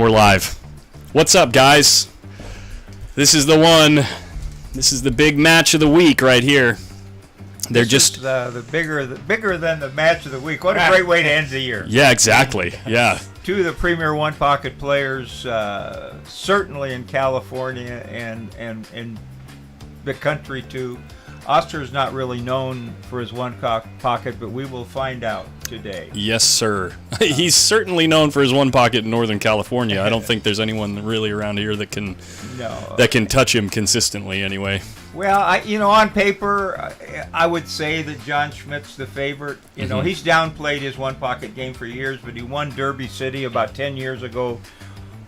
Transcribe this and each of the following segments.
And we're live. What's up, guys? This is the one. This is the big match of the week right here. They're this is the bigger than the match of the week. What a great way to end the year. Yeah, exactly. Yeah. Two of the premier one pocket players, certainly in California and in the country too. Oscar's not really known for his one pocket, but we will find out today. Yes, sir. He's certainly known for his one pocket in Northern California. I don't think there's anyone really around here that can touch him consistently anyway. Well, on paper, I would say that John Schmidt's the favorite. You know, he's downplayed his one pocket game for years, but he won Derby City about 10 years ago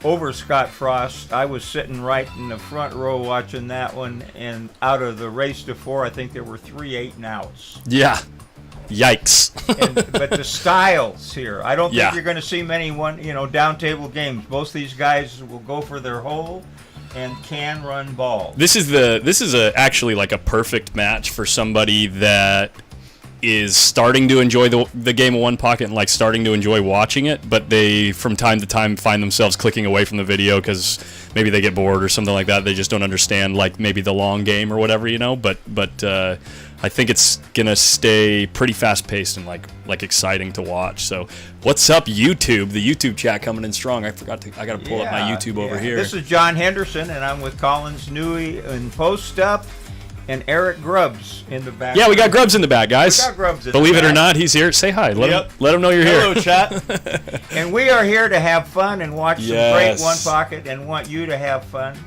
over Scott Frost. I was sitting right in the front row watching that one, and out of the race to 4, I think there were 3 8-and-outs. Yeah. Yikes. But the styles here, I don't think you're going to see many down table games. Most of these guys will go for their hole and can run ball. This is actually like a perfect match for somebody that is starting to enjoy the game of one pocket and like starting to enjoy watching it, but they from time to time find themselves clicking away from the video because maybe they get bored or something like that. They just don't understand like maybe the long game or whatever, but I think it's gonna stay pretty fast paced and like exciting to watch. So what's up, YouTube? The YouTube chat coming in strong. I gotta pull up my YouTube over here. This is John Henderson and I'm with Collins Newey and PostUp. And Eric Grubbs in the back. Yeah, we got Grubbs in the back, guys. We got Grubbs in Believe the back. it or not, he's here. Say hi. Let him know you're here. Hello, chat. And we are here to have fun and watch some great one pocket and want you to have fun.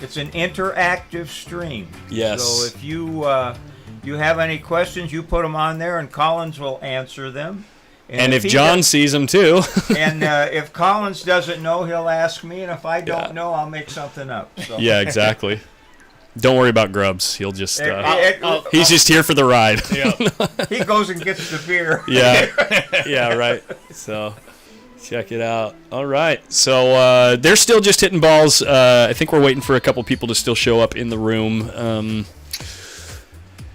It's an interactive stream. Yes. So if you have any questions, you put them on there, and Collins will answer them. And if John sees them too. And if Collins doesn't know, he'll ask me, and if I don't know, I'll make something up. So. Yeah, exactly. Don't worry about Grubbs. He'll just he's just here for the ride. Yeah. He goes and gets the beer. Yeah, right. So check it out. All right. So they're still just hitting balls. I think we're waiting for a couple people to still show up in the room.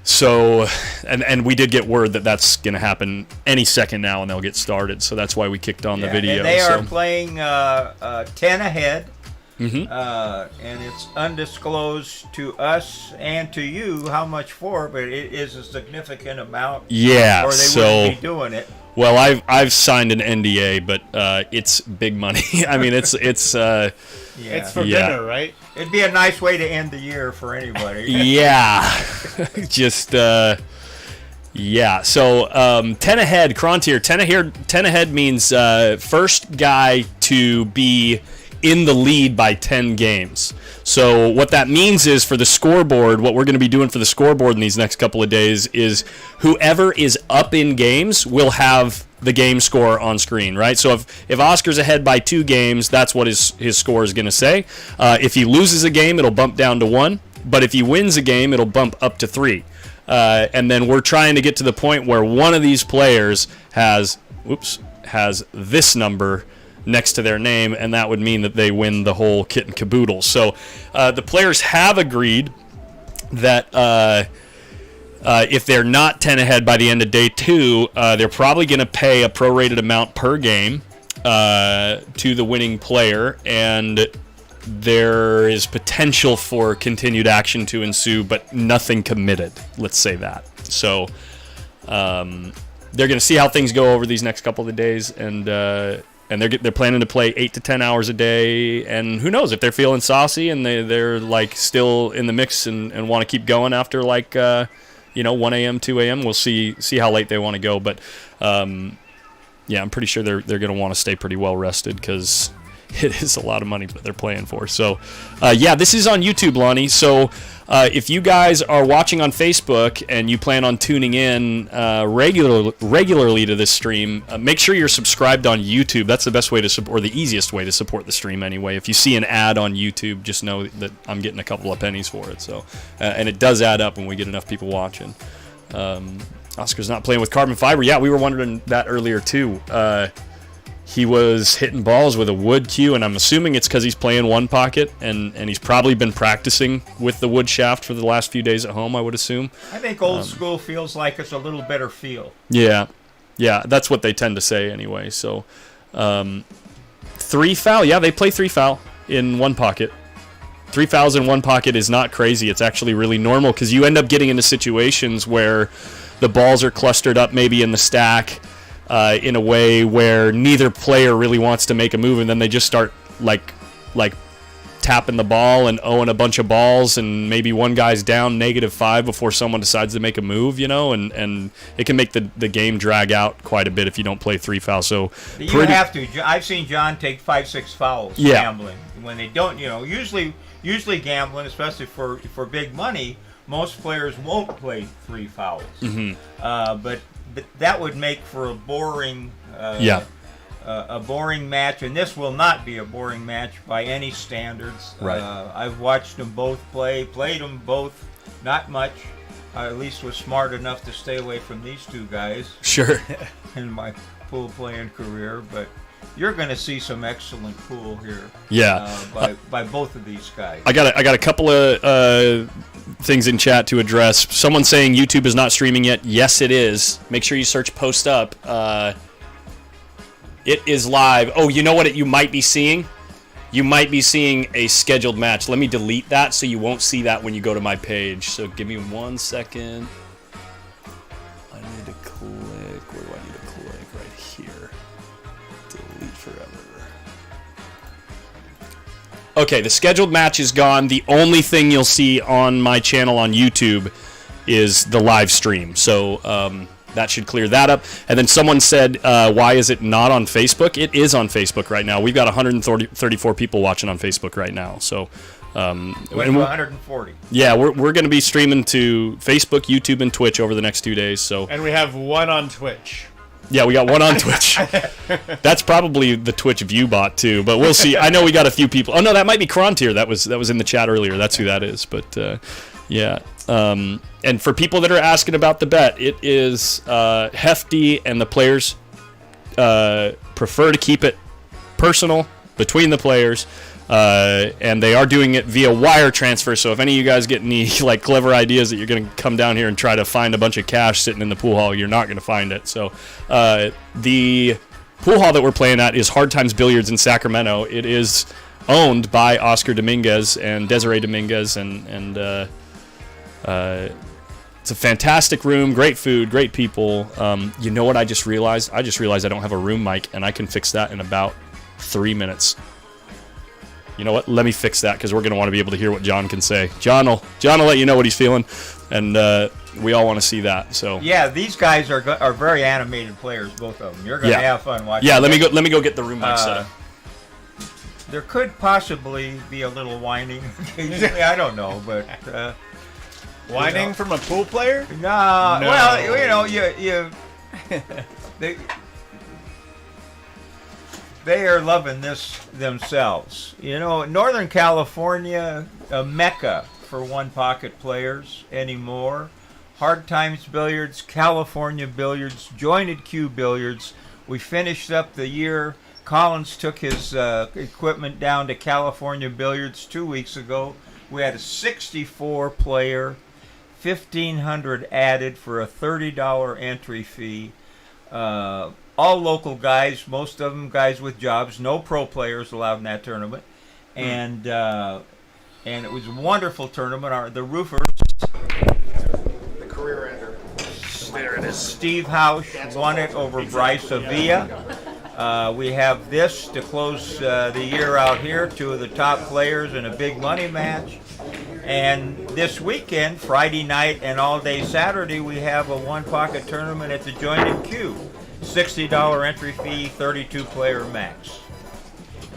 So and we did get word that that's going to happen any second now, and they'll get started. So that's why we kicked on the video. And they are playing 10 ahead. And it's undisclosed to us and to you how much for, but it is a significant amount. Yeah, or they wouldn't be doing it. Well, I've signed an NDA, but it's big money. I mean, it's it's for dinner, right? It'd be a nice way to end the year for anybody. Yeah, just yeah. So 10 ahead, Crontier. 10 ahead means first guy to be in the lead by 10 games. So what that means is for the scoreboard, what we're going to be doing for the scoreboard in these next couple of days is whoever is up in games will have the game score on screen, right? So if Oscar's ahead by 2 games, that's what his score is going to say. If he loses a game, it'll bump down to 1. But if he wins a game, it'll bump up to 3. And then we're trying to get to the point where one of these players has this number next to their name, and that would mean that they win the whole kit and caboodle. So the players have agreed that if they're not 10 ahead by the end of day 2, they're probably going to pay a prorated amount per game to the winning player, and there is potential for continued action to ensue, but nothing committed. Let's say that. So they're going to see how things go over these next couple of days, and they're planning to play 8 to 10 hours a day, and who knows if they're feeling saucy and they're like still in the mix and want to keep going after 1 a.m., 2 a.m. We'll see how late they want to go, but yeah, I'm pretty sure they're going to want to stay pretty well rested because it is a lot of money that they're playing for. So yeah, this is on YouTube, Lonnie. So if you guys are watching on Facebook and you plan on tuning in regularly to this stream, make sure you're subscribed on YouTube. That's the best way to support, or the easiest way to support the stream anyway. If you see an ad on YouTube, just know that I'm getting a couple of pennies for it. So and it does add up when we get enough people watching. Oscar's not playing with carbon fiber. Yeah, we were wondering that earlier too. He was hitting balls with a wood cue, and I'm assuming it's because he's playing one pocket, and he's probably been practicing with the wood shaft for the last few days at home, I would assume. I think old school feels like it's a little better feel. Yeah, that's what they tend to say anyway. So 3 foul. Yeah, they play 3 foul in one pocket. 3 fouls in one pocket is not crazy. It's actually really normal because you end up getting into situations where the balls are clustered up maybe in the stack in a way where neither player really wants to make a move, and then they just start like tapping the ball and owing a bunch of balls, and maybe one guy's down -5 before someone decides to make a move, and it can make the game drag out quite a bit if you don't play 3 fouls. So you have to. I've seen John take 5-6 fouls gambling when they don't. Usually gambling, especially for big money, most players won't play 3 fouls. But that would make for a boring. A boring match, and this will not be a boring match by any standards. Right. I've watched them both played them both, not much. I at least was smart enough to stay away from these two guys. Sure. In my pool playing career, but you're going to see some excellent pool here. Yeah. By both of these guys. I got a couple of things in chat to address. Someone saying YouTube is not streaming yet. Yes, it is. Make sure you search Post Up. It is live. Oh, you know what you might be seeing? You might be seeing a scheduled match. Let me delete that so you won't see that when you go to my page. So give me 1 second. I need to click. Where do I need to click? Right here. Delete forever. Okay, the scheduled match is gone. The only thing you'll see on my channel on YouTube is the live stream. So, that should clear that up. And then someone said, why is it not on Facebook? It is on Facebook right now. We've got 134 people watching on Facebook right now. So, went to 140. Yeah, we're going to be streaming to Facebook, YouTube, and Twitch over the next 2 days. So, and we have one on Twitch. Yeah, we got one on Twitch. That's probably the Twitch view bot too, but we'll see. I know we got a few people. Oh no, that might be Krontier. That was in the chat earlier. That's who that is. But yeah. And for people that are asking about the bet, it is hefty, and the players prefer to keep it personal between the players, and they are doing it via wire transfer. So if any of you guys get any like clever ideas that you're going to come down here and try to find a bunch of cash sitting in the pool hall, you're not going to find it. So the pool hall that we're playing at is Hard Times Billiards in Sacramento. It is owned by Oscar Dominguez and Desiree Dominguez, and it's a fantastic room, great food, great people. You know what I just realized? I just realized I don't have a room mic, and I can fix that in about 3 minutes. You know what? Let me fix that, because we're going to want to be able to hear what John can say. John will let you know what he's feeling, and we all want to see that. So yeah, these guys are very animated players, both of them. You're going to have fun watching. Yeah, let me go get the room mic set up. There could possibly be a little whining occasionally. I don't know, but. Whining from a pool player? No. Well, they are loving this themselves. Northern California, a mecca for one-pocket players anymore. Hard Times Billiards, California Billiards, Jointed Cue Billiards. We finished up the year. Collins took his equipment down to California Billiards 2 weeks ago. We had a 64-player. 1,500 added for a $30 entry fee. All local guys, most of them guys with jobs. No pro players allowed in that tournament, and it was a wonderful tournament. The roofers, the career ender. There it is. Steve House won it over Bryce Avila. We have this to close the year out here. 2 of the top players in a big money match. And this weekend, Friday night and all day Saturday, we have a one-pocket tournament at the Jointed Cue. $60 entry fee, 32-player max.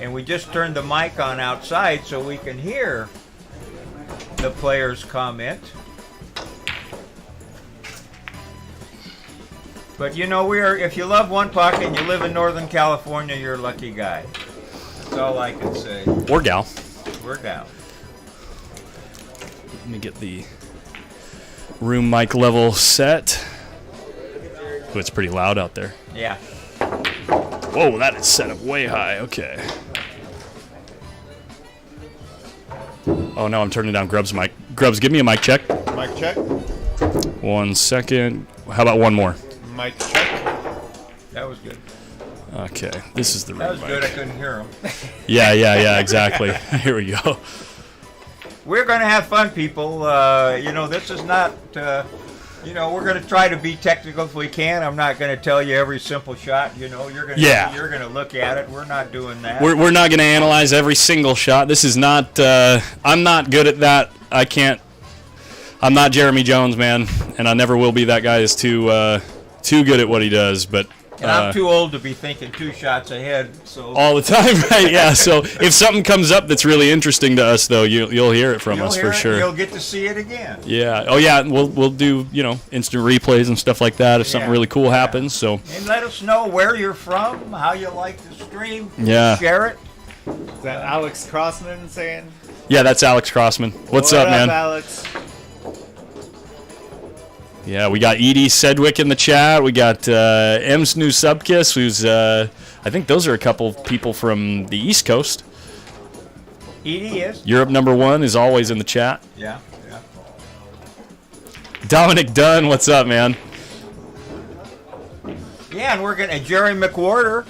And we just turned the mic on outside so we can hear the players comment. But if you love one pocket and you live in Northern California, you're a lucky guy. That's all I can say. Or gal. We're down. Let me get the room mic level set. Oh, it's pretty loud out there. Yeah. Whoa, that is set up way high. Okay. Oh, no, I'm turning down Grubb's mic. Grubbs, give me a mic check. Mic check. 1 second. How about one more? Mic check. That was good. Okay, this is the That ring was good. I mic. couldn't hear him. Yeah, exactly. Here we go. We're going to have fun, people. This is not. We're going to try to be technical if we can. I'm not going to tell you every simple shot. You're going to look at it. We're not doing that. We're not going to analyze every single shot. This is not. I'm not good at that. I can't. I'm not Jeremy Jones, man, and I never will be. That guy is too good at what he does, but. And I'm too old to be thinking 2 shots ahead. So All the time, right? Yeah. So if something comes up that's really interesting to us, though, you'll hear it from us for sure. You'll get to see it again. Yeah. Oh, yeah. We'll do instant replays and stuff like that if something really cool happens. So. And let us know where you're from, how you like the stream. Yeah. Share it. Is that Alex Crossman saying? Yeah, that's Alex Crossman. What's up, man? Alex? Yeah, we got Edie Sedgwick in the chat. We got M's New Subkiss, who's I think those are a couple of people from the East Coast. Edie is. Europe #1 is always in the chat. Yeah. Dominic Dunn, what's up, man? Yeah, and we're gonna. Jerry McWhorter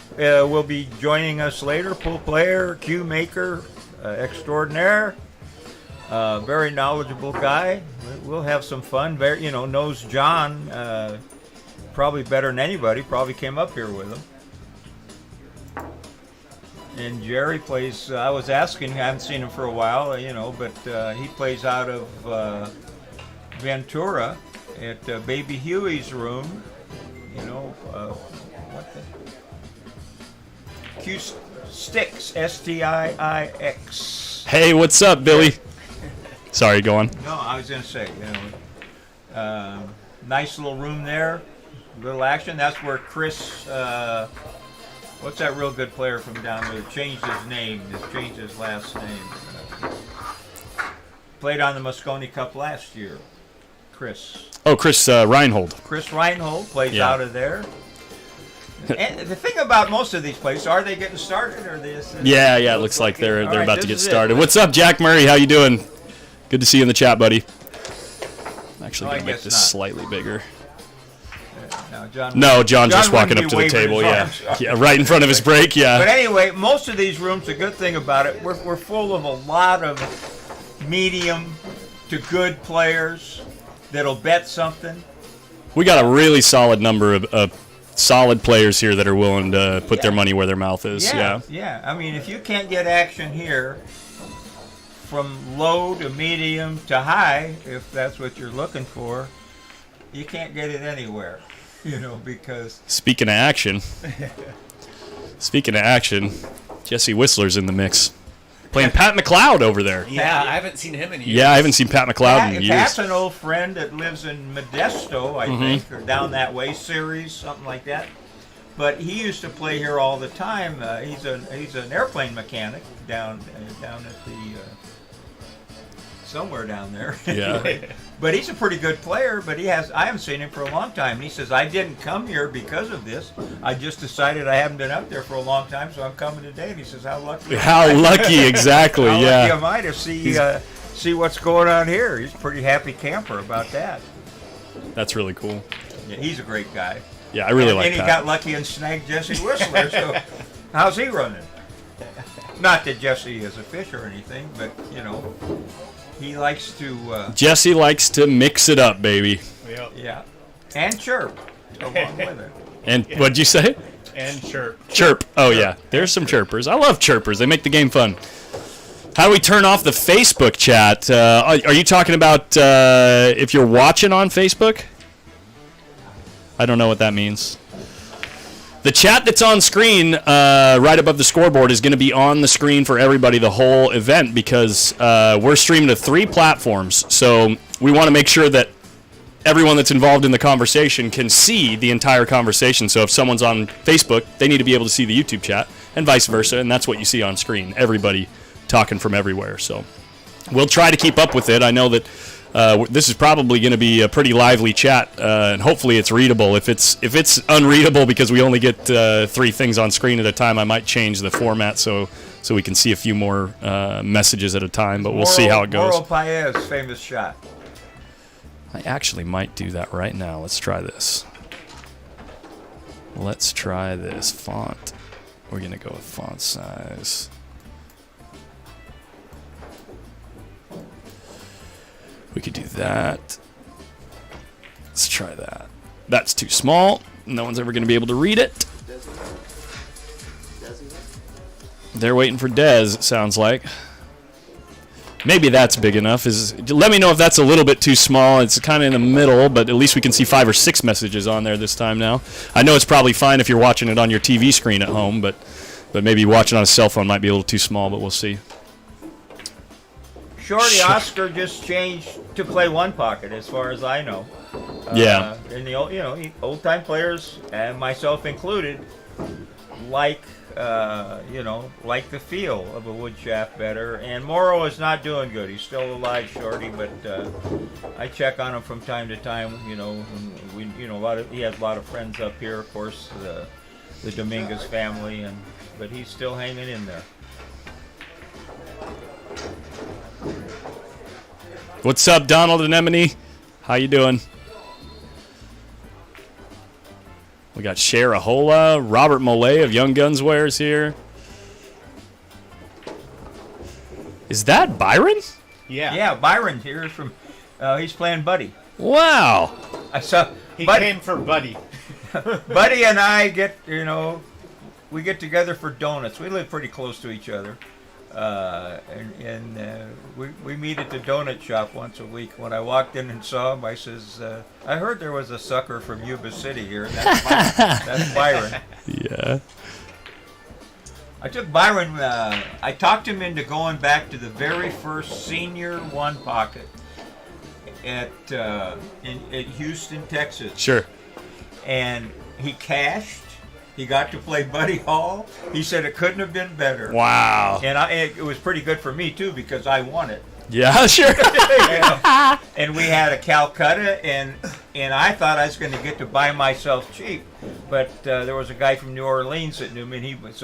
will be joining us later. Pool player, cue maker, extraordinaire. Very knowledgeable guy. We'll have some fun. Very, knows John probably better than anybody. Probably came up here with him. And Jerry plays. I was asking. I haven't seen him for a while. But he plays out of Ventura at Baby Huey's room. What the? Q Sticks. Stix. Hey, what's up, Billy? Sorry, go on. No, I was going to say, nice little room there, little action. That's where Chris, what's that real good player from down there? Changed his name, just changed his last name. Played on the Moscone Cup last year. Chris. Oh, Chris Reinhold. Chris Reinhold plays out of there. And the thing about most of these places, are they getting started or this? Yeah, it looks like they're All right, about to this get is it. started. What's up, Jack Murray? How you doing? Good to see you in the chat, buddy. I'm actually No, I going to make guess this not. slightly bigger. No, John just wouldn't walking be up to the waving table, his yeah. arms. Yeah, right in front of his break, But yeah. anyway, most of these rooms, the good thing about it, we're full of a lot of medium to good players that'll bet something. We got a really solid number of solid players here that are willing to put their money where their mouth is, yeah. I mean, if you can't get action here from low to medium to high, if that's what you're looking for, you can't get it anywhere, because... Speaking of action, Jesse Whistler's in the mix. Playing Pat McLeod over there. Yeah, I haven't seen him in years. Yeah, I haven't seen Pat McLeod in years. Pat's an old friend that lives in Modesto, I think, or down that way, Ceres, something like that. But he used to play here all the time. He's an airplane mechanic down at the somewhere down there. Yeah. But he's a pretty good player. But I haven't seen him for a long time. And he says, I didn't come here because of this. I just decided I haven't been up there for a long time, so I'm coming today. And he says, how lucky? How lucky, exactly, How yeah. lucky am I to see what's going on here? He's a pretty happy camper about that. That's really cool. Yeah, he's a great guy. Yeah, I really like And he Pat. got lucky and snagged Jesse Whistler. So how's he running? Not that Jesse is a fish or anything, but he likes to. Jesse likes to mix it up, baby. Yep. Yeah, and chirp along with it. And what'd you say? And chirp. Chirp. Oh, yeah. There's some chirpers. I love chirpers. They make the game fun. How do we turn off the Facebook chat? Are you talking about if you're watching on Facebook? I don't know what that means. The chat that's on screen right above the scoreboard is going to be on the screen for everybody the whole event because we're streaming to 3 platforms. So we want to make sure that everyone that's involved in the conversation can see the entire conversation. So if someone's on Facebook, they need to be able to see the YouTube chat and vice versa. And that's what you see on screen. Everybody talking from everywhere. So we'll try to keep up with it. I know that this is probably going to be a pretty lively chat, and hopefully it's readable. If it's unreadable because we only get 3 things on screen at a time, I might change the format so we can see a few more messages at a time. But we'll see how it goes. Moro Paez, famous shot. I actually might do that right now. Let's try this. Let's try this font. We're going to go with font size. We could do that. Let's try that. That's too small. No one's ever going to be able to read it. They're waiting for Dez, it sounds like. Maybe that's big enough. Let me know if that's a little bit too small. It's kind of in the middle, but at least we can see 5 or 6 messages on there this time now. I know it's probably fine if you're watching it on your TV screen at home, but maybe watching on a cell phone might be a little too small, but we'll see. Shorty Oscar just changed to play one pocket, as far as I know. Yeah. And the old time players, and myself included, like the feel of a wood shaft better. And Morrow is not doing good. He's still alive, Shorty, but I check on him from time to time. He has a lot of friends up here, of course, the Dominguez family, but he's still hanging in there. What's up, Donald and Emily? How you doing? We got Sharahola, Robert Mollet of Young Guns Wears here. Is that Byron? Yeah. Yeah, Byron here is from. He's playing Buddy. Wow. I saw. He Buddy, came for Buddy. Buddy and I we get together for donuts. We live pretty close to each other. We meet at the donut shop once a week. When I walked in and saw him, I says, I heard there was a sucker from Yuba City here. That's Byron. Yeah. I took Byron, I talked him into going back to the very first senior one pocket at Houston, Texas. Sure. And he cashed. He got to play Buddy Hall. He said it couldn't have been better. Wow. And it was pretty good for me, too, because I won it. Yeah, sure. And we had a Calcutta, and I thought I was going to get to buy myself cheap. But there was a guy from New Orleans that knew me, and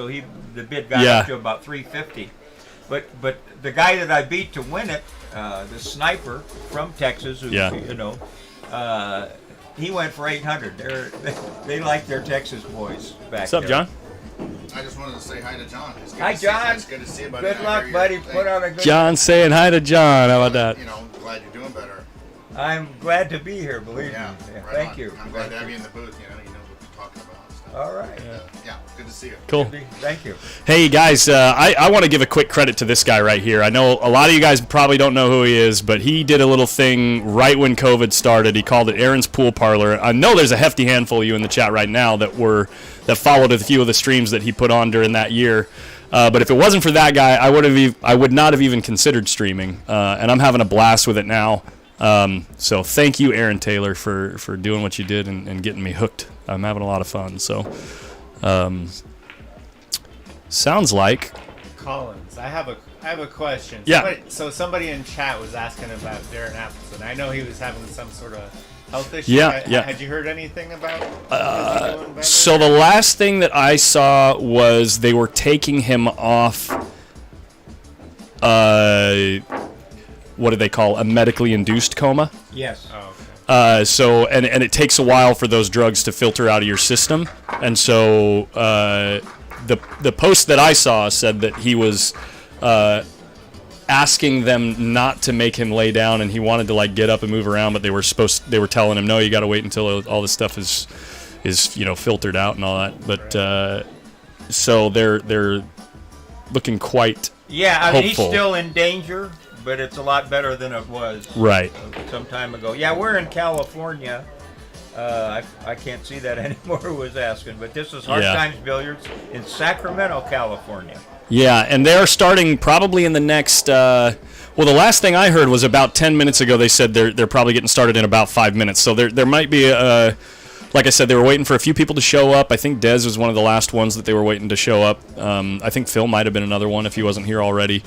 the bid got up to about $350. But the guy that I beat to win it, the sniper from Texas, who, he went for $800. They like their Texas boys back there. What's up, John? I just wanted to say hi to John. Hi, John. It's good to see you, buddy. Good luck, buddy. Put on a good. John saying hi to John. How about that? Glad you're doing better. I'm glad to be here. Believe me. Yeah, right Thank on. you. I'm glad to have you in the booth. You know what you're talking about. Stuff. All right. Yeah, good to see you. Cool. Thank you. Hey, guys, I want to give a quick credit to this guy right here. I know a lot of you guys probably don't know who he is, but he did a little thing right when COVID started. He called it Aaron's Pool Parlor. I know there's a hefty handful of you in the chat right now that followed a few of the streams that he put on during that year. But if it wasn't for that guy, I would not have even considered streaming. And I'm having a blast with it now. So thank you, Aaron Taylor, for doing what you did and getting me hooked. I'm having a lot of fun. So, sounds like Collins, I have a question. Yeah. Somebody in chat was asking about Darren Appleton. I know he was having some sort of health issue. Yeah. Had you heard anything about? So the last thing that I saw was they were taking him off. What do they call a medically induced coma? Yes. Oh, okay. And it takes a while for those drugs to filter out of your system, and so the post that I saw said that he was asking them not to make him lay down, and he wanted to get up and move around, but they were telling him, no, you got to wait until all this stuff is filtered out and all that. But so they're looking quite hopeful. He's still in danger, but it's a lot better than it was some time ago. Yeah, we're in California. I can't see that anymore who was asking, but this is Hard Times Billiards in Sacramento, California. Yeah, and they're starting probably in the next the last thing I heard was about 10 minutes ago. They said they're probably getting started in about 5 minutes. So there might be like I said, they were waiting for a few people to show up. I think Dez was one of the last ones that they were waiting to show up. I think Phil might have been another one if he wasn't here already.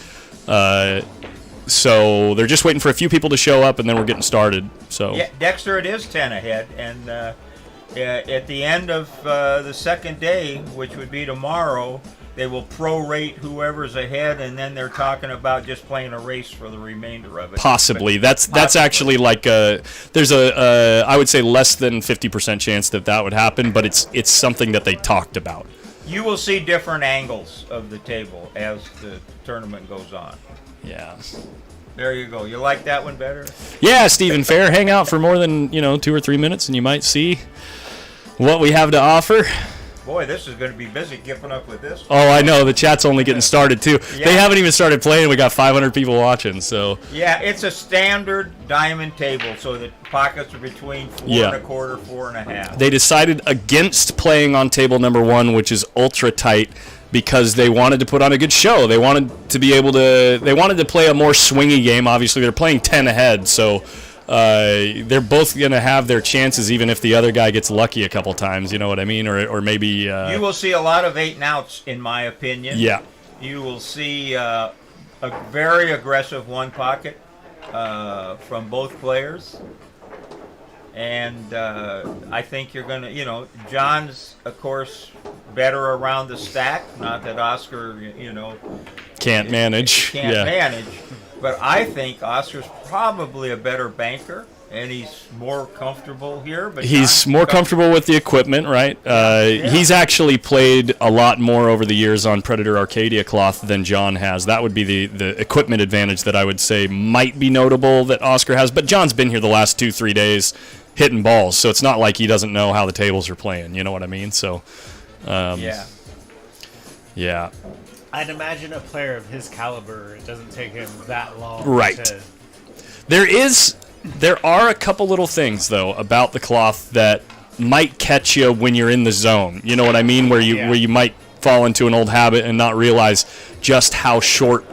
So they're just waiting for a few people to show up, and then we're getting started. So yeah, Dexter, it is 10 ahead, and at the end of the second day, which would be tomorrow, they will prorate whoever's ahead, and then they're talking about just playing a race for the remainder of it. Possibly. That's actually like there's I would say less than 50% chance that would happen, but it's something that they talked about. You will see different angles of the table as the tournament goes on. Yeah. There you go. You like that one better? Yeah, Stephen Fair. Hang out for more than 2 or 3 minutes, and you might see what we have to offer. Boy, this is going to be busy keeping up with this. Oh, I know. The chat's only getting started, too. Yeah. They haven't even started playing. We got 500 people watching, so. Yeah, it's a standard diamond table, so the pockets are between 4.25, 4.5. They decided against playing on table number 1, which is ultra tight, because they wanted to put on a good show. They wanted to be able to. They wanted to play a more swingy game. Obviously, they're playing 10 ahead, so they're both going to have their chances, even if the other guy gets lucky a couple times. You know what I mean? Or maybe. You will see a lot of 8 and outs, in my opinion. Yeah. You will see a very aggressive one pocket from both players. And I think you're going to, John's, of course, better around the stack. Not that Oscar, can't manage. Can't manage. But I think Oscar's probably a better banker, and he's more comfortable here. But he's more comfortable with the equipment, right? He's actually played a lot more over the years on Predator Arcadia cloth than John has. That would be the equipment advantage that I would say might be notable that Oscar has. But John's been here the last 2-3 days hitting balls, so it's not like he doesn't know how the tables are playing. You know what I mean? So, yeah. I'd imagine a player of his caliber, it doesn't take him that long. Right. There are a couple little things though about the cloth that might catch you when you're in the zone. You know what I mean? Where you might fall into an old habit and not realize just how short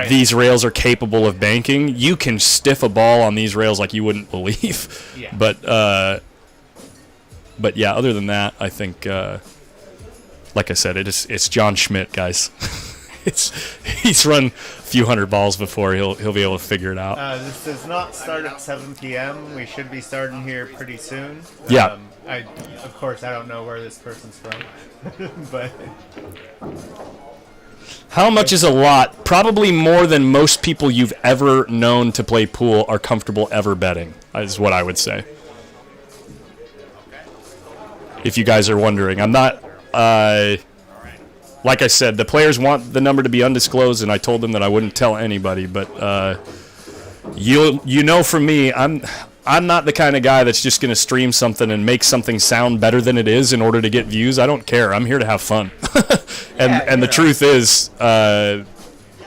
these rails are capable of banking. You can stiff a ball on these rails like you wouldn't believe. Yeah. But yeah, other than that, I think. Like I said, it's John Schmidt, guys. He's run a few hundred balls before. He'll be able to figure it out. This does not start at 7 p.m. We should be starting here pretty soon. Yeah. Of course, I don't know where this person's from, but how much is a lot? Probably more than most people you've ever known to play pool are comfortable ever betting. Is what I would say. If you guys are wondering, I'm not. Like I said, the players want the number to be undisclosed, and I told them that I wouldn't tell anybody. But you know, from me, I'm not the kind of guy that's just going to stream something and make something sound better than it is in order to get views. I don't care. I'm here to have fun. and the truth is,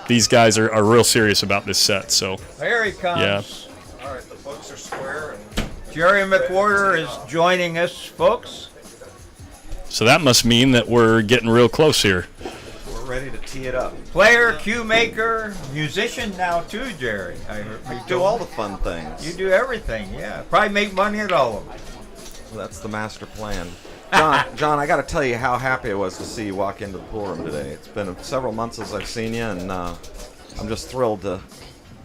these guys are real serious about this set. So there he comes. Yeah. All right, the books are square. And Jerry McWhorter is joining us, folks. So that must mean that we're getting real close here. we're ready to tee it up. Player, cue maker, musician now too, Jerry. I Do all the fun things. You do everything, yeah. Probably make money at all of them. That's the master plan. John, I got to tell you how happy I was to see you walk into the pool room today. It's been several months since I've seen you, and I'm just thrilled to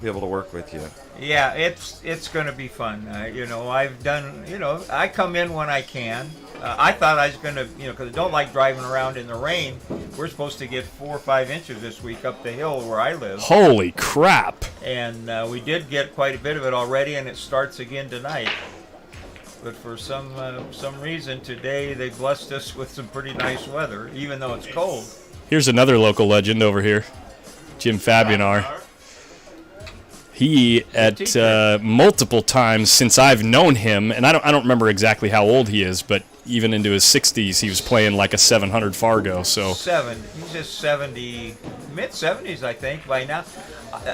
be able to work with you. Yeah, it's going to be fun. I've done, I come in when I can. I thought I was going to, because I don't like driving around in the rain. We're supposed to get 4 or 5 inches this week up the hill where I live. Holy crap. And we did get quite a bit of it already, and it starts again tonight. But for some reason today they blessed us with some pretty nice weather, even though it's cold. Here's another local legend over here, Jim Fabianar. He at multiple tijust since I've known him, and I don't remember exactly how old he is, but even into his 60s, he was playing like a 700 Fargo. So he's just 70, mid 70s, I think, by now.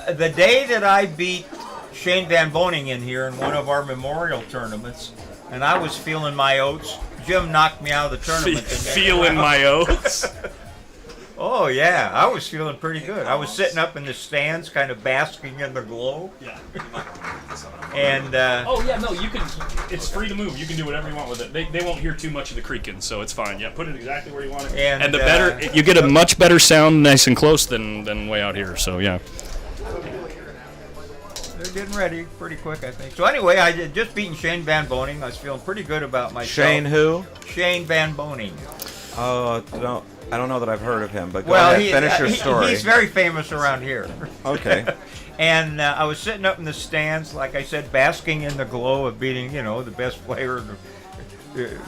The day that I beat Shane Van Boning in here in one of our memorial tournaments, and I was feeling my oats, Jim knocked me out of the tournament. Feeling my oats. Oh, yeah. I was feeling pretty good. I was sitting up in the stands, kind of basking in the glow. Yeah. And you can. It's free to move. You can do whatever you want with it. They won't hear too much of the creaking, so it's fine. Yeah, put it exactly where you want it. And the better you get a much better sound, nice and close, than way out here. So yeah. They're getting ready pretty quick, I think. So anyway, I had just beaten Shane Van Boning. I was feeling pretty good about myself. Shane who? Shane Van Boning. Oh, I don't know that I've heard of him, but go Well, ahead, finish your story. He's very famous around here. Okay. And I was sitting up in the stands, like I said, basking in the glow of beating, the best player,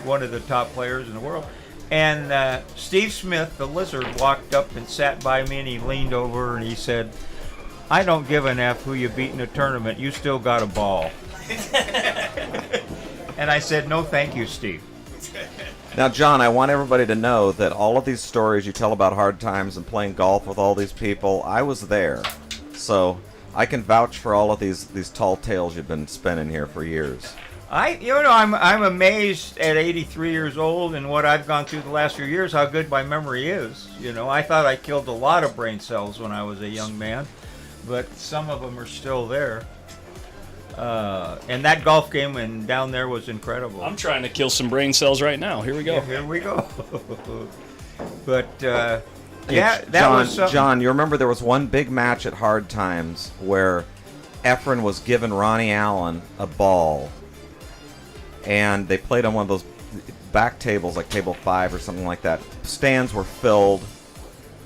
one of the top players in the world. And Steve Smith, the Lizard, walked up and sat by me, and he leaned over and he said, "I don't give an F who you beat in a tournament. You still got a ball." And I said, "No, thank you, Steve." Now, John, I want everybody to know that all of these stories you tell about hard times and playing golf with all these people, I was there. So I can vouch for all of these tall tales you've been spinning here for years. I'm amazed at 83 years old and what I've gone through the last few years, how good my memory is. I thought I killed a lot of brain cells when I was a young man, but some of them are still there. And that golf game down there was incredible. I'm trying to kill some brain cells right now. Here we go. Yeah, here we go. But yeah, that John, was something. John, you remember there was one big match at Hard Times where Efren was giving Ronnie Allen a ball, and they played on one of those back tables, like table 5 or something like that. Stands were filled.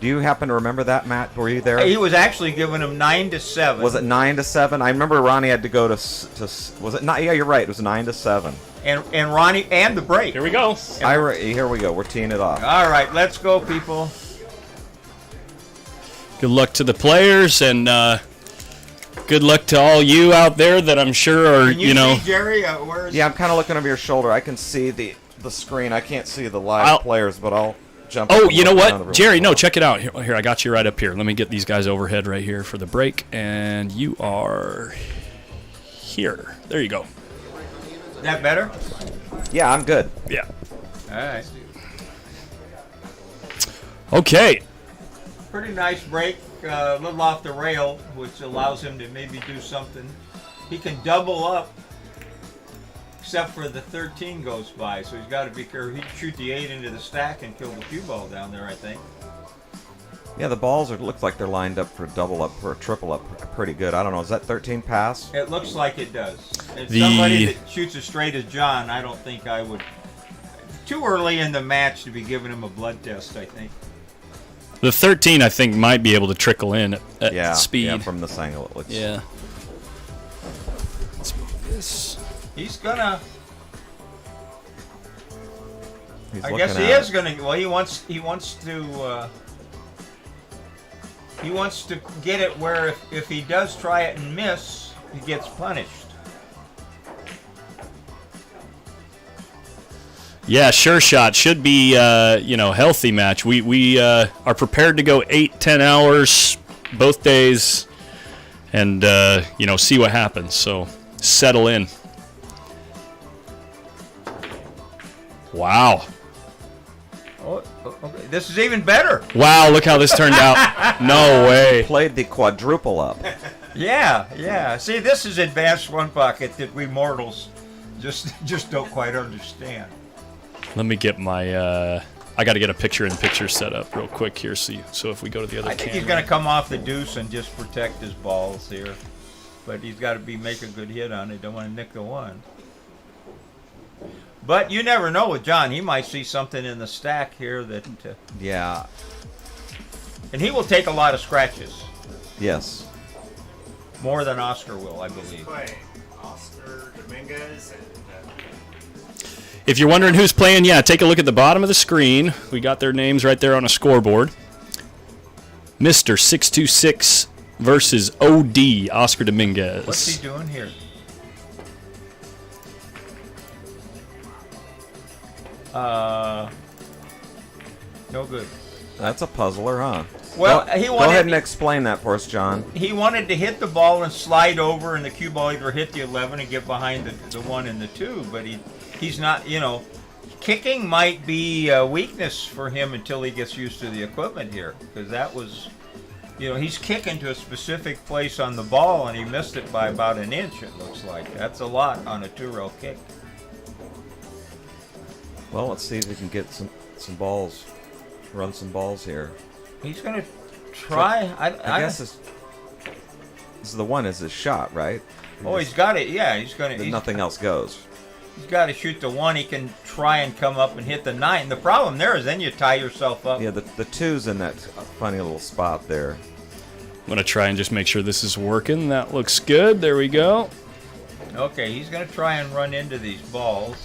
Do you happen to remember that, Matt? Were you there? He was actually giving him 9-7. Was it 9-7? I remember Ronnie had to go to was it not? Yeah, you're right. It was 9-7. And Ronnie and the break. Here we go. Here we go. We're teeing it off. All right, let's go, people. Good luck to the players, and good luck to all you out there that I'm sure are, Can you see Jerry? Where's Yeah, I'm kind of looking over your shoulder. I can see the screen. I can't see the live players, but I'll jump. Oh, you know what, Jerry? No, check it out. Here, I got you right up here. Let me get these guys overhead right here for the break, and you are here. There you go. Is that better? Yeah, I'm good. Yeah. All right. Okay. Pretty nice break, a little off the rail, which allows him to maybe do something. He can double up, except for the 13 goes by, so he's got to be careful. He'd shoot the 8 into the stack and kill the cue ball down there, I think. Yeah, the balls look like they're lined up for a double up, for a triple up, pretty good. I don't know. Is that 13 pass? It looks like it does. And somebody that shoots as straight as John, I don't think I would. Too early in the match to be giving him a blood test, I think. The 13, I think, might be able to trickle in at speed. Yeah, from this angle it looks. Yeah. Let's move this. He's gonna. I looking guess he at is gonna. Well, he wants to get it where if he does try it and miss, he gets punished. Yeah, sure shot. Should be, healthy match. We are prepared to go 8-10 hours both days and, see what happens. So settle in. Wow. Oh, okay. This is even better. Wow, look how this turned out. No way. Played the quadruple up. Yeah. See, this is advanced one pocket that we mortals just don't quite understand. Let me get my, I got to get a picture-in-picture set up real quick here. So if we go to the other I think camera. he's going to come off the deuce and just protect his balls here. But he's got to make a good hit on it. Don't want to nick the one. But you never know with John. He might see something in the stack here that... Yeah. And he will take a lot of scratches. Yes. More than Oscar will, I believe. Play Oscar Dominguez and If you're wondering who's playing, take a look at the bottom of the screen. We got their names right there on a scoreboard. Mr. 626 versus OD, Oscar Dominguez. What's he doing here? No good. That's a puzzler, huh? Well, go ahead and explain that for us, John. He wanted to hit the ball and slide over, and the cue ball either hit the 11 and get behind the 1 and the 2, but he's not, kicking might be a weakness for him until he gets used to the equipment here, because that was, he's kicking to a specific place on the ball, and he missed it by about an inch, it looks like. That's a lot on a 2-rail kick. Well, let's see if we can get some balls, run some balls here. He's going to try. I guess this is the one is his shot, right? Oh, he's got it. Yeah, he's going to. Nothing else goes. he's got to shoot the 1. He can try and come up and hit the 9. The problem there is then you tie yourself up. Yeah, the 2's in that funny little spot there. I'm going to try and just make sure this is working. That looks good. There we go. Okay, he's going to try and run into these balls.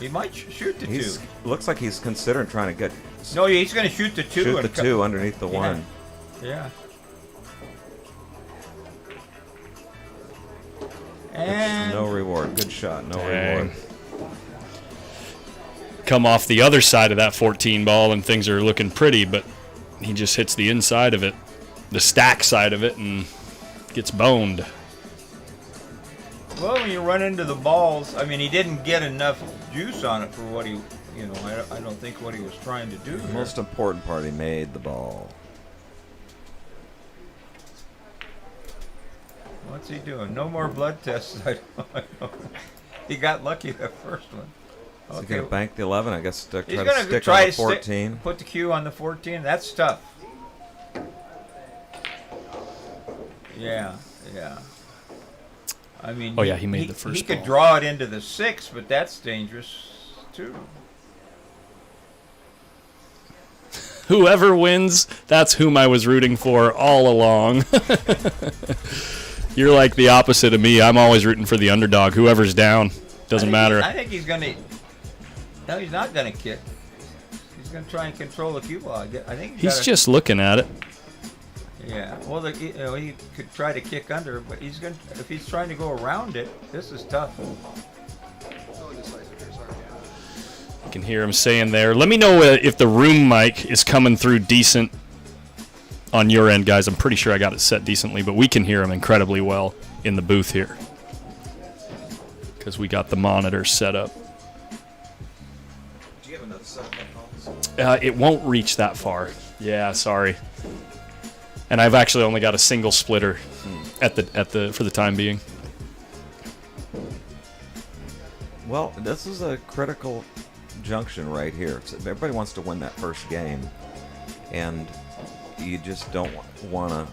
He might shoot the 2. Looks like he's considering trying to get. No, he's going to shoot the 2. Shoot the 2 underneath the 1. Yeah. And no reward. Good shot. No reward. Come off the other side of that 14 ball, and things are looking pretty, but he just hits the inside of it, the stack side of it, and gets boned. Well, when you run into the balls, I mean, he didn't get enough juice on it for what he, I don't think what he was trying to do. The most important part, he made the ball. What's he doing? No more blood tests. I don't. He got lucky that first one. Is he going to bank the 11? I guess He's try going to to stick try on the to 14. Put the Q on the 14. That's tough. Yeah. I mean, Oh, yeah, he made the first He could ball. draw it into the 6, but that's dangerous, too. Whoever wins, that's whom I was rooting for all along. You're like the opposite of me. I'm always rooting for the underdog. Whoever's down, doesn't matter. I think he's going to... No, he's not going to kick. He's going to try and control the cue ball. I think He's just looking at it. Yeah. Well, he could try to kick under, but he's going. If he's trying to go around it, this is tough. You can hear him saying there. Let me know if the room mic is coming through decent on your end, guys. I'm pretty sure I got it set decently, but we can hear him incredibly well in the booth here because we got the monitor set up. Do you have another set of It won't reach that far. Yeah, sorry. And I've actually only got a single splitter at the for the time being. Well, this is a critical junction right here. So everybody wants to win that first game, and you just don't want to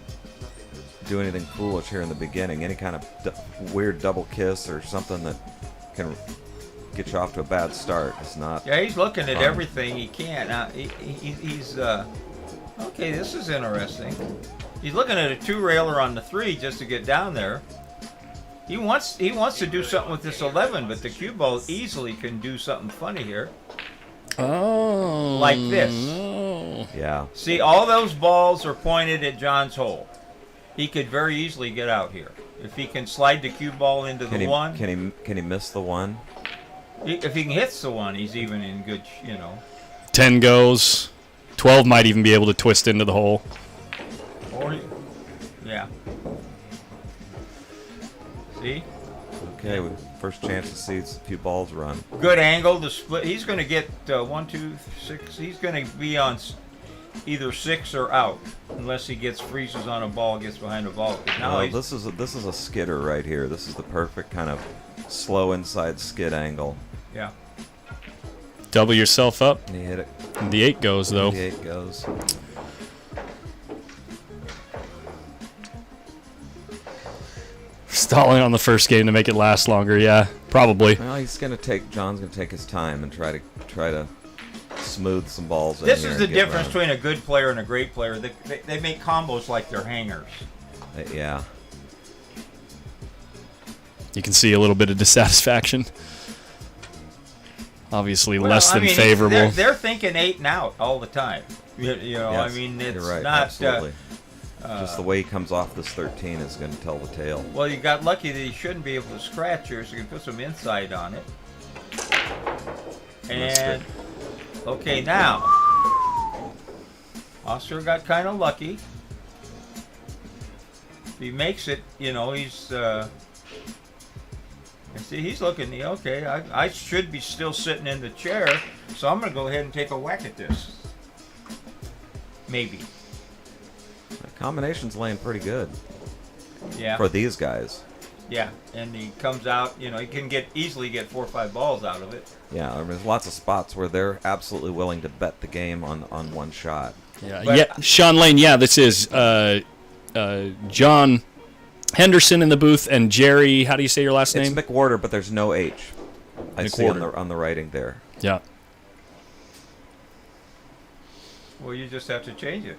do anything foolish here in the beginning. Any kind of weird double kiss or something that can get you off to a bad start. It's not. Yeah, he's looking at everything he can. Now, he's okay. This is interesting. He's looking at a 2-railer on the 3 just to get down there. He wants to do something with this 11, but the cue ball easily can do something funny here. Oh, Like this. No. Yeah. See, all those balls are pointed at John's hole. He could very easily get out here if he can slide the cue ball into the 1. Can he miss the 1? If he can hit the 1, he's even in good. 10 goes. 12 might even be able to twist into the hole. Or, yeah. See? Okay, first chance to see a few balls run. Good angle to split. He's going to get 1, 2, 6. He's going to be on either 6 or out, unless he freezes on a ball, gets behind a ball. Now This is a skidder right here. This is the perfect kind of slow inside skid angle. Yeah. Double yourself up. And he hit it. The 8 goes though. The 8 goes. Stalling on the first game to make it last longer. Yeah, probably. Well, John's gonna take his time and try to smooth some balls in This here is the and get difference run. between a good player and a great player. They make combos like they're hangers. Yeah. You can see a little bit of dissatisfaction. Obviously, less than favorable. They're thinking 8 and out all the time. Yes, I mean, it's you're right, not. absolutely. Just the way he comes off this 13 is going to tell the tale. Well, you got lucky that he shouldn't be able to scratch here, so you can put some inside on it. And okay, now Oscar got kind of lucky. If he makes it, he's. See, he's looking. Okay, I should be still sitting in the chair, so I'm going to go ahead and take a whack at this. Maybe. The combination's laying pretty good. Yeah. For these guys. Yeah, and he comes out. He can easily get 4 or 5 balls out of it. Yeah, there's lots of spots where they're absolutely willing to bet the game on one shot. Yeah, Sean Lane. Yeah, this is John Henderson in the booth, and Jerry, how do you say your last It's name? McWhorter, but there's no H. I see McWhorter. on the writing there. Yeah. Well, you just have to change it.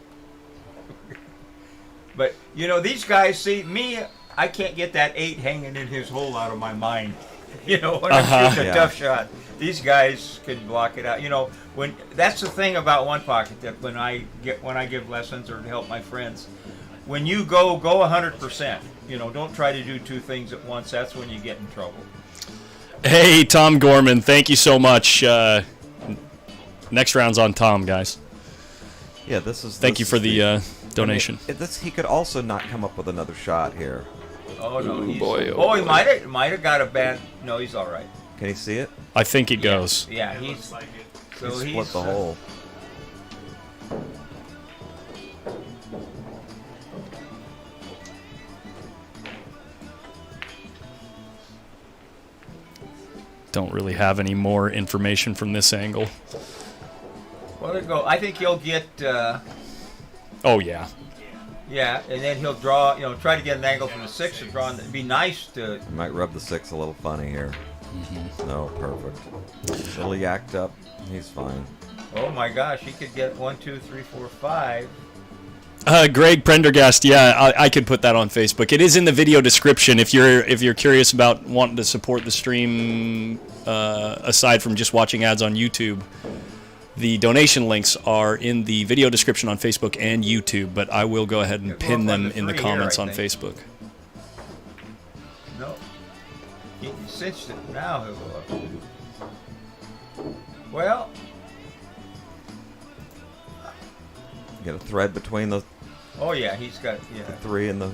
But, you know, these guys, see, me, I can't get that 8 hanging in his hole out of my mind. You know, when I'm shooting a tough shot. These guys can block it out. You know, when that's the thing about one pocket, that when I give lessons or to help my friends, when you go 100%. You know, don't try to do 2 things at once. That's when you get in trouble. Hey, Tom Gorman, thank you so much. Next round's on Tom, guys. Yeah, this is. Thank you for the donation. I mean, he could also not come up with another shot here. Oh no, he's, boy, he might have got a bad. No, he's all right. Can you see it? I think it goes. Yeah, he's so He split the hole. Don't really have any more information from this angle. Well, there you go. I think he'll get. Oh, yeah. Yeah, and then he'll draw. You know, try to get an angle from the 6 and draw. It'd be nice to. You might rub the 6 a little funny here. No, perfect. A little yacked up. He's fine. Oh my gosh, he could get 1, 2, 3, 4, 5. Greg Prendergast, yeah, I could put that on Facebook. It is in the video description if you're curious about wanting to support the stream aside from just watching ads on YouTube. The donation links are in the video description on Facebook and YouTube, but I will go ahead and pin them in the comments on Facebook. No, he cinched it. Now he'll go up. Well, Get a thread between the oh yeah, he's got 3 and the.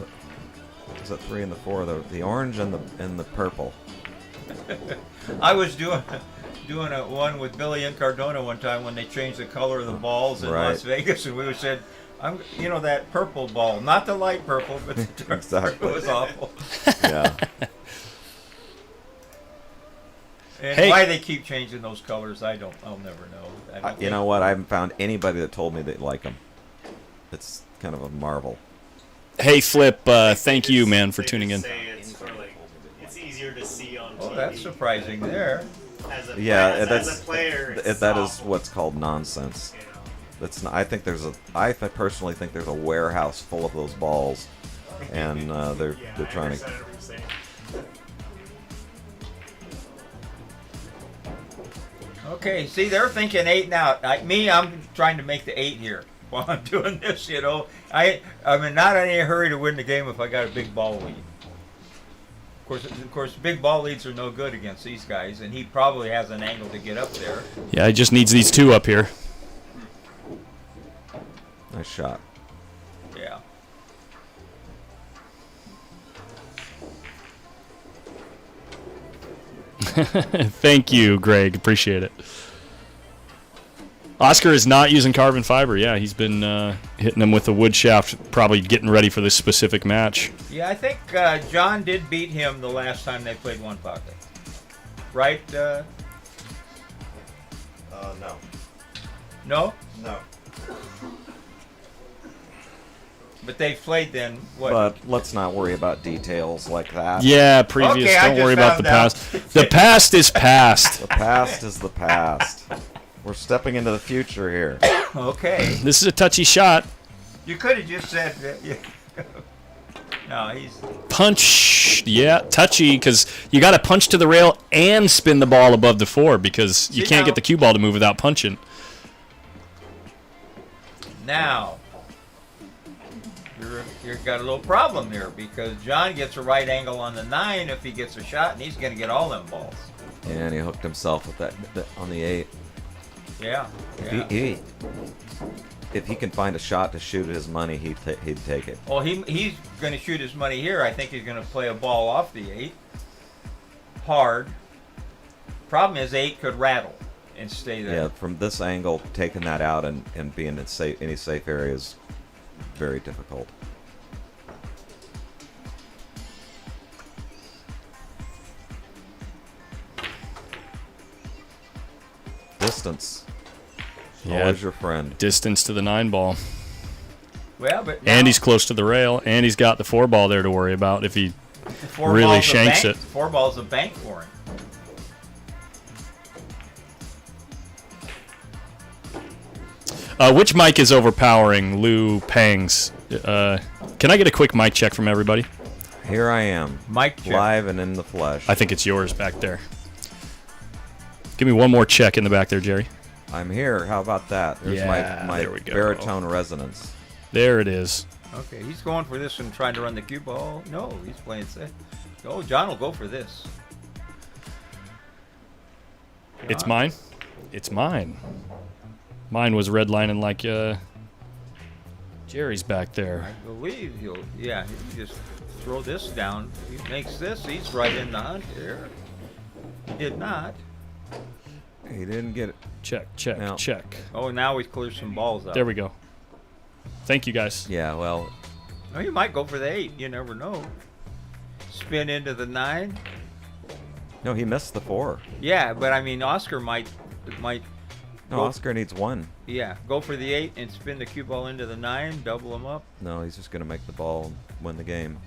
Is that 3 and the 4? The orange and the purple. I was doing a one with Billy and Cardona one time when they changed the color of the balls in Las Vegas, and we said, you know, that purple ball, not the light purple, but the dark Exactly. It was awful. Yeah. And why they keep changing those colors, I'll never know. You know what? I haven't found anybody that told me they like them. It's kind of a marvel. Hey, Flip, thank you, man, for tuning in. It's easier to see on TV. Oh, that's surprising there. As a player, that is what's called nonsense. You know. That's not, I personally think there's a warehouse full of those balls, and they're trying to. Okay, see, they're thinking 8 and out. I'm trying to make the 8 here while I'm doing this, you know. I'm not in any hurry to win the game if I got a big ball lead. Of course, big ball leads are no good against these guys, and he probably has an angle to get up there. Yeah, he just needs these 2 up here. Nice shot. Yeah. Thank you, Greg. Appreciate it. Oscar is not using carbon fiber. Yeah, he's been hitting them with the wood shaft, probably getting ready for this specific match. Yeah, I think John did beat him the last time they played one pocket. Right? No. No? No. But they played then, what? But let's not worry about details like that. Yeah, previous. Okay, Don't worry about the past. The past is past. The past is the past. We're stepping into the future here. Okay. This is a touchy shot. You could have just said that. No, he's... Punch. Yeah, touchy, because you got to punch to the rail and spin the ball above the 4, because you can't get the cue ball to move without punching. Now, you've got a little problem here, because John gets a right angle on the 9 if he gets a shot, and he's going to get all them balls. And he hooked himself with that on the 8. Yeah. If he can find a shot to shoot at his money, he'd take it. Well, he's going to shoot his money here. I think he's going to play a ball off the 8. Hard. Problem is 8 could rattle and stay there. Yeah, from this angle, taking that out and being in any safe area is very difficult. Distance. Yeah. Always your friend. Distance to the 9 ball. Well, but And he's close to the rail, and he's got the 4-ball there to worry about if he four really balls a shanks bank, it. 4 balls a bank for him. Which mic is overpowering Lou Pangs? Can I get a quick mic check from everybody? Here I am, Mic check. live and in the flesh. I think it's yours back there. Give me one more check in the back there, Jerry. I'm here. How about that? There's Yeah, my there we go. baritone resonance. There it is. Okay, he's going for this and trying to run the cue ball. No, he's playing safe. Oh, John will go for this. It's mine. It's mine. Mine was redlining like Jerry's back there. I believe he'll just throw this down. He makes this, he's right in the hunt here. He did not. He didn't get it. Check, check, No. check. Oh, now he's cleared some balls out. There we go. Thank you, guys. Yeah, well, Oh, he might go for the 8. You never know. Spin into the 9. no, he missed the 4. Yeah, but I mean, Oscar might No, Go- Oscar needs 1. go for the 8 and spin the cue ball into the 9, double him up. No, he's just going to make the ball win the game.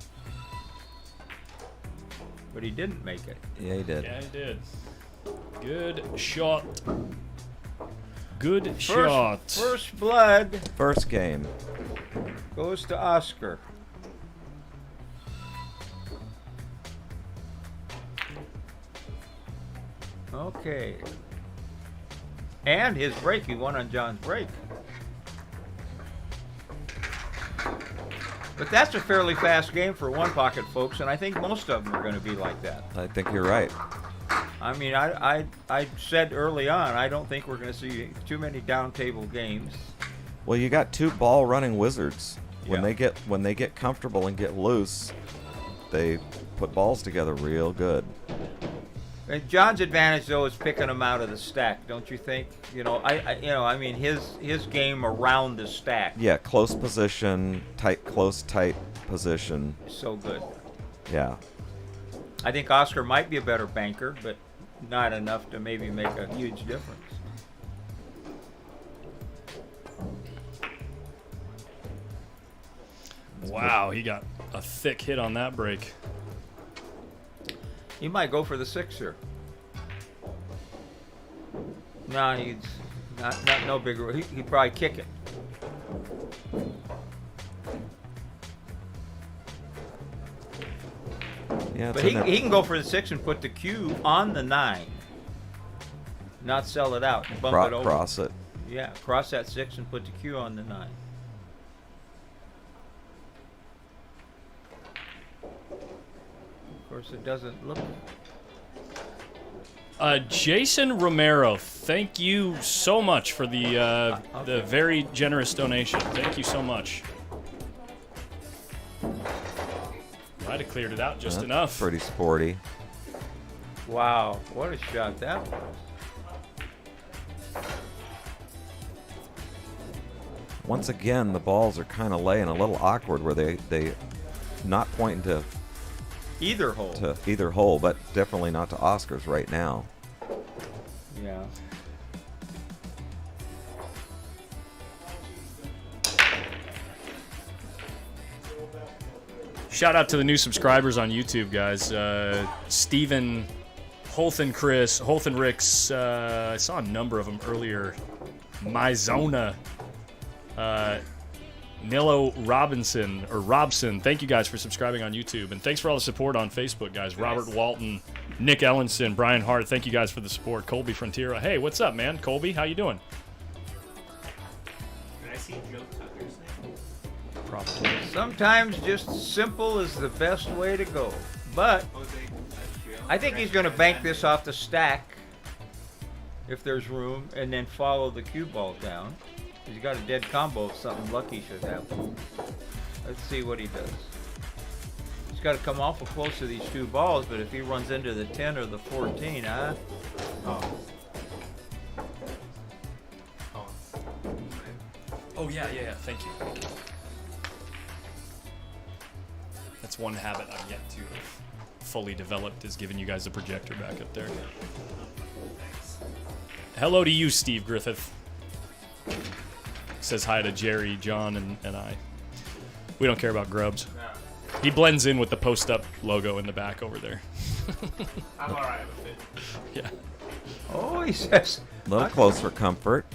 But he didn't make it. Yeah, he did. Yeah, he did. Good shot. Good shot. First blood First game. goes to Oscar. Okay. And his break, he won on John's break. But that's a fairly fast game for one pocket, folks, and I think most of them are going to be like that. I think you're right. I mean, I said early on, I don't think we're going to see too many down table games. Well, you got 2 ball running wizards. When Yeah. they get comfortable and get loose, they put balls together real good. And John's advantage, though, is picking them out of the stack, don't you think? You know, I mean, his game around the stack Yeah, close position, tight position. is so good. Yeah. I think Oscar might be a better banker, but not enough to maybe make a huge difference. Wow, he got a thick hit on that break. He might go for the 6 here. No, he's not no bigger. He'd probably kick it. Yeah, it's But in there. he can go for the 6 and put the cue on the 9. Not sell it out. Bump it over. Cross it. Yeah, cross that 6 and put the cue on the 9. Of course, it doesn't look. Jason Romero, thank you so much for the very generous donation. Thank you so much. Might have cleared it out just That's enough. Pretty sporty. Wow, what a shot that was. Once again, the balls are kind of laying a little awkward where they not pointing to Either hole. either hole, but definitely not to Oscar's right now. Yeah. Shout out to the new subscribers on YouTube, guys. Steven, Holthen Chris, Holthen Ricks. I saw a number of them earlier. Myzona. Nilo Robinson. Thank you guys for subscribing on YouTube. And thanks for all the support on Facebook, guys. Robert Walton, Nick Ellenson, Brian Hart. Thank you guys for the support. Colby Frontiera. Hey, what's up, man? Colby, how you doing? Did I see Joe Tucker's name? Probably. Sometimes just simple is the best way to go. But I think he's going to bank this off the stack if there's room and then follow the cue ball down. He's got a dead combo if something lucky should happen. Let's see what he does. He's got to come awful close to these 2 balls, but if he runs into the 10 or the 14, huh? Oh, yeah. Thank you. That's one habit I've yet to have fully developed, is giving you guys a projector back up there. Hello to you, Steve Griffith. Says hi to Jerry, John, and I. We don't care about grubs. He blends in with the post-up logo in the back over there. I'm alright with it. Yeah. Oh, he says. A little close for comfort.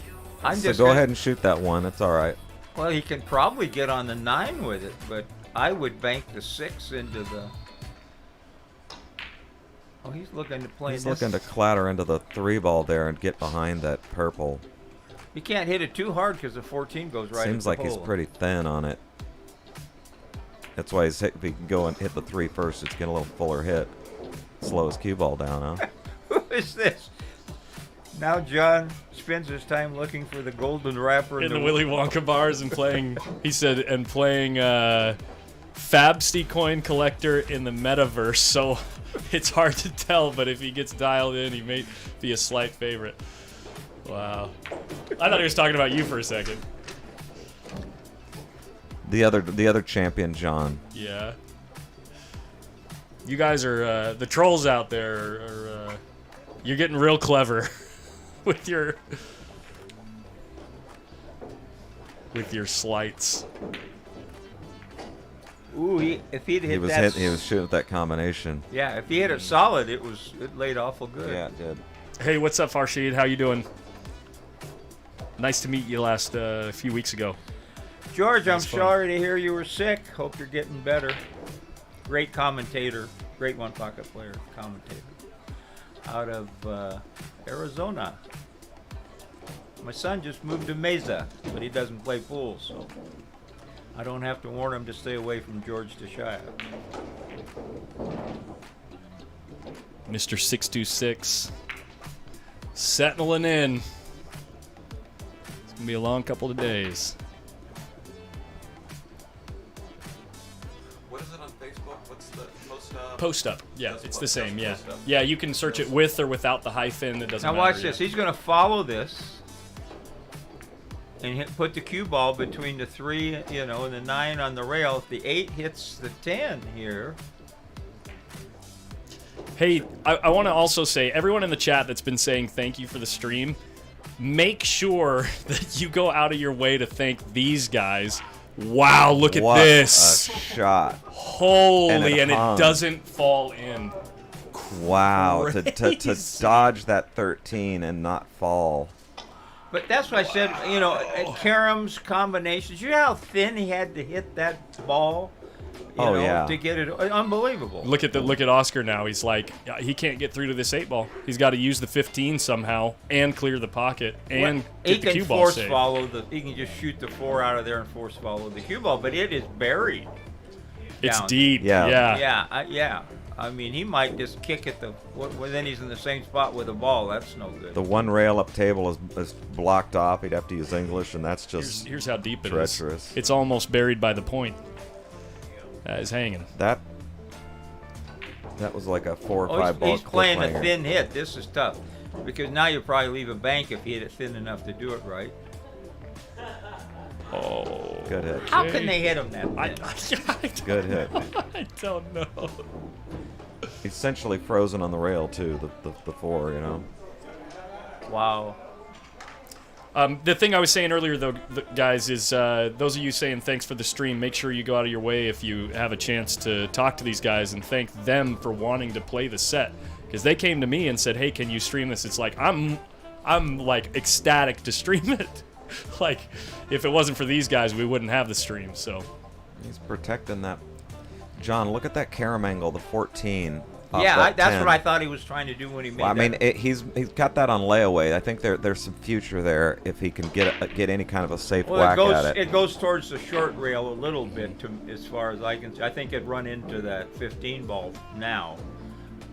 I'm So just go gonna- ahead and shoot that one. It's all right. Well, he can probably get on the 9 with it, but I would bank the 6 into the. Oh, he's looking to play He's this. looking to clatter into the 3 ball there and get behind that purple. You can't hit it too hard because the 14 goes right. Seems at like the he's hole. pretty thin on it. That's why if he can go and hit the 3 first, it's getting a little fuller hit. Slow his cue ball down, huh? Who is this? Now John spends his time looking for the golden wrapper In the Willy Wonka bars and playing, he said, and playing Fabsty coin collector in the metaverse. So it's hard to tell, but if he gets dialed in, he may be a slight favorite. Wow. I thought he was talking about you for a second. The other champion, John. Yeah. You guys are, the trolls out there are, you're getting real clever with your slights. Ooh, if he'd hit He was that. he was shooting at that combination. Yeah, if he hit it solid, it laid awful good. Yeah, it did. Hey, what's up, Farshid? How you doing? Nice to meet you last few weeks ago. George, I'm That's fun. sorry to hear you were sick. Hope you're getting better. Great commentator, great one pocket player, commentator. Out of Arizona. My son just moved to Mesa, but he doesn't play pool, so I don't have to warn him to stay away from George Tashaya. Mr. 626. Settling in. It's going to be a long couple of days. What is it on Facebook? What's the Post up. Yeah, That's it's what- the same. Yeah. that's post up. Yeah, you can search it with or without the hyphen. It doesn't Now matter. watch this. He's going to follow this and put the cue ball between the 3, and the 9 on the rail. If the 8 hits the 10 here, Hey, I want to also say, everyone in the chat that's been saying thank you for the stream, make sure that you go out of your way to thank these guys. Wow, look at what this. a shot! Holy, and it hung. doesn't fall in. Wow, to Crazy. dodge that 13 and not fall. but that's what I said. At Karam's combinations, you know how thin he had to hit that ball. Yeah. To get it, unbelievable. Look at Oscar now. He's like, he can't get through to this 8 ball. He's got to use the 15 somehow and clear the pocket and he get the can cue ball force saved. follow he can just shoot the 4 out of there and force follow the cue ball, but it is buried. It's down. deep. Yeah. Yeah. I mean, he might just kick at then he's in the same spot with the ball. That's no good. The one rail up table is blocked off. He'd have to use English, and that's just Here's how deep it is. treacherous. It's almost buried by the point. That is hanging. That was like a 4 or 5 ball. He's playing a cliffhanger. thin hit. This is tough because now you'll probably leave a bank if he hit it thin enough to do it right. Oh. Good hit. How can they hit him that thin? I Good hit. don't know. He's essentially frozen on the rail too. The 4, Wow. The thing I was saying earlier, though, guys, is those of you saying thanks for the stream, make sure you go out of your way if you have a chance to talk to these guys and thank them for wanting to play the set. Because they came to me and said, hey, can you stream this? It's like, I'm like ecstatic to stream it. Like, if it wasn't for these guys, we wouldn't have the stream, so. He's protecting that. John, look at that carom angle, the 14. off Yeah, that that's 10. what I thought he was trying to do when he made Well, I mean, that. he's got that on layaway. I think there's some future there if he can get any kind of a safe Well, whack at it. it goes towards the short rail a little bit, as far as I can see. I think it'd run into that 15 ball now,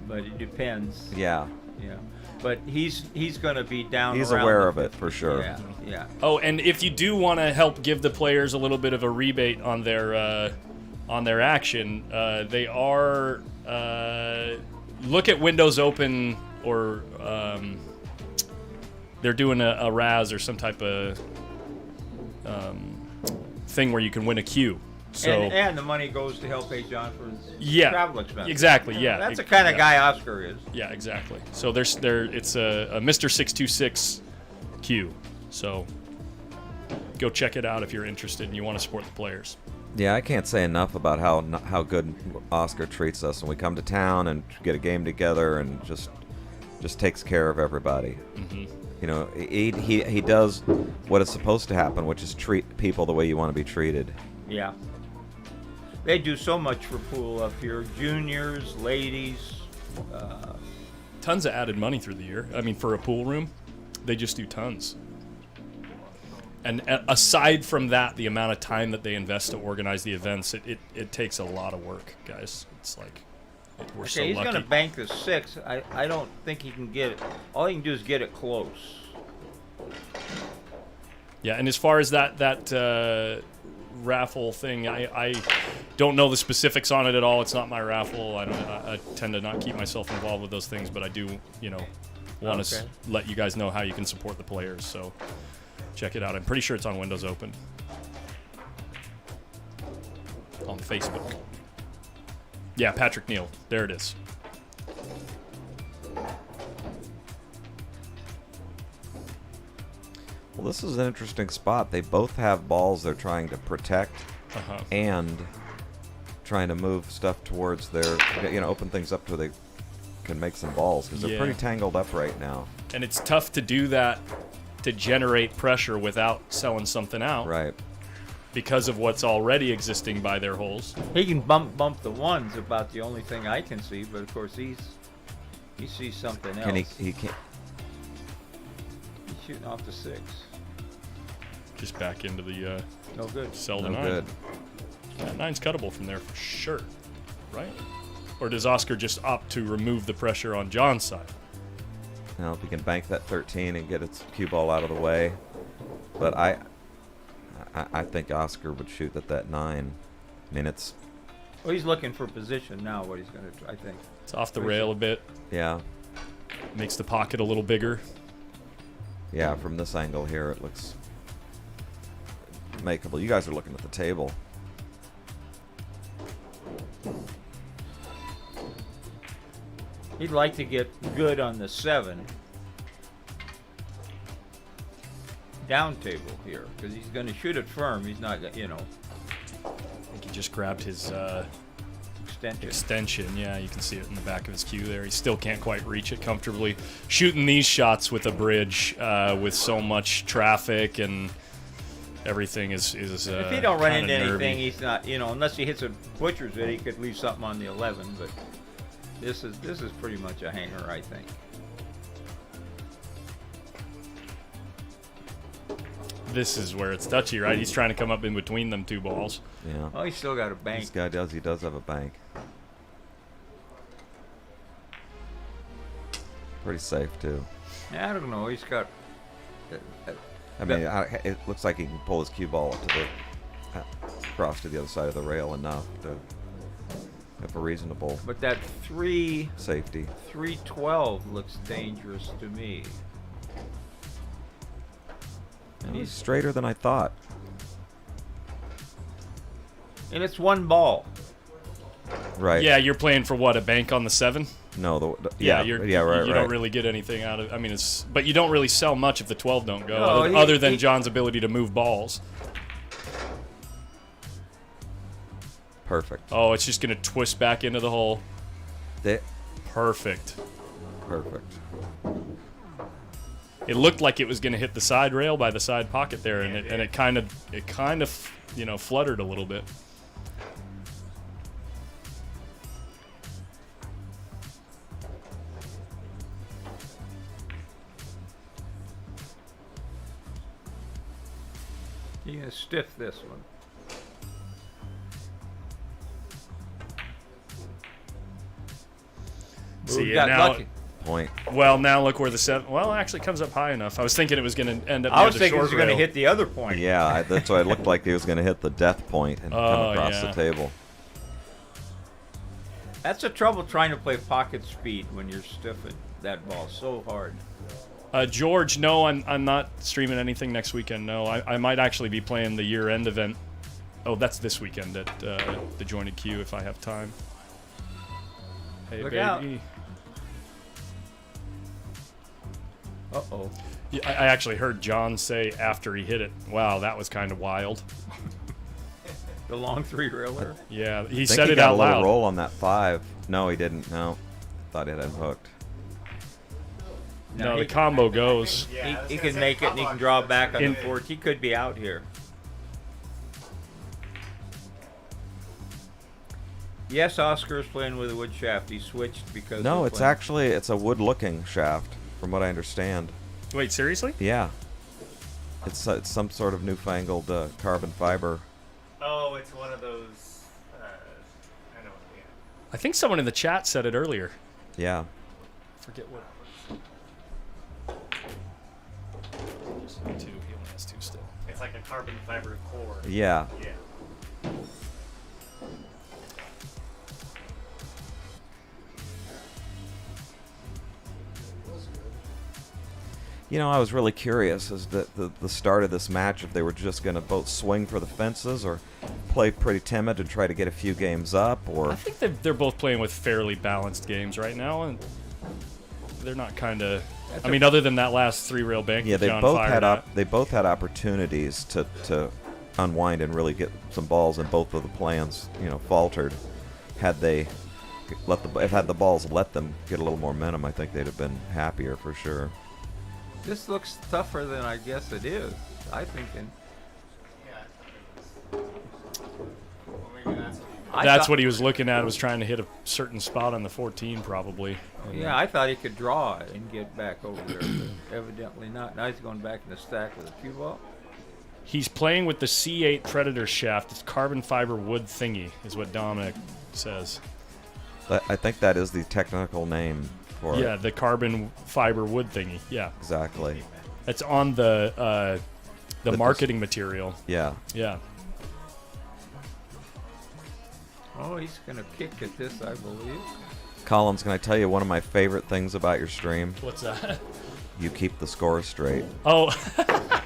but it depends. Yeah, Yeah, but he's going to be down. he's around aware the of it for sure. Yeah. Oh, and if you do want to help give the players a little bit of a rebate on their action, they are look at Windows Open, or they're doing a RAS or some type of thing where you can win a queue. So And the money goes to help pay John for his travel expenses. exactly, yeah. That's the kind of guy Oscar is. Yeah, exactly. So it's a Mr. 626 queue. So go check it out if you're interested and you want to support the players. Yeah, I can't say enough about how good Oscar treats us when we come to town and get a game together, and just takes care of everybody. Mm-hmm. You know, he does what is supposed to happen, which is treat people the way you want to be treated. Yeah. They do so much for pool up here. Juniors, ladies. Tons of added money through the year. I mean, for a pool room, they just do tons. And aside from that, the amount of time that they invest to organize the events, it takes a lot of work, guys. It's like, we're so he's lucky. going to bank the 6. I don't think he can get it. All he can do is get it close. Yeah, and as far as that raffle thing, I don't know the specifics on it at all. It's not my raffle. I tend to not keep myself involved with those things, but I do, want to let you guys know how you can support the players. So check it out. I'm pretty sure it's on Windows Open on Facebook. Yeah, Patrick Neal. There it is. Well, this is an interesting spot. They both have balls they're trying to protect and trying to move stuff towards their, open things up so they can make some balls, because they're pretty tangled up right now. And it's tough to do that, to generate pressure without selling something out. Right. Because of what's already existing by their holes. He can bump the 1s, about the only thing I can see, but of course he sees something else. Can he can't. He's shooting off the 6. Just back into the No good. sell the No 9. good. That 9's cuttable from there for sure, right? Or does Oscar just opt to remove the pressure on John's side? Now, if he can bank that 13 and get its cue ball out of the way, but I think Oscar would shoot at that 9. I mean, it's. Well, he's looking for position now. What he's going to try, I think. It's off the rail a bit. Yeah. Makes the pocket a little bigger. Yeah, from this angle here, it looks makeable. You guys are looking at the table. He'd like to get good on the 7 down table here, because he's going to shoot it firm. He's not, I think he just grabbed his extension. Yeah, you can see it in the back of his cue there. He still can't quite reach it comfortably. Shooting these shots with a bridge with so much traffic and everything is if he don't run into nervy. anything, he's not, unless he hits a butcher's it, he could leave something on the 11, but this is pretty much a hanger, I think. This is where it's touchy, right? He's trying to come up in between them two balls. Yeah. Oh, he's still got a bank. This guy does. He does have a bank. Pretty safe, too. Yeah, I don't know. He's got. I mean, it looks like he can pull his cue ball up to across to the other side of the rail enough to have a reasonable But that safety. 312 looks dangerous to me. And he's straighter than I thought. And it's one ball. Right. Yeah, you're playing for what, a bank on the 7? No. You don't really get anything out of. I mean, but you don't really sell much if the 12 don't go, other than John's ability to move balls. Perfect. Oh, it's just gonna twist back into the hole. Perfect. It looked like it was gonna hit the side rail by the side pocket there, and it kind of fluttered a little bit. You're going to stiff this one. See, now, lucky. Point. Well, now look where the 7. Well, it actually comes up high enough. I was thinking it was going to end up. I was near the thinking it short was going to rail. hit the other point. Yeah, that's why it looked like he was going to hit the death point and come across the table. That's the trouble trying to play pocket speed when you're stiffing that ball so hard. George, no, I'm not streaming anything next weekend. No, I might actually be playing the year-end event. Oh, that's this weekend at the Jointed Queue if I have time. Hey, Look baby. out. Uh-oh. Yeah, I actually heard John say after he hit it, wow, that was kind of wild. The long three-reeler. Yeah, he I think said he it got out a little loud. roll on that 5. No, he didn't. No, thought it had hooked. No, the combo goes. He can make it and he can draw back on the 4th. He could be out here. Yes, Oscar is playing with a wood shaft. He switched because. No, it's actually it's a wood-looking shaft, from what I understand. Wait, seriously? Yeah, it's some sort of newfangled carbon fiber. Oh, it's one of those. I know. Yeah. I think someone in the chat said it earlier. Yeah. Forget what. Two. He only has 2 still. It's like a carbon fiber core. Yeah. Yeah. You know, I was really curious as to the start of this match, if they were just going to both swing for the fences or play pretty timid and try to get a few games up, or... I think they're both playing with fairly balanced games right now, and they're not kind of... I mean, other than that last 3-rail bank. Yeah, John fired at. they both had opportunities to unwind and really get some balls, and both of the plans, you know, faltered. Had they had the balls let them get a little more momentum, I think they'd have been happier for sure. This looks tougher than I guess it is. I think. That's what he was looking at. Was trying to hit a certain spot on the 14, probably. Yeah, I thought he could draw it and get back over there, but evidently not. Now he's going back in the stack with a cue ball. He's playing with the C8 Predator shaft. It's carbon fiber wood thingy, is what Dominic says. I think that is the technical name for it. Yeah, the carbon fiber wood thingy. Yeah, Exactly. it's on the marketing material. Yeah. Yeah. Oh, he's going to kick at this, I believe. Collins, can I tell you one of my favorite things about your stream? What's that? You keep the score straight. Oh,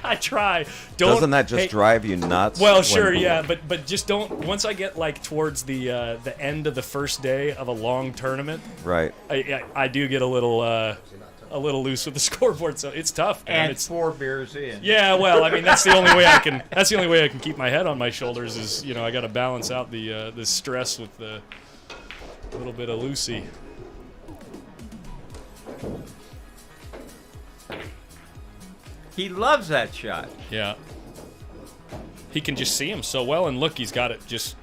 I try. Doesn't that just hey, drive you nuts? Well, sure, yeah, but just don't. Once I get like towards the end of the first day of a long tournament, Right. I do get a little loose with the scoreboard, so it's tough. Man. And it's 4 beers in. Yeah, well, I mean that's the only way I can. That's the only way I can keep my head on my shoulders. Is I got to balance out the stress with the little bit of Lucy. He loves that shot. Yeah. He can just see him so well, and look, he's got it just...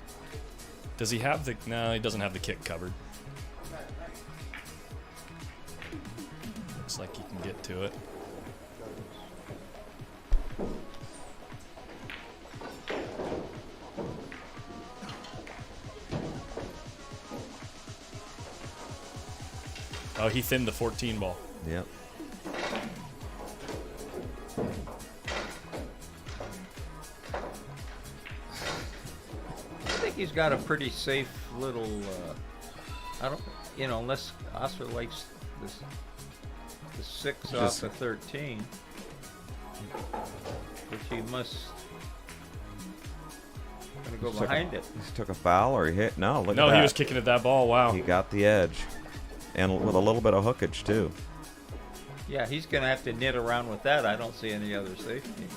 Does he have the... No, he doesn't have the kick covered. Looks like he can get to it. Oh, he thinned the 14 ball. Yep. I think he's got a pretty safe little. I don't, unless Oscar likes this, the 6 off the 13, which he must. Gonna go behind it. He took a foul or he hit? No, look at No, that. he was kicking at that ball. Wow. He got the edge, and with a little bit of hookage too. Yeah, he's gonna have to knit around with that. I don't see any other safety.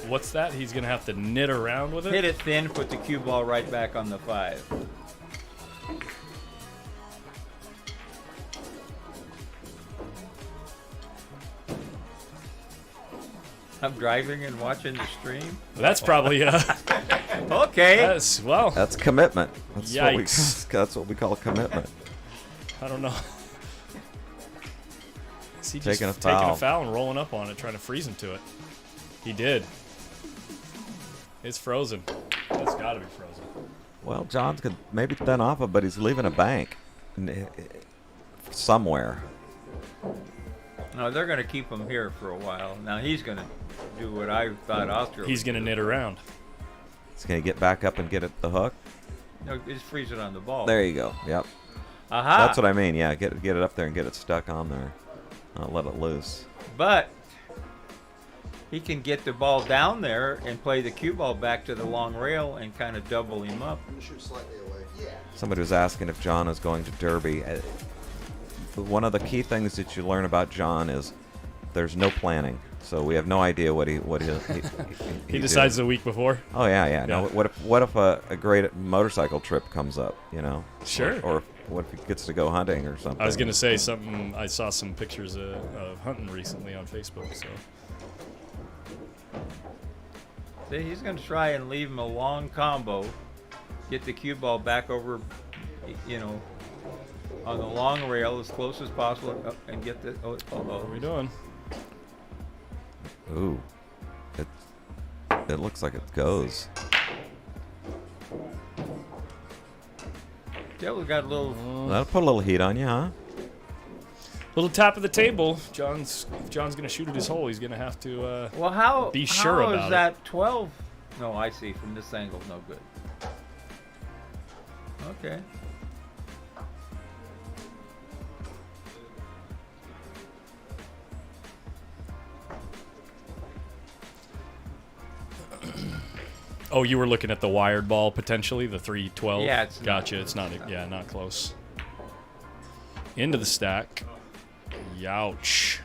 What's that? He's going to have to knit around with it? Hit it thin, put the cue ball right back on the 5. I'm driving and watching the stream. That's probably... Okay. That's commitment. That's Yikes. That's what we call commitment. I don't know. Is he Taking just a foul. taking a foul and rolling up on it, trying to freeze him to it? He did. It's frozen. It's got to be frozen. Well, John could maybe thin off it, but he's leaving a bank somewhere. No, they're going to keep him here for a while. Now he's going to do what I thought Oscar. He's going to knit around. He's going to get back up and get at the hook. No, just freeze it on the ball. There you go. Yep. Aha. That's what I mean. Yeah, get it up there and get it stuck on there. Not let it loose. But he can get the ball down there and play the cue ball back to the long rail and kind of double him up. Shoot slightly away. Yeah. Somebody was asking if John is going to Derby. One of the key things that you learn about John is there's no planning. So we have no idea what he He decides the week before. Oh yeah. Yeah. No, what if a great motorcycle trip comes up? You know. Sure. Or what if he gets to go hunting or something? I was gonna say something. I saw some pictures of hunting recently on Facebook. So See, he's going to try and leave him a long combo, get the cue ball back over, on the long rail as close as possible, and get the. what are we doing? Ooh, it looks like it goes. Devil's got a little. That'll put a little heat on you, huh? Little top of the table. If John's gonna shoot at his hole, he's gonna have to. Well, how be sure how about is that 12? No, I see. From this angle, no good. Okay. Oh, you were looking at the wired ball potentially, the 312. Yeah, it's gotcha. not- It's not. Not close. Into the stack. Youch.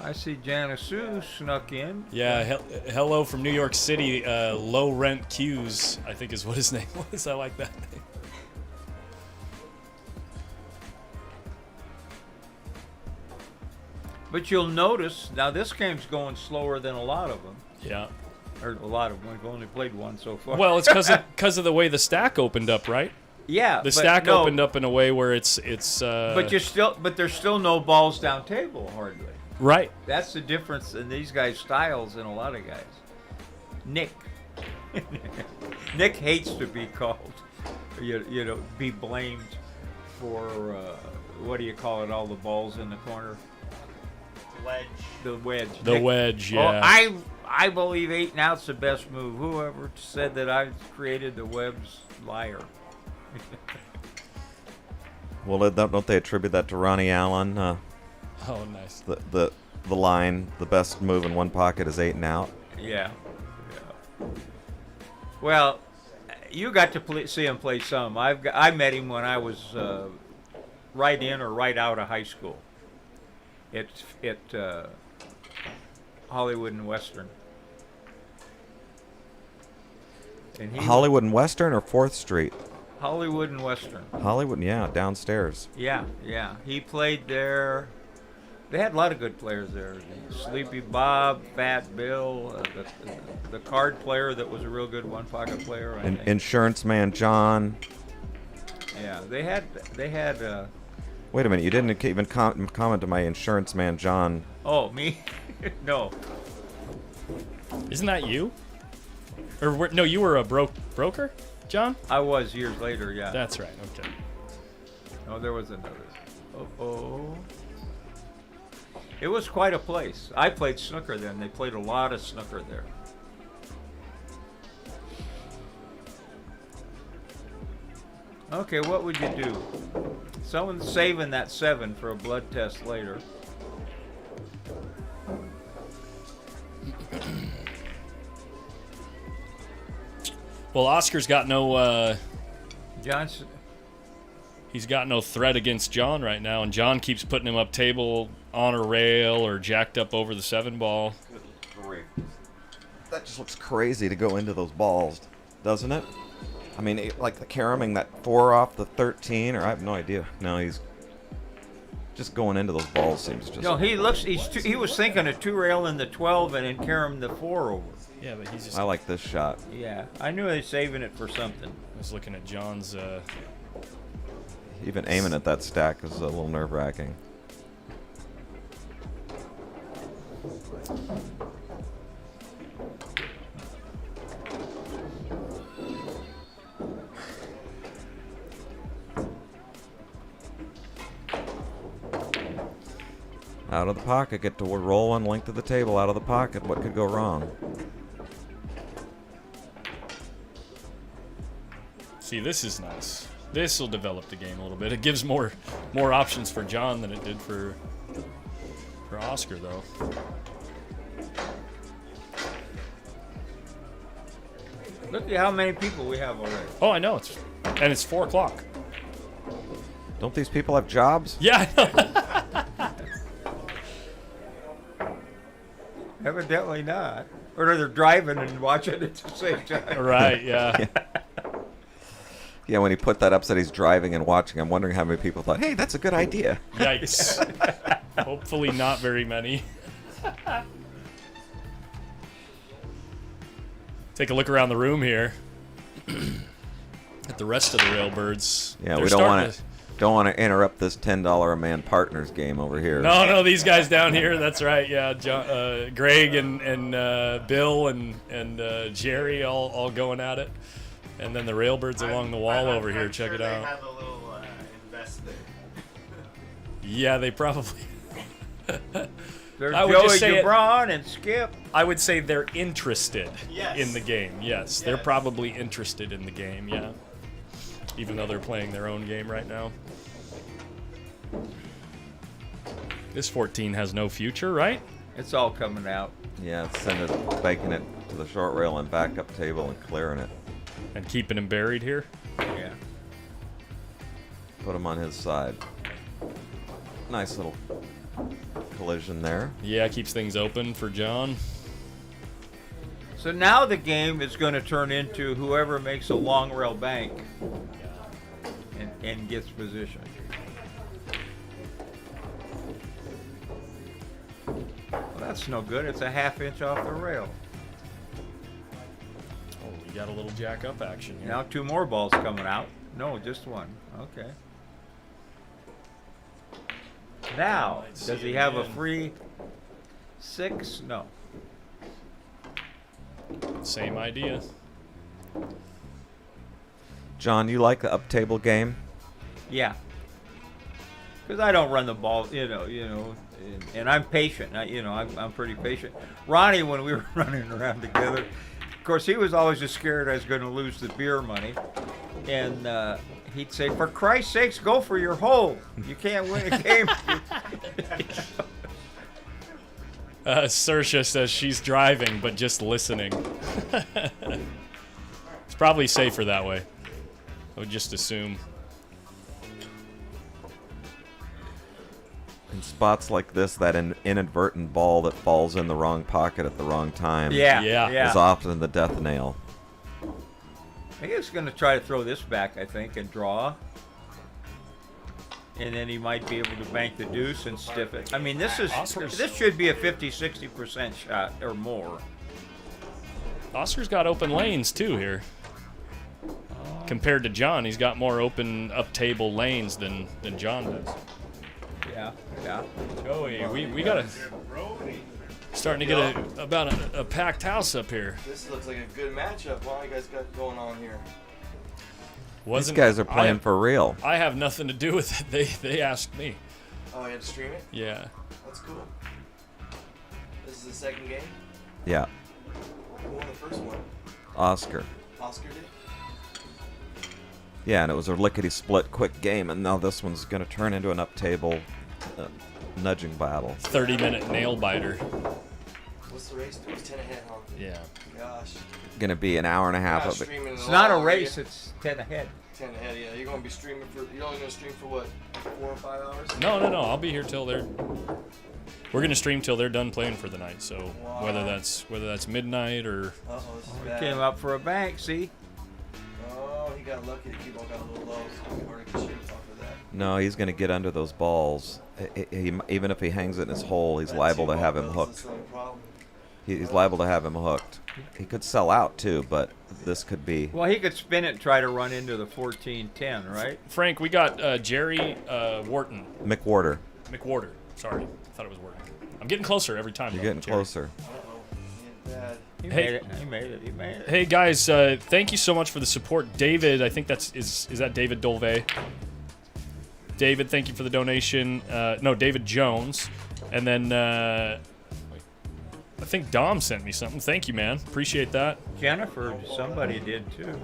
I see Janice Sue snuck in. Yeah. Hello from New York City. Low rent Q's, I think is what his name was. I like that name. But you'll notice now this game's going slower than a lot of them. Yeah. Or a lot of them. We've only played one so far. Well, it's because of the way the stack opened up, right? yeah, The but stack no, opened up in a way where it's. But there's still no balls down table hardly. Right. That's the difference in these guys' styles and a lot of guys. Nick hates to be called, be blamed for what do you call it? All the balls in the corner. Wedge. The wedge. The wedge, yeah. Oh, I believe 8 and out's the best move. Whoever said that I created the web's liar. Well, don't they attribute that to Ronnie Allen? Oh, nice. The line, the best move in one pocket is 8 and out. Yeah. Well, you got to see him play some. I met him when I was right in or right out of high school. At Hollywood and Western. And Hollywood and Western or 4th Street? Hollywood and Western. Hollywood, yeah, downstairs. Yeah. He played there. They had a lot of good players there. Sleepy Bob, Fat Bill, the card player that was a real good one-pocket player. I think. Insurance Man John. Yeah, they had. Wait a minute, you didn't even comment to my Insurance Man John. Oh, me? No. Isn't that you? Or no, you were a broker, John? I was years later, yeah. That's right. Okay. No, there was another. Oh. It was quite a place. I played snooker then. They played a lot of snooker there. Okay, what would you do? Someone's saving that 7 for a blood test later. Well, Oscar's got no. Johnson. He's got no threat against John right now, and John keeps putting him up table on a rail or jacked up over the 7 ball. That just looks crazy to go into those balls, doesn't it? I mean, like the caroming that 4 off the 13, or I have no idea. No, he's just going into those balls seems just. No, he was thinking a 2 rail in the 12 and then carom the 4 over. Yeah, but he's just. I like this shot. Yeah, I knew they were saving it for something. I was looking at John's. Even aiming at that stack is a little nerve-wracking. Out of the pocket. Get to roll one length of the table out of the pocket. What could go wrong? See, this is nice. This will develop the game a little bit. It gives more options for John than it did for Oscar, though. Look at how many people we have already. Oh, I know. It's 4 o'clock. Don't these people have jobs? Yeah, I know. Evidently not. Or they're driving and watching at the same time. Right, yeah. Yeah, when he put that up, said he's driving and watching. I'm wondering how many people thought, hey, that's a good idea. Yikes. Hopefully not very many. Take a look around the room here at the rest of the Railbirds. Yeah, They're we starting don't want to interrupt this $10 a man partners game over here. No, these guys down here. That's right. Yeah, Greg and Bill and Jerry all going at it, and then the Railbirds along the wall over here. Check it out. They have a little investment. Yeah, they probably. There's I would Joey just say Gibran and Skip. I would say they're interested Yes. in the game. Yes, they're probably interested in the game. Yeah, even though they're playing their own game right now. This 14 has no future, right? It's all coming out. Yeah, baking it to the short rail and backup table and clearing it. And keeping him buried here. Yeah. Put him on his side. Nice little collision there. Yeah, keeps things open for John. So now the game is going to turn into whoever makes a long rail bank and gets position. Well, that's no good. It's a half-inch off the rail. Oh, we got a little jack up action here. Now 2 more balls coming out. No, just 1. Okay. Now, does he have a free 6? No. Same idea. John, you like the up table game? Yeah. Because I don't run the ball, and I'm patient. I'm pretty patient. Ronnie, when we were running around together, of course, he was always just scared I was going to lose the beer money. And he'd say, for Christ's sakes, go for your hole. You can't win a game. Saoirse says she's driving, but just listening. It's probably safer that way. I would just assume. In spots like this, that inadvertent ball that falls in the wrong pocket at the wrong time Yeah. is often the death nail. I think he's going to try to throw this back, I think, and draw. And then he might be able to bank the deuce and stiff it. I mean, this should be a 50-60% shot or more. Oscar's got open lanes too here. Compared to John, he's got more open up table lanes than John does. Yeah. Joey, we got starting to get about a packed house up here. This looks like a good matchup. What you guys got going on here? These guys are playing for real. I have nothing to do with it. They asked me. Oh, you had to stream it? Yeah. That's cool. This is the second game? Yeah, Who won the first one? Oscar. Oscar did? Yeah, and it was a lickety-split quick game, and now this one's going to turn into an up-table nudging battle. 30-minute nail biter. What's the race? It was 10 ahead, huh? Yeah. Gosh. Going to be an hour and a half of it. It's not a race. It's 10 ahead. 10 ahead, yeah. You're going to be streaming you're only going to stream for what? 4 or 5 hours? No. I'll be here till they're. We're gonna stream till they're done playing for the night. So whether that's midnight or. Uh-oh, this is He bad. came up for a bank, see? Oh, he got lucky. The keyboard got a little low, so it's hard to get shit off of that. No, he's going to get under those balls. Even if he hangs it in his hole, he's liable to have him hooked. He's liable to have him hooked. He could sell out too, but this could be. Well, he could spin it and try to run into the 14-10, right? Frank, we got Jerry Wharton. McWhorter. McWhorter. Sorry, I thought it was Wharton. I'm getting closer every time. You're getting Jerry. closer. Bad. He Hey. made it. Hey guys, thank you so much for the support. David, I think is that David Dolve? David, thank you for the donation. No, David Jones. And then I think Dom sent me something. Thank you, man. Appreciate that. Jennifer, somebody did too.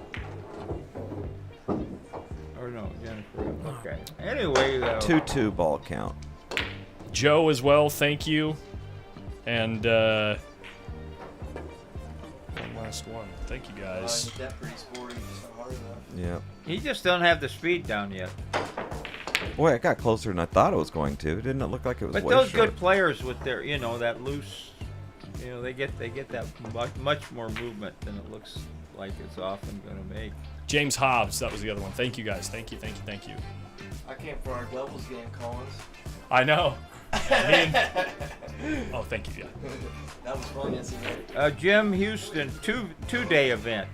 Or no, Jennifer. Okay. Anyway, 2-2 ball count. Joe as well, thank you. And one last one. Thank you guys. That pretty sporty. It's not hard enough. Yeah. he just doesn't have the speed down yet. Boy, it got closer than I thought it was going to. Didn't it look like it was But way those short? good players with their, that loose, they get that much more movement than it looks like it's often going to make. James Hobbs, that was the other one. Thank you guys. Thank you. I came for our doubles game, Collins. I know. Oh, thank you. Yeah. That was fun yesterday. Jim Houston, two-day event,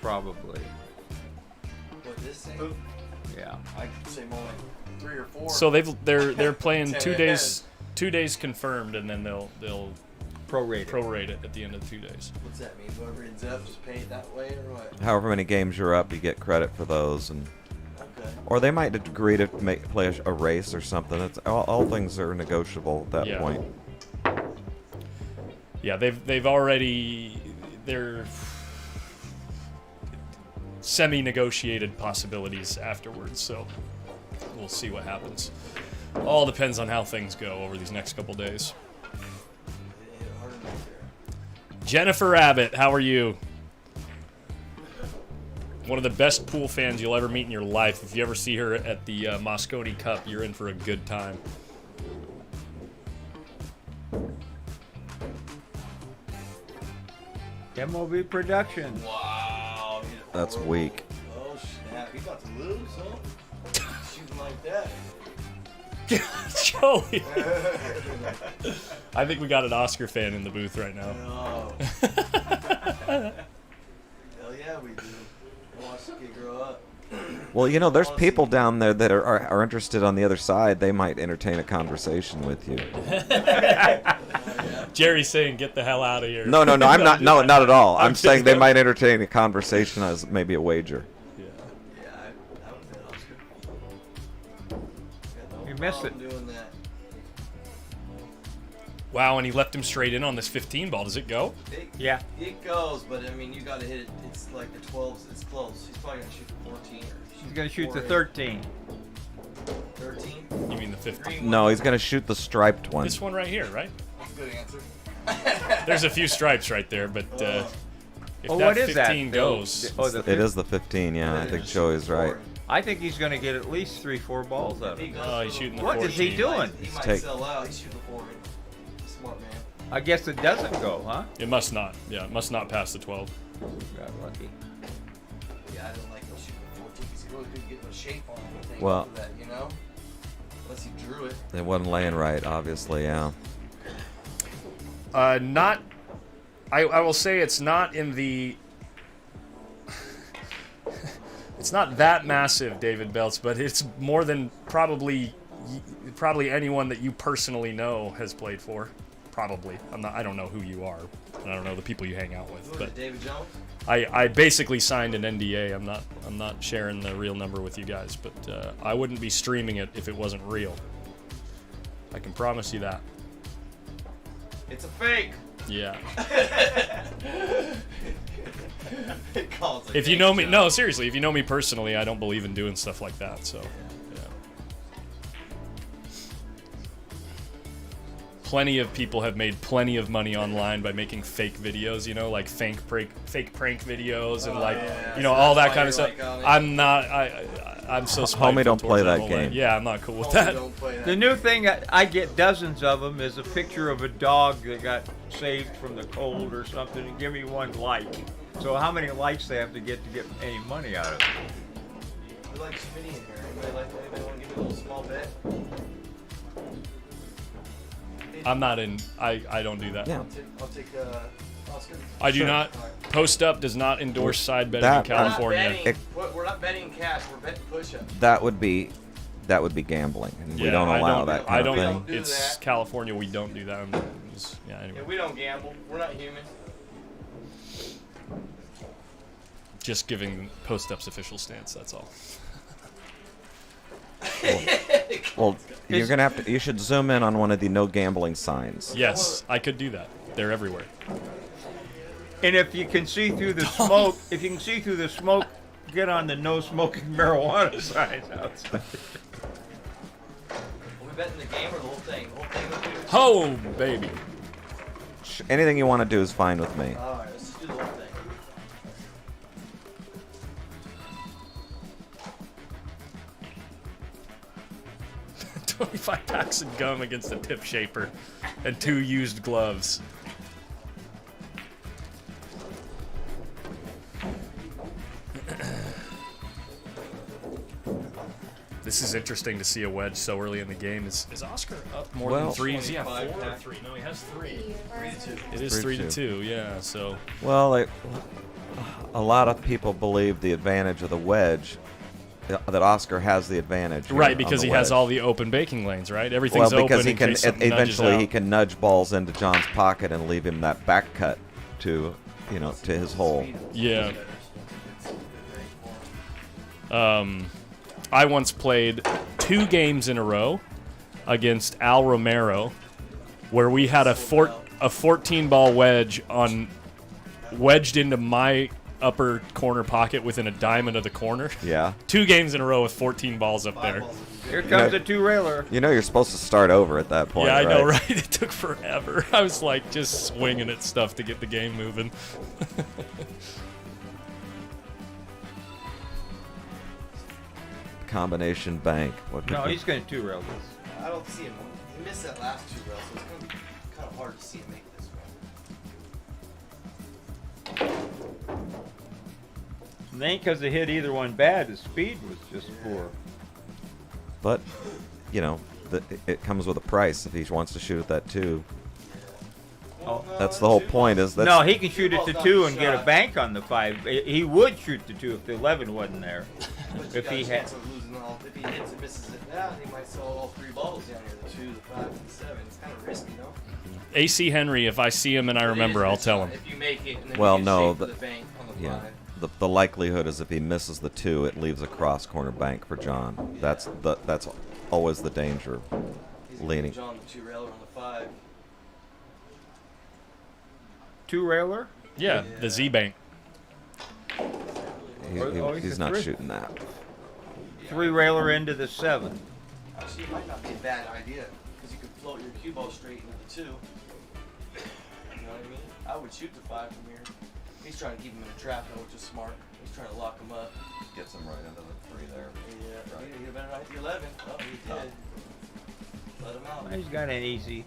probably. What, this thing? Yeah. I'd say more like 3 or 4. So they're playing 2 10 days. 2 days confirmed, and then they'll Prorate it at the end of the 2 days. What's that mean? Whoever ends up just pay it that way or what? However many games you're up, you get credit for those, and Okay. or they might agree to play a race or something. It's all things are negotiable at that Yeah. point. Yeah, they're semi-negotiated possibilities afterwards, so we'll see what happens. All depends on how things go over these next couple days. Hard enough there. Jennifer Abbott, how are you? One of the best pool fans you'll ever meet in your life. If you ever see her at the Moscone Cup, you're in for a good time. MOB Production. Wow. That's weak. Oh, snap. He about to lose, huh? Shooting like that. Joey. I think we got an Oscar fan in the booth right now. Oh. Hell yeah, we do. Watch the kid grow up. Well, there's people down there that are interested on the other side. They might entertain a conversation with you. Jerry's saying, "Get the hell out of here." No, I'm not. No, not at all. I'm saying they might entertain a conversation as maybe a wager. Yeah, I don't think Oscar. Got no You missed problem it. doing that. Wow, and he left him straight in on this 15 ball. Does it go? Yeah. It goes, but I mean, you got to hit it. It's like the 12s. It's close. He's probably gonna shoot the 14 or. He's going to shoot the 4-8. 13. 13. You mean the 15? Green No, one. he's gonna shoot the striped one. This one right here, right? That's a good answer. There's a few stripes right there, but if Oh, that what is that? 15 goes, Oh, the It is the 15. Yeah, I think Joey's right. I think he's going to get at least 3-4 balls out of He it. goes Oh, for he's the shooting the 14. What is he doing? He might Take- sell out. He's shooting the 4. Smart man. I guess it doesn't go, huh? it must not. Yeah, it must not pass the 12. Got lucky. Yeah, I don't like him shooting the 14 because he really couldn't get no shape on anything Well- after that, Unless he drew it. It wasn't laying right, obviously. Yeah. Not. I will say it's not in the. It's not that massive, David Belts, but it's more than probably anyone that you personally know has played for. Probably. I don't know who you are. I don't know the people you hang out with. Who is But it, David Jones? I basically signed an NDA. I'm not sharing the real number with you guys, but I wouldn't be streaming it if it wasn't real. I can promise you that. It's a fake. Yeah. It calls a If you fake know me, job. no, seriously, if you know me personally, I don't believe in doing stuff like that. So, yeah. Plenty of people have made plenty of money online by making fake videos, like fake prank videos and yeah. all So that that's kind of why stuff. you're, like, on it. I'm not. I'm so spiteful. Homie, don't towards play that whole game. life. Yeah, I'm not cool with Oh, that. don't play that. The new thing, I get dozens of them, is a picture of a dog that got saved from the cold or something, and give me one like. So how many likes they have to get any money out of it? We like SCHMIDT in here. Anybody want to give me a little small bet? I'm not in. I don't do that. Yeah. I'll take Oscar. I do Sure. not. Post Up does not endorse side betting That- in California. We're not betting cash. We're betting push-ups. That would be gambling, and we Yeah, don't allow that I kind don't. of We thing. don't do It's that. California. We don't do that. Anyway. Yeah, we don't gamble. We're not human. Just giving Post Up's official stance. That's all. Well, you're gonna have to. You should zoom in on one of the no gambling signs. Yes, I could do that. They're everywhere. And if you can see through the smoke, get on the no smoking marijuana signs outside. Are we betting the game or the whole thing? The whole thing with you? Oh, baby. Anything you want to do is fine with me. All right, let's just do the whole thing. 25 packs of gum against a tip shaper and 2 used gloves. This is interesting to see a wedge so early in the game. Is Oscar up more than 3? Is he at 4 or 3? No, he has 3. 3-2. It is 3-2, yeah, so... Well, a lot of people believe the advantage of the wedge, that Oscar has the advantage. here Right, on because the he has wedge. all the open baking lanes, right? Everything's Well, because open he in can case something nudges eventually he out. can nudge balls into John's pocket and leave him that back cut to, to his hole. Yeah. I once played 2 games in a row against Al Romero, where we had a 14-ball wedge wedged into my upper corner pocket within a diamond of the corner. Yeah. 2 games in a row with 14 balls up there. Here comes a 2-railer. You're supposed to start over at that point. Yeah, I know, right? right? It took forever. I was like just swinging at stuff to get the game moving. Combination bank. No, he's going to 2-rail this. I don't see him. He missed that last 2 rails, so it's going to be kind of hard to see him make this one. It ain't because they hit either one bad. The speed was just poor. But, it comes with a price if he wants to shoot at that 2. Oh. That's the whole point. No, he can shoot it to 2 and get a bank on the 5. He would shoot the 2 if the 11 wasn't there. If he had. If he hits and misses it down, he might sell all 3 balls down here, the 2, the 5, and the 7. It's kind of risky, no? AC Henry, if I see him and I remember, I'll tell him. If you make it, and then Well, you no, the bank on the 5. The likelihood is if he misses the 2, it leaves a cross corner bank for John. That's always the danger. He's Leaning. John the 2-railer on the 5. 2-railer? Yeah, the Z Bank. He's not shooting that. 3-railer into the 7. Actually, it might not be a bad idea, because you could float your cue ball straight into the 2. You know what I mean? I would shoot the 5 from here. He's trying to keep him in a trap, though, which is smart. He's trying to lock him up. Gets him right into the 3 there. Yeah, right. He better not hit the 11. Oh, he did. Let him out. He's got an easy.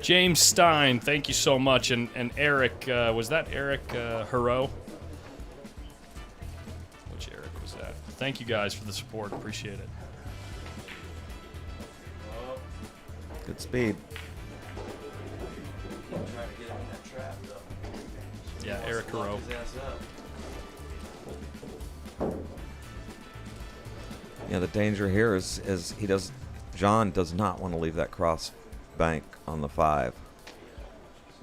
James Stein, thank you so much. And Eric, was that Eric Hero? Which Eric was that? Thank you guys for the support. Appreciate it. Good speed. Keep trying to get him in that trap, though. Yeah, Eric Hero. His ass up. The danger here is John does not want to leave that cross bank on the 5.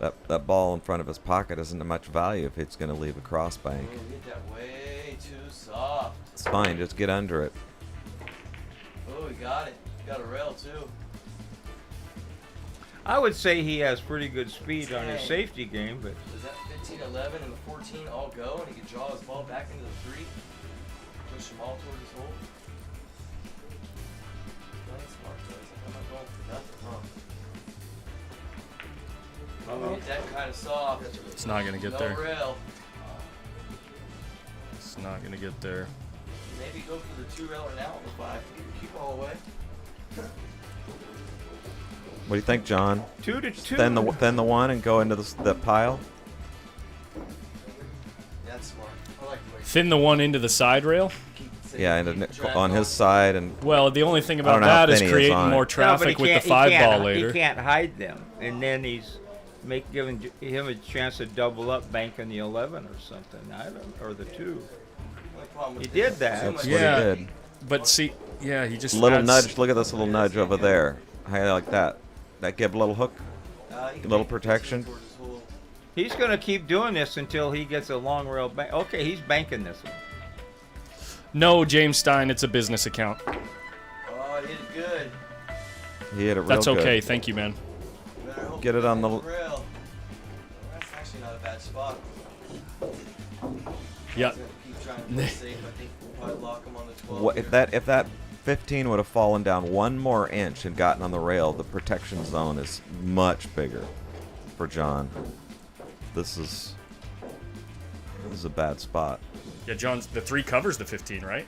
That ball in front of his pocket isn't of much value if it's going to leave a cross bank. Oh, you hit that way too soft. It's fine, just get under it. Oh, he got it. Got a rail, too. I would say he has pretty good speed on his safety game, but Does that 15, 11, and the 14 all go, and he can draw his ball back into the 3? Push them all toward his hole? Playing smart, though. I'm not going for nothing, huh? Oh, hit that kind of soft. It's not going to get No there. rail. It's not going to get there. Maybe go for the 2-railer now on the 5. Keep all away. What do you think, John? 2 to 2. Then the 1 and go into the pile. That's smart. I like the way Thin the 1 into the side rail. Yeah, and on his side and Well, the only thing I about don't know how that is thin he is creating on it. more No, but traffic with the 5-ball later. He can't hide them, and then he's giving him a chance to double up, banking the 11 or something. Or the 2. He did that. that's what Yeah. he did. But see, yeah, he just Little adds- nudge. Look at this little nudge over there. How you like that? That give a little hook, he can little make it protection. towards his hole. He's going to keep doing this until he gets a long rail bank. Okay, he's banking this one. No, James Stein, it's a business account. Oh, he hit it good. He hit it real That's good. okay. Thank you, man. You better hope Get you it on the rail. That's actually not a bad spot. Yeah. Keep trying to play safe. I think we'll probably lock him on the 12. What if that 15 would have fallen down 1 more inch and gotten on the rail? The protection zone is much bigger for John. This is a bad spot. Yeah, John, the 3 covers the 15, right?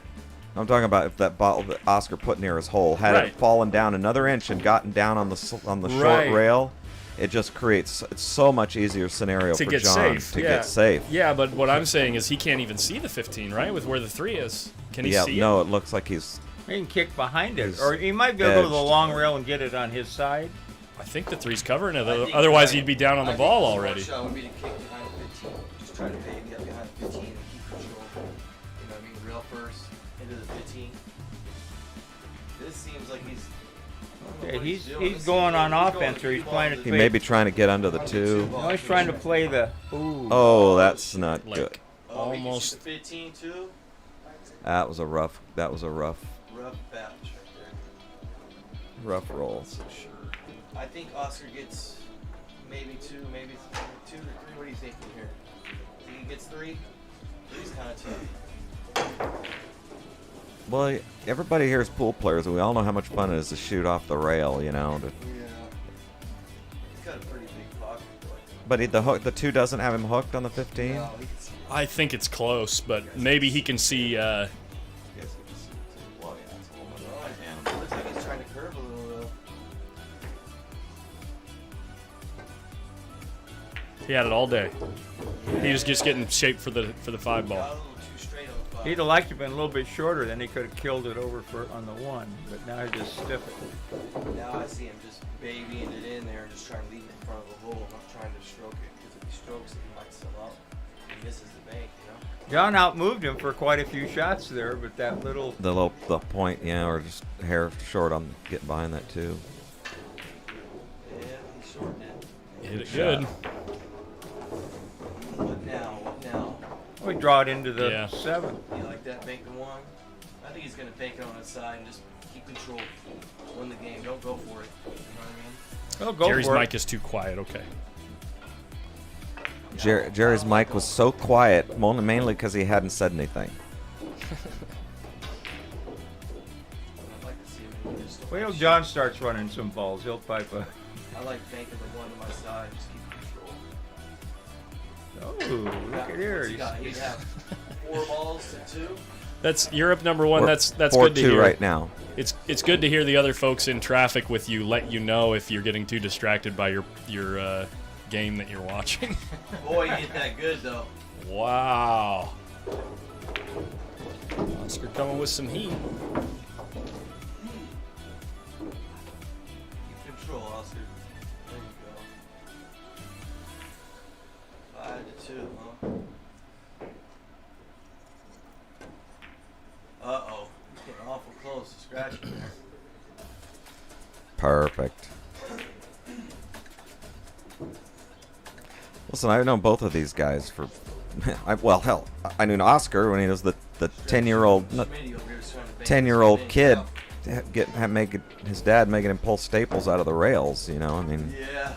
I'm talking about if that bottle that Oscar put near his hole had Right. it fallen down another inch and gotten down on the short Right. rail, it just creates it's so much easier scenario To for get John safe. to yeah. get safe. Yeah, but what I'm saying is he can't even see the 15, right? With where the 3 is. Can he Yeah, see no, it? it looks like he's He can kick behind it, He's or he might be able to go to the edged. long rail and get it on his side. I think the 3's covering it. I think Otherwise, you're he'd be down on the I ball think the already. smart shot would be to kick behind 15. Just try to baby up behind 15 and keep control. You know what I mean? Rail first into the 15. This seems like he's. I don't know Yeah, what he's doing. This going seems on like he's offense, or he's cue playing ball it he to- may be trying to get under the 2. No, he's trying to play the. Ooh. Oh, that's not Like, good. Oh, he can shoot almost. the 15 too. That was a rough Rough batch right roll. there. I think Oscar gets maybe 2, maybe 2 to 3. What are you thinking here? Think he gets 3? 3's kind of tough. Well, everybody here is pool players, and we all know how much fun it is to shoot off the rail, you know. Yeah. He's got a pretty big pocket. But the 2 doesn't have him hooked on the 15. No, he can see. I think it's close, but maybe he can see. Looks like he's trying to curve a little though. He had it all day. He was just getting shaped for the 5 ball. Got a little too straight on the 5. He'd have liked to have been a little bit shorter, then he could have killed it over on the 1. But now he just stiff it. Now I see him just babying it in there and just trying to leave it in front of the hole, not trying to stroke it. Because if he strokes it, he might sell out. He misses the bank, you know? John outmoved him for quite a few shots there, but that little. The point, yeah, or just hair short on getting behind that 2. Yeah, he shortened it. Hit it Shot. good. What now? What now? We draw it into the Yeah. 7. You like that bank the 1? I think he's going to bank it on his side and just keep control. Win the game. Don't go for it. You know what I mean? Oh, go Jerry's for mic it. is too quiet. Okay. Jerry's mic was so quiet, mainly because he hadn't said anything. I'd like to see him in just Wait till John starts running some balls. He'll pipe a. I like banking the 1 to my side. Just keep control. Oh, look at here. What's he got? He'd have 4 balls to 2. That's Europe number 1. We're That's good to 4-2 hear. right now. It's good to hear the other folks in traffic with you let you know if you're getting too distracted by your game that you're watching. Boy, you hit that good though. Wow. Oscar coming with some heat. Keep control, Oscar. There you go. 5-2, huh? Uh-oh. Getting awful close to scratching there. Perfect. Listen, I've known both of these guys for, well, hell, I knew Oscar when he was the 10-year-old Schmitty over here is trying to bank 10-year-old this kid, in. his dad making him pull staples out of the rails. You know, I mean, Yeah.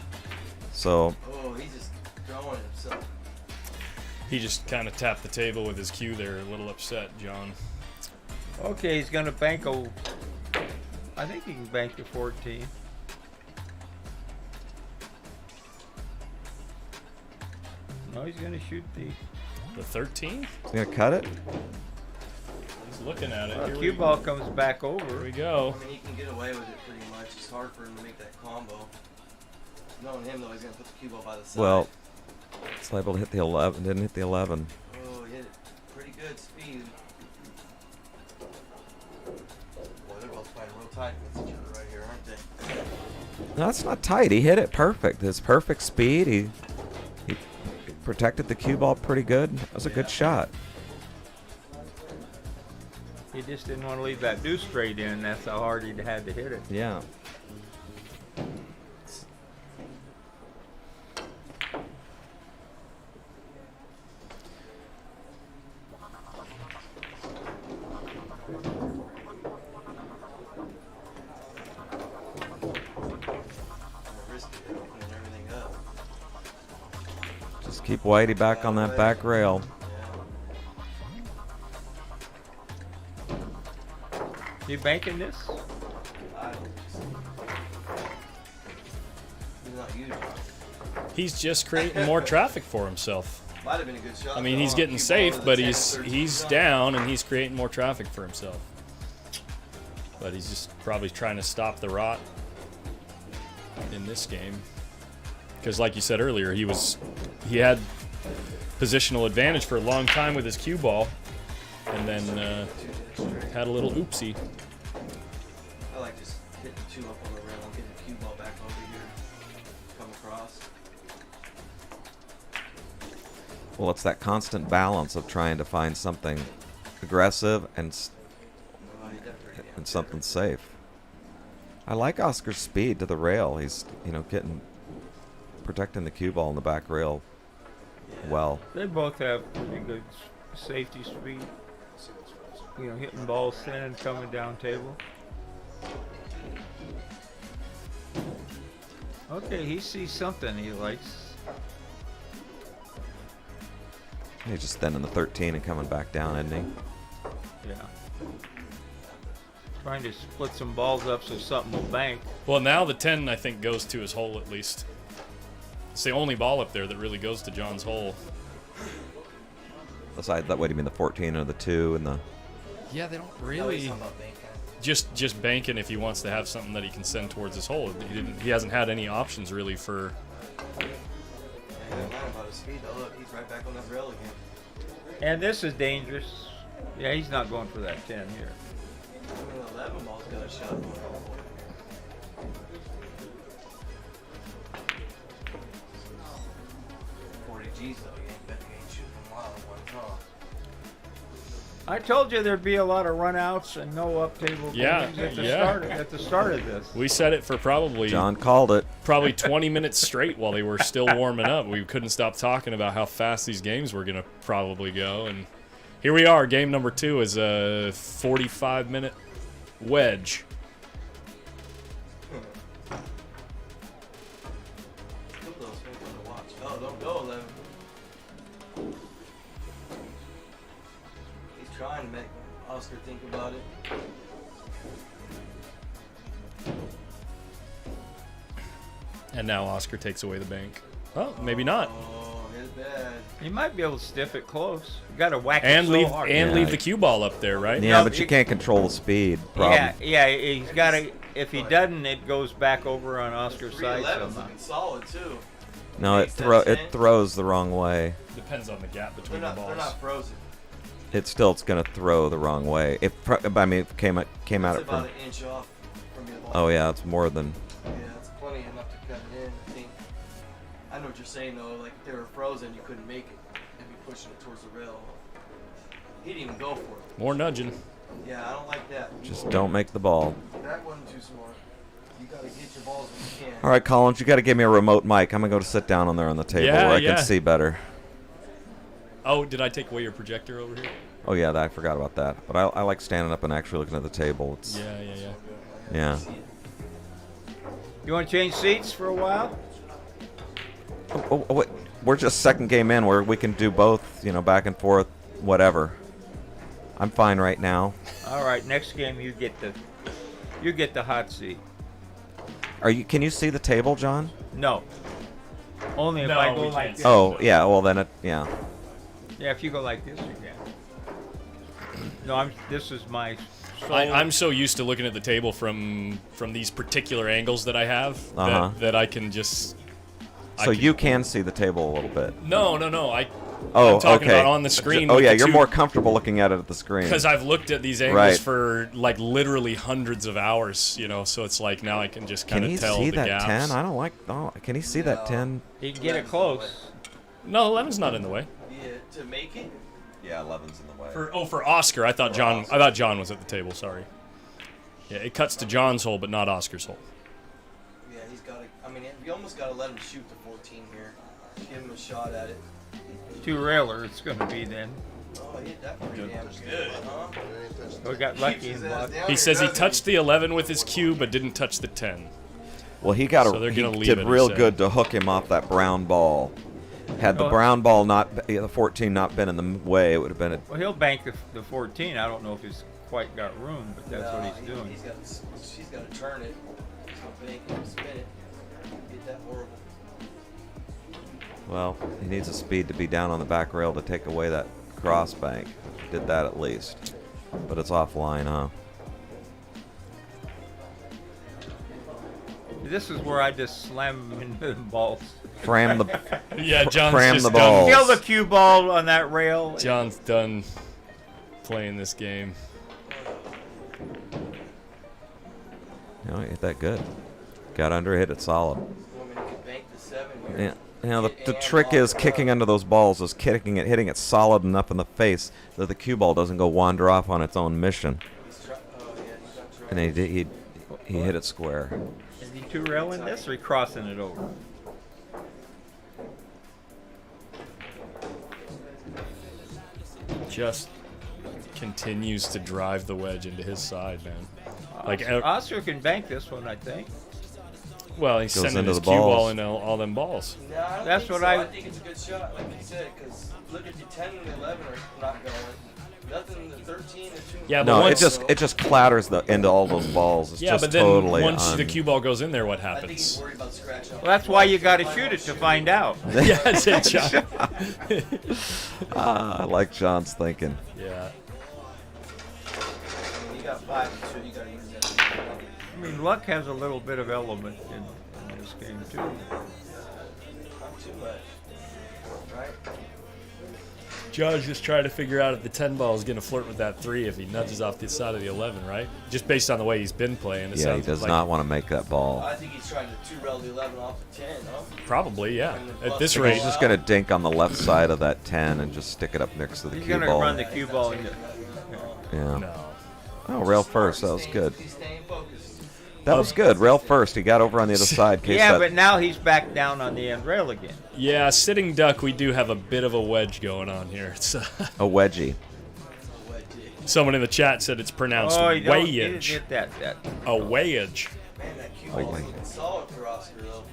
so Oh, he's just throwing himself. He just kind of tapped the table with his cue there, a little upset, John. Okay, he's going to bank a. I think he can bank the 14. No, he's going to shoot the. The 13? he's gonna cut it. He's looking at it. Well, Here cue we- ball comes back Here over. we go. I mean, he can get away with it pretty much. It's hard for him to make that combo. Knowing him, though, he's going to put the cue ball by the side. Well, it's liable to hit the 11. Didn't hit the 11. Oh, he hit it pretty good speed. Boy, they're both playing real tight against each other right here, aren't they? No, that's not tight. He hit it perfect. His perfect speed. He protected the cue ball pretty good. That was a good shot. He just didn't want to leave that deuce straight in. That's how hard he had to hit it. Yeah. Keep Whitey back on that back rail. You banking this? I don't. He's not used. He's just creating more traffic for himself. Might have been a good shot. I mean, he's getting safe, but he's down and he's creating more traffic for himself. But he's just probably trying to stop the rot in this game. Because like you said earlier, he had positional advantage for a long time with his cue ball, and then had a little oopsie. I like just hitting 2 up on the rail and getting the cue ball back over here. Come across. Well, it's that constant balance of trying to find something aggressive and something safe. I like Oscar's speed to the rail. He's, protecting the cue ball in the back rail well. They both have pretty good safety speed. Hitting balls thin and coming down table. Okay, he sees something he likes. He's just thin in the 13 and coming back down, isn't he? Yeah. Trying to split some balls up so something will bank. Well, now the 10, I think, goes to his hole at least. It's the only ball up there that really goes to John's hole. Besides that, what do you mean, the 14 or the 2 and the... Yeah, they don't really... Just banking if he wants to have something that he can send towards his hole. He hasn't had any options really for... About his speed, though. Look, he's right back on that rail again. And this is dangerous. Yeah, he's not going for that 10 here. I mean, 11 ball's got a shot. 40 G's though, you ain't shooting them wild at one draw. I told you there'd be a lot of runouts and no up table games at the start of this. We set it for probably... John called it. Probably 20 minutes straight while they were still warming up. We couldn't stop talking about how fast these games were going to probably go. And here we are. Game number 2 is a 45-minute wedge. Oh, don't go, 11. He's trying to make Oscar think about it. And now Oscar takes away the bank. Oh, maybe not. Oh, hit it bad. You might be able to stiff it close. You got to whack And it so leave hard. leave the cue ball up there, right? Yeah, No, but you can't control the speed. Yeah, he's got to. If he doesn't, it goes back over on Oscar's side 311's somehow. looking solid too. No, it throws the wrong way. Depends on the gap They're between the not, balls. they're not frozen. It's going to throw the wrong way. It came at It's it about from. an inch off from your ball. Oh yeah, it's more than. Yeah, it's plenty enough to cut it in. I think. I know what you're saying though. Like if they were frozen, you couldn't make it and be pushing it towards the rail. He didn't even go for it. More nudging. Yeah, I don't like that. Just don't make the ball. That wasn't too smart. You gotta get your balls when you can. All right, Collins, you got to give me a remote mic. I'm gonna go to sit down on there on the table Yeah, where I yeah. can see better. Oh, did I take away your projector over here? Oh yeah, I forgot about that. But I like standing up and actually looking at the table. It's, Yeah. yeah. You want to change seats for a while? Oh, wait. We're just second game in where we can do both, back and forth, whatever. I'm fine right now. All right, next game you get the hot seat. Can you see the table, John? No. Only if No, I go we like can't this. Oh, yeah. Well, then yeah. Yeah, if you go like this, you can. No, this is my sole. I'm so used to looking at the table from these particular angles that I have that I can just... So you can see the table a little bit. No. Oh, I'm talking okay. about on the screen. Oh, with yeah, the you're two- more comfortable looking at it at the screen. Because I've looked at these angles Right. for like literally hundreds of hours, so it's like now I can just kind Can of he tell see the that gaps. 10? I don't like. Oh, can he see that 10? He can get it close. No, 11's not in the way. Yeah, to make it. Yeah, 11's in the way. For Oscar, I thought John was at the table. Sorry. Yeah, it cuts to John's hole, but not Oscar's hole. Yeah, he's got to. I mean, you almost got to let him shoot the 14 here. Give him a shot at it. 2-railer it's going to be then. Oh, he hit that pretty damn good, huh? We got lucky in luck. He says he touched the 11 with his cue, but didn't touch the 10. Well, he So they're gonna he leave did it, real he good to hook him off that brown ball. Had the brown ball not, the 14 not been in the way, it would have been a. Well, he'll bank the 14. I don't know if he's quite got room, but that's what he's doing. She's got to turn it. He's going to bank it and spin it. Get that horrible. Well, he needs a speed to be down on the back rail to take away that cross bank. Did that at least. But it's offline, huh? This is where I just slam him into the balls. Cram the Yeah, John's cram just the done. balls. Kill the cue ball on that rail. John's done playing this game. No, he hit that good. Got under, hit it solid. Woman could bank the 7 here. Yeah. You know, the trick is kicking under those balls, is hitting it solid enough in the face that the cue ball doesn't go wander off on its own mission. And he hit it square. Is he two railing this or he crossing it over? Just continues to drive the wedge into his side, man. Like, Oscar can bank this one, I think. well, he's Goes sending into his the cue ball balls. into all them balls. No, I don't That's think what so. I- I think it's a good shot, like you said, because look at the 10 and the 11 are not going. Nothing, the 13, the 2. Yeah, but No, once, it just clatters into all those balls. It's yeah, just but then totally once the cue ball goes in there, what I think he's happens? worried about scratch out. Well, that's why you got to shoot it to find out. Yeah, that's it, John. I like John's thinking. Yeah. You got 5 and 2, you got to use that. I mean, luck has a little bit of element in this game, too. Not too much. Right? John's just trying to figure out if the 10 ball is going to flirt with that 3 if he nudges off the side of the 11, right? Just based on the way he's been playing. It Yeah, he sounds does like not want to make that ball. I think he's trying to 2-rail the 11 off the 10, huh? Probably, yeah. At this He's rate, just going to dink on the left side of that 10 and just stick it up next to the He's cue going to ball. run the cue ball into. Yeah. no. Oh, rail first. That was good. He's staying focused. That was good. Rail first. He got over on the other side. in case Yeah, that- but now he's back down on the end rail again. Yeah, sitting duck, we do have a bit of a wedge going on here. It's, a wedgie. someone in the chat said it's pronounced Oh, he didn't weighage. hit that. A weighage. Man, that cue ball's looking solid for Oscar, though.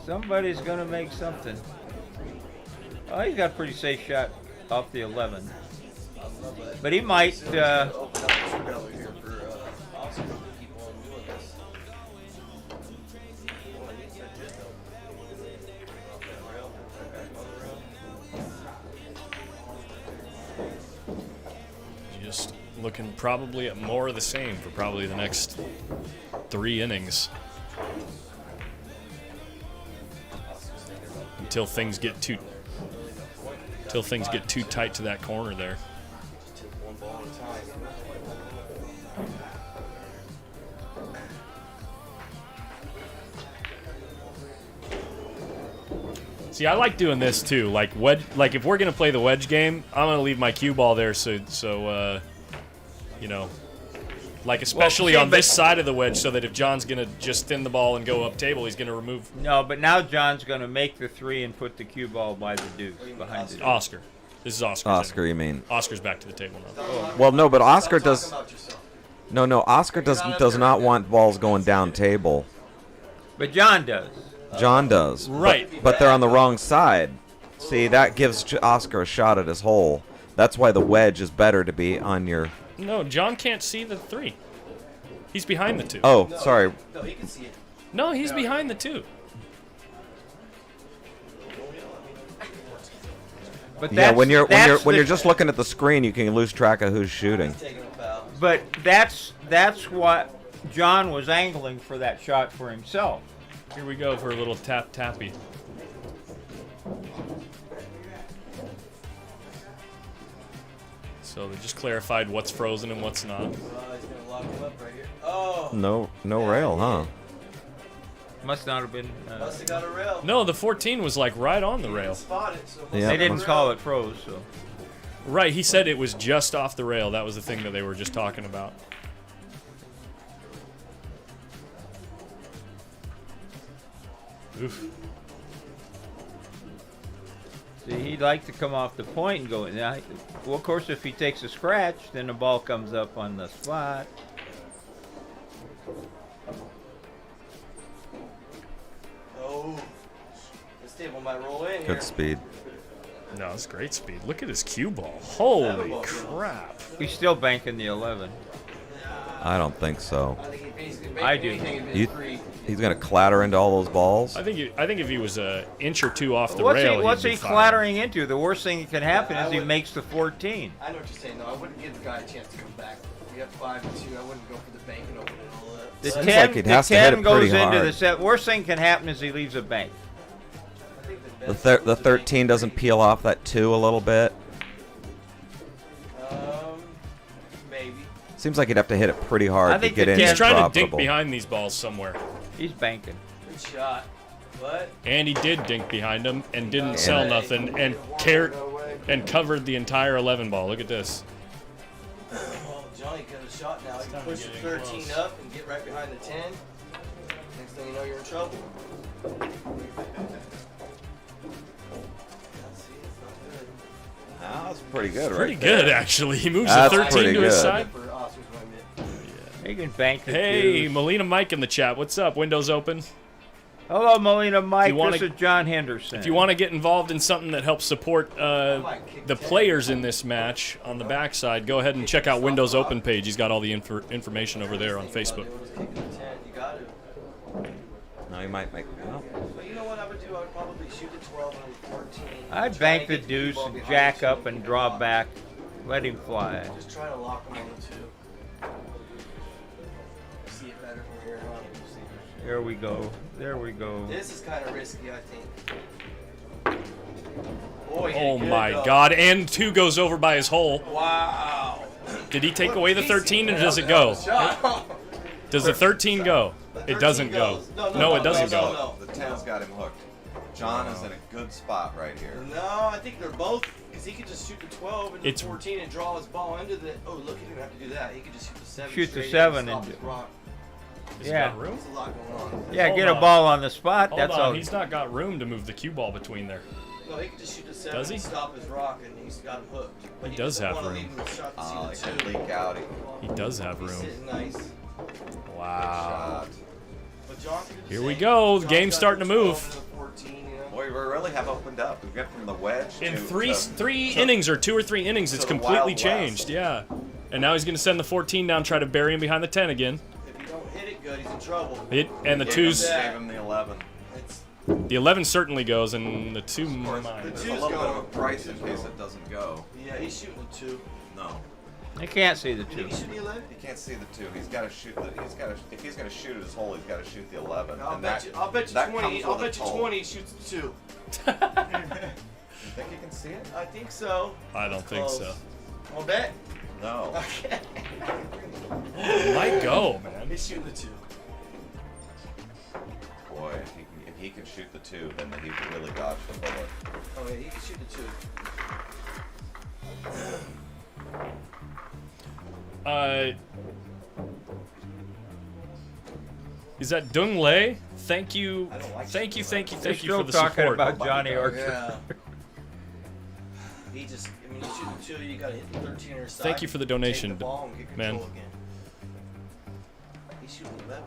Somebody's going to make something. Oh, he's got a pretty safe shot off the 11. But he might. Open up the 2-railer here for Oscar to keep on doing this. Boy, he's that good, though. Off that rail, back on the rail. Just looking probably at more of the same for probably the next 3 innings. Until things get too tight to that corner there. Take one ball at a time. See, I like doing this too. Like if we're gonna play the wedge game, I'm gonna leave my cue ball there so you know, like especially on this side of the wedge, so that if John's gonna just thin the ball and go up table, he's gonna remove No, but now John's going to make the 3 and put the cue ball by the deuce behind it. Oscar. This is Oscar. Oscar, you mean? Oscar's back to the table now. Well, no, but Oscar Stop does. talking about yourself. No, Oscar does not want balls going down table. But John does. John does. Right. But they're on the wrong side. See, that gives Oscar a shot at his hole. That's why the wedge is better to be on your. No, John can't see the 3. He's behind the 2. Oh, sorry. No, he can see it. No, he's behind the 2. But Yeah, when you're the- just looking at the screen, you can lose track of who's shooting. Taking a foul. But that's what John was angling for, that shot for himself. Here we go for a little tappy. So they just clarified what's frozen and what's not. He's gonna lock him up right here. Oh. No rail, huh? Must not have been. Must have got a rail. No, the 14 was like right on the rail. Spot it, so Yeah. They didn't call it froze, so. Right, he said it was just off the rail. That was the thing that they were just talking about. Oof. See, he'd like to come off the point and go. Now, well, of course, if he takes a scratch, then the ball comes up on the spot. Oh. Good speed. No, it's great speed. Look at his cue ball. Holy crap. He's still banking the 11. I don't think so. I think he basically I do. He's gonna clatter into all those balls. I think if he was an inch or two off the What's rail, he he'd be fine. clattering into? The worst thing that can happen I is he would- makes the 14. I know what you're saying, though. I wouldn't give the guy a chance to come back. We have 5 and 2. I wouldn't go for the bank and open it all up. The Seems 10, like he'd the have to hit 10 it goes pretty into hard. the set. Worst thing can happen is he leaves a bank. I think the The 13 doesn't peel off that 2 a little bit. Maybe. Seems like he'd have to hit it pretty hard I to think get the in. 10 He's trying to dink profitable. behind these balls somewhere. He's banking. Good shot. But And he did dink behind him and didn't sell nothing and covered the entire 11 ball. Look at this. well, Johnny got a shot now. He can push the getting 13 close. up and get right behind the 10. Next thing you know, you're in trouble. See, it's not good. That's pretty good, Pretty right good, there. actually. He moves That's the 13 pretty to his good. side. For Oscars, what I meant. He can bank the Hey, twos. Melina Mike in the chat. What's up? Windows open. Hello, Melina Mike. wanna- This is John Henderson. If you want to get involved in something that helps support the players in this match on the backside, go ahead and check out Windows Open page. He's got all the information over there on Facebook. You got to. No, he might make. No. But you know what I would do? I would probably shoot the 12 and 14. I'd Try bank to the get deuce ball and behind jack you up so and you can draw drop. back. Let him fly. Just try to lock him on the 2. See it better from here on. There we go. There we go. This is kind of risky, I think. Boy, he Oh did good, my though. God! And 2 goes over by his hole. Wow. Did he take away the 13 or does it go? Does the 13 go? It doesn't go. No, it doesn't go. No. The 10's got him hooked. John is in a good spot right here. No, I think they're both, because he could just shoot the 12 and the It's- 14 and draw his ball into the. Oh, look, he didn't have to do that. He could just shoot the 7. Shoot the straight 7 stop and- his rock. Has he Yeah. got room? There's a lot going on. Yeah, Hold get a on. ball on the spot. Hold That's on, all. he's not got room to move the cue ball between there. No, he could just shoot the 7 Does he? and stop his rock, and he's got him hooked. But He does doesn't have wanna room. leave him a shot to He see the can 2. leak out. He does have He's room. sitting nice. Wow. But John could do the Here same. we go. The John's game's got starting the to 12 move. and the 14, you know? Boy, we really have opened up. We've got from the wedge In to three innings or 2 or 3 innings, it's to the completely Wild West. changed. Yeah. And now he's going to send the 14 down, try to bury him behind the 10 again. If you don't hit it good, he's in trouble. And the Gave 2's, him- Gave him the 11. It's, the 11 certainly goes, and the 2 might. There's a two's little bit of a going. price in case it doesn't go. yeah, he's shooting the 2. No, They can't see the You think 2. he should be 11? he can't see the 2. He's got to shoot the. If he's going to shoot at his hole, he's got to shoot the 11. I'll and bet that, you. I'll bet you that 20. comes I'll with a bet you toll. 20 shoots the 2. You think you can see it? I think so. I don't think so. I'll bet. No. Okay. Might go, man. He's shooting the 2. Boy, if he can shoot the 2, then he can really dodge the bullet. Oh yeah, he can shoot the 2. Is that Dung Lei? Thank you, I don't like thank you, thank you, They're thank you still for the talking support. about Johnny Archer. Yeah. He just. I mean, you shoot the 2, you gotta hit the 13 or side. Thank you for the donation, take the ball and get man. control again. He's shooting 11.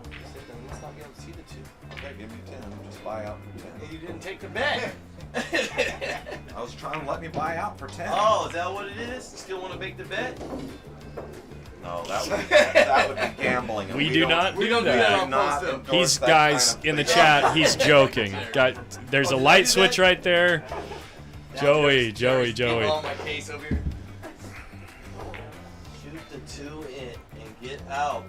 Let's not get him to see the 2. Okay, give me 10. Just buy out for 10. You didn't take the bet. I was trying to let me buy out for 10. Oh, is that what it is? You still want to make the bet? No, that would be gambling. and We do not we do don't do that. that do on not Post-Up. endorse He's that guys kind of in the thing. chat. He's joking. There's a light switch right there. Joey. Getting all my case over here. Shoot the 2 in and get out.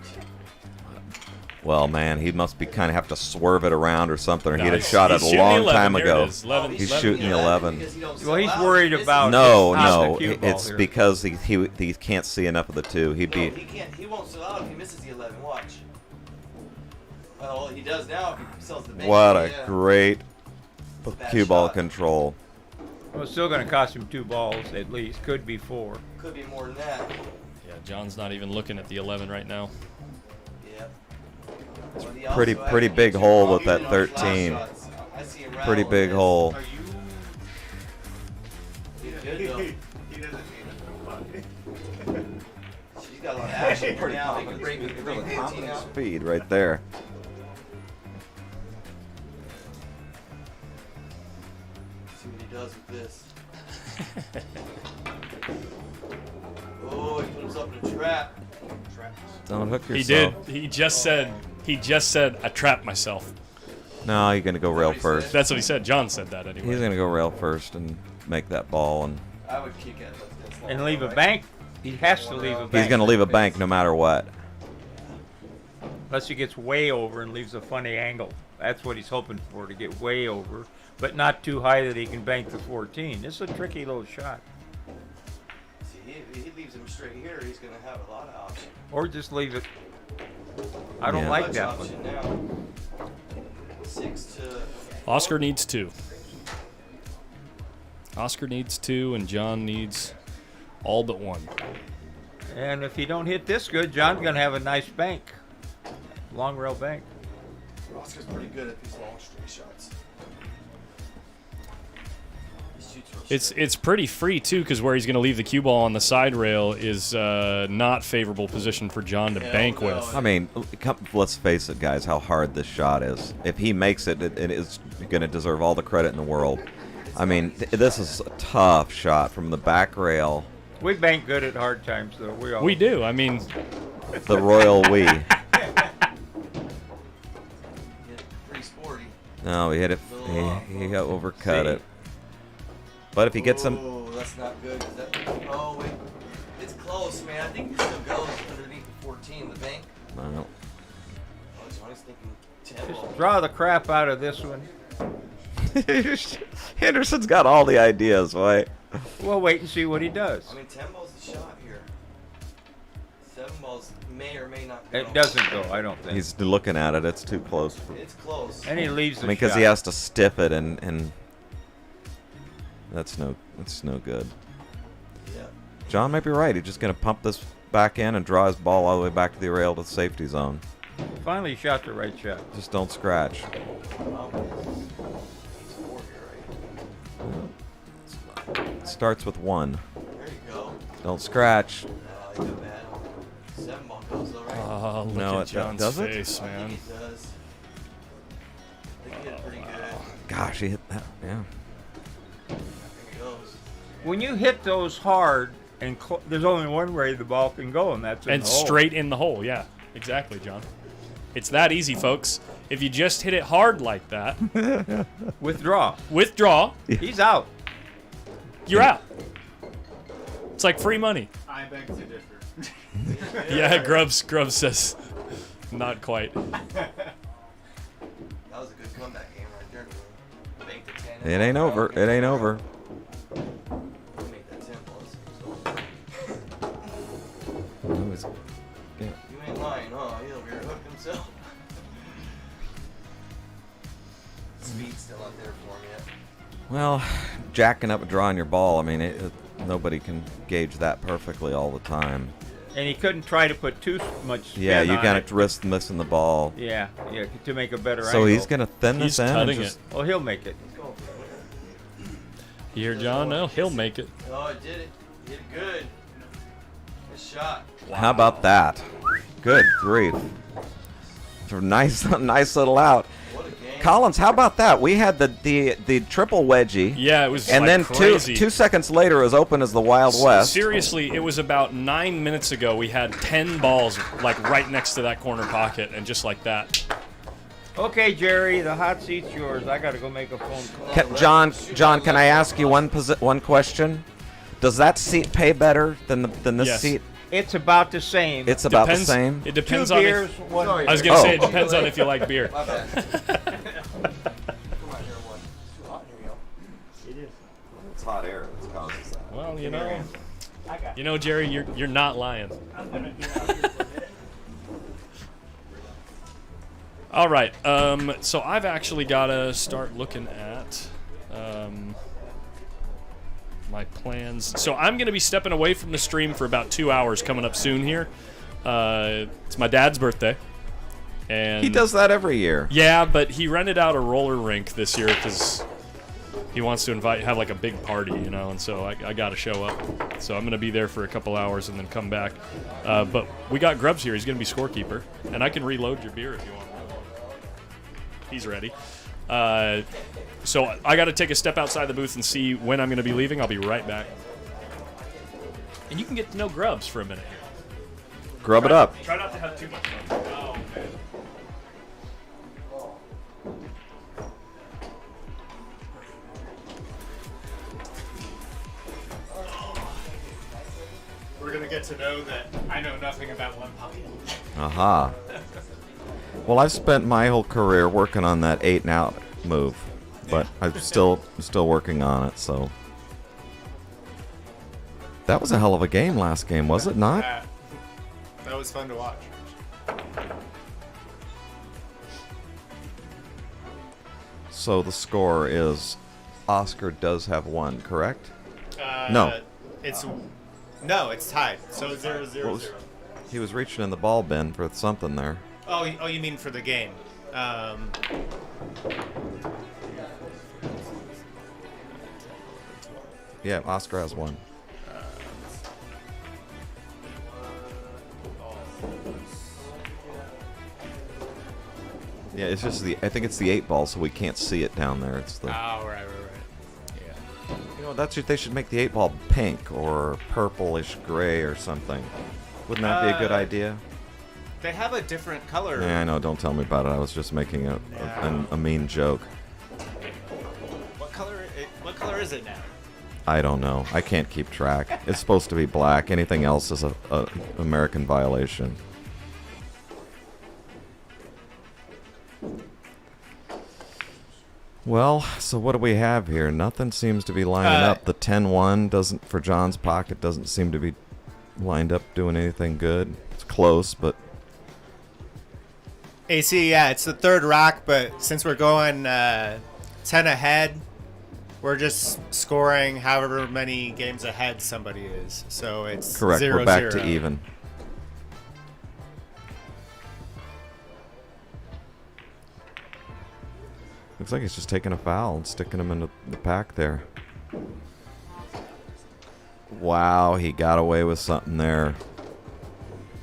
Well, man, he must be kind of have to swerve it around or something, or No, he'd have he's- shot it he's a shooting the long 11. time Here it ago. is. 11. He's shooting the 11. because he don't Well, he's sell out. worried This about- is- No, Pass the no, cue ball it's here. because he can't see enough of the 2. He'd No, be. he can't. He won't sell out if he misses the 11. Watch. Well, he does now if he sells the big. What a yeah. great Bad cue ball shot. control. Well, it's still going to cost him 2 balls at least. Could be 4. Could be more than that. Yeah, John's not even looking at the 11 right now. Yeah. Pretty big hole with that 13. Pretty big hole. Are you? He's good though. She's got a lot of action Pretty now. They confident can break speed. the Really 15 confident out. speed right there. See what he does with this. Oh, he put himself in a trap. Don't hook He yourself. did. He just said, I trapped myself. No, you're gonna go rail what he first. said? That's what he said. John said that anyway. He's gonna go rail first and make that ball, and I would kick it. And leave a bank. He has to leave a bank. he's gonna leave a bank no matter what. Unless he gets way over and leaves a funny angle. That's what he's hoping for, to get way over, but not too high that he can bank the 14. This is a tricky little shot. See, he leaves him straight here. He's going to have a lot of options. Or just leave it. I don't Yeah. like Much that one. option now. 6 to. Oscar needs 2. Oscar needs 2, and John needs all but 1. And if you don't hit this good, John's going to have a nice bank. Long rail bank. Oscar's pretty good at these long straight shots. He shoots real straight. It's pretty free, too, because where he's going to leave the cue ball on the side rail is not favorable position for John to Hell bank no. with. I mean, let's face it, guys, how hard this shot is. If he makes it, it is going to deserve all the credit in the world. I mean, this is a tough shot from the back rail. We bank good at hard times, though. We do. I mean, The royal we. Pretty sporty. No, he hit it. He got overcut it. But if he gets him, Oh, that's not good. 'Cause oh, wait. It's close, man. I think it still goes underneath the 14, the bank. well, Oh, Johnny's thinking 10 Just ball. draw the crap out of this one. Henderson's got all the ideas. Why? We'll wait and see what he does. I mean, 10 ball's the shot here. 7 balls may or may not go. It doesn't go, I don't think. He's looking at it. It's too close. It's close. And he leaves the I mean, because shot. he has to stiff it, and that's no good. Yeah. John might be right. He's just going to pump this back in and draw his ball all the way back to the rail to the safety zone. Finally shot the right shot. Just don't scratch. Wow. He's 4 here, right? It starts with 1. There you go. Don't scratch. He got bad. 7 ball goes though, right? oh, look No, at it John's does it? face, I man. think it does. I think he hit pretty good. Gosh, he hit that. Yeah. There he goes. When you hit those hard, and there's only one way the ball can go, and that's in And the hole. straight in the hole. Yeah, exactly, John. It's that easy, folks. If you just hit it hard like that, Withdraw. withdraw, He's out. you're out. It's like free money. I beg to differ. Yeah, Grubbs says not quite. That was a good comeback game right there. Banked the 10. It ain't over. It ain't over. Make that 10 balls. It was- yeah. You ain't lying, huh? He over here hooked himself. Speed's still out there for him yet. Well, jacking up and drawing your ball, I mean, nobody can gauge that perfectly all the time. And he couldn't try to put too much spin Yeah, you on got it. to risk missing the ball. Yeah, to make a better So angle. he's going to thin He's this in and cutting just it. Well, he'll make it. He's going for the winner. You hear John? No, he'll make it. Oh, it did it. Did it good. Good shot. How about that? Good grief. It's a nice, nice little out. What a game. Collins, how about that? We had the triple wedgie, Yeah, it was and like then crazy. two seconds later, as open as the Wild West. Seriously, it was about 9 minutes ago. We had 10 balls like right next to that corner pocket, and just like that. Okay, Jerry, the hot seat's yours. I got to go make a phone call. John, can I ask you one question? Does that seat pay better than this Yes. seat? It's about the same. It's about Depends- the same. It 2 depends on. beers, If, one. Sorry. I was gonna Oh. say it depends on if you like beer. My bad. Come on here, one. It's too hot in here, yo. It's hot air that causes that. Well, you know, Jerry, you're not lying. All right. So I've actually got to start looking at my plans. So I'm going to be stepping away from the stream for about 2 hours coming up soon here. It's my dad's birthday. And He does that every year. Yeah, but he rented out a roller rink this year because he wants to have like a big party, and so I got to show up. So I'm going to be there for a couple hours and then come back. But we got Grubbs here. He's going to be scorekeeper, and I can reload your beer if you want. He's ready. So I got to take a step outside the booth and see when I'm going to be leaving. I'll be right back. And you can get to know Grubbs for a minute here. Grub it up. Try not to have too much fun. Oh, okay. We're going to get to know that I know nothing about one pocket. Aha. Well, I've spent my whole career working on that 8 and out move, but I'm still working on it. So that was a hell of a game last game, was it not? That was fun to watch. So the score is Oscar does have 1, correct? No, it's tied. So 0-0-0. What was- He was reaching in the ball bin for something there. Oh, you mean for the game? Yeah, Oscar has 1. Yeah, it's just I think it's the 8 ball, so we can't see it down there. It's the. Oh, right. Yeah. You know, they should make the 8 ball pink or purplish gray or something. Wouldn't that be a good idea? They have a different color. Yeah, I know. Don't tell me about it. I was just making a mean joke. What color is it now? I don't know. I can't keep track. It's supposed to be black. Anything else is a American violation. Well, so what do we have here? Nothing seems to be lining up. The 10-1 doesn't, for John's pocket, doesn't seem to be lined up doing anything good. It's close, but AC, yeah, it's the third rack, but since we're going 10 ahead, we're just scoring however many games ahead somebody is. So it's correct. 0-0. We're back to even. Looks like he's just taking a foul and sticking him into the pack there. Wow, he got away with something there.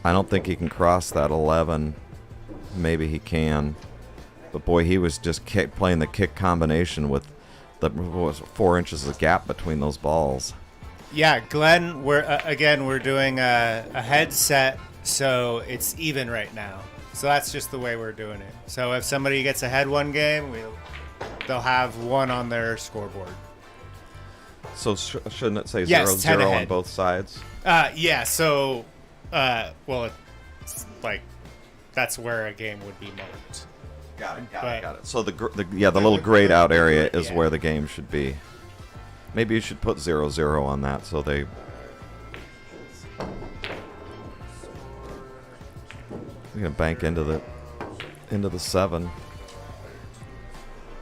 I don't think he can cross that 11. Maybe he can. But boy, he was just playing the kick combination with the 4 inches of gap between those balls. Yeah, Glenn, we're doing a headset, so it's even right now. So that's just the way we're doing it. So if somebody gets ahead one game, they'll have 1 on their scoreboard. So shouldn't it say Yes, 10 0-0 on ahead. both sides? Yeah, so, well, it's like, that's where a game would be marked. Got But- it. So the little grayed out area is where the game should be. Maybe you should put 0-0 on that so they. You're gonna bank into the 7.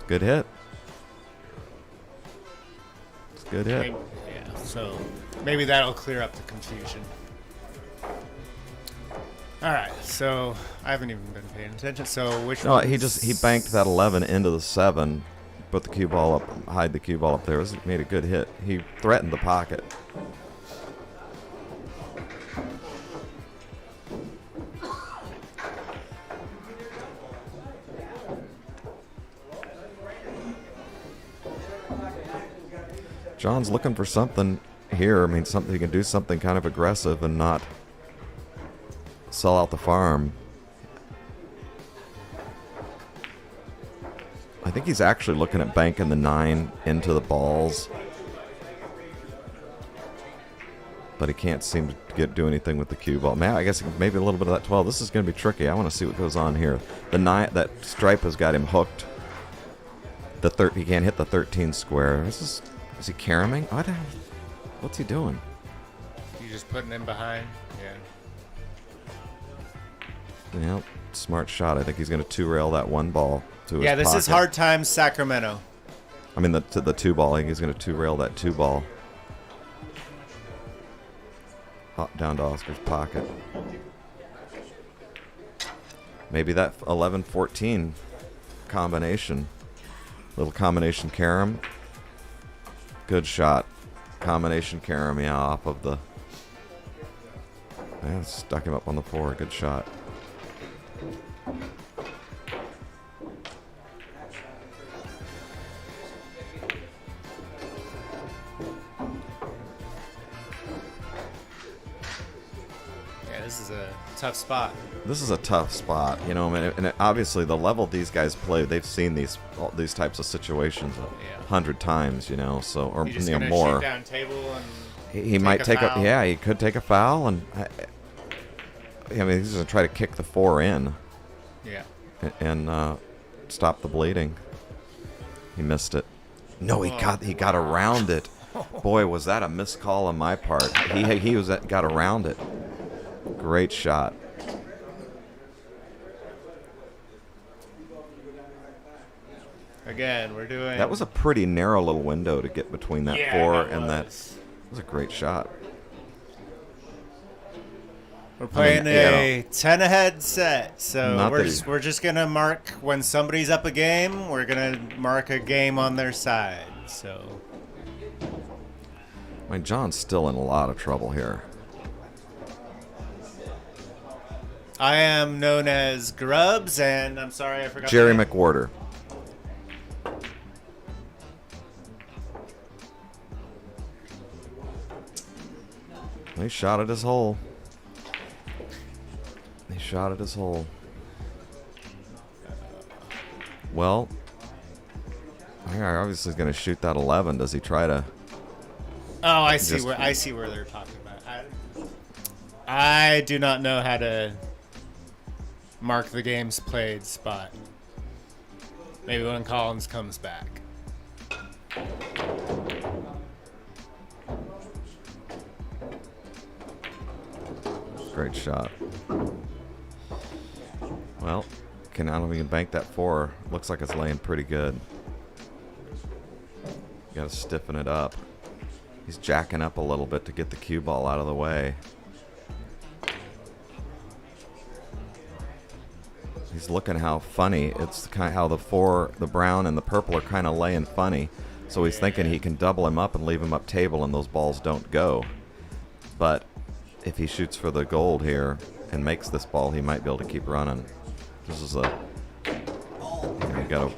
Good hit. It's a good hit. Yeah, so maybe that'll clear up the confusion. All right, so I haven't even been paying attention. So which No, one? he banked that 11 into the 7, put the cue ball up, hide the cue ball up there. He made a good hit. He threatened the pocket. John's looking for something here. I mean, something he can do something kind of aggressive and not sell out the farm. I think he's actually looking at banking the 9 into the balls, but he can't seem to do anything with the cue ball. Man, I guess maybe a little bit of that 12. This is going to be tricky. I want to see what goes on here. The 9, that stripe has got him hooked. He can't hit the 13 square. Is he caromming? What's he doing? You just putting him behind? Yeah. Yeah, smart shot. I think he's going to 2-rail that 1 ball to his Yeah, this is pocket. hard times Sacramento. I mean, the 2 ball. I think he's going to 2-rail that 2 ball. Hop down to Oscar's pocket. Maybe that 11-14 combination. Little combination carom. Good shot. Combination carom, yeah, off of the. Yeah, stuck him up on the floor. Good shot. this is a tough spot. This is a tough spot, you know. And obviously, the level these guys play, they've seen these types of situations 100 times, you know. So, or Just you know, gonna more. shoot down table and He might take foul. yeah, he could take a foul, and I mean, he's gonna try to kick the 4 in. Yeah. And stop the bleeding. He missed it. No, he got around it. Boy, was that a missed call on my part. He got around it. Great shot. Again, we're doing. That was a pretty narrow little window to get between that 4 and that. It was a great shot. We're playing yeah. a 10 ahead set, so Not we're that we're just gonna mark when somebody's up a game. We're gonna mark a game on their side. So I mean, John's still in a lot of trouble here. I am known as Grubbs, and I'm sorry I forgot. Jerry the name. McWhorter. He shot at his hole. He shot at his hole. Well, I obviously is going to shoot that 11. Does he try to? Oh, I see Just- where they're talking about. I do not know how to mark the game's played spot. Maybe when Collins comes back. Great shot. Well, I don't know if we can bank that 4. Looks like it's laying pretty good. You got to stiffen it up. He's jacking up a little bit to get the cue ball out of the way. He's looking how funny. It's kind of how the brown and the purple are kind of laying funny. So he's thinking he can double him up and leave him up table and those balls don't go. But if he shoots for the gold here and makes this ball, he might be able to keep running. This is you got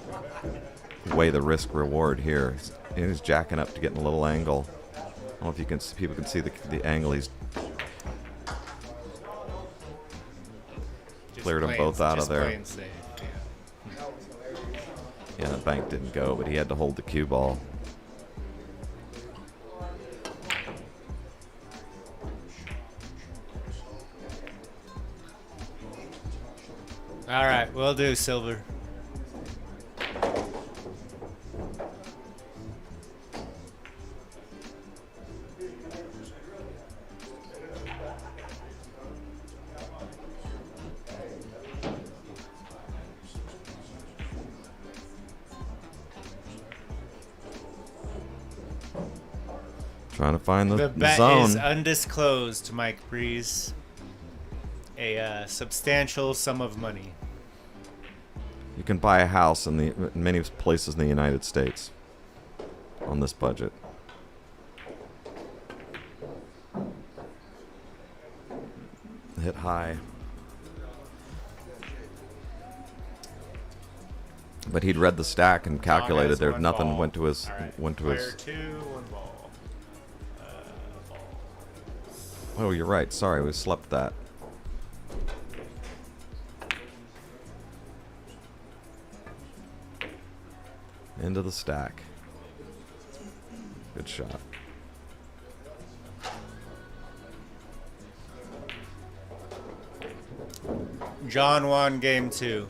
to weigh the risk reward here. He's jacking up to get in a little angle. I don't know if you can people can see the angle. He's Just cleared them playing- both out of just there. playing safe, yeah. Yeah, the bank didn't go, but he had to hold the cue ball. All right, we'll do silver. Trying to find The the bet zone. is undisclosed, Mike Breeze. A substantial sum of money. You can buy a house in many places in the United States on this budget. Hit high. But he'd read the stack and calculated has there one nothing ball. went to his All right, went to player his. 2, 1 ball. Oh, you're right. Sorry, we slept that. Into the stack. Good shot. John won game 2.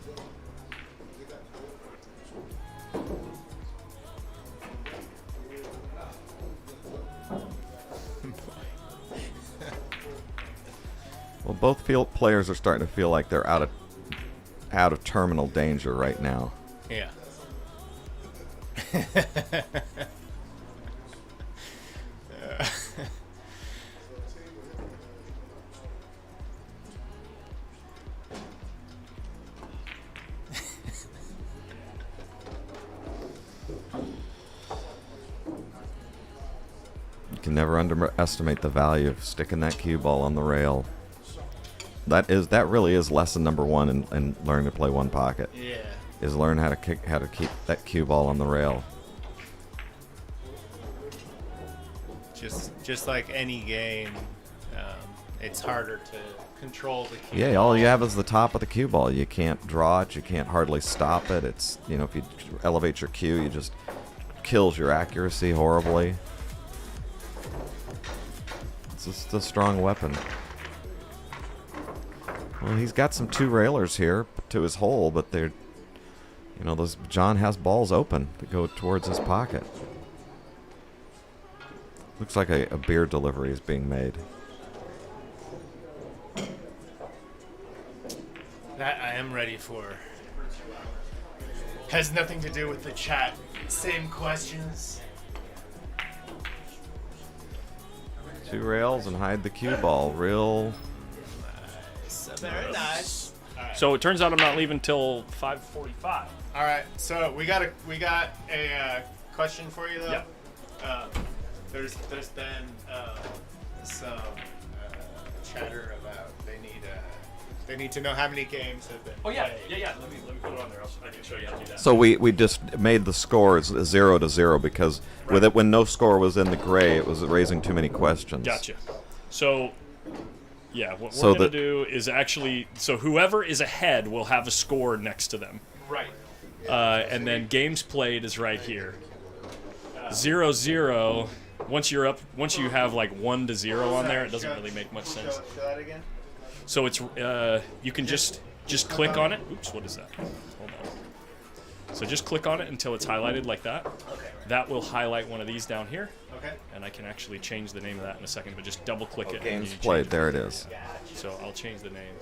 Well, both field players are starting to feel like they're out of terminal danger right now. Yeah. You can never underestimate the value of sticking that cue ball on the rail. That really is lesson number 1 in learning to play one pocket. Yeah. Is learn how to keep that cue ball on the rail. Just like any game, it's harder to control the cue Yeah, ball. all you have is the top of the cue ball. You can't draw it. You can't hardly stop it. It's, if you elevate your cue, you just kills your accuracy horribly. It's just a strong weapon. Well, he's got some 2-railers here to his hole, but they're, John has balls open that go towards his pocket. Looks like a beer delivery is being made. That I am ready for. Has nothing to do with the chat. Same questions. 2 rails and hide the cue ball. Real. Very nice. So it turns out I'm not leaving till 5:45. All right, so we got a question for you though. Yeah. There's been some chatter about they need to know how many games have been. Oh yeah, played. yeah. Let me put it on there. I can show you how to do that. So we just made the scores 0-0 because with it, when no score was in the gray, it was raising too many questions. Gotcha. So, yeah, what So we're going to do is actually, so whoever is ahead will have a score next to them. Right. And then games played is right here. 0-0. Once you have like 1-0 on there, it doesn't really make much sense. Show that again. So it's you can just click on it. Oops, what is that? Hold on. So just click on it until it's highlighted like that. Okay. That will highlight one of these down here. Okay. And I can actually change the name of that in a second, but just double click it. and Games you change played. There it is. So I'll change the name.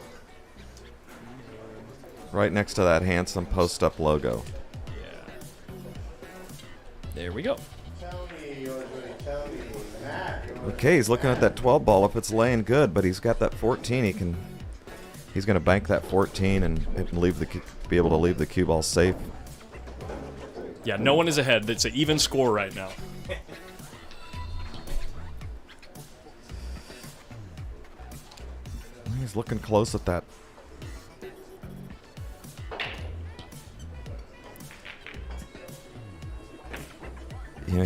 Right next to that handsome post-up logo. Yeah. There we go. Okay, he's looking at that 12 ball if it's laying good, but he's got that 14. He's going to bank that 14 and be able to leave the cue ball safe. Yeah, no one is ahead. It's an even score right now. He's looking close at that.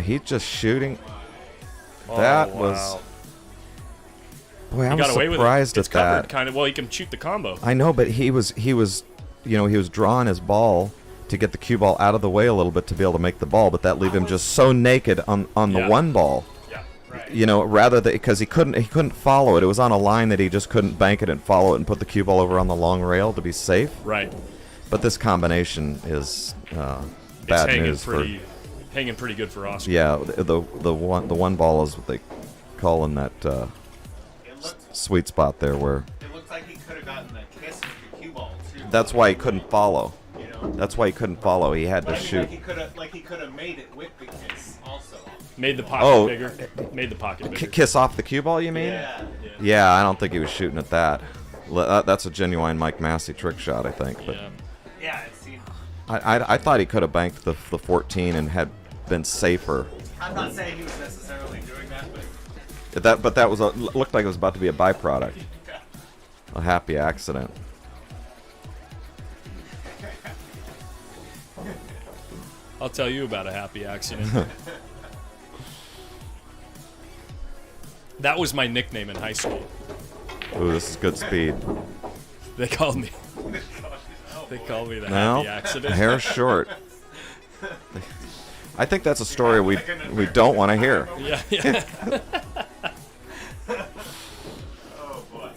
He's just shooting. That wow. was. Boy, I He got was away with it. surprised It's at covered that. kind of. Well, he can shoot the combo. I know, but he was drawing his ball to get the cue ball out of the way a little bit to be able to make the ball, but that leave him just so naked on the Yeah. one ball. Yeah. Right. Rather than because he couldn't follow it. It was on a line that he just couldn't bank it and follow it and put the cue ball over on the long rail to be safe. Right. But this combination is bad news for. Hanging pretty good for Oscar. Yeah, the one ball is what they call in that sweet spot there where. It looks like he could have gotten a kiss with the cue ball too. That's why he couldn't follow. You know. That's why he couldn't follow. He had to shoot. He could have made it with the kiss also. Made the pocket Oh. bigger. Made the pocket bigger. Kiss off the cue ball, you mean? Yeah. Yeah, I don't think he was shooting at that. That's a genuine Mike Massey trick shot, I think. But Yeah. Yeah. It seemed. I thought he could have banked the 14 and had been safer. I'm not saying he was necessarily doing that, but. That was looked like it was about to be a byproduct. A happy accident. I'll tell you about a happy accident. That was my nickname in high school. Ooh, this is good speed. They called me. They called me the Now, happy accident. hair short. I think that's a story we don't want to hear. Yeah. Yeah. Oh boy.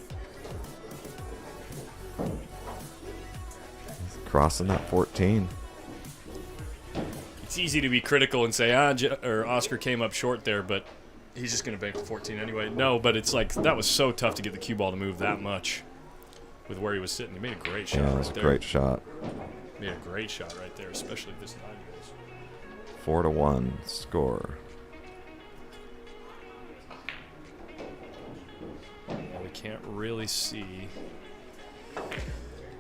Crossing that 14. It's easy to be critical and say, Oscar came up short there, but he's just going to bank the 14 anyway. No, but it's like, that was so tough to get the cue ball to move that much with where he was sitting. He made a great shot Yeah, that right was a there. great shot. Made a great shot right there, especially if this time goes. 4-1 score. Yeah, we can't really see.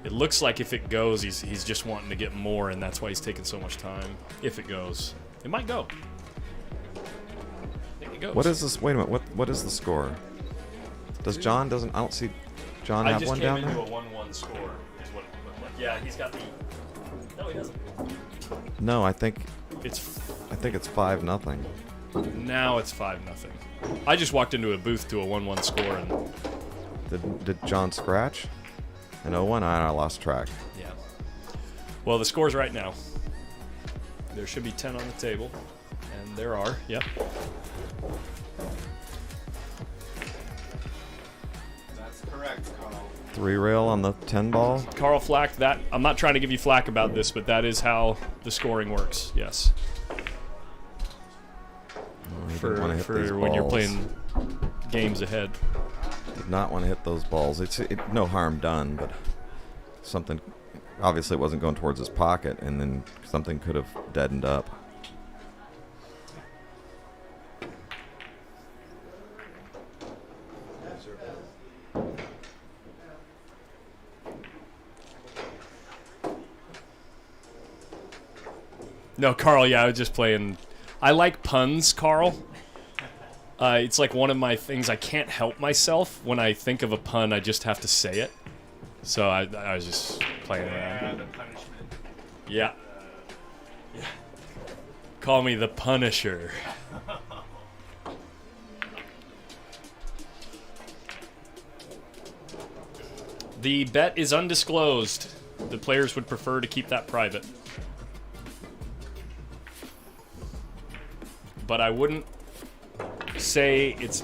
It looks like if it goes, he's just wanting to get more, and that's why he's taking so much time. If it goes. It might go. I think it goes. What is this? Wait a minute. What is the score? Does John I don't see John I have just one came down into there? a 1-1 score, is what it looked like. Yeah, he's got the... No, he doesn't. No, I think It's... it's 5-0. Now it's 5-0. I just walked into a booth to a 1-1 score, and Did John scratch? An 0-1? I lost track. Yeah. Well, the score's right now. There should be 10 on the table, and there are. Yep. That's correct, Carl. 3-rail on the 10 ball. Carl Flack, that I'm not trying to give you flack about this, but that is how the scoring works. Yes. For when you're playing games ahead. Did not want to hit those balls. No harm done, but something. Obviously, it wasn't going towards his pocket, and then something could have deadened up. No, Carl, yeah, I was just playing. I like puns, Carl. It's like one of my things. I can't help myself. When I think of a pun, I just have to say it. So I was just playing around. The punishment. Yeah. Call me the Punisher. The bet is undisclosed. The players would prefer to keep that private. But I wouldn't say it's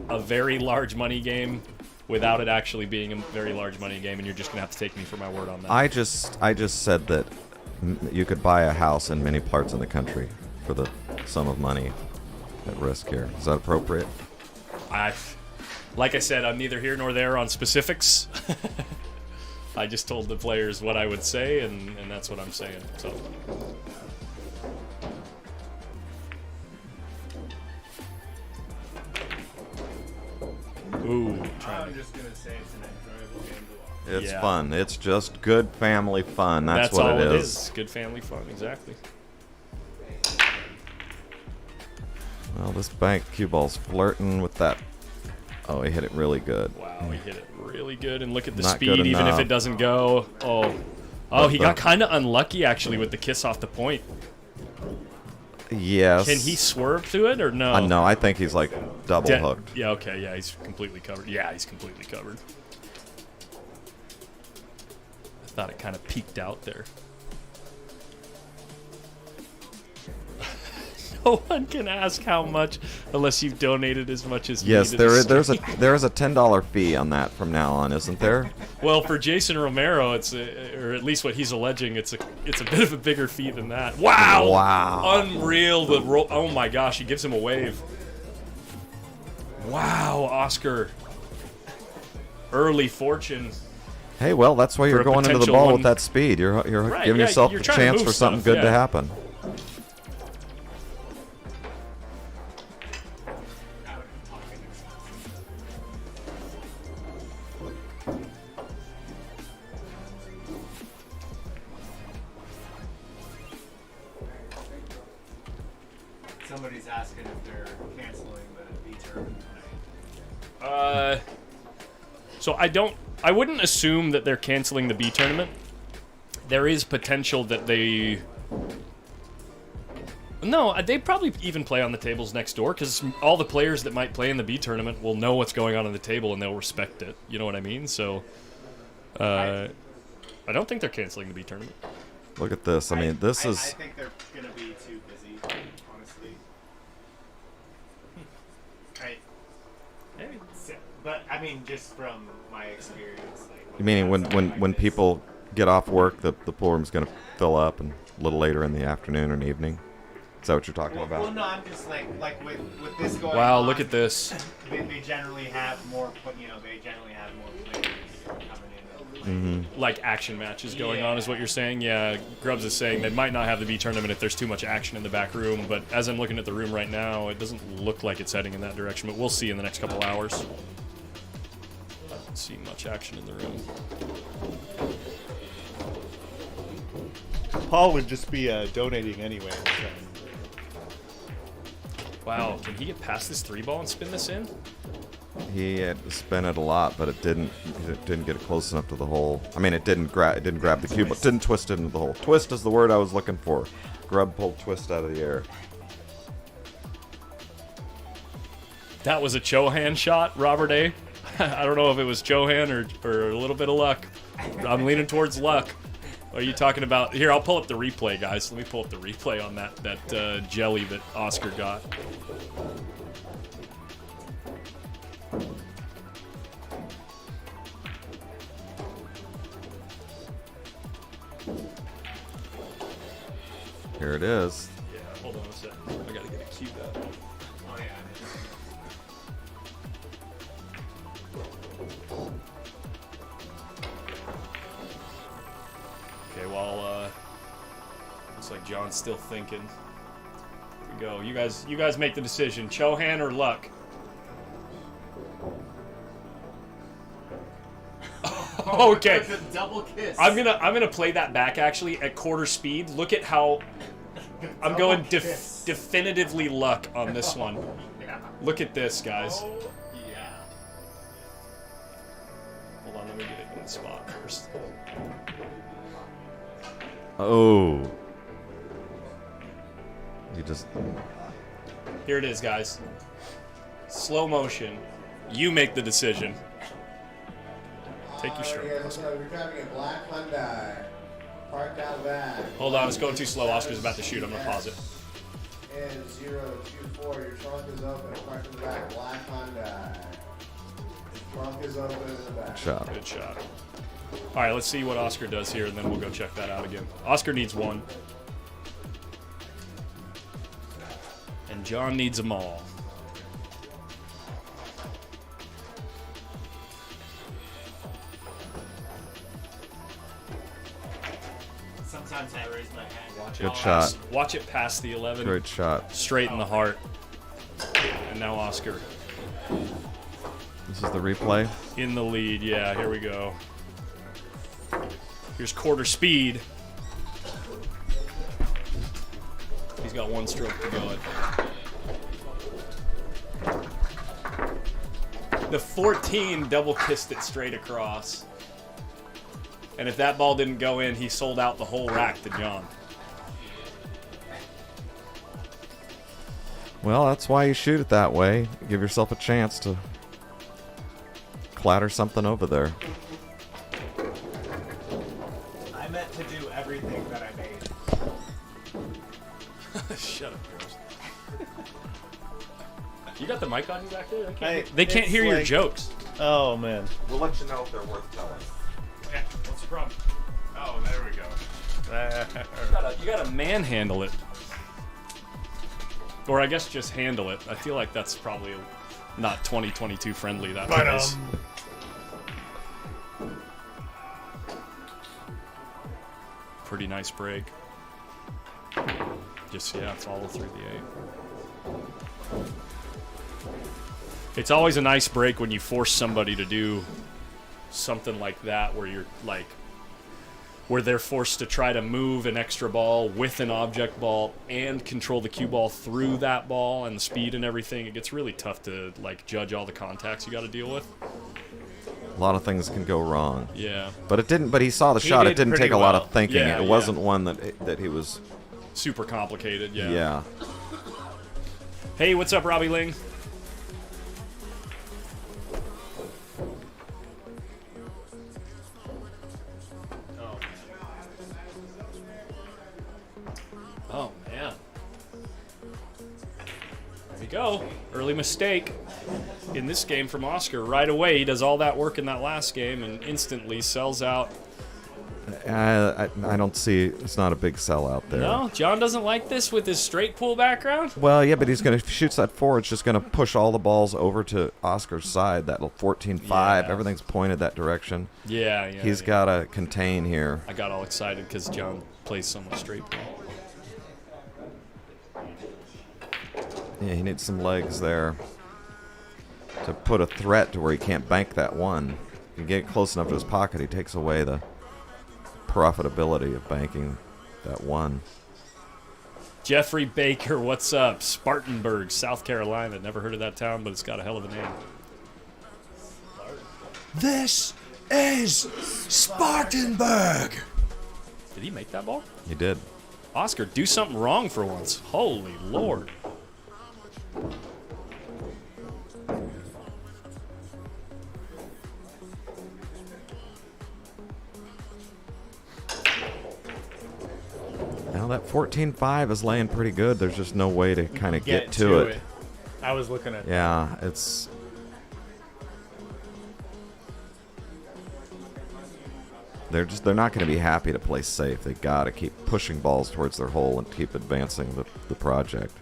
a very large money game without it actually being a very large money game, and you're just gonna have to take me for my word on that. I just said that you could buy a house in many parts in the country for the sum of money at risk here. Is that appropriate? Like I said, I'm neither here nor there on specifics. I just told the players what I would say, and that's what I'm saying. So. Ooh, I'm just gonna say it's an enjoyable game to watch. It's fun. It's just good family fun. That's what all it is. Good family fun, exactly. Well, this bank cue ball's flirting with that. Oh, he hit it really good. Wow, he hit it really good, and look at the Not speed, good even if enough. it doesn't go. Oh, he got kind of unlucky actually with the kiss off the point. Yes. Can he swerve to it or no? No, I think he's like double hooked. Yeah, okay, yeah, he's completely covered. Yeah, he's completely covered. I thought it kind of peeked out there. No one can ask how much unless you've donated as much as me. Yes, to there this is a $10 fee on that from now on, isn't there? Well, for Jason Romero, or at least what he's alleging, it's a bit of a bigger fee than that. Wow! Wow! Unreal. Oh my gosh, he gives him a wave. Wow, Oscar. Early fortune. Hey, well, that's why you're For a going into the potential ball one- with that speed. You're Right, giving yeah, yourself you're the trying to chance move for something stuff, good to yeah. happen. Somebody's asking if they're canceling the B tournament tonight. So I wouldn't assume that they're canceling the B tournament. There is potential that they... No, they probably even play on the tables next door, because all the players that might play in the B tournament will know what's going on the table and they'll respect it. You know what I mean? So, I don't think they're canceling the B tournament. Look at this. I mean, this is... I think they're gonna be too busy, honestly. But I mean, just from my experience, like. You meaning when people get off work, the pool room's going to fill up, and a little later in the afternoon or in the evening? Is that what you're talking about? Well, no, I'm just like with this going on. Wow, look at this. They generally have more, they generally have more players coming in. Mm-hmm. Like action matches going on is what you're saying? Yeah, Grubbs is saying they might not have the B tournament if there's too much action in the back room, but as I'm looking at the room right now, it doesn't look like it's heading in that direction, but we'll see in the next couple hours. Don't see much action in the room. Paul would just be donating anyway. So. Wow, can he get past this 3-ball and spin this in? He had to spin it a lot, but it didn't get it close enough to the hole. I mean, it didn't grab the cue, but didn't twist it into the hole. Twist is the word I was looking for. Grubb pulled twist out of the air. That was a Chohan shot, Robert A. I don't know if it was Johan or a little bit of luck. I'm leaning towards luck. Are you talking about... Here, I'll pull up the replay, guys. Let me pull up the replay on that jelly that Oscar got. Here it is. Yeah, hold on a second. I gotta get it queued up. Oh, yeah. Okay, well, looks like John's still thinking. Here we go. You guys make the decision. Chohan or luck? Okay. That's a double kiss. I'm gonna play that back actually at quarter speed. Look at how I'm going definitively luck on this one. Yeah. Look at this, guys. Oh, yeah. Hold on, let me get it in the spot first. Oh. You just... Here it is, guys. Slow motion. You make the decision. Take your stroke. We're driving a black Hyundai. Parked out back. Hold on, it's going too slow. Oscar's about to shoot. I'm gonna pause it. And 024, your trunk is open. Parked in the back, black Hyundai. Trunk is open in the back. Shot. Good shot. All right, let's see what Oscar does here, and then we'll go check that out again. Oscar needs one. And John needs them all. Sometimes I raise my hand. Good shot. Watch it past the 11. Great shot. Straight in the heart. And now Oscar This is the replay. in the lead. Yeah, here we go. Here's quarter speed. He's got one stroke to go at. The 14 double kissed it straight across. And if that ball didn't go in, he sold out the whole rack to John. Well, that's why you shoot it that way. Give yourself a chance to clatter something over there. I meant to do everything that I made. Shut up, girls. You got the mic on you back there? Hey, They can't it's hear your like- jokes. Oh man. We'll let you know if they're worth telling. Yeah, what's the problem? Oh, there we go. You gotta manhandle it. Or I guess just handle it. I feel like that's probably not 2022 friendly, that phrase. Pretty nice break. Just, yeah, follow through the 8. It's always a nice break when you force somebody to do something like that where you're like, where they're forced to try to move an extra ball with an object ball and control the cue ball through that ball and the speed and everything. It gets really tough to like judge all the contacts you got to deal with. A lot of things can go wrong. Yeah. But it didn't. But he saw the He shot. did It didn't pretty take a lot well. of thinking. Yeah, it yeah. wasn't one that he was. Super complicated, yeah. Yeah. Hey, what's up, Robbie Ling? Oh, man. There we go. Early mistake in this game from Oscar. Right away, he does all that work in that last game and instantly sells out. I don't see. It's not a big sellout there. No, John doesn't like this with his straight pool background. Well, yeah, but he's going to shoots that forward. It's just going to push all the balls over to Oscar's side. That little 14-5. Yeah. Everything's pointed that direction. Yeah. He's got to contain here. I got all excited because John plays so much straight pool. Yeah, he needs some legs there to put a threat to where he can't bank that one. If you get close enough to his pocket, he takes away the profitability of banking that one. Jeffrey Baker, what's up? Spartanburg, South Carolina. Never heard of that town, but it's got a hell of a name. This is Spartanburg. Did he make that ball? He did. Oscar, do something wrong for once. Holy Lord. that 14-5 is laying pretty good. There's just no way to kind of get to it. I was looking at. Yeah, it's. They're not going to be happy to play safe. They got to keep pushing balls towards their hole and keep advancing the project.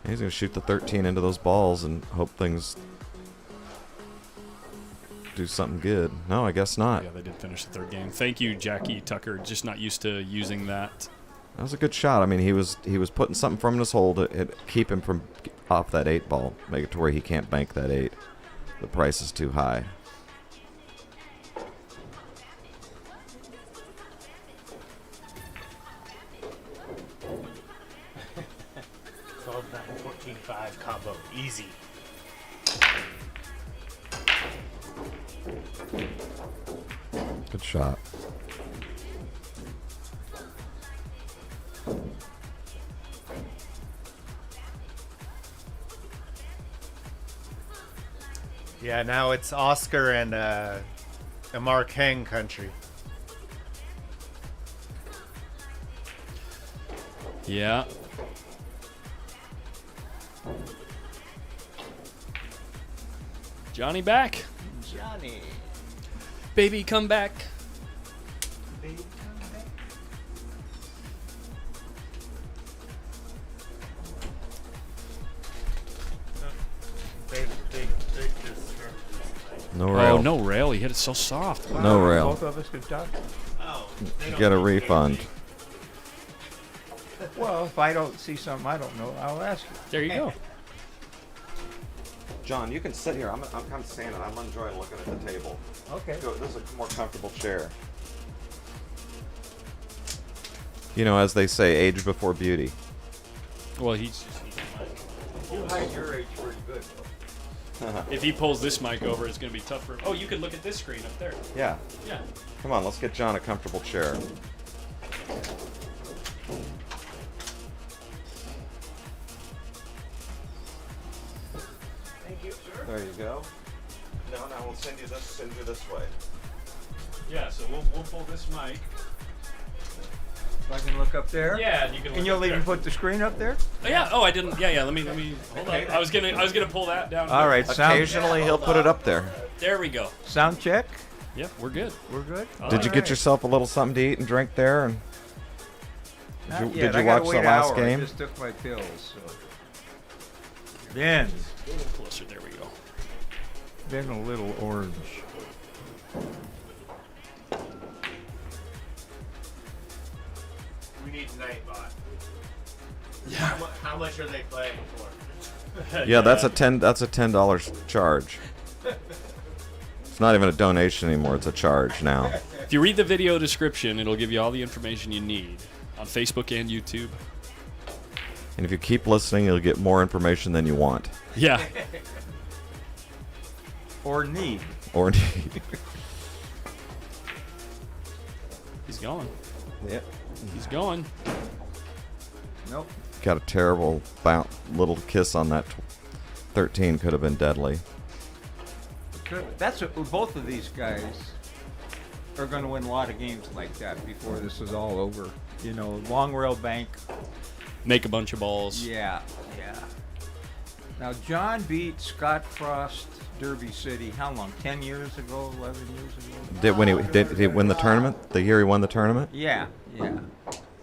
He's going to shoot the 13 into those balls and hope things do something good. No, I guess not. Yeah, they did finish the third game. Thank you, Jackie Tucker. Just not used to using that. That was a good shot. I mean, he was putting something from his hole to keep him from off that 8 ball, make it to where he can't bank that 8. The price is too high. 14-5 combo, easy. Good shot. Yeah, now it's Oscar and Amar Kang country. Yeah. Johnny back. Johnny. Baby, come back. No rail. Oh, no rail. He hit it so soft. Wow. No rail. Both of us could talk. You get a refund. Well, if I don't see something I don't know, I'll ask you. There you go. John, you can sit here. I'm kind of standing. I'm enjoying looking at the table. Okay. This is a more comfortable chair. You know, as they say, age before beauty. Well, he's You hide your age pretty good. if he pulls this mic over, it's going to be tough for him. Oh, you could look at this screen up there. Yeah. Yeah. Come on, let's get John a comfortable chair. Thank you, sir. There you go. No, we'll send you this way. Yeah, so we'll pull this mic. If I can look up there. Yeah, and you can. And you'll even put the screen up there? Oh, yeah. Oh, I didn't. Yeah. Let me. Hold on. I was gonna pull that down. All right. Occasionally he'll put it up there. There we go. Sound check. Yep, we're good. We're good. Did you get yourself a little something to eat and drink there? And Not did yet. you I gotta watch wait the an last hour. game? I just took my pills. So. Then. A little closer. There we go. Then a little orange. We need Nightbot. Yeah. How much are they playing for? Yeah, that's a $10 charge. It's not even a donation anymore. It's a charge now. If you read the video description, it'll give you all the information you need on Facebook and YouTube. And if you keep listening, you'll get more information than you want Yeah. Or need. or need. He's going. Yep. He's going. Nope. Got a terrible little kiss on that 13. Could have been deadly. That's what, both of these guys are going to win a lot of games like that before this is all over. You know, long rail bank. Make a bunch of balls. Yeah. Now, John beat Scott Frost, Derby City. How long? 10 years ago? 11 years ago? Did he win the tournament? The year he won the tournament? Yeah.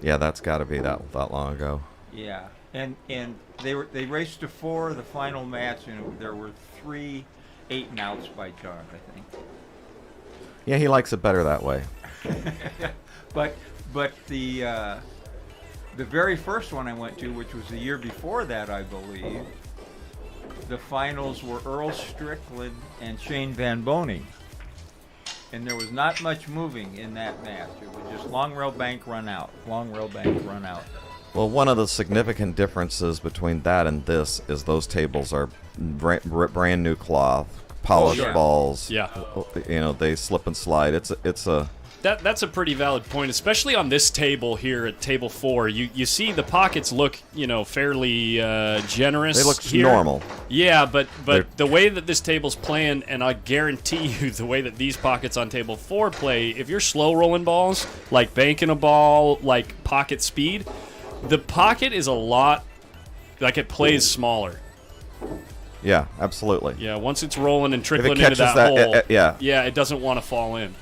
Yeah, that's got to be that long ago. Yeah. And they raced to 4 the final match, and there were 3 8-and-outs by John, I think. Yeah, he likes it better that way. But the very first one I went to, which was the year before that, I believe, the finals were Earl Strickland and Shane Van Boning. And there was not much moving in that match. It was just long rail bank run out. Long rail bank run out. Well, one of the significant differences between that and this is those tables are brand new cloth, polished yeah. balls. Yeah. You know, they slip and slide. It's a That's a pretty valid point, especially on this table here at table 4. You see the pockets look, fairly generous. They look here. normal. Yeah, but the way that this table's playing, and I guarantee you the way that these pockets on table 4 play, if you're slow rolling balls, like banking a ball, like pocket speed, the pocket is a lot, like it plays smaller. Yeah, absolutely. Yeah, once it's rolling and trickling into catches that hole, yeah, it doesn't want to fall in.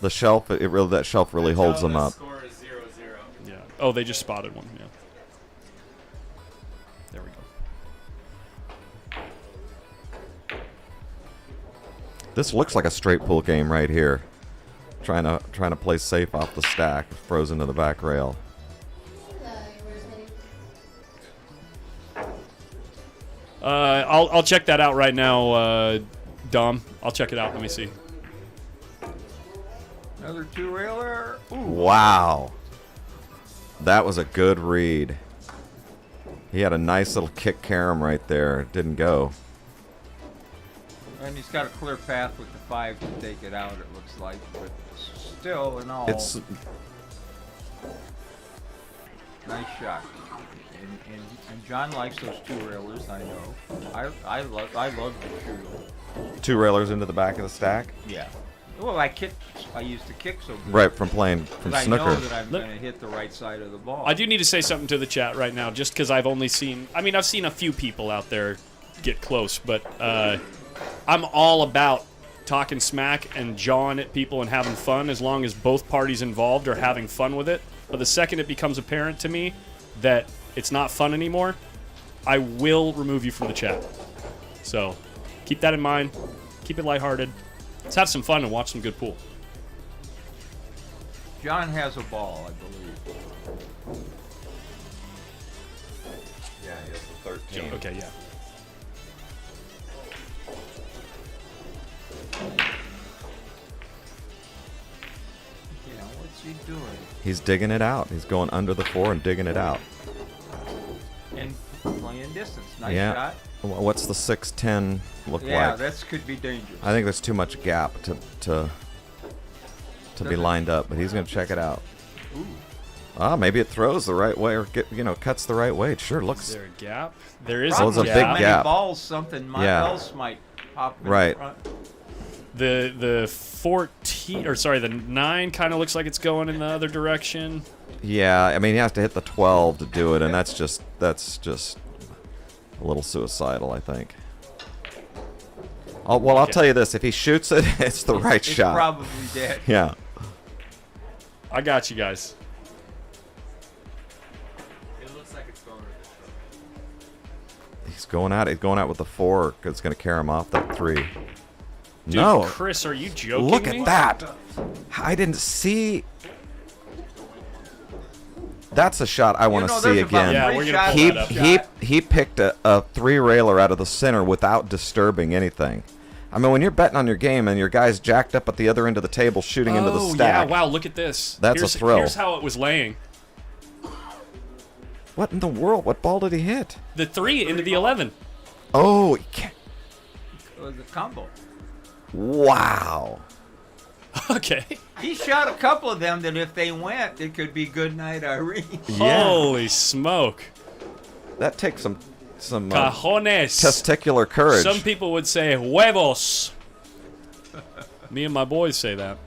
The shelf, that shelf really holds them up. Score is 0-0. Yeah. Oh, they just spotted one. Yeah. There we go. This looks like a straight pool game right here. Trying to play safe off the stack, frozen to the back rail. I'll check that out right now, Dom. I'll check it out. Let me see. Another 2-railer. Wow. That was a good read. He had a nice little kick carom right there. Didn't go. And he's got a clear path with the 5 to take it out, it looks like. But still, in all, It's nice shot. And John likes those 2-railers, I know. I love the 2. 2-railers into the back of the stack. Yeah. Well, I used to kick so good. Right, from playing from 'Cause snooker. I know that I'm going to hit the right side of the ball. I do need to say something to the chat right now, just because I've only seen. I mean, I've seen a few people out there get close, but I'm all about talking smack and jawing at people and having fun, as long as both parties involved are having fun with it. But the second it becomes apparent to me that it's not fun anymore, I will remove you from the chat. So keep that in mind. Keep it lighthearted. Let's have some fun and watch some good pool. John has a ball, I believe. Yeah, he has the 13. Okay, yeah. What's he doing? He's digging it out. He's going under the 4 and digging it out. And playing distance. Nice Yeah. shot. What's the 6-10 look Yeah, like? that could be dangerous. I think there's too much gap to be lined up, but he's going to check it out. Ooh. Maybe it throws the right way or cuts the right way. It sure Is looks. there a gap? There is Well, a there's a gap. big Many gap. balls, something else might pop in Right. front. The 14, or sorry, the 9 kind of looks like it's going in the other direction. Yeah, I mean, he has to hit the 12 to do it, and that's just a little suicidal, I think. I'll tell you this: if he shoots it, it's the right It's shot. probably dead. Yeah. I got you guys. It looks like it's going to the He's going out. He's going out with the 4 because it's going to carry him off that 3. Dude, No. Chris, are you joking Look me? at that. I didn't see. That's a shot I want to see there's about again. Yeah, 3 we're gonna shots pull He that up. shot. he picked a 3-railer out of the center without disturbing anything. I mean, when you're betting on your game and your guy's jacked up at the other end of the table shooting into the Oh, stack. yeah, wow, look at this. That's a thrill. Here's how it was laying. What in the world? What ball did he hit? The 3 into the 11. Oh, he can't. It was a combo. Wow. Okay. He shot a couple of them that if they went, it could be good night, Irene. Yeah. Holy smoke. That takes some Cajones. testicular courage. Some people would say huevos. Me and my boys say that.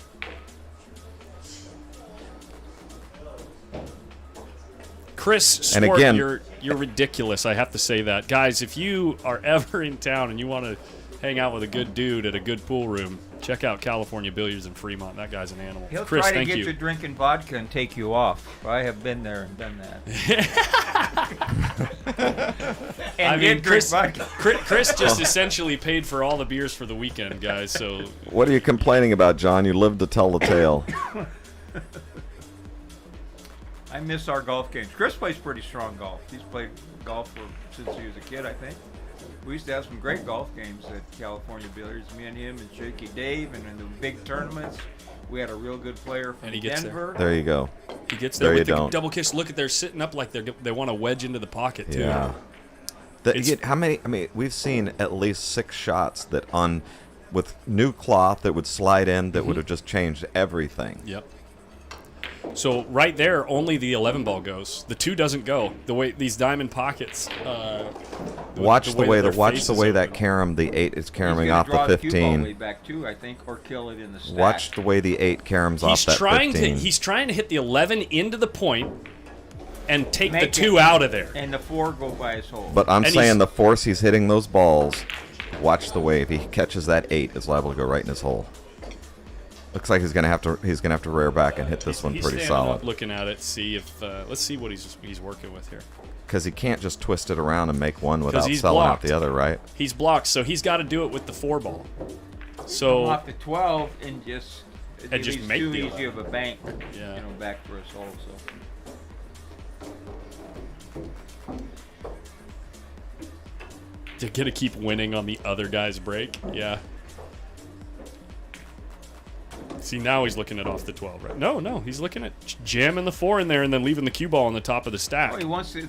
Chris Sport, And again- you're ridiculous. I have to say that. Guys, if you are ever in town and you want to hang out with a good dude at a good pool room, check out California Billiards in Fremont. That guy's an animal. He'll Chris, try to thank get you. you drinking vodka and take you off. I have been there and done that. And I did mean, drink Chris, vodka. Chris just essentially paid for all the beers for the weekend, guys. So What are you complaining about, John? You live to tell the tale. I miss our golf games. Chris plays pretty strong golf. He's played golf since he was a kid, I think. We used to have some great golf games at California Billiards. Me and him and Shaky Dave, and in the big tournaments, we had a real good player from And he gets Denver. There you go. he gets there There with you the don't. double kiss. Look at they're sitting up like they want to wedge into the pocket too. Yeah. It's- How many? I mean, we've seen at least 6 shots that on with new cloth that would slide in that would have just changed everything. Yep. So right there, only the 11 ball goes. The 2 doesn't go. The way these diamond pockets. Watch the way that that carom, the 8 is caroming He's off gonna the draw cue ball 15. way back too, I think, or kill it in the stack. Watch the way the 8 caroms off that 15. He's trying to hit the 11 into the point and take the Make 2 it- out of there. And the 4 go by his hole. But I'm And saying he's- the force he's hitting those balls, watch the way if he catches that 8, it's liable to go right in his hole. Looks like he's gonna have to rear back and hit this one He's pretty standing solid. up looking at it, see if let's see what he's working with here. Because he can't just twist it around and make one without he's selling out blocked. the other, right? He's blocked, so he's got to do it with the 4 ball. Come So off the 12 and just just leaves make too the easy of a bank, Yeah. back for his hole. So they're gonna keep winning on the other guy's break. Yeah. See, now he's looking at off the 12, right? No, he's looking at jamming the 4 in there and then leaving the cue ball on the top of the stack. oh, he wants to,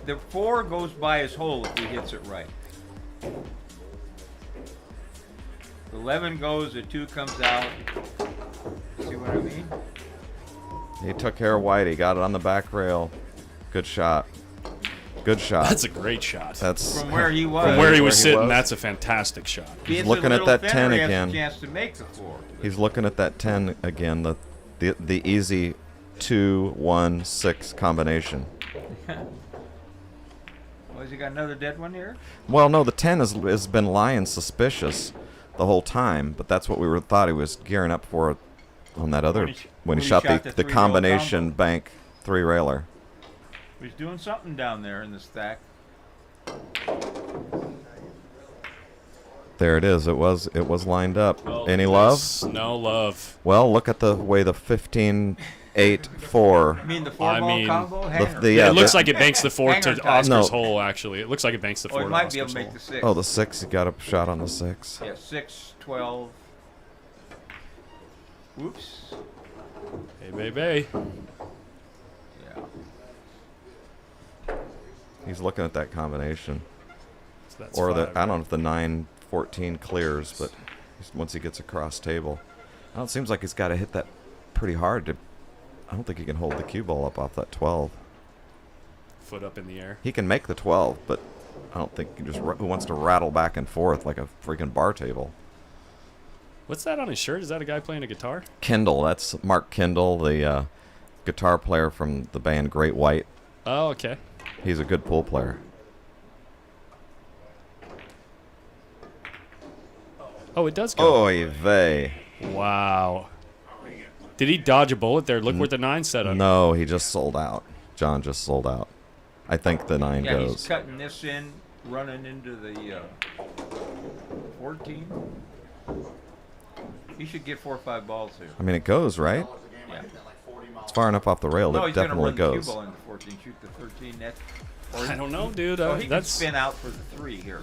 the 4 goes by his hole if he hits it right. The 11 goes, the 2 comes out. See what I mean? He took care of White. He got it on the back rail. Good shot. Good shot. That's a great shot. That's From where he was. From where he was he sitting, was. that's a fantastic shot. If he hits looking a at little that thinner, 10 he has again. a chance to make the 4. He's looking at that 10 again. The easy 2, 1, 6 combination. Oh, has he got another dead one here? Well, no, the 10 has been lying suspicious the whole time, but that's what we thought he was gearing up for on that other when he shot the three-roll combination combo. bank 3-railer. He's doing something down there in the stack. There it is. It was lined up. Well, Any love? No love. Well, look at the way the 15, 8, 4. I mean the I 4-ball mean, combo? Hanger. Yeah, it looks the- like it banks the 4 Hanger to time. Oscar's No. hole, actually. It looks like it banks the 4 Oh, he to might be able Oscar's to make hole. the 6. Oh, the 6. He got a shot on the 6. Yeah, 6, 12. Whoops. Hey, baby. Yeah. He's looking at that combination. So that's Or the 5, I don't know if the 9-14 clears, but once he gets across table, it seems like he's got to hit that pretty hard. I don't think he can hold the cue ball up off that 12. Foot up in the air. He can make the 12, but I don't think he who wants to rattle back and forth like a freaking bar table. What's that on his shirt? Is that a guy playing a guitar? Kendall, that's Mark Kendall, the guitar player from the band Great White. Oh, okay. He's a good pool player. Oh, it does go. Oy vey. Wow. Did he dodge a bullet there? Look where the 9 set up. No, he just sold out. John just sold out. I think the 9 Yeah, goes. he's cutting this in, running into the 14. He should get 4 or 5 balls here. I mean, it goes, right? Yeah. It's far enough off the rail. No, It he's going to definitely run the cue goes. ball into 14, shoot the 13 net. I don't know, dude. Oh, he can That's spin out for the 3 here.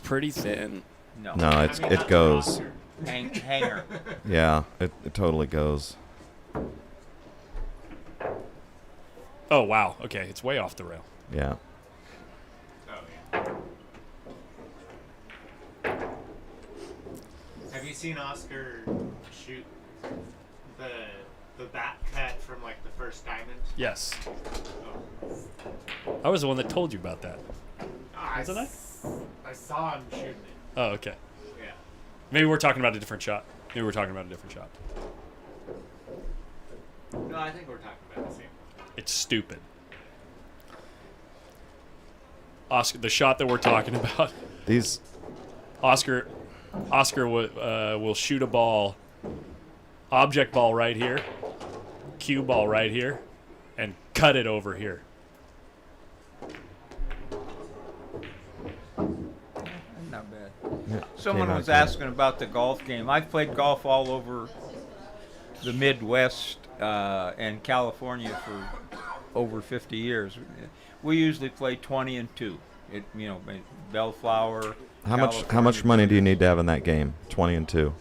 pretty thin. No. No, it goes. Hanger. Yeah, it totally goes. Oh, wow. Okay, it's way off the rail. Yeah. Have you seen Oscar shoot the bat cut from like the first diamond? Yes. I was the one that told you about that. Wasn't I? I saw him shooting it. Oh, okay. Yeah. Maybe we're talking about a different shot. No, I think we're talking about the same. It's stupid. Oscar, the shot that we're talking about. These. Oscar will shoot a ball, object ball right here, cue ball right here, and cut it over here. Not bad. Yeah, Someone came was out good. asking about the golf game. I've played golf all over the Midwest and California for over 50 years. We usually play 20 and 2. Bellflower. How much California. money do you need to have in that game? 20 and 2.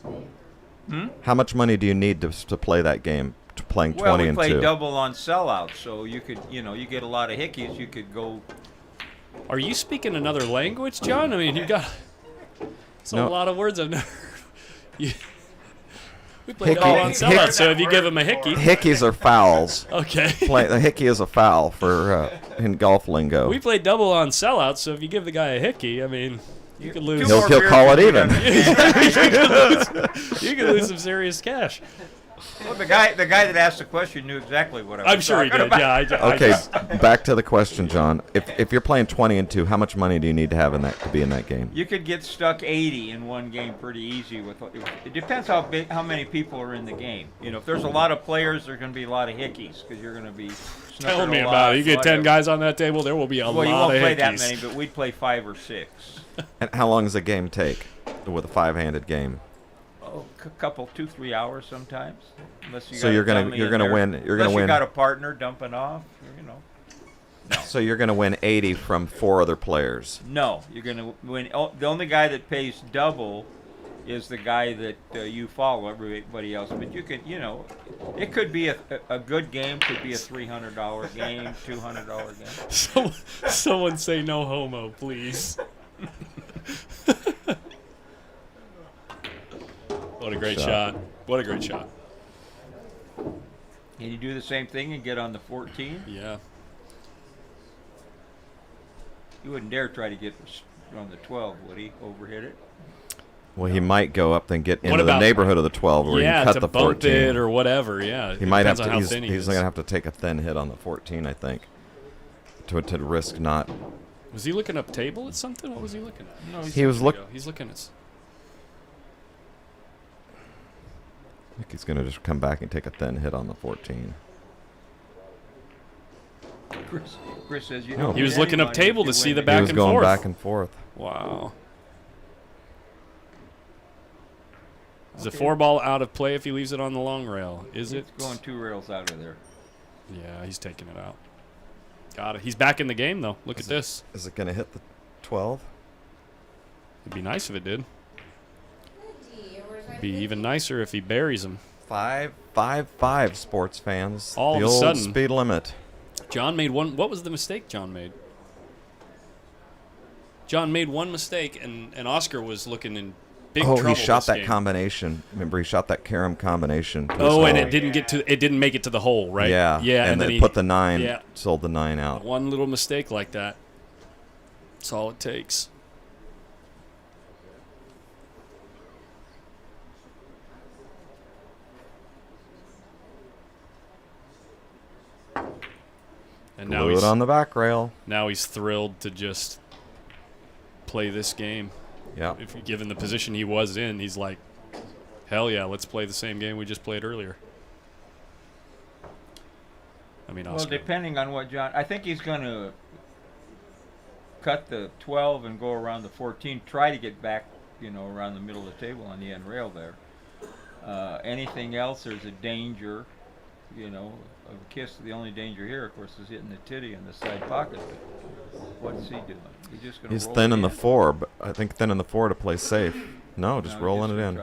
How much money do you need to play that game? To playing 20 Well, we and play 2. double on sellouts, so you could, you get a lot of hickeys. You could go. Are you speaking another language, John? I mean, you got. That's a lot of words I've never. We play Hickey. double on sellout, so if you give him a hickey. Hickeys are fouls. Okay. The hickey is a foul for in golf lingo. We play double on sellout, so if you give the guy a hickey, I mean, you could lose. He'll call it even. You could lose some serious cash. Well, the guy that asked the question knew exactly what I was I'm sure he talking did. about. Yeah. Okay, back to the question, John. If you're playing 20-2, how much money do you need to have in that to be in that game? You could get stuck 80 in one game pretty easy. It depends how many people are in the game. If there's a lot of players, there's going to be a lot of hickeys because you're going to be. Tell me about it. You get 10 guys on that table, there will be a lot of hickeys. Well, you won't play that many, but we'd play 5 or 6. And how long does a game take with a 5-handed game? Oh, a couple, 2-3 hours sometimes. Unless you So you're gonna win. You're gonna unless win. You got a partner dumping off. No. So you're gonna win 80 from 4 other players. No, you're gonna win. The only guy that pays double is the guy that you follow. Everybody else, but you could, it could be a good game. Could be a $300 game, $200 game. Someone say no homo, please. What a great shot. What a great shot. Can you do the same thing and get on the 14? Yeah. You wouldn't dare try to get on the 12, would he? Overhit it? Well, he might go up and get into the about- neighborhood of the 12 where he can cut to the bump 14. it or whatever, yeah. He might have Depends to. on how He's thin he going is. to have to take a thin hit on the 14, I think, to risk not. Was he looking up table at something? What was he looking at? No, He was looking. He's looking at. I think he's going to just come back and take a thin hit on the 14. Chris says you No. don't He was need looking any up money table if you to see win the it. back He was and going forth. back and forth. Wow. Is the 4-ball out of play if he leaves it on the long rail? Is it? It's going 2 rails out of there. Yeah, he's taking it out. Got it. He's back in the game, though. Look at this. Is it going to hit the 12? It'd be nice if it did. Be even nicer if he buries him. 5-5-5, sports fans. All the of a old sudden- speed limit. John made one. What was the mistake John made? John made one mistake, and Oscar was looking in big trouble. He shot this that game. combination. Remember, he shot that carom combination. To his Oh, and hole. it didn't make it to the hole, right? Yeah, Yeah, and then they he put the 9, yeah. sold the 9 out. One little mistake like that. That's all it takes. And now Glue it on the back rail. now he's thrilled to just play this game. Yeah. If given the position he was in, he's like, hell yeah, let's play the same game we just played earlier. I mean, Well, Oscar. depending on what John, I think he's going to cut the 12 and go around the 14. Try to get back, around the middle of the table on the end rail there. Anything else, there's a danger, of a kiss. The only danger here, of course, is hitting the titty in the side pocket. What's he doing? He's just going to. He's thin in the 4, but I think thin in the 4 to play safe. No, just rolling it in.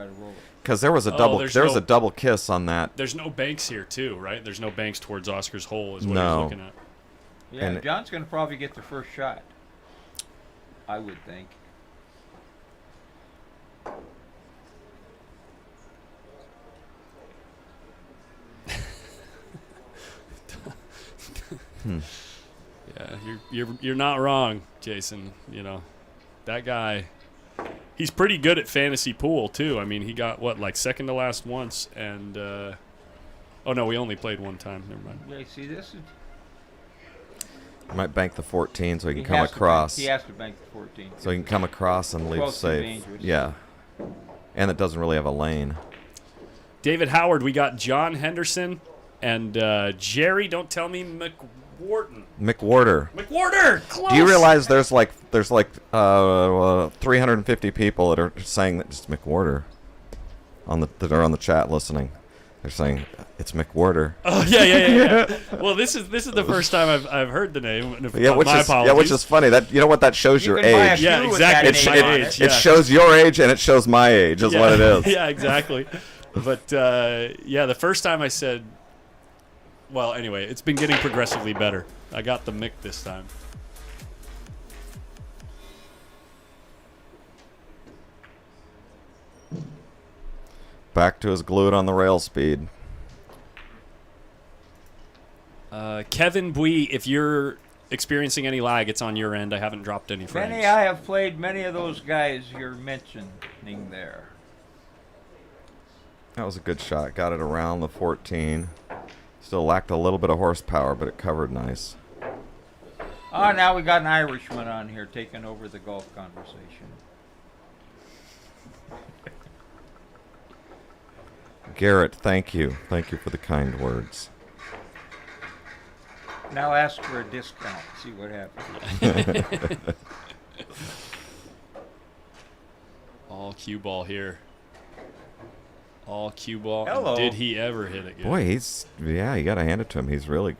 Because there was a double. there's There was no- a double kiss on that. There's no banks here, too, right? There's no banks towards Oscar's hole is what No. he's looking at. Yeah, And- John's going to probably get the first shot. I would think. Yeah, you're not wrong, Jason. That guy, he's pretty good at fantasy pool too. I mean, he got like second to last once, and oh no, we only played one time. Never mind. Yeah, see, this is. He might bank the 14 so he can He come has to across. bank- he has to bank the 14. So he can come across and leave 12's too safe. dangerous. Yeah. And it doesn't really have a lane. David Howard, we got John Henderson and Jerry. Don't tell me McWharton. McWhorter. Close. Do you realize there's like 350 people that are saying that it's McWhorter that are on the chat listening. They're saying it's McWhorter. Oh yeah. Well, this is the first time I've heard the name. Yeah, which My is apologies. which is funny. That that shows You your can buy a age. Yeah, shoe with exactly. that My name on age. it. It shows your age and it shows my age is what it is. Yeah, exactly. But the first time I said, well, anyway, it's been getting progressively better. I got the Mick this time. back to his glued on the rail speed. Kevin Bui, if you're experiencing any lag, it's on your end. I haven't dropped any frames. I have played many of those guys you're mentioning there. That was a good shot. Got it around the 14. Still lacked a little bit of horsepower, but it covered nice. Oh, now we got an Irishman on here taking over the golf conversation. Garrett, thank you. Thank you for the kind words. Now ask for a discount. See what happens. All cue ball here. All cue ball. Hello. Did he ever hit it good? Boy, yeah, you got to hand it to him. He's really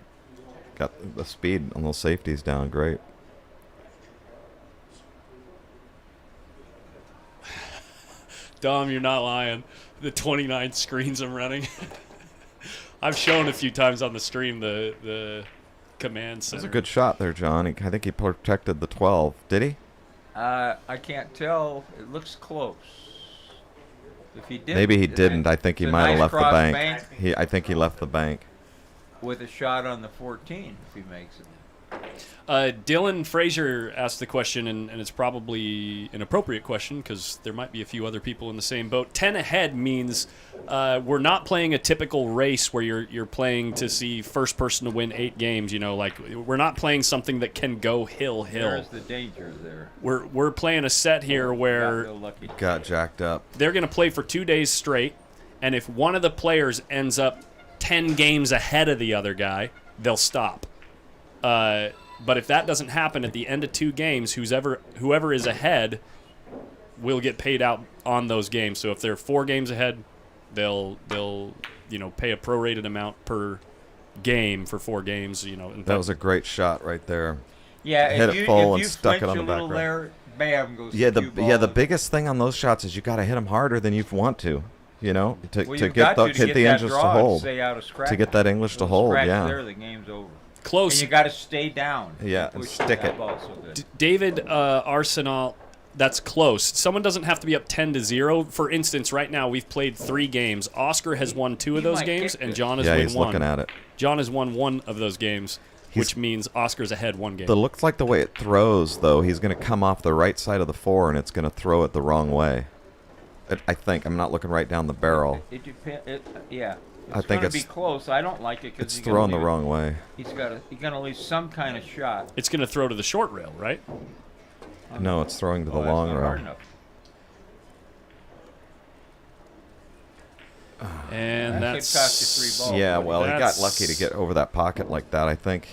got the speed on those safeties down great. Dom, you're not lying. The 29 screens I'm running. I've shown a few times on the stream the command center. That was a good shot there, John. I think he protected the 12. Did he? I can't tell. It looks close. If he did, Maybe he didn't. I think he it's a might have nice left the cross bank. I think he left the bank. with a shot on the 14 if he makes it. Dylan Frazier asked the question, and it's probably an appropriate question because there might be a few other people in the same boat. 10 ahead means we're not playing a typical race where you're playing to see first person to win 8 games. You know, like we're not playing something that can go hill. There's the danger there. We're playing a set here where Got jacked up. they're going to play for 2 days straight, and if one of the players ends up 10 games ahead of the other guy, they'll stop. But if that doesn't happen at the end of 2 games, whoever is ahead will get paid out on those games. So if they're 4 games ahead, they'll pay a prorated amount per game for 4 games. That was a great shot right there. Yeah, hit it full and stuck flinch it on a the back little right. there, bam goes Yeah, the cue ball. the biggest thing on those shots is you got to hit them harder than you want to. You know, to you've get got hit the that English to draw and hold. stay out of scratch. To get that English to hold, Scratch yeah. there, the game's over. Close. And you got to stay down. Yeah, and push stick that it. ball so good. David Arsenal, that's close. Someone doesn't have to be up 10-0. For instance, right now we've played 3 games. Oscar has won 2 of He those might games, kick and this. John has Yeah, won he's 1. looking at it. John has won 1 of those games, which means Oscar's ahead 1 game. It looks like the way it throws, though, he's going to come off the right side of the 4, and it's going to throw it the wrong way. I think. I'm not looking right down the barrel. It depends. Yeah. I It's think going to it's- be close. I don't like it because It's thrown the wrong way. He's going to lose some kind of shot. It's going to throw to the short rail, right? No, it's throwing to the Oh, that's long not hard rail. enough. And That could that's cost you 3 balls. Yeah, well, he got That's- lucky to get over that pocket like that, I think.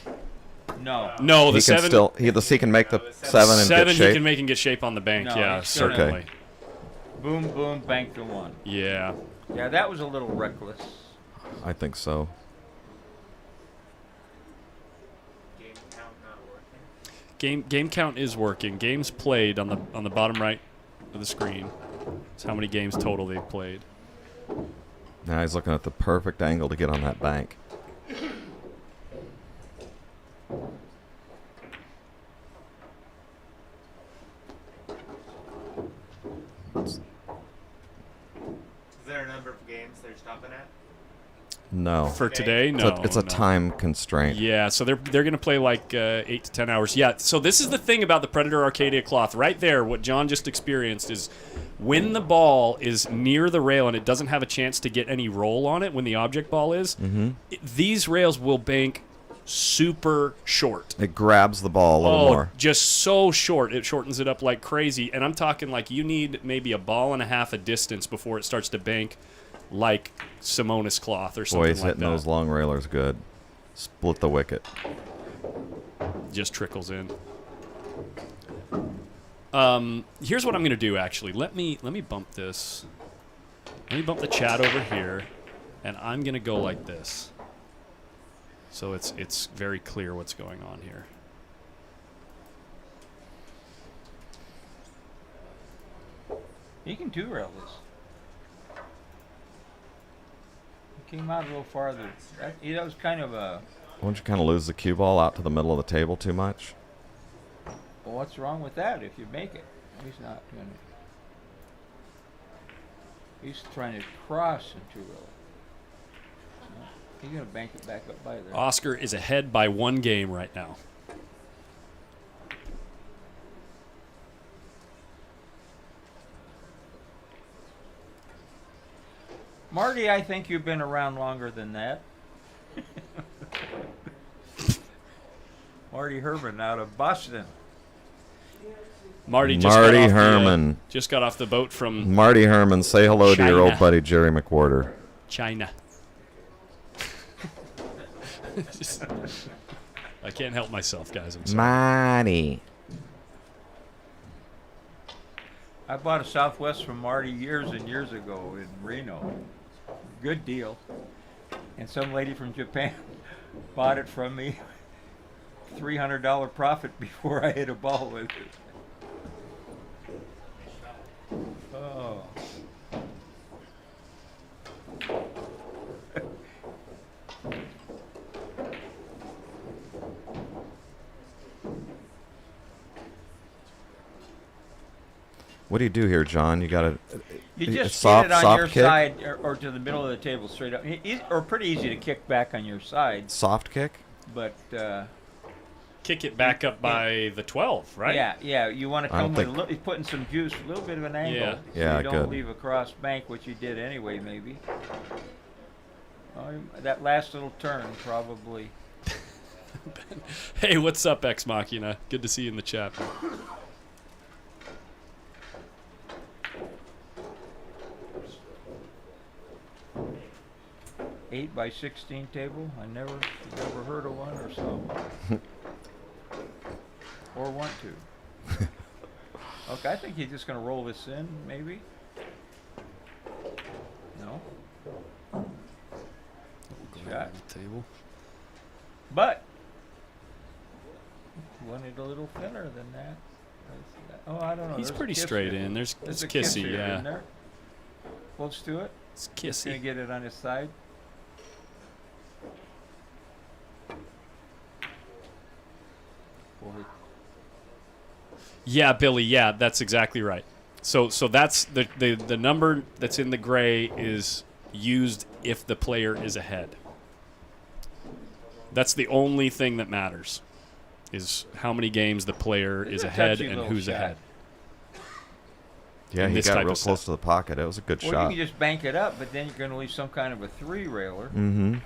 No. No, the He can 7. still he can make the 7 and 7 get you shape. can make and get shape on the bank. No, Yeah, he's gonna- certainly. Boom, boom, bank to 1. Yeah. Yeah, that was a little reckless. I think so. Game count is working. Games played on the bottom right of the screen. It's how many games total they've played. Now he's looking at the perfect angle to get on that bank. Is there a number of games they're stopping at? No. For today, It's no. it's a no. time constraint. Yeah, so they're going to play like 8 to 10 hours. Yeah, so this is the thing about the Predator Arcadia cloth. Right there, what John just experienced is when the ball is near the rail and it doesn't have a chance to get any roll on it when the object ball is, these rails will bank super short. It grabs the ball a little more. Just so short. It shortens it up like crazy. And I'm talking like you need maybe a ball and a half a distance before it starts to bank like Simonis cloth or something Boy, he's like hitting that. those long railers good. Split the wicket. Just trickles in. Here's what I'm gonna do. Actually, let me bump this. Let me bump the chat over here, and I'm gonna go like this, so it's very clear what's going on here. You can 2-rail this. He came out a little farther. That was kind of a... Won't you kind of lose the cue ball out to the middle of the table too much? Well, what's wrong with that if you make it? He's not going He's trying to cross into row. He's going to bank it back up by there. Oscar is ahead by 1 game right now. Marty, I think you've been around longer than that. Marty Herman out of Boston. Marty Herman. Just got off the boat from Marty Herman, say hello to your China. old buddy Jerry McWhorter. China. I can't help myself, guys. I'm sorry. Marty. I bought a Southwest from Marty years and years ago in Reno. Good deal. And some lady from Japan bought it from me. $300 profit before I hit a ball with it. Oh. What do you do here, John? You got to You just soft, get it on soft your kick? side or to the middle of the table straight up. Or pretty easy to kick back on your side, Soft kick? but Kick it back up by the 12, right? yeah, you want to I don't come with think- you're putting some juice, a little bit of an angle, Yeah. so Yeah, you don't good. leave a cross bank, which you did anyway, maybe. That last little turn, probably. Hey, what's up, Ex Machina? Good to see you in the chat. 8 by 16 table. I never heard of one or saw one. Or want to. Okay, I think he's just going to roll this in, maybe. No. Shot. Table. But wanted a little thinner than that. Oh, I don't know. He's There's a pretty kiss straight here. in. There's There's it's a kiss kissy, here, yeah. isn't there? Close to it. It's Gonna kissy. get it on his side. Boy. Yeah, Billy. Yeah, that's exactly right. So that's the number that's in the gray is used if the player is ahead. That's the only thing that matters, is how many games the player It's is a ahead touchy and little who's shot. ahead. Yeah, in he this got type real of close set. to the pocket. It was a good Well, shot. you can just bank it up, but then you're going to leave some kind of a 3-railer. Mm-hmm.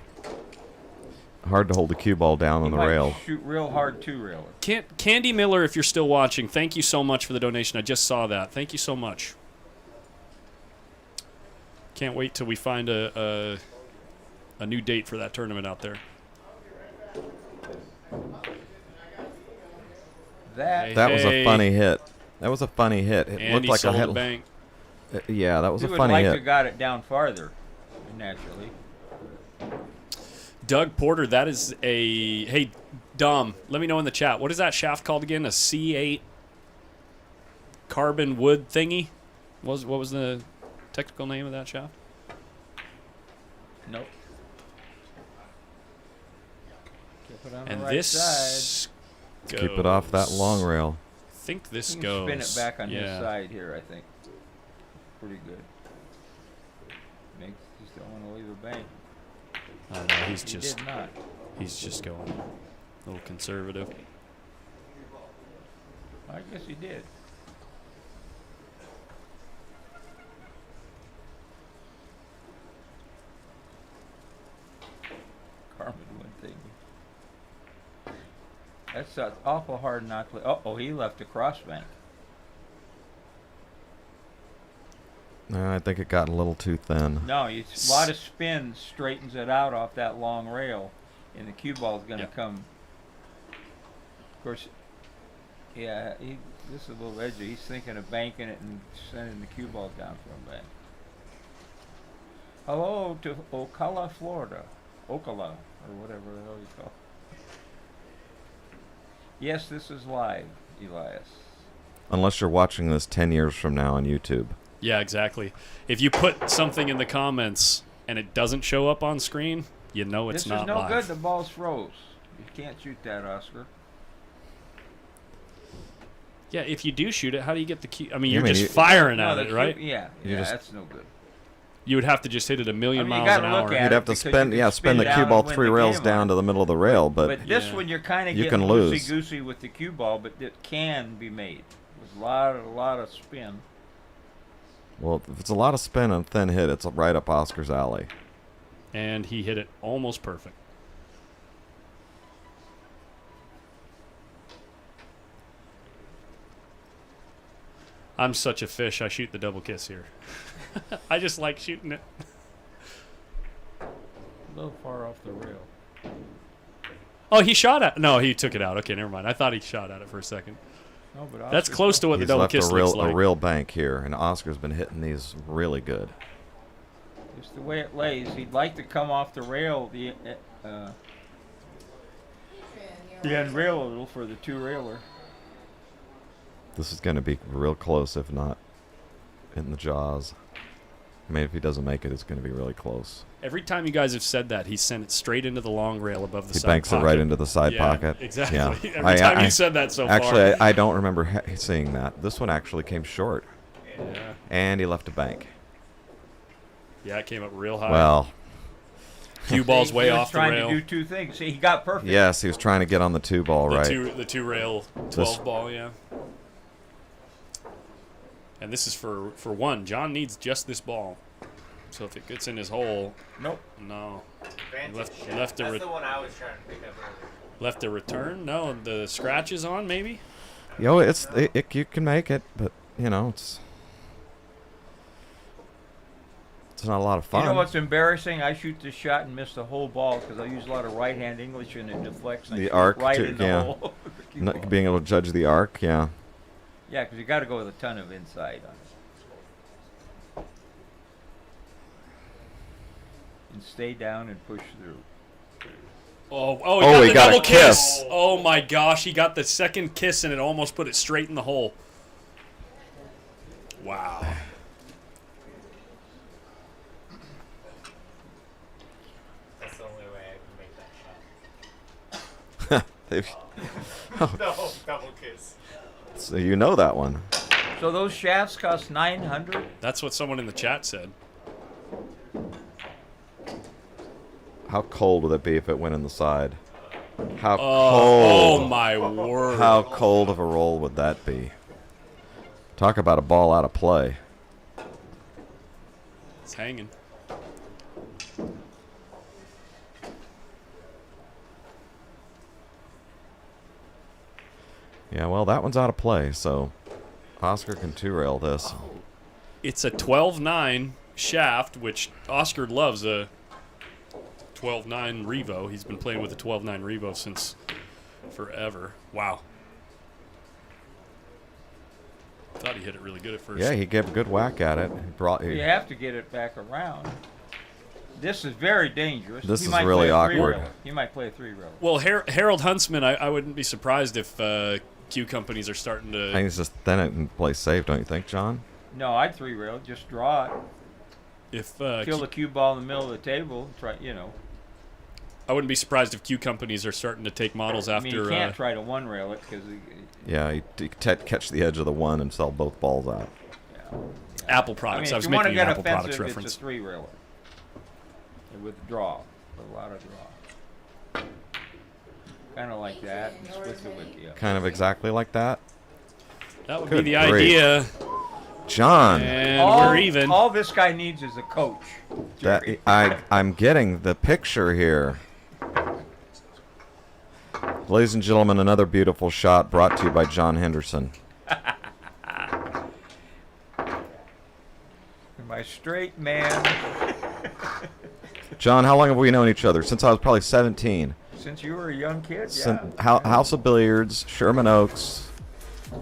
Hard to hold the cue ball down on You the might rail. shoot real hard 2-railer. Candy Miller, if you're still watching, thank you so much for the donation. I just saw that. Thank you so much. Can't wait till we find a new date for that tournament out there. That was a funny hit. That was a funny hit. It Andy looked like sold a the hit. bank. Yeah, that was He a would funny like to hit. have got it down farther, naturally. Doug Porter, that is a... Hey, Dom, let me know in the chat. What is that shaft called again? A C8 carbon wood thingy? What was the technical name of that shaft? Nope. Keep it on And the right this side. goes... Keep it off that long rail. I think this You goes... can spin it back on his yeah. side here, I think. Pretty good. Just don't want to leave a bank. I don't know, he's He just... did not. He's just going a little conservative. I guess he did. Carmen one thing. That's awful hard not to. Oh, he left a cross bank. I think it got a little too thin. No, a lot of spin straightens it out off that long rail, and the cue ball is going to Yeah. come. Of course, yeah, this is a little edgy. He's thinking of banking it and sending the cue ball down from back. Hello to Ocala, Florida. Ocala, or whatever the hell you call it. Yes, this is live, Elias. Unless you're watching this 10 years from now on YouTube. Yeah, exactly. If you put something in the comments and it doesn't show up on screen, you know it's This not is no live. good. The ball's froze. You can't shoot that, Oscar. Yeah, if you do shoot it, how do you get the cue? I mean, You you're mean just you- firing No, at the it, cue- right? Yeah, You just- that's no good. You would have to just hit it a million you miles gotta an look hour. at You'd it have to because you spin, can yeah, spin spin the down cue ball and win 3 the rails game down on to the middle of the rail, but this Yeah. one you're kind of You getting can lose. loosey-goosey with the cue ball, but it can be made with a lot of spin. well, if it's a lot of spin and thin hit, it's right up Oscar's alley. And he hit it almost perfect. I'm such a fish. I shoot the double kiss here. I just like shooting it. A little far off the rail. Oh, he shot at. No, he took it out. Okay, never mind. I thought he shot at it for a second. No, but That's Oscar's close to what the He's double left kiss a looks like. real bank here, and Oscar's been hitting these really good. Just the way it lays. He'd like to come off the rail, the end rail a little for the two-railer. This is going to be real close, if not in the jaws. I mean, if he doesn't make it, it's going to be really close. Every time you guys have said that, he sent it straight into the long rail above the He side banks pocket. it right into the side Yeah, pocket. exactly. Yeah. Every time you said that so actually, far. I don't remember seeing that. This one actually came short, Yeah. and he left a bank. Yeah, it came up real high. Well, Cue ball's He way was off the trying rail. to do two things. See, he got perfect. yes, he was trying to get on the 2-ball, right? The two rail 12 This- ball, yeah. And this is for one. John needs just this ball. So if it gets in his hole, Nope. no. Vantage shot. left the That's re- the one I was trying to pick up earlier. Left a return? No, the scratch is on, maybe? Yo, you can make it, but you know it's not a lot of fun. You know what's embarrassing? I shoot this shot and miss the whole ball because I use a lot of right-hand English and it deflects. And I The shoot arc, right too, in the yeah. hole. Cue Not ball. being able to judge the arc, yeah. Yeah, because you got to go with a ton of inside on it. And stay down and push through. Oh, he the got a double kiss. Oh my gosh, he got the second kiss and it almost put it straight in the hole. Wow. That's the only way I can make that shot. No, double kiss. So you know that one. So those shafts cost $900. That's what someone in the chat said. How cold would it be if it went in the side? How Oh cold? my word. How cold of a roll would that be? Talk about a ball out of play. It's hanging. Yeah, well, that one's out of play, so Oscar can two-rail this. It's a 12-9 shaft, which Oscar loves a 12-9 Revo. He's been playing with a 12-9 Revo since forever. Wow. Thought he hit it really good at first. Yeah, he gave a good whack at it. You have to get it back around. This is very dangerous. This He is might really play a awkward. three-rail. He might play a three-rail. Well, Harold Huntsman, I wouldn't be surprised if Q companies are starting I to. think it's just thin it and play safe, don't you think, John? No, I'd three-rail. Just draw it. If Kill the cue ball in the middle of the table. Try, I wouldn't be surprised if Q companies are starting to take models I after. mean, you can't try to one-rail it because Yeah, you catch the edge of the one and sell both balls out. Apple I products. mean, I if was you want to making an get Apple products offensive, reference. it's a three-railer. With draw. With a lot of draw. Kind of like that. And split the width. Yeah. Kind of exactly like that. That would Good be the grief. idea. John, And all, we're even. All this guy needs is a coach. that I'm getting the picture here. Ladies and gentlemen, another beautiful shot brought to you by John Henderson. My straight man. John, how long have we known each other? Since I was probably 17. Since you were a young kid, yeah. House of Billiards, Sherman Oaks,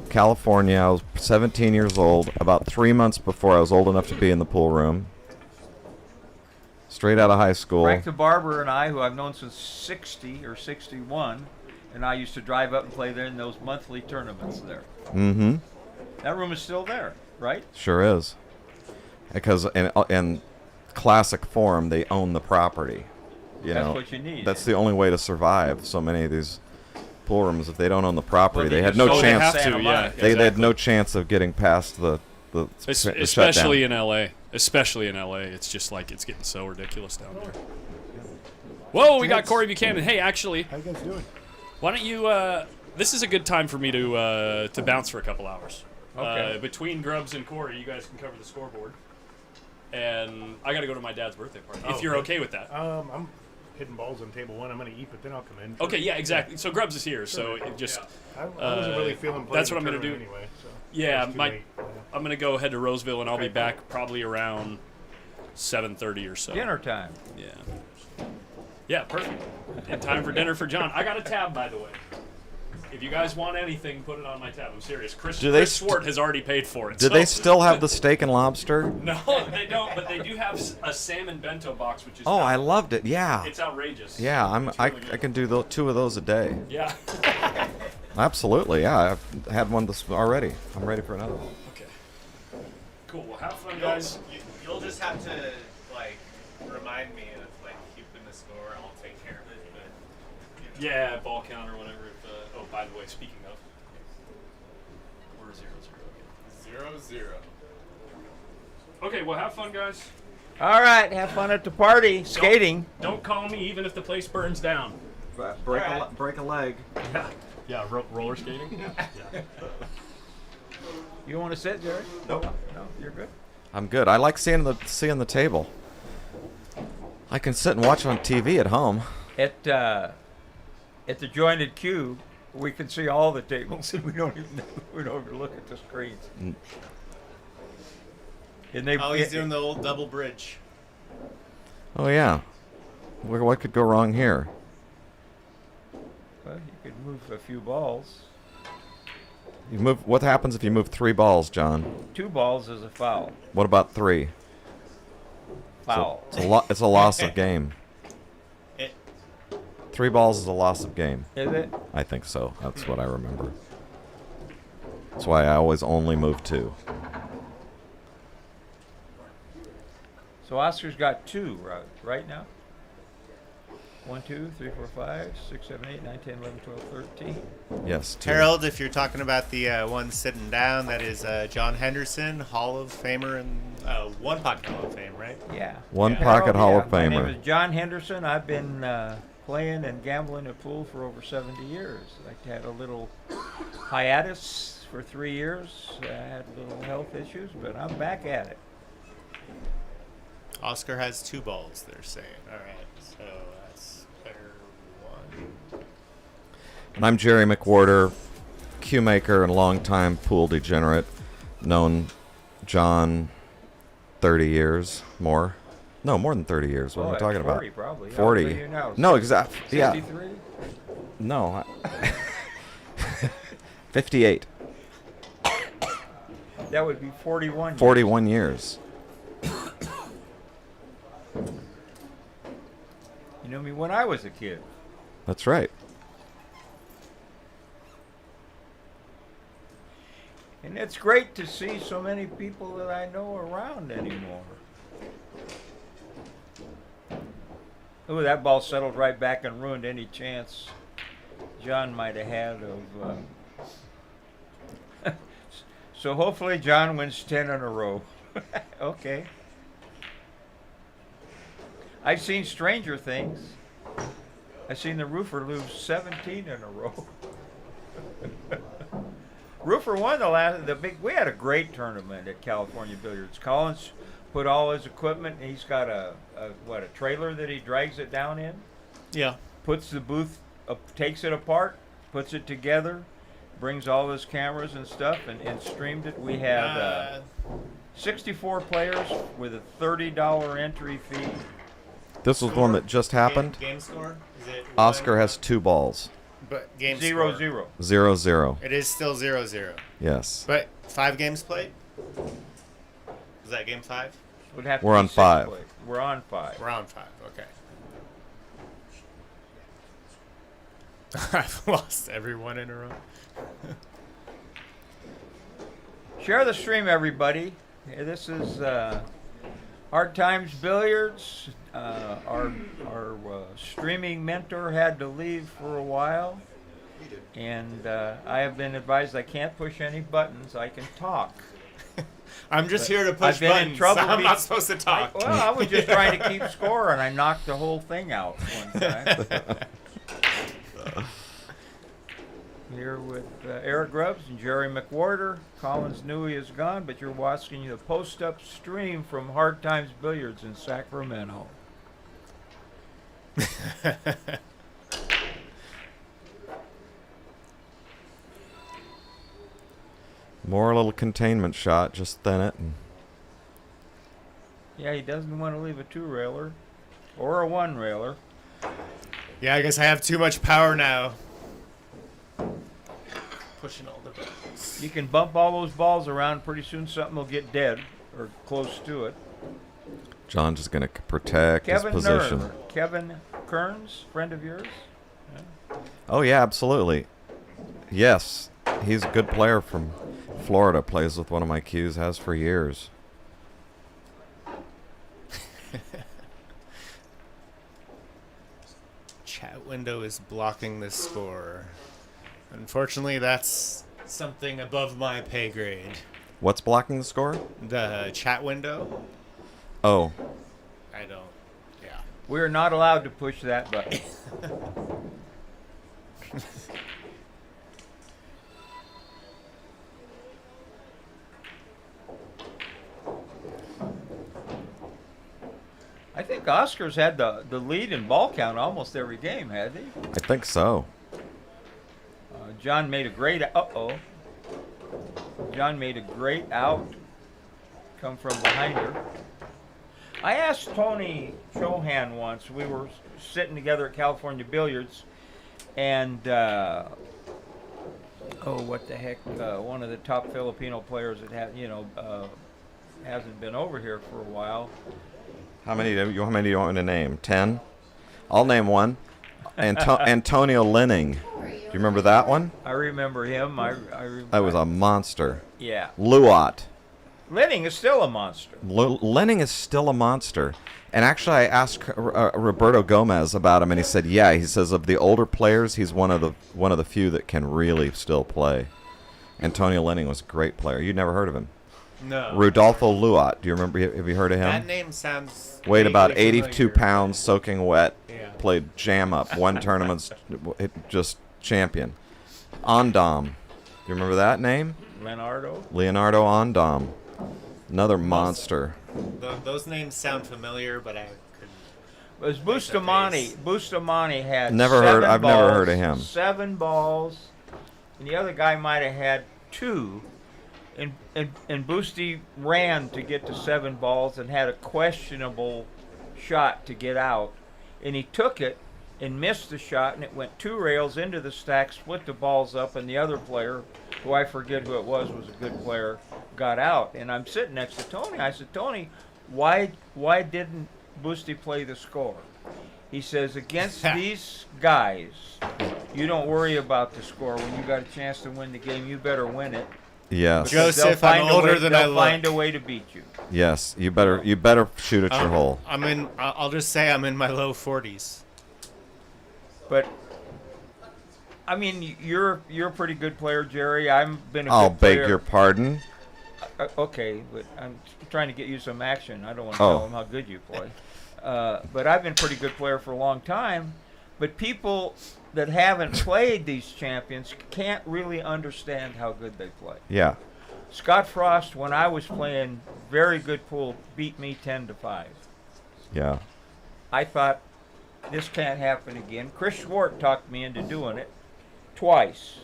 California. I was 17 years old, about 3 months before I was old enough to be in the pool room. Straight out of high school. Frank the Barber and I, who I've known since 60 or 61, and I used to drive up and play there in those monthly tournaments there. Mm-hmm. That room is still there, right? Sure is. Because in classic form, they own the property. That's what you need. That's the only way to survive so many of these pool rooms. If they don't own the property, Well, they you had just no sold chance. have Santa to, Monica. yeah. They had no chance of getting past the Especially shutdown. in LA. especially in LA. It's just like it's getting so ridiculous down there. Whoa, we got Corey Buchanan. Hey, actually, How you guys doing? why don't you? This is a good time for me to bounce for a couple hours. Okay. Between Grubbs and Corey, you guys can cover the scoreboard. And I got to go to my dad's birthday party. If you're okay with that. I'm hitting balls on table 1. I'm gonna eat, but then I'll come in. Okay, yeah, exactly. So Grubbs is here, so it just I wasn't really feeling playing that's what I'm the gonna do. tournament anyway. So Yeah, it's too my late. I'm gonna go head to Roseville, and I'll be Okay. back probably around 7:30 or so. Dinner time. Yeah. Yeah, perfect. In time for dinner for John. I got a tab, by the way. If you guys want anything, put it on my tab. I'm serious. Chris Swart has already paid for it. Do they still have the steak and lobster? No, they don't. But they do have a salmon bento box, which is Oh, I loved it. Yeah. it's outrageous. Yeah, It's I really good. can do 2 of those a day. Yeah. Absolutely. Yeah, I've had one this already. I'm ready for another one. Okay. Cool. Well, have fun, guys. You'll just have to like remind me of like keeping the score. I'll take care of it. But Yeah, ball count or whatever. Oh, by the way, speaking of, we're 0-0 again. 0-0. Okay, well, have fun, guys. All right, have fun at the party. Skating. Don't call me even if the place burns down. Break a leg. Yeah, roller skating. You want to sit, Jerry? No, you're good. I'm good. I like seeing the table. I can sit and watch on TV at home. At the jointed queue, we can see all the tables, and we don't even look at the screens. And they He's doing the old double bridge. Oh yeah. What could go wrong here? Well, you could move a few balls. You move. What happens if you move 3 balls, John? 2 balls is a foul. What about 3? Foul. It's a loss of game. 3 balls is a loss of game. Is it? I think so. That's what I remember. That's why I always only move 2. So Oscar's got 2 right now. 1, 2, 3, 4, 5, 6, 7, 8, 9, 10, 11, 12, 13. Yes. 2. Harold, if you're talking about the one sitting down, that is John Henderson, Hall of Famer and One Pocket Hall of Fame, right? Yeah. One Yeah. Pocket Hall of My name Famer. is John Henderson. I've been playing and gambling at pool for over 70 years. I had a little hiatus for 3 years. I had little health issues, but I'm back at it. Oscar has 2 balls, they're saying. All right, so that's player 1. And I'm Jerry McWhorter, cue maker and longtime pool degenerate. Known John 30 years more. No, more than 30 years. What am I talking 40 about? probably. 40. How old are you now? No, exactly. Yeah. 63? No. 58. That would be 41. 41 years. You know me when I was a kid. That's right. And it's great to see so many people that I know around anymore. Oh, that ball settled right back and ruined any chance John might have had of. So hopefully John wins 10 in a row. Okay. I've seen stranger things. I've seen the roofer lose 17 in a row. Roofer won we had a great tournament at California Billiards. Collins put all his equipment, and he's got a trailer that he drags it down in. Yeah. Puts the booth, takes it apart, puts it together, brings all his cameras and stuff, and streamed it. We had 64 players with a $30 entry fee. This was one that just happened. Game score? Is it Oscar has 2 balls. But game 0-0. score. 0-0. It is still 0-0. Yes. But 5 games played? Is that game 5? Would have to We're be on 6 5. players. We're on 5. We're on 5, okay. I've lost everyone in a row. Share the stream, everybody. This is Hard Times Billiards. Our streaming mentor had to leave for a while, and I have been advised I can't push any buttons. I can talk. I'm just here to push I've been in buttons. trouble I'm be- not supposed to talk. I was just trying to keep score, and I knocked the whole thing out one time. Here with Eric Grubbs and Jerry McWhorter. Collins Newey is gone, but you're watching the post-up stream from Hard Times Billiards in Sacramento. More little containment shot, just thin it. And Yeah, he doesn't want to leave a two-railer or a one-railer. Yeah, I guess I have too much power now. Pushing all the buttons. You can bump all those balls around. Pretty soon something will get dead or close to it. John's just going to protect Kevin his position. Nerr. Kevin Kearns, friend of yours? Oh, yeah, absolutely. Yes, he's a good player from Florida. Plays with one of my cues, has for years. Chat window is blocking the score. Unfortunately, that's something above my pay grade. What's blocking the score? The chat window? Oh, I don't. Yeah. We're not allowed to push that button. I think Oscar's had the lead in ball count almost every game, has he? I think so. John made a great. John made a great out. Come from behind her. I asked Tony Chohan once. We were sitting together at California Billiards, and what the heck? One of the top Filipino players that hasn't been over here for a while. How many do you want me to name? 10? I'll name one. Antonio Linning. Do you remember that one? I remember him. I remember. That was a monster. Yeah. Luot. Linning is still a monster. Linning is still a monster. And actually, I asked Roberto Gomez about him, and he said, "Yeah." He says of the older players, he's one of the few that can really still play. Antonio Linning was a great player. You'd never heard of him? No. Rudolfo Luot. Do you remember? Have you heard of him? That name sounds. Weighed about vaguely 82 familiar. pounds, soaking wet. Yeah. Played jam up. Won tournaments. Just champion. Ondom. Do you remember that name? Leonardo. Leonardo Ondom. Another monster. Those names sound familiar, but I couldn't. It was Bustamante. Bustamante had Never heard. I've never heard of him. 7 balls, and the other guy might have had 2. And Boosty ran to get to 7 balls and had a questionable shot to get out, and he took it and missed the shot, and it went 2 rails into the stack, split the balls up, and the other player, who I forget who it was a good player, got out. And I'm sitting next to Tony. I said, "Tony, why didn't Boosty play the score?" He says, "Against these guys, you don't worry about the score. When you got a chance to win the game, you better win it. Yes. Joseph, I'm older than I they'll look." find a way to beat you." Yes. You better shoot at your hole. I'll just say I'm in my low 40s. But I mean, you're a pretty good player, Jerry. I've been a I'll good player. beg your pardon. Okay, but I'm trying to get you some action. I don't want to tell them how good you play. But I've been a pretty good player for a long time. But people that haven't played these champions can't really understand how good they play. Yeah. Scott Frost, when I was playing very good pool, beat me 10-5. Yeah. I thought, this can't happen again. Chris Schwartz talked me into doing it twice,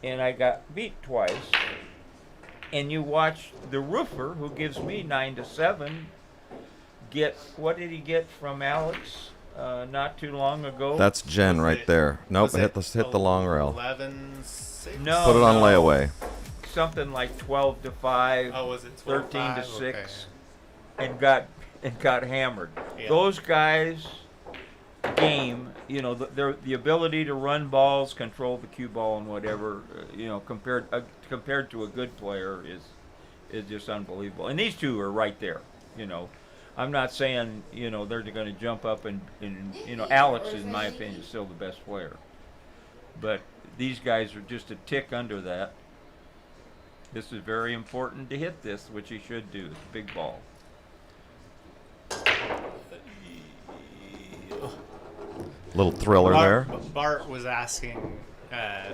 and I got beat twice. And you watch the roofer, who gives me 9-7, get, what did he get from Alex not too long ago? That's Jen right there. Nope. Hit the long rail. 11-6? No, Put it on no. layaway. Something like 12-5, Oh, was it 12-5? 13-6, and got hammered. Yeah. Those guys game, the ability to run balls, control the cue ball and whatever, compared to a good player is just unbelievable. And these two are right there. I'm not saying they're going to jump up and Alex, in my opinion, is still the best player, but these guys are just a tick under that. This is very important to hit this, which he should do. It's a big ball. Little thriller there. Bart was asking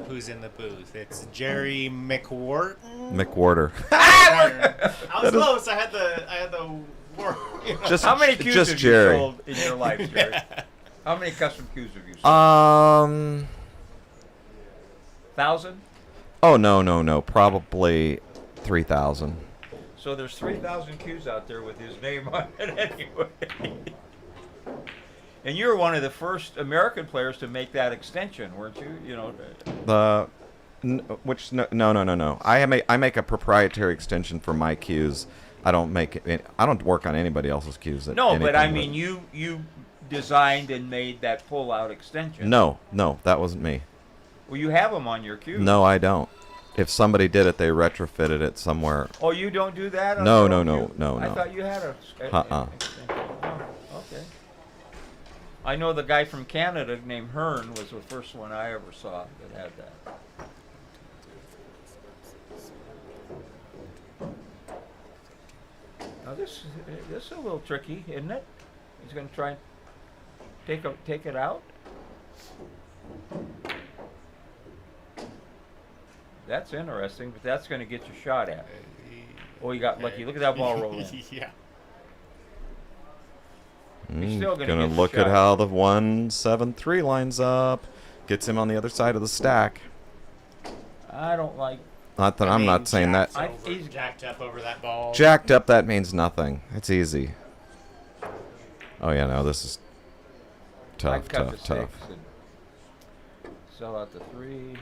who's in the booth. It's Jerry McWhorton. McWhorter. I was close. I had the word. Just How many cues just have Jerry. you sold in your life, Jerry? How many custom cues have you sold? 1,000? Oh no. Probably 3,000. So there's 3,000 cues out there with his name on it anyway. And you were one of the first American players to make that extension, weren't you? You know. No. I make a proprietary extension for my cues. I don't work on anybody else's cues. No, but I mean, you designed and made that pull-out extension. No, that wasn't me. Well, you have them on your cues. No, I don't. If somebody did it, they retrofitted it somewhere. Oh, you don't do that? on No. your cue? I thought you had a extension. Oh, okay. I know the guy from Canada named Hearn was the first one I ever saw that had that. Now this is a little tricky, isn't it? He's going to try and take it out. That's interesting, but that's going to get you shot at. Oh, you got lucky. Look at that ball roll in. Yeah. He's still Gonna get look shot. at how the 1-7-3 lines up. Gets him on the other side of the stack. I don't like. Not that I'm not saying that. He's jacked up over that ball. Jacked up, that means nothing. It's easy. Oh yeah, no, this is I'd tough. cut the 6 and sell out the 3.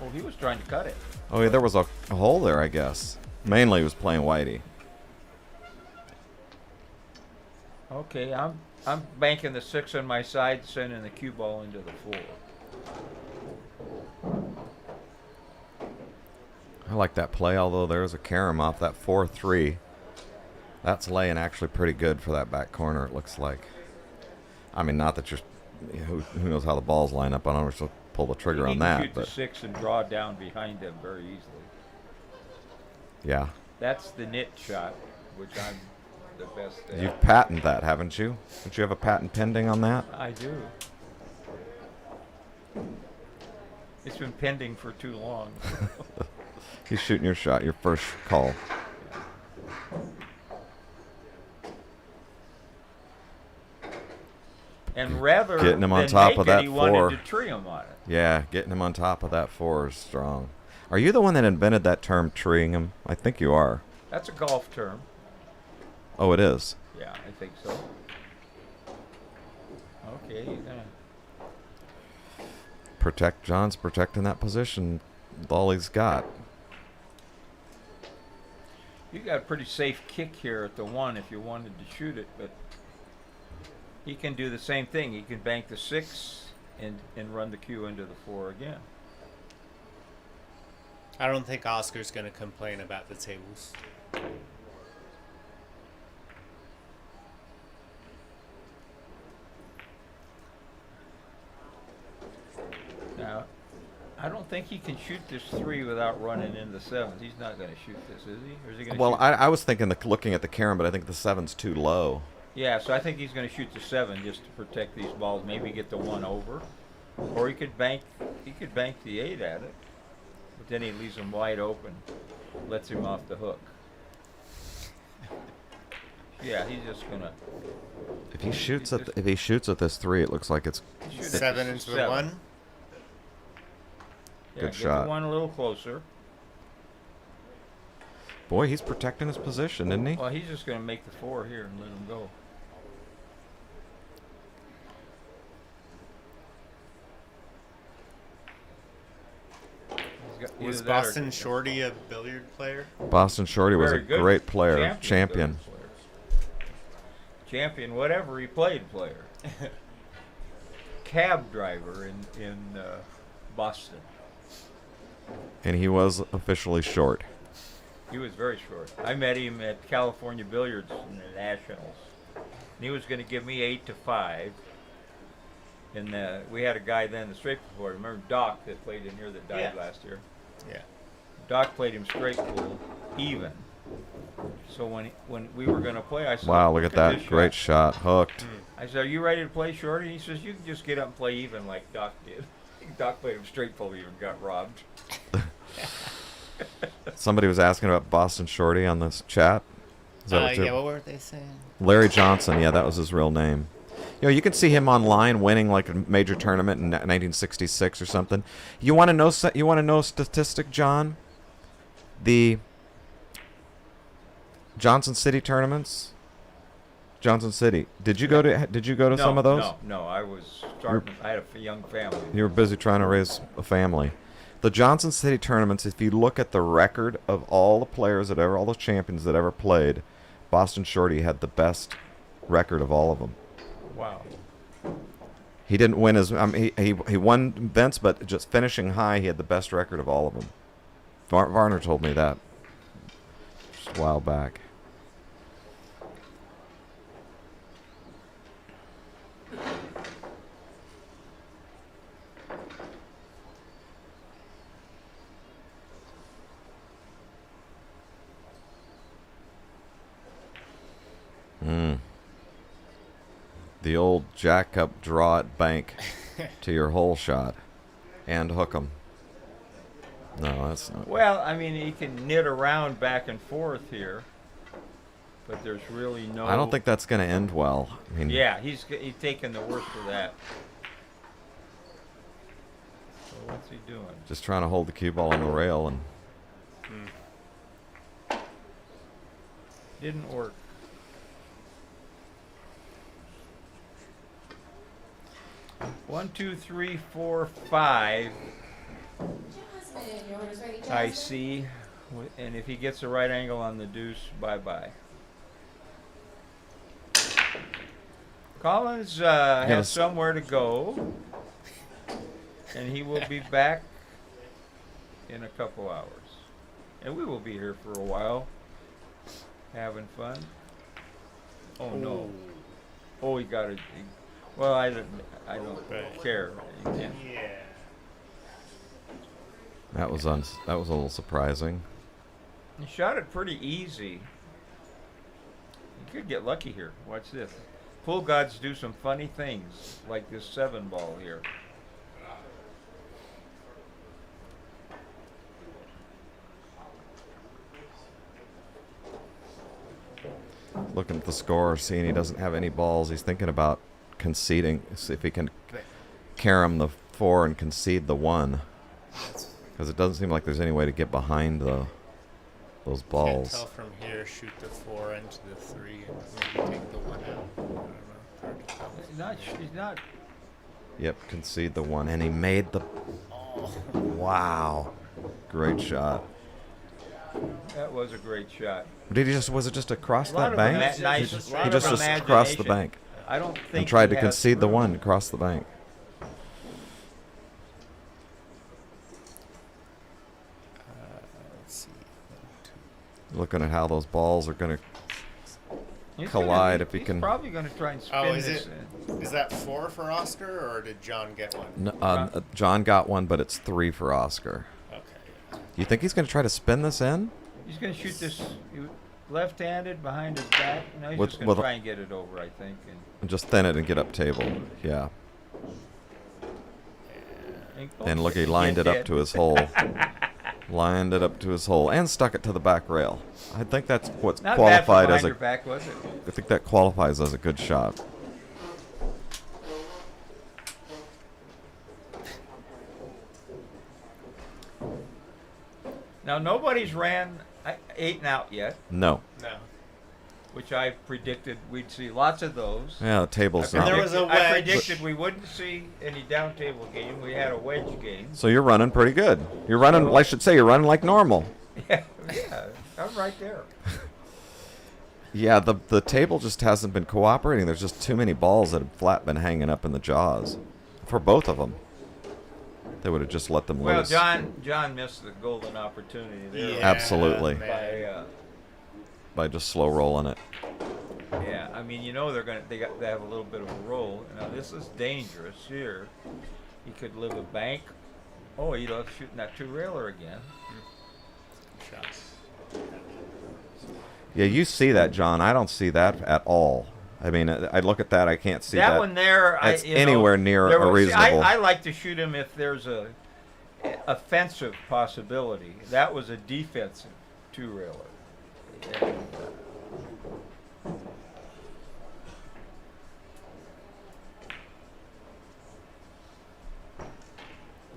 Oh, he was trying to cut it. Oh yeah, there was a hole there, I guess. Mainly he was playing whitey. Okay, I'm banking the 6 on my side, sending the cue ball into the 4. I like that play, although there's a carom off that 4-3. That's laying actually pretty good for that back corner, it looks like. I mean, not that who knows how the balls line up. I don't know if pull the trigger on that. Shoot the 6 and draw down behind him very easily. Yeah. That's the knit shot, which I'm the best at. You've patented that, haven't you? Don't you have a patent pending on that? I do. It's been pending for too long. He's shooting your shot, your first call. And rather getting him on than top make of that he 4. wanted to tree him on it. Yeah, getting him on top of that 4 is strong. Are you the one that invented that term, treeing him? I think you are. That's a golf term. Oh, it is. Yeah, I think so. Okay, you're gonna. John's protecting that position with all he's got. You got a pretty safe kick here at the 1 if you wanted to shoot it, but he can do the same thing. He can bank the 6 and run the cue into the 4 again. I don't think Oscar's going to complain about the tables. Now, I don't think he can shoot this 3 without running in the 7s. He's not going to shoot this, is he? Or is he going to Well, shoot I was thinking looking at the carom, but I think the 7's too low. Yeah, so I think he's going to shoot the 7 just to protect these balls. Maybe get the 1 over, or he could bank the 8 at it, but then he leaves him wide open, lets him off the hook. Yeah, he's just gonna. If he shoots at this 3, it looks like it's 7 into the 1. Yeah, Good get shot. the 1 a little closer. Boy, he's protecting his position, isn't he? Well, he's just gonna make the 4 here and let him go. Was Boston Shorty a billiard player? Boston Shorty was a Very good great player, champion. Champion, whatever he played, player. Cab driver in Boston. And he was officially short. He was very short. I met him at California Billiards in the Nationals. And he was going to give me 8-5. And we had a guy then, the straight before. Remember Doc that played in here that died last year? Yeah. Doc played him straight pool, even. So when we were going to play, I said, Wow, look at that. this Great shot. Hooked. I said, are you ready to play shorty? And he says, you can just get up and play even like Doc did. Doc played him straight pool, even got robbed. Somebody was asking about Boston Shorty on this chat. Is that what Yeah, what were they saying? Larry Johnson. Yeah, that was his real name. You know, you can see him online winning like a major tournament in 1966 or something. You want to know? You want to know a statistic, John? The Johnson City tournaments. Johnson City. Did you go to some of those? No. I was starting. I had a young family. You were busy trying to raise a family. The Johnson City tournaments, if you look at the record of all the players that ever, all the champions that ever played, Boston Shorty had the best record of all of them. Wow. He didn't win as he won events, but just finishing high, he had the best record of all of them. Varner told me that just a while back. The old jack up, draw it, bank to your hole shot and hook 'em. No, that's not. Well, I mean, he can knit around back and forth here, but there's really no. I don't think that's going to end well. I mean, Yeah, he's taking the worst of that. So what's he doing? just trying to hold the cue ball on the rail and Didn't work. One, two, three, four, five. I see. And if he gets the right angle on the deuce, bye-bye. Collins has somewhere to go. And he will be back in a couple hours. And we will be here for a while. Having fun. Oh, no. Oh, he got it. Well, I don't care. You can't. Yeah. that was a little surprising. He shot it pretty easy. You could get lucky here. Watch this. Pool gods do some funny things, like this 7-ball here. Looking at the score, seeing he doesn't have any balls, he's thinking about conceding. See if he can carom the 4 and concede the 1, because it doesn't seem like there's any way to get behind those balls. Can't tell from here. Shoot the 4 into the 3 and maybe take the 1 out. I don't know. Hard to tell. He's not. Yep, concede the 1, and he made the. Wow, great shot. That was a great shot. Was it just across A lot that of bank? he just across the bank I don't think and tried he to has concede the room. 1 across the bank. Let's see. Looking at how those balls are going to He's collide gonna, if he he's can. probably going to try and spin Oh, is this it? in. Is that 4 for Oscar, or did John get one? John got 1, but it's 3 for Oscar. Okay. You think he's going to try to spin this in? He's going to shoot this left-handed behind his back. No, he's With- just going with to a- try and get it over, I think. And just thin it and get up table. Yeah. And look, he lined it up to his hole. Lined it up to his hole and stuck it to the back rail. I think that's what's Not qualified bad as for a. your back, was it? I think that qualifies as a good shot. Now, nobody's ran 8 and out yet, No. No. which I predicted we'd see lots of those. Yeah, the table's I not. there was a predicted, I wedge. predicted we wouldn't see any down table game. We had a wedge game. So you're running pretty good. You're running. I should say you're running like normal. Yeah, I'm right there. Yeah, the table just hasn't been cooperating. There's just too many balls that have flat been hanging up in the jaws, for both of them. They would have just let them Well, loose. John missed the golden opportunity there. Yeah, Absolutely. man. By just slow rolling it. Yeah, I mean, you know they have a little bit of a roll. Now this is dangerous here. He could live a bank. Oh, he'd love shooting that 2-railer again. shots. Yeah, you see that, John. I don't see that at all. I mean, I look at that, I can't see that. That one there, That's anywhere near a reasonable. I like to shoot him if there's a offensive possibility. That was a defensive two-railer. And,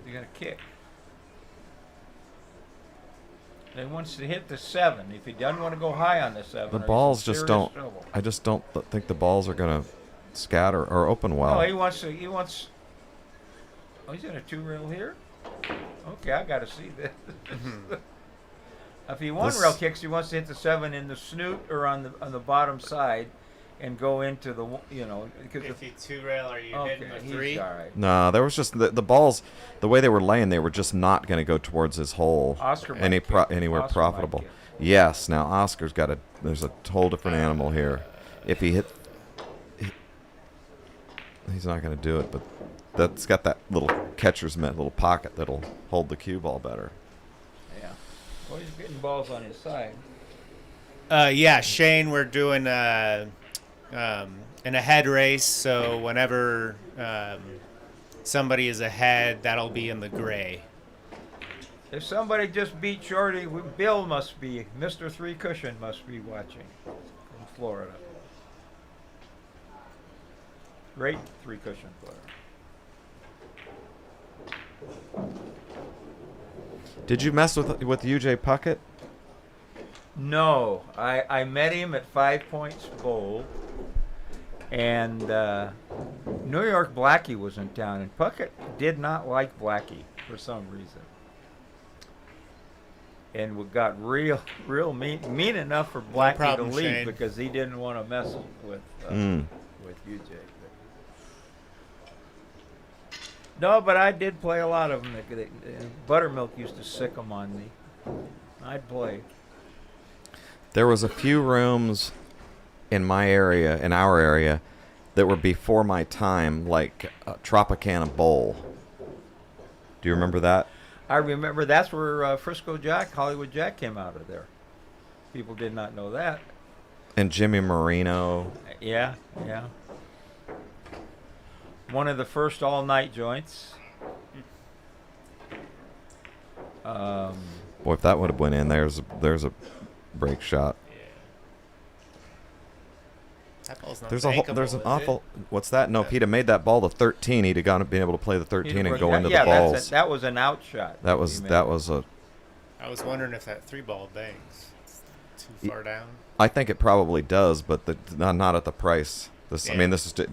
you got a kick. He wants to hit the 7. If he doesn't want to go high on the 7, The he's balls in just serious don't. trouble. I just don't think the balls are going to scatter or open well. Oh, he wants. Oh, he's in a two-rail here. Okay, I got to see this. If he one-rail kicks, he wants to hit the 7 in the snoot or on the bottom side, and go into the because If you two-rail, are you hitting a he's 3? all right. No, there was just the balls. The way they were laying, they were just not going to go towards his hole Oscar might anywhere kick. Oscar profitable. might kick. Yes. Now Oscar's got a. There's a whole different animal here. If he hit, he's not going to do it. But that's got that little catcher's mitt, little pocket that'll hold the cue ball better. Yeah. Well, he's getting balls on his side. Yeah, Shane, we're doing in a head race, so whenever somebody is ahead, that'll be in the gray. If somebody just beat Shorty, Bill must be, Mr. Three Cushion must be watching from Florida. Great three cushion player. Did you mess with UJ Puckett? No, I met him at 5 Points Bowl, and New York Blackie was in town, and Puckett did not like Blackie for some reason. And we got real mean enough for Blackie problem, to leave Shane. because he didn't want to mess with UJ. No, but I did play a lot of them. Buttermilk used to sick them on me. I'd play. There was a few rooms in my area, in our area, that were before my time, like Tropicana Bowl. Do you remember that? I remember that's where Frisco Jack, Hollywood Jack came out of there. People did not know that. And Jimmy Marino. Yeah. One of the first all-night joints. Boy, if that would have went in, there's a break shot. That ball's not There's bankable, an is awful. What's that? No, if he'd have made that ball the 13, he'd have been able to play the 13 and go into the balls. That was an out shot. That was a. I was wondering if that 3-ball bangs. It's too far down. I think it probably does, but not at the price. I mean, this is. I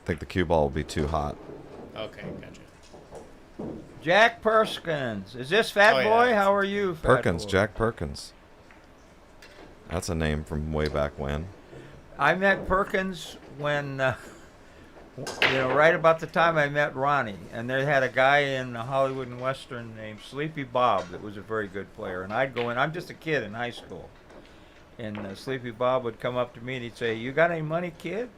think the cue ball will be too hot. Okay, gotcha. Jack Perkins. Is this Fat Boy? How are you, Fat Perkins, Boy? Jack Perkins. That's a name from way back when. I met Perkins when, right about the time I met Ronnie. And they had a guy in Hollywood and Western named Sleepy Bob that was a very good player. And I'd go in. I'm just a kid in high school. And Sleepy Bob would come up to me and he'd say, "You got any money, kid?"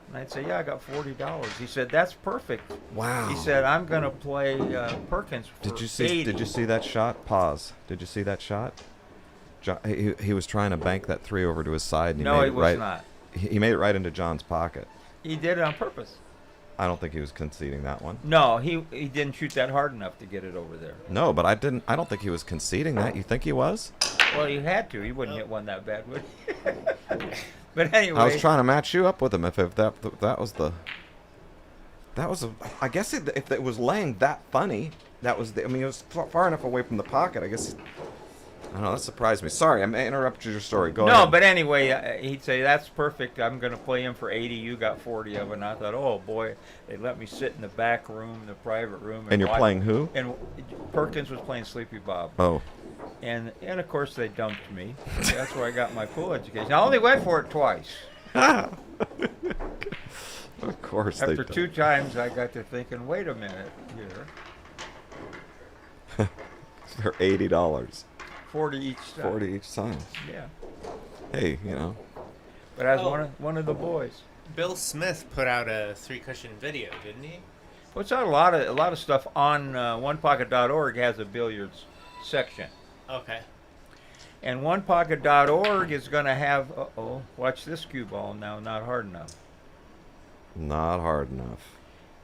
And I'd say, "Yeah, I got $40." He said, "That's perfect." Wow. He said, "I'm going to play Perkins for Did you see? 80. Did you see that shot? Pause. Did you see that shot? He was trying to bank that 3 over to his side. And No, he was not. He made it right into John's pocket. He did it on purpose. I don't think he was conceding that one. No, he didn't shoot that hard enough to get it over there. No, but I don't think he was conceding that. You think he was? Well, he had to. He wouldn't hit one that bad, would he? But anyway. I was trying to match you up with him. If that was the. That was a. I guess if it was laying that funny, that was the. I mean, it was far enough away from the pocket. I guess. I don't know. That surprised me. Sorry, I interrupted your story. Go ahead. No, but anyway, he'd say, "That's perfect. I'm going to play him for 80. You got 40 of it." And I thought, "Oh boy, they let me sit in the back room, the private room." And you're playing who? And Perkins was playing Sleepy Bob. Oh. And of course they dumped me. That's where I got my pool education. I only went for it twice. Of course. After 2 times, I got to thinking, wait a minute here. For $80. 40 each time. 40 each time. Yeah. Hey, But I was one of the boys. Bill Smith put out a 3-cushion video, didn't he? Well, it's not a lot of stuff on onepocket.org has a billiards section. Okay. And onepocket.org is going to have, watch this cue ball now, not hard enough. Not hard enough.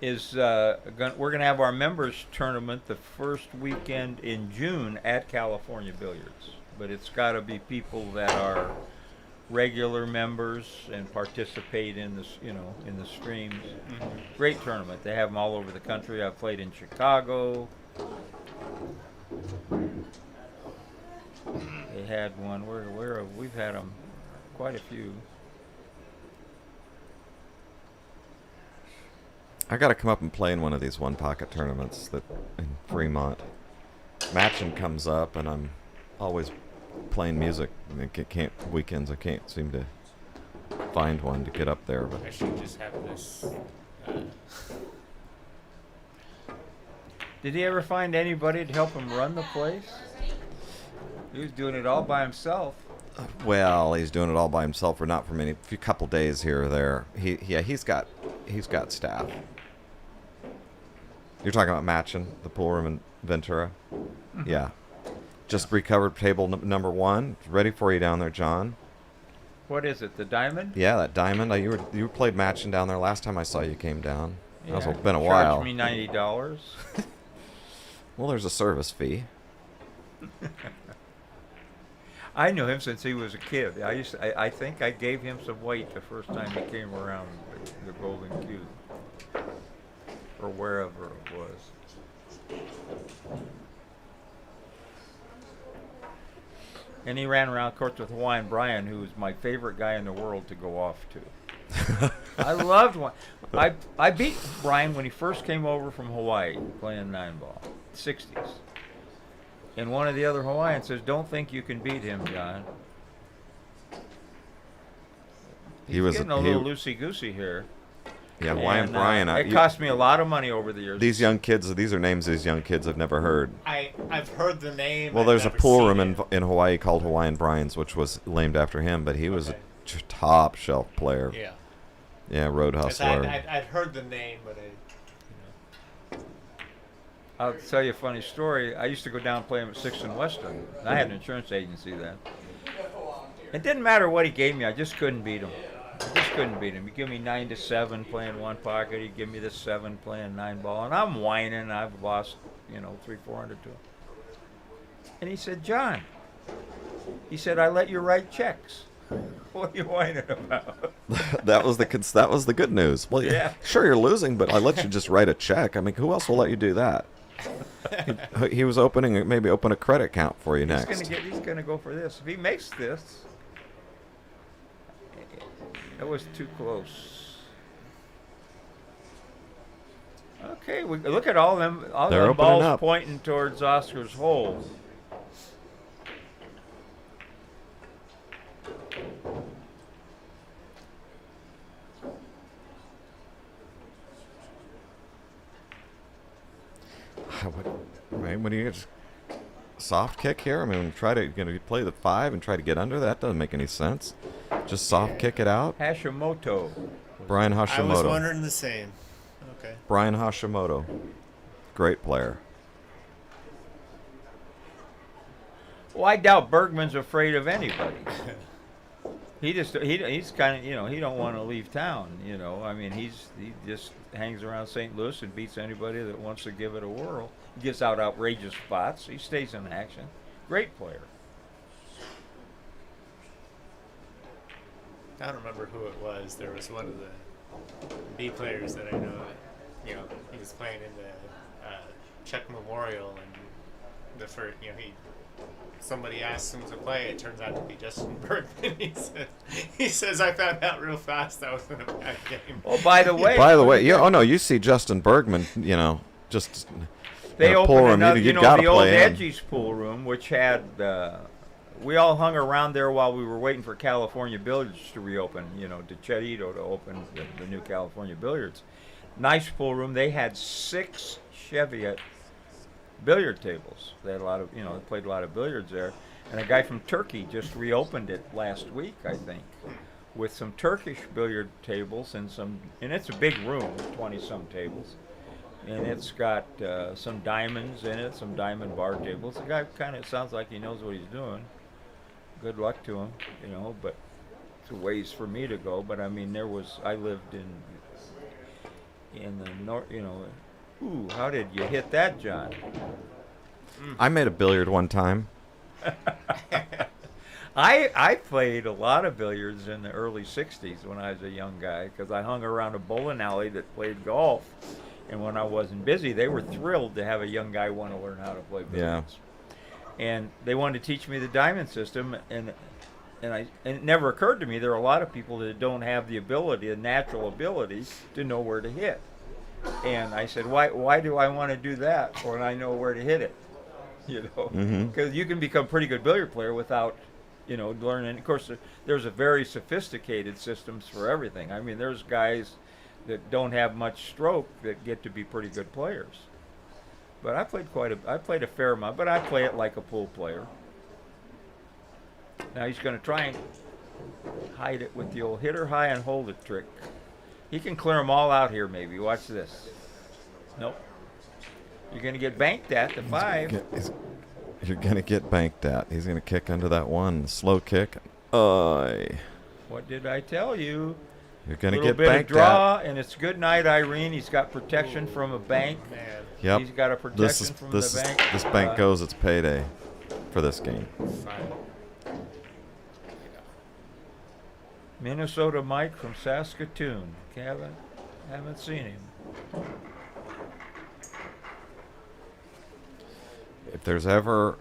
We're going to have our members tournament the first weekend in June at California Billiards. But it's got to be people that are regular members and participate in this, in the streams. Mm-hmm. Great tournament. They have them all over the country. I've played in Chicago. They had one. We've had them quite a few. I got to come up and play in one of these one pocket tournaments that in Fremont. Matching comes up, and I'm always playing music. Weekends I can't seem to find one to get up there. But I should just have this. Did he ever find anybody to help him run the place? He was doing it all by himself. well, he's doing it all by himself, or not for a few couple days here or there. He's got staff. You're talking about matching the pool room in Ventura? Mm-hmm. Yeah. Just recovered table number 1. Ready for you down there, John. What is it, the diamond? Yeah, that diamond. You played matching down there last time I saw you came down. Yeah. It's been a while. Charged me $90. Well, there's a service fee. I knew him since he was a kid. I think I gave him some weight the first time he came around the Golden Cube, or wherever it was. And he ran around courts with Hawaiian Brian, who was my favorite guy in the world to go off to. I loved one. I beat Brian when he first came over from Hawaii playing 9-ball, 60s. And one of the other Hawaiians says, "Don't think you can beat him, John." He's getting a little loosey-goosey here. Yeah, Hawaiian Brian. It cost me a lot of money over the years. These young kids, these are names these young kids have never heard. I've heard the name. Well, there's a pool room in Hawaii called Hawaiian Brian's, which was named after him, but he was a top shelf player. Yeah. Yeah, road hustler. I'd heard the name, but I'll tell you a funny story. I used to go down and play him at 6th and Western. I had an insurance agency then. It didn't matter what he gave me. I just couldn't beat him. He'd give me 9-7 playing one pocket. He'd give me the 7 playing 9-ball. And I'm whining. I've lost, 300-400 to him. And he said, "John," he said, "I let you write checks." What are you whining about? that was the good news. Well, yeah, sure you're losing, but I let you just write a check. I mean, who else will let you do that? He was maybe open a credit account for you next. He's gonna go for this. If he makes this, that was too close. Okay, look at all them balls up. pointing towards Oscar's hole. What do you just soft kick here? I mean, try to play the 5 and try to get under. That doesn't make any sense. Just soft kick it out. Hashimoto. Brian Hashimoto. I was wondering the same. Okay. Brian Hashimoto, great player. Well, I doubt Bergman's afraid of anybody. He's kind of, he don't want to leave town, I mean, he just hangs around St. Louis and beats anybody that wants to give it a whirl. He gets out outrageous spots. He stays in action. Great player. I don't remember who it was. There was one of the B players that I know that, he was playing in the Czech Memorial, and the first, somebody asked him to play. It turns out to be Justin Bergman. He says, "I found out real fast that was in a bad game." Oh, by the way, you see Justin Bergman, just they opened another, the old in. Edgy's pool room, which had we all hung around there while we were waiting for California Billiards to reopen. To Chet Ito to open the new California Billiards. Nice pool room. They had 6 Cheviot billiard tables. They had a lot of, they played a lot of billiards there. And a guy from Turkey just reopened it last week, I think, with some Turkish billiard tables and it's a big room, 20-some tables. and it's got some diamonds in it, some diamond bar tables. The guy kind of sounds like he knows what he's doing. Good luck to him, you know, but it's a ways for me to go. But I mean, I lived in the north, you know. Ooh, how did you hit that, John? I made a billiard one time. I played a lot of billiards in the early 60s when I was a young guy because I hung around a bowling alley that played golf. And when I wasn't busy, they were thrilled to have a young guy want to learn how to play billiards. Yeah. And they wanted to teach me the diamond system, and it never occurred to me there are a lot of people that don't have the ability, the natural ability, to know where to hit. And I said, why do I want to do that when I know where to hit it? You know, because you can become a pretty good billiard player without, you know, learning. Of course, there's a very sophisticated systems for everything. I mean, there's guys that don't have much stroke that get to be pretty good players. But I played a fair amount, but I play it like a pool player. Now he's going to try and hide it with the old hit her high and hold it trick. He can clear them all out here, maybe. Watch this. Nope. You're going to get banked at the 5. You're going to get banked at. He's going to kick under that one. Slow kick. What did I tell you? You're going to get banked at. A little bit of draw, at. And it's good night, Irene. He's got protection from a bank. Man. Yep. He's got a protection from the bank. This bank goes, it's payday for this game. Minnesota Mike from Saskatoon. Haven't seen him. If there's ever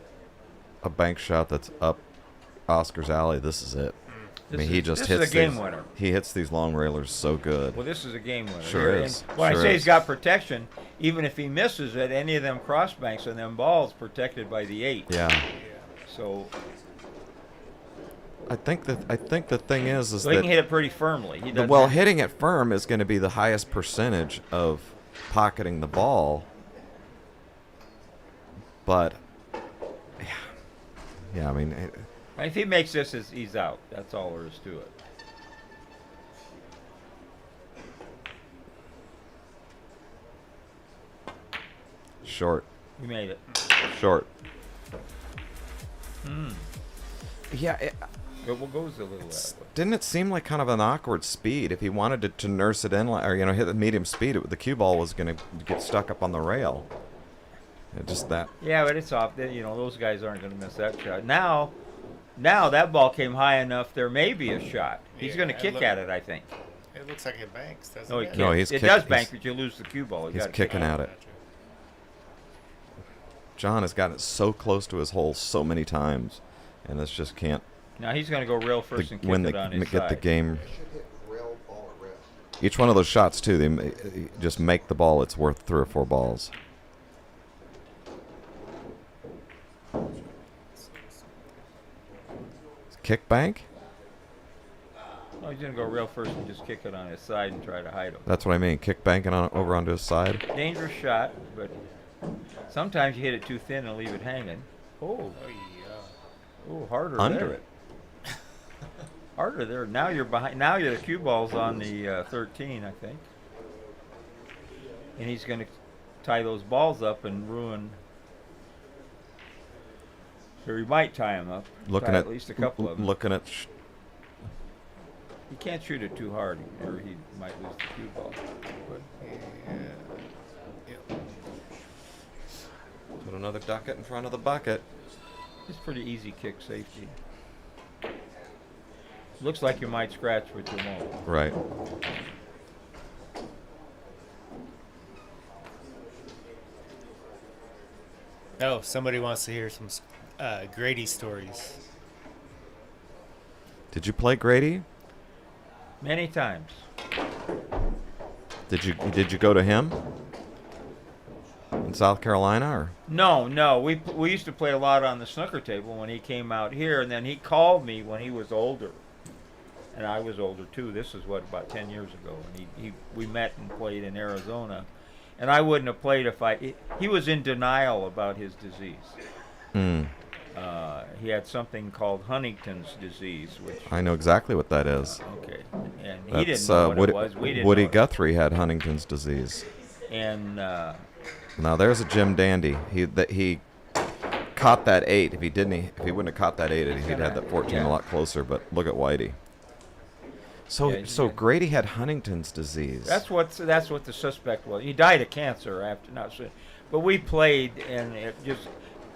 a bank shot that's up Oscar's alley, this is it. I mean, he just hits a game winner. He hits these long railers so good. Well, this is a game winner. Sure is. And when I say he's got protection, even if he misses it, any of them cross banks and them balls protected by the 8. Yeah. So I think the thing is so that he can hit it pretty firmly. He doesn't hitting it firm is going to be the highest percentage of pocketing the ball. But yeah, I mean, if he makes this, he's out. That's all there is to it. Short. You made it. Short. Yeah. It goes a little that way. Didn't it seem like kind of an awkward speed? If he wanted to nurse it in, or hit the medium speed, the cue ball was going to get stuck up on the rail. Just that. Yeah, but it's off. You know, those guys aren't going to miss that shot. Now that ball came high enough, there may be a shot. He's going to kick at it, I think. It looks like it banks, doesn't No, he it? can't. No, it does bank, but you lose the cue ball. He's kicking at it. John has gotten it so close to his hole so many times, and this just can't. Now he's going to go rail first and kick when it they on his get side. the game. Each one of those shots too, they just make the ball. It's worth 3 or 4 balls. Kick bank? Oh, he's going to go rail first and just kick it on his side and try to hide him. That's what I mean. Kick bank and over onto his side. Dangerous shot, but sometimes you hit it too thin and leave it hanging. Oh, harder Under there. it. Harder there. Now you're behind. Now the cue ball's on the 13, I think. And he's going to tie those balls up and ruin. Or he might tie them up. Looking tie at at least a couple of them. Looking at. You can't shoot it too hard, or he might lose the cue ball. But Put another ducket in front of the bucket. it's pretty easy kick safety. Looks like you might scratch, but you won't. Right. Oh, somebody wants to hear some Grady stories. Did you play Grady? Many times. Did you go to him in South Carolina or? No. We used to play a lot on the snooker table when he came out here, and then he called me when he was older, and I was older too. This is about 10 years ago, and we met and played in Arizona, and I wouldn't have played if he was in denial about his disease. He had something called Huntington's disease, which I know exactly what that is. okay, and he That's, didn't know what Woody, it was. We didn't Woody know it. Guthrie had Huntington's disease. And Now there's a Jim Dandy. He caught that 8. If he wouldn't have caught that 8, he'd had that 14 a lot closer. But look at Whitey. So Grady had Huntington's disease. that's what the suspect was. He died of cancer after but we played, and it just.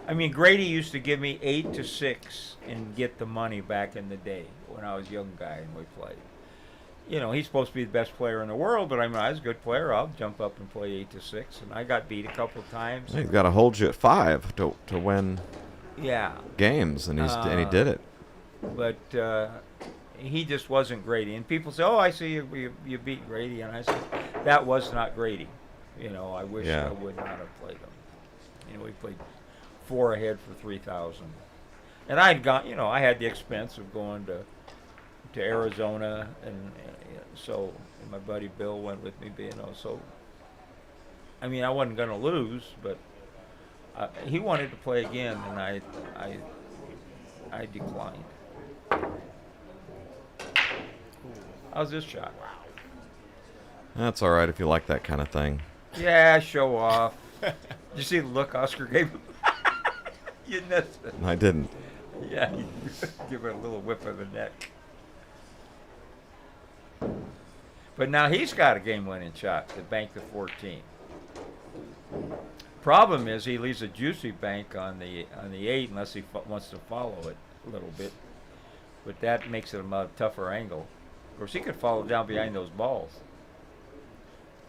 I mean, Grady used to give me 8 to 6 and get the money back in the day when I was a young guy and we played. You know, he's supposed to be the best player in the world, but I mean, I was a good player. I'll jump up and play 8 to 6, and I got beat a couple of times. He's got to hold you at 5 to win. Yeah. Games, and he did it. But he just wasn't Grady. And people say, "Oh, I see you beat Grady," and I said, "That was not Grady." You know, I wish I would not have played him. You know, we played 4 ahead for 3,000, and I'd gone. You know, I had the expense of going to Arizona, and so and my buddy Bill went with me. You know, so I mean, I wasn't going to lose, but he wanted to play again, and I declined. How's this shot? That's all right if you like that kind of thing. Yeah, show off. Did you see the look Oscar gave him? You missed it. I didn't. Yeah, you give it a little whip of the neck. But now he's got a game-winning shot to bank the 14. Problem is he leaves a juicy bank on the 8 unless he wants to follow it a little bit. But that makes it a much tougher angle. Of course, he could follow down behind those balls.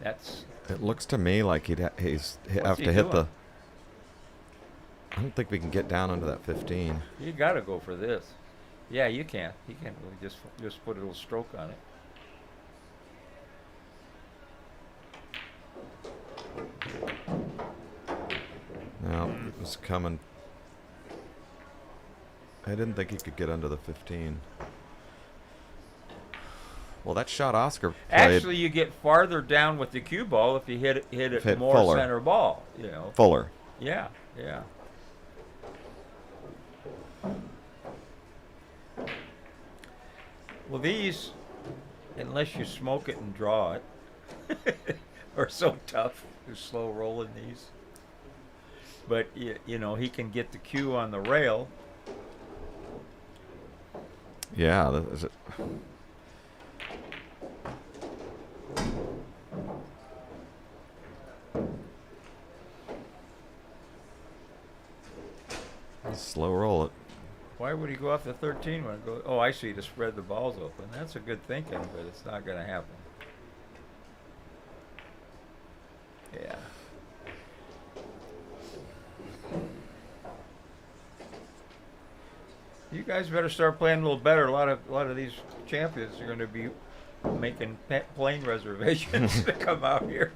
It looks to me like he'd have to hit the. I don't think we can get down under that 15. You got to go for this. Yeah, you can. He can't really just put a little stroke on it. No, it was coming. I didn't think he could get under the 15. Well, that shot Oscar played. Actually, you get farther down with the cue ball if you hit it more Fuller. center ball. You know. Fuller. Yeah, yeah. Well, these, unless you smoke it and draw it, are so tough to slow rolling these. But you know, he can get the cue on the rail. Yeah, that is it. Slow roll it. Why would he go off the 13 when it goes? Oh, I see, to spread the balls open. That's a good thinking, but it's not going to happen. Yeah. You guys better start playing a little better. A lot of these champions are going to be making plane reservations to come out here.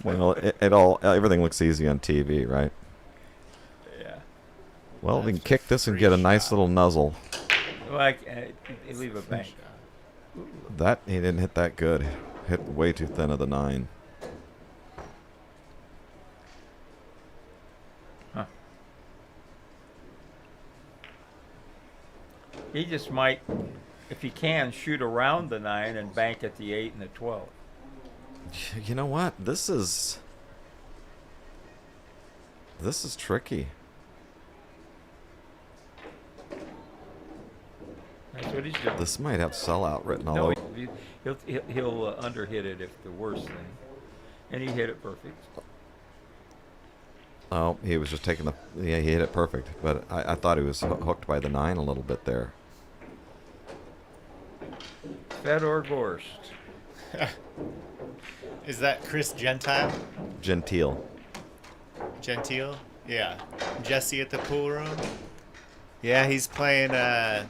Well, everything looks easy on TV, right? Yeah. Well, we can kick this and get a nice little nuzzle. Like, leave a bank. That he didn't hit that good. Hit way too thin of the 9. Huh. He just might, if he can, shoot around the 9 and bank at the 8 and the 12. You know what? This is tricky. That's what he's doing. This might have sellout written all No, over. he'll underhit it if the worst thing, and he hit it perfect. Oh, he was just taking he hit it perfect, but I thought he was hooked by the 9 a little bit there. Fedor Gorst. Is that Chris Gentile? Gentile. Gentile? Yeah. Jesse at the pool room? Yeah, he's playing, I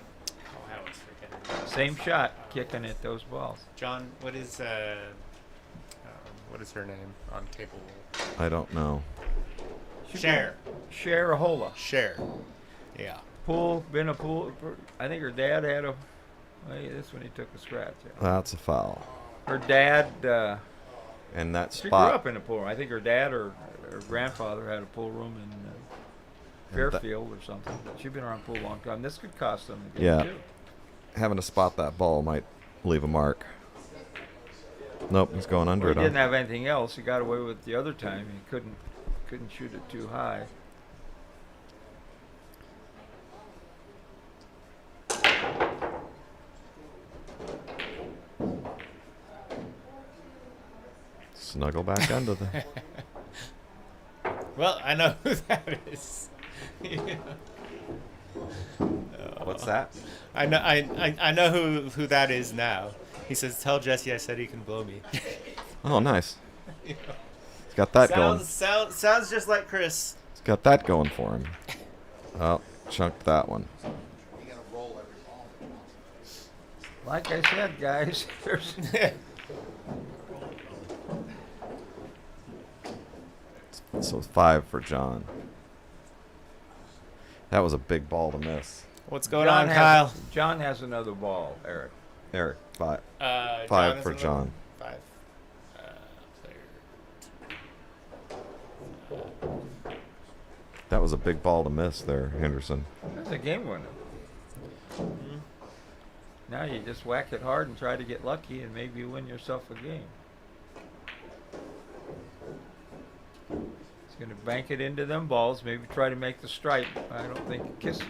was forgetting. Same shot, kicking at those balls. John, what is her name on table? I don't know. Cher. Sharahola. Cher. Yeah. Been a pool. I think her dad had a. Well, this one he took a scratch. Yeah. That's a foul. Her dad. And that She grew spot. up in a pool room. I think her dad or her grandfather had a pool room in Fairfield or something. She's been around pool a long time. This could cost them the game Yeah. too. Having to spot that ball might leave a mark. Nope, he's going under Well, it. he Huh? didn't have anything else. He got away with the other time. He couldn't shoot it too high. Snuggle back under the. Well, I know who that is. What's that? I know who that is now. He says, "Tell Jesse I said he can blow me." Oh, nice. He's got that going. Sounds just like Chris. He's got that going for him. Oh, chunked that one. Like I said, guys, there's So 5 for John. That was a big ball to miss. What's going on, Kyle? John has another ball, Eric. Eric, 5. John 5 is for in the- John. 5. That was a big ball to miss there, Henderson. That's a game winner. Mm-hmm. Now you just whack it hard and try to get lucky, and maybe you win yourself a game. He's going to bank it into them balls. Maybe try to make the stripe. I don't think it kisses.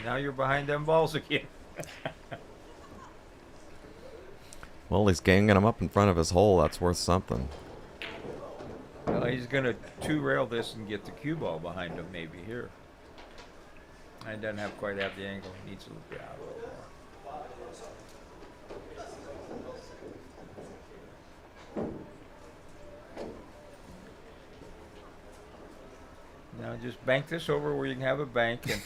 Now you're behind them balls again. Well, he's ganging him up in front of his hole. That's worth something. Well, he's going to two-rail this and get the cue ball behind him maybe here. I doesn't have quite have the angle. He needs to look out a little more. Now just bank this over where you can have a bank and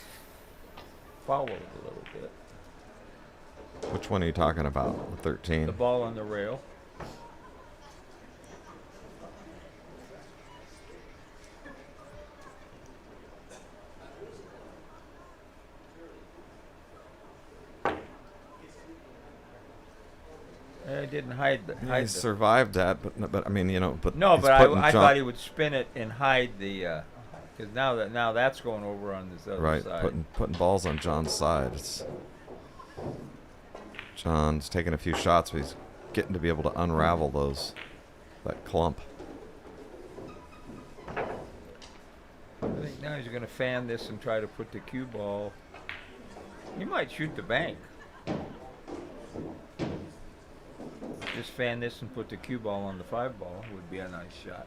follow it a little bit. Which one are you talking about? The 13? The ball on the rail. I didn't hide the. He survived that, but I mean, you know, but No, he's but putting I John- thought he would spin it and hide the, because now that's going over on this other right, side. putting balls on John's side. John's taking a few shots, but he's getting to be able to unravel that clump. I think now he's going to fan this and try to put the cue ball. He might shoot the bank. Just fan this and put the cue ball on the 5 ball would be a nice shot.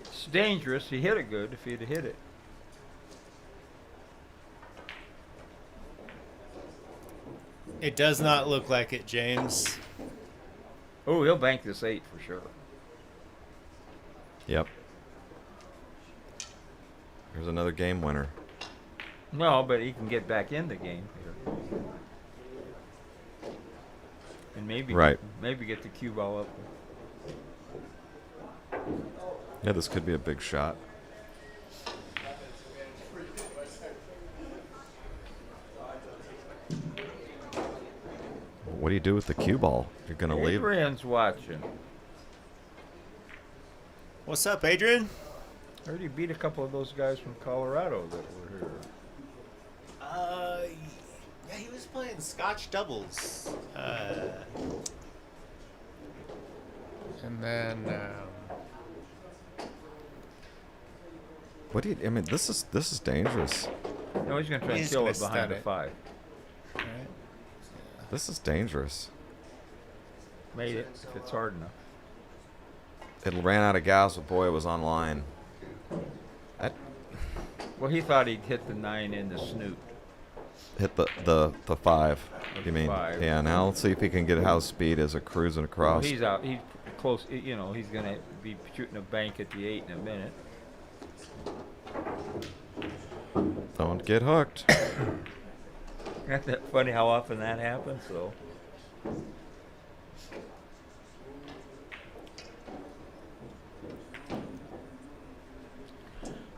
It's dangerous. He hit it good if he'd have hit it. It does not look like it, James. Oh, he'll bank this 8 for sure. Yep. Here's another game winner. No, but he can get back in the game here. And maybe maybe get the cue ball up. Yeah, this could be a big shot. What do you do with the cue ball? You're gonna leave. Adrian's watching. What's up, Adrian? I heard he beat a couple of those guys from Colorado that were here. Yeah, he was playing Scotch doubles. And then, What do you? I mean, this is dangerous. No, he's going to try and He's kill gonna it behind stud the it. 5. right? This is dangerous. Made it, if it's hard enough. It ran out of gas, but boy, it was online. That Well, he thought he'd hit the 9 in the snoot. hit the 5. You mean? 5. Yeah. Now let's see if he can get house speed as a cruising Well, across. he's out. He's close. You know, he's going to be shooting a bank at the 8 in a minute. Don't get hooked. Isn't that funny how often that happens? So.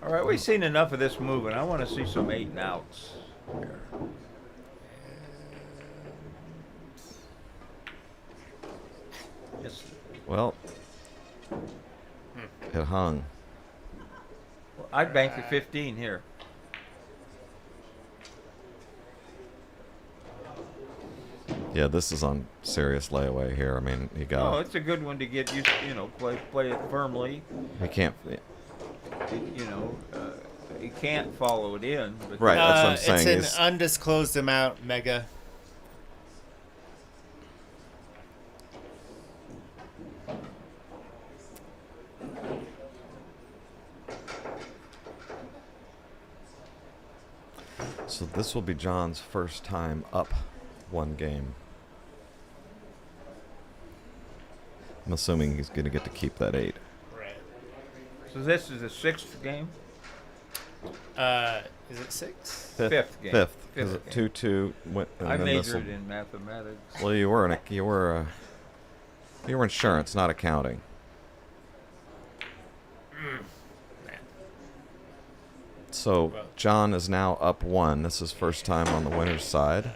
All All right, we've seen enough of this moving. I want to see some 8 and outs here. Yes. Well, it hung. I'd bank the 15 here. Yeah, this is on serious layaway here. I mean, he Oh, got. it's a good one to get used. Play it firmly. He can't. You can't follow it in. But Right, that's what I'm saying. It's an undisclosed amount, Mega. So this will be John's first time up 1 game. I'm assuming he's going to get to keep that 8. Right. So this is the 6th game. Is it 6? Fifth game. Fifth. Fifth Because it game. 2-2 went. And I then this'll- majored in mathematics. Well, you were insurance, not accounting. So John is now up 1. This is first time on the winner's side.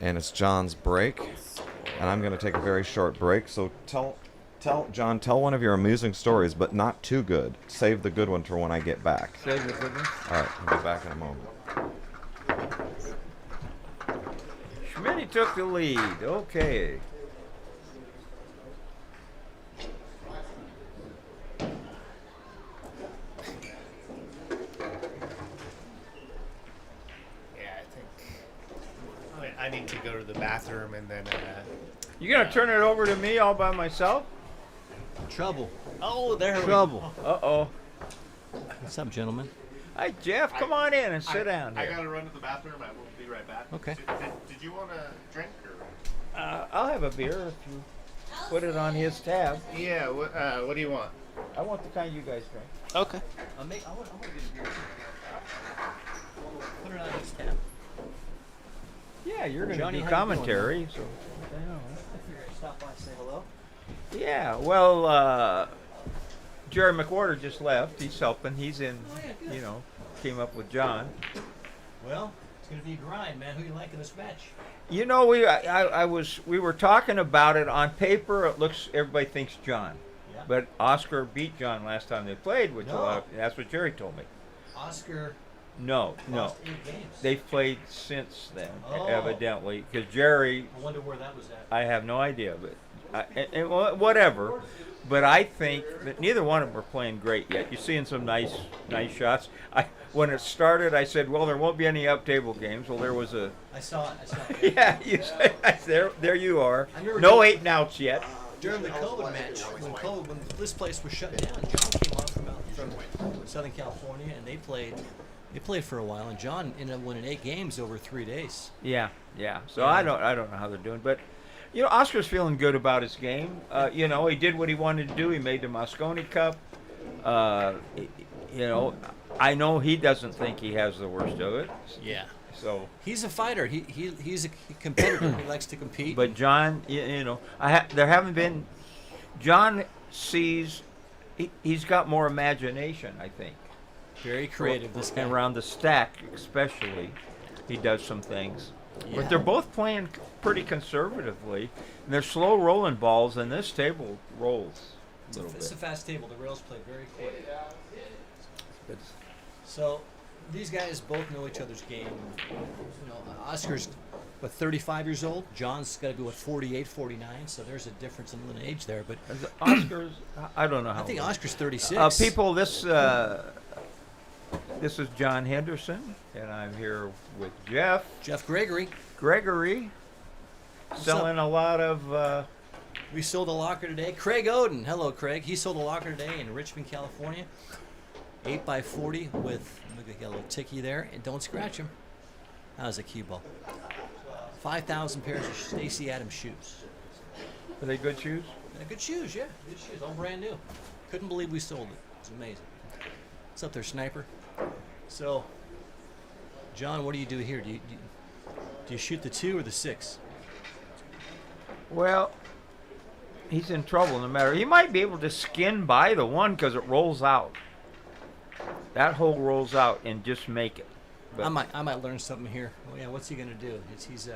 And it's John's break. And I'm going to take a very short break. So tell one of your amusing stories, but not too good. Save the good one for when I get back. Save the good one. All right, I'll be back in a moment. Schmidt took the lead. Okay. Yeah, I need to go to the bathroom and then. You gonna turn it over to me all by myself? Trouble. Oh, there we Trouble. Uh-oh. What's up, gentlemen? Hi, Jeff. Come on in and sit down I here. gotta run to the bathroom. I will be right back. Okay. Did you want a drink or? I'll have a beer if you put it on his tab. Yeah. What do you want? I want the kind you guys drink. Okay. I want to get a beer. Put it on this tab. Yeah, you're gonna Johnny, do how you doing, commentary, so. I figured I'd stop by and say hello. Yeah, well, Jerry McWhorter just left. He's helping. He's in, came up with John. Well, it's gonna be a grind, man. Who you like in this match? We were talking about it on paper. Everybody thinks John, Yeah. but Oscar beat John last time they played, which No. that's what Jerry told me. Oscar No, lost 8 games. they've played since then, Oh. evidently, because Jerry. I wonder where that was at. I have no idea, but whatever. But I think that neither one of them are playing great yet. You're seeing some nice shots. When it started, I said, "Well, there won't be any up table games." Well, there was a. I saw it. Yeah, you said, there you are. I remember No doing- 8 and outs yet. During the COVID match, when this place was shut down, John came on from Southern California, and they played for a while, and John ended up winning 8 games over 3 days. Yeah. So I don't know how they're doing, but Oscar's feeling good about his game. He did what he wanted to do. He made the Moscone Cup. I know he doesn't think he has the worst of it. Yeah. So. He's a fighter. He's a competitor. He likes to compete. But John, there haven't been. John sees. He's got more imagination, I think. Very creative. This guy. Around the stack, especially, he does some things. Yeah. But they're both playing pretty conservatively, and they're slow rolling balls, and this table rolls a little It's a bit. fast table. The rails play very quick. It's- So these guys both know each other's game. Oscar's 35 years old. John's got to be 48, 49. So there's a difference in age there. But Oscar's, I don't know how. I think old. Oscar's 36. People, this is John Henderson, and I'm here with Jeff Jeff Gregory. Gregory, selling a lot of. We sold a locker today. Craig Oden. Hello, Craig. He sold a locker today in Richmond, California. 8x40 with, look, got a little ticky there. And don't scratch him. That was a cue ball. 5,000 pairs of Stacy Adams shoes. Are they good shoes? Good shoes, yeah. Good shoes. All brand new. Couldn't believe we sold it. It's amazing. What's up there, Sniper? So, John, what do you do here? Do you shoot the 2 or the 6? Well, he's in trouble no matter. He might be able to skin by the 1 because it rolls out. That hole rolls out and just make it. But I might learn something here. Oh yeah, what's he gonna do? He's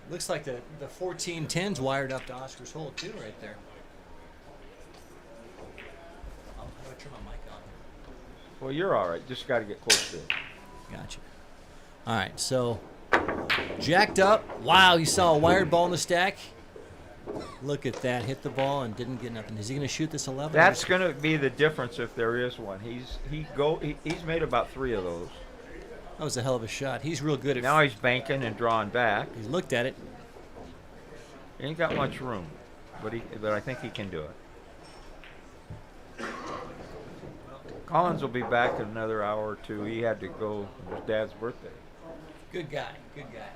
looks like the 14-10's wired up to Oscar's hole too, right there. Oh, how do I turn my mic on? well, you're all right. Just got to get close to it. Gotcha. All right, so jacked up. Wow, he saw a wired ball in the stack. Look at that. Hit the ball and didn't get nothing. Is he going to shoot this 11? That's going to be the difference if there is one. He's made about 3 of those. That was a hell of a shot. He's real good at. Now he's banking and drawing back. He looked at it. He ain't got much room, but I think he can do it. Collins will be back in another hour or two. He had to go for his dad's birthday. Good guy. Good guy.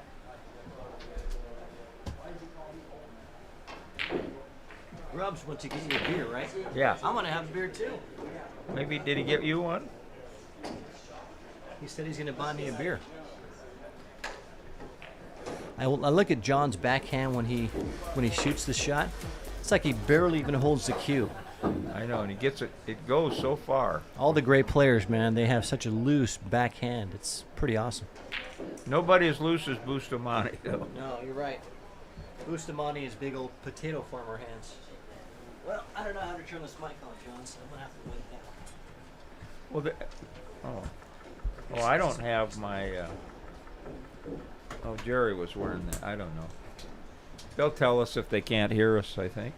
Grubbs went to get you a beer, right? Yeah. I'm gonna have a beer too. Maybe did he get you one? He said he's gonna buy me a beer. I look at John's backhand when he shoots the shot. It's like he barely even holds the cue. I know, and he gets it. It goes so far. All the great players, man, they have such a loose backhand. It's pretty awesome. Nobody as loose as Bustamante, though. No, you're right. Bustamante is big old potato farmer hands. Well, I don't know how to turn this mic on, John, so I'm gonna have to wait down. Well, I don't have my. Jerry was wearing that. I don't know. They'll tell us if they can't hear us, I think.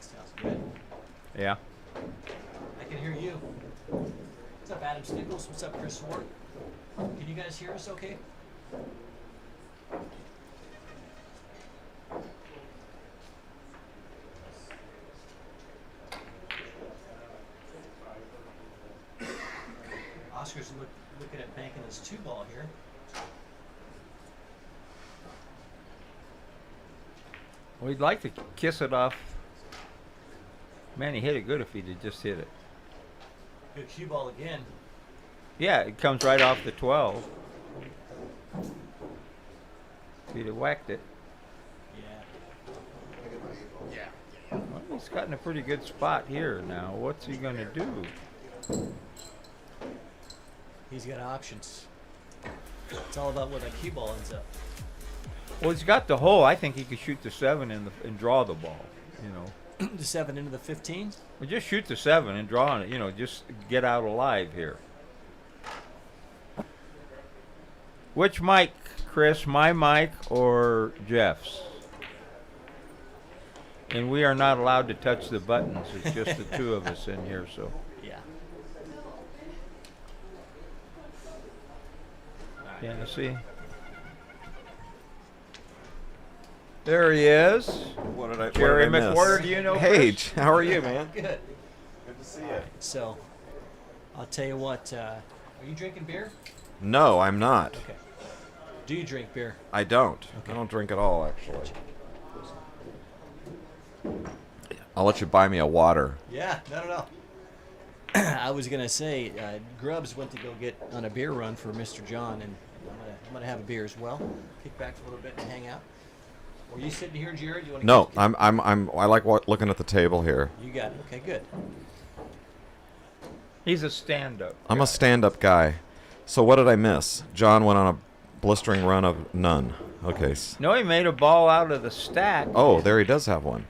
Sounds good. Yeah. I can hear you. What's up, Adam Stickles? What's up, Chris Swart? Can you guys hear us okay? Oscar's looking at banking his 2-ball here. Well, he'd like to kiss it off. Man, he hit it good if he'd have just hit it. Good cue ball again. Yeah, it comes right off the 12. If he'd have whacked it. Yeah. Well, he's got in a pretty good spot here now. What's he going to do? He's got options. It's all about where that cue ball ends up. Well, he's got the hole. I think he could shoot the 7 and draw the ball, you know. The 7 into the 15? Well, just shoot the 7 and draw it, you know, just get out alive here. Which mic, Chris? My mic or Jeff's? And we are not allowed to touch the buttons. It's just the 2 of us in here, so. Yeah. Can you see? There he is. What did I? Jerry what did I miss? McWhirter, do you know? Hey, Chris? how are you, man? Good. Good to see you. So, I'll tell you what. Are you drinking beer? No, I'm not. Okay. Do you drink beer? I don't. Okay. I don't drink at all, actually. I'll let you buy me a water. Yeah, no. I was gonna say, Grubbs went to go get on a beer run for Mr. John, and I'm gonna have a beer as well. Kick back for a little bit and hang out. Were you sitting here, Jared? Do you want to? No, I like looking at the table here. You got it. Okay, good. He's a stand-up. I'm a stand-up guy. So what did I miss? John went on a blistering run of none. Okay. No, he made a ball out of the stack. Oh, there he does have one.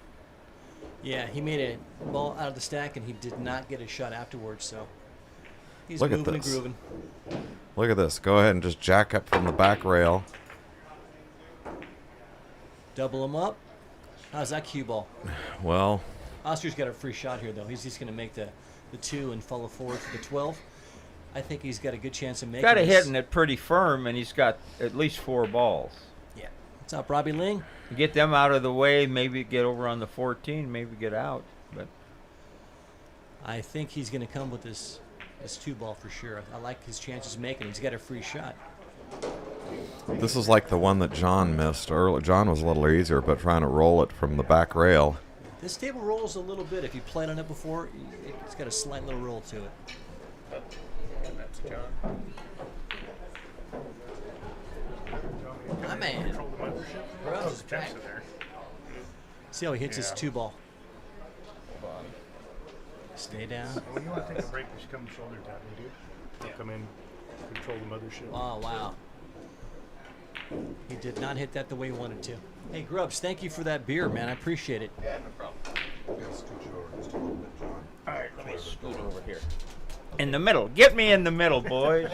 Yeah, he made a ball out of the stack, and he did not get a shot afterwards. So he's Look at moving and this. grooving. Look at this. Go ahead and just jack up from the back rail. Double him up. How's that cue ball? Well, Oscar's got a free shot here, though. He's just going to make the 2 and follow forward for the 12. I think he's got a good chance of making Got to this. hitting it pretty firm, and he's got at least 4 balls. Yeah. What's up, Robbie Ling? Get them out of the way, maybe get over on the 14, maybe get out. But I think he's going to come with this 2-ball for sure. I like his chances of making it. He's got a free shot. this is like the one that John missed earlier. John was a little easier, but trying to roll it from the back rail. This table rolls a little bit. If you played on it before, it's got a slight little roll to it. That's John. My man. Control the membership. Grubbs is Jeff's back. in there. See how he hits his Yeah. 2-ball. Stay down. When you want to take a break, just come shoulder tap me, dude. I'll come in, control the mothership. Oh, wow. He did not hit that the way he wanted to. Hey, Grubbs, thank you for that beer, man. I appreciate it. Yeah, no problem. All right, let me scoot over here. In the middle. Get me in the middle, boys.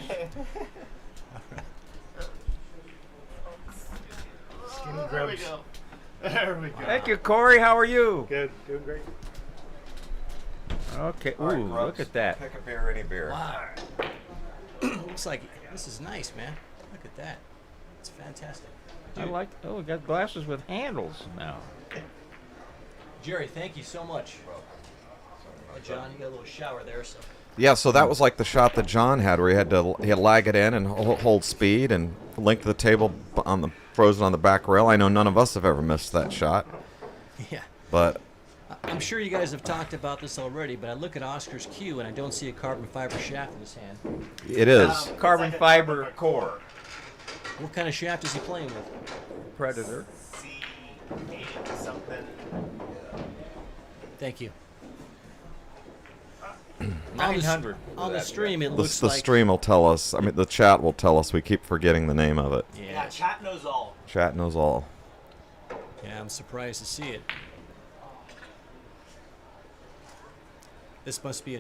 Skinny grubs. There we go. Thank you, Corey. How are you? Good, doing great. Okay. All right, Ooh, Grubbs, look at that. Pick a beer, any beer. Wow. Looks like this is nice, man. Look at that. It's fantastic. I like. Oh, we got glasses with handles now. Jerry, thank you so much. Oh, John, you got a little shower there, so. Yeah, so that was like the shot that John had, where he had to lag it in and hold speed and link the table on the frozen on the back rail. I know none of us have ever missed that shot, Yeah. but I'm sure you guys have talked about this already, but I look at Oscar's cue and I don't see a carbon fiber shaft in his hand. it is. Carbon fiber core. What kind of shaft is he playing with? Predator. C8 something. Thank you. 900. On the stream, it The looks like. stream will tell us. I mean, the chat will tell us. We keep forgetting the name of it. Yeah, chat knows all. Chat knows all. yeah, I'm surprised to see it. This must be a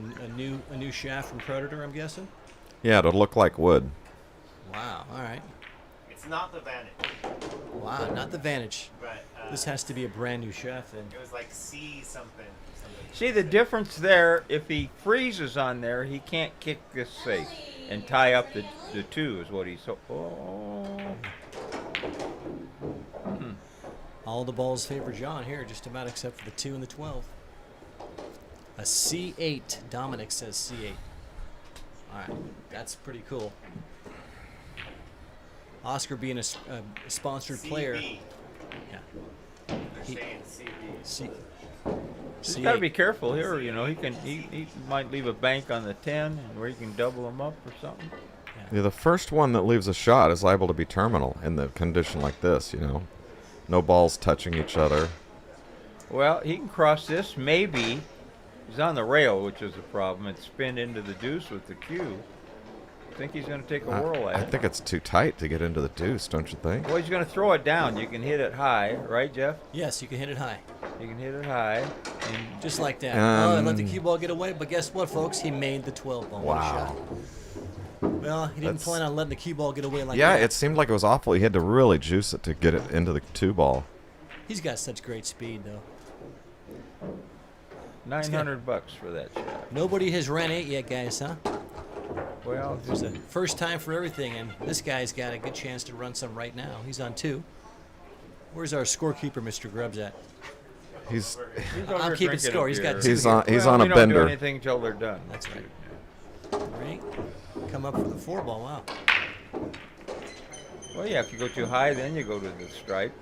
new shaft from Predator, I'm guessing. Yeah, it'll look like wood. Wow. All right. It's not the Vantage, Wow, not the Vantage. but This has to be a brand new shaft then. it was like C something. See the difference there? If he freezes on there, he can't kick this safe and tie up the two. Is what he's so. Oh. All the balls favor John here, just about except for the 2 and the 12. A C8. Dominic says C8. All right, that's pretty cool. Oscar being a sponsored player. Yeah. He, C. He's got to be careful here. You know, he might leave a bank on the 10 where he can double them up or something. Yeah, the first one that leaves a shot is liable to be terminal in the condition like this. You know, no balls touching each other. Well, he can cross this. Maybe he's on the rail, which is a problem, and spin into the deuce with the cue. I think he's going to take a whirl at I it. think it's too tight to get into the deuce, don't you think? Well, he's going to throw it down. You can hit it high, right, Jeff? Yes, you can hit it high. You can hit it high. And Just like that. Oh, I let the Um, cue ball get away, but guess what, folks? He made the 12 ball. What a Wow. shot. Well, he didn't That's- plan on letting the cue ball get away like Yeah, that. it seemed like it was awful. He had to really juice it to get it into the 2 ball. He's got such great speed, though. $900 for that shot. Nobody has ran 8 yet, guys, huh? Well, There's a first time for everything, and this guy's got a good chance to run some right now. He's on 2. Where's our scorekeeper, Mr. Grubbs, at? He's he's over I'm here keeping drinking score. a He's got beer. 2 he's here. on he's Well, on we a don't do bender. anything till they're done. That's right. 3. Come up for the 4 ball. Wow. Well, yeah, if you go too high, then you go to the stripe.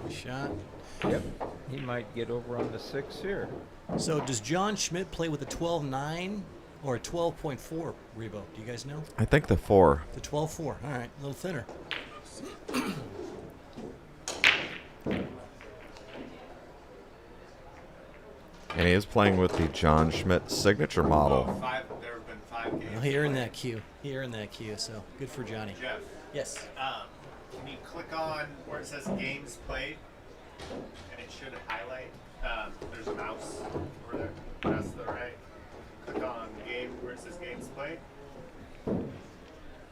Shot. Yep. He might get over on the 6 here. So does John Schmidt play with a 12.9 or a 12.4 Rebo? Do you guys know? I think the 4. The 12.4. All right, a little thinner. And he is playing with the John Schmidt signature model. There have been 5 games. Well, he earned that cue. He earned that cue, so good for Johnny. Jeff, Yes. can you click on where it says games played, and it should highlight? There's a mouse over there. That's the right. Click on game where it says games played. To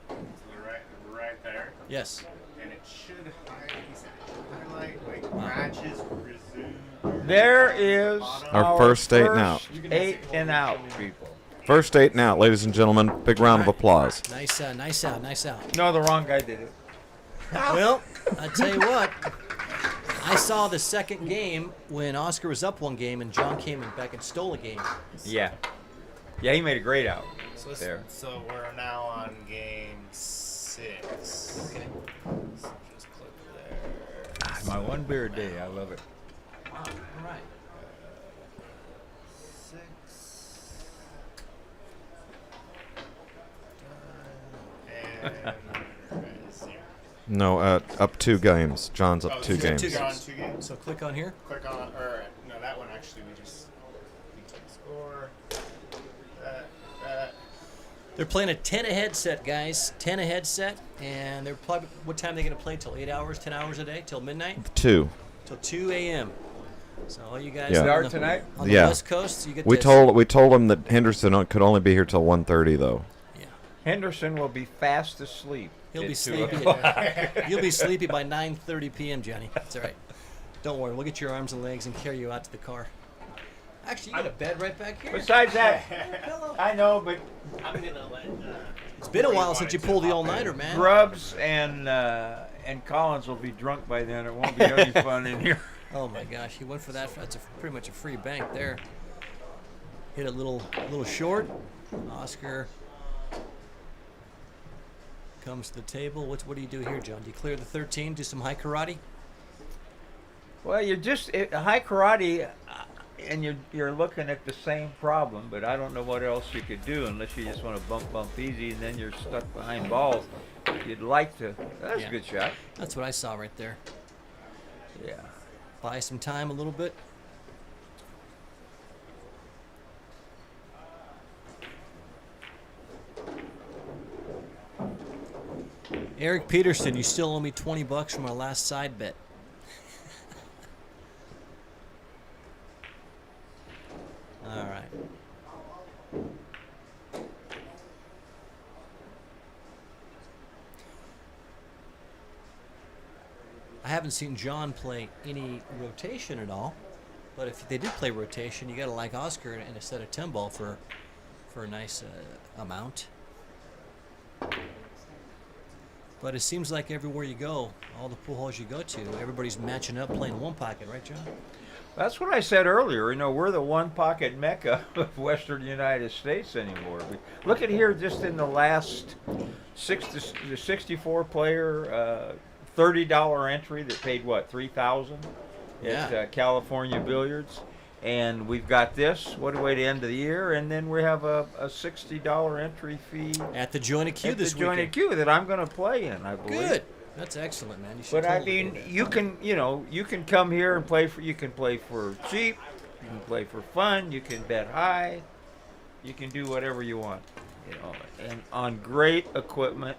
the right there, Yes. and it should highlight like matches resumed. There is Our first 8 and out. 8 and out, people. First 8 and out, ladies and gentlemen. Big round of applause. Nice out, nice out, nice out. No, the wrong guy did it. Well, I tell you what, I saw the second game when Oscar was up 1 game and John came in back and stole a game. Yeah. Yeah, he made a great out there. So we're now on game 6. Okay. So just click there. My one beer a day. I love it. Wow, all right. 6. And where is 0? No, up 2 games. John's up 2 he's up games. 2 You're on games. 2 games. So click on here. Click on, or no, that one actually we take score. That. They're playing a 10 ahead set, guys. 10 ahead set, and they're probably what time are they going to play? Till 8 hours, 10 hours a day, till midnight, 2. till 2 a.m. So all you guys Yeah. on Start the, tonight? on the Yeah. West Coast, you get We this. told him that Henderson could only be here till 1:30 though. Yeah, Henderson will be fast asleep. he'll at be 2 sleepy. o'clock. You'll be sleepy by 9:30 p.m., Johnny. That's all right. Don't worry, we'll get your arms and legs and carry you out to the car. Actually, you got a bed right back here. Besides that, Pillow. I know, but I'm gonna let. It's been a while since you pulled the all-nighter, man. Grubbs and Collins will be drunk by then. It won't be any fun in here. Oh my gosh, he went for that. That's pretty much a free bank there. Hit a little short. Oscar comes to the table. What do you do here, John? Do you clear the 13? Do some high karate? Well, you're just high karate, and you're looking at the same problem, but I don't know what else you could do unless you just want to bump easy, and then you're stuck behind balls. You'd like to. That's Yeah. a good shot. That's what I saw right there. Yeah. Buy some time a little bit. Eric Peterson, you still owe me $20 from our last side bet. All right. I haven't seen John play any rotation at all, but if they did play rotation, you got to like Oscar and a set of 10 ball for a nice amount. But it seems like everywhere you go, all the pool halls you go to, everybody's matching up playing one pocket, right, John? That's what I said earlier. You know, we're the one pocket mecca of Western United States anymore. Look at here, just in the last the 64 player, $30 entry that paid what, $3,000 Yeah. at California Billiards, and we've got this. What a way to end the year! And then we have a $60 entry fee At the jointed queue at this the jointed weekend. queue that I'm going to play in. I believe. Good. That's excellent, man. You should But I totally mean, do that. you can come here and play for. You can play for cheap. You can play for fun. You can bet high. You can do whatever you want. And on great equipment.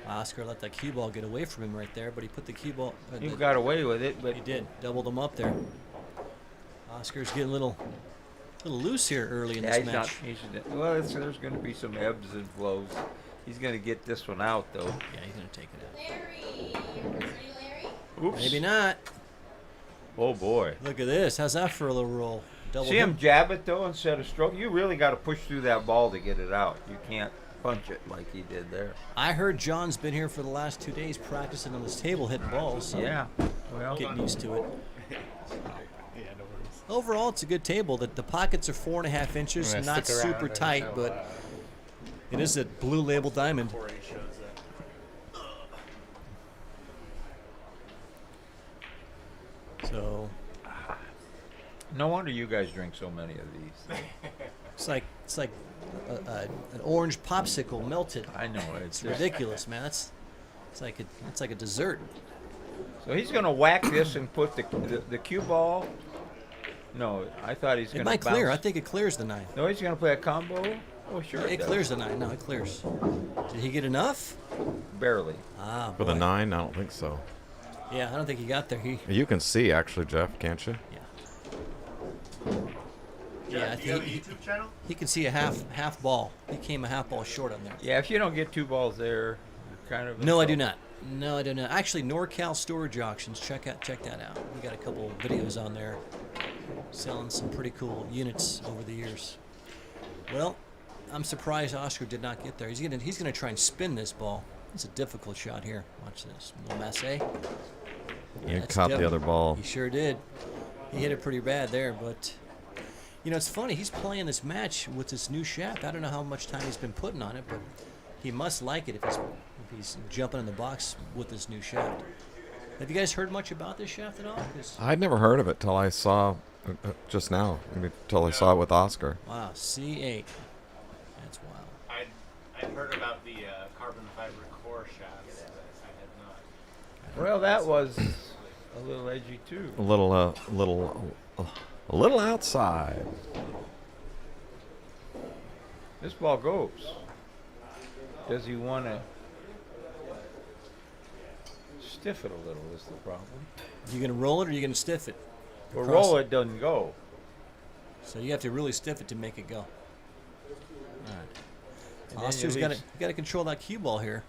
Oscar let that cue ball get away from him right there, but he put the cue ball. You got away with it, but He did. Doubled them up there. Oscar's getting a little loose here early in yeah, this he's not. match. There's going to be some ebbs and flows. He's going to get this one out though. Yeah, he's going to take it out. Larry. Larry? Oops. Maybe not. Oh boy. Look at this. How's that for a little roll? Double See him jab it though instead of stroke. You really got to push through that ball to get it out. You can't punch it like he did there. I heard John's been here for the last 2 days practicing on this table hitting balls. So Yeah. Well, getting used to it. Yeah, no worries. Overall, it's a good table. The pockets are 4.5 inches, I'm gonna not stick around super and tight, show, but it is a blue label diamond. before he shows that. So no wonder you guys drink so many of these. it's like an orange popsicle melted. I know It's ridiculous, man. It's like a dessert. So he's going to whack this and put the cue ball. No, I thought he's going It to might clear. I bounce. think it clears the 9. No, he's going to play a combo. Oh, sure. It does. clears the 9. No, it clears. Did he get enough? Barely. Ah, For the boy. 9, I don't think so. Yeah, I don't think he got there. You can see actually, Jeff, can't you? Yeah, I Do you have a think YouTube channel? he can see a half ball. He came a half ball short on there. Yeah, if you don't get 2 balls there, you're kind of. in No, I do trouble. not. No, I do not. Actually, NorCal Storage Auctions. Check that out. We got a couple videos on there, selling some pretty cool units over the years. Well, I'm surprised Oscar did not get there. He's gonna try and spin this ball. It's a difficult shot here. Watch this. Little masse. You it's caught the difficult. other ball. He sure did. He hit it pretty bad there, but you know, it's funny. He's playing this match with this new shaft. I don't know how much time he's been putting on it, but he must like it if he's jumping in the box with this new shaft. Have you guys heard much about this shaft at all? 'Cause- I'd never heard of it till I saw just now. Till I saw it with Oscar. wow, C8. That's wild. I'd heard about the carbon fiber core shafts. I had not. Well, that was a little edgy too. A little outside. This ball goes. Does he want to stiff it a little is the problem. You going to roll it or you going to stiff it? Well, Across roll it. it doesn't go. So you have to really stiff it to make it go. All right. And then Oster's you got to control that cue ball here.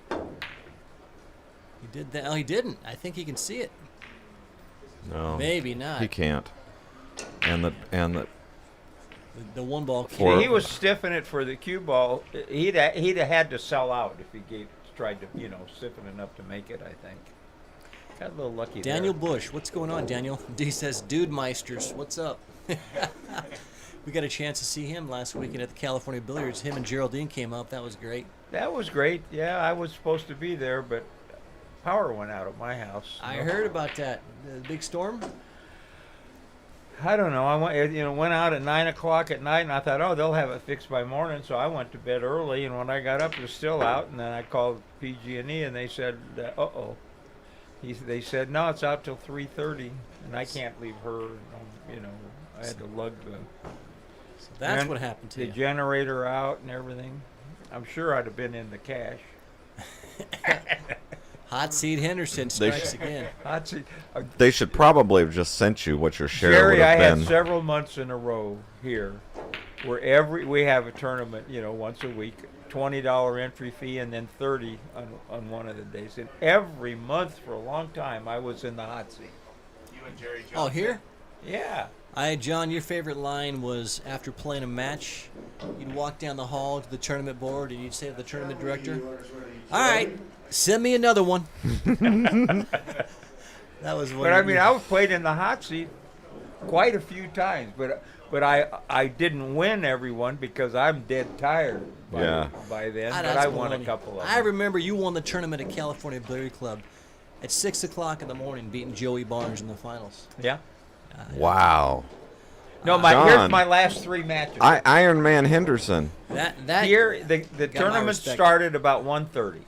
He did that. Oh, he didn't. I think he can see it. No, Maybe not. he can't. And the The one ball cue. Or- He was stiffing it for the cue ball. He'd have had to sell out if he tried to stiffen enough to make it. I think. Got a little lucky Daniel there. Bush, what's going on, Daniel? D says, "Dude Meisters, what's up?" We got a chance to see him last weekend at the California Billiards. Him and Geraldine came up. That was great. That was great. Yeah, I was supposed to be there, but power went out at my house. I heard about that. The big storm. I don't know. I went out at 9 o'clock at night, and I thought, oh, they'll have it fixed by morning. So I went to bed early, and when I got up, it was still out. And then I called PG&E, and they said, uh-oh. They said, no, it's out till 3:30, and I can't leave her. I had to lug So that's what happened to the you. generator out and everything. I'm sure I'd have been in the cash. Hot Seat Henderson strikes again. I'd see. they should probably have just sent you what your share would Jerry, I have had been. several months in a row here where we have a tournament, once a week, $20 entry fee, and then $30 on one of the days. And every month for a long time, I was in the hot seat. You and Jerry Johnson. Oh, here? Yeah. John, your favorite line was after playing a match, you'd walk down the hall to the tournament board and you'd say to the tournament director, "All right, send me another one." That was one. But I mean, I played in the hot seat quite a few times, but I didn't win every one because I'm dead tired by then. But I won a couple of them. I remember you won the tournament at California Billiard Club at 6 o'clock in the morning, beating Joey Barnes in the finals. Yeah. Wow. No, John. here's my last three matches. Iron Man Henderson. That Here, the my tournament respect. started about 1:30.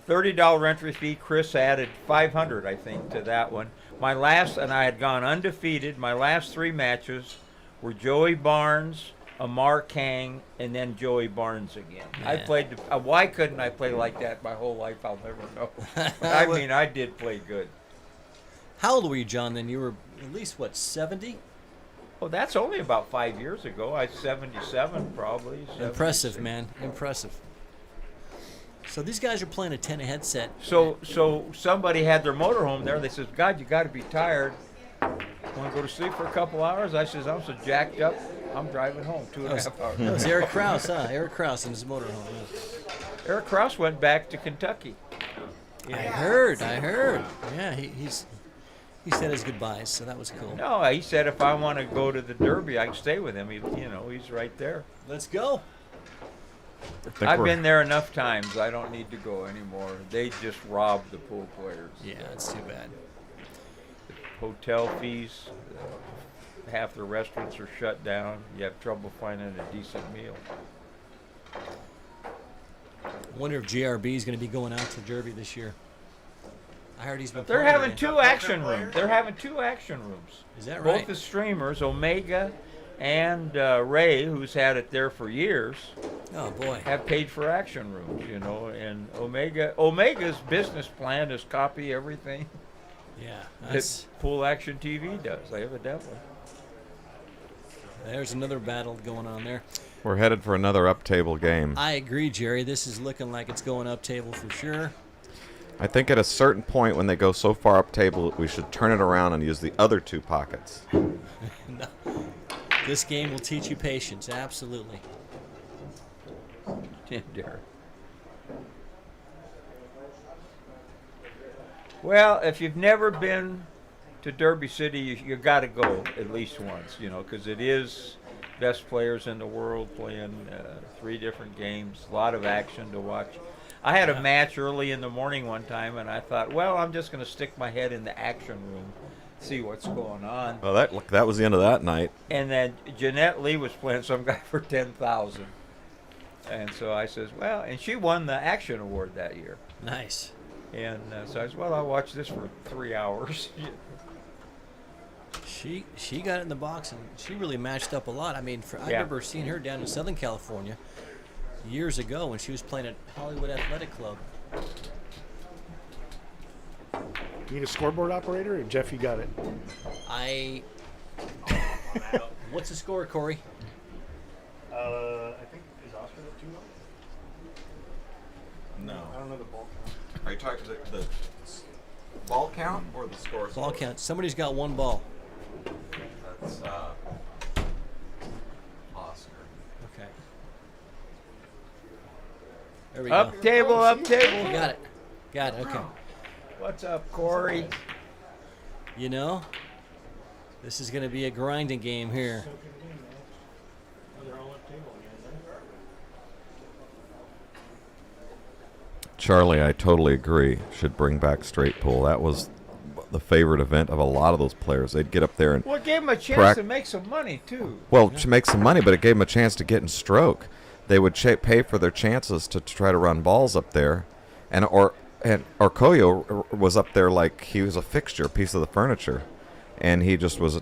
$30 entry fee. Chris added $500, I think, to that one. My last, and I had gone undefeated. My last three matches were Joey Barnes, Amar Kang, and then Joey Barnes again. I Man. played. Why couldn't I play like that my whole life? I'll never know. But I mean, I did play good. How old were you, John, then? You were at least, 70? Oh, that's only about 5 years ago. I was 77 probably. Impressive, 76. man. Impressive. So these guys are playing a 10 headset. So somebody had their motorhome there. They says, God, you got to be tired. Want to go to sleep for a couple hours? I says, I'm so jacked up, I'm driving home 2.5 hours. That was Eric Krause, huh? Eric Krause in his motorhome. Yeah. Eric Krause went back to Kentucky. I heard. Yeah, he said his goodbyes, so that was cool. No, he said if I want to go to the Derby, I can stay with him. He's right there. Let's go. I've been there enough times. I don't need to go anymore. They just rob the pool players. Yeah, it's too bad. Hotel fees, half the restaurants are shut down. You have trouble finding a decent meal. Wonder if JRB is going to be going out to Derby this year. I heard he's been. They're playing having it. two action rooms. They're having two action rooms. Is that Both right? the streamers, Omega and Ray, who's had it there for years, Oh boy. have paid for action rooms. And Omega's business plan is copy everything Yeah, that Pool Action TV does, evidently. there's another battle going on there. We're headed for another up table game. I agree, Jerry. This is looking like it's going up table for sure. I think at a certain point when they go so far up table, we should turn it around and use the other two pockets. This game will teach you patience. Absolutely. Derek. Well, if you've never been to Derby City, you got to go at least once, because it is best players in the world playing 3 different games, a lot of action to watch. I had a match early in the morning one time, and I thought, well, I'm just going to stick my head in the action room, see what's going on. Well, that was the end of that night. And then Jeanette Lee was playing some guy for 10,000. And so I says, well, and she won the Action Award that year. Nice. And so I said, well, I'll watch this for 3 hours. She got it in the box, and she really matched up a lot. I mean, I remember seeing her down in Southern California years ago when she was playing at Hollywood Athletic Club. You need a scoreboard operator, or Jeff, you got it? What's the score, Corey? I think, is Oscar up 2-0? No. I don't know the ball count. Are you talking the ball count or the score? Ball count. Somebody's got one ball. That's Oscar. Okay. There we Up go. table, up table. You got it. Got it. Okay. What's up, Corey? You know, this is going to be a grinding game here. Charlie, I totally agree. Should bring back straight pool. That was the favorite event of a lot of those players. They'd get up there and Well, it gave them a chance to make some money, too. to make some money, but it gave them a chance to get in stroke. They would pay for their chances to try to run balls up there, and Koyo was up there like he was a fixture, piece of the furniture, and he just was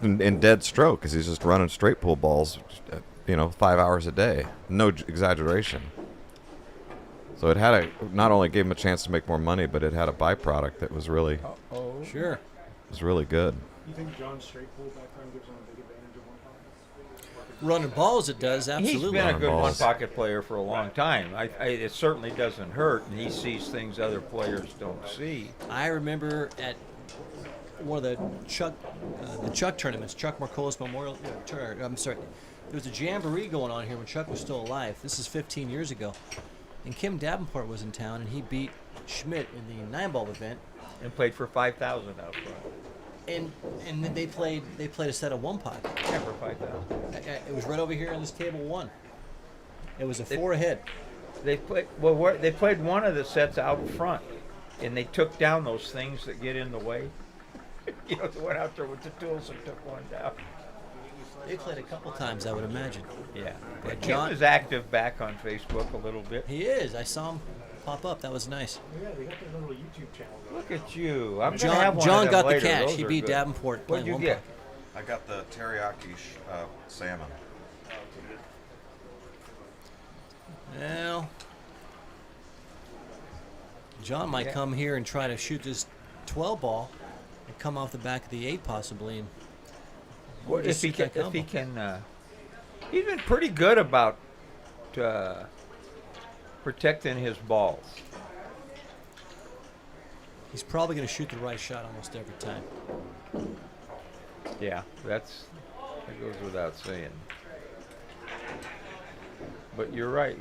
in dead stroke because he's just running straight pool balls, 5 hours a day. No exaggeration. So it not only gave him a chance to make more money, but it had a byproduct that was really Sure. was really good. You think John's straight pool background gives him a big advantage of one pocket? Running balls, it does, absolutely. He's been a good Balls. one-pocket player for a long time. It certainly doesn't hurt, and he sees things other players don't see. I remember at one of the Chuck tournaments, Chuck Marcolis Memorial. I'm sorry, there was a jamboree going on here when Chuck was still alive. This is 15 years ago, and Kim Davenport was in town, and he beat Schmidt in the 9-ball event, And played for 5,000 out front. and then they played a set of one pocket. Yeah, for 5,000. It was right over here on this table one. It was a 4 ahead. They played they played one of the sets out front, and they took down those things that get in the way. They went out there with the tools and took one down. They played a couple times, I would imagine. Yeah. Yeah, Kim John- is active back on Facebook a little bit. He is. I saw him pop up. That was nice. Yeah, they got their little YouTube channel going. Look at you. I'm gonna have one John of them got later. the cash. Those He are beat good. Davenport What'd playing you one get? pocket. I got the teriyaki salmon. Well, John might come here and try to shoot this 12 ball and come off the back of the 8 possibly. And Well, just if he shoot can, that combo. he's been pretty good about protecting his balls. He's probably going to shoot the right shot almost every time. Yeah, that goes without saying. But you're right.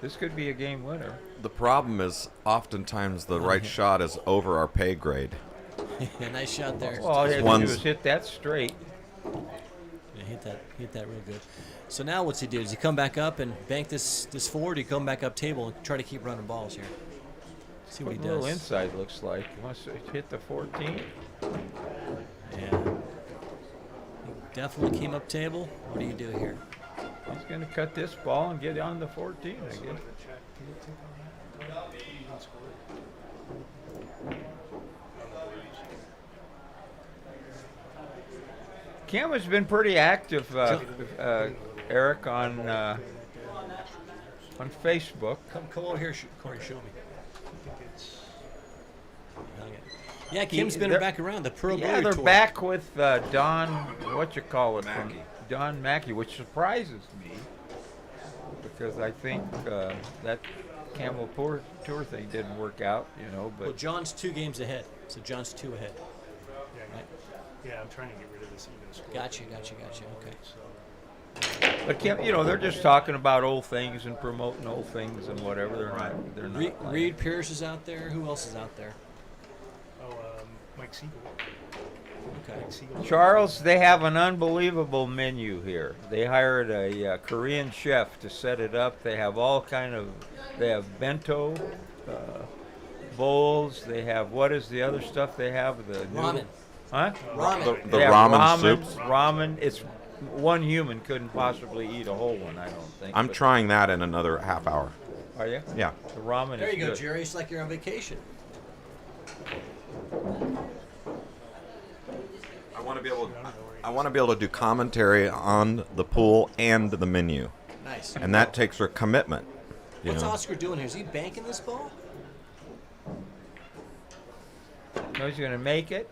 This could be a game winner. The problem is oftentimes the right shot is over our pay grade. Nice shot there. All he had to do One's- is hit that straight. Yeah, hit that real good. So now what's he do? Does he come back up and bank this forward? Or do you come back up table and try to keep running balls here? See what he A little does. inside looks like. He wants to hit the 14. Yeah. He definitely came up table. What do you do here? He's going to cut this ball and get on the 14, I guess. Kim has been pretty active, Eric, on Facebook. Come over here, Corey. Show me. Yeah, Kim's been they're- back around the Pro Yeah, Glory they're Tour. back with Don, Don Mackey, which surprises me because I think that Camel Tour thing didn't work out, Well, but John's 2 games ahead, so John's 2 ahead. Yeah, I'm trying to get rid of this even score. Gotcha. Okay. but Kim, they're just talking about old things and promoting old things and whatever. They're not. Reed Pierce is out there. Who else is out there? Oh, Mike Siegel. Okay. Mike Siegel. Charles, they have an unbelievable menu here. They hired a Korean chef to set it up. They have they have bento bowls. They have, what is the other stuff they have? The Ramen. Huh? Ramen. The They have ramen soups. Ramen. It's one human couldn't possibly eat a whole one. I don't think. I'm but- trying that in another half hour. Are you? Yeah. The ramen There is you go, good. Jerry. It's like you're on vacation. I want to be able. I want to be able to do commentary on the pool and the menu, Nice. and that takes a commitment. You What's know. Oscar doing here? Is he banking this ball? No, he's going to make it,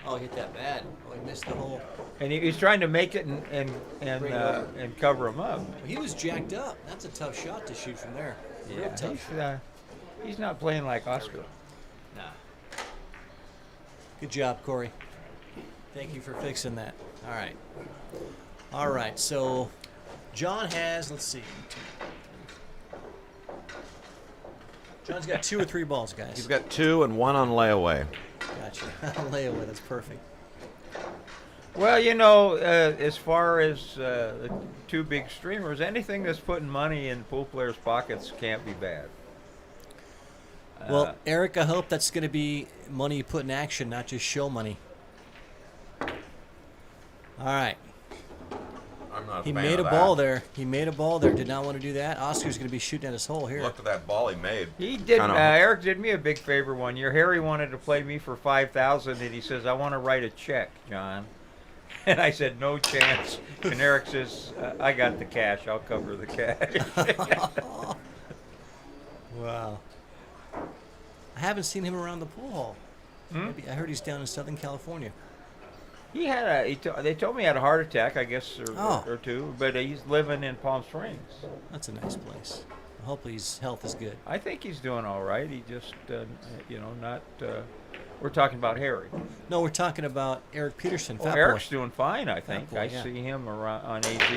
Oh, he hit that bad. Oh, he missed the hole. and he's trying to make it Bring it over. and cover him up. He was jacked up. That's a tough shot to shoot from there. Real Yeah, tough. he's not playing like Oscar. Nah. Good job, Corey. Thank you for fixing that. All right. All right. So, John has. Let's see. John's got 2 or 3 balls, guys. He's got 2 and 1 on layaway. Gotcha. Layaway. That's perfect. Well, you know, as far as the 2 big streamers, anything that's putting money in pool players' pockets can't be bad. Well, Eric, I hope that's going to be money you put in action, not just show money. All right. I'm not. He made a ball there. He made a ball there. Did not want to do that. Oscar's going to be shooting at his hole here. Look at that ball he made. He did. Kinda- Eric did me a big favor one year. Harry wanted to play me for $5,000, and he says, "I want to write a check, John." And I said, "No chance." And Eric says, "I got the cash. I'll cover the cash." Wow. I haven't seen him around the pool hall. Maybe, I heard he's down in Southern California. He had they told me he had a heart attack, I guess, Oh. or 2, but he's living in Palm Springs. That's a nice place. Hopefully his health is good. I think he's doing all right. He just, not. We're talking about Harry. No, we're talking about Eric Peterson. Well, Fat Eric's Boy. doing fine, I think. Boy, I yeah. see him around on AZ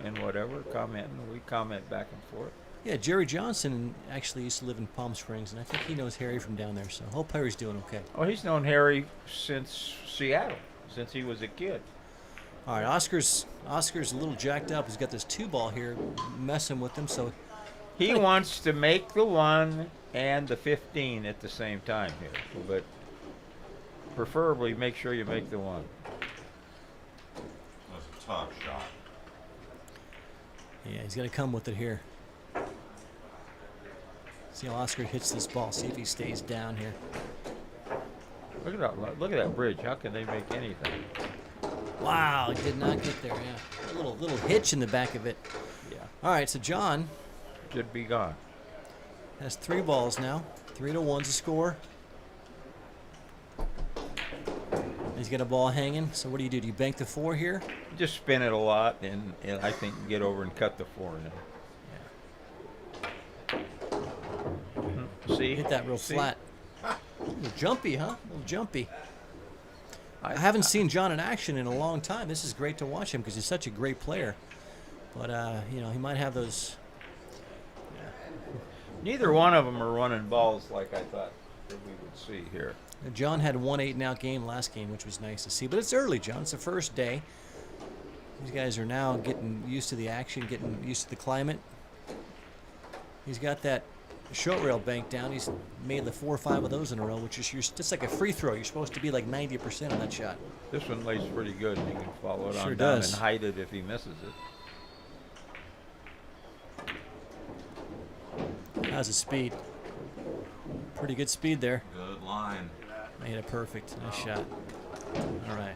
and whatever, commenting. We comment back and forth. Yeah, Jerry Johnson actually used to live in Palm Springs, and I think he knows Harry from down there, so hope Harry's doing okay. Oh, he's known Harry since Seattle, since he was a kid. All right, Oscar's a little jacked up. He's got this 2 ball here messing with him, so He wants to make the 1 and the 15 at the same time here, but preferably make sure you make the 1. That's a tough shot. yeah, he's going to come with it here. See how Oscar hits this ball. See if he stays down here. Look at that bridge. How can they make anything? Wow, he did not get there. Yeah, a little hitch in the back of it. Yeah, All right, so John should be gone. has 3 balls now. 3-1's a score. He's got a ball hanging. So what do? Do you bank the 4 here? Just spin it a lot, and I think get over and cut the 4 now. See? Hit that real See? flat. A little jumpy, huh? A little jumpy. I haven't seen John in action in a long time. This is great to watch him because he's such a great player. But, he might have those. Neither one of them are running balls like I thought that we would see here. John had 1 8-and-out game last game, which was nice to see. But it's early, John. It's the first day. These guys are now getting used to the action, getting used to the climate. He's got that short rail bank down. He's made the 4 or 5 of those in a row, which is just like a free throw. You're supposed to be like 90% on that shot. This one lays pretty good, and he can follow it Sure on down does. and hide it if he misses it. How's his speed? Pretty good speed there. Good line. Made it perfect. Nice shot. All right.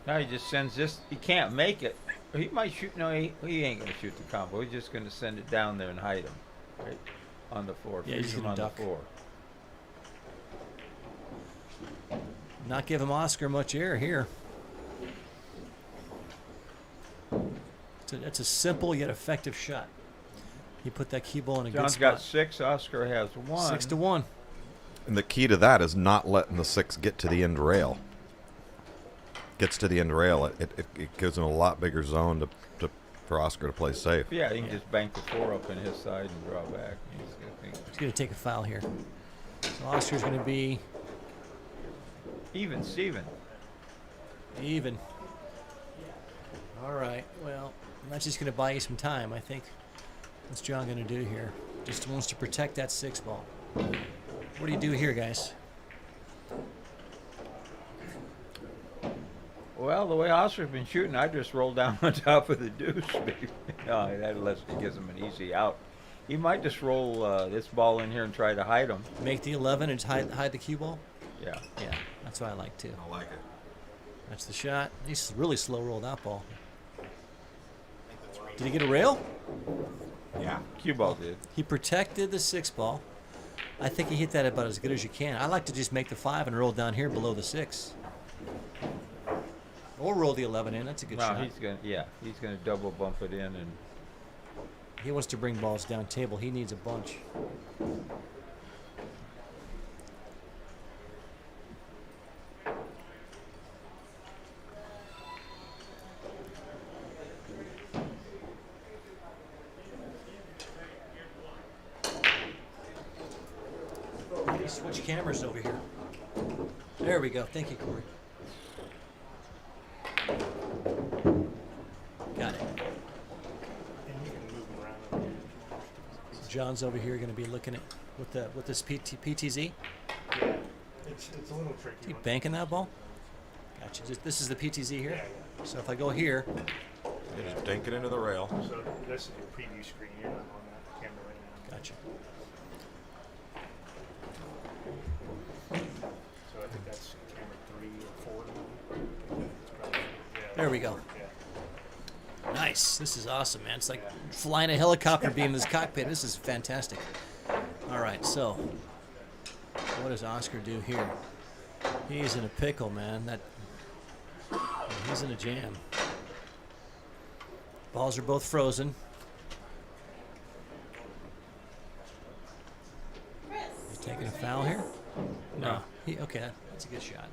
Now he just sends this. He can't make it. He might shoot. No, he ain't gonna shoot the combo. He's just gonna send it down there and hide him, right on the floor. Yeah, Freeze he's him gonna on duck. the floor. Not give him Oscar much air here. That's a simple yet effective shot. He put that key ball in a John's good got spot. 6. Oscar has 1. 6-1. And the key to that is not letting the 6 get to the end rail. Gets to the end rail, it gives him a lot bigger zone for Oscar to play safe. Yeah, he can just bank the 4 up in his side and draw back. He's going to take a foul here. So Oscar's going to be Even Steven. even. All right. Well, that's just going to buy you some time, I think. What's John going to do here? Just wants to protect that 6 ball. What do you do here, guys? Well, the way Oscar's been shooting, I just roll down on top of the deuce. No, that unless it gives him an easy out. He might just roll this ball in here and try to hide him. Make the 11 and hide the cue ball. Yeah. Yeah, that's what I like too. I like it. That's the shot. He's really slow rolled that ball. Did he get a rail? Yeah. Cue ball did. He protected the 6 ball. I think he hit that about as good as you can. I like to just make the 5 and roll down here below the 6. Or roll the 11 in. That's a good No, shot. he's gonna double bump it in, and He wants to bring balls down table. He needs a bunch. Let me switch cameras over here. There we go. Thank you, Corey. Got it. And you can move them around. John's over here going to be looking at with this PTZ. Yeah. It's a little tricky. Is he banking that ball? Gotcha. This is the PTZ here. So if I go here, You just dink it into the rail. So this is your preview screen. You're not on that camera right now. gotcha. So I think that's camera 3 or 4. It's probably, yeah. There we go. Yeah. Nice. This is awesome, man. It's like flying a helicopter beam in this cockpit. This is fantastic. All right, so what does Oscar do here? He's in a pickle, man. He's in a jam. Balls are both frozen. You taking a foul here? No. Okay, that's a good shot.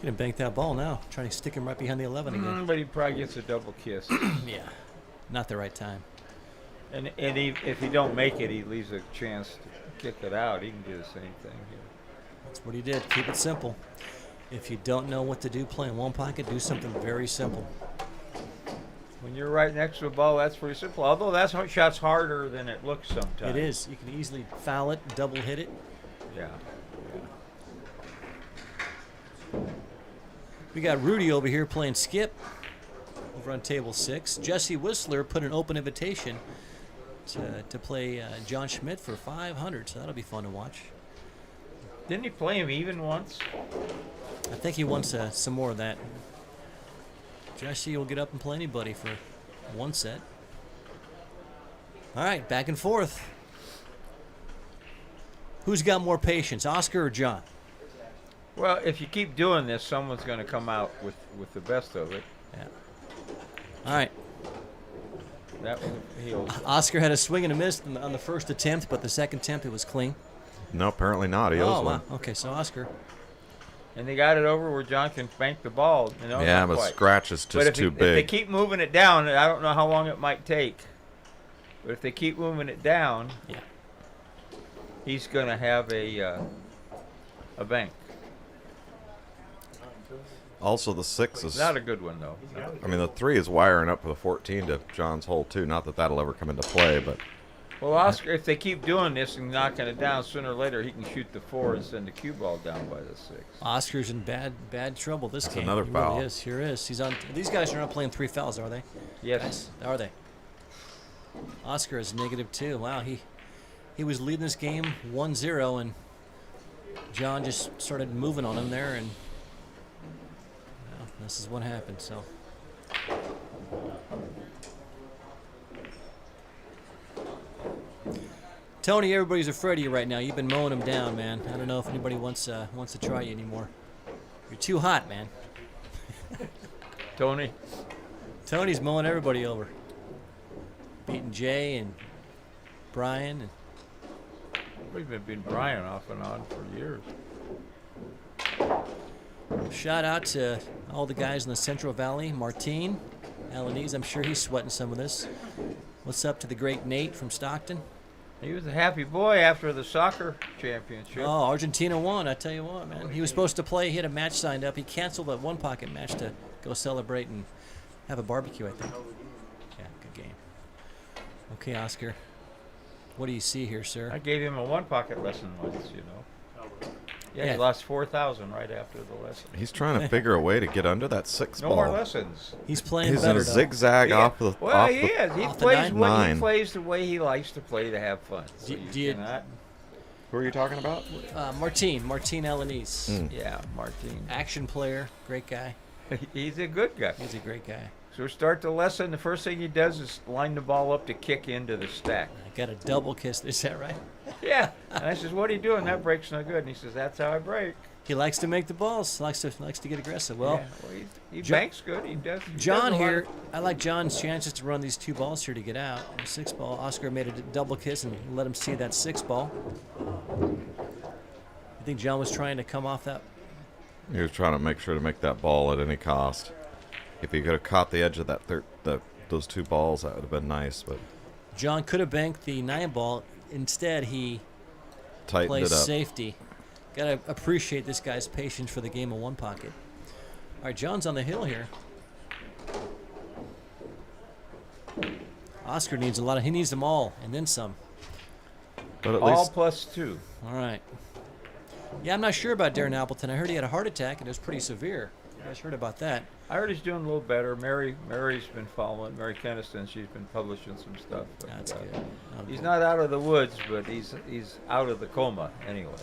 Gonna bank that ball now. Trying to stick him right behind the 11 again. but he probably gets a double kiss. Yeah, not the right time. and if he don't make it, he leaves a chance to kick it out. He can do the same thing here. That's what he did. Keep it simple. If you don't know what to do, play in one pocket. Do something very simple. When you're right next to a ball, that's pretty simple. Although that shot's harder than it looks sometimes. It is. You can easily foul it, double hit it. Yeah. We got Rudy over here playing skip over on table 6. Jesse Whistler put an open invitation to play John Schmidt for 500, so that'll be fun to watch. Didn't he play him even once? I think he wants some more of that. Jesse will get up and play anybody for one set. All right, back and forth. Who's got more patience, Oscar or John? Well, if you keep doing this, someone's going to come out with the best of it. Yeah. All right. That one, he'll. Oscar had a swing and a miss on the first attempt, but the second attempt it was clean. No, apparently not. He owes one. Wow. Okay, so Oscar. And they got it over where John can bank the ball. You know, Yeah, not but quite. scratch is But just too if they big. keep moving it down, I don't know how long it might take. But if they keep moving it down, Yeah. he's going to have a bank. Also, the 6 is. Not a good one, though. I mean, the 3 is wiring up with a 14 to John's hole, too. Not that that'll ever come into play, but. Well, Oscar, if they keep doing this and knocking it down, sooner or later he can shoot the 4 and send the cue ball down by the 6. Oscar's in bad trouble this That's game. another He foul. Really is. Here is. He's on. These guys are not playing 3 fouls, are they? Yes. Guys, are they? Oscar is -2. Wow, he was leading this game 1-0, and John just started moving on him there, and well, this is what happened. So. Tony, everybody's afraid of you right now. You've been mowing them down, man. I don't know if anybody wants to try you anymore. You're too hot, man. Tony? Tony's mowing everybody over. Beating Jay and Brian. And We've been beating Brian off and on for years. shout out to all the guys in the Central Valley. Martine, Alanese, I'm sure he's sweating some of this. What's up to the great Nate from Stockton? He was a happy boy after the soccer championship. Oh, Argentina won. I tell you what, man. He was supposed to play. He had a match signed up. He canceled that one pocket match to go celebrate and have a barbecue, I think. Yeah, good game. Okay, Oscar. What do you see here, sir? I gave him a one pocket lesson once, you know. Yeah, he lost 4,000 right after the lesson. He's trying to figure a way to get under that 6 No ball. more lessons. He's playing He's better. in a though. zigzag off the. Well, off he the, is. He off the plays when nine. he plays the way he likes to play to have fun. So Do you- cannot. Who are you talking about? Martin Alanis. Yeah, Martin. Action player, great guy. He's a good guy. He's a great guy. So we start the lesson. The first thing he does is line the ball up to kick into the stack. I got a double kiss. Is that right? Yeah. And I says, "What are you doing? That break's no good." And he says, "That's how I break." He likes to make the balls. Likes to get aggressive. Well, Yeah, well he Jo- banks good. He does. He John does a lot here, of- I like John's chances to run these 2 balls here to get out. The 6 ball. Oscar made a double kiss and let him see that 6 ball. I think John was trying to come off that. He was trying to make sure to make that ball at any cost. If he could have caught the edge of that those 2 balls, that would have been nice. But John could have banked the 9 ball. Instead, he tightened plays it up. safety. Got to appreciate this guy's patience for the game of 1 pocket. All right, John's on the hill here. Oscar needs a lot of. He needs them all and then some. But at all least +2. All right. Yeah, I'm not sure about Darren Appleton. I heard he had a heart attack and it was pretty severe. You guys heard about that? I heard he's doing a little better. Mary's been following. Mary Keniston, she's been publishing some stuff. But, That's good. He's not out of the woods, but he's out of the coma anyway.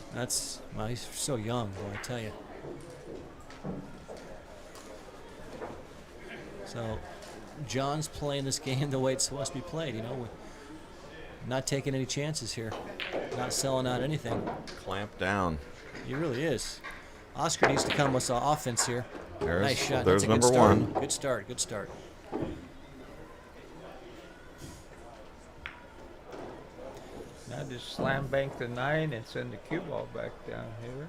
Well, he's so young, boy, I tell you. So, John's playing this game the way it's supposed to be played. You know, not taking any chances here, not selling out anything. clamp down. He really is. Oscar needs to come with some offense here. Nice shot. There's That's a good number start. 1. Good start. Good start. Now just slam bank the 9 and send the cue ball back down here.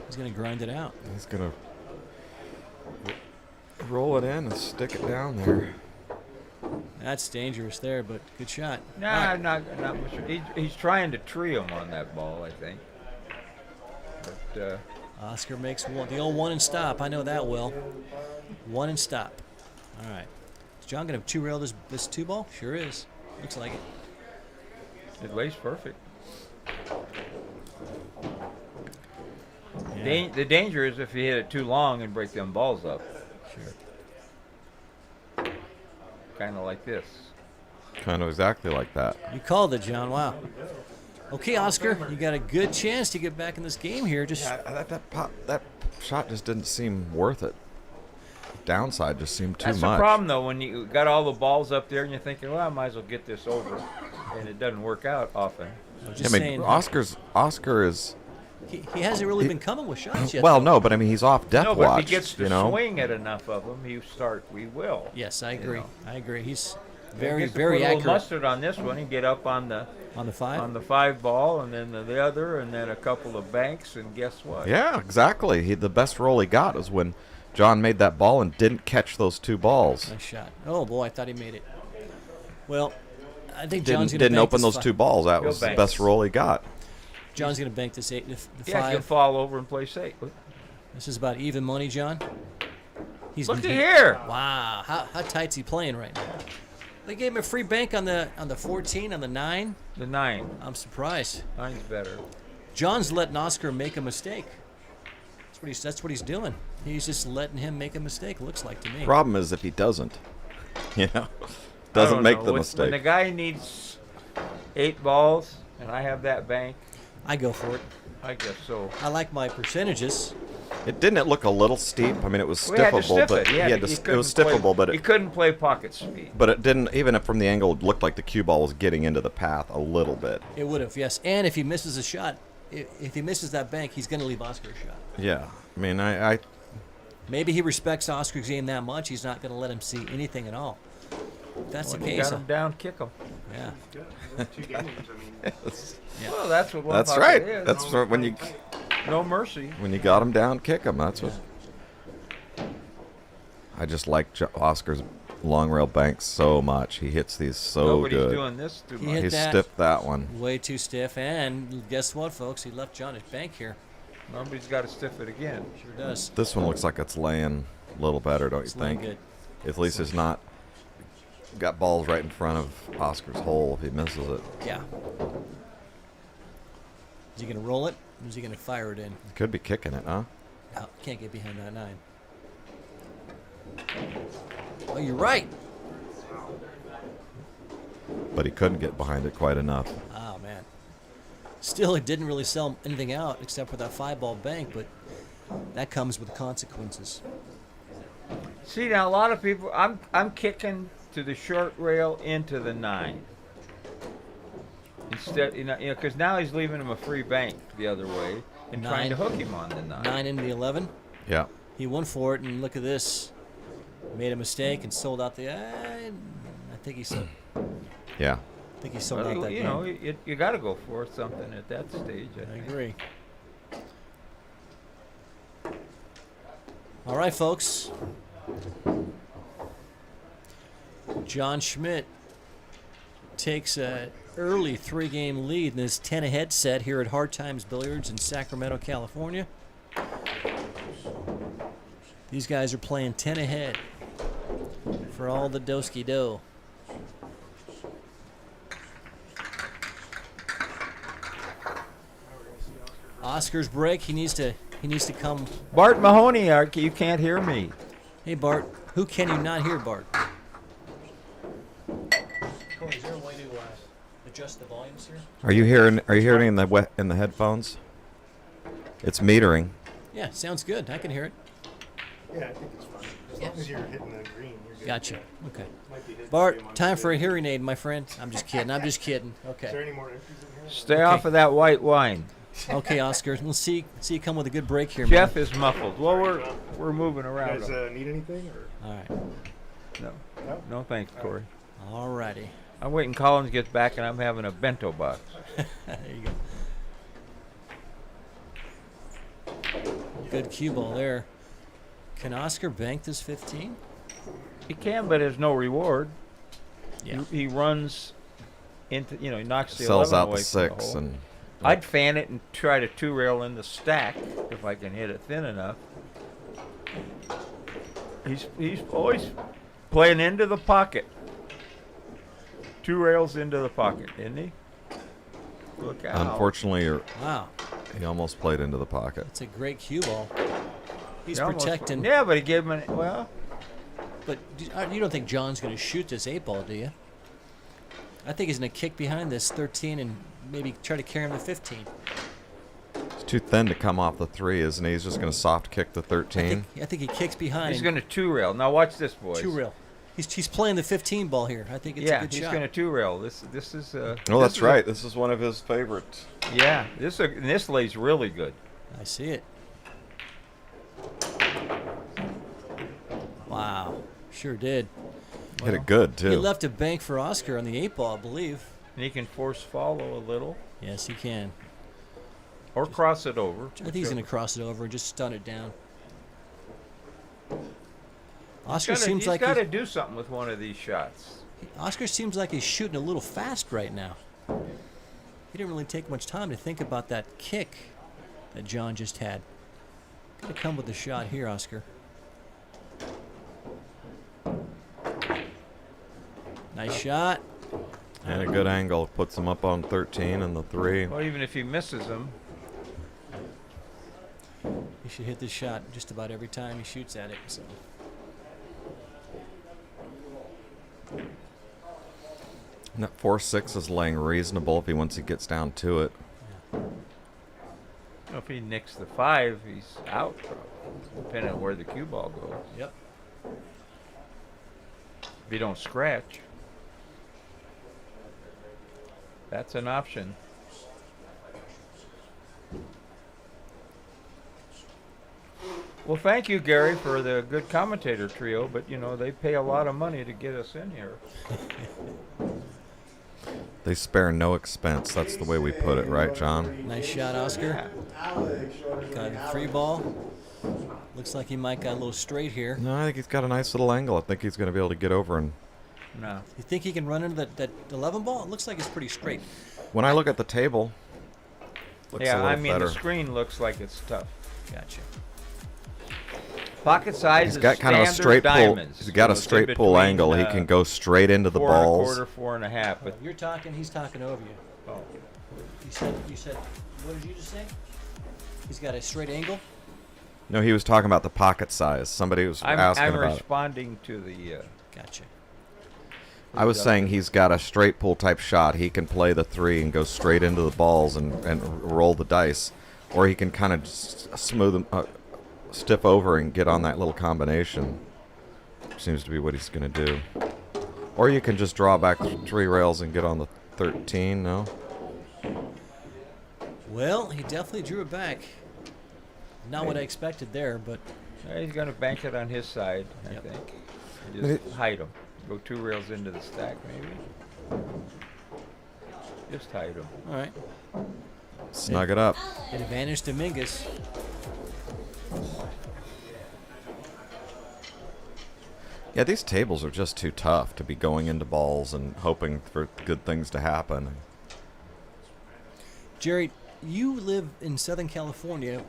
He's going to grind it out. He's gonna roll it in and stick it down there. That's dangerous there, but good shot. Nah, not much. He's trying to tree him on that ball, I think. But Oscar makes the old 1 and stop. I know that well. 1 and stop. All right. Is John going to 2-rail this 2 ball? Sure is. Looks like it. it lays perfect. Yeah. The danger is if you hit it too long and break them balls up. Sure. Kind of like this. Kind of exactly like that. You called it, John. Wow. Okay, Oscar, you got a good chance to get back in this game here. Just That shot just didn't seem worth it. Downside just seemed too That's much. the problem, though, when you got all the balls up there and you're thinking, well, I might as well get this over. And it doesn't work out often. just I mean, saying, Oscar is. he hasn't really been coming with shots yet. Well, though. no, but I mean, he's off death No, but watch. if he gets to you know? swing at enough of them, we will. Yes, I agree. I agree. He's He very, gets to very put a little accurate mustard on this one. He get up on the 5. ball, and then the other, and then a couple of banks, and guess what? Yeah, exactly. The best roll he got was when John made that ball and didn't catch those 2 balls. Nice shot. Oh boy, I thought he made it. Well, I think John's going to Didn't open those 2 balls. That was the bank. best roll he got. John's going to bank this 8, the Yeah, 5. he can fall over and play safe. This is about even money, John. Look at here. Wow, how tight's he playing right now? They gave him a free bank on the 14, on the 9. The 9. I'm surprised. 9's better. John's letting Oscar make a mistake. That's what he's doing. He's just letting him make a mistake. Looks like to me. Problem is if he doesn't, you know, I doesn't don't make know. the When mistake. the guy needs 8 balls, and I have that bank, I go for it. I guess so. I like my percentages. Didn't look a little steep? I mean, it was We had to stiffable, stiff but it. he had to, He it was couldn't stiffable, play, but he couldn't play pocket speed. but it didn't. Even from the angle, it looked like the cue ball was getting into the path a little bit. It would have, yes. And if he misses a shot, if he misses that bank, he's going to leave Oscar a shot. Yeah, I mean, I Maybe he respects Oscar's game that much, he's not going to let him see anything at all. If that's When the you case. got him down, kick him. Yeah. Good. 2 games. I mean, Well, that's what one that's pocket right. is. That's what, when you No mercy. got him down, kick him. That's what. I just like Oscar's long rail banks so much. He hits these so Nobody's good. doing this too He much. hit He that. stiffed that one. Way too stiff. And guess what, folks? He left John at bank here. Nobody's got to stiff it again. Sure does. This one looks like it's laying a little better, don't you It's laying think? good. At least it's not got balls right in front of Oscar's hole if he misses it. Yeah. Is he going to roll it? Who's he going to fire it in? Could be kicking it, huh? Oh, can't get behind that 9. Oh, you're right. But he couldn't get behind it quite enough. Oh, man. Still, it didn't really sell anything out except for that 5-ball bank, but that comes with consequences. See, now a lot of people, I'm kicking to the short rail into the 9. Instead, because now he's leaving him a free bank the other way and trying to hook him on the 9. 9 into the 11. Yeah. He went for it, and look at this. Made a mistake and sold out the. I think he sold. Yeah. I think he sold out that you game. know, you got to go for something at that stage. I think. Agree. All right, folks. John Schmidt takes an early 3-game lead in this 10-ahead set here at Hard Times Billiards in Sacramento, California. These guys are playing 10 ahead for all the Doski dough. Oscar's break. He needs to come. Bart Mahoney, you can't hear me. Hey Bart, who can you not hear, Bart? Corey, is there a way to Adjust the volumes here. Are you hearing in the headphones? It's metering. Yeah, sounds good. I can hear it. Yeah, I think it's fine. As long as you're hitting the green, you're good. Gotcha. Okay. Might be his volume Bart, on time the for a video. hearing aid, my friend. I'm just kidding. I'm just kidding. Is there Okay. any more empties in here? Stay off of that white wine. Okay, Oscar. We'll see you come with a good break here, Jeff man. is muffled. Well, we're moving You around. guys need anything? Or? All right. No, No? no, thanks, Corey. All righty. I'm waiting. Collins gets back, and I'm having a bento box. There you go. Good cue ball there. Can Oscar bank this 15? He can, but there's no reward. Yeah. He runs into, he knocks the Sells 11 out away the from the 6 hole. and I'd fan it and try to 2-rail in the stack if I can hit it thin enough. He's always playing into the pocket. 2 rails into the pocket, isn't he? Look out. unfortunately Wow. he almost played into the pocket. That's a great cue ball. He's He almost- protecting. Yeah, but he gave him well. But you don't think John's going to shoot this 8-ball, do you? I think he's going to kick behind this 13 and maybe try to carry him to 15. It's too thin to come off the 3, isn't he? He's just going to soft kick the 13. I think he kicks behind. He's going to 2-rail. Now watch this, boys. 2-rail. He's playing the 15 ball here. I think it's a good he's shot. going to 2-rail. This is. Oh, this that's is right. This is one of his favorites. Yeah, this lays really good. I see it. Wow. Sure did. Hit it good, too. He left a bank for Oscar on the 8-ball, I believe. And he can force follow a little Yes, he can. or cross it over. I think he's going to cross it over and just stun it down. Oscar seems like he's got to do something with one of these shots. Oscar seems like he's shooting a little fast right now. He didn't really take much time to think about that kick that John just had. Got to come with the shot here, Oscar. Nice shot. And a good angle. Puts him up on 13 and the 3. Well, even if he misses him, He should hit this shot just about every time he shoots at it. So. And that 4-6 is laying reasonable if once he gets down to it. if he nicks the 5, he's out, probably, depending on where the cue ball goes. Yep. If you don't scratch, that's an option. Well, thank you, Gary, for the good commentator trio, but, they pay a lot of money to get us in here. They spare no expense. That's the way we put it, right, John? Nice shot, Oscar. Got a 3 ball. Looks like he might got a little straight here. No, I think he's got a nice little angle. I think he's going to be able to get over. And No. You think he can run into that 11 ball? It looks like it's pretty straight. when I look at the table, looks a Yeah, little I mean, better. the screen looks like it's tough. Gotcha. Pocket size He's is got kind of a standard straight pull. diamonds. He's got a it's in straight pull between, angle. He can go straight into the 4 balls. 1/4, 4 1/2. But You're talking, he's talking over you. oh, You said, what did you just say? He's got a straight angle. No, he was talking about the pocket size. Somebody was asking I'm about it. responding to the. Gotcha. I was saying he's got a straight pull type shot. He can play the 3 and go straight into the balls and roll the dice. Or he can kind of smooth them, stiff over and get on that little combination. Seems to be what he's going to do. Or you can just draw back 3 rails and get on the 13, no? Well, he definitely drew it back. Not what I expected there, but He's going to bank it on his side, I Yep. think. And just hide him. Go 2 rails into the stack, maybe. Just hide him. all right. Snug it up. An advantage to Mingus. Yeah, these tables are just too tough to be going into balls and hoping for good things to happen. Jerry, you live in Southern California,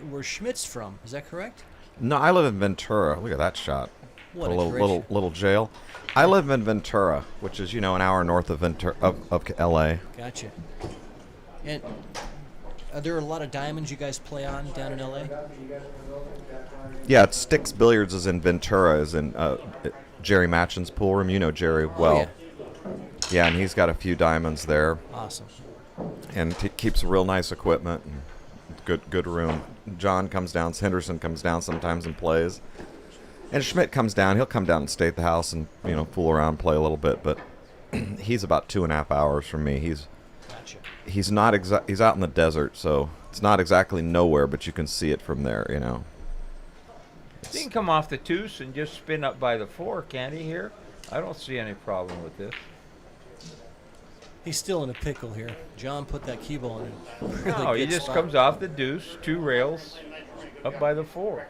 where Schmidt's from. Is that correct? No, I live in Ventura. Look at that shot. What a a little jail. I live in Ventura, which is an hour north of Ventura of L.A. Gotcha. And are there a lot of diamonds you guys play on down in LA? Yeah, it's Sticks Billiards is in Ventura, is in Jerry Matchin's pool room. You know Jerry well. Yeah, and he's got a few diamonds there. Awesome. And he keeps real nice equipment and good room. John comes down, Henderson comes down sometimes and plays. And Schmidt comes down. He'll come down and stay at the house and fool around, play a little bit. But he's about 2.5 hours from me. Gotcha. He's not he's out in the desert, so it's not exactly nowhere, but you can see it from there. He can come off the 2s and just spin up by the 4, can't he, here? I don't see any problem with this. He's still in a pickle here. John put that cue ball in a really No, he good just spot. comes off the deuce, 2 rails, up by the 4.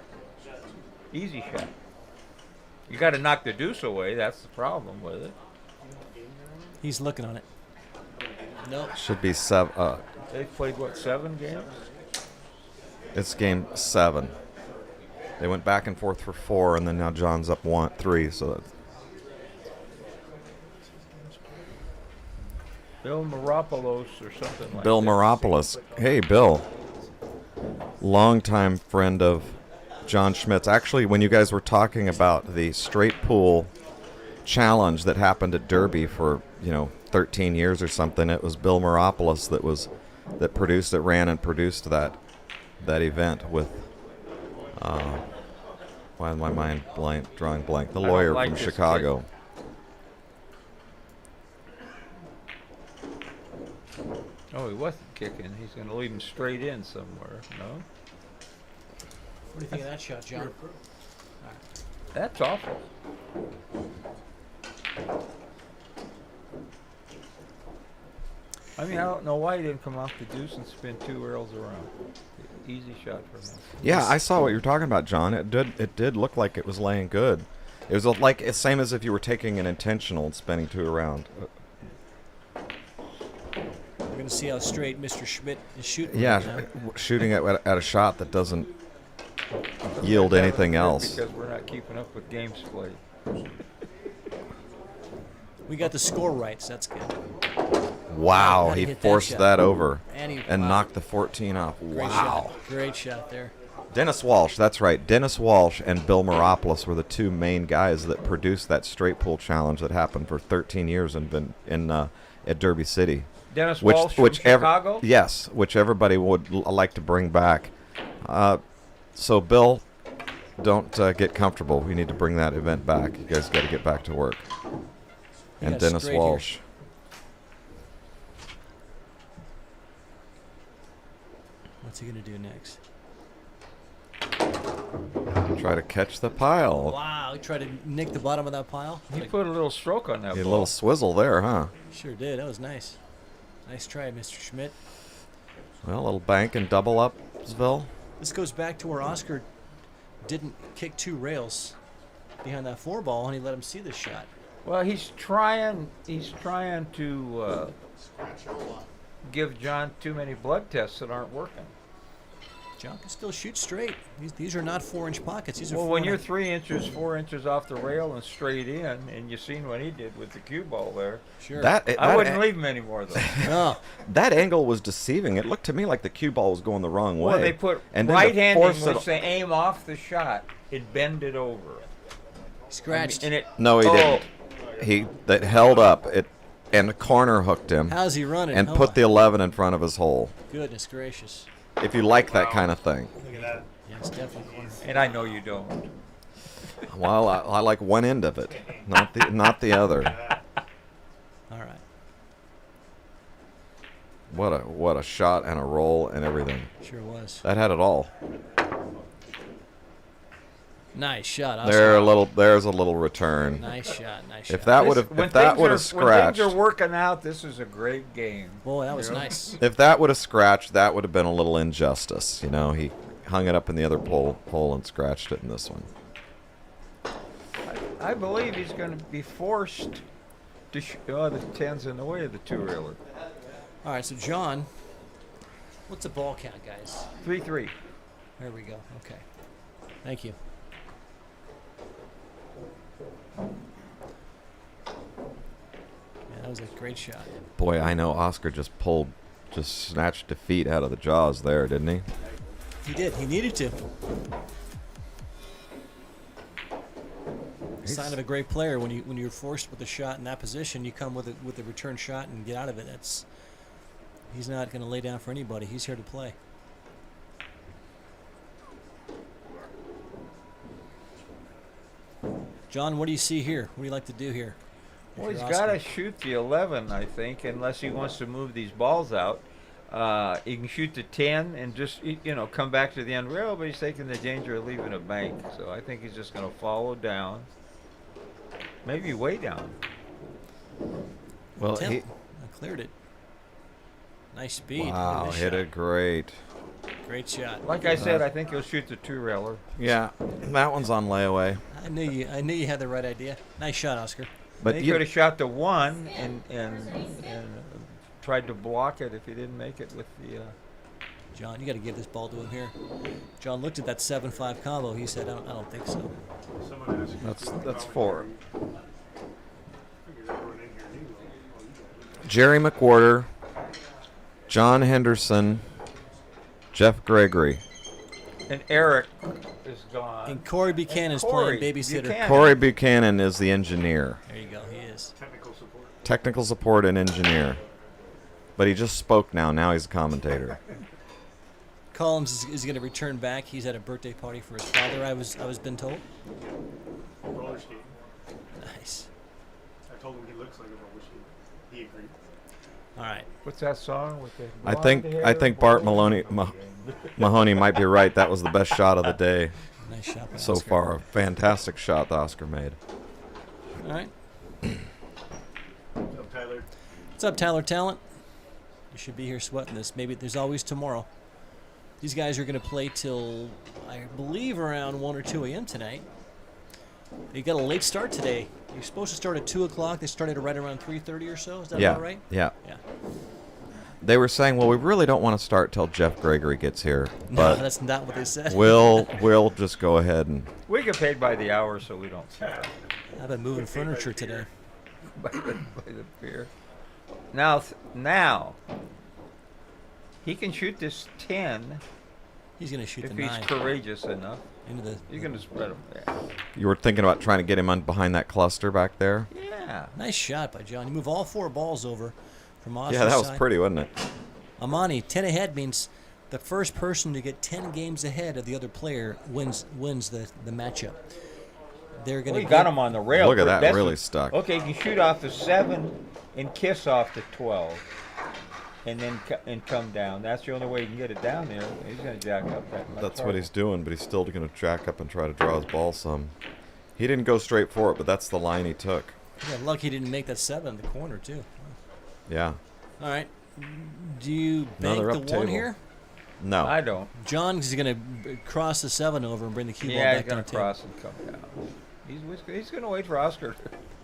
Easy shot. You got to knock the deuce away. That's the problem with it. He's looking on it. Nope. Should be 7. They've played, what, 7 games? It's game 7. They went back and forth for 4, and then now John's up 3. So that's Bill Maropoulos or something like Bill that. Maropoulos. Hey, Bill. Longtime friend of John Schmidt's. Actually, when you guys were talking about the straight pool challenge that happened at Derby for 13 years or something, it was Bill Maropoulos that ran and produced that event with why is my mind drawing blank? The I don't lawyer like from this Chicago. Oh, he wasn't kicking. He's going to leave him straight in somewhere. No? What do you think of that shot, John? That's awful. I mean, I don't know why he didn't come off the deuce and spin 2 rails around. Easy shot for him. Yeah, I saw what you're talking about, John. It did look like it was laying good. It was like the same as if you were taking an intentional and spinning 2 around. We're going to see how straight Mr. Schmidt is shooting. Yeah, right now. shooting at a shot that doesn't yield anything else. Because we're not keeping up with games played. We got the score right, so that's good. Wow, Gotta he hit that forced shot. that over And and wow. knocked the 14 off. Great Wow. shot. Great shot there. Dennis Walsh, that's right. Dennis Walsh and Bill Maropoulos were the 2 main guys that produced that straight pool challenge that happened for 13 years at Derby City. Dennis Walsh from Chicago? Yes, which everybody would like to bring back. So, Bill, don't get comfortable. We need to bring that event back. You guys got to get back to work. You And got Dennis straight Walsh. here. What's he going to do next? Try to catch the pile. Wow, he tried to nick the bottom of that pile. He put a little stroke on that A ball. little swizzle there, huh? Sure did. That was nice. Nice try, Mr. Schmidt. Well, a little bank and double upsville. This goes back to where Oscar didn't kick 2 rails behind that 4 ball, and he let him see this shot. Well, he's trying to give John too many blood tests that aren't working. John can still shoot straight. These are not 4-inch pockets. These are Well, 4 when and you're a- 3 inches, 4 inches off the rail and straight in, and you seen what he did with the cue ball there, Sure. I wouldn't leave him anymore though. No. That angle was deceiving. It looked to me like the cue ball was going the wrong way. Well, they put and then to right-handing, force it- which they aim off the shot, it bended over. Scratched. And it. No, he oh, didn't. That held up it, and corner hooked him, How's he running? and Oh, put the 11 in front of his hole. Goodness gracious. If you like that kind of thing. Look at that. Yeah, it's definitely corner. And I know you don't. Well, I like one end of it, not the other. All right. What a shot and a roll and everything. Sure was. That had it all. Nice shot. There's a little return. Nice shot. Nice shot. If that would have When scratched, When things are working out, this is a great game. Boy, that was You know? nice. if that would have scratched, that would have been a little injustice. You know, he hung it up in the other pole and scratched it in this one. I believe he's going to be forced to. The 10's in the way of the two-reeler. All right, so John, what's the ball count, guys? 3-3. There we go. Okay. Thank you. Yeah, that was a great shot. Boy, I know Oscar just snatched defeat out of the jaws there, didn't he? He did. He needed to. Sign of a great player when you're forced with a shot in that position, you come with a return shot and get out of it. He's not going to lay down for anybody. He's here to play. John, what do you see here? What do you like to do here? Well, If he's you're got to Oscar? shoot the 11, I think, unless he wants to move these balls out. He can shoot the 10 and just, come back to the end rail, but he's taking the danger of leaving a bank. So I think he's just going to follow down, maybe way down. Well, Attempt. I cleared it. Nice speed. Look at wow, this hit shot. it great. Great shot. Like I said, I think he'll shoot the two-railer. Yeah, that one's on layaway. I knew you had the right idea. Nice shot, Oscar. But He could have shot the 1 and tried to block it if he didn't make it with the. John, you got to give this ball to him here. John looked at that 7-5 combo. He said, I don't think so. Someone asked you that's 4. figures everyone in here knew. Oh, you got it. Jerry McWhorter, John Henderson, Jeff Gregory. And Eric is gone. And Corey Buchanan's Corey playing babysitter. Buchanan. Corey Buchanan is the engineer. There you go. He is. Technical support. Technical support and engineer. But he just spoke now. Now he's a commentator. Collins is going to return back. He's at a birthday party for his father. I was been told. Roller skating. Nice. I told him he looks like a roller skater. He agreed. All right. What's that song with the? I think Bart Mahoney might be right. That was the best shot of the day Nice shot by so Oscar. far. A fantastic shot that Oscar made. All right. What's up, Tyler? What's up, Tyler Talent? You should be here sweating this. Maybe there's always tomorrow. These guys are going to play till, I believe, around 1 or 2 a.m. tonight. They got a late start today. You're supposed to start at 2 o'clock. They started right around 3:30 or so. Is that Yeah. about right? Yeah. Yeah. They were saying, well, we really don't want to start till Jeff Gregory gets here, No, but that's not what they said. we'll just go ahead and We get paid by the hour, so we don't care I've been moving furniture today. by the beer. Now, he can shoot this 10 He's going to shoot if the he's 9 courageous enough. into the. You're going to spread him there. you were thinking about trying to get him behind that cluster back there. Yeah. Nice shot by John. You move all 4 balls over from Oscar's Yeah, that was side. pretty, wasn't it? Amani, 10 ahead means the first person to get 10 games ahead of the other player wins the matchup. They're going Well, to he got him on the rail. Look at that, That's really what- stuck. Okay, you can shoot off the 7 and kiss off the 12. And then come down. That's the only way you can get it down there. He's going to jack up that much. That's what he's doing, but he's still going to jack up and try to draw his ball some. He didn't go straight for it, but that's the line he took. Yeah, lucky he didn't make that 7 in the corner, too. Yeah. All right. Do you bank Another the up 1 table. here? No. I don't. John is going to cross the 7 over and bring the cue ball Yeah, back he's going down to too. cross and come down. He's going to wait for Oscar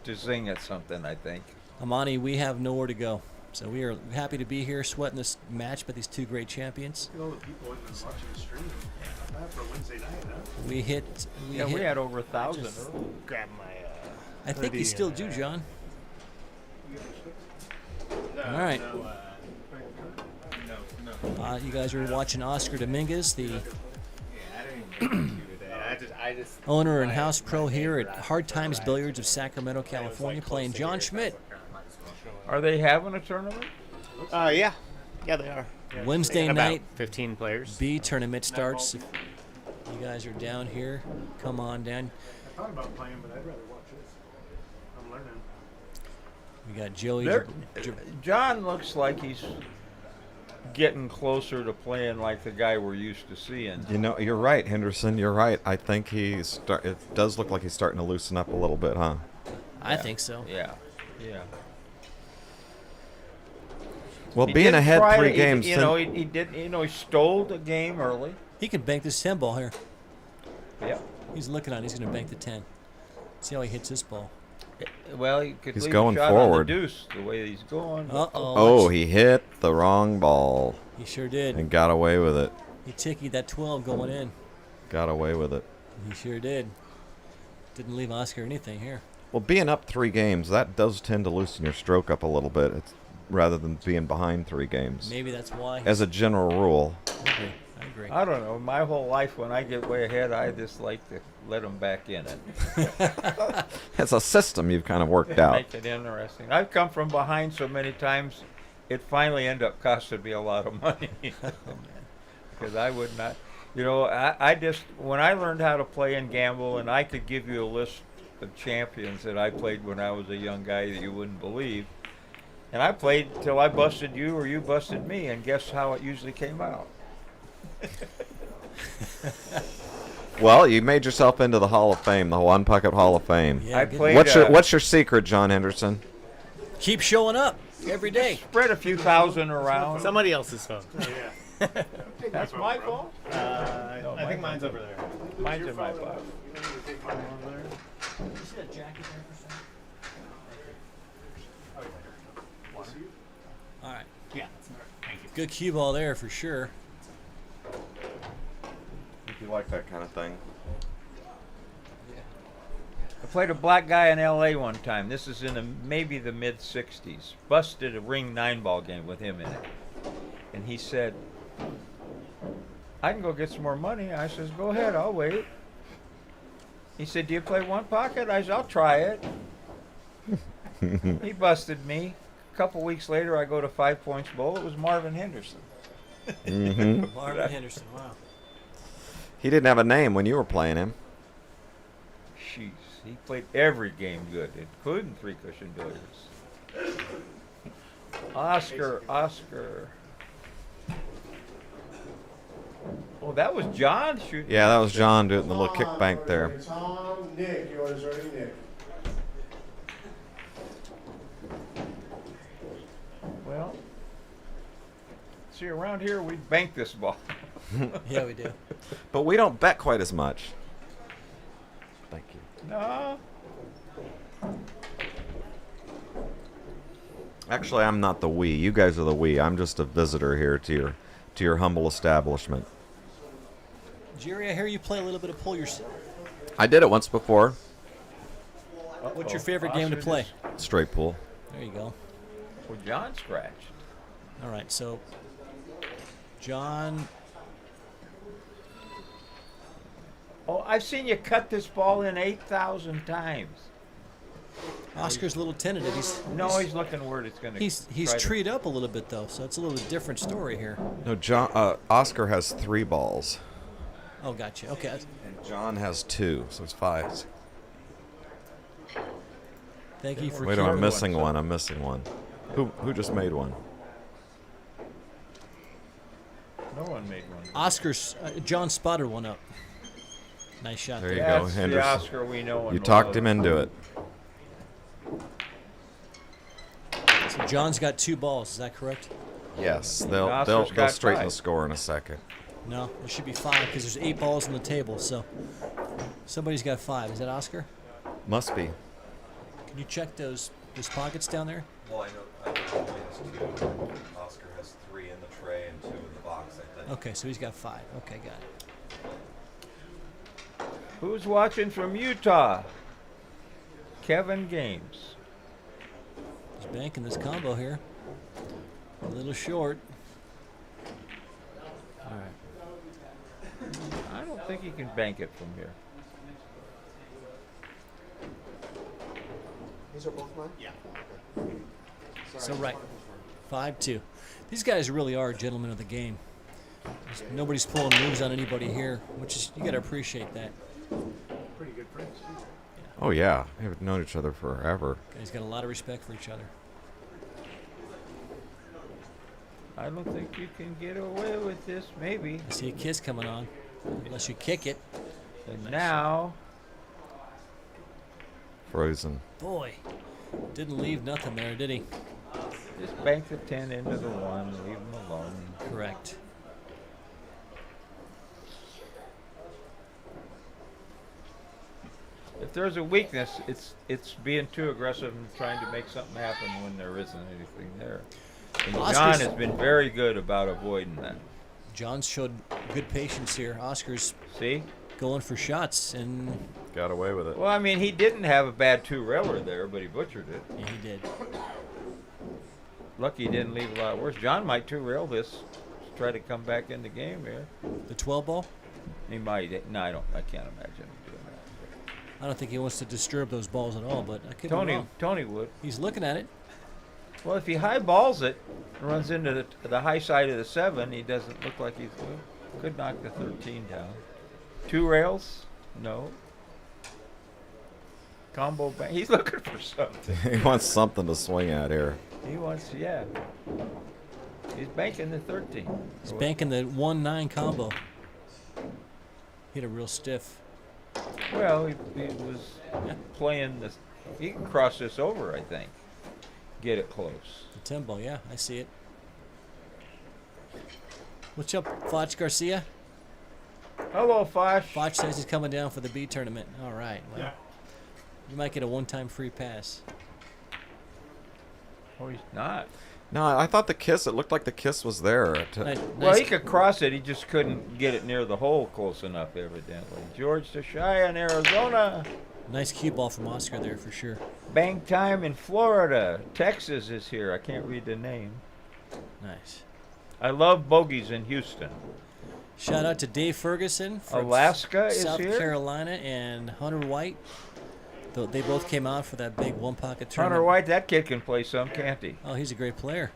to sing at something, I think. Amani, we have nowhere to go. So we are happy to be here, sweating this match by these two great champions. All the people in watching the stream. For Wednesday night, huh? We hit. We had over 1,000. Grab my. I think you still do, John. All right. You guys are watching Oscar Dominguez, the owner and house pro here at Hard Times Billiards of Sacramento, California, playing John Schmidt. Are they having a tournament? Yeah. Yeah, they are. Wednesday About night 15 players. B tournament starts. If you guys are down here, come on down. I thought about playing, but I'd rather watch this. I'm learning. We got Joey. John looks like he's getting closer to playing like the guy we're used to seeing. You know, you're right, Henderson. You're right. I think it does look like he's starting to loosen up a little bit, huh? I think so. Yeah. Well, He being did ahead try 3 to- games. he did. He stole the game early. He can bank this 10 ball here. Yeah. He's looking at it. He's going to bank the 10. See how he hits this ball. Well, he could He's leave going a shot forward. on the deuce the way he's going. Oh, he hit the wrong ball He sure did. and got away with it. He tickied that 12 going in. Got away with it. He sure did. Didn't leave Oscar anything here. Well, being up 3 games, that does tend to loosen your stroke up a little bit, rather than being behind 3 games. Maybe that's why. As a general rule. I agree. I don't know. My whole life, when I get way ahead, I just like to let them back in it. It's a system you've kind of worked out. Make it interesting. I've come from behind so many times, it finally ended up costing me a lot of money. Because I would not, I just, when I learned how to play and gamble, and I could give you a list of champions that I played when I was a young guy that you wouldn't believe. And I played till I busted you or you busted me, and guess how it usually came out? Well, you made yourself into the Hall of Fame, the One Pocket Hall of Fame. Yeah, I good. played. What's your secret, John Henderson? Keep showing up every day. Spread a few thousand around. Somebody else's phone. That's my fault. I think mine's over there. Mine's in my box. You see that jacket there for a second? All right. Yeah. Thank you. Good cue ball there for sure. If you like that kind of thing. I played a black guy in L.A. one time. This is in maybe the mid-'60s. Busted a ring 9-ball game with him in it. And he said, I can go get some more money. I says, go ahead, I'll wait. He said, do you play one pocket? I said, I'll try it. He busted me. A couple weeks later, I go to 5 Points Bowl. It was Marvin Henderson. Mm-hmm. Marvin Henderson, wow. He didn't have a name when you were playing him. Jeez, he played every game good, including 3-cushion billiards. Oscar. Oh, that was John shooting. Yeah, that was John doing the little kick bank there. Tom, Nick, yours already, Nick. Well, see, around here, we bank this ball. Yeah, we do. But we don't bet quite as much. Thank you. No. Actually, I'm not the we. You guys are the we. I'm just a visitor here to your humble establishment. Jerry, I hear you play a little bit of pool yourself. I did it once before. What's your favorite game to play? Straight pool. There you go. Well, John scratched. All right, so John. Oh, I've seen you cut this ball in 8,000 times. Oscar's a little tentative. He's looking where it's going to. he's treed up a little bit though, so it's a little different story here. No, Oscar has 3 balls. Oh, gotcha. Okay. And John has 2, so it's 5. Thank you for. Wait, I'm missing one. I'm missing one. Who just made one? No one made one. Oscar's John spotted one up. Nice shot. There you there. go, That's Henderson. the Oscar we know. And You talked love. him into it. So John's got 2 balls. Is that correct? Yes, Oscar's they'll got straighten 5. the score in a second. No, there should be 5 because there's 8 balls on the table. So somebody's got 5. Is that Oscar? Must be. Can you check those pockets down there? Well, I know Joey has 2. Oscar has 3 in the tray and 2 in the box, I think. Okay, so he's got 5. Okay, got it. Who's watching from Utah? Kevin Games. He's banking this combo here. A little short. All right. I don't think he can bank it from here. These are both mine? Yeah. So right, 5-2. These guys really are gentlemen of the game. Nobody's pulling moves on anybody here, which is, you got to appreciate that. Pretty good friends. Oh, yeah. They've known each other forever. Guys got a lot of respect for each other. I don't think you can get away with this. Maybe. I see a kiss coming on, unless you kick it. And now, Frozen. Boy, didn't leave nothing there, did he? just bank the 10 into the 1. Leave him alone. Correct. If there's a weakness, it's being too aggressive and trying to make something happen when there isn't anything there. And John Oscar's- has been very good about avoiding that. John showed good patience here. Oscar's See? going for shots, and Got away with it. Well, I mean, he didn't have a bad 2-railer there, but he butchered it. yeah, he did. Lucky he didn't leave a lot worse. John might 2-rail this to try to come back in the game here. The 12 ball? He might. No, I can't imagine him doing that. I don't think he wants to disturb those balls at all, but I could be Tony wrong. would. He's looking at it. Well, if he high balls it, runs into the high side of the 7, he doesn't look like he's could knock the 13 down. 2 rails? No. Combo bank. He's looking for something. He wants something to swing at here. He wants, yeah. He's banking the 13. He's banking the 1-9 combo. Hit a real stiff. Well, he was playing this. He can cross this over, I think. Get it close. The 10 ball, yeah, I see it. What's up, Foch Garcia? Hello, Foch. Foch says he's coming down for the B tournament. All right. Well, Yeah. you might get a one-time free pass. Oh, he's not. No, I thought the kiss, it looked like the kiss was there. Well, he could cross it. He just couldn't get it near the hole close enough, evidently. George Tashaya in Arizona. Nice cue ball from Oscar there for sure. Bank time in Florida. Texas is here. I can't read the name. Nice. I love bogeys in Houston. Shout out to Dave Ferguson from Alaska is South here. Carolina and Hunter White. They both came out for that big one-pocket tournament. Hunter White, that kid can play some, can't he? Oh, he's a great player.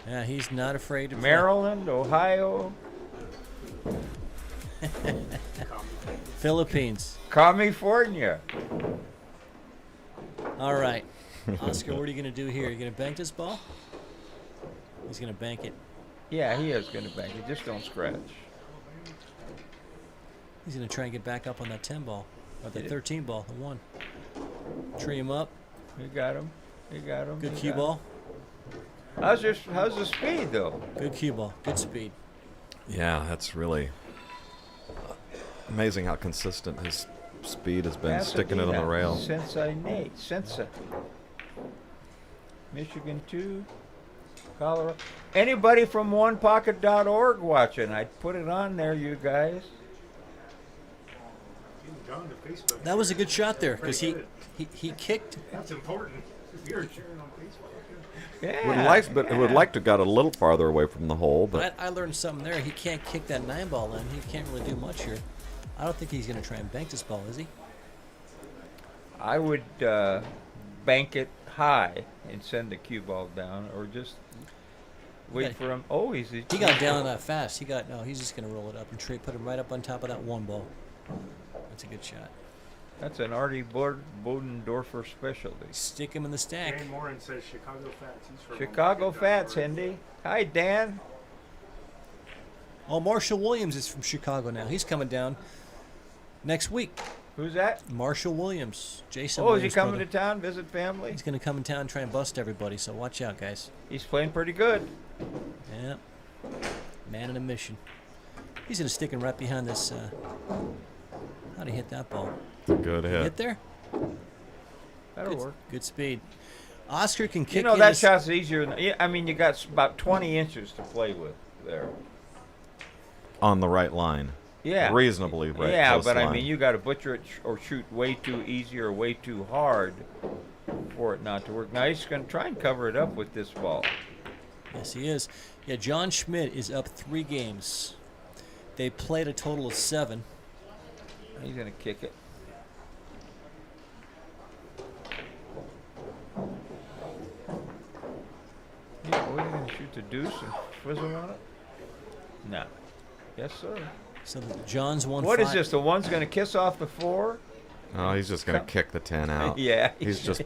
Yeah, he's not afraid to play. Maryland, Ohio, Philippines. California. All right. Oscar, what are you going to do here? You going to bank this ball? He's going to bank it. Yeah, he is going to bank it. Just don't scratch. He's going to try and get back up on that 10 ball. Or the Yeah. 13 ball, the 1. Tree him up. You got him. You got him. Good You cue got ball. him. How's the speed, though? Good cue ball. Good speed. Yeah, that's really amazing how consistent his speed has been, sticking it on the rail. Sensei Nate. Sensei. Michigan 2. Colorado. Anybody from onepocket.org watching? I'd put it on there, you guys. Even John to Facebook. That was a good shot there because Pretty he kicked. That's important. If you're sharing on Facebook. Yeah. Would like to have got a little farther away from the hole, but But I learned something there. He can't kick that 9 ball in. He can't really do much here. I don't think he's going to try and bank this ball, is he? I would bank it high and send the cue ball down, or just wait Okay. for him. Oh, he He got down that fast. No, he's just going to roll it up and put him right up on top of that 1 ball. That's a good shot. That's an Artie Bodendorfer specialty. Stick him in the stack. Dan Morin says Chicago Fats. He's from Chicago Fats, Hendy. Hendy. Hi, Dan. Oh, Marshall Williams is from Chicago now. He's coming down next week. Who's that? Marshall Williams. Jason Oh, is he Williams' coming brother. to town, visit family? He's going to come in town and try and bust everybody, so watch out, guys. He's playing pretty good. Yeah. Man in a mission. He's going to stick him right behind this. How'd he hit that ball? it's a good Hit hit. there? That'll Good, work. good speed. Oscar can kick You know, in that this- shot's easier. I mean, you got about 20 inches to play with there. On the right line. Yeah. Reasonably right. Yeah, close but I line. mean, you got to butcher it or shoot way too easy or way too hard for it not to work. Now he's going to try and cover it up with this ball. Yes, he is. Yeah, John Schmidt is up 3 games. They played a total of 7. He's going to kick it. Yeah, what are you going to shoot the deuce and frizzle on it? No. Yes, sir. So John's won. What 5. is this? The one's going to kiss off the 4? Oh, he's just gonna kick the 10 out. Yeah. He's just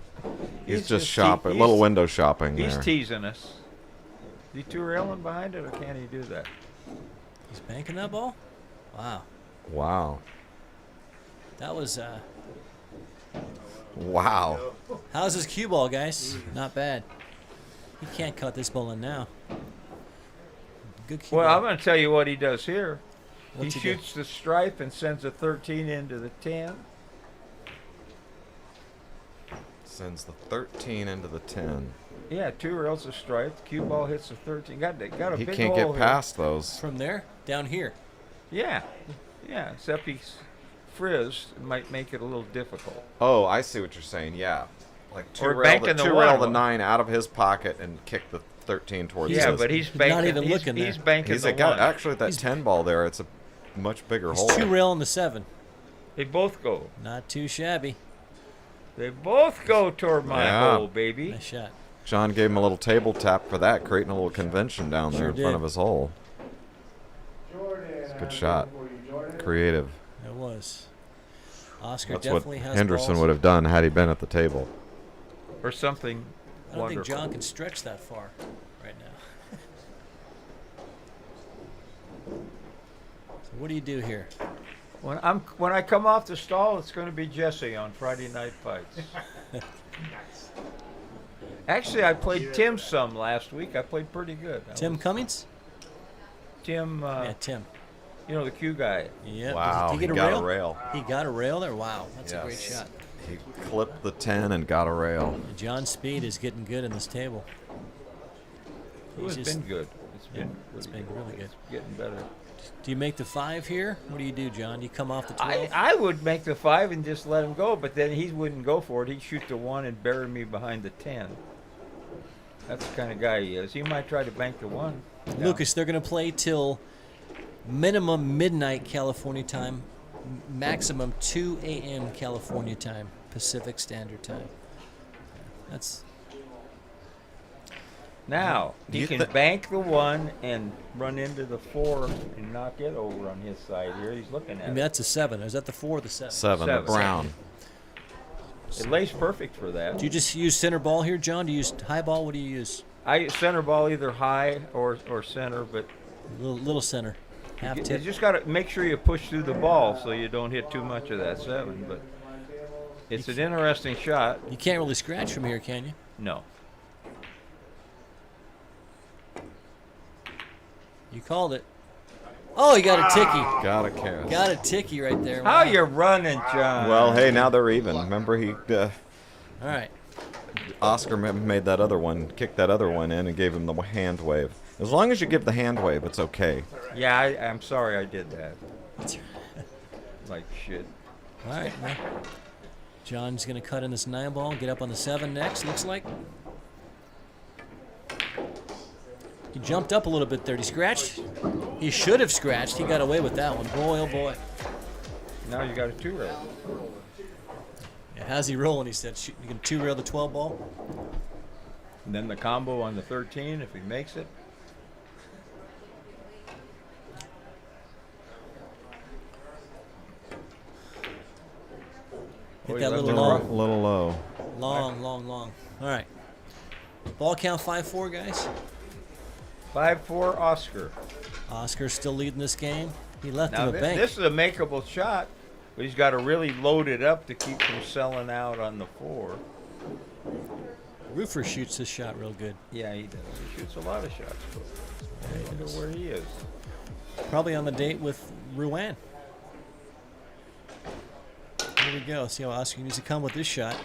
he's just just shopping. he's- Little window shopping He's there. teasing us. Is he two-railing behind it, or can he do that? He's banking that ball. Wow, Wow. that was. Wow. How's his cue ball, guys? Not bad. He can't cut this ball in now. Good cue Well, ball. I'm going to tell you what he does here. What's he he do? shoots the stripe and sends a 13 into the 10. Sends the 13 into the 10. Yeah, 2 rails of stripe. The cue ball hits the 13. Got a He big can't hole get here. past those. From there down here. Yeah, except he's frizzed. It might make it a little difficult. Oh, I see what you're saying. Yeah. Like Or banking the two rail the one. 9 out of his pocket and kick the 13 towards Yeah, his. but he's Not banking. even looking there. He's banking He's the got 1. actually that 10 ball there. It's a much bigger He's hole. 2 rail in the 7. They both go. Not too shabby. They both go toward my Yeah. hole, baby. Nice shot. John gave him a little table tap for that, creating a little convention down there Sure in front did. of his hole. Jordan, Good shot. for you, Jordan. Creative. It was. Oscar That's what definitely has Henderson balls. would have done had he been at the table. Or something I don't wonderful. think John can stretch that far right now. So what do you do here? When I come off the stall, it's going to be Jesse on Friday Night Fights. Actually, I played Tim some last week. I played pretty good. Tim Cummings? Tim, Yeah, Tim. you know, the Q guy. Yeah. Wow, Did he get a got rail? a rail. He got a rail there? Wow, that's a great Yes. shot. He clipped the 10 and got a rail. John Speed is getting good in this table. It's He's just- been good. It's been really good. It's getting better. Do you make the 5 here? What do you do, John? Do you come off the 12? I would make the 5 and just let him go, but then he wouldn't go for it. He'd shoot the 1 and bury me behind the 10. That's the kind of guy he is. He might try to bank the 1. Yeah. Lucas, they're going to play till minimum midnight California time, maximum 2 a.m. California time, Pacific Standard Time. That's Now, Do he you can thi- bank the 1 and run into the 4 and knock it over on his side here. He's looking I at mean, it. that's a 7. Is that the 4 or the 7? 7, Seven. the brown. It lays perfect for that. Do you just use center ball here, John? Do you use high ball? What do you use? I center ball either high or center, but Little center. Half you tip. just got to make sure you push through the ball so you don't hit too much of that 7. But it's an interesting shot. You can't really scratch from here, can you? No. You called it. Oh, you got a ticky. Got a cast. Got a ticky right there. How Wow. you running, John? Well, hey, now they're even. Remember, All right. Oscar made that other one, kicked that other one in, and gave him the hand wave. As long as you give the hand wave, it's okay. Yeah, I'm sorry I did that. Like shit. All right, man. John's going to cut in this 9 ball and get up on the 7 next, looks like. He jumped up a little bit there. He scratched. He should have scratched. He got away with that one. Boy, oh boy. Now you got a 2 rail. Yeah, how's he rolling? He said, "Shoot, you can 2 rail the 12 ball." And then the combo on the 13 if he makes it. Hit Oh, that he left little it long. Little low. Long. All right. Ball count 5-4, guys. 5-4 Oscar. Oscar's still leading this game. He left Now him a bank. this is a makeable shot, but he's got to really load it up to keep from selling out on the 4. Roofer shoots this shot real good. Yeah, he does. He shoots a lot of shots. I wonder where he is. Probably on the date with Ruan. Here we go. See how Oscar needs to come with this shot.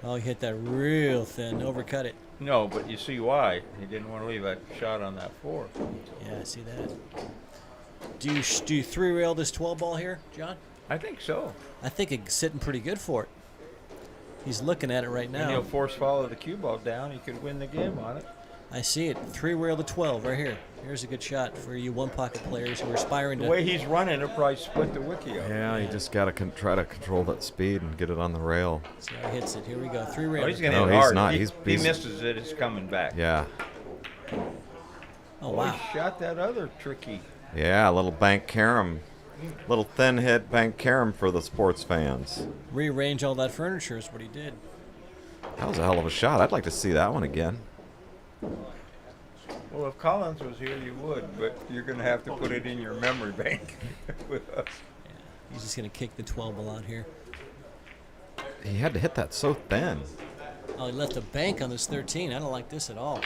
Oh, he hit that real thin, overcut it. No, but you see why. He didn't want to leave that shot on that 4. Yeah, I see that. Do you 3-rail this 12 ball here, John? I think so. I think it's sitting pretty good for it. He's looking at it right And now. he'll force follow the cue ball down. He could win the game on it. I see it. 3-rail the 12 right here. Here's a good shot for you one-pocket players who are aspiring The to. way he's running, it'll probably split the wiki up. Yeah, you just got to try to control that speed and get it on the rail. See how he hits it. Here we go. 3-rail. Oh, he's going to No, hit he's hard. not. He, He's- he he's- misses it. It's coming back. Yeah. Oh, wow. He shot that other tricky. Yeah, a little bank carom. Little thin hit bank carom for the sports fans. Rearrange all that furniture is what he did. That was a hell of a shot. I'd like to see that one again. Well, if Collins was here, you would, but you're going to have to put it in your memory bank with us. He's just going to kick the 12 ball out here. He had to hit that so thin. Oh, he left the bank on this 13. I don't like this at all.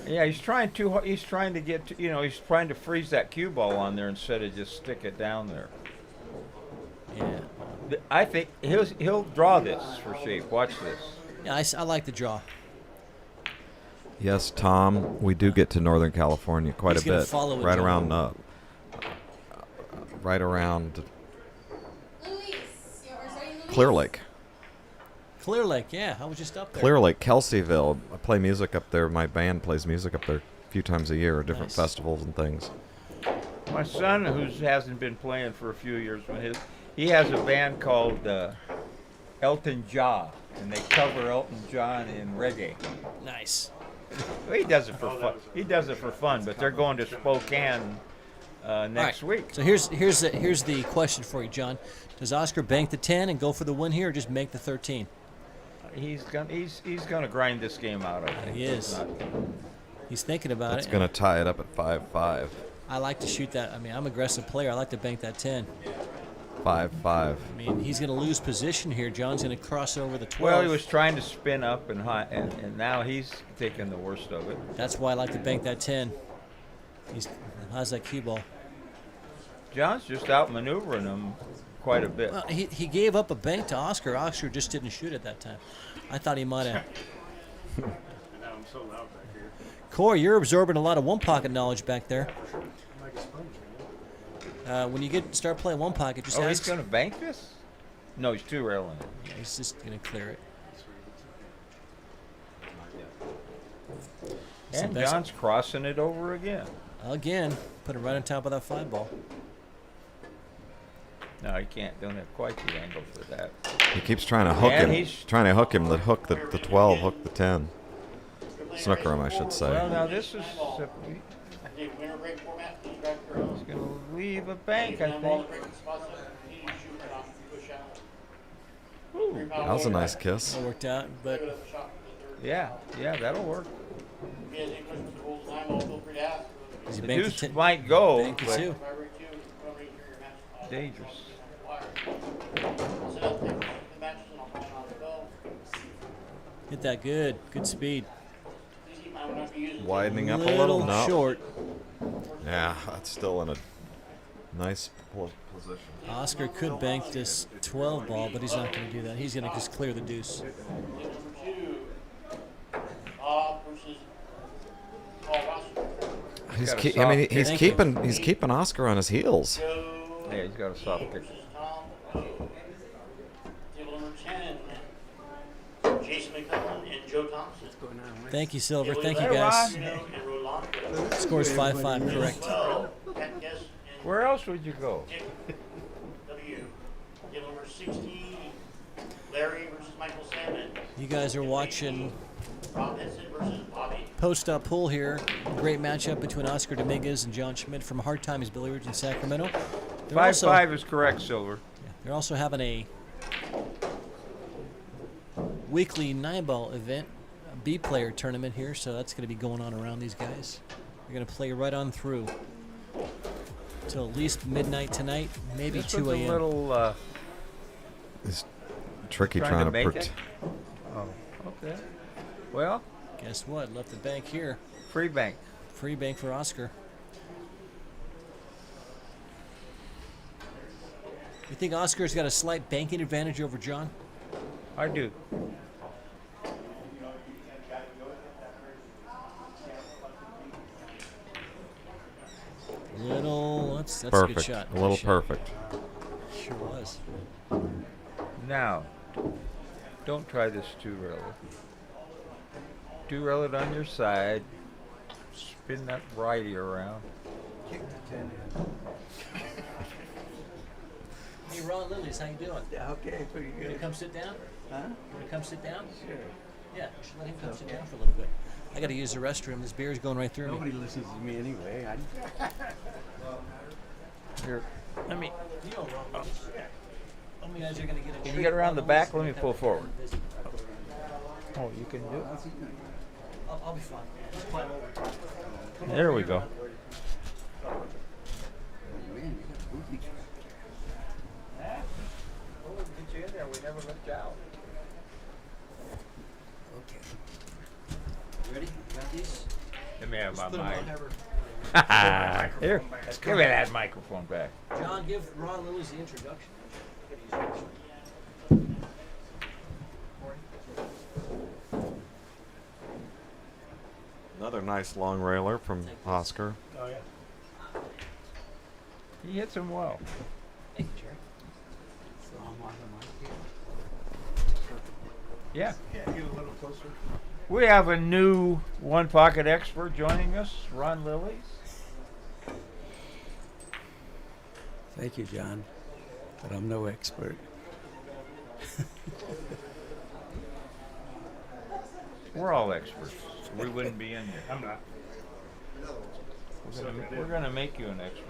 Yeah, he's trying too hard. He's trying to get to, he's trying to freeze that cue ball on there instead of just stick it down there. Yeah. I think he'll draw this for shape. Watch this. Yeah, I like the draw. Yes, Tom, we do get to Northern California quite He's a gonna bit. follow it, Right John. around, right around Clear Lake. Clear Lake, yeah. I was just up there. Clear Lake, Kelseyville. I play music up there. My band plays music up there a few times a year, different Nice. festivals and things. My son, who hasn't been playing for a few years, he has a band called Elton John, and they cover Elton John in reggae. Nice. Well, he does it for fun. He does it for fun, but they're going to Spokane next All right. week. So here's the question for you, John. Does Oscar bank the 10 and go for the win here, or just make the 13? He's gonna grind this game out. I think He is. He's thinking about That's it. going to tie it up at 5-5. I like to shoot that. I mean, I'm an aggressive player. I like to bank that 10. 5-5. I mean, he's going to lose position here. John's going to cross over the 12. Well, he was trying to spin up and high, and now he's taking the worst of it. That's why I like to bank that 10. How's that cue ball? John's just outmaneuvering him quite a bit. Well, he gave up a bank to Oscar. Oscar just didn't shoot at that time. I thought he might have. Now I'm so loud back here. Corey, you're absorbing a lot of one-pocket knowledge back there. I'm like a sponge, man. When you start playing one-pocket, just Oh, he's ask. gonna bank this? No, he's 2-railing it. Yeah, he's just going to clear it. It's the And best- John's crossing it over again. Again, put it right on top of that 5 ball. No, he can't. Don't have quite the angle for that. He keeps trying to hook And him. he's- Trying to hook him. The 12, hook the 10. Snooker him, I should say. Well, now this is. He's gonna leave a bank, I think. Ooh, That was a nice kiss. It worked out, but yeah, that'll work. does he The bank the deuce 10? might go, Bank the but 2. dangerous. Hit that good. Good speed. Widening up a little. No. short. Yeah, that's still in a nice position. Oscar could bank this 12 ball, but he's not going to do that. He's going to just clear the deuce. He's got a I mean, soft he's kick. he's keeping Oscar on his heels. Yeah, he's got a soft kick. Jason McClellan and Joe Thompson. Thank you, Silver. Thank you, Hey, guys. Ron. Score's 5-5, correct. Where else would you go? W. Game number 16. Larry versus Michael Salmon. You guys are watching Rob Henson versus Bobby. Post-up pool here. Great matchup between Oscar Dominguez and John Schmidt from Hard Times Billiards in Sacramento. They're 5-5 is correct, Silver. They're also having a weekly 9-ball event, a B-player tournament here, so that's going to be going on around these guys. They're going to play right on through till at least midnight tonight, maybe This 2 was a a.m. little. It's tricky Trying trying to to make put. it? Oh, okay. Well, Guess what? Left the bank here. free bank. Free bank for Oscar. You think Oscar's got a slight banking advantage over John? I do. That's a good Perfect. shot. A little Good shot. perfect. Sure was. Now, don't try this two-rail it. Two-rail it on your side. Spin that righty around. Hey, Ron Lilies, how you doing? Yeah, okay, pretty You gonna good. come sit down? Huh? You gonna come sit down? Sure. Yeah, you should let him come sit down for a little bit. I gotta use the restroom. This beer's going right through Nobody me. listens to me anyway. Here, let me. You know, Ron Lilies. You guys are gonna get a Can you treat. get around Ron the Lilies back? is Let gonna me come pull in forward. and visit. Oh, you can do it. I'll be fine. Just climb over. There we go. Man, you got booty. We'll get you in there. We never let you out. Okay. You ready? You got these? Let me have my Put 'em on, mic. have her- Here, give me that microphone back. John, give Ron Lilies the introduction. Another nice long railer from Oscar. Oh, yeah. He hits him well. Thank you, Jerry. So I'm on the mic here. Yeah. Yeah, get a little closer. We have a new one pocket expert joining us, Ron Lilies. Thank you, John. But I'm no expert. We're all experts, so we wouldn't be in here. I'm not. We're gonna make you an expert.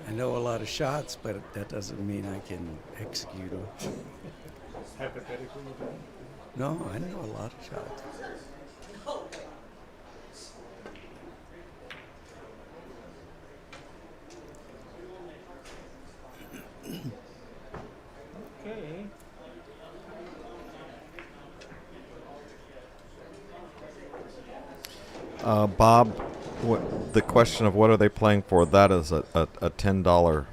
I know a lot of shots, but that doesn't mean I can execute them. Hypothetically, you think? No, I know a lot of shots. Okay. Bob, the question of what are they playing for, that is a $10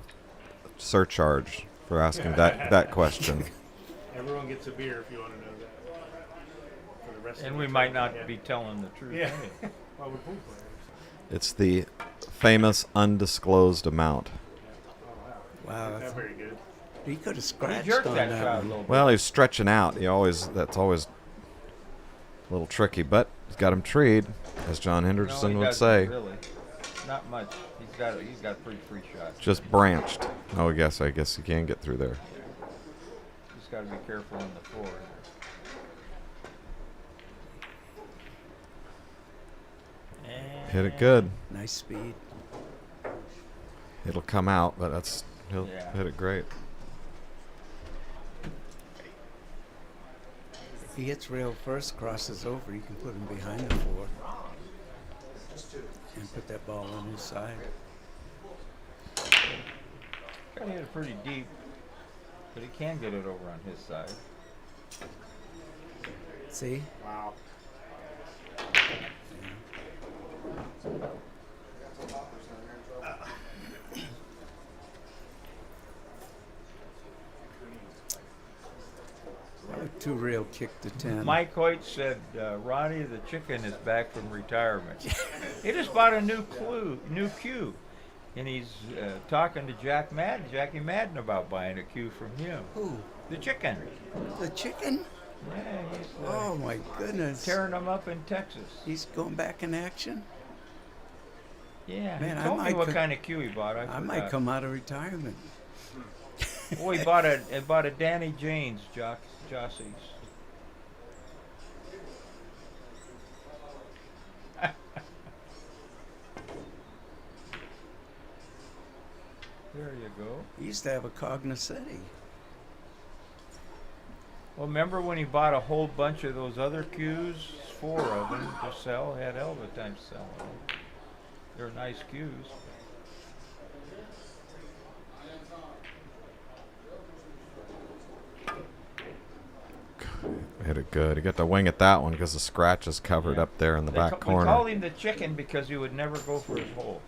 surcharge for asking that question. Everyone gets a beer if you want to know that. For the rest And of we the might time, not yeah. be telling the truth. Yeah. anyway. Why would pool players? It's the famous undisclosed amount. Oh, wow. Wow, Not that's, very good. he could have He scratched jerked on that that shot a one. little bit. Well, he's stretching out. That's always a little tricky, but he's got him treed, as John No, Henderson he would doesn't, say. Really, not much. He's got pretty free shots. Just branched. Oh, yes, I guess he can get through there. He's got to be careful on the floor. Hit it good. Nice speed. It'll come out, but he'll Yeah. hit it great. If he hits rail first, crosses over, you can put him behind the four. And put that ball on his side. Got to hit it pretty deep, but he can get it over on his side. See? Wow. Two rail kick to 10. Mike Hoyt said, Ronnie the chicken is back from retirement. He just bought a new cue, and he's talking to Jackie Madden about buying a cue from him. Who? The chicken. The chicken? Yeah, he's Oh my goodness. tearing them up in Texas. He's going back in action? Yeah, Man, I he told me might what co- kind of cue he bought. I might forgot. come out of retirement. Oh, he bought a Danny Janes Jossies. There you go. He used to have a cognoscenti. Well, remember when he bought a whole bunch of those other cues? 4 of them to sell. Had hell of a time selling them. They're nice cues. Hit it good. He got to wing at that one because the scratch is covered Yeah. up there in the We back called corner. him the chicken because he would never go for his hole.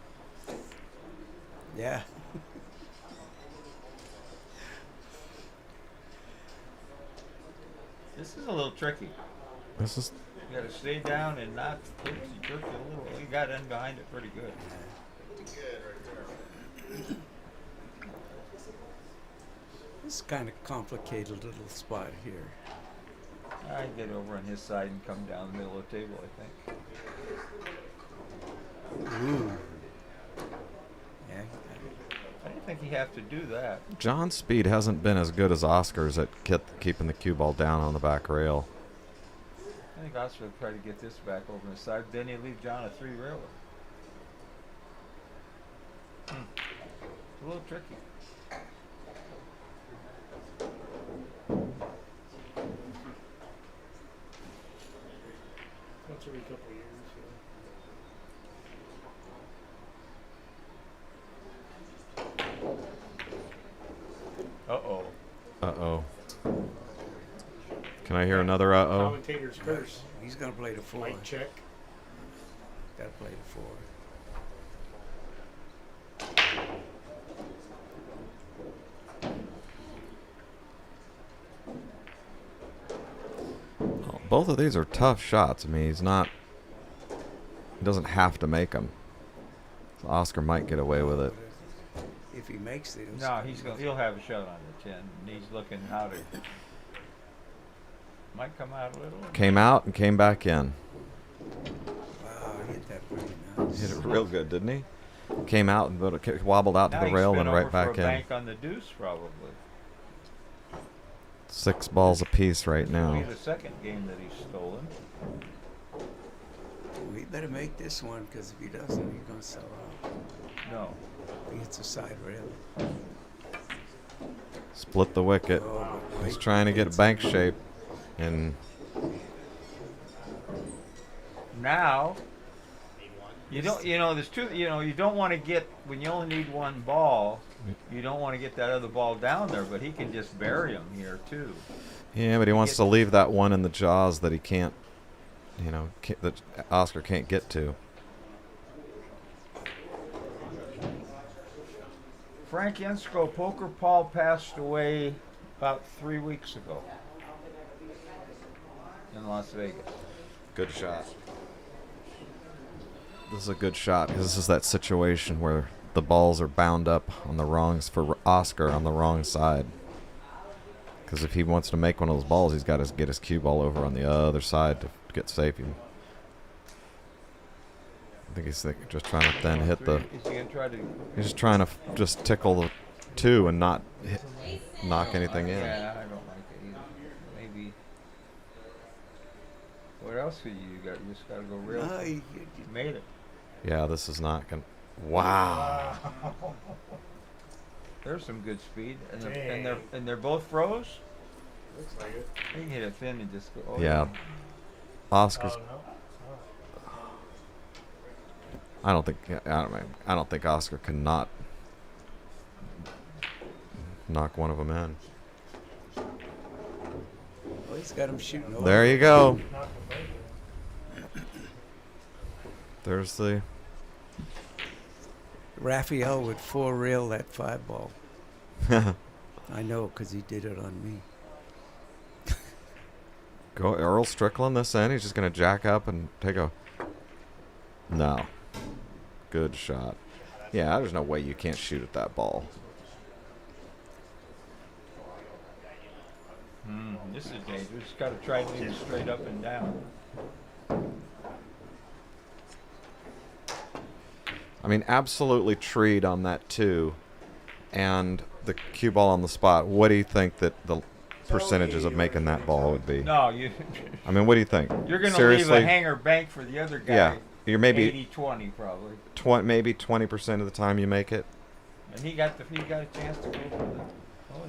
Yeah. This is a little tricky. This is You got to stay down and not jerk you a little. He got in behind it pretty good. It's kind of complicated little spot here. I get over on his side and come down the middle of the table, I think. Ooh. Yeah. I didn't think he'd have to do that. John's speed hasn't been as good as Oscar's at keeping the cue ball down on the back rail. I think Oscar will try to get this back over the side. Then he'll leave John a 3-railer. It's a little tricky. Once every couple of years. Uh-oh. Uh-oh. Can I hear another uh-oh? Commentator's curse. He's gonna play the 4. Mic check. Gotta play the 4. Well, both of these are tough shots. I mean, he doesn't have to make them. So Oscar might get away with it. If he makes it, No, he'll have a shot on the 10. And he's looking how to. Might come out a little. Came out and came back in. Wow, he hit that pretty nice. Hit it real good, didn't he? Came out and wobbled out to Now the he rail spin and over right back for a in. bank on the deuce, probably. 6 balls apiece right This will now. be the second game that he's stolen. We better make this one, because if he doesn't, he's gonna sell out. No. He hits a side rail. Split the wicket. Oh, He's trying to get bank shape. And Now, there's two, you don't want to get, when you only need one ball, you don't want to get that other ball down there, but he can just bury him here, too. yeah, but he wants to leave that one in the jaws that he can't, that Oscar can't get to. Frank Yensko, Poker Paul, passed away about 3 weeks ago in Las Vegas. Good shot. This is a good shot because this is that situation where the balls are bound up on the wrongs for Oscar on the wrong side. Because if he wants to make one of those balls, he's got to get his cue ball over on the other side to get safe. I think he's just trying to then hit the. Is he going to try to? He's just trying to just tickle the 2 and not knock anything in. Yeah, I don't like it either. Maybe. What else could you got? You just got to go real. No, You made it. Yeah, this is not going to. Wow. There's some good speed, and they're both froze. Looks like it. You can hit it thin and just go. Oh, Yeah. Oscar's. Oh, no. I don't think Oscar can not knock one of them in. Oh, he's got him shooting over. There you go. Not the There's the. Raphael would 4-rail that 5 ball. I know, because he did it on me. Go Earl Strickland this end. He's just going to jack up and take a. No. Good shot. Yeah, there's no way you can't shoot at that ball. This is dangerous. Got to try to leave it straight up and down. I mean, absolutely treed on that 2, and the cue ball on the spot. What do you think that the percentages of making that ball would be? No, you. I mean, what do you think? You're going to leave Seriously? a hanger bank for the other guy. Yeah, you're maybe 80-20 probably. maybe 20% of the time you make it. And he got a chance to go for the. Oh,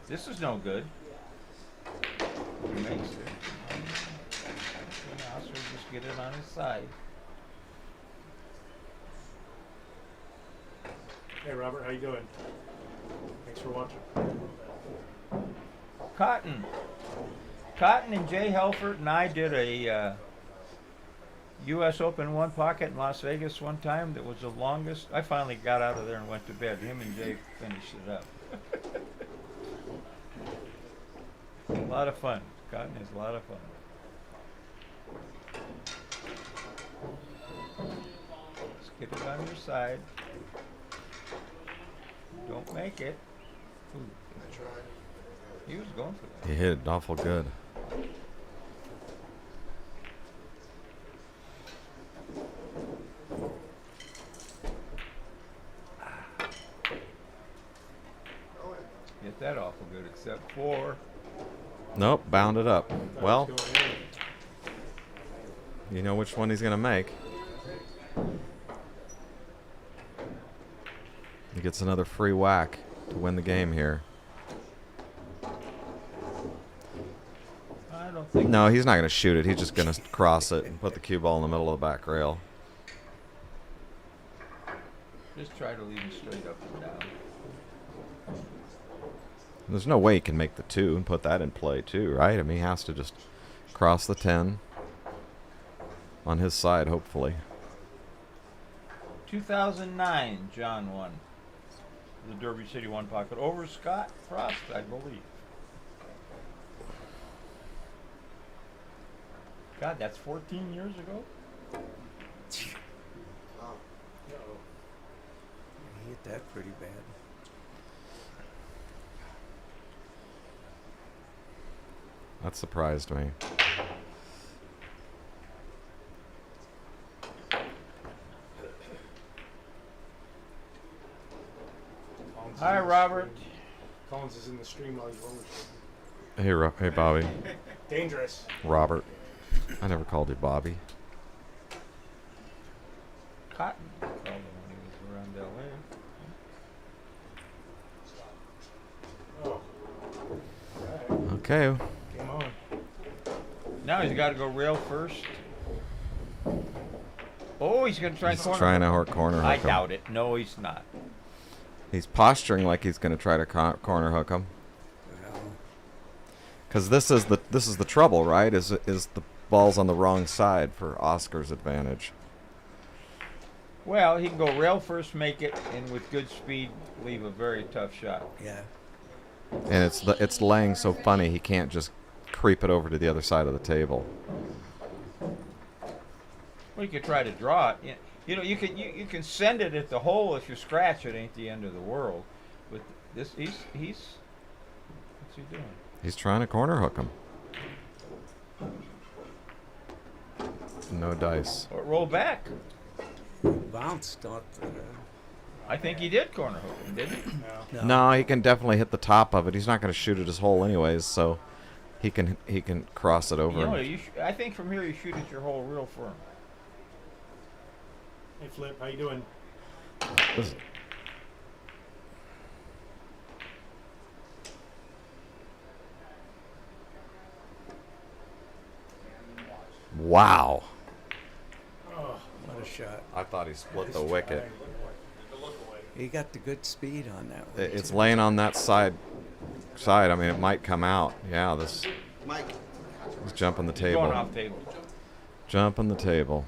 this is no good. He makes it. Now, so just get it on his side. Hey, Robert, how you doing? Thanks for watching. Cotton and Jay Helfert and I did a U.S. Open one pocket in Las Vegas one time that was the longest. I finally got out of there and went to bed. Him and Jay finished it up. A lot of fun. Cotton is a lot of fun. Get it on your side. Don't make it. Ooh. I tried. He was going for that. He hit it awful good. Hit that awful good, except for Nope, bound it up. Well, you know which one he's going to make. He gets another free whack to win the game here. I don't think. No, he's not going to shoot it. He's just going to cross it and put the cue ball in the middle of the back rail. Just try to leave him straight up and down. There's no way he can make the 2 and put that in play too, right? I mean, he has to just cross the 10 on his side, hopefully. 2009, John won the Derby City One Pocket over Scott Frost, I believe. God, that's 14 years ago? Oh. He hit that pretty bad. That surprised me. Hi, Robert. Collins is in the stream while he's rolling. Hey, Bobby. Dangerous. Robert. I never called you Bobby. Cotton called him when he was around L.A. Oh. All right. Okay. Game on. Now he's got to go rail first. Oh, he's going to try He's corner. trying to corner hook I him. doubt it. No, he's not. He's posturing like he's going to try to corner hook him. Well, Because this is the trouble, right? Is the ball's on the wrong side for Oscar's advantage. Well, he can go rail first, make it, and with good speed, leave a very tough shot. yeah. And it's laying so funny he can't just creep it over to the other side of the table. Well, you could try to draw it. You know, you can send it at the hole if you scratch it. Ain't the end of the world. But this, he's what's he doing? He's trying to corner hook him. No dice. Or roll back. Bounced off the. I think he did corner hook him, didn't he? No. No, he can definitely hit the top of it. He's not going to shoot at his hole anyways, so he can cross it over. You know, and- I think from here you shoot at your hole real firm. Hey, Flip, how you doing? This- Wow. Oh, What a shot. I thought he split the wicket. He got the good speed on that one. It's laying on that side. I mean, it might come out. Yeah, this. Mike. He's jumping the Going table. off table. Jumping the table.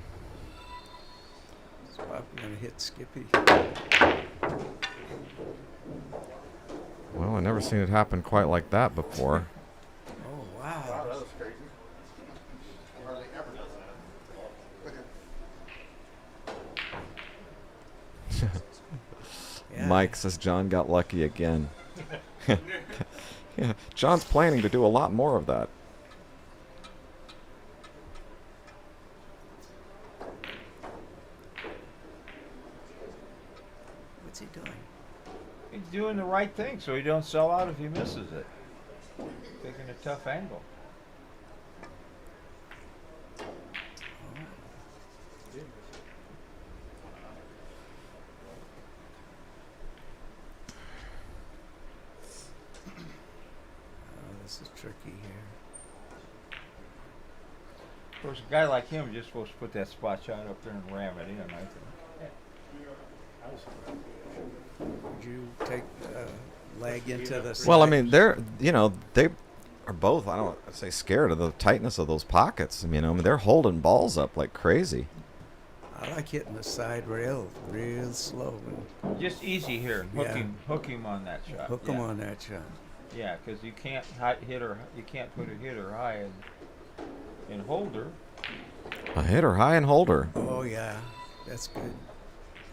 He's probably going to hit Skippy. Well, I never seen it happen quite like that before. Oh, wow. That was crazy. Hardly ever does that. Yeah. Mike says John got lucky again. Yeah, John's planning to do a lot more of that. What's he doing? He's doing the right thing so he don't sell out if he misses it. Taking a tough angle. Oh, this is tricky here. Of course, a guy like him is just supposed to put that spot shot up there and ram it in, I think. Would you take leg into the Well, I side? mean, they are both, I don't want to say scared of the tightness of those pockets. I mean, they're holding balls up like crazy. I like hitting the side rail real slow. Just easy here. Yeah. Hook him on that shot. Hook him on that shot. Yeah, because you can't you can't put a hitter high and hold her. A hitter high and hold her. Oh, yeah. That's good.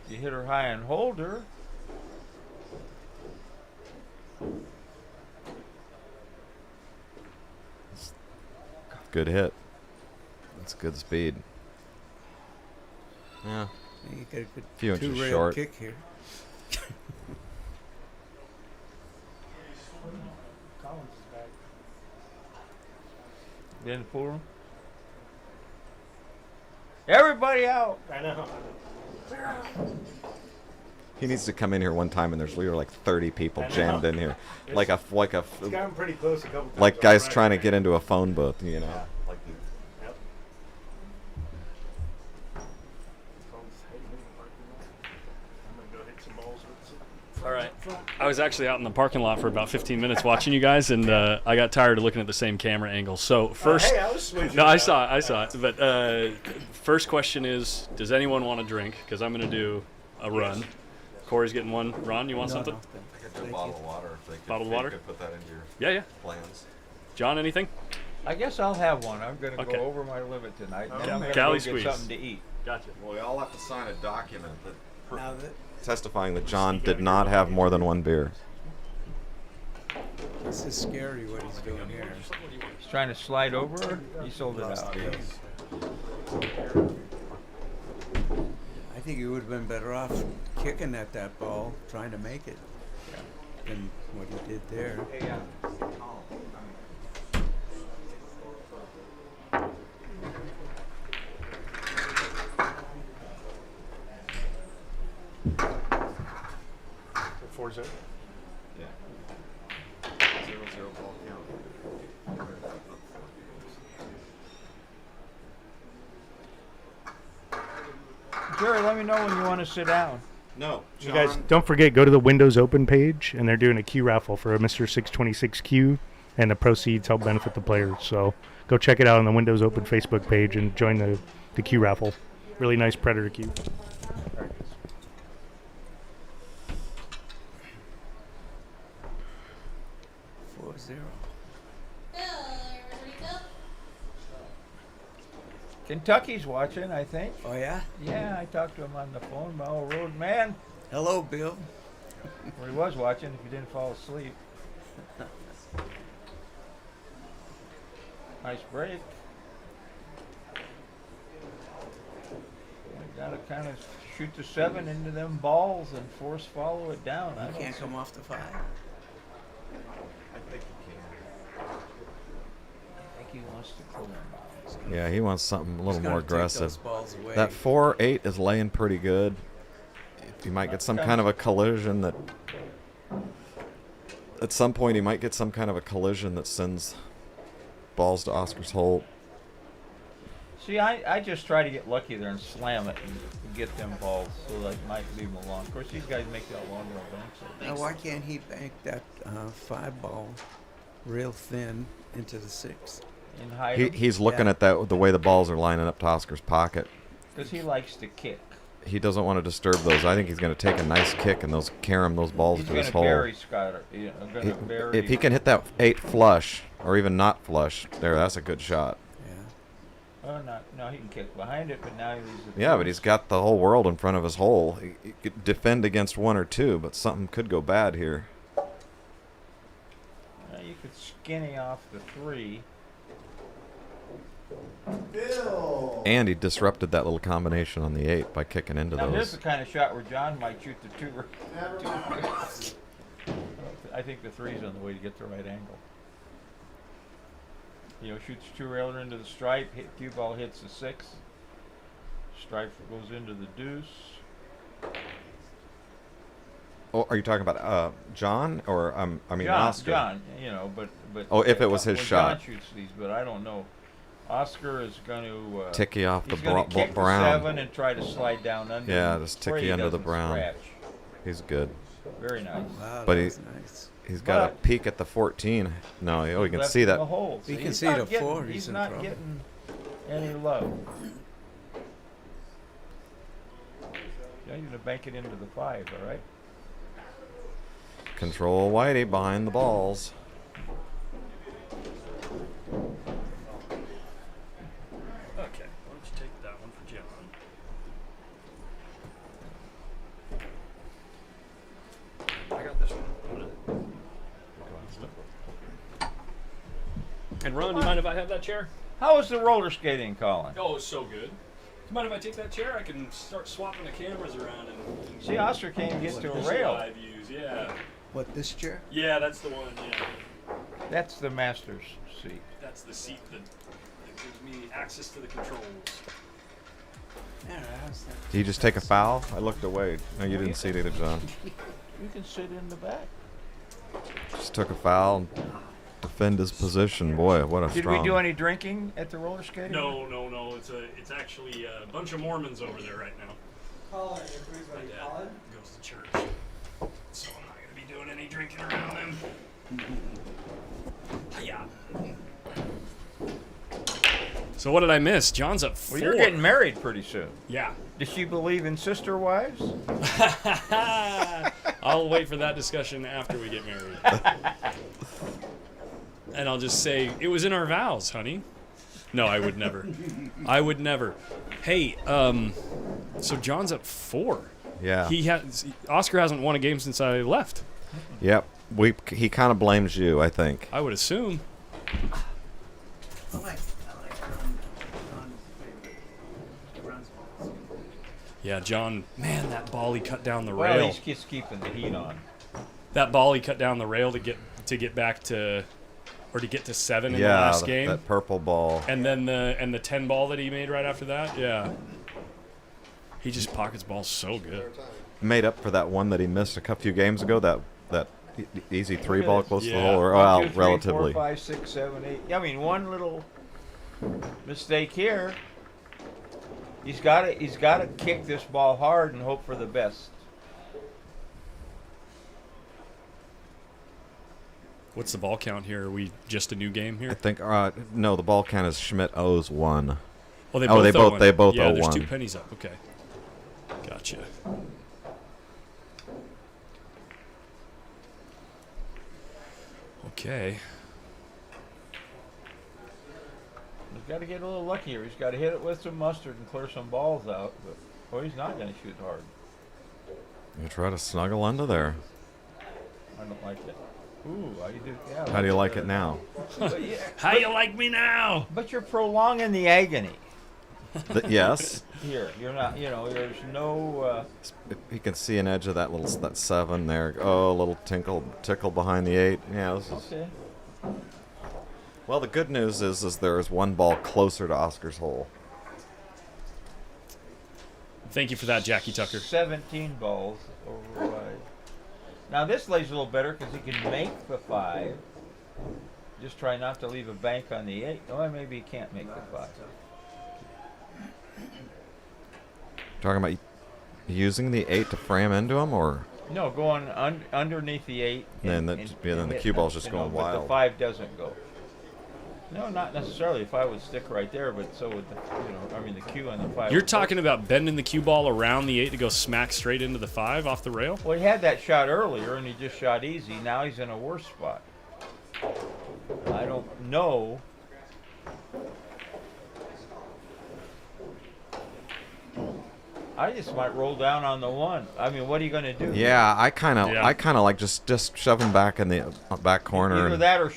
You hit her high and hold her. Good hit. That's good speed. Yeah. You got a good Few inches two-rail short. kick here. Collins is back. In the pool room. Everybody out. I know. He needs to come in here one time and there's literally like 30 people I know. jammed in here. Like a It's gotten pretty close a couple times. like guys already. trying to get into a phone booth, you know. Yeah. Like Yep. Phone's hiding in the parking lot. I'm gonna go hit some balls with some. All right. I was actually out in the parking lot for about 15 minutes watching you guys, and I got tired of looking at the same camera angle. So first, Hey, I was switching. no, I up. saw it. But first question is, does anyone want a drink? Because I'm gonna do a run. Corey's getting one. Ron, you want No, something? no, I could do a bottle of water if they could. Bottled if they water? could put that into your Yeah. plans. John, anything? I guess I'll have one. I'm gonna Okay. go over my limit tonight. And then I'm Okay. gonna Cali go squeeze. get something to eat. Gotcha. Well, we all have to sign a document that Now that testifying that John did not have more than one beer. this is scary what he's doing here. He's trying to slide over. He sold it out. I think he would have been better off kicking at that ball, trying to make it, than what he did there. Hey, So 4-0. yeah. 0-0 ball count. Jerry, let me know when you want to sit down. No, You guys, don't forget, go to the Windows Open page, and they're doing a Q raffle for a Mr. 626Q, and the proceeds help benefit the players. So go check it out on the Windows Open Facebook page and join the Q raffle. Really nice Predator Q. 4-0. Kentucky's watching, I think. Oh yeah. Yeah, I talked to him on the phone. My old road man. Hello, Bill. Or he was watching if he didn't fall asleep. Nice break. Got to kind of shoot the 7 into them balls and force follow it down. I You don't can't see- come off the 5. I think you I think he wants to pull them balls. can. Yeah, he wants something a little more aggressive. Those balls away. That 4-8 is laying pretty good. You might get some kind of a collision that. At some point, he might get some kind of a collision that sends balls to Oscar's hole. See, I just try to get lucky there and slam it and get them balls so that I might leave them alone. Of course, these guys make that longer bank. Now, why can't he bank that 5 ball real thin into the 6? In height. He's looking Yeah. at that the way the balls are lining up to Oscar's pocket. Because he likes to kick. He doesn't want to disturb those. I think he's going to take a nice kick and carry those balls He's to going his to hole. bury Scott. Going to bury. If he can hit that 8 flush, or even not flush, that's a good shot. Yeah. Oh, no, he can kick behind it, but now he leaves it. Yeah, but he's got the whole world in front of his hole. He could defend against 1 or 2, but something could go bad here. You could skinny off the 3. Bill. And he disrupted that little combination on the 8 by kicking into Now, this is those. the kind of shot where John might shoot the 2. Never mind. I think the 3's on the way to get the right angle. Shoots 2-railer into the stripe. Cue ball hits the 6. Stripe goes into the deuce. Oh, are you talking about John or John, Oscar? John, but. Oh, if it was his when shot. John shoots these, but I don't know. Oscar is going to Ticky off the he's going to kick the brown. 7 and try to slide down under. Yeah, and just pray ticky he under the doesn't brown. scratch. He's good. Very nice. Wow, But that he- was nice. He's got a But- peek at the 14. No, you can Left see in that. The hole. He can he's see not the getting- 4, He's he's in not trouble. getting any love. Yeah, you're going to bank it into the 5, all right? Control Whitey behind the balls. Okay, why don't you take that one for John? And Ron, you mind if I have that chair? How was the roller skating, Colin? Oh, it's so good. You mind if I take that chair? I can start swapping the cameras around and See, Oscar can't get to a rail. live views. Yeah. What, this chair? Yeah, that's the one. Yeah. That's the master's seat. That's the seat that gives me access to the controls. Did you just take a foul? I looked away. No, you didn't see it either, John. You can sit in the back. Just took a foul and defend his position. Boy, what a Did strong... we do any drinking at the roller skating? No. It's actually a bunch of Mormons over there right now. Colin, My dad goes to church, so I'm not gonna be doing any drinking around them. Yeah. So what did I miss? John's up 4. Well, you're getting married pretty soon. Yeah. Does she believe in sister wives? I'll wait for that discussion after we get married. And I'll just say, it was in our vows, honey. No, I would never. I would never. Hey, so John's up 4. Yeah. Oscar hasn't won a game since I left. Yep. He kind of blames you, I think. I would assume. Yeah, John, man, that ball he cut down the rail. Well, he's just keeping the heat on. That ball he cut down the rail to get back to, or to get to 7 in the last game. That purple ball. And then the 10 ball that he made right after that. Yeah. He just pockets balls so good. Made up for that one that he missed a few games ago. That easy 3 Look at ball this. close to the Yeah. hole. Or, 1, well, 2, 3, relatively. 4, 5, 6, 7, 8. I mean, one little mistake here. He's got to kick this ball hard and hope for the best. What's the ball count here? Are we just a new game I here? think no, the ball count is Schmidt owes 1. Oh, they Oh, both they both yeah, owe there's 1. 2 pennies up. Okay. Gotcha. Okay. He's got to get a little luckier. He's got to hit it with some mustard and clear some balls out. But he's not going to shoot hard. You try to snuggle under there. I don't like it. Ooh, how you do? Yeah. How do you like it now? But yeah, How you like me now? but you're prolonging the agony Yes. here. You're not. There's no. You can see an edge of that 7 there. Oh, a little tickle behind the 8. Yeah. This is, Okay. well, the good news is there is 1 ball closer to Oscar's hole. Thank you for that, Jackie Tucker. 17 balls over wide. Now this lays a little better because he can make the 5. Just try not to leave a bank on the 8. Oh, maybe he can't make the 5. Talking about using the 8 to frame into him, or No, going underneath the 8. then the cue ball's just going But wild. the 5 doesn't go. No, not necessarily. The 5 would stick right there, but so would the the cue on the 5. You're would talking about bending the cue ball around the 8 to go smack straight into the 5 off the rail? Well, he had that shot earlier, and he just shot easy. Now he's in a worse spot. I don't know. I just might roll down on the 1. I mean, what are you going to do? Yeah, I kind of like just shoving back in the back corner. Either that or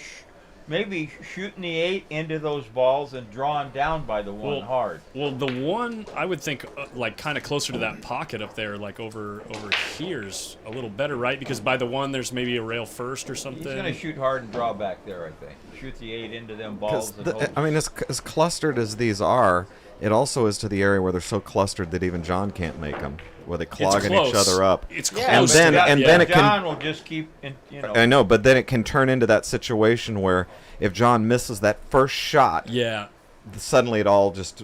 maybe shooting the 8 into those balls and drawing down by the 1 hard. Well, the 1, I would think, like, kind of closer to that pocket up there, like over here's a little better, right? Because by the 1, there's maybe a rail first or something. He's going to shoot hard and draw back there, I think. Shoot the 8 into them balls. I mean, as clustered as these are, it also is to the area where they're so clustered that even John can't make them, where they clogging each other up. It's yeah, close. And then it can. John will just keep, I know, but then it can turn into that situation where if John misses that first shot, Yeah, suddenly it all just,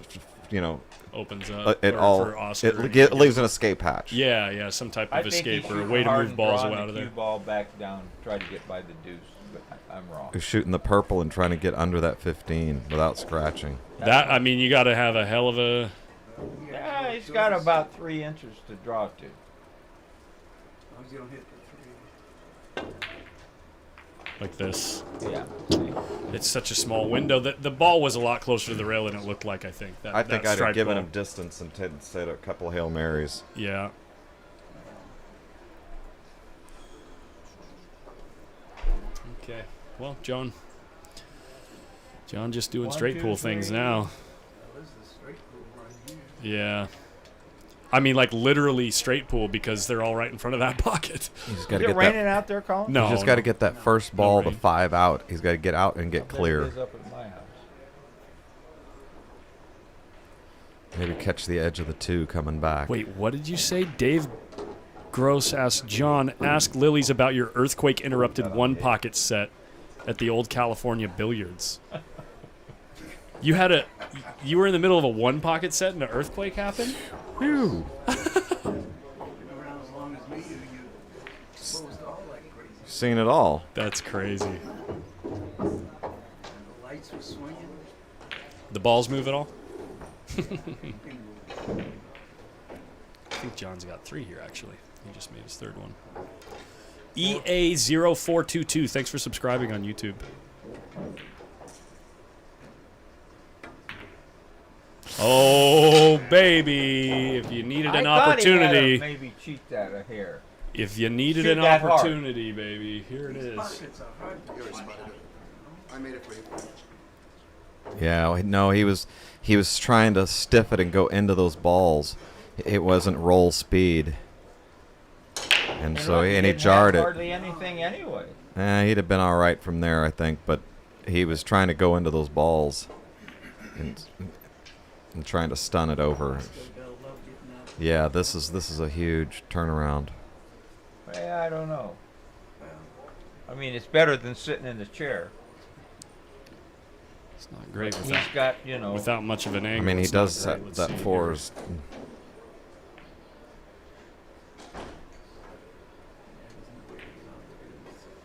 opens up. it or all for Oscar. it leaves an escape hatch. Yeah, some type I of think escape he's or a shooting way to hard move and balls drawing out of the there. cue ball back down, try to get by the deuce, but I'm wrong. He's shooting the purple and trying to get under that 15 without scratching. That, I mean, you got to have a hell of a. Yeah, he's got about 3 inches to draw to. Like this. Yeah. It's such a small window. The ball was a lot closer to the rail than it looked like, I think. I think that I'd have strike given ball. him distance and said a couple of Hail Marys. Yeah. Okay. Well, Joan, John just doing 1, straight 2, pool things 3. now. This is the straight pool right here. Yeah. I mean, like literally straight pool because they're all right in front of that pocket. You just Is got to it get raining that. out there, Colin? No. You just got to get that first ball, the rain. 5 out. He's got to get out and get I bet it clear. is up at my house. Maybe catch the edge of the 2 coming back. Wait, what did you say? Dave Gross asked John, ask Lilies about your earthquake interrupted 1 pocket set at the old California Billiards. You were in the middle of a 1 pocket set and an earthquake happened? Whew. Been around as long as me, you closed all like crazy. Seen it all. That's crazy. And the lights were swinging. The balls move at all? I think John's got 3 here, actually. He just made his 3rd one. EA0422, thanks for subscribing on YouTube. Oh, baby. If you needed an opportunity. Maybe cheat that a hair. If you needed Shoot an that hard. opportunity, baby, here it is. Pockets are hard to find. I made it for you. Yeah, no, he was trying to stiff it and go into those balls. It wasn't roll speed. And so look, he didn't jarred have it. hardly anything anyway. He'd have been all right from there, I think, but he was trying to go into those balls and trying to stun it over. Yeah, this is a huge turnaround. Yeah, I don't know. I mean, it's better than sitting in the chair. It's not great He's without, got, you know. without much of an angle. I mean, he It's not does great. set Let's that see here. 4s.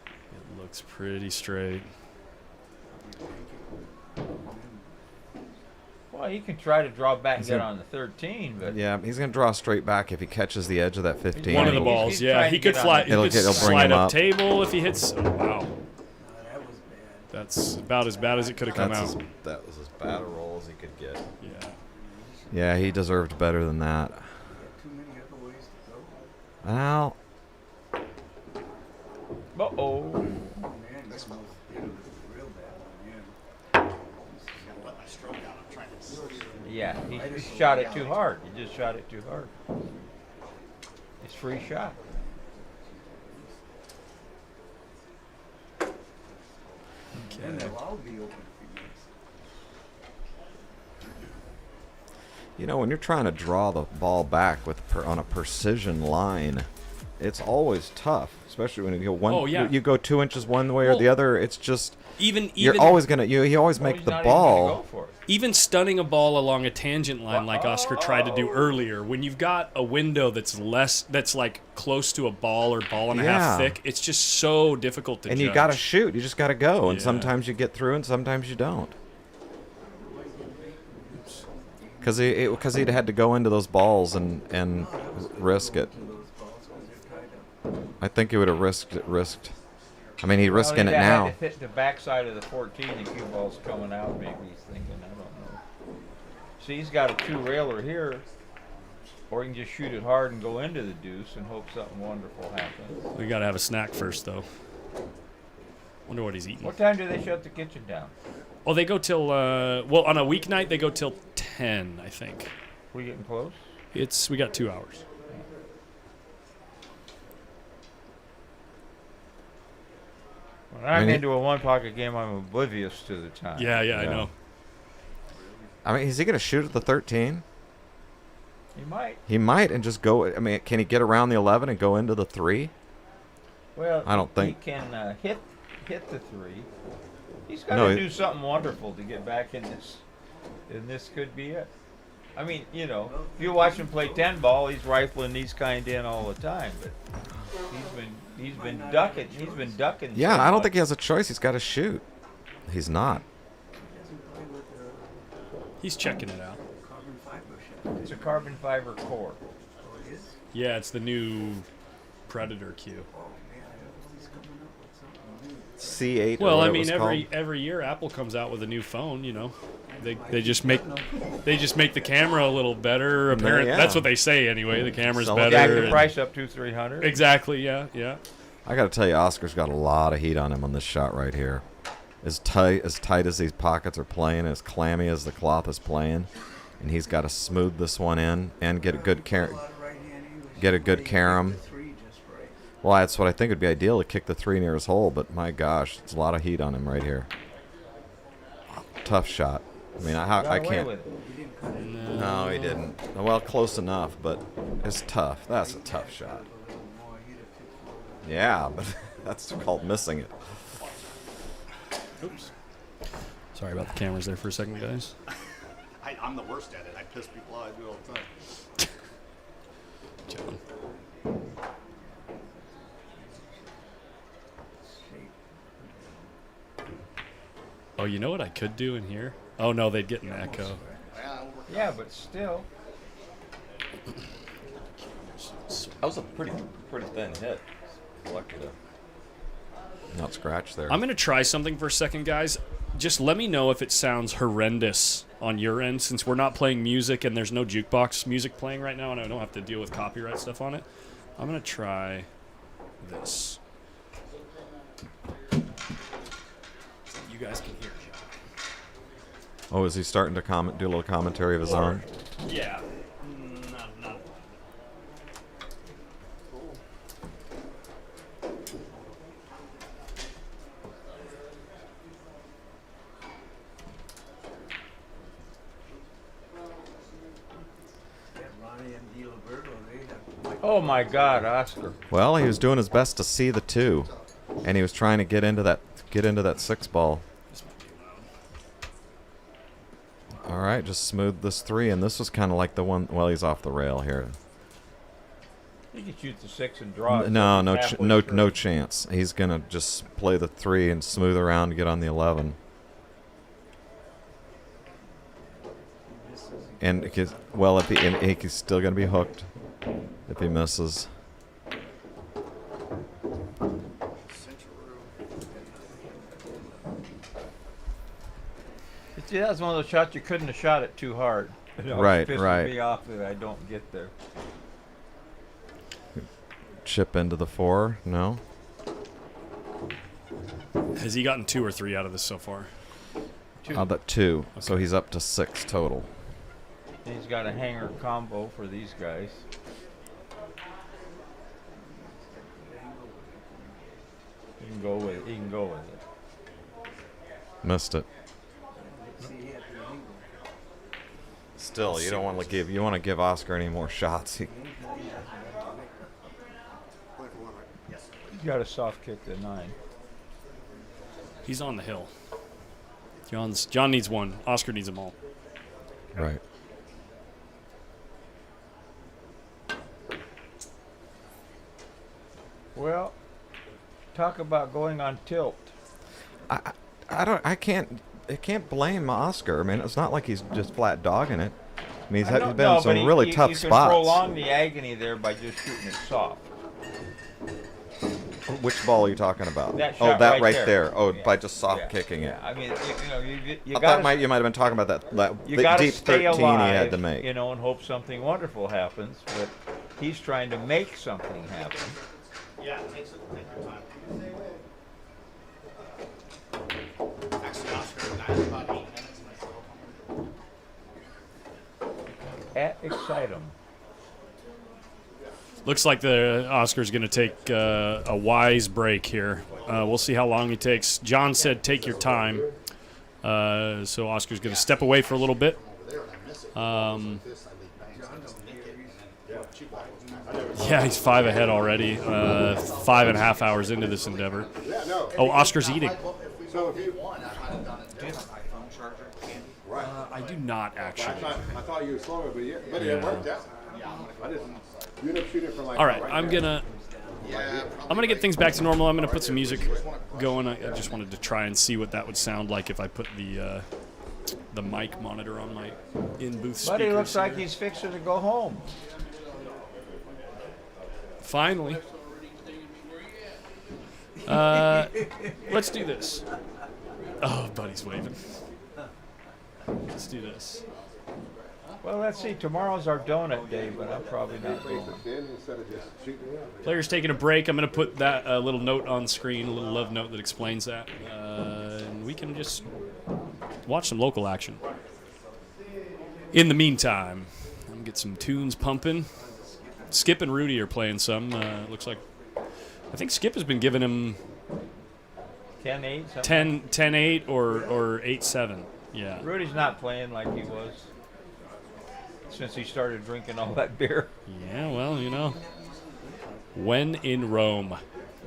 It looks pretty straight. Well, he can try to draw back and get on the 13, but Yeah, he's gonna draw straight back if he catches the edge of that 15. One of the He's balls, yeah. trying He to could get on fly. it. He It'll could bring slide him up up. table if he hits. Oh, wow, No, that was bad. that's about as bad as it could have come out. That was as bad a roll as he could get. Yeah. Yeah, he deserved better than that. Too many other ways to go. Well, uh-oh. Man, this was real bad one, Let my stroke out. I'm trying to. Yeah, he shot it too hard. He just shot it too hard. It's free shot. yeah. And they'll all be open for years. you know, when you're trying to draw the ball back on a precision line, it's always tough, especially when you go one. Oh, yeah. You go 2 inches one way or Well, the other. It's just Even you're always gonna you always Oh, make he's the not even gonna ball. go for it. even stunning a ball along a tangent line like Oscar tried to do earlier, when you've got a window that's like close to a ball or ball and a Yeah. half thick, it's just so difficult to And judge. you gotta shoot. You just gotta go. And Yeah. sometimes you get through, and sometimes you don't. Because he'd had to go into those balls and risk it. I think he would have risked. I mean, he's risking Well, it he'd now. had to hit the backside of the 14, the cue ball's coming out, maybe he's thinking, I don't know. See, he's got a 2-railer here, or he can just shoot it hard and go into the deuce and hope something wonderful happens. We gotta have a snack first, though. Wonder what he's eating. What time do they shut the kitchen down? Oh, they go till well, on a weeknight they go till 10, I think. We getting close? We got 2 hours. When I'm I mean, into a 1-pocket game, I'm oblivious to the time. Yeah, I Yeah. know. I mean, is he gonna shoot at the 13? He might. He might, and just go. I mean, can he get around the 11 and go into the 3? Well, I don't think- he can hit the 3. He's got No, to he- do something wonderful to get back in this. And this could be it. I mean, you know, if you watch him play 10 ball, he's rifling these kind in all the time. But he's been ducking. He's been ducking. Yeah, so I don't much. think he has a choice. He's got to shoot. He's not. He's checking it out. Carbon fiber shot. It's a carbon fiber core. Oh, it is? Yeah, it's the new Predator cue. Oh, man, he's coming up with something new. C8. or Well, what I it mean, was every year Apple comes out with a new phone. You know, they just make the camera a little better. Apparently, yeah. that's what they say anyway. The camera's Sell it. better. Jack the and- price up to 300. Exactly. Yeah. I got to tell you, Oscar's got a lot of heat on him on this shot right here. as tight as these pockets are playing, as clammy as the cloth is playing, and he's got to smooth this one in and get a good carom. Well, that's what I think would be ideal, to kick the 3 near his hole, but my gosh, it's a lot of heat on him right here. Tough shot. I mean, I can't. No, he didn't. Well, close enough, but it's tough. That's a tough shot. Yeah, but that's called missing it. Oops. Sorry about the cameras there for a second, guys. I'm the worst at it. I piss people off. I do it all the time. John. Oh, you know what I could do in here? Oh, no, they'd get an echo. Yeah, but still. That was a pretty thin hit. Lucky to not scratch there. I'm going to try something for a second, guys. Just let me know if it sounds horrendous on your end, since we're not playing music and there's no jukebox music playing right now and I don't have to deal with copyright stuff on it. I'm going to try this. So you guys can hear John. Oh, is he starting to do a little commentary of his own? Yeah. Not. Oh my God, Oscar. Well, he was doing his best to see the 2, and he was trying to get into that 6 ball. All right, just smooth this 3, and this was kind of like the one. Well, he's off the rail here. He could shoot the 6 and draw. No chance. He's gonna just play the 3 and smooth around to get on the 11. And he's still gonna be hooked if he misses. See, that was one of those shots you couldn't have shot it too hard. Right. Me off that I don't get there. Chip into the 4. No. Has he gotten 2 or 3 out of this so far? 2. But 2. Okay. So he's up to 6 total. He's got a hanger combo for these guys. He can go with it. Missed it. Still, you don't want to give. You want to give Oscar any more shots. He's got a soft kick to 9. He's on the hill. John needs 1. Oscar needs them all. Right. Well, talk about going on tilt. I can't blame Oscar. I mean, it's not like he's just flat dogging it. I mean, he's been in some really tough spots. You can prolong the agony there by just shooting it soft. Which ball are you talking about? That shot that right there. Oh, yeah. by just soft kicking it. Yeah, I mean, you I got thought you might have been talking about that you gotta deep stay 13 alive, he had to make. and hope something wonderful happens. But he's trying to make something happen. Yeah, take your time. Actually, Oscar, I have about 8 minutes myself. At Excitem. Looks like the Oscar's going to take a wise break here. We'll see how long he takes. John said take your time. So Oscar's going to step away for a little bit. Yeah, he's 5 ahead already. 5.5 hours into this endeavor. Oh, Oscar's eating. So if you want, I might have done it. Do you have an iPhone charger, Candy? I do not actually. I thought you were slower, but it worked out. I didn't. You ended up shooting from like. All right, I'm gonna get things back to normal. I'm gonna put some music going. I just wanted to try and see what that would sound like if I put the mic monitor on my in-booth speakers. But he looks here. like he's fixing to go home. Finally. Let's do this. Oh, buddy's waving. Let's do this. Well, let's see. Tomorrow's our donut day, but I'm probably not going. Players taking a break. I'm going to put that little note on screen, a little love note that explains that. And we can just watch some local action. In the meantime, I'm gonna get some tunes pumping. Skip and Rudy are playing some. Looks like I think Skip has been giving him 10-8. 10-8 or 8-7. Yeah. Rudy's not playing like he was since he started drinking all that beer. Yeah, well, you know, when in Rome.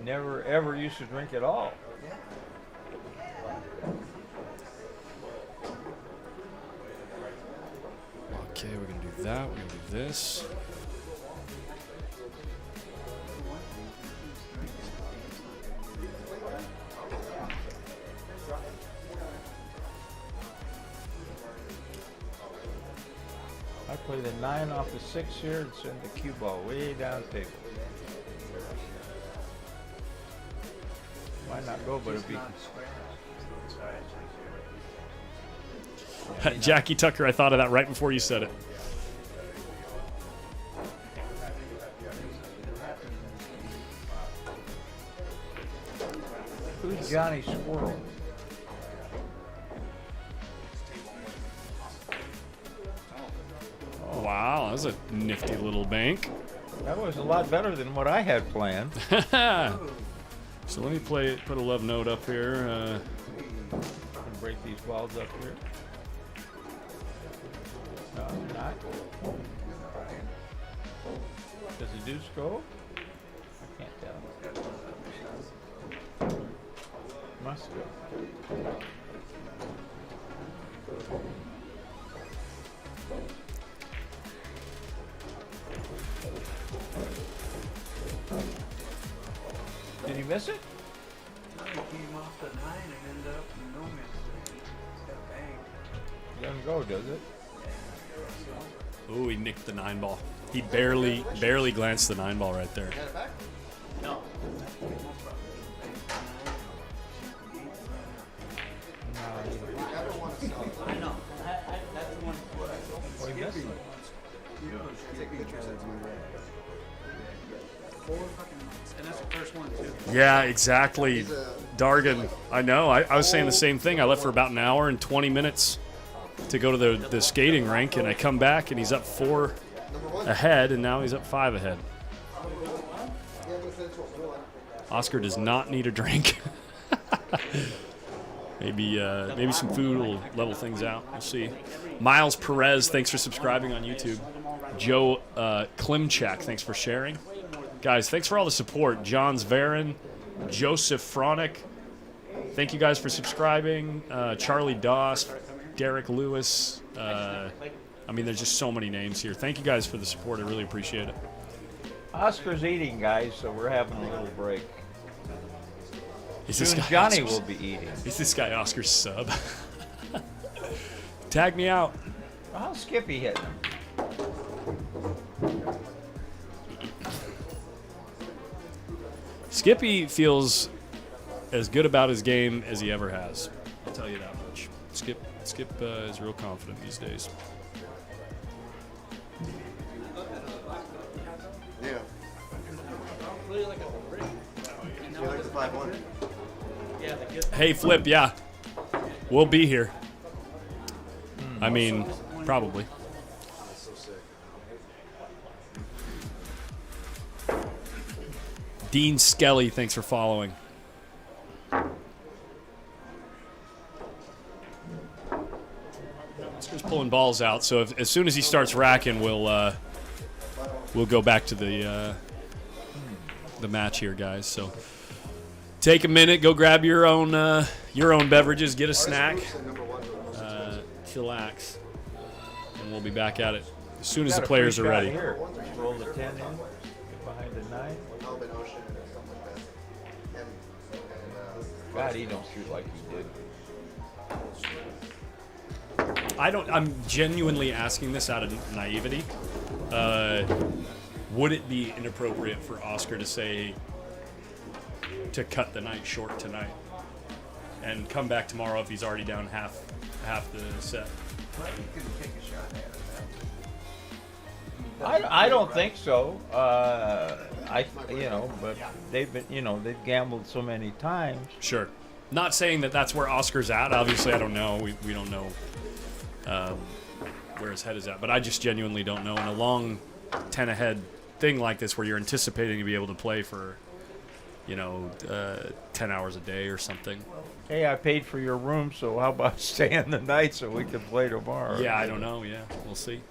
Never ever used to drink at all. Okay, we're gonna do that. We're gonna do this. I play the 9 off the 6 here and send the cue ball way down table. Might not go, but it'd be. Jackie Tucker, I thought of that right before you said it. Who's Johnny Squirrel? Wow, that was a nifty little bank. That was a lot better than what I had planned. So let me put a love note up here. Break these balls up here. No, not. Does the deuce go? I can't tell. Must go. Did he miss it? No, he came off the 9 and ended up in no miss. Got a bang. Doesn't go, does it? Ooh, he nicked the 9 ball. He barely glanced the 9 ball right there. Got it back? No. I know. That's the one. Oh, he missed it. And that's the first one, too. Yeah, exactly. Dargan, I know. I was saying the same thing. I left for about an hour and 20 minutes to go to the skating rink, and I come back, and he's up 4 ahead, and now he's up 5 ahead. Oscar does not need a drink. Maybe some food will level things out. We'll see. Miles Perez, thanks for subscribing on YouTube. Joe Klimchak, thanks for sharing. Guys, thanks for all the support. John Zverin, Joseph Fronick, thank you guys for subscribing. Charlie Doss, Derek Lewis. I mean, there's just so many names here. Thank you guys for the support. I really appreciate it. Oscar's eating, guys, so we're having a little break. Soon Johnny will be eating. Is this guy Oscar's sub? Tag me out. Well, how's Skippy hitting him? Skippy feels as good about his game as he ever has. I'll tell you that much. Skip is real confident these days. Yeah. You like the 5-1? Hey, Flip, yeah. We'll be here. I mean, probably. Dean Skelly, thanks for following. Oscar's pulling balls out, so as soon as he starts racking, we'll go back to the match here, guys. So take a minute, go grab your own beverages, get a snack, chillax, and we'll be back at it as soon as the players are ready. Here. Roll the 10 in, get behind the 9. God, he don't shoot like he did. I'm genuinely asking this out of naivety. Would it be inappropriate for Oscar to say to cut the night short tonight and come back tomorrow if he's already down half the set? I don't think so. But they've gambled so many times. Sure. Not saying that that's where Oscar's at. Obviously, I don't know. We don't know where his head is at. But I just genuinely don't know. And a long 10 ahead thing like this where you're anticipating to be able to play for, 10 hours a day or something. Hey, I paid for your room, so how about staying the night so we can play tomorrow? Yeah, I don't know. Yeah, we'll see.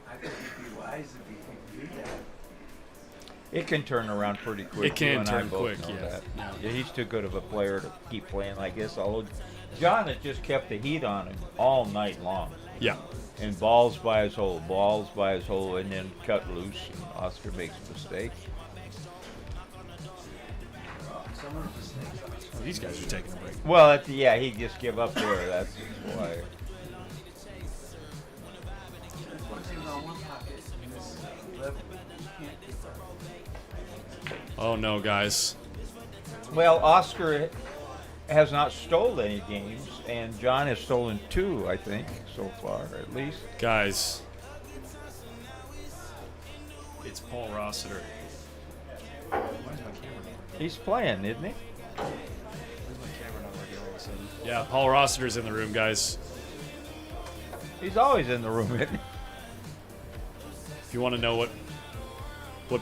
I think it'd be wise if you could do that. It can turn around pretty quick. It can You and I turn both quick, know yeah. that. Yeah. Yeah, he's too good of a player to keep playing like this. Although John has just kept the heat on him all night long. Yeah. And balls by his hole, and then cut loose, and Oscar makes a mistake. Well, these guys are taking a break. Well, he just give up there. That's why. Oh, no, guys. Well, Oscar has not stolen any games, and John has stolen 2, I think, so far, at least. Guys. It's Paul Rossiter. He's playing, isn't he? Yeah, Paul Rossiter's in the room, guys. He's always in the room, isn't he? If you want to know what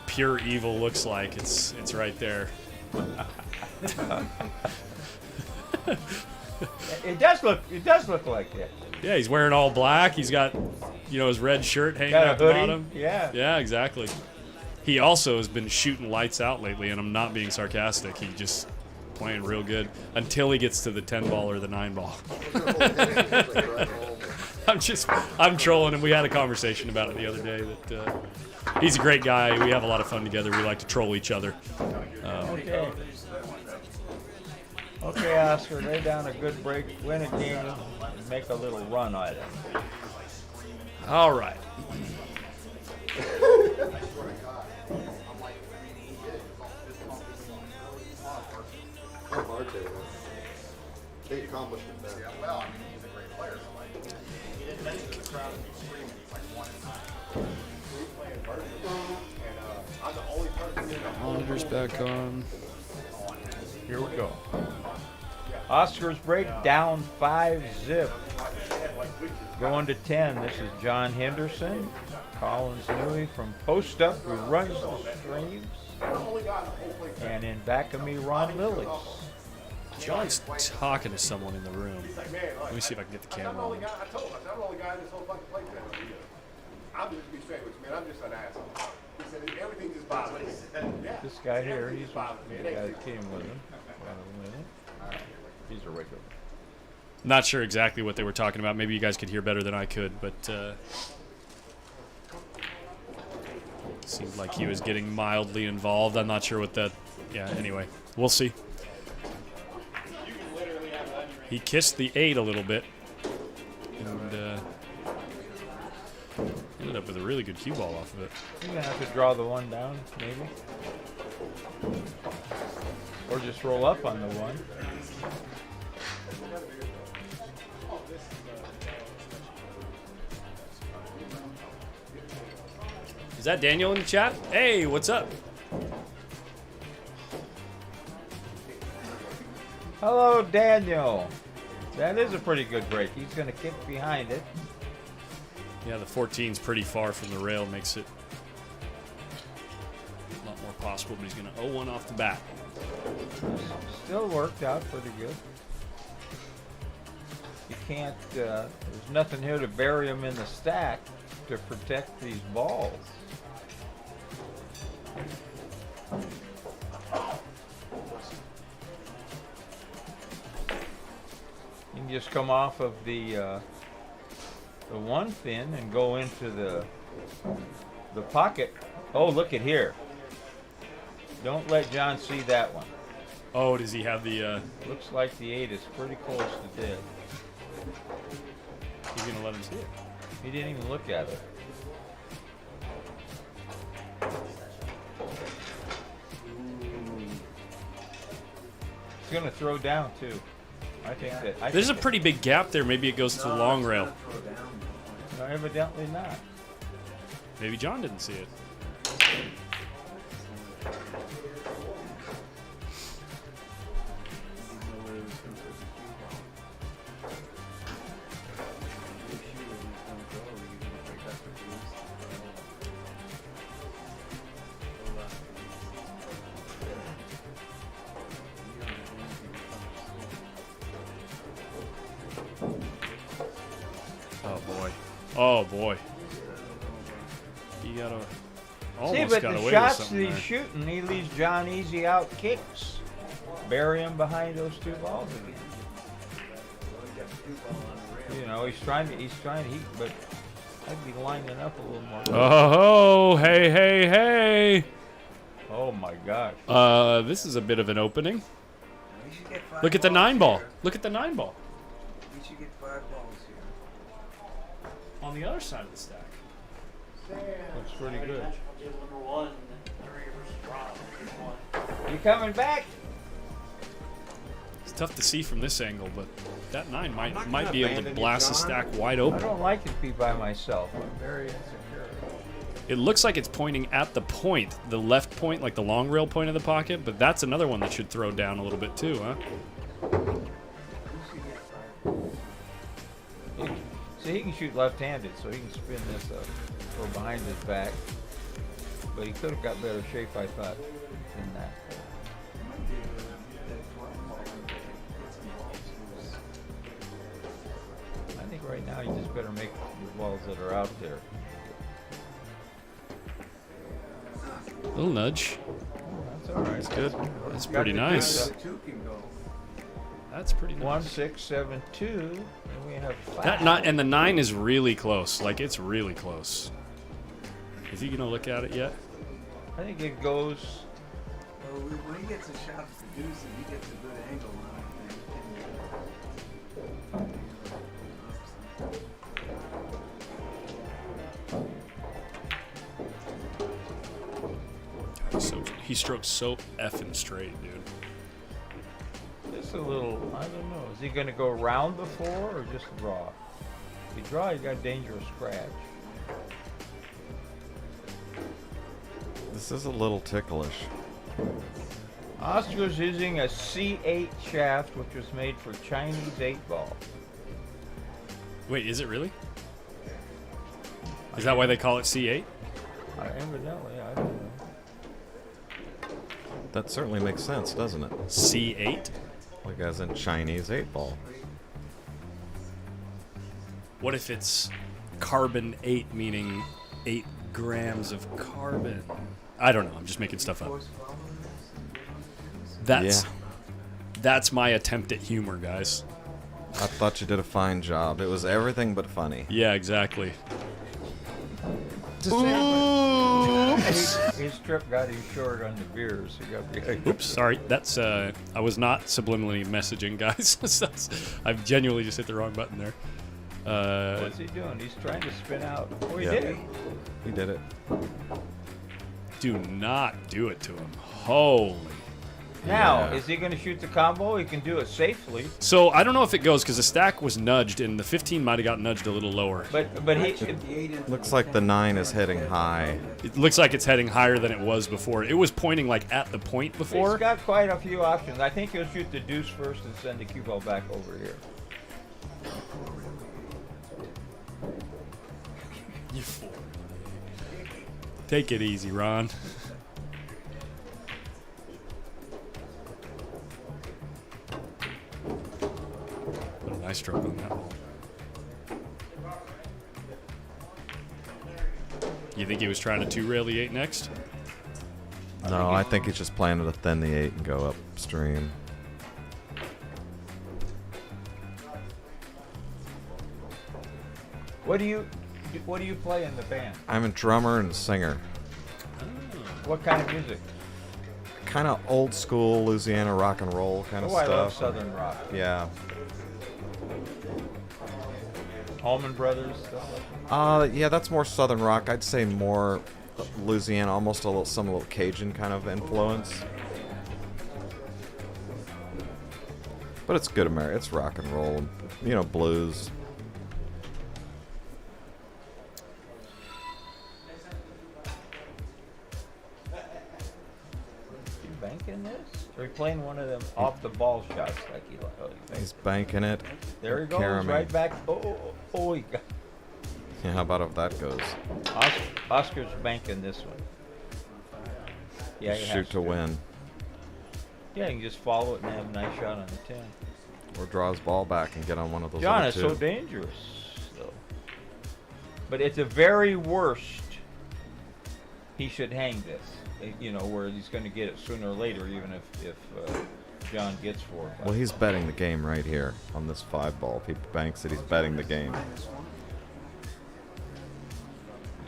pure evil looks like, it's right there. It does look like that. Yeah, he's wearing all black. He's got, his red shirt hanging Got a out the hoodie. bottom. Yeah. Yeah, exactly. He also has been shooting lights out lately, and I'm not being sarcastic. He just playing real good until he gets to the 10 ball or the 9 ball. I'm trolling him. We had a conversation about it the other day that he's a great guy. We have a lot of fun together. We like to troll each other. Okay, Oscar, lay down a good break, win a game, and make a little run at it. All right. Big accomplishment there. Yeah, well, I mean, he's a great player. So he didn't mention the crowd screaming. He's like 1-9. He's playing versus, and I'm the only person in the Monitor's back on. Here we go. Oscar's break down 5-zip. Going to 10. This is John Henderson. Collins Newey from Post Up, who runs the streams. And in back of me, Ron Lilly. John's talking to someone in the room. Let me see if I can get the camera on him. I told him, I'm the only guy in this whole fucking playground. I'm just be straight with you, man. I'm just an asshole. He said everything just bothers me. Yeah. This guy here, he's the guy that came with him. He's a regular. Not sure exactly what they were talking about. Maybe you guys could hear better than I could, but seemed like he was getting mildly involved. I'm not sure what that. Yeah. Anyway, we'll see. He kissed the 8 a little bit, and ended up with a really good cue ball off of it. You're gonna have to draw the 1 down, maybe, or just roll up on the 1. Is that Daniel in the chat? Hey, what's up? Hello, Daniel. That is a pretty good break. He's going to kick behind it. Yeah, the 14's pretty far from the rail, makes it a lot more possible, but he's going to 0-1 off the bat. Still worked out pretty good. You can't, there's nothing here to bury him in the stack to protect these balls. You can just come off of the 1 pin and go into the pocket. Oh, look at here. Don't let John see that one. Oh, does he have the... Looks like the 8 is pretty close to dead. He's going to let him see it. He didn't even look at it. He's going to throw down, too. I think that... There's a pretty big gap there. Maybe it goes to the long rail. No, evidently not. Maybe John didn't see it. Oh boy. He got a. Almost See, but got the away shots with that something he's there. shooting, he leaves John easy out kicks. Bury him behind those two balls again. You know, he's trying to, but I'd be lining up a little more. Oh, hey, hey, hey. Oh my gosh. This is a bit of an opening. We should get 5 Look at the balls 9 ball. here. Look at the 9 ball. We should get 5 balls here. On the other side of the stack. Looks pretty good. Number 1, Murray versus Rob. You coming back? It's tough to see from this angle, but that 9 not might gonna be able to abandon you, blast the John. stack wide I open. don't like to be by myself. I'm very insecure. It looks like it's pointing at the point, the left point, like the long rail point of the pocket, but that's another one that should throw down a little bit too, huh? See, he can shoot left-handed, so he can spin this up, go behind his back. But he could have got better shape, I thought, in that. I think right now you just better make the balls that are out there. Little nudge. That's all right. That's good. That's Got pretty to do nice. that. 2 can go. That's pretty nice. 1, 6, 7, 2, and we have 5. That not, and the 9 is really close. Like, it's really close. Is he gonna look at it yet? I think it goes. Well, when he gets a shot at the deuce, he gets a good angle on So he strokes so effing straight, dude. Just a little, I don't know. Is he going to go around the 4 or just draw? If you draw, you got dangerous scratch. This is a little ticklish. Oscar's using a C8 shaft, which was made for Chinese 8-ball. Wait, is it really? Is that why they call it C8? Evidently, I don't know. That certainly makes sense, doesn't it? C8? Like as in Chinese 8-ball. What if it's carbon 8, meaning 8 grams of carbon? I don't know. I'm just making stuff up. That's my attempt at humor, guys. I thought you did a fine job. It was everything but funny. Yeah, exactly. His trip got him short on the beers. He got Oops, sorry. That's I was not subliminally messaging, guys. I've genuinely just hit the wrong button there. What's he doing? He's trying to spin out. Oh, he Yeah. did it. We did it. Do not do it to him. Holy. Now, Yeah. is he going to shoot the combo? He can do it safely. So I don't know if it goes because the stack was nudged and the 15 might have got nudged a little lower. But he. Looks like the 9 is heading high. It looks like it's heading higher than it was before. It was pointing like at the point He's before. got quite a few options. I think he'll shoot the deuce first and send the cue ball back over here. You fool. Take it easy, Ron. What a nice stroke on that ball. You think he was trying to 2-rail the 8 next? No, I think he's just planning to thin the 8 and go upstream. What do you play in the band? I'm a drummer and singer. What kind of music? Kind of old school Louisiana rock and roll kind of Oh, I stuff. love Southern rock. Yeah. Allman Brothers stuff like that. Yeah, that's more southern rock. I'd say more Louisiana, almost a little Cajun kind of influence. But it's good American. It's rock and roll, you know, blues. You banking this? Or you playing one of them off the ball shots like he He's banking it. There he goes, Caraming. right back. Oh, he got. Yeah, how about if that goes? Oscar's banking this one. Yeah, he has Shoot to win. Yeah, you can just follow it and have a nice shot on the 10. Or draw his ball back and get on one of those John, other it's two. so dangerous, though. But at the very worst, he should hang this. You know, where he's going to get it sooner or later, even if John gets 4 or 5. Well, he's betting the game right here on this 5 ball. If he banks it, he's betting the game.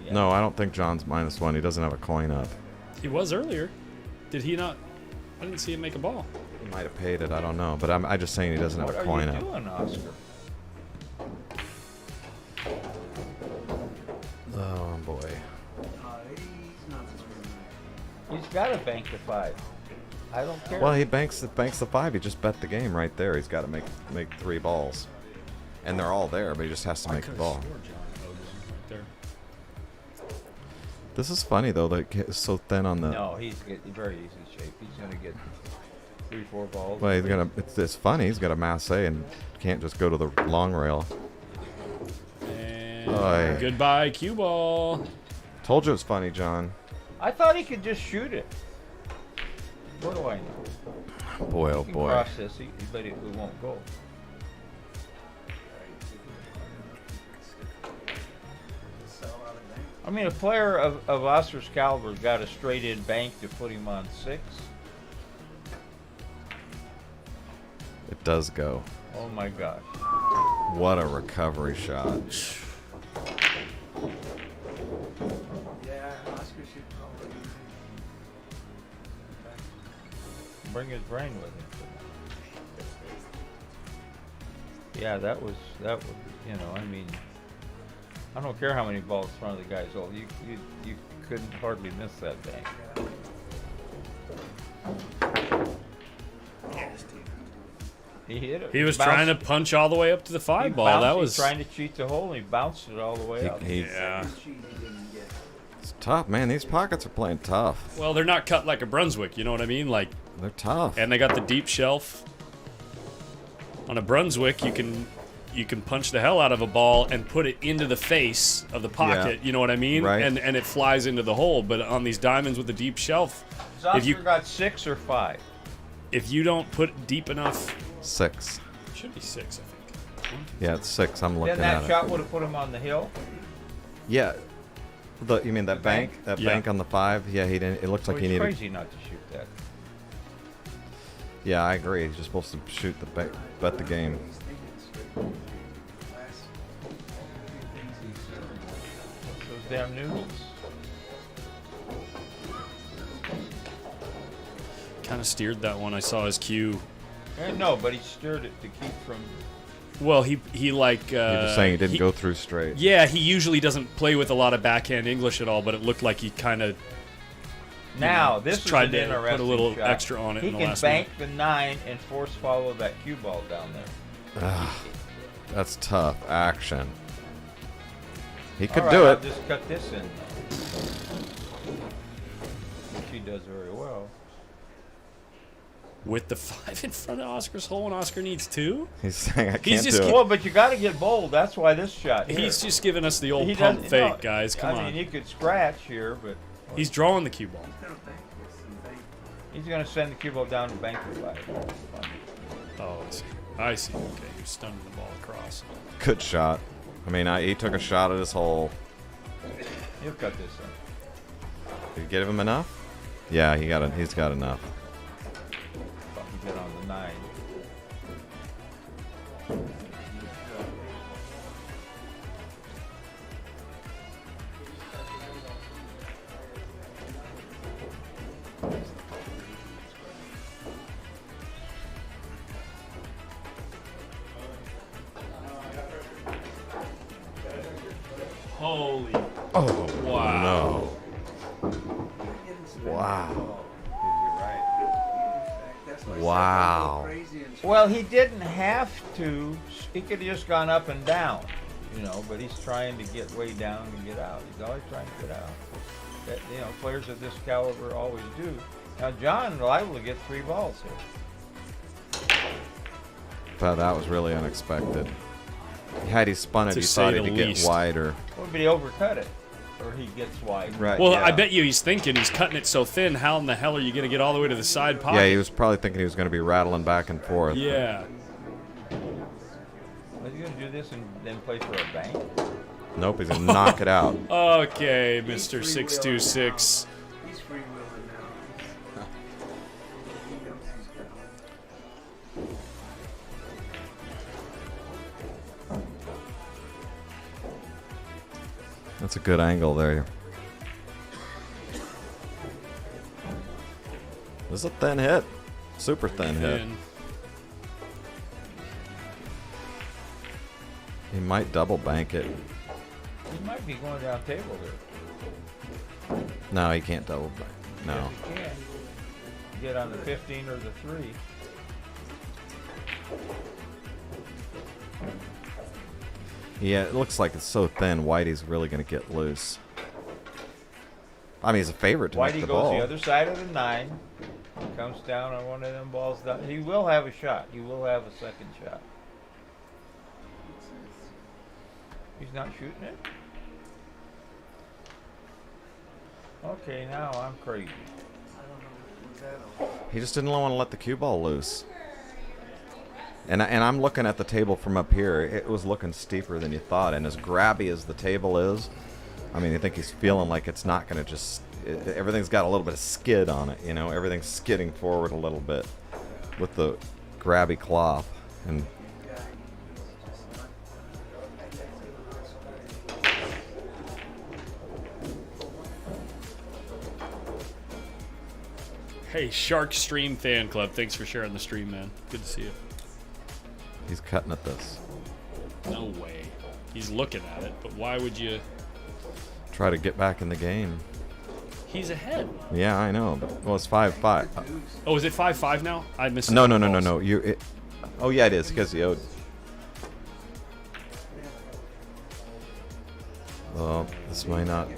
Yeah. No, I don't think John's -1. He doesn't have a coin up. He was earlier. Did he not? I didn't see him make a ball. He might have paid it. I don't know. But I'm just saying he doesn't have a coin What are up. you doing, Oscar? Oh boy. He's got to bank the 5. I don't care. Well, he banks the 5. He just bet the game right there. He's got to make 3 balls, and they're all there, but he just has to make the ball. This is funny though. That it's so thin on the. No, he's very easy shape. He's going to get 3-4 balls. Well, he's gonna. It's funny. He's got a masse and can't just go to the long rail. And Oy. goodbye, cue ball. Told you it was funny, John. I thought he could just shoot it. What do I know? Boy, oh He can boy. cross this, but it won't go. I mean, a player of Oscar's caliber's got a straight-in bank to put him on 6. It does go. Oh my gosh. What a recovery shot. Yeah, Oscar should probably. Bring his brain with him. Yeah, that was, you know, I mean, I don't care how many balls in front of the guy's hole. You couldn't hardly miss that bank. He hit it. He was trying to punch all the way up to the 5 ball. That was trying to cheat the hole, and he bounced it all the way up. yeah. It's tough, man. These pockets are playing tough. Well, they're not cut like a Brunswick. You know what I mean? Like They're tough. and they got the deep shelf. On a Brunswick, you can punch the hell out of a ball and put it into the face of the pocket. Yeah. You know what I mean? Right. And it flies into the hole. But on these diamonds with the deep shelf, So Oscar if you got 6 or 5. if you don't put deep enough, 6. it should be 6, I think. Yeah, it's 6. I'm looking Then at that it. shot would have put him on the hill. Yeah. You mean that bank? That Yeah. bank on the 5? Yeah, he didn't. It looks like So he it's needed. crazy not to shoot that. Yeah, I agree. He's just supposed to shoot the bet the game. Those damn noodles. Kind of steered that one. I saw his cue. No, but he steered it to keep from. Well, he like. You're just saying he didn't go through straight. Yeah, he usually doesn't play with a lot of backhand English at all, but it looked like he kind of. Now this is tried an to interesting put a little shot. extra on it He in the can last bank the 9 and force follow that cue ball down there. That's tough action. He could All right, do I'll it. just cut this in. Which he does very well. With the 5 in front of Oscar's hole, and Oscar needs 2. He's saying I He's can't just do it. Well, but you got to get bold. That's why this shot. Here. He's just giving us the old He pump doesn't- fake, no, guys. Come I on. mean, you could scratch here, but He's drawing the cue ball. he's going to send the cue ball down to bank for 5. Oh, I see. Okay, you're stunning the ball across. Good shot. I mean, he took a shot at his hole. He'll cut this in. Did you give him enough? Yeah, he's got enough. Fucking get on the 9. Holy. Oh, Wow. no. Wow. Wow. Well, he didn't have to. He could have just gone up and down, you know, but he's trying to get way down and get out. He's always trying to get out. That, you know, players of this caliber always do. Now, John liable to get 3 balls here. But that was really unexpected. Had he spun it, To he say thought the he'd get least. wider. Well, but he overcut it, or he gets wide. Right. Well, yeah. I bet you he's thinking he's cutting it so thin. How in the hell are you going to get all the way to the side pocket? Yeah, he was probably thinking he was going to be rattling back and forth. Yeah. Was he going to do this and then play for a bank? Nope, he's gonna knock it out. Okay, Mr. 626. He's freewheeling now. That's a good angle there. This is a thin hit. Super thin hit. He might double bank it. He might be going down table there. No, he can't double bank. No. Yes, he can. Get on the 15 or the 3. Yeah, it looks like it's so thin. Whitey's really going to get loose. I mean, he's a favorite to make Whitey the goes ball. the other side of the 9. Comes down on one of them balls. He will have a shot. He will have a second shot. He's not shooting it? Okay, now I'm crazy. He just didn't want to let the cue ball loose. And I'm looking at the table from up here. It was looking steeper than you thought. And as grabby as the table is, I mean, I think he's feeling like it's not going to just... everything's got a little bit of skid on it, you know? Everything's skidding forward a little bit with the grabby cloth. And Hey, Shark Stream Fan Club. Thanks for sharing the stream, man. Good to see you. he's cutting at this. No way. He's looking at it, but why would you... Try to get back in the game. He's ahead. Yeah, I know. But, well, it's 5-5. Oh, is it 5-5 now? I missed No. it. Oh, yeah, it is, because he owed... Well, this might not...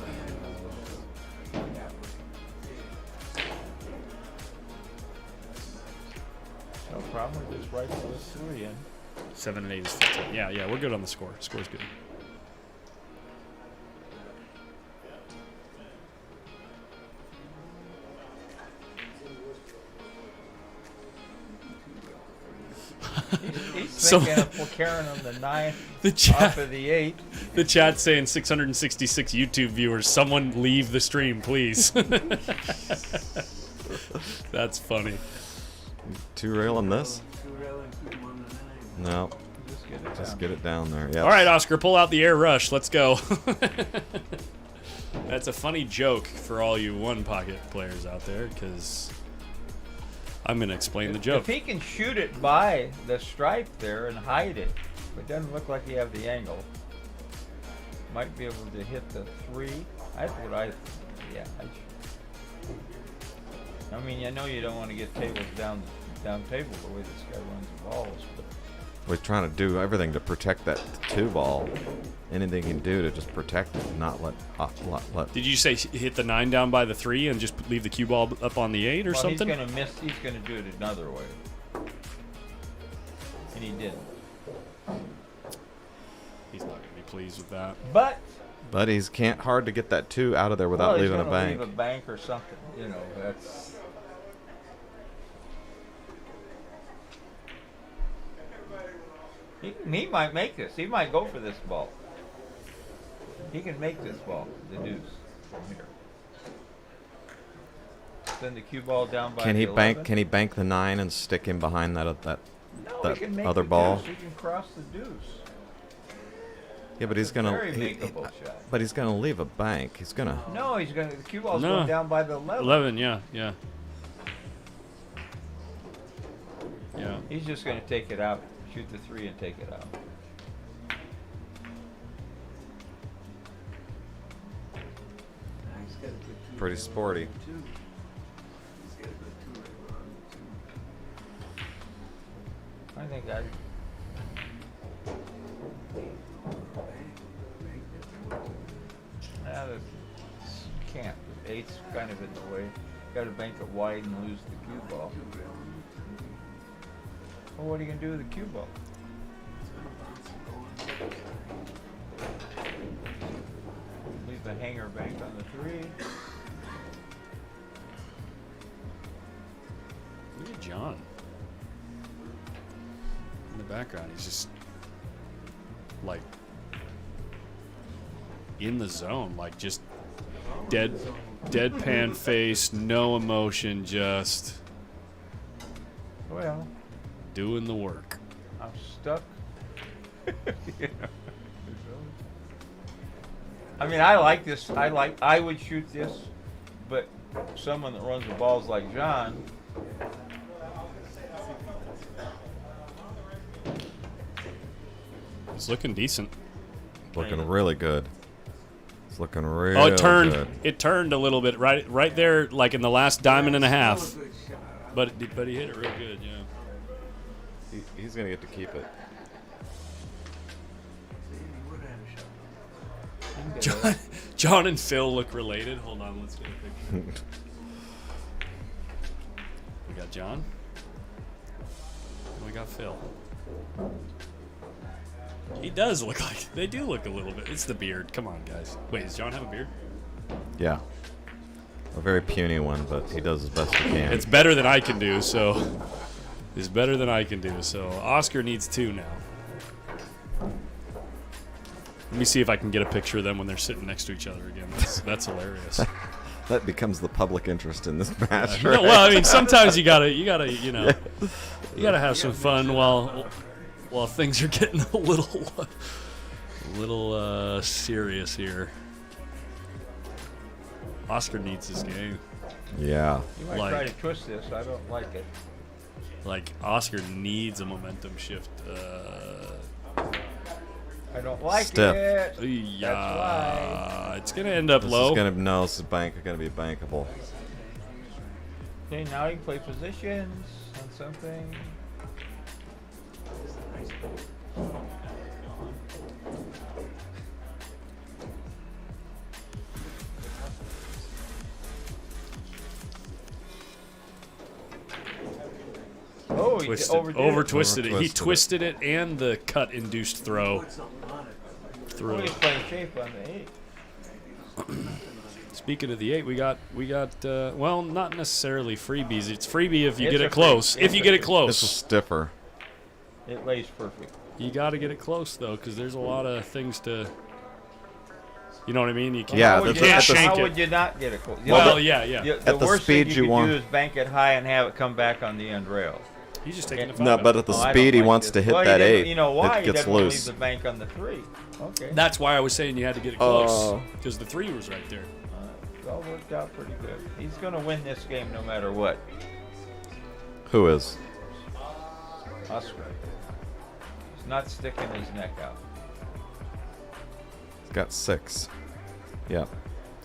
No problem. We just rifle this 3 in. 7 and 8 is 15. Yeah, we're good on the score. Score's good. He's So- thinking of carrying on the 9 The chat- off of the 8. The chat's saying 666 YouTube viewers. Someone leave the stream, please. That's funny. Two rail on this? No. Just get it down there. Yeah. All right, Oscar, pull out the air rush. Let's go. That's a funny joke for all you one pocket players out there, because I'm going to explain the joke. If he can shoot it by the stripe there and hide it, it doesn't look like you have the angle. Might be able to hit the 3. That's what I. Yeah. I mean, I know you don't want to get tables down table the way this guy runs the balls, but We're trying to do everything to protect that 2 ball. Anything he can do to just protect it, not let. Did you say hit the 9 down by the 3 and just leave the cue ball up on the 8 or well, something? he's gonna miss. He's gonna do it another way, and he didn't. He's not gonna be pleased with that. But he's hard to get that 2 out of there without leaving a bank. Leave a bank or something. You know, that's. He might make this. He might go for this ball. He can make this ball, the deuce, from here. Send the cue ball down by Can the he 11. bank? Can he bank the 9 and stick him behind that No, he can make other the ball? Deuce. He can cross the deuce. Yeah, but he's gonna. Very makeable shot. But he's gonna leave a bank. He's gonna. No, he's gonna. The cue ball's No. going down by the 11. 11, yeah. He's just gonna take it out, shoot the 3, and take it out. Pretty sporty. I think I. Can't. The 8's kind of in the way. Got to bank it wide and lose the cue ball. Well, what are you gonna do with the cue ball? Leave the hanger bank on the 3. Look at John. In the background, he's just like in the zone, like just deadpan face, no emotion, just Well, doing the work. I'm stuck. You know. I mean, I like this. I would shoot this, but someone that runs the balls like John. It's looking decent. Looking really good. It's looking really Oh, it turned. good. It turned a little bit right there, like in the last diamond and a half. But he hit it real good, yeah. He's going to get to keep it. John and Phil look related. Hold on, let's get a picture. We got John. And we got Phil. He does look like, they do look a little bit. It's the beard. Come on, guys. Wait, does John have a beard? Yeah. A very puny one, but he does his best he can. It's better than I can do, so. It's better than I can do, so. Oscar needs 2 now. Let me see if I can get a picture of them when they're sitting next to each other again. That's hilarious. That becomes the public interest in this match. No, well, I mean, sometimes you gotta, you know, you gotta have some fun while things are getting a little serious here. Oscar needs this game. Yeah. You might try to twist this. I don't like it. Like Oscar needs a momentum shift. I don't like Stiff. it. Yeah, That's why. it's gonna end up This low. is gonna this is gonna be bankable. Okay, now you can play positions on something. Oh, he Over twisted it. He Over-twisted it. twisted it and the cut induced throw. Oh, he's playing shape on the 8. Speaking of the 8, we got well, not necessarily freebies. It's freebie if you It's get a it close. free- If you get it This is close, stiffer. It lays perfect. you got to get it close though, because there's a lot of things to. You know what I mean? You can't. Yeah, How would you can't you- shank How it. would you not get it close? Well, yeah. The At the worst speed thing you you could want. do is bank it high and have it come back on the end rail. He's just taking the No, five. but at the Oh, I speed don't he like wants this. to hit Well, that he doesn't- 8, You know why? it He gets doesn't want to leave loose. the bank on the 3. Okay. That's why I was saying you had to get it close, Oh. because the 3 was right there. It all worked out pretty good. He's going to win this game no matter what. Who is? Oscar. He's not sticking his neck out. He's got 6. Yeah,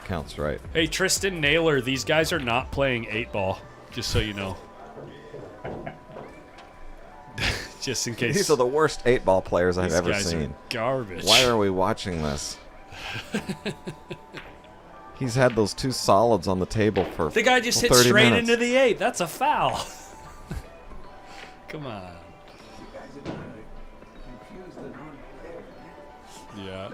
counts right. Hey, Tristan Naylor, these guys are not playing 8-ball, just so you know. Just in case. These are the worst 8-ball players I've These ever guys are seen. garbage. Why are we watching this? He's had those 2 solids on the table for The guy just hit 30 straight minutes. into the 8. That's a foul. Come on. Yeah.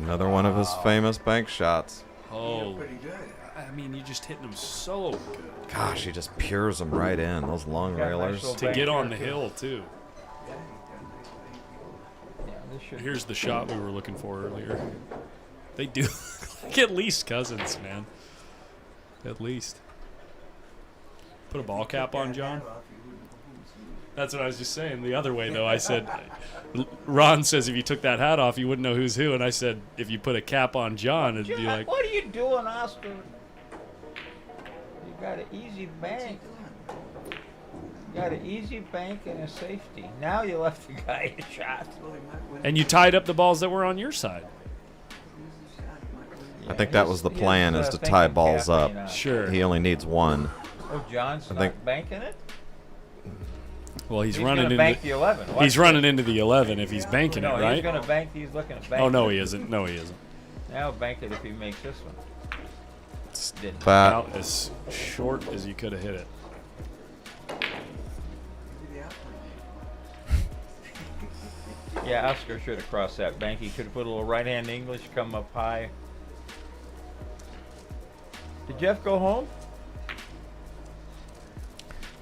Another one of his famous bank shots. Oh, I mean, you're just hitting them so good. Gosh, he just pures them right in. Those long Yeah, nice railers. little To get on the hill, too. Yeah, this should Here's the shot we were looking for earlier. They do look like at least cousins, man. At least. Put a ball cap on, John? That's what I was just saying. The other way, though, I said, Ron says if you took that hat off, you wouldn't know who's who. And I said, if you put a cap on John, it'd be like, what are you doing, Oscar? You got an easy bank. You got an easy bank and a safety. Now you left the guy a shot. and you tied up the balls that were on your side. I think that was the plan, is to tie balls up. Sure. He only needs 1. Oh, John's I not think- banking it? Well, he's He's running gonna into bank the 11. Watch He's this. running into the 11 if he's banking No, it, right? he's going to bank. He's looking at bank. Oh, no, he isn't. No, he isn't. Now bank it if he makes this one. Just Didn't. that. Out as short as you could have hit it. Yeah, Oscar should have crossed that bank. He could have put a little right-hand English, come up high. Did Jeff go home?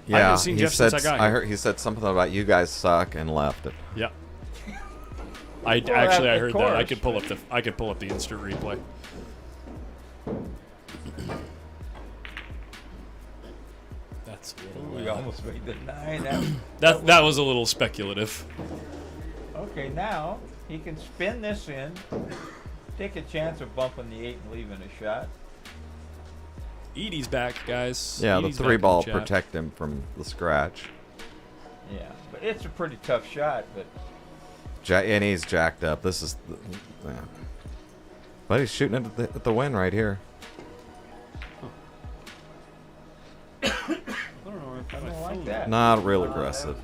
Yeah, I haven't seen Jeff said, since I got here. heard he said something about you guys suck and left it. Yeah. Well, Actually I of heard that. I course. could pull up the instant replay. That's a Ooh, we little, almost made the 9. that was a little speculative. Okay, now he can spin this in, take a chance of bumping the 8 and leaving a shot. Edie's back, guys. Yeah, Edie's the back in 3-ball chat. protect him from the scratch. Yeah, but it's a pretty tough shot. But And he's jacked up. This is, yeah. But he's shooting it at the win right here. I don't like that. Not real aggressive.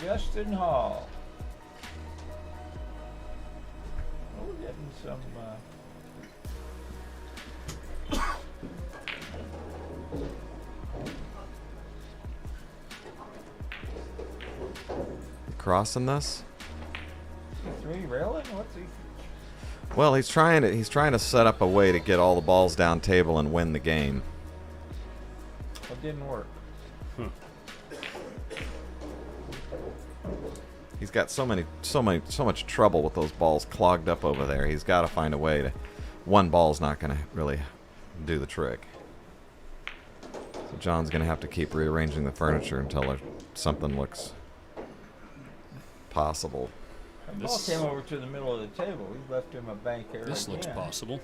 Justin Hall. Oh, we're getting some. Crossing this? 3 railing? What's he? Well, he's trying to set up a way to get all the balls down table and win the game. It didn't work. He's got so much trouble with those balls clogged up over there. He's got to find a way to. One ball's not going to really do the trick. So John's going to have to keep rearranging the furniture until something looks possible. The ball came over to the middle of the table. We left him a bank error. This looks again. possible.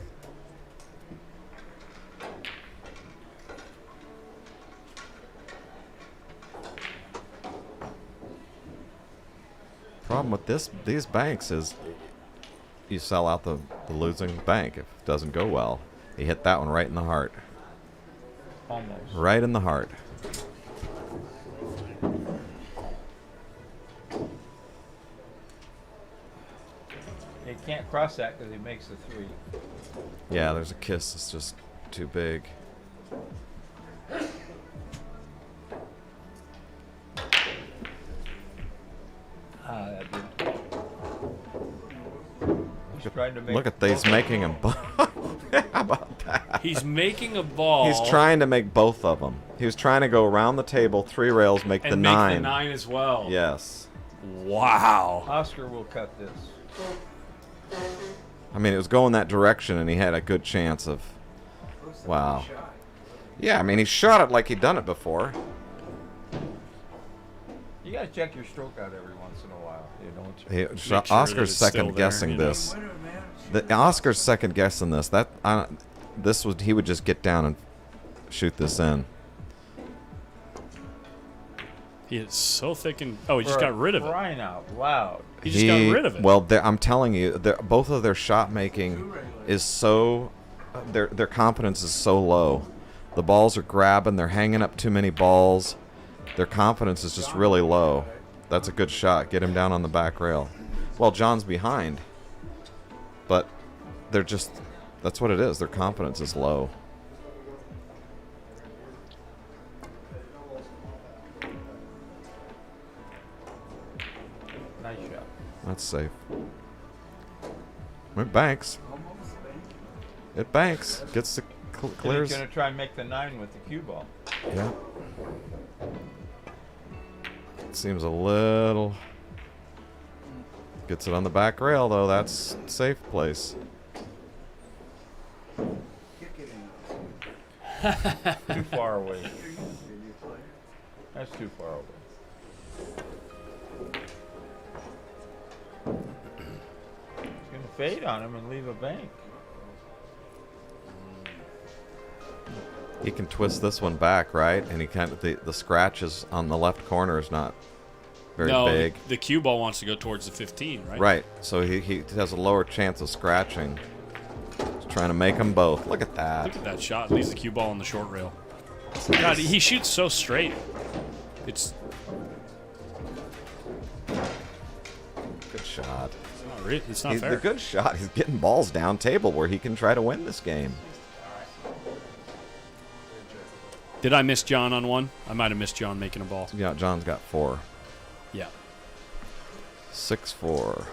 Problem with these banks is you sell out the losing bank if it doesn't go well. He hit that one right in the heart. Almost. Right in the heart. He can't cross that because he makes the 3. Yeah, there's a kiss that's just too big. Ah, that did. He's trying to make. Look at these making him. How about that? He's making a ball. He's trying to make both of them. He was trying to go around the table, 3 rails, make and the make 9. the 9 as well. Yes. Wow. Oscar will cut this. I mean, it was going that direction, and he had a good chance of. Wow. Yeah, I mean, he shot it like he'd done it before. You gotta check your stroke out every once in a while. You don't. Make sure that Oscar's it's still second guessing there, you know? this. Oscar's second guessing this. He would just get down and shoot this in. He is so thick and he just got rid of it. Crying out loud. He just got rid of it. Well, I'm telling you, both of their shot making is so. Their confidence is so low. The balls are grabbing. They're hanging up too many balls. Their confidence is just really low. That's a good shot. Get him down on the back rail. Well, John's behind. But they're just. That's what it is. Their confidence is low. Nice shot. That's safe. It banks. It banks. Gets the clears. He's gonna try and make the 9 with the cue ball. Yeah. Seems a little. Gets it on the back rail though. That's safe place. Too far away. That's too far away. He's gonna fade on him and leave a bank. He can twist this one back, right? And he kind of the scratches on the left corner is not very big. The cue ball wants to go towards the 15, right? Right. So he has a lower chance of scratching. He's trying to make them both. Look at that. Look at that shot. Leaves the cue ball on the short rail. God, he shoots so straight. It's good shot. all It's not He's fair. the good shot. He's getting balls down table where he can try to win this game. Did I miss John on one? I might have missed John making a ball. Yeah, John's got 4. Yeah. 6-4.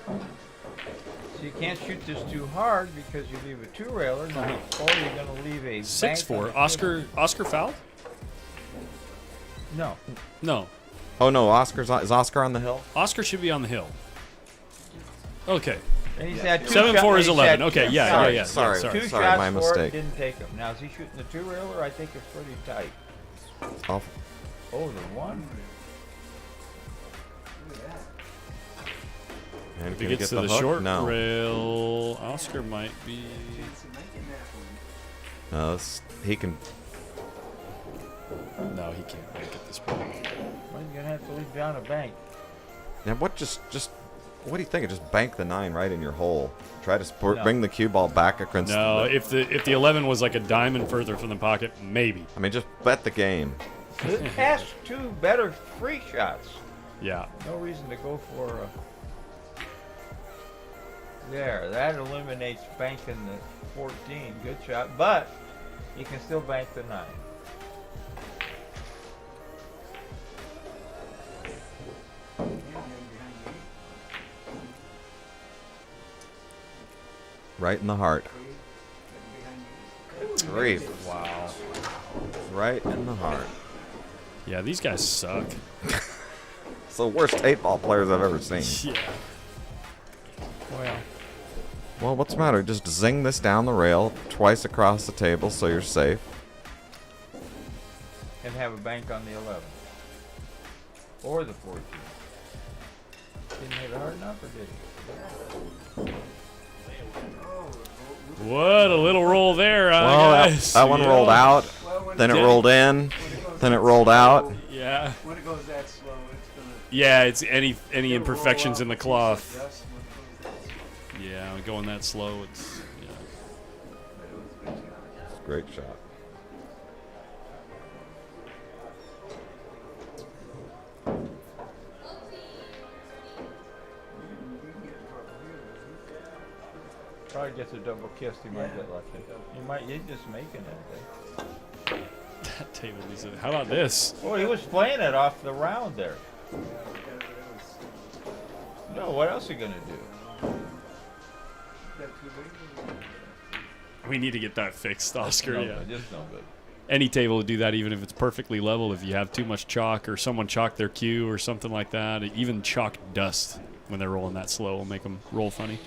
So you can't shoot this too hard because you leave a two-railer, or you're going to leave a 6-4. Oscar fouled? No. No. Oh no, is Oscar on the hill? Oscar should be on the hill. Okay. And he's had 7-4 is 11. Had Okay, two yeah, shots. yeah. Sorry. Two Sorry, shots my for mistake. it, didn't take him. Now, is he shooting the two-railer? I think it's pretty tight. Off. Oh, the one. And If he can gets get to the hook? short No. rail, Oscar might be. No, he can. No, he can't make it this point. Well, you're going to have to leave down a bank. Now, what do you think? Just bank the 9 right in your hole. Try to No. bring the cue ball back against. No, if the 11 was like a diamond further from the pocket, maybe. I mean, just bet the game. It has 2 better free shots. Yeah. No reason to go for a... There, that eliminates banking the 14. Good shot, but you can still bank the 9. Right in the heart. Grief. Wow. Right in the heart. Yeah, these guys suck. It's the worst 8-ball players I've ever seen. Yeah. Well, what's the matter? Just zing this down the rail twice across the table so you're safe. And have a bank on the 11. Or the 14. Didn't hit it hard enough, or did he? What a little roll there, Well, guys. that one rolled out, then it rolled in, then it rolled out. Yeah. When it goes that slow, it's gonna. Yeah, it's any imperfections in the cloth. Yeah, going that slow, it's yeah. Great shot. Probably gets a double kiss. He might get lucky. He's just making it. That table is. How about this? Oh, he was playing it off the round there. No, what else are you gonna do? We need to get that fixed, Oscar. No Yeah. good, just no good. Any table will do that, even if it's perfectly level. If you have too much chalk or someone chalked their cue or something like that, even chalk dust when they're rolling that slow will make them roll funny.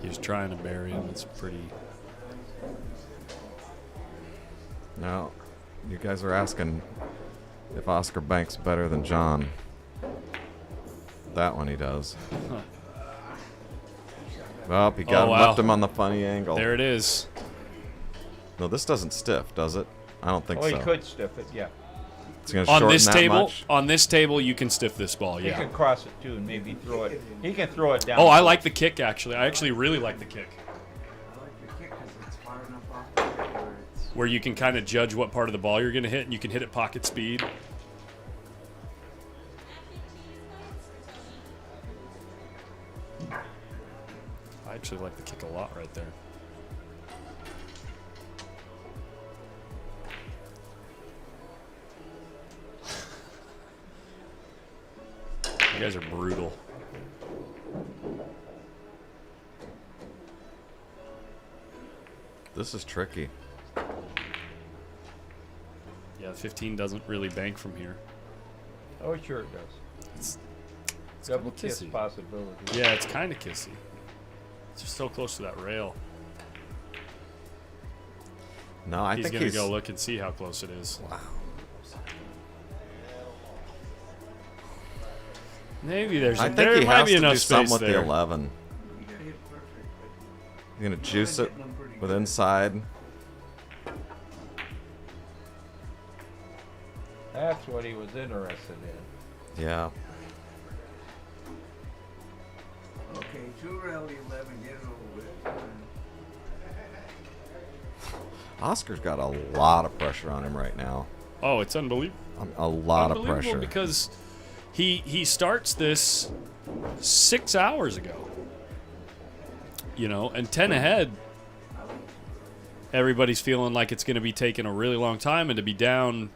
He's trying to bury him. It's pretty. Now, you guys are asking if Oscar banks better than John. That one he does. Huh. Well, he got left him on the funny angle. There it is. No, this doesn't stiff, does it? I don't think so. Oh, he could stiff it, yeah. It's gonna On shorten this that table, much? on this table, you can stiff this ball. He Yeah. can cross it too and maybe throw it. He can throw it down. Oh, I like the kick actually. I actually really like the kick. I like the kick because it's far enough off the head where it's. Where you can kind of judge what part of the ball you're going to hit, and you can hit at pocket speed. I actually like the kick a lot right there. You guys are brutal. This is tricky. Yeah, 15 doesn't really bank from here. Oh, sure it does. It's Double kinda kiss kissy. possibility. Yeah, it's kind of kissy. It's just so close to that rail. No, I He's think gonna he's go look and see how close it is. Wow. Maybe there's. I think there he might has be to enough do some space with there. the 11. You gotta hit perfect, but You're gonna juice it with inside. That's what he was interested in. Yeah. Okay, 2 rally 11, get it over with. Oscar's got a lot of pressure on him right now. Oh, it's unbelievable. A lot of pressure. Because he starts this 6 hours ago. You know, and 10 ahead, everybody's feeling like it's going to be taking a really long time, and to be down,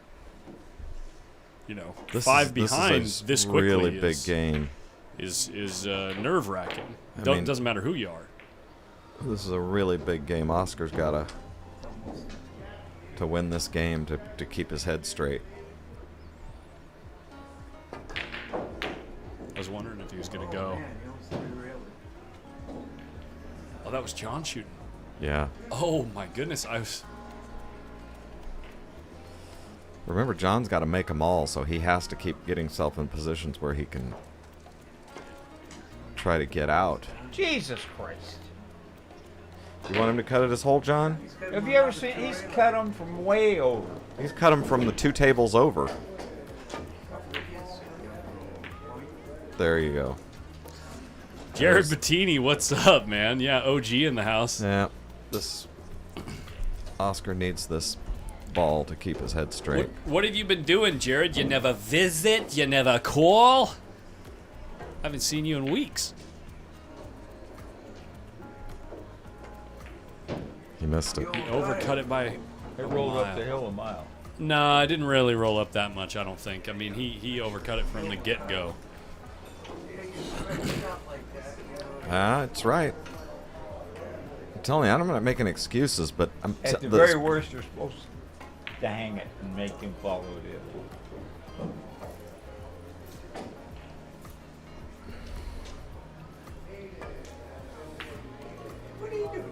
you know, 5 behind this quickly really big game. is nerve-wracking. I mean, Doesn't matter who you are. This is a really big game. Oscar's got to win this game to keep his head straight. I was wondering if he was going to go. Oh, that was John shooting. Yeah. Oh my goodness! Remember, John's got to make them all, so he has to keep getting himself in positions where he can try to get out. Jesus Christ. You want him to cut it his hole, John? Have you ever seen, he's cut them from way over. He's cut him from the 2 tables over. There you go. Jared Bettini, what's up, man? Yeah, OG in the house. Yeah, Oscar needs this ball to keep his head straight. What have you been doing, Jared? You never visit? You never call? Haven't seen you in weeks. He missed it. He overcut it by It rolled up the hill a mile. No, I didn't really roll up that much, I don't think. I mean, he overcut it from the get-go. It's right. I'm telling you, I'm not making excuses, but At the very worst, you're supposed to hang it and make him follow it in. What are you doing?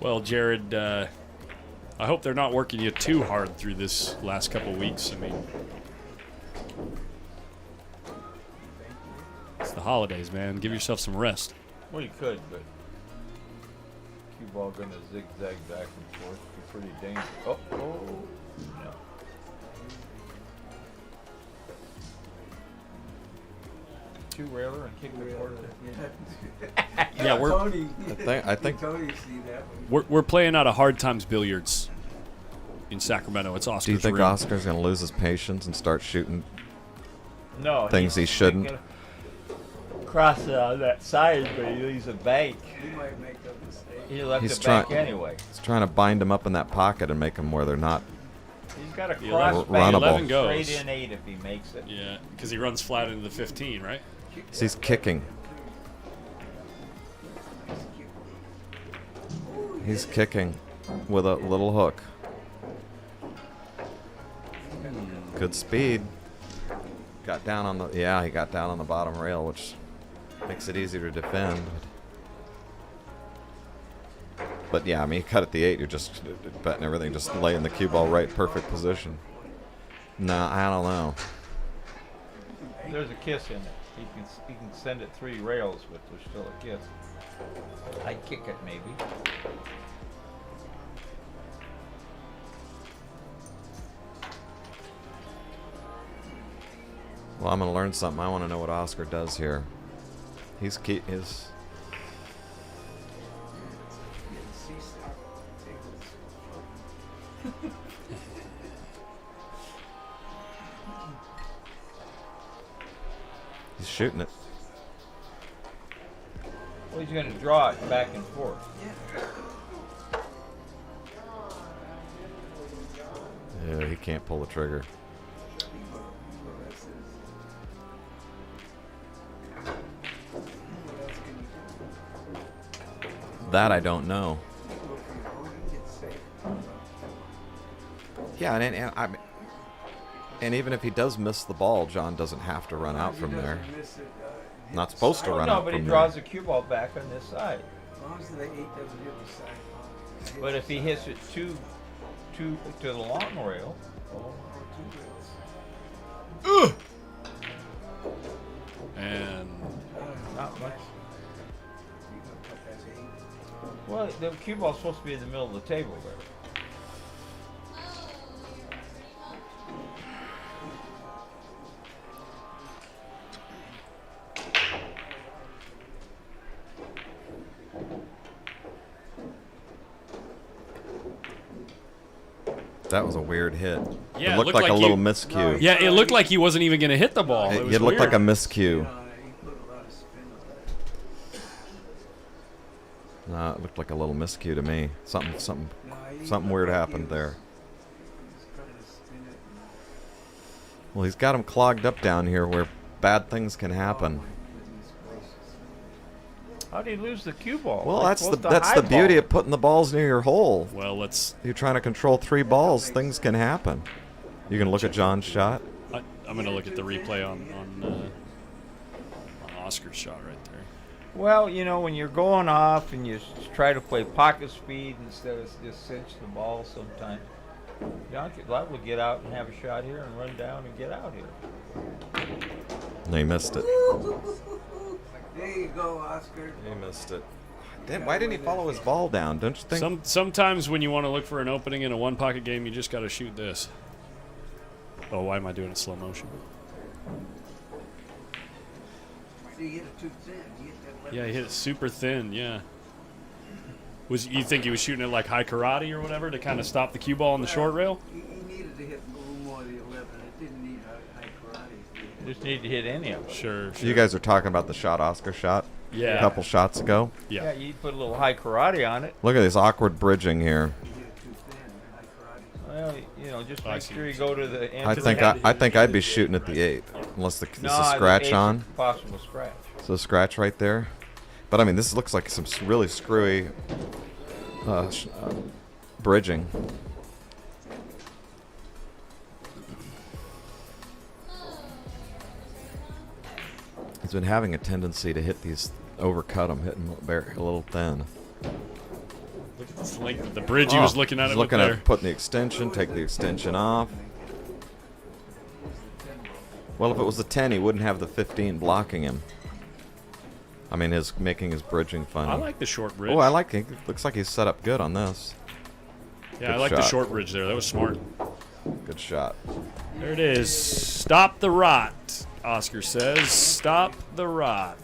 Well, Jared, I hope they're not working you too hard through this last couple weeks. I mean, it's the holidays, man. Give yourself some rest. Well, you could, but cue ball going to zigzag back and forth. Be pretty dangerous. Oh, no. Two railer and kick the court. Yeah, I think we're playing out of Hard Times Billiards in Sacramento. It's Oscar's Do you think room. Oscar's going to lose his patience and start shooting things he shouldn't? Cross that side, but he leaves a bank. He might make a mistake. He left the bank anyway. He's trying to bind him up in that pocket and make them where they're not. He's got a cross runnable. 11 goes. Straight in 8 if he makes it. Yeah, because he runs flat into the 15, right? He's kicking. He's kicking with a little hook. Good speed. Got down on he got down on the bottom rail, which makes it easier to defend. But yeah, I mean, you cut at the 8, you're just betting everything, just laying the cue ball right, perfect position. No, I don't know. There's a kiss in it. He can send it 3 rails, but there's still a kiss. I'd kick it maybe. Well, I'm going to learn something. I want to know what Oscar does here. He's He's shooting it. Well, he's going to draw it back and forth. Yeah, he can't pull the trigger. That I don't know. Yeah, and even if he does miss the ball, John doesn't have to run out from there. Not supposed to run out from there. No, but he draws the cue ball back on this side. As long as the 8 doesn't hit the side. But if he hits it to the long rail. And Not much. Well, the cue ball's supposed to be in the middle of the table there. That was a weird hit. Yeah, it looked like a little miscue. Yeah, it looked like he wasn't even going to hit the ball. It, was it looked like a weird. miscue. No, it looked like a little miscue to me. Something weird happened there. Well, he's got him clogged up down here where bad things can happen. How did he lose the cue ball? Well, Like, that's what's the high beauty ball? of putting the balls near your hole. Well, let's. You're trying to control 3 balls. Things can happen. You gonna look at John's shot? I'm going to look at the replay on Oscar's shot right there. Well, you know, when you're going off and you try to play pocket speed instead of just cinch the ball sometimes, John could liable to get out and have a shot here and run down and get out here. No, he missed it. There you go, Oscar. He missed it. Why didn't he follow his ball down? Don't you think? Sometimes when you want to look for an opening in a one-pocket game, you just got to shoot this. Oh, why am I doing it slow motion? See, you hit it too thin. You hit that left Yeah, he hit it super thin, yeah. You think he was shooting it like high karate or whatever to kind of stop the cue ball on the short rail? He needed to hit a little more of the 11. It didn't need high karate. You just need to hit any of them. Sure. You guys are talking about the shot Oscar shot? Yeah. A couple shots ago? Yeah, you put a little high karate on it. Look at this awkward bridging here. Well, you know, just make sure you go to the end. I think I'd be shooting at the 8, unless this is No, scratch the eight's on. a possible scratch. So scratch right there. But I mean, this looks like some really screwy bridging. He's been having a tendency to hit these, overcut them, hitting a little thin. Look at this length. The bridge he was looking at He's it looking there. at putting the extension, take the extension off. Well, if it was a 10, he wouldn't have the 15 blocking him. I mean, making his bridging funny. I like the short bridge. Oh, I like it. Looks like he's set up good on this. Yeah, Good I like the shot. short bridge there. That was smart. Good shot. There it is. Stop the rot, Oscar says. Stop the rot.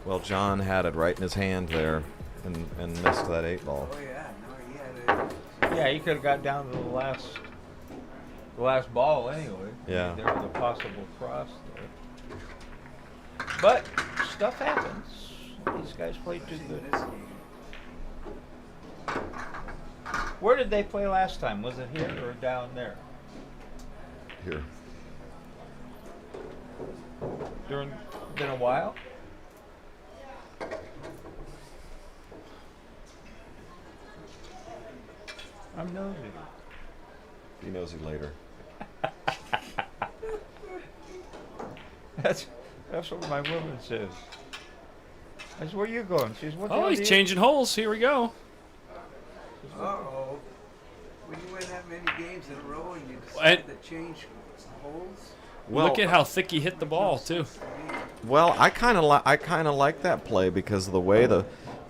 Well, John had it right in his hand there and missed that 8 ball. Oh, yeah. No, he had it. Yeah, he could have got down to the last ball anyway. Yeah. There was a possible cross there. But stuff happens. These guys play too good. Where did they play last time? Was it here or down there? Here. Been a while? I'm nosy. Be nosy later. That's what my woman says. I said, where you going? She says, what the Oh, hell he's do you-" changing holes. Here we go. Uh-oh. When you win that many games in a row and you decide to change holes. Well, Look at how thick he hit the ball, too. Well, I kind of like that play because of the way the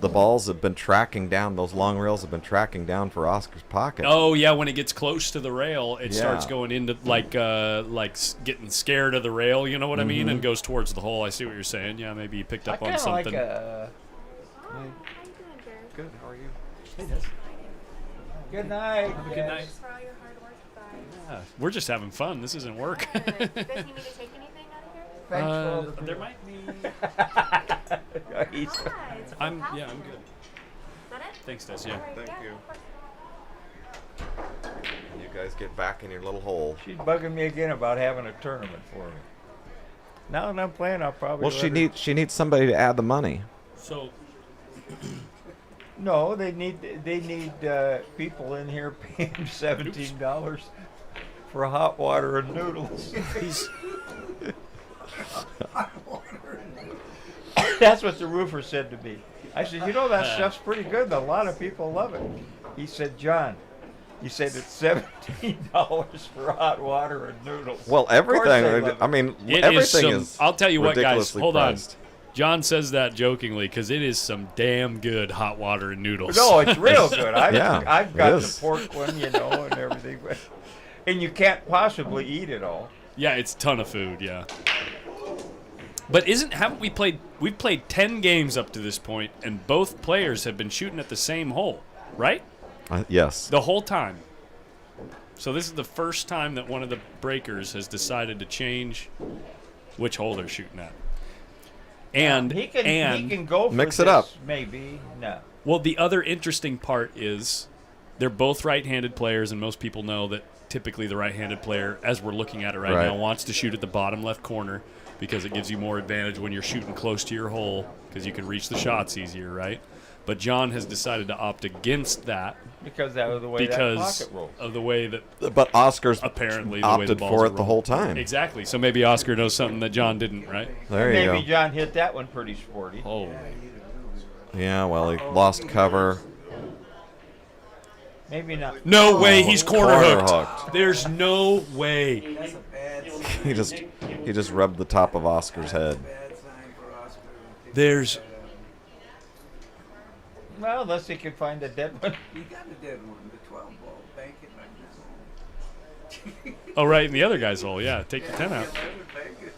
balls have been tracking down. Those long rails have been tracking down for Oscar's pocket. Oh, yeah, when it gets close to the rail, it Yeah. starts going into, like getting scared of the rail, you know what I mean, and goes towards the hole. I see what you're saying. Yeah, maybe you picked up on something. Like Good. How are you? Hey, Des. good night. Have a good night. For all your hard work, guys. Yeah, we're just having fun. This isn't work. Does he need to take anything out of here? Thanks for all the There might be. He's- Hi, it's I'm fantastic. yeah, I'm good. Is that it? Thanks, Des. Yeah. All right, Thank yeah, you. of course. You guys get back in your little hole. She's bugging me again about having a tournament for me. Now that I'm playing, I'll probably. Well, she needs somebody to add the money. So No, they need people in here paying $17 for hot water and noodles. he's That's what the roofer said to me. I said, you know, that stuff's pretty good. A lot of people love it. He said, John, You said it's $17 for hot water and noodles. Well, Of course everything. they love I mean, It everything some, is. I'll tell you what, guys. ridiculously Hold priced. on. John says that jokingly because it is some damn good hot water and noodles. No, it's real good. I've it got the is. pork one, and everything. And you can't possibly eat it all. Yeah, it's a ton of food. Yeah. But haven't we played? We've played 10 games up to this point, and both players have been shooting at the same hole, right? Yes. The whole time. So this is the first time that one of the breakers has decided to change which hole they're shooting at. And he can go for mix this, it up. Maybe no. Well, the other interesting part is they're both right-handed players, and most people know that typically the right-handed player, as we're looking at it right now, wants to shoot at the bottom left corner because it gives you more advantage when you're shooting close to your hole because you can reach the shots easier, right? But John has decided to opt against that Because that was the way that pocket rolls. of the way that But Oscar's apparently the way the opted balls for are it the rolling. whole time. Exactly. So maybe Oscar knows something that John didn't, right? There you Maybe go. John hit that one pretty sporty. Oh. Yeah, well, he lost cover. Maybe not. No way, he's corner hooked. hooked. There's no way. That's a bad sign. He just rubbed the top of Oscar's head. Bad sign for Oscar. There's Well, unless he could find a dead one. You got a dead one, the 12 ball. Bank it like this. oh right in the other guy's hole. Yeah, take the 10 out. Bank it.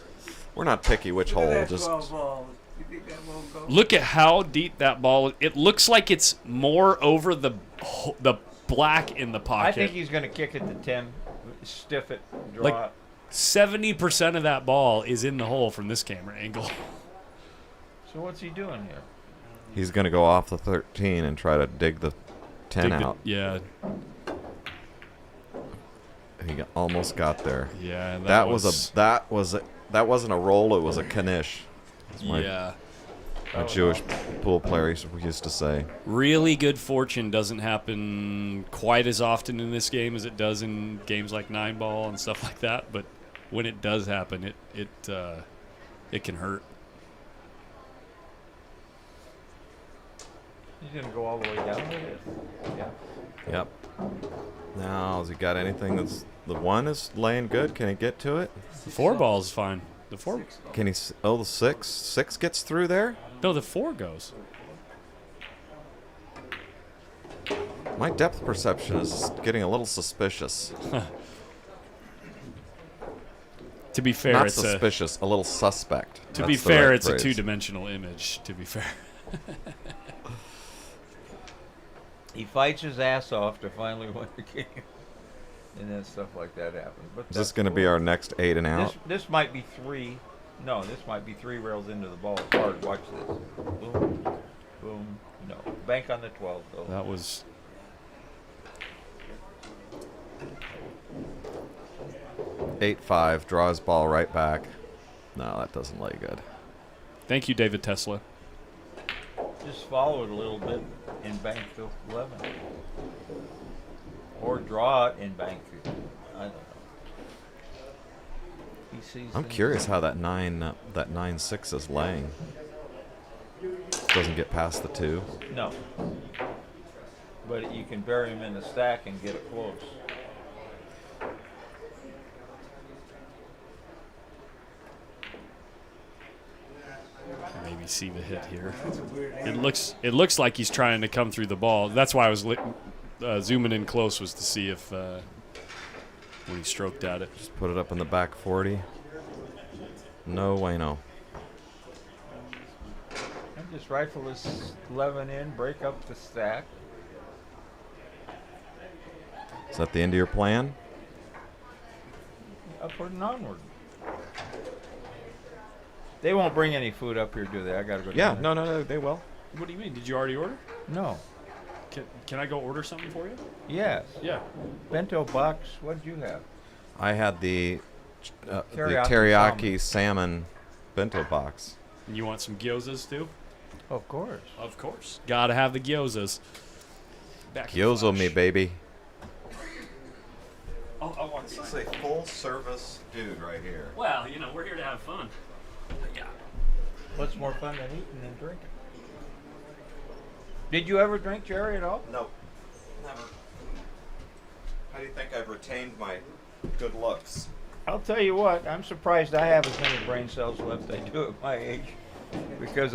We're not picky which Look at hole. that Just 12 ball. You think that won't go? Look at how deep that ball is. It looks like it's more over the black in the pocket. I think he's going to kick it to 10, stiff it, draw Like- it. 70% of that ball is in the hole from this camera angle. So what's he doing here? he's going to go off the 13 and try to dig the 10 out. Yeah, He almost got there. yeah. That wasn't a roll. It was a knish. That's yeah. my Jewish pool player used to say. Really good fortune doesn't happen quite as often in this game as it does in games like 9-ball and stuff like that. But when it does happen, it can hurt. He's going to go all the way down with it? Yeah. Yep. Now, has he got anything that's... The 1 is laying good. Can he get to it? The 4-ball is fine. The 4. Can he... Oh, the 6? 6 gets through there? No, the 4 goes. My depth perception is getting a little suspicious. To be fair, Not it's suspicious, a little suspect. To That's be the fair, right it's phrase. a 2-dimensional image. To be fair. He fights his ass off to finally win the game. And then stuff like that happens. But Is this going to be our next 8 and out? This might be 3. No, this might be 3 rails into the ball. Hard. Watch this. Boom. Boom. No. Bank on the 12, though. That was 8-5, draw his ball right back. No, that doesn't lay good. Thank you, David Tesla. Just follow it a little bit and bank to 11. Or draw it and bank to, I don't know. He sees I'm things. curious how that 9-6 is laying. Doesn't get past the 2. No. But you can bury him in the stack and get it close. Maybe see the hit here. It looks like he's trying to come through the ball. That's why I was zooming in close, was to see if when he stroked at it. Just put it up in the back 40. No way, no. And just rifle this 11 in, break up the stack. Is that the end of your plan? Upward and onward. They won't bring any food up here, do they? I gotta go. Yeah, down no, they will. What do you mean? Did you already order? there. No. Can I go order something for you? Yes. Yeah. Bento box. What did you have? I had the Teriyaki teriyaki salmon bento box. And you want some gyozas too? Of course. Of course. Gotta have the gyozas. Back to Gyoza Flash. me, baby. I want He's a full-service dude right here. Well, we're here to have fun. Yeah. What's more fun than eating than drinking? Did you ever drink, Jerry, at all? No, never. How do you think I've retained my good looks? I'll tell you what, I'm surprised I have as many brain cells left as I do at my age. Because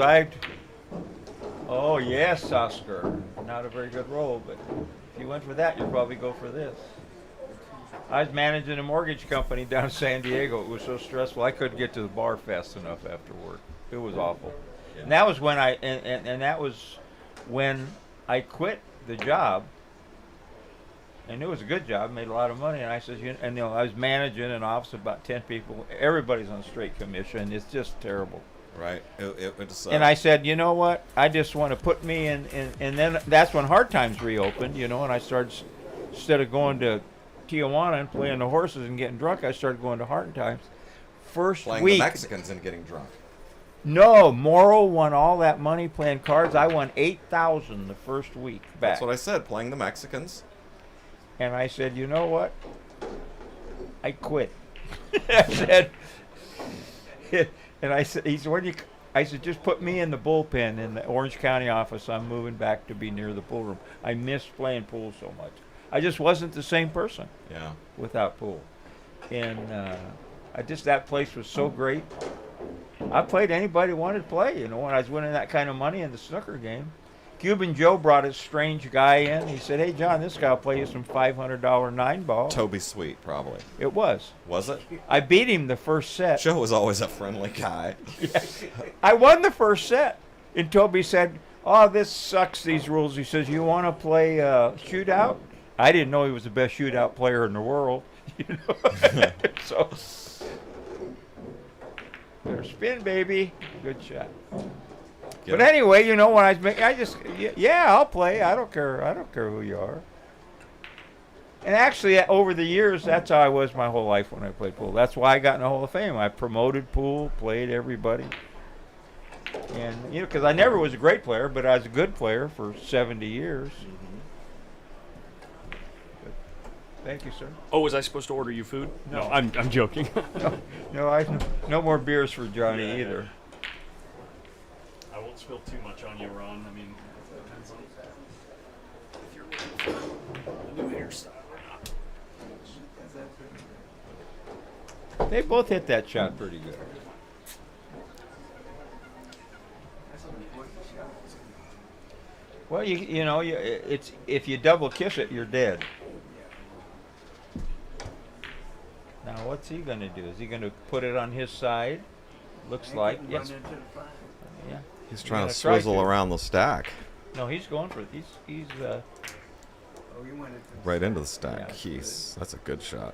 oh yes, Oscar. Not a very good role, but if you went for that, you'd probably go for this. I was managing a mortgage company down in San Diego. It was so stressful, I couldn't get to the bar fast enough after work. It was awful. And that was when that was when I quit the job. And it was a good job, made a lot of money. And I said, I was managing an office of about 10 people. Everybody's on straight commission. It's just terrible. Right. It's, and I said, you know what? I just want to put me in. And then that's when Hard Times reopened, and I started, instead of going to Tijuana and playing the horses and getting drunk, I started going to Hard Times. First playing week. the Mexicans and getting drunk. No, Morrow won all that money playing cards. I won $8,000 the first week back. That's what I said, playing the Mexicans. And I said, you know what? I quit. I said, and I said, I said, just put me in the bullpen in the Orange County office. I'm moving back to be near the pool room. I miss playing pool so much. I just wasn't the same person. Yeah. Without pool, and that place was so great. I played anybody wanted to play. When I was winning that kind of money in the snooker game. Cuban Joe brought a strange guy in. He said, "Hey, John, this guy will play you some $500 9-ball." Toby Sweet, probably. It was. Was it? I beat him the first set. Joe was always a friendly guy. Yeah. I won the first set. And Toby said, "Oh, this sucks, these rules." He says, "You want to play shootout?" I didn't know he was the best shootout player in the world. So, better spin, baby. Good shot. But anyway, when I was I'll play. I don't care. I don't care who you are. And actually, over the years, that's how I was my whole life when I played pool. That's why I got in the Hall of Fame. I promoted pool, played everybody. And, because I never was a great player, but I was a good player for 70 years. Thank you, sir. Oh, was I supposed to order you food? No. I'm joking. No more beers for Johnny either. I won't spill too much on you, Ron. I mean, it depends on if you're looking for a new hairstyle or not. They both hit that shot pretty good. Well, it's if you double kiss it, you're dead. Now, what's he going to do? Is he going to put it on his side? Looks like yes. Yeah. He's trying to swizzle around the stack. No, he's going for it. He's right into the stack. Yeah, That's a good shot.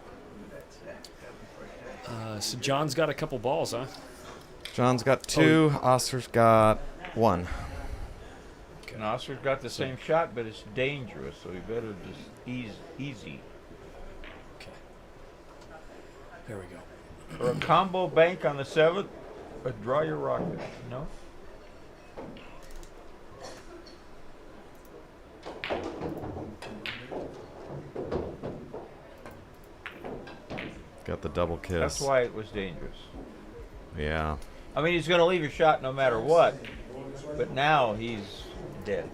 So John's got a couple balls, huh? John's got 2. Oscar's got 1. And Oscar's got the same shot, but it's dangerous, so he better just easy. Okay. There we go. For a combo bank on the 7th, draw your rocket. No? Got the double kiss. That's why it was dangerous. Yeah. I mean, he's going to leave a shot no matter what, but now he's dead.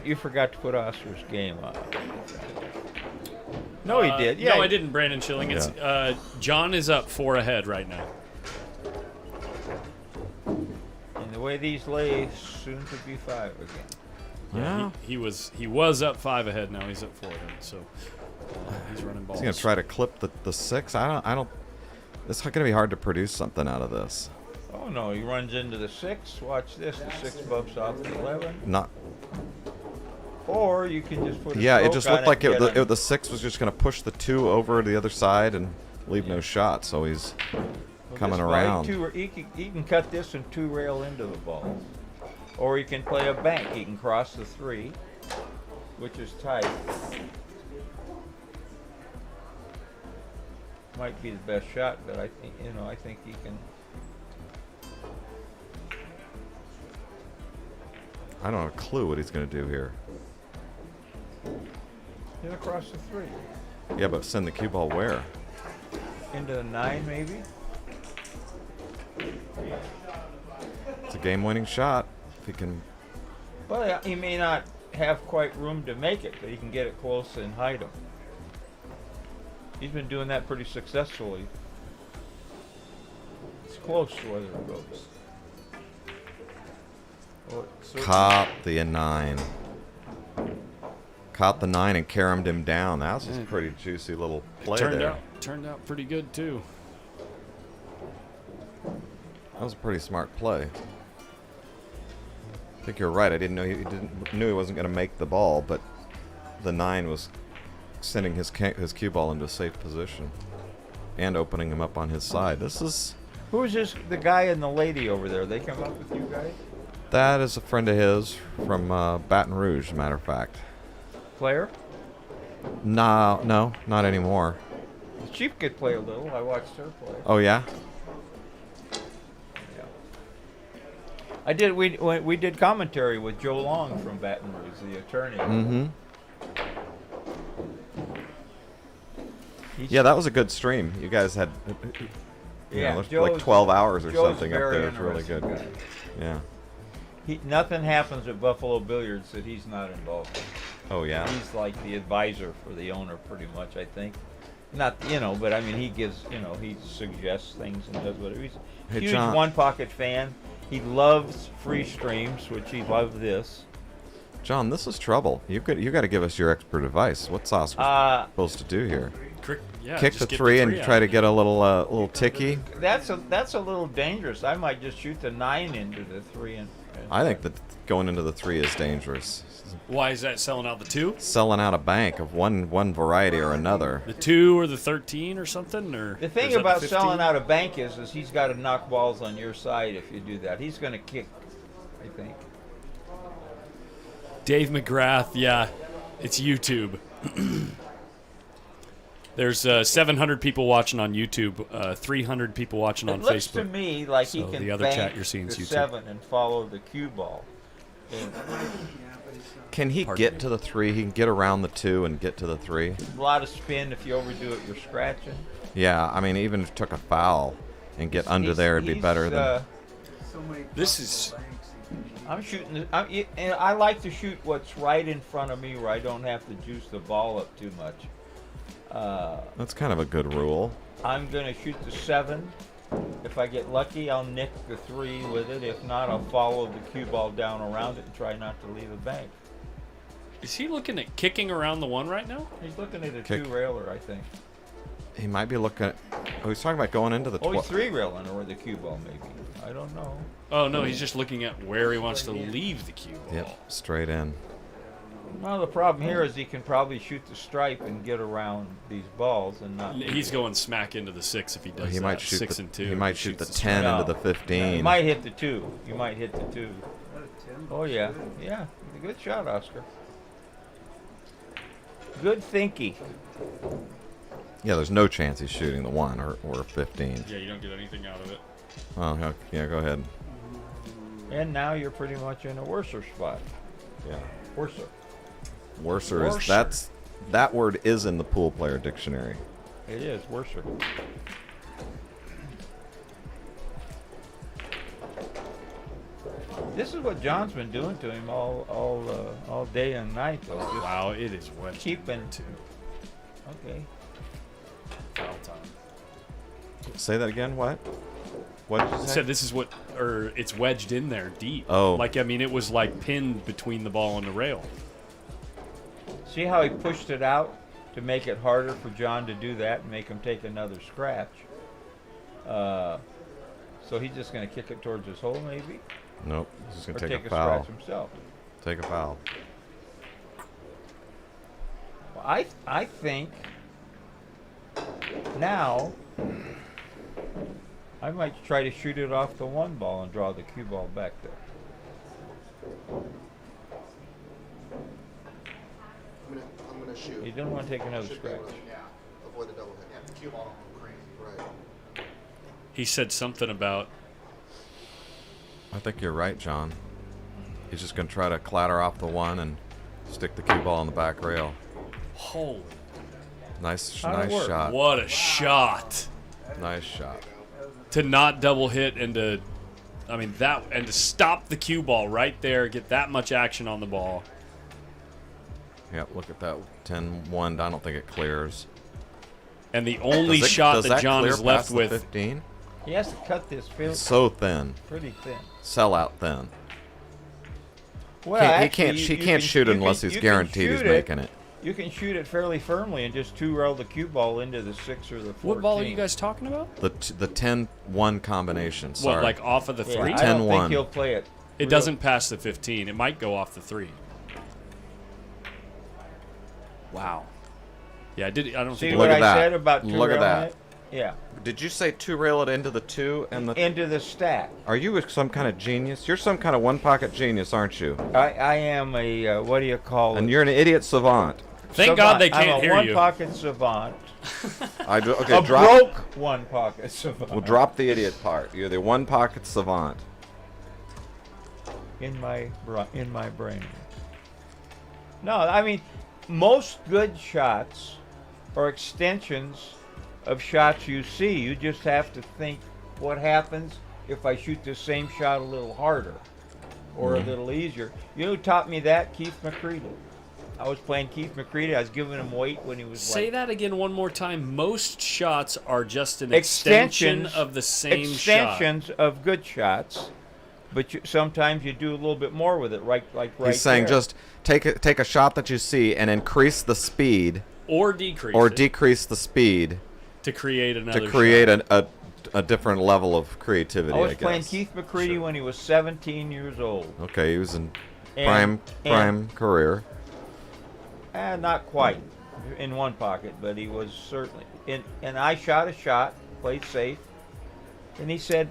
You forgot to put Oscar's game on. No, he did. Yeah, no, I didn't, Brandon Schilling. It's John is up 4 ahead right now. And the way these lay, soon to be 5 again. Yeah, he was up 5 ahead. Now he's up 4 ahead. So he's running balls. He's gonna try to clip the 6. I don't. It's gonna be hard to produce something out of this. Oh no, he runs into the 6. Watch this. The 6 bumps off the 11. Not. Or you can just put. It just looked like the 6 was just gonna push the 2 over to the other side and leave no shot. So he's coming around. He can cut this and 2 rail into the ball. Or he can play a bank. He can cross the 3, which is tight. Might be the best shot, but I think he can. I don't have a clue what he's going to do here. Hit across the 3. Yeah, but send the cue ball where? Into the 9, maybe. It's a game-winning shot. If he can. Well, he may not have quite room to make it, but he can get it close and hide them. He's been doing that pretty successfully. It's close whether it goes. Oh, Caught the 9. Caught the 9 and caromed him down. That was a pretty juicy little play there. Turned out pretty good too. That was a pretty smart play. I think you're right. I didn't know knew he wasn't going to make the ball, but the 9 was sending his cue ball into a safe position and opening him up on his side. This is. Who is this? The guy and the lady over there? They come up with you guys? That is a friend of his from Baton Rouge, as a matter of fact. Player? No, not anymore. The Chief could play a little. I watched her play. Oh yeah. I did. We did commentary with Joe Long from Baton Rouge, the attorney. Mm-hmm. Yeah, that was a good stream. You guys had, like 12 hours or something up there. It was really good. Guy. Yeah. Nothing happens at Buffalo Billiards that he's not involved in. Oh yeah. He's like the advisor for the owner, pretty much. I think. Not but I mean, he gives he suggests things and does whatever. He's a huge One Pocket fan. He loves free streams, which he loved this. John, this is trouble. You got to give us your expert advice. What's Oscar supposed to do here? Kick the 3 and try to get a little ticky. That's a little dangerous. I might just shoot the 9 into the 3 and I think that going into the 3 is dangerous. Why is that selling out the 2? Selling out a bank of one variety or another. The 2 or the 13 or something, or the thing about selling out a bank is he's got to knock balls on your side if you do that. He's going to kick, I think. Dave McGrath, yeah, it's YouTube. There's 700 people watching on YouTube, 300 people watching on Facebook. It looks to me like he can the other bank chat you're seeing is the YouTube. 7 and follow the cue ball. Can he get to the 3? He can get around the 2 and get to the 3. A lot of spin. If you overdo it, you're scratching. Yeah, I mean, even if it took a foul and get under there, it'd be better than. This is. I'm shooting. And I like to shoot what's right in front of me, where I don't have to juice the ball up too much. That's kind of a good rule. I'm gonna shoot the 7. If I get lucky, I'll nick the 3 with it. If not, I'll follow the cue ball down around it and try not to leave the bank. Is he looking at kicking around the 1 right now? He's looking at a 2-railer, I think. He might be looking at. Oh, he's talking about going into the. He's 3-railing or the cue ball, maybe. I don't know. Oh no, he's just looking at where he wants to leave the cue ball. Yep, straight in. Well, the problem here is he can probably shoot the stripe and get around these balls and not. He's going smack into the 6 if he does. He might shoot 6 the, and 2. He might shoot the 10 into the 15. He might hit the 2. You might hit the 2. Oh yeah, yeah. Good shot, Oscar. Good thinky. Yeah, there's no chance he's shooting the 1 or 15. Yeah, you don't get anything out of it. Oh, yeah, go ahead. And now you're pretty much in a worser spot. Yeah. Worser is that word is in the pool player dictionary. It is worser. This is what John's been doing to him all day and night, though. Just wow, it is wet. Keeping. Okay. Foul time. Say that again. What? What did you say? Said this is what, or it's wedged in there deep. Oh. Like, I mean, it was like pinned between the ball and the rail. See how he pushed it out to make it harder for John to do that and make him take another scratch. So he's just going to kick it towards his hole, maybe? Nope. He's just going to take a foul. Scratch himself. Take a foul. Well, I think now I might try to shoot it off the 1 ball and draw the cue ball back there. I'm gonna shoot. You don't want to take another scratch. Yeah, avoid the double hit. Yeah, the cue ball don't go crazy. Right. He said something about. I think you're right, John. He's just going to try to clatter off the 1 and stick the cue ball on the back rail. Holy. Nice shot. What a shot. Nice shot. To not double hit and to, I mean, that, and to stop the cue ball right there, get that much action on the ball. Yep, look at that 10-1. I don't think it clears. And the only shot that John is left with 15. He has to cut this field. So thin. Pretty thin. Sellout thin. Well, He can't shoot unless he's guaranteed he's making it. You can shoot it fairly firmly and just two-rail the cue ball into the 6 or the 14. What ball are you guys talking about? The 10-1 combination. Sorry. What, like off of the 3? Yeah, I don't think he'll play it. It doesn't pass the 15. It might go off the 3. Wow. Yeah, I don't See think. what I said about two-railing Look at that. it? Yeah. Did you say two-rail it into the 2 and the into the stack? Are you some kind of genius? You're some kind of one-pocket genius, aren't you? I am a what do you call it? And you're an idiot savant. Thank God they can't hear you. I'm a one-pocket savant. Okay, a broke one-pocket savant. We'll drop the idiot part. You're the one-pocket savant. In my brain. No, I mean, most good shots are extensions of shots you see. You just have to think, what happens if I shoot the same shot a little harder or a little easier? You know who taught me that? Keith McCready. I was playing Keith McCready. I was giving him weight when he was Say that again one more time. Most shots are just an extension of the same shot. Extensions of good shots, but sometimes you do a little bit more with it, right He's saying there. just take a shot that you see and increase the speed. Or decrease the speed. To create another To create shot. a different level of creativity, I was guess. playing Keith McCready when he was 17 years old. Okay, he was in prime career. Not quite in one pocket, but he was certainly. And I shot a shot, played safe, and he said,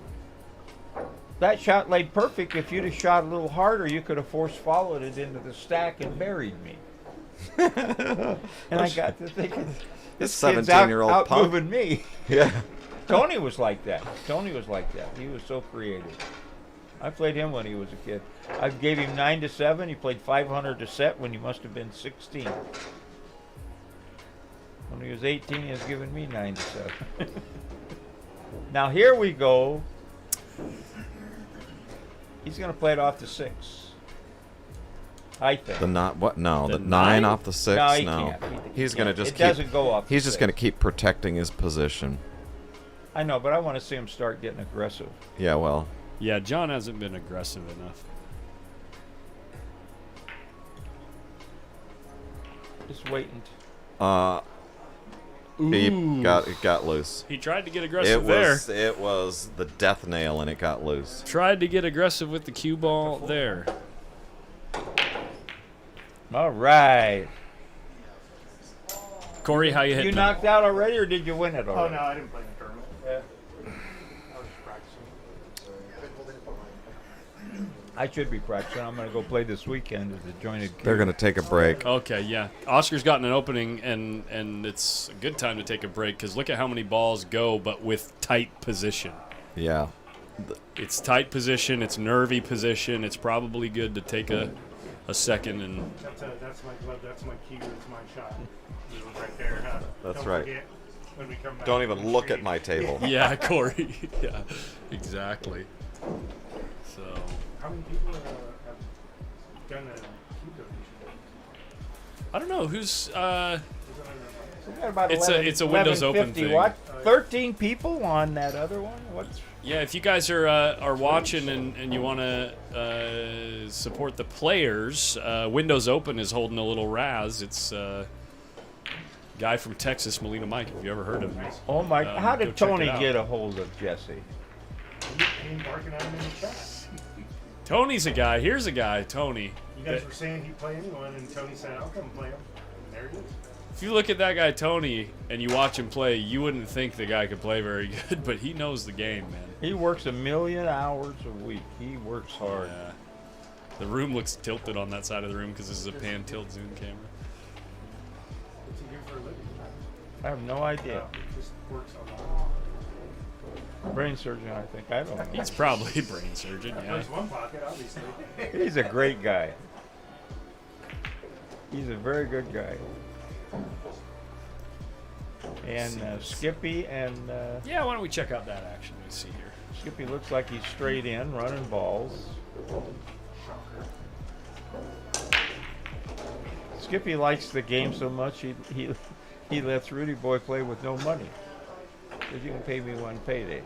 that shot laid perfect. If you'd have shot a little harder, you could have force followed it into the stack and buried me. And I got to thinking, this kid's out moving me. Yeah. Tony was like that. He was so creative. I played him when he was a kid. I gave him 9-7. He played 500 a set when he must have been 16. When he was 18, he was giving me 9-7. Now here we go. He's going to play it off the 6. I think. The 9 off the 6. No, he no. can't. He's going to just. It doesn't go off. He's just going to keep protecting his position. I know, but I want to see him start getting aggressive. Yeah, well. Yeah, John hasn't been aggressive enough. Just waiting. It got loose. He tried to get aggressive there. It was the death nail, and it got loose. Tried to get aggressive with the cue ball there. All right. Corey, how you hitting? You knocked out already, or did you win it already? Oh, no, I didn't play in the tournament. Yeah. I was practicing. I should be practicing. I'm going to go play this weekend as a jointed cue. They're going to take a break. Okay, yeah. Oscar's gotten an opening, and it's a good time to take a break because look at how many balls go, but with tight position. Yeah. It's tight position. It's nervy position. It's probably good to take a second and. That's my glove. That's my cue. It's my shot. This one's right there. Huh? That's Don't right. forget when we come back. Don't even look at my table. Yeah, Corey. Yeah, exactly. So. How many people have done a cue donation? I don't know who's. We got about It's a Windows Open 1150. thing. What? 13 people on that other one? What's? Yeah, if you guys are watching and you want to support the players, Windows Open is holding a little razz. It's guy from Texas, Molina Mike. Have you ever heard of him? Oh my! How go did check Tony it out. get a hold of Jesse? He barking at him in the chat. Tony's a guy. Here's a guy, Tony. You guys were saying he'd play anyone, and Tony said, "I'll come play him." And there he is. If you look at that guy, Tony, and you watch him play, you wouldn't think the guy could play very good, but he knows the game, man. He works 1 million hours a week. He works hard. Yeah. The room looks tilted on that side of the room because this is a pan tilt zoom camera. What's he do for a living? I have no idea. Just works on Brain surgeon, I think. I don't know. He's probably a brain surgeon, yeah. There's one pocket, obviously. He's a great guy. He's a very good guy. And Skippy and... yeah, why don't we check out that action we see here. Skippy looks like he's straight in, running balls. Skippy likes the game so much he lets Rudy Boy play with no money. If you can pay me one payday.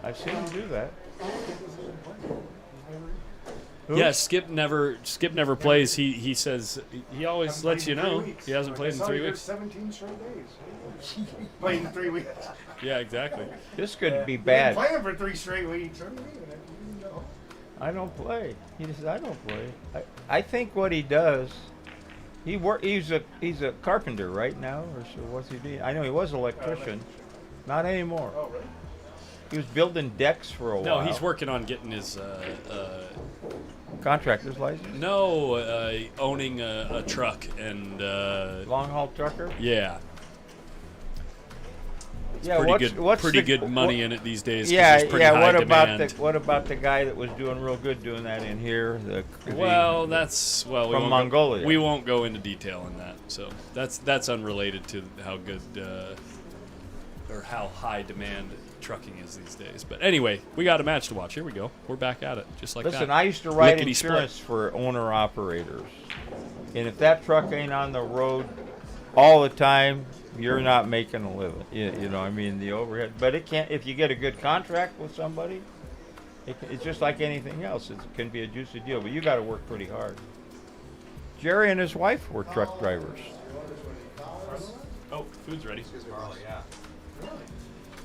I've seen him do that. Yeah, Skip never plays. He says he always lets you know he hasn't played in 3 weeks. 17 straight days. Played in 3 weeks. Yeah, exactly. This could be bad. Playing for 3 straight weeks. What do you mean? No. I don't play. He says I don't play. I think what he does, he's a carpenter right now, or so what's he doing? I know he was an electrician, not anymore. Oh, really? He was building decks for a while. No, he's working on getting his contractor's license. No, owning a truck and long haul trucker. Yeah. It's Yeah, pretty good money in it these days. Yeah, there's pretty high demand. What about the guy that was doing real good doing that in here? Well, from Mongolia. We won't go into detail on that. So that's unrelated to how good or how high demand trucking is these days. But anyway, we got a match to watch. Here we go. We're back at it, just like that. Listen, I used to write Lickety-split. insurance for owner operators, and if that truck ain't on the road all the time, you're not making a living. You know, I mean, the overhead. But it can't. If you get a good contract with somebody, it's just like anything else. It can be a juicy deal, but you got to work pretty hard. Jerry and his wife were truck drivers. Oh, food's ready. Yeah.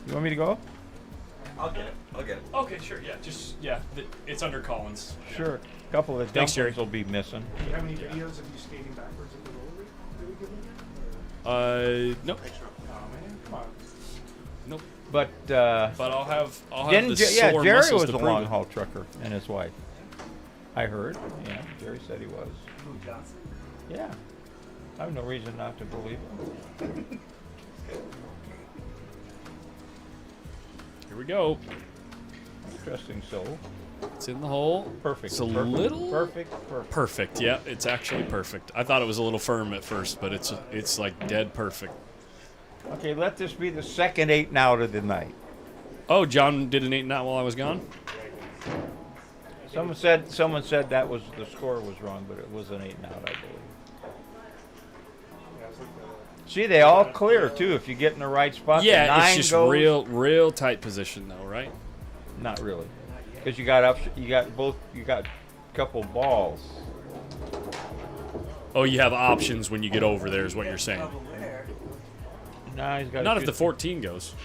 You want me to go? I'll get it. Okay, sure. Yeah, it's under Collins. Sure. A couple of Thanks, Jerry. dumplings will be missing. Do you have any videos of you skating backwards at the roller rink? Nope. Oh man, come on. Nope. But I'll have the Jerry sore was muscles a to prove long it. haul trucker and his wife. I heard. Yeah, Jerry said he was. Yeah. I have no reason not to believe him. Here we go. Interesting soul. It's in the hole. Perfect. It's a little perfect. perfect. Yeah, it's actually perfect. I thought it was a little firm at first, but it's like dead perfect. Okay, let this be the second 8 and out of the night. Oh, John did an 8 and out while I was gone. Someone said that was the score was wrong, but it was an 8 and out, I believe. See, they all clear too if you get in the right spot. Yeah, the 9 it's just goes. real tight position though, right? Not really, because you got a couple balls. Oh, you have options when you get over there, is what you're saying. No, he's got. Not if the 14 goes.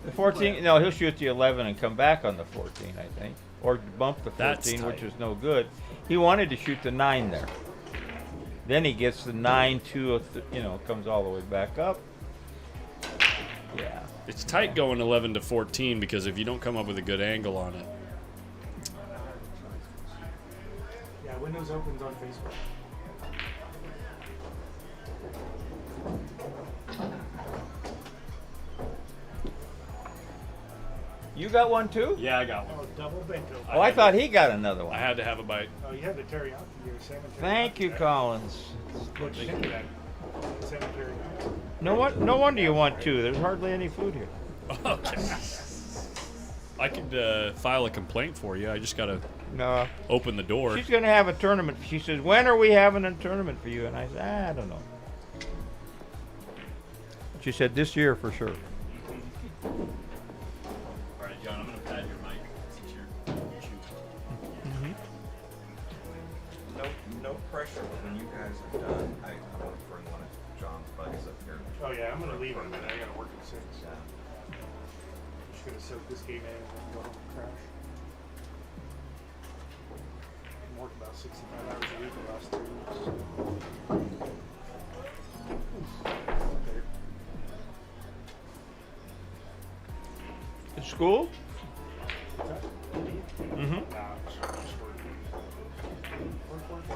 The 14. No, he'll shoot the 11 and come back on the 14, I think, or bump the 14, That's which tight. is no good. He wanted to shoot the 9 there. Then he gets the 9, 2, comes all the way back up. Yeah. It's tight going 11 to 14 because if you don't come up with a good angle on it. Yeah, Windows opens on Facebook. You got one too? Yeah, I got one. Oh, double bento. Oh, I thought he got another one. I had to have a bite. Oh, you had the teriyaki. Your salmon teriyaki. Thank you, right? Collins. What'd you think of that? Salmon teriyaki. No wonder you want 2. There's hardly any food here. Okay. I could file a complaint for you. I just got to No. open the door. She's going to have a tournament. She says, when are we having a tournament for you? And I said, I don't know. She said, this year for sure. All right, John, I'm going to pad your mic since you're shooting. No pressure, but when you guys are done, I'm going to bring one of John's buddies up here. Oh yeah, I'm gonna leave in a minute. I gotta work at 6. Yeah. Just gonna soak this game in and then go home and crash. I worked about 65 hours a week the last 3 weeks. At school? Mm-hmm. Nah, just working. Work.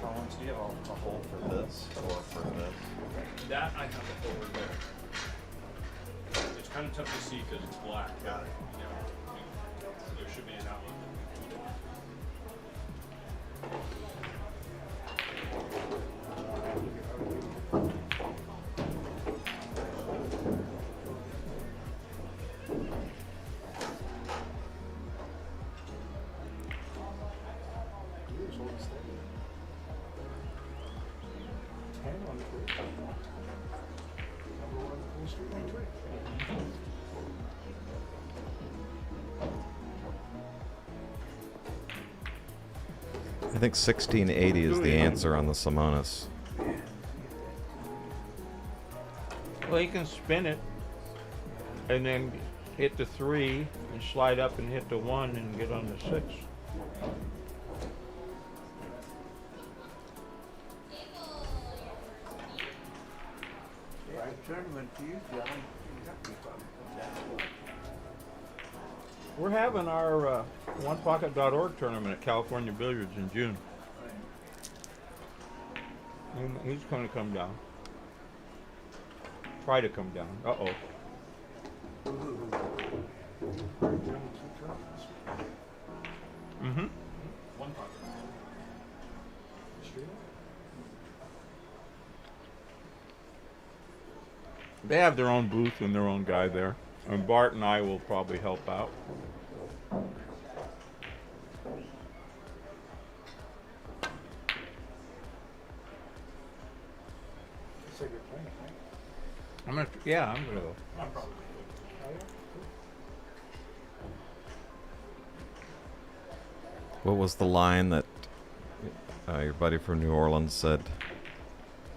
Collins, do you have a hole for this or for this? That I have it over there. It's kind of tough to see because it's black. Got it. Yeah. There should be an outlet. I think 1680 is the answer on the Simonis. Well, you can spin it and then hit the 3 and slide up and hit the 1 and get on the 6. Tournament to you, John. We're having our onepocket.org tournament at California Billiards in June. He's going to come down. Try to come down. Uh-oh. Mm-hmm. One pocket. They have their own booth and their own guy there. And Bart and I will probably help out. I'm gonna go. I'm probably What was the line that your buddy from New Orleans said?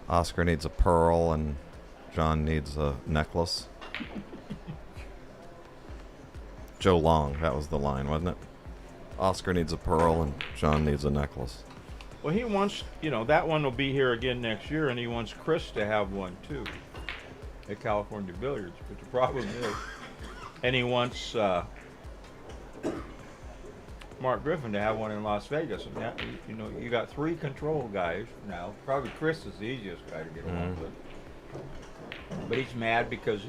Oscar needs a pearl and John needs a necklace. Joe Long, that was the line, wasn't it? Oscar needs a pearl and John needs a necklace. Well, he wants, that one will be here again next year, and he wants Chris to have one too at California Billiards. But the problem is, and he wants Mark Griffin to have one in Las Vegas. And that, you got 3 control guys now. Probably Chris is the easiest guy to get along with. But he's mad because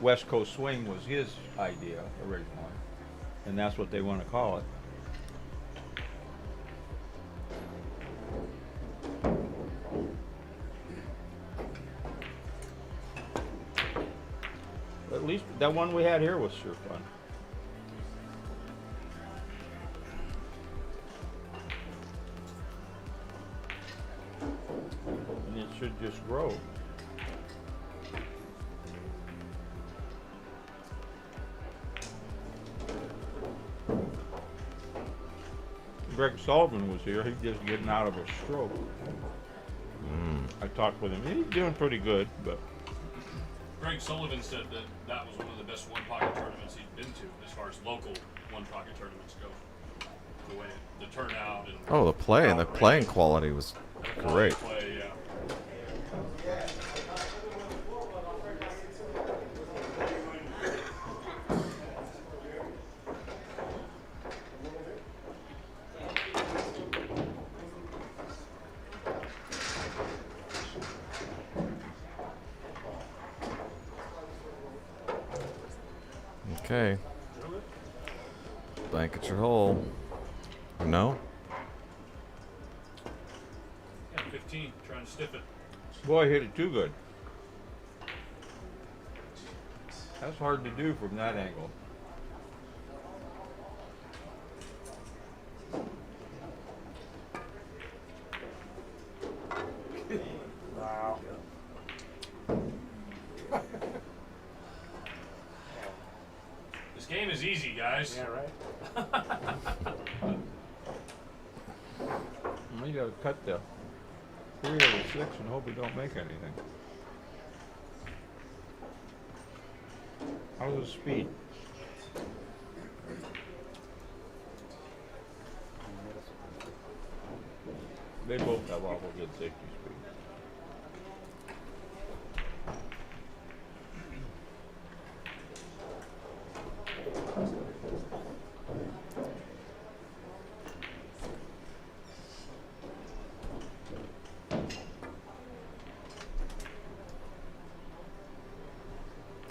West Coast Swing was his idea originally, and that's what they want to call it. At least that one we had here was sure fun. And it should just grow. Greg Sullivan was here. He's just getting out of a stroke. I talked with him. He's doing pretty good, but Greg Sullivan said that that was one of the best one-pocket tournaments he'd been to as far as local one-pocket tournaments go. The way the turnout and Oh, the play and the playing quality was great. play, yeah. Okay. Bank at your hole. No? Yeah, 15, trying to stiff it. boy, hit it too good. That's hard to do from that angle. Wow. This game is easy, guys. Yeah, right. You gotta cut the 3/6 and hope we don't make anything. How's the speed? They both have awful good safety speed.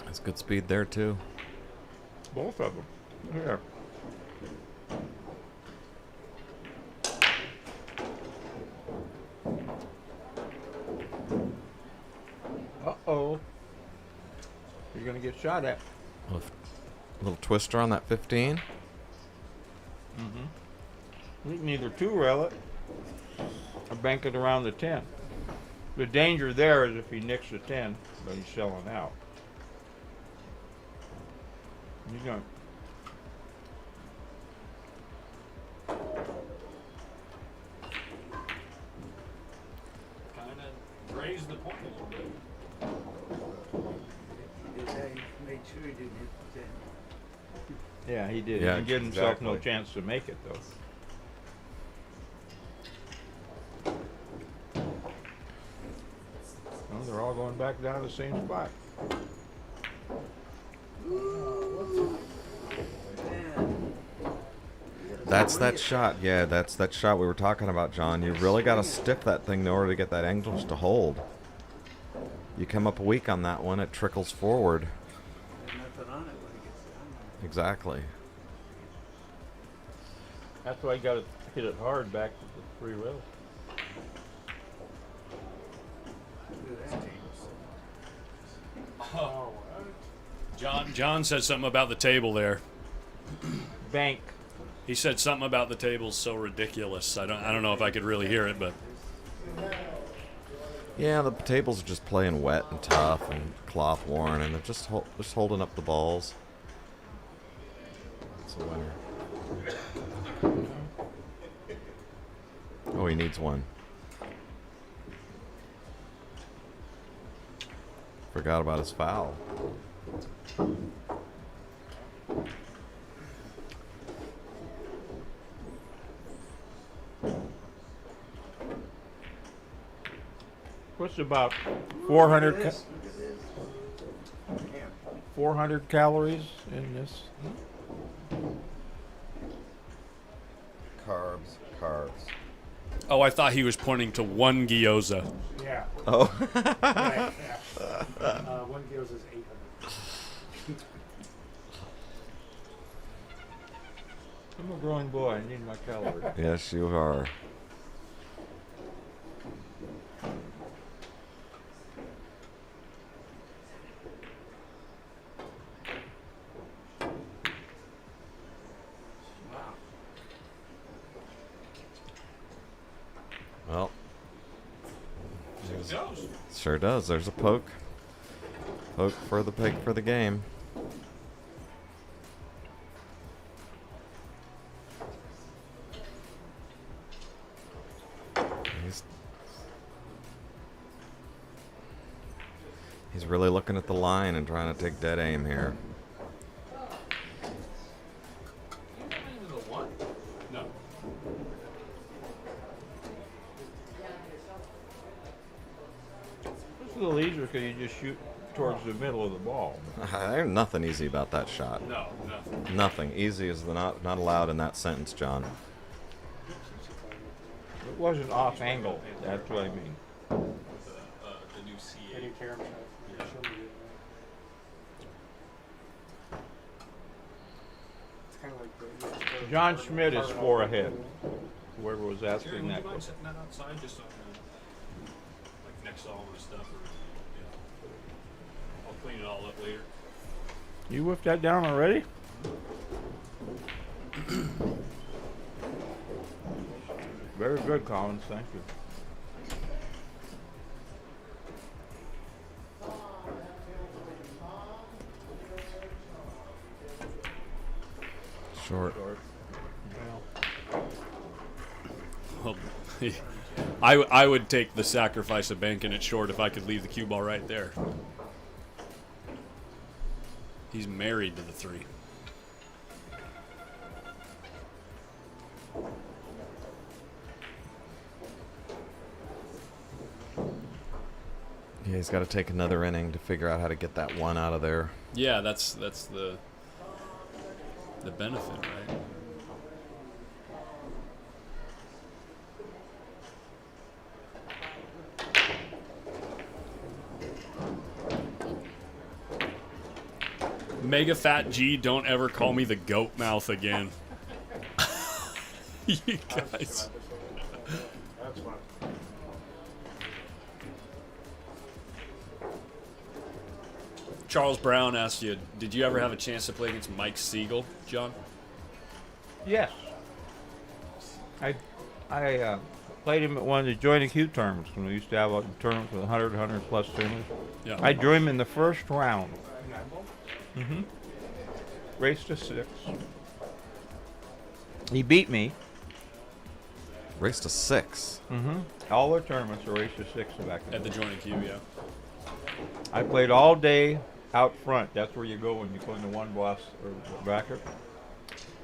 That's good speed there too. Both of them. Here. Uh-oh. You're gonna get shot at. Little twister on that 15. You can either two-rail it or bank it around the 10. The danger there is if he nicks a 10, but he's selling out. He's going. Kind of raised the point a little bit. He made sure he didn't hit the 10. Yeah, he did. Yeah, He gave himself no exactly. chance to make it, though. Well, they're all going back down to the same spot. That's that shot. Yeah, that's that shot we were talking about, John. You really got to stick that thing in order to get that angle to hold. You come up weak on that one, it trickles forward. There's nothing on it when it gets down. Exactly. That's why you got to hit it hard back to the 3 rail. Look at that. John said something about the table there. Bank. He said something about the table's so ridiculous. I don't know if I could really hear it, but Yeah, the tables are just playing wet and tough and cloth worn, and they're just holding up the balls. It's a winner. Oh, he needs one. Forgot about his foul. What's about 400 Look at this. Look at this. 400 calories in this? Carbs. oh, I thought he was pointing to one gyoza. Yeah. Oh. Right, yeah. One gyoza is 800. I'm a growing boy. I need my calories. Yes, you are. Well, sure does. There's a poke. Poke for the pig for the game. He's really looking at the line and trying to take dead aim here. No. It's a little easier because you just shoot towards the middle of the ball. There's nothing easy about that shot. No, nothing. Nothing. Easy is not allowed in that sentence, John. It wasn't off angle. That's what I mean. The new CA. Any carom shot? Yeah. Show me it. It's kind of like the John Schmidt is 4 ahead. Whoever was asking that question. setting that outside just on like next to all my stuff, or I'll clean it all up later. You whipped that down already? Very good, Collins. Thank you. Short. Well, I would take the sacrifice of banking it short if I could leave the cue ball right there. He's married to the 3. Yeah, he's got to take another inning to figure out how to get that one out of there. Yeah, that's the benefit, right? Mega Fat G, don't ever call me the goat mouth again. You guys. That's fun. Charles Brown asked you, did you ever have a chance to play against Mike Siegel, John? Yes. I Played him at one of the joint cue tournaments when we used to have a tournament with 100 plus tuners. Yeah. I drew him in the first round. Mm-hmm. Race to 6. He beat me. Race to 6. Mm-hmm. All the tournaments are race to 6 back then. At the joint queue, yeah. I played all day out front. That's where you go when you go into one boss or bracket.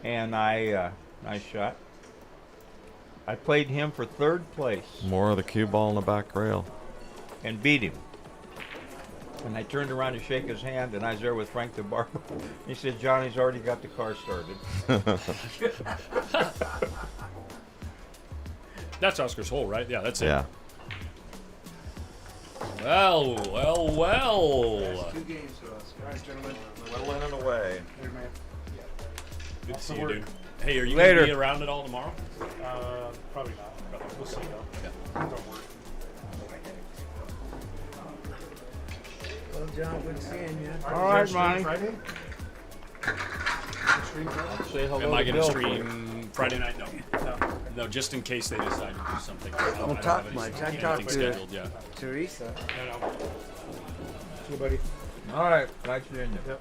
And nice shot. I played him for 3rd place. More of the cue ball in the back rail. And beat him. And I turned around to shake his hand, and I was there with Frank the Barber. He said, Johnny's already got the car started. That's Oscar's hole, right? Yeah, that's it. Yeah. Well. 2 games for us. All right, gentlemen. Well in and away. Good to see you, dude. Hey, are you Later. going to be around at all tomorrow? Probably not. We'll see though. Yeah. Well, John, good seeing you. All right, Monty. Friday? Say hello Am I to going to Bill. stream Friday night? No, just in case they decide to do something. I don't talk have much. I anything talked to scheduled, yeah. Teresa. See you, buddy. All right, nice seeing you. Yep.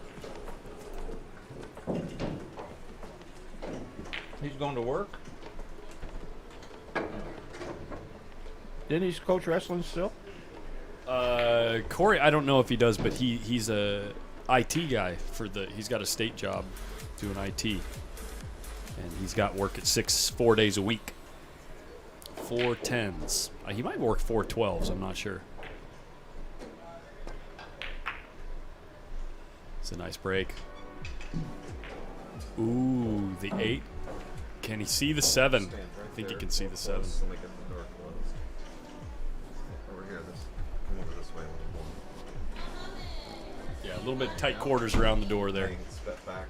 He's going to work. Didn't he coach wrestling still? Corey, I don't know if he does, but he's a IT guy he's got a state job doing IT. And he's got work at 4 days a week. 4 10s. He might work 4 12s, I'm not sure. It's a nice break. Ooh, the 8. Can he see the 7? I think he can see the 7. Let me get the door closed. Over here, come over this way a little more. Yeah, a little bit tight quarters around the door there. Step back.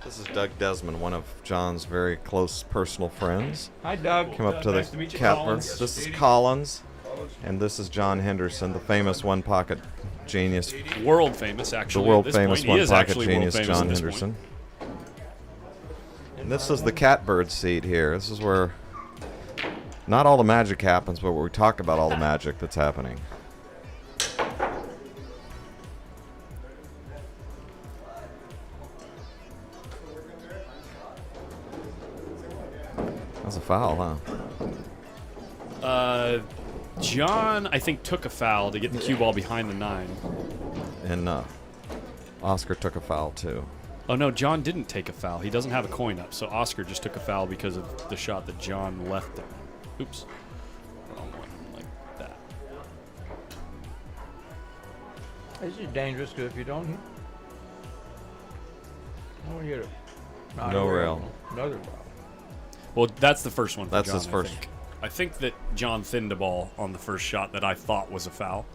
This is Doug Desmond, one of John's very close personal friends. Hi, Doug. Came up to Nice the to meet you, catbirds. Collins. This is Collins, and this is John Henderson, the famous one-pocket genius. World famous, actually. The world at this famous point. He is one-pocket actually world genius, famous John at this Henderson. point. And this is the catbird seat here. This is where not all the magic happens, but where we talk about all the magic that's happening. That's a foul, huh? John, I think, took a foul to get the cue ball behind the 9. And Oscar took a foul, too. Oh, no, John didn't take a foul. He doesn't have a coin up, so Oscar just took a foul because of the shot that John left him. Oops. Wrong one, like that. This is dangerous because if you don't hit, hit it. No rail. Another foul. Well, that's the first one for That's John, his first. I think that John thinned the ball on the first shot that I thought was a foul.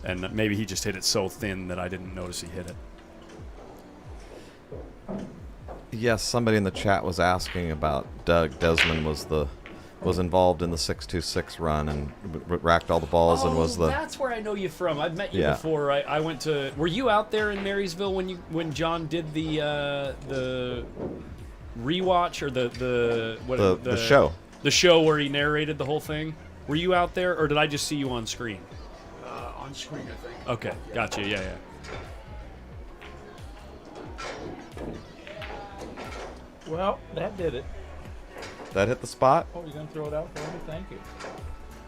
And maybe he just hit it so thin that I didn't notice he hit it. Yes, somebody in the chat was asking about Doug Desmond was involved in the 626 run and racked all the balls and was the. That's where I know you from. I've met you Yeah. before. I went to. Were you out there in Marysville when John did the rewatch or the show? The show where he narrated the whole thing. Were you out there, or did I just see you on screen? On screen, I think. Okay, gotcha. Yeah. Well, that did it. That hit the spot? Oh, you're going to throw it out for me? Thank you.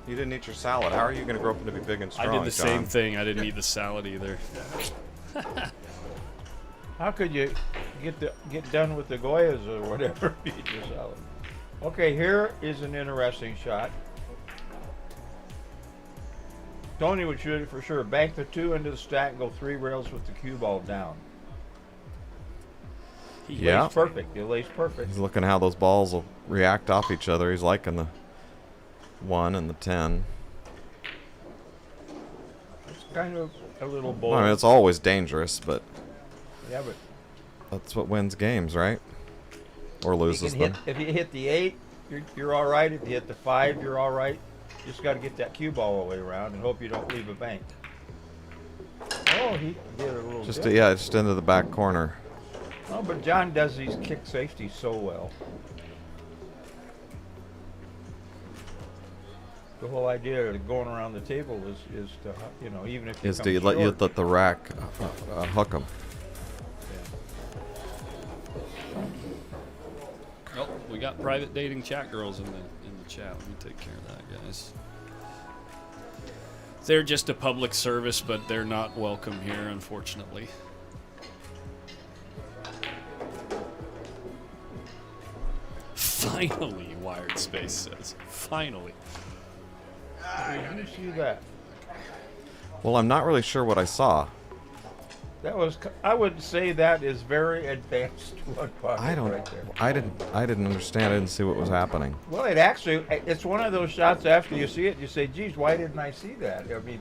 You didn't eat your salad. How are you going to grow up to be big and strong, I did the John? same thing. I didn't eat the salad either. How could you get done with the Goyas or whatever? Eat your salad. Okay, here is an interesting shot. Tony would shoot it for sure. Bank the 2 into the stack, go 3 rails with the cue ball down. He Yeah. lays perfect. He lays perfect. He's looking how those balls will react off each other. He's liking the 1 and the 10. It's kind of a little bold. I mean, it's always dangerous, but Yeah, but that's what wins games, right? Or loses them. if you hit the 8, you're all right. If you hit the 5, you're all right. Just got to get that cue ball all the way around and hope you don't leave a bank. Oh, he did a little Just bit. just into the back corner. Oh, but John does these kick safeties so well. The whole idea of going around the table is to, you know, even if you Is come to let short, the rack hook them. Oh, we got private dating chat girls in the chat. Let me take care of that, guys. They're just a public service, but they're not welcome here, unfortunately. Finally, Wired Space says. Finally. Did you see that? Well, I'm not really sure what I saw. That was, I would say that is very advanced one pocket I don't. right there. I didn't understand. I didn't see what was happening. Well, it's one of those shots after you see it, you say, geez, why didn't I see that? I mean,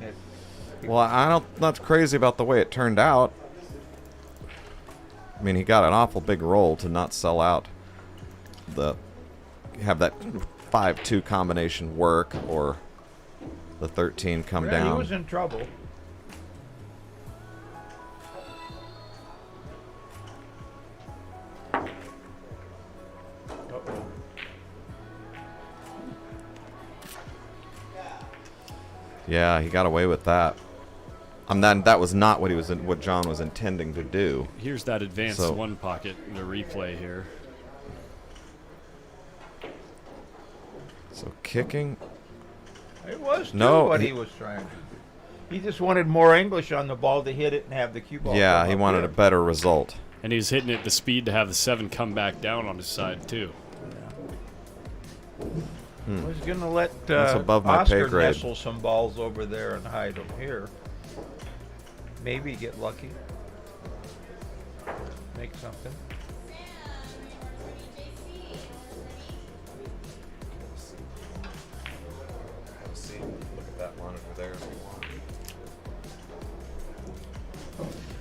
Well, I'm not crazy about the way it turned out. I mean, he got an awful big roll to not sell out. Have that 5-2 combination work or the 13 come yeah, down. He was in trouble. Uh-oh. Yeah, he got away with that. That was not what John was intending to do. Here's that advanced So- one pocket, the replay here. So kicking. It was too No, what he was trying to do. He just wanted more English on the ball to hit it and have the cue ball. Yeah, come he up wanted there. a better result. And he was hitting it at the speed to have the 7 come back down on his side, too. I was going to let That's above my pay Oscar grade. nestle some balls over there and hide them here. Maybe get lucky. Make something. Look at that monitor there if you want.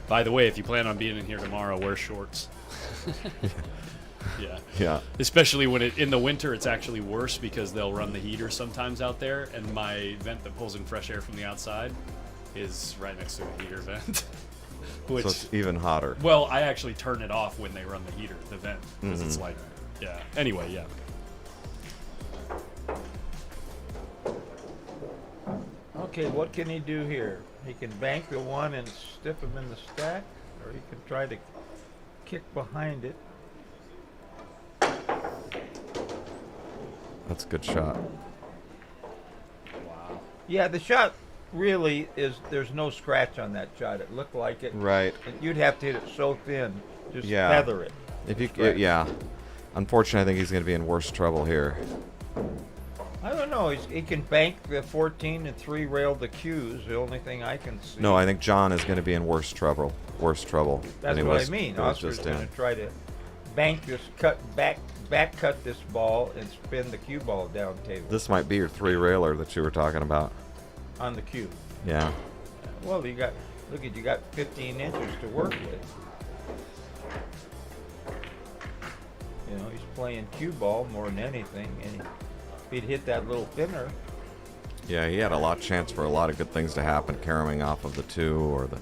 By the way, if you plan on being in here tomorrow, wear shorts. Yeah. Yeah. Especially when in the winter, it's actually worse because they'll run the heater sometimes out there, and my vent that pulls in fresh air from the outside is right next to a heater vent. Which, So it's even hotter. well, I actually turn it off when they run the heater, the vent, because it's Mhm. like, yeah. Anyway, yeah. Okay, what can he do here? He can bank the one and stiff him in the stack, or he can try to kick behind it. That's a good shot. Wow. Yeah, the shot really is, there's no scratch on that shot. It looked like it. Right. You'd have to hit it so thin, just Yeah. feather it. If you, Scratch. yeah. Unfortunately, I think he's going to be in worse trouble here. I don't know. He can bank the 14 and 3 rail the cues. The only thing I can see. No, I think John is going to be in worse trouble. Worse trouble. That's than he what was- I mean. he was Oscar's just going in. to try to bank this, back cut this ball and spin the cue ball down table This might be your 3-railer that you were talking about. on the cue. Yeah. Well, you got 15 inches to work with. You know, he's playing cue ball more than anything, and if he'd hit that little thinner, Yeah, he had a lot of chance for a lot of good things to happen, carrying off of the 2 or the...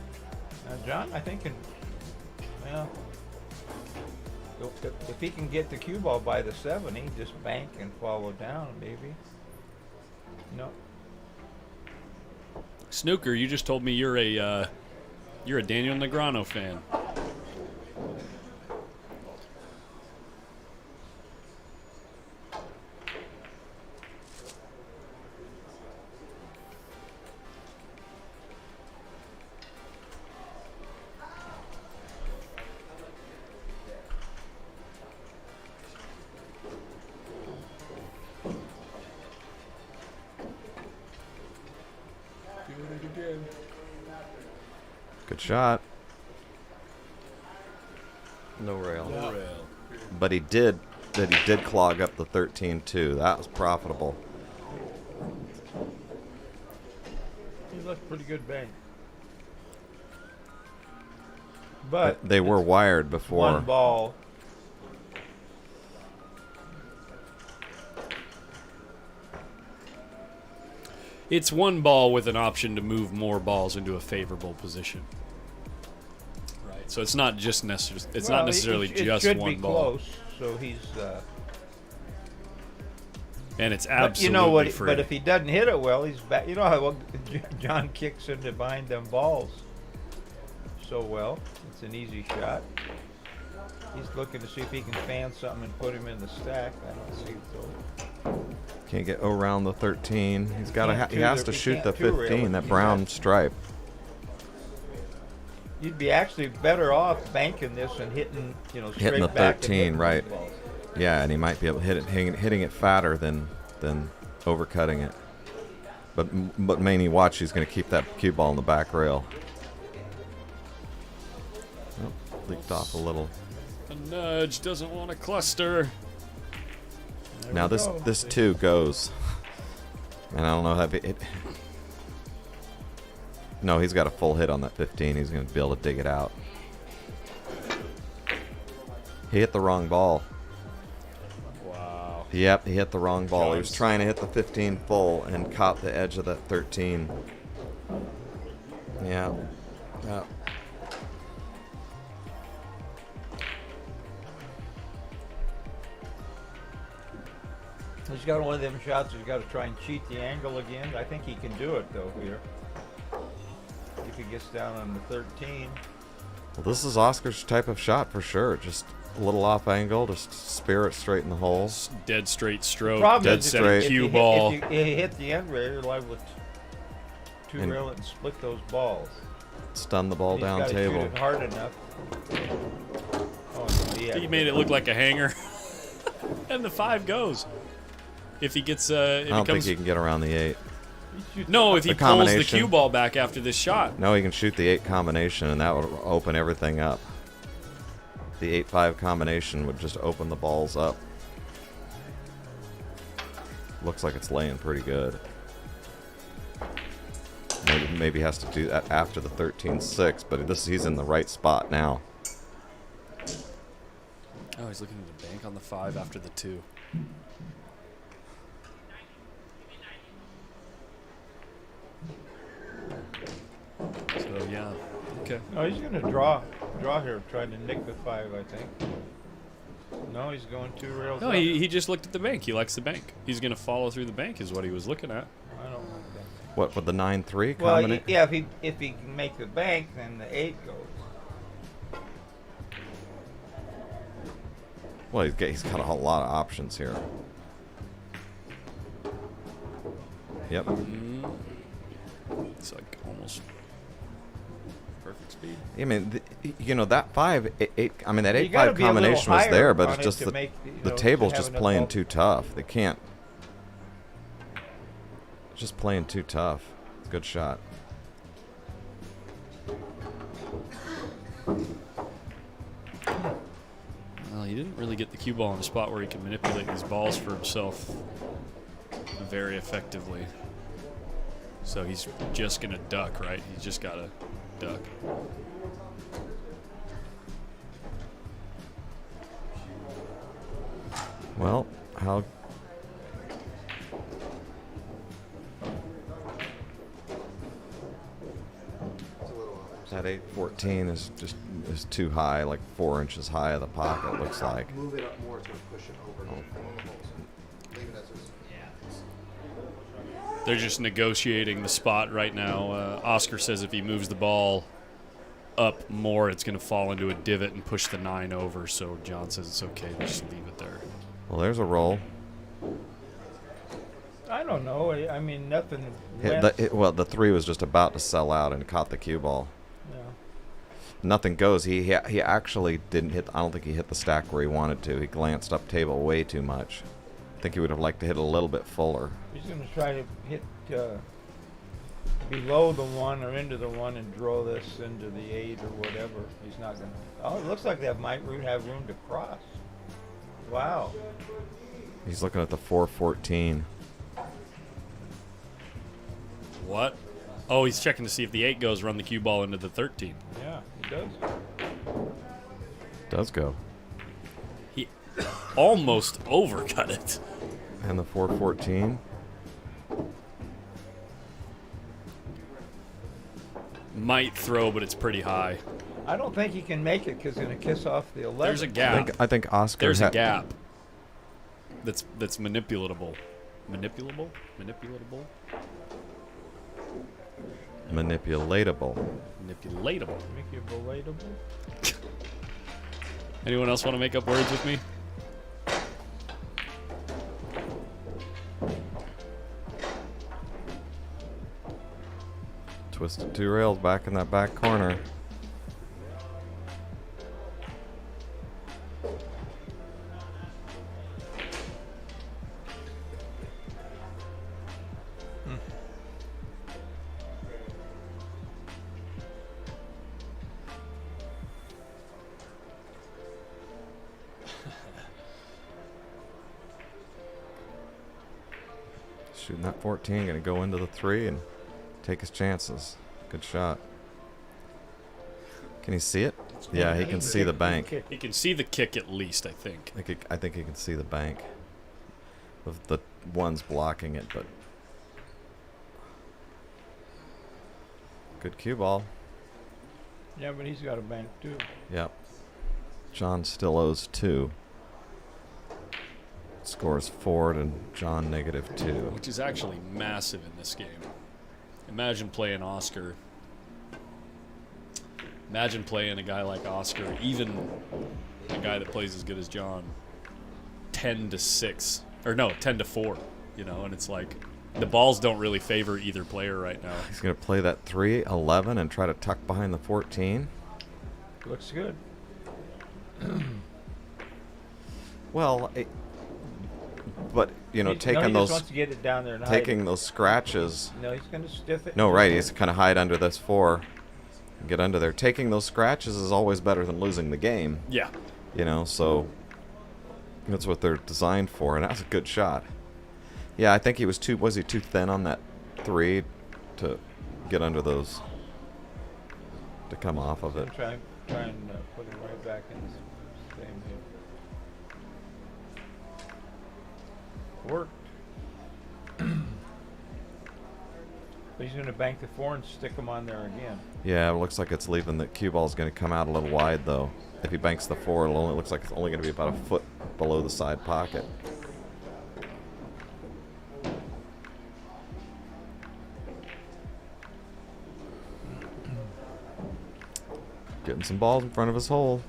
John, I think, well, if he can get the cue ball by the 7, he just bank and follow down, maybe. No. Snooker, you just told me you're a Daniel Negreanu fan. Good shot. No rail. No rail. But he did clog up the 13 too. That was profitable. He left pretty good bank. But They were wired before. one ball. It's one ball with an option to move more balls into a favorable position. Right. So it's not just necessarily. It's Well, not necessarily it just should one be ball. close, so he's. And it's But absolutely you know what? free. But if he doesn't hit it well, he's back. You know how John kicks into behind them balls so well. It's an easy shot. He's looking to see if he can fan something and put him in the stack. I don't see it though. Can't get around the 13. He's got Can't he has two to the- shoot you the can't two-rail 15, it. that You brown got- stripe. You'd be actually better off banking this and hitting, straight Hitting the back and 13, hitting right. those balls. Yeah, and he might be able to hitting it fatter than overcutting it. But mainly watch, he's going to keep that cue ball in the back rail. Oh, leaked off a little. A nudge doesn't want to cluster. There Now we this go. this 2 goes. And I don't know how it. No, he's got a full hit on that 15. He's going to be able to dig it out. He hit the wrong ball. Wow. Yep, he hit the wrong ball. He was Jones. trying to hit the 15 full and caught the edge of that 13. Yeah. Yeah. He's got one of them shots. He's got to try and cheat the angle again. I think he can do it though here. If he gets down on the 13. Well, this is Oscar's type of shot for sure. Just a little off angle, just spear it straight in the hole. Dead straight stroke. Problem Dead is, center if cue you ball. If you hit the end rail, you're liable to two And- rail it and split those balls. Stun the ball He's down gotta table. Shoot it hard enough. Oh, yeah. He made it look like a hanger. And the 5 goes. If he gets, if I don't he comes, think he can get around the 8. no, if he The pulls the combination. cue ball back after this shot. No, he can shoot the 8 combination, and that would open everything up. The 8-5 combination would just open the balls up. Looks like it's laying pretty good. Maybe has to do that after the 13-6, but he's in the right spot now. Oh, he's looking at the bank on the 5 after the 2. So yeah, okay. No, he's going to draw here, trying to nick the 5, I think. No, he's going 2 rails. No, up. he just looked at the bank. He likes the bank. He's gonna follow through the bank, is what he was looking at. I don't like that. What, with the 9-3 Well, combination? yeah, if he can make the bank, then the 8 goes. Well, he's got a whole lot of options here. Yep. It's like almost perfect speed. I mean, that 5-8. I mean, that You gotta 8-5 be a little combination was higher there, but on it's it just to the make, the to table's have just enough playing ball- too tough. They can't. Just playing too tough. It's a good shot. Well, he didn't really get the cue ball in a spot where he can manipulate these balls for himself very effectively. So he's just gonna duck, right? He's just gotta duck. Well, how? That 8-14 is too high, like 4 inches high of the pocket. Looks like. Move it up more, it's going to push it over. Leave it as is. They're just negotiating the spot right now. Oscar says if he moves the ball up more, it's going to fall into a divot and push the 9 over. So John says it's okay, just leave it there. Well, there's a roll. I don't know. I mean, nothing. Well, the 3 was just about to sell out and caught the cue ball. Yeah. Nothing goes. He actually didn't hit. I don't think he hit the stack where he wanted to. He glanced up table way too much. I think he would have liked to hit a little bit fuller. He's going to try to hit below the 1 or into the 1 and draw this into the 8 or whatever. He's not going to. Oh, it looks like that might have room to cross. Wow. He's looking at the 4-14. What? Oh, he's checking to see if the 8 goes, run the cue ball into the 13. Yeah, he does. Does go. He almost overcut it. And the 4-14. Might throw, but it's pretty high. I don't think he can make it because he's going to kiss off the 11. There's a gap. I think Oscar. There's a gap. That's manipulatable. Manipulatable. Manipulatable. Make you relatable. Anyone else want to make up words with me? Twisted 2 rails back in that back corner. Shooting that 14, gonna go into the 3 and take his chances. Good shot. Can he see it? Yeah, he can see the bank. He can see the kick at least, I think. I think he can see the bank. With the ones blocking it, but good cue ball. Yeah, but he's got a bank too. Yep. John still owes 2. Scores Ford and John -2. Which is actually massive in this game. Imagine playing Oscar. Imagine playing a guy like Oscar, even a guy that plays as good as John, 10-6. Or no, 10-4. You know, and it's like the balls don't really favor either player right now. He's going to play that 3-11 and try to tuck behind the 14. Looks good. Well, but you know, He taking just wants to get it down there and hide it. those scratches. No, he's going to stiff it. No, right. He's kind of hide under this 4, get under there. Taking those scratches is always better than losing the game. Yeah. You know, so that's what they're designed for, and that was a good shot. Yeah, I think he was too thin on that 3 to get under those, to come off of it. Try and put it right back in the same here. Worked. But he's going to bank the 4 and stick him on there again. Yeah, it looks like it's leaving. The cue ball's going to come out a little wide, though. If he banks the 4, it only looks like it's only going to be about a foot below the side pocket. Getting some balls in front of his hole.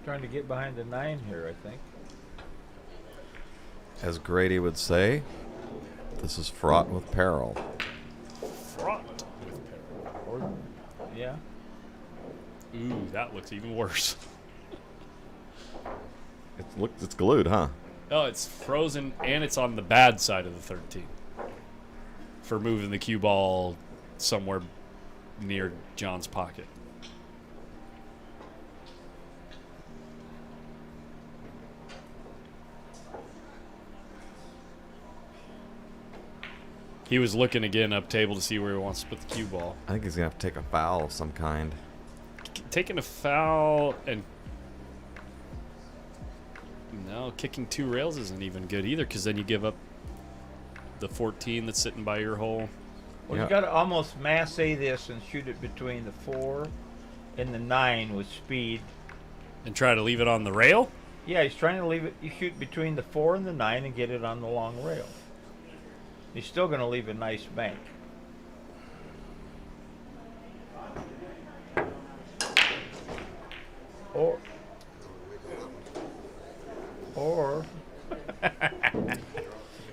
Trying to get behind the 9 here, I think. As Grady would say, this is fraught with peril. Fraught with peril. Yeah. Ooh, that looks even worse. It's glued, huh? Oh, it's frozen, and it's on the bad side of the 13 for moving the cue ball somewhere near John's pocket. He was looking again up table to see where he wants to put the cue ball. I think he's going to have to take a foul of some kind. Taking a foul and... No, kicking 2 rails isn't even good either, because then you give up the 14 that's sitting by your hole. Well, you got to almost masse this and shoot it between the 4 and the 9 with speed. And try to leave it on the rail? Yeah, he's trying to leave it. You shoot between the 4 and the 9 and get it on the long rail. He's still going to leave a nice bank. Or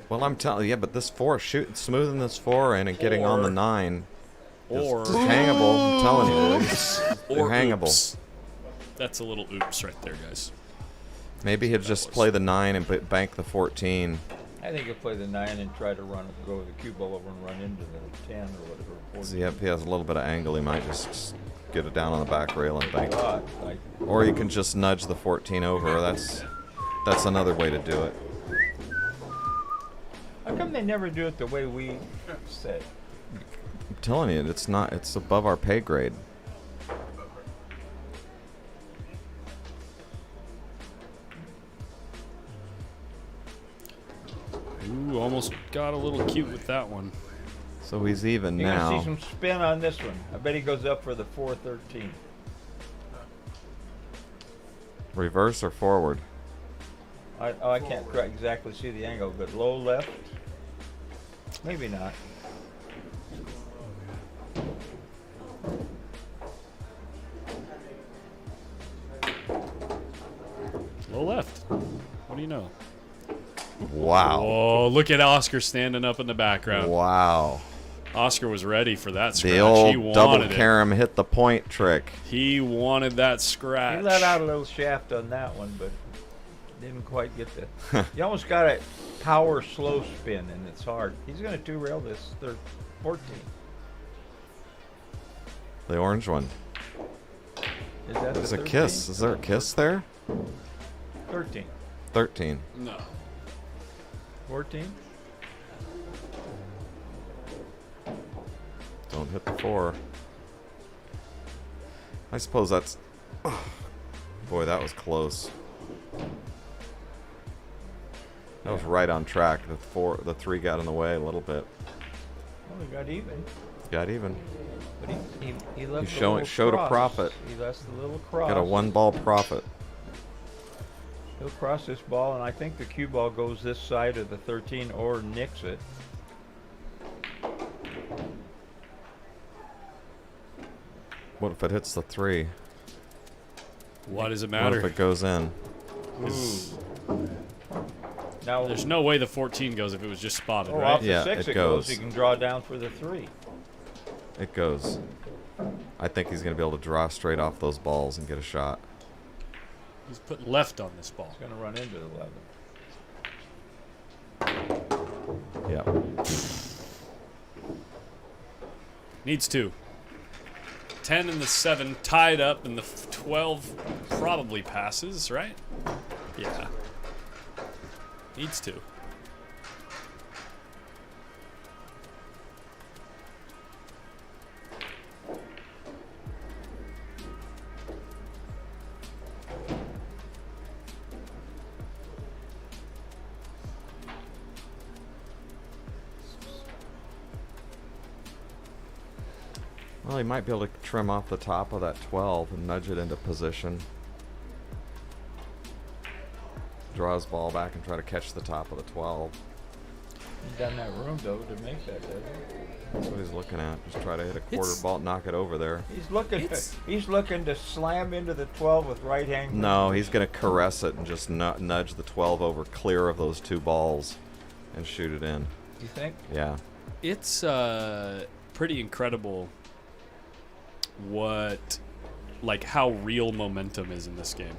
well, I'm telling you, yeah, but this 4, smoothing this 4 in and getting on the 9 or is hangable. I'm telling you, they're hangable. Oops. That's a little oops right there, guys. Maybe he'll just play the 9 and bank the 14. I think he'll play the 9 and try to go with the cue ball over and run into the 10 or whatever. So, yeah, if he has a little bit of angle, he might just get it down on the back rail and bank it. Like, or you can just nudge the 14 over. That's another way to do it. How come they never do it the way we say? I'm telling you, it's not. It's above our pay grade. Ooh, almost got a little cute with that one. So he's even You're now. gonna see some spin on this one. I bet he goes up for the 4-13. Reverse or forward? I can't exactly see the angle, but low left? Maybe not. Low left. What do you know? Wow. Oh, look at Oscar standing up in the background. Wow. Oscar was ready for that scratch. The old He double wanted it. carom hit the point trick. He wanted that scratch. He let out a little shaft on that one, but didn't quite get the. You almost got a power slow spin, and it's hard. He's going to two-rail this 14. The orange one. Is that There's the a 13? kiss. Is there a kiss there? 13. 13. No. 14? Don't hit the 4. I suppose that's... Boy, that was close. That was right on track. The 3 got in the way a little bit. Well, he got even. Got even. But he left He a little showed a cross. profit. He left a little cross. Got a 1-ball profit. He'll cross this ball, and I think the cue ball goes this side of the 13 or nicks it. What if it hits the 3? What does it matter? What if it goes in? Now, There's no way the 14 goes if it was just spotted, off right? the Yeah, 6 it it goes. goes. He can draw down for the 3. It goes. I think he's going to be able to draw straight off those balls and get a shot. He's put left on this ball. He's going to run into the 11. Yeah. Needs 2. 10 and the 7 tied up, and the 12 probably passes, right? Yeah. Needs 2. Well, he might be able to trim off the top of that 12 and nudge it into position. Draw his ball back and try to catch the top of the 12. He's got that room, though, to make that, doesn't he? That's what he's looking at. Just try to hit a quarter It's- ball, knock it over there. He's looking to slam into the 12 with right hand. No, he's going to caress it and just nudge the 12 over clear of those 2 balls and shoot it in. You think? Yeah. It's pretty incredible how real momentum is in this game.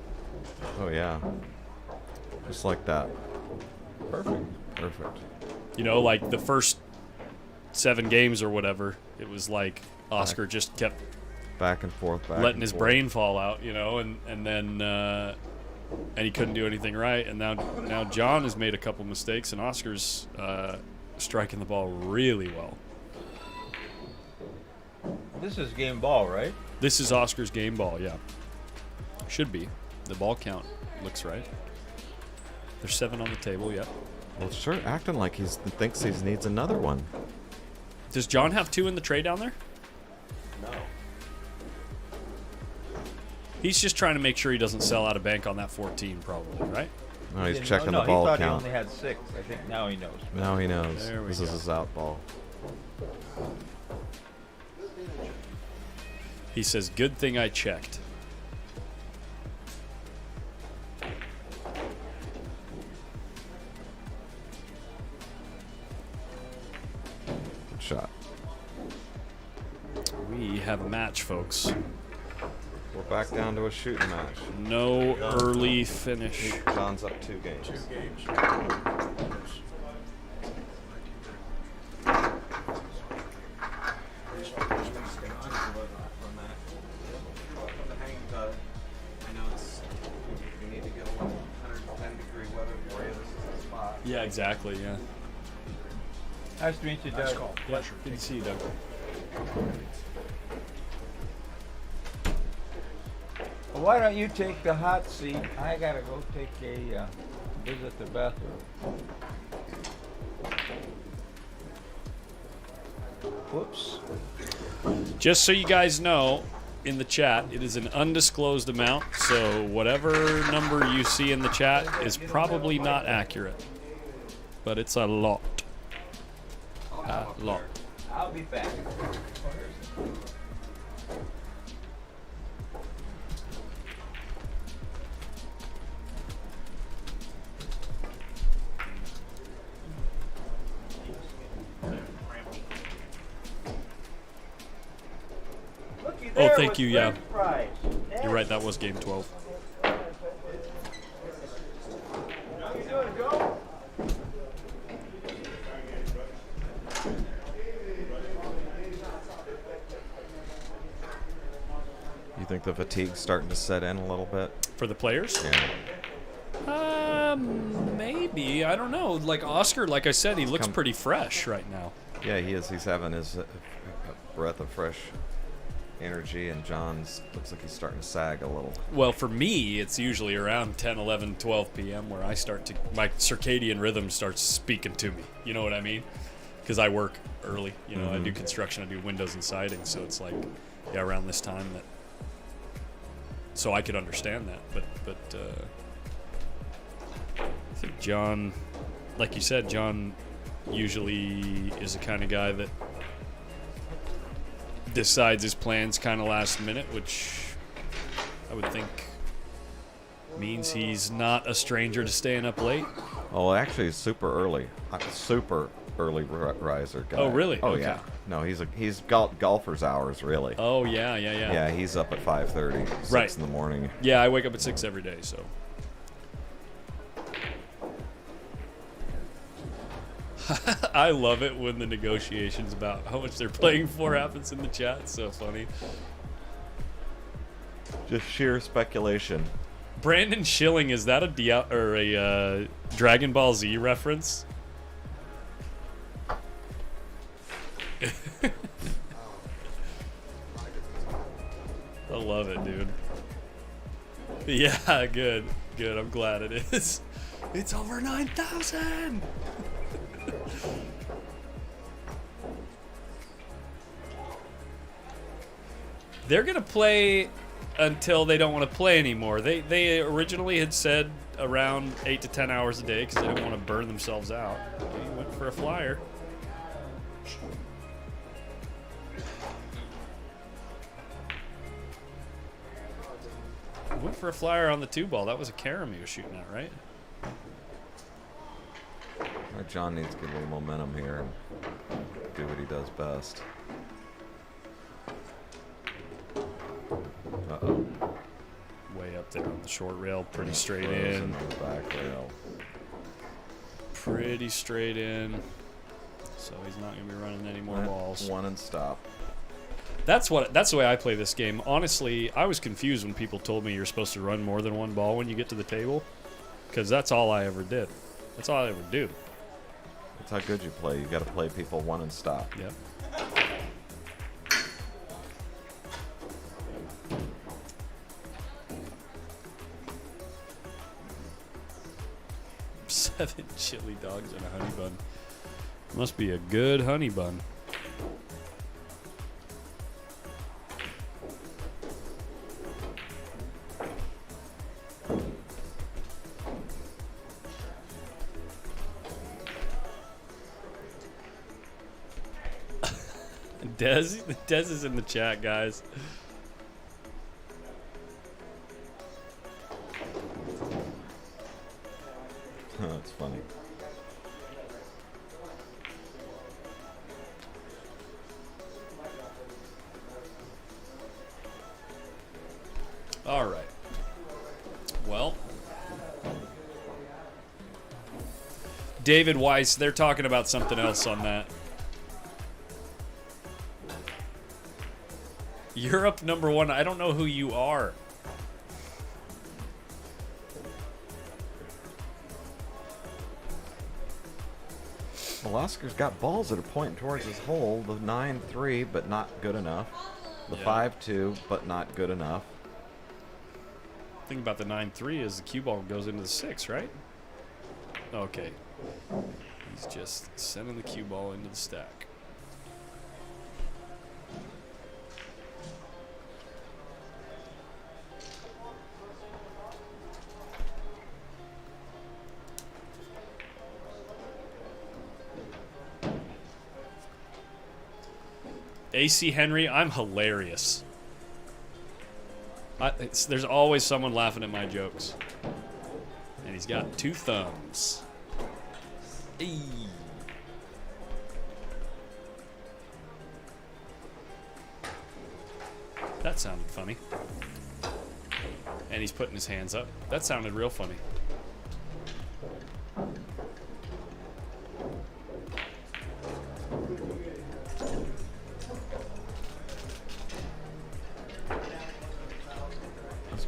Oh, yeah. Just like that. Perfect. Perfect. You know, like the first 7 games or whatever, it was like Oscar just kept back and forth, letting his brain fall out, you know, and then and he couldn't do anything right. And now John has made a couple mistakes, and Oscar's striking the ball really well. This is game ball, right? This is Oscar's game ball, yeah. Should be. The ball count looks right. There's 7 on the table, yep. Well, sure, acting like he thinks he needs another one. Does John have 2 in the tray down there? No. He's just trying to make sure he doesn't sell out of bank on that 14, probably, right? No, he's Didn't checking know. the ball he thought count. He only had 6. I think now he knows. Now he knows. There we This go. is his out ball. He says, good thing I checked. Good shot. We have a match, folks. We're back down to a shooting match. No early finish. John's up 2 games. 2 games. Yeah, exactly, yeah. Nice to meet you, Nice Doug. call. Yeah, Pleasure. good to see you, Doug. Well, why don't you take the hot seat? I gotta go take a visit the bathroom. Whoops. Just so you guys know, in the chat, it is an undisclosed amount, so whatever number you see in the chat is probably not accurate. But it's a lot. A lot. I'll be back. Oh, thank you, yeah. You're right, that was game 12. You think the fatigue's starting to set in a little bit? For the players? Yeah. Maybe. I don't know. Like Oscar, like I said, he looks pretty fresh right now. Yeah, he is. He's having his breath of fresh energy, and John's looks like he's starting to sag a little. Well, for me, it's usually around 10, 11, 12 p.m. where I start to, my circadian rhythm starts speaking to me. You know what I mean? Because I work early. You know, I do construction, I do windows and siding, so it's like, yeah, around this time that. So I could understand that, but I think John, like you said, John usually is the kind of guy that decides his plans kind of last minute, which I would think means he's not a stranger to staying up late. Oh, actually, he's super early. Super early riser guy. Oh, really? Oh, Okay. yeah. No, he's golfer's hours, really. Oh, yeah. Yeah, he's up at 5:30, 6 in the morning. Yeah, I wake up at 6 every day, so. I love it when the negotiations about how much they're playing for happens in the chat. It's so funny. Just sheer speculation. Brandon Schilling, is that a Dragon Ball Z reference? I love it, dude. Yeah, good. I'm glad it is. It's over 9,000. They're gonna play until they don't want to play anymore. They originally had said around 8 to 10 hours a day because they didn't want to burn themselves out. He went for a flyer. Went for a flyer on the 2-ball. That was a carom he was shooting at, right? John needs to get a little momentum here and do what he does best. Uh-oh. Way up there on the short rail, pretty straight Frozen in. on the back rail. Pretty straight in. So he's not going to be running any more balls. One and stop. That's the way I play this game. Honestly, I was confused when people told me you're supposed to run more than one ball when you get to the table, because that's all I ever did. That's all I ever do. That's how good you play. You got to play people one and stop. Yep. Seven chili dogs and a honey bun. Must be a good honey bun. Dez is in the chat, guys. That's funny. All right. Well, David Weiss, they're talking about something else on that. Europe #1. I don't know who you are. Well, Oscar's got balls that are pointing towards his hole. The 9-3, but not good enough. The 5-2, but not good enough. Thing about the 9-3 is the cue ball goes into the 6, right? Okay. He's just sending the cue ball into the stack. AC Henry, I'm hilarious. There's always someone laughing at my jokes. And he's got 2 thumbs. Eee. That sounded funny. And he's putting his hands up. That sounded real funny.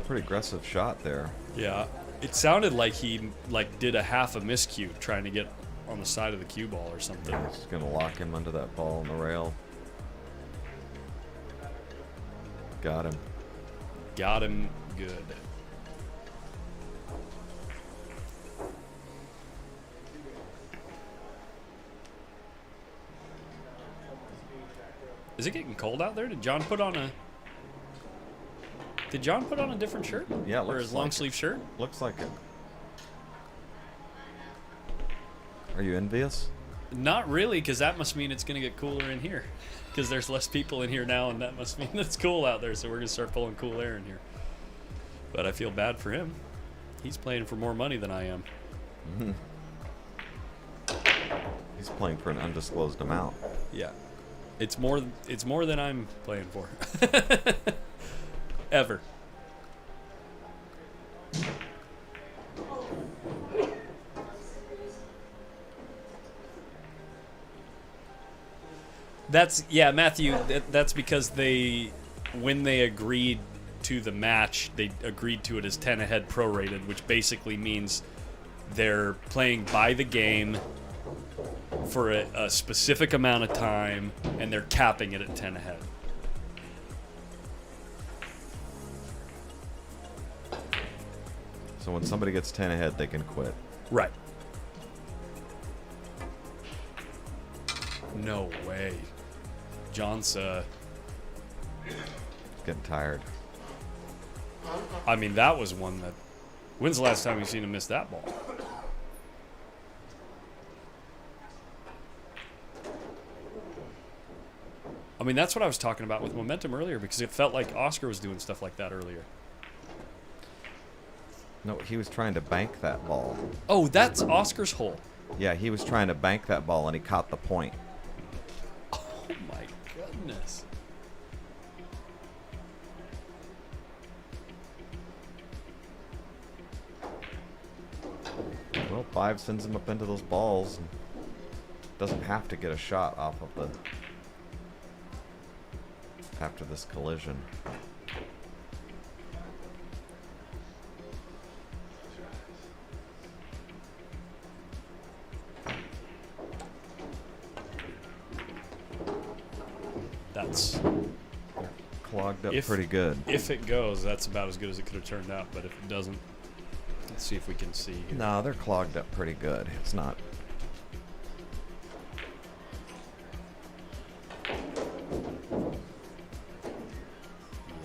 Pretty aggressive shot there. Yeah, it sounded like he did a half a miscue trying to get on the side of the cue ball or something. Yeah, he's gonna lock him under that ball on the rail. Got him. Got him good. Is it getting cold out there? Did John put on a different shirt? Yeah, or his long sleeve shirt? Looks like it. Are you envious? Not really, because that must mean it's going to get cooler in here. Because there's less people in here now, and that must mean it's cool out there, so we're going to start pulling cool air in here. But I feel bad for him. He's playing for more money than I am. He's playing for an undisclosed amount. Yeah. It's more than I'm playing for. Ever. Matthew, that's because when they agreed to the match, they agreed to it as 10 ahead prorated, which basically means they're playing by the game for a specific amount of time, and they're capping it at 10 ahead. So when somebody gets 10 ahead, they can quit. Right. No way. John's getting tired. I mean, that was one that... When's the last time you've seen him miss that ball? I mean, that's what I was talking about with momentum earlier, because it felt like Oscar was doing stuff like that earlier. No, he was trying to bank that ball. Oh, that's Oscar's hole. Yeah, he was trying to bank that ball, and he caught the point. Oh, my goodness. Well, 5 sends him up into those balls. And doesn't have to get a shot off of the... after this collision. That's... clogged up pretty good. If it goes, that's about as good as it could have turned out. But if it doesn't, let's see if we can see here. No, they're clogged up pretty good. It's not...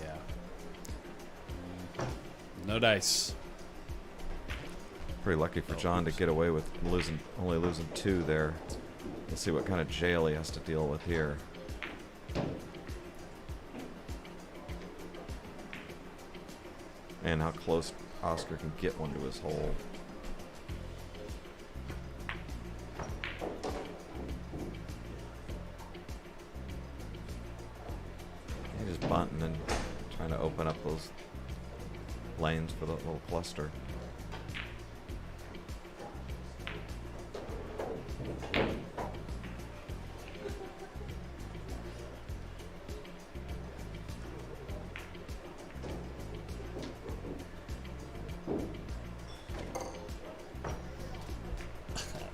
Yeah. No dice. Pretty lucky for John to get away with only losing 2 there. Let's see what kind of jail he has to deal with here. And how close Oscar can get one to his hole. He's just bunting and trying to open up those lanes for the little cluster.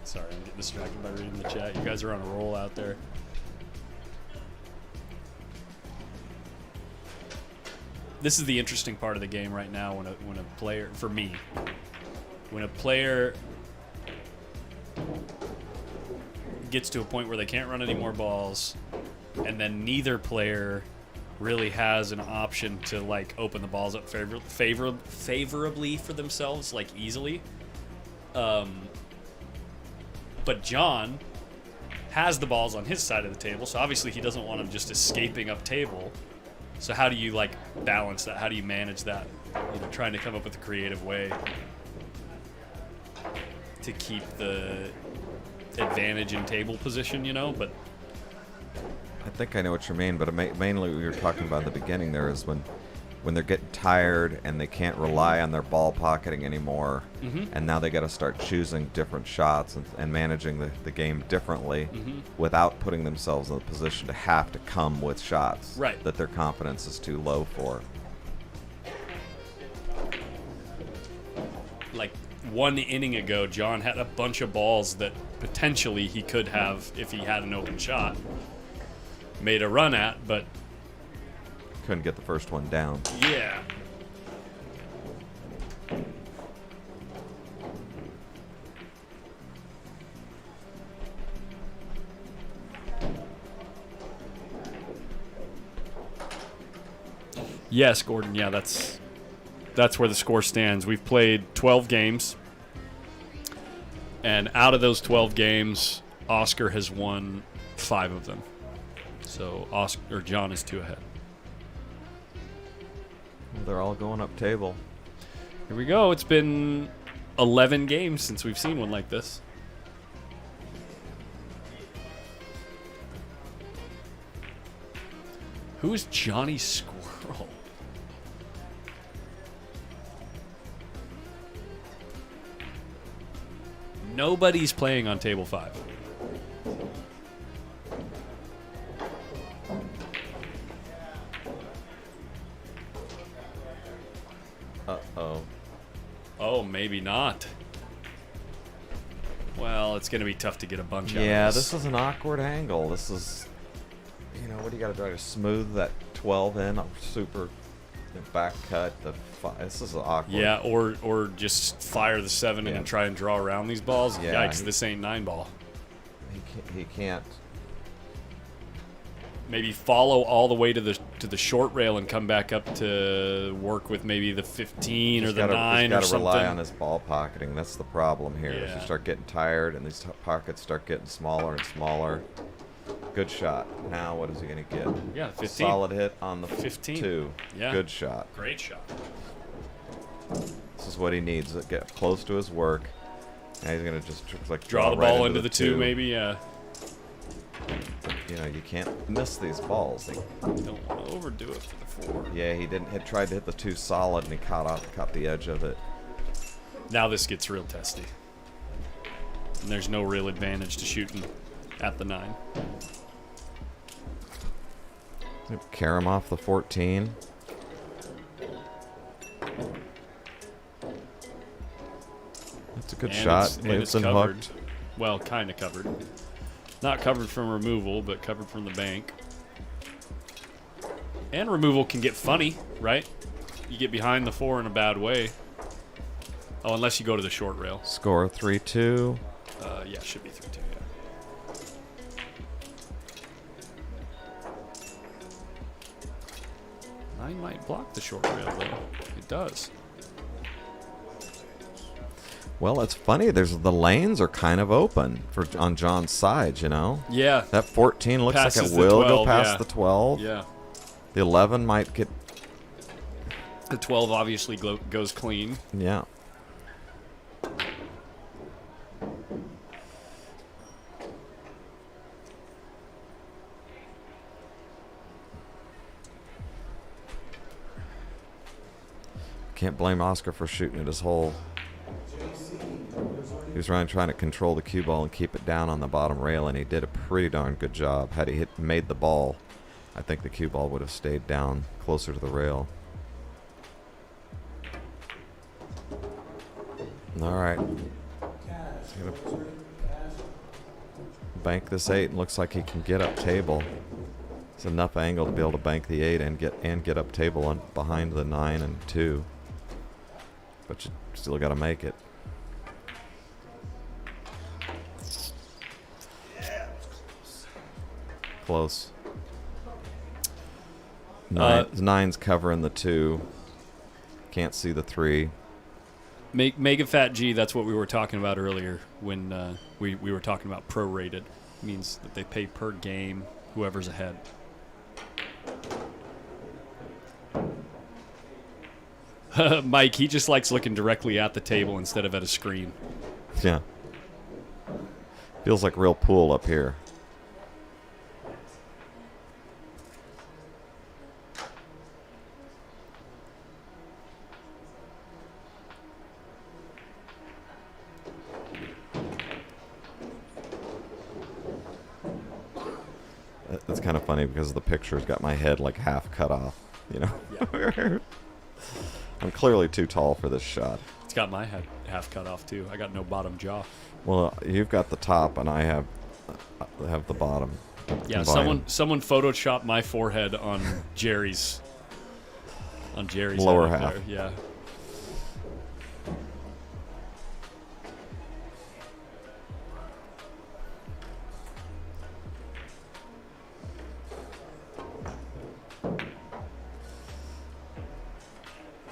Sorry, I'm getting distracted by reading the chat. You guys are on a roll out there. This is the interesting part of the game right now when a player, for me, when a player gets to a point where they can't run any more balls, and then neither player really has an option to like open the balls up favorably for themselves, like easily. But John has the balls on his side of the table, so obviously he doesn't want them just escaping up table. So how do you like balance that? How do you manage that? You know, trying to come up with a creative way to keep the advantage in table position, you know, but I think I know what you mean, but mainly what you were talking about at the beginning there is when they're getting tired and they can't rely on their ball pocketing anymore, and now they got to start choosing different shots and managing the game differently without putting themselves in the position to have to come with shots that their confidence is too low for. Like 1 inning ago, John had a bunch of balls that potentially he could have, if he had an open shot, made a run at, but couldn't get the first one down. Yeah. Yes, Gordon. Yeah, that's where the score stands. We've played 12 games, and out of those 12 games, Oscar has won 5 of them. So John is 2 ahead. They're all going up table. Here we go. It's been 11 games since we've seen one like this. Who is Johnny Squirrel? Nobody's playing on table 5. Uh-oh. Oh, maybe not. Well, it's going to be tough to get a bunch out of Yeah, this. this is an awkward angle. This is, you know, what do you got to try to smooth that 12 in? Super back cut. This is awkward. Yeah, or just fire the 7 in and try and draw around these balls. Yeah, Yikes, this ain't 9 ball. He can't. Maybe follow all the way to the short rail and come back up to work with maybe the 15 or the 9 or something. He's got to rely on his ball pocketing. That's the problem here. Yeah. If you start getting tired and these pockets start getting smaller and smaller. Good shot. Now what is he going to get? Yeah, 15. Solid hit on the 15. 2. Yeah. Good shot. Great shot. This is what he needs to get close to his work. Now he's going to just like Draw the right ball into the 2 maybe, yeah. You know, you can't miss these balls. Don't want to overdo it for the 4. Yeah, he didn't. He tried to hit the 2 solid, and he caught the edge of it. Now this gets real testy. And there's no real advantage to shooting at the 9. Carry him off the 14. That's a good shot. It's It's covered. hooked. Well, kind of covered. Not covered from removal, but covered from the bank. And removal can get funny, right? You get behind the 4 in a bad way. Oh, unless you go to the short rail. Score 3-2. Yeah, it should be 3-2, yeah. 9 might block the short rail, though. It does. Well, it's funny. The lanes are kind of open on John's side, you know? Yeah. That 14 looks like Passes it the will 12, go past yeah. the 12. Yeah. The 11 might get... The 12 obviously goes clean. Yeah. Can't blame Oscar for shooting at his hole. He was trying to control the cue ball and keep it down on the bottom rail, and he did a pretty darn good job. Had he made the ball, I think the cue ball would have stayed down closer to the rail. All right. bank this 8, and looks like he can get up table. It's enough angle to be able to bank the 8 and get up table on behind the 9 and 2. But you still got to make it. Close. Nine's covering the 2. Can't see the 3. Mega Fat G, that's what we were talking about earlier when we were talking about prorated. Means that they pay per game, whoever's ahead. Mike, he just likes looking directly at the table instead of at a screen. Yeah. Feels like real pool up here. It's kind of funny because the picture's got my head like half cut off, you know? Yeah. I'm clearly too tall for this shot. It's got my head half cut off, too. I got no bottom jaw. Well, you've got the top, and I have the bottom. Yeah, combined. someone photoshopped my forehead on Jerry's lower head up half. there. Yeah.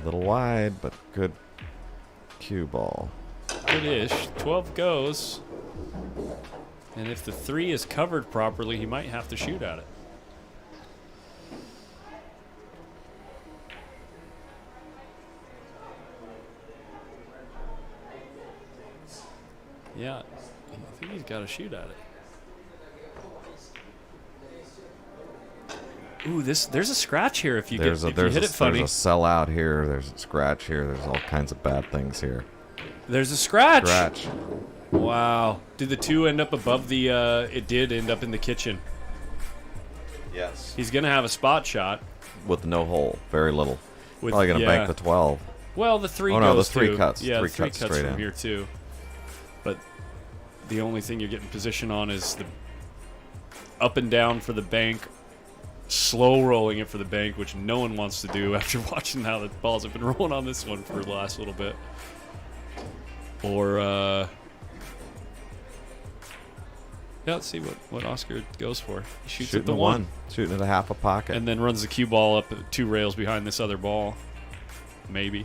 Little wide, but good cue ball. Good-ish. 12 goes. And if the 3 is covered properly, he might have to shoot at it. Yeah, I think he's got to shoot at it. Ooh, there's a scratch here if you hit it funny. There's a sellout here. There's a scratch here. There's all kinds of bad things here. There's a scratch. Scratch. Wow. Did the 2 end up above the? It did end up in the kitchen. Yes. He's gonna have a spot shot With no hole, very little. With- Probably gonna yeah. bank the 12. Well, the 3 Oh no, goes the 3 too. cuts. Yeah, Three the 3 cuts cuts straight from in. here too. But the only thing you're getting position on is the up and down for the bank, slow rolling it for the bank, which no one wants to do after watching how the balls have been rolling on this one for the last little bit. Or yeah, let's see what Oscar goes for. He shoots Shooting at the a 1. Shooting at a half a pocket. And then runs the cue ball up 2 rails behind this other ball. Maybe.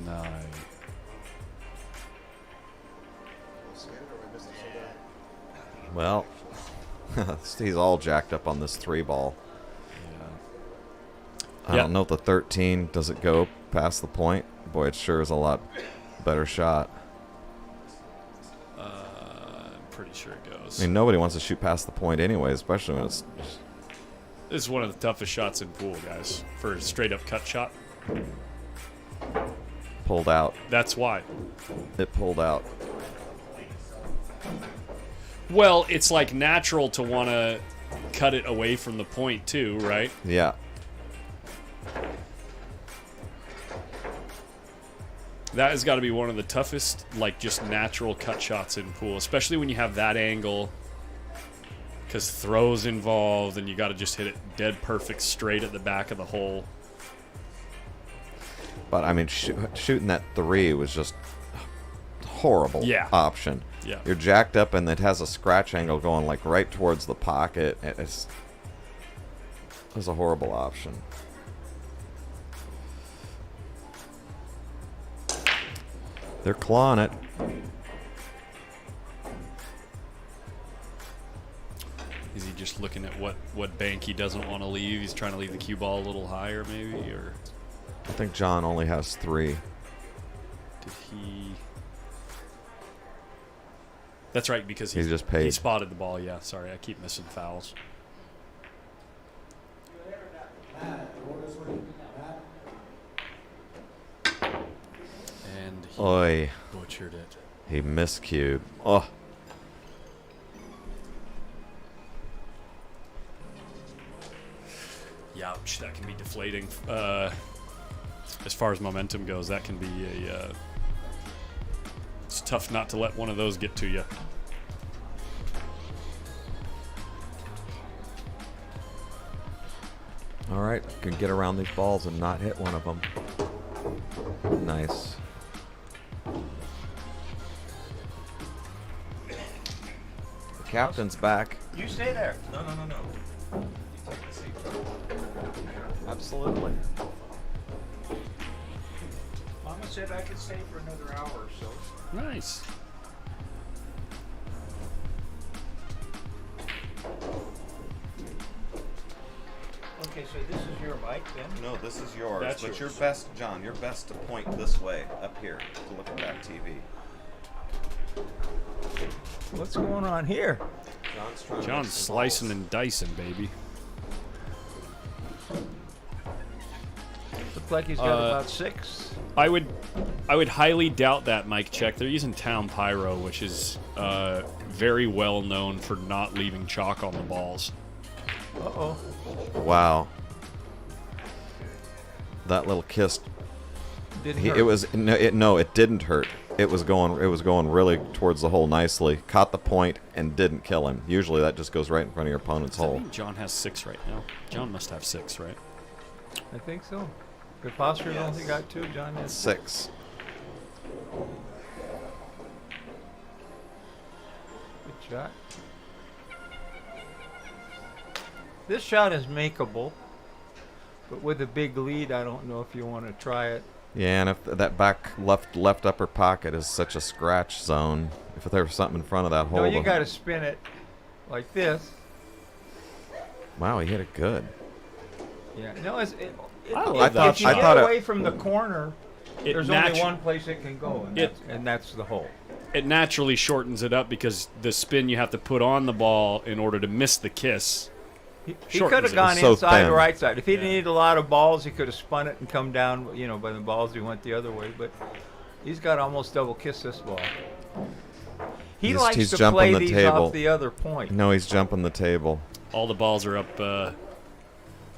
9. Well, he's all jacked up on this 3 ball. I don't know if the 13, does it go past the point? Boy, it sure is a lot better shot. I'm pretty sure it goes. I mean, nobody wants to shoot past the point anyway, especially when it's... This is one of the toughest shots in pool, guys, for a straight-up cut shot. Pulled out. That's why. It pulled out. Well, it's like natural to want to cut it away from the point too, right? Yeah. That has got to be one of the toughest, like, just natural cut shots in pool, especially when you have that angle, because throws involved, and you got to just hit it dead perfect straight at the back of the hole. But, I mean, shooting that 3 was just a horrible option. Yeah. You're jacked up, and it has a scratch angle going, like, right towards the pocket. It was a horrible option. They're clawing it. Is he just looking at what bank he doesn't want to leave? He's trying to leave the cue ball a little higher, maybe, or I think John only has 3. did he? That's right, because He just paid. He spotted the ball. Yeah, sorry, I keep missing fouls. And he Oy. butchered it. He miscued. Oh. Youch, that can be deflating. As far as momentum goes, that can be a It's tough not to let one of those get to you. All right, can get around these balls and not hit one of them. Nice. The captain's back. You stay there. No. You take the seat. Absolutely. Mama said I could stay for another hour or so. Nice. Okay, so this is your mic then? No, this is yours. That's but you're yours. best, John. You're best to point this way, up here, to look at that TV. What's going on here? John's trying to John's mix the slicing balls. and dicing, baby. Looks like he's got about 6. I would highly doubt that mic check. They're using Town Pyro, which is very well known for not leaving chalk on the balls. Uh-oh. Wow. That little kiss. Didn't hurt. It was no, it didn't hurt. It was going really towards the hole nicely. Caught the point and didn't kill him. Usually that just goes right in front of your opponent's Does that hole. mean John has 6 right now? John must have 6, right? I think so. If Oscar only got 2, John has 6. Good shot. This shot is makeable, but with a big lead, I don't know if you want to try it. Yeah, and if that back left upper pocket is such a scratch zone, if there was something in front of that hole. No, you got to spin it like this. Wow, he hit it good. Yeah. No, if you I get thought away from the corner, there's only natu- one place it can go, and that's the hole. It naturally shortens it up because the spin you have to put on the ball in order to miss the kiss. He could have gone so inside thin. or right side. If he didn't need a lot of balls, he could have spun it and come down, by the balls. He went the other way, but he's got almost double kiss this ball. He likes he's to jumping play the these table. off the other point. No, he's jumping the table. All the balls are up.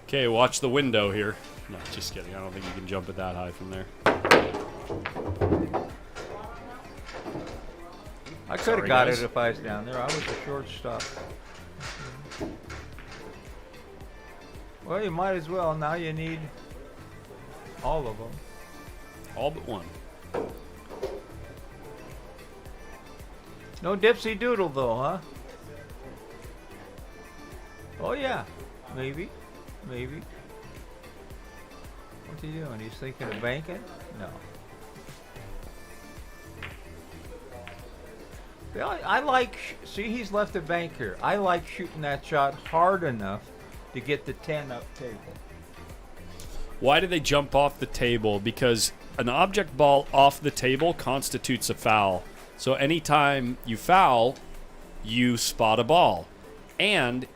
Okay, watch the window here. No, just kidding. I don't think you can jump it that high from there. I could Sorry, have got guys. it if I was down there. I was a shortstop. Well, you might as well. Now you need all of them. All but one. No dipsy doodle though, huh? Oh yeah, maybe. What's he doing? He's thinking of banking? No. Well, I like. See, he's left a bank here. I like shooting that shot hard enough to get the 10 up table. Why do they jump off the table? Because an object ball off the table constitutes a foul. So anytime you foul, you spot a ball. And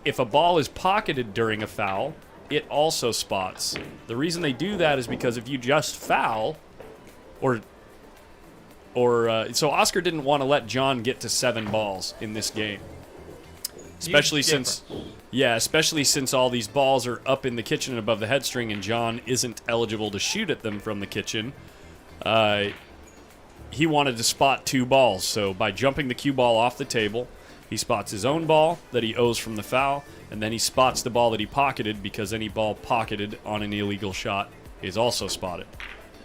if a ball is pocketed during a foul, it also spots. The reason they do that is because if you just foul, so Oscar didn't want to let John get to 7 balls in this game. Especially since all these balls are up in the kitchen and above the head string and John isn't eligible to shoot at them from the kitchen. He wanted to spot 2 balls. So by jumping the cue ball off the table, he spots his own ball that he owes from the foul, and then he spots the ball that he pocketed because any ball pocketed on an illegal shot is also spotted.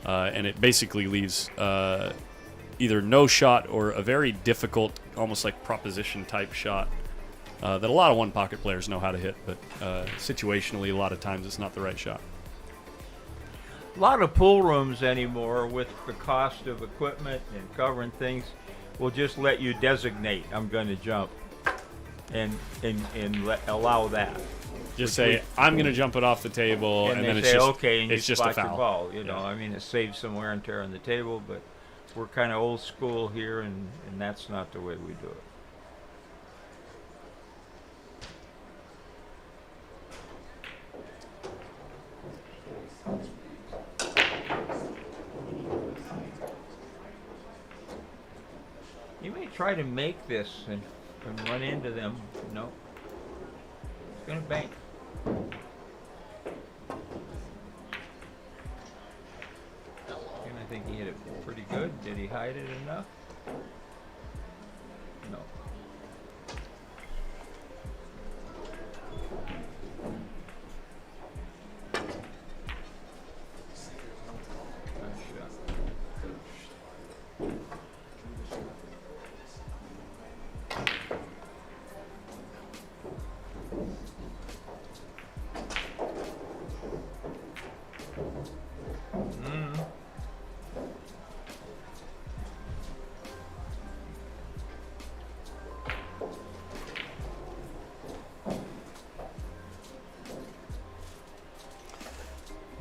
And it basically leaves either no shot or a very difficult, almost like proposition type shot that a lot of one-pocket players know how to hit, but situationally, a lot of times it's not the right shot. A lot of pool rooms anymore, with the cost of equipment and covering things, will just let you designate, I'm going to jump, and allow that. Just say, I'm going to jump it off the table, and then they it's say, just, okay, and it's you just a spot your foul. ball. I mean, it saves some wear and tear on the table, but we're kind of old school here, and that's not the way we do it. You may try to make this and run into them. No. It's going to bank. And I think He hit it pretty good. Did he hide it enough? No. Nice shot.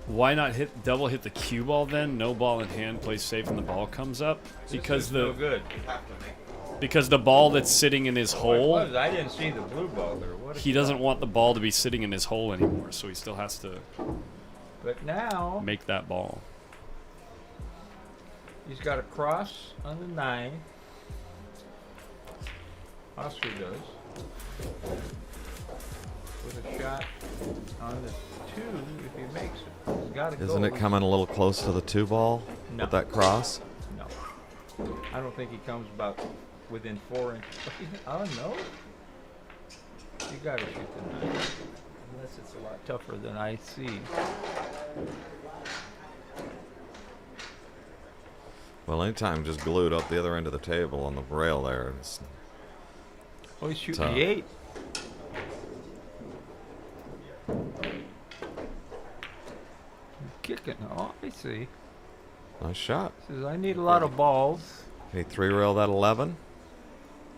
Why not double hit the cue ball then? No ball in hand, plays safe, and the ball comes up because No good. because the ball that's sitting in his hole. I didn't see the blue ball there. What He doesn't want the ball to be sitting in his hole anymore, so he still has to But now make that ball. he's got a cross on the 9. Oscar does. With a shot on the 2 if he makes it. He's got to go. Isn't it coming a little close to the 2 ball No. with that cross? No. I don't think he comes about within 4 inches. Oh, no. You got to shoot the 9. Unless it's a lot tougher than I see. Well, anytime just glued up the other end of the table on the rail there. It's Oh, he's shooting tough. the 8. Kicking. Oh, I see. Nice shot. Says I need a lot of balls. Can he 3-rail that 11?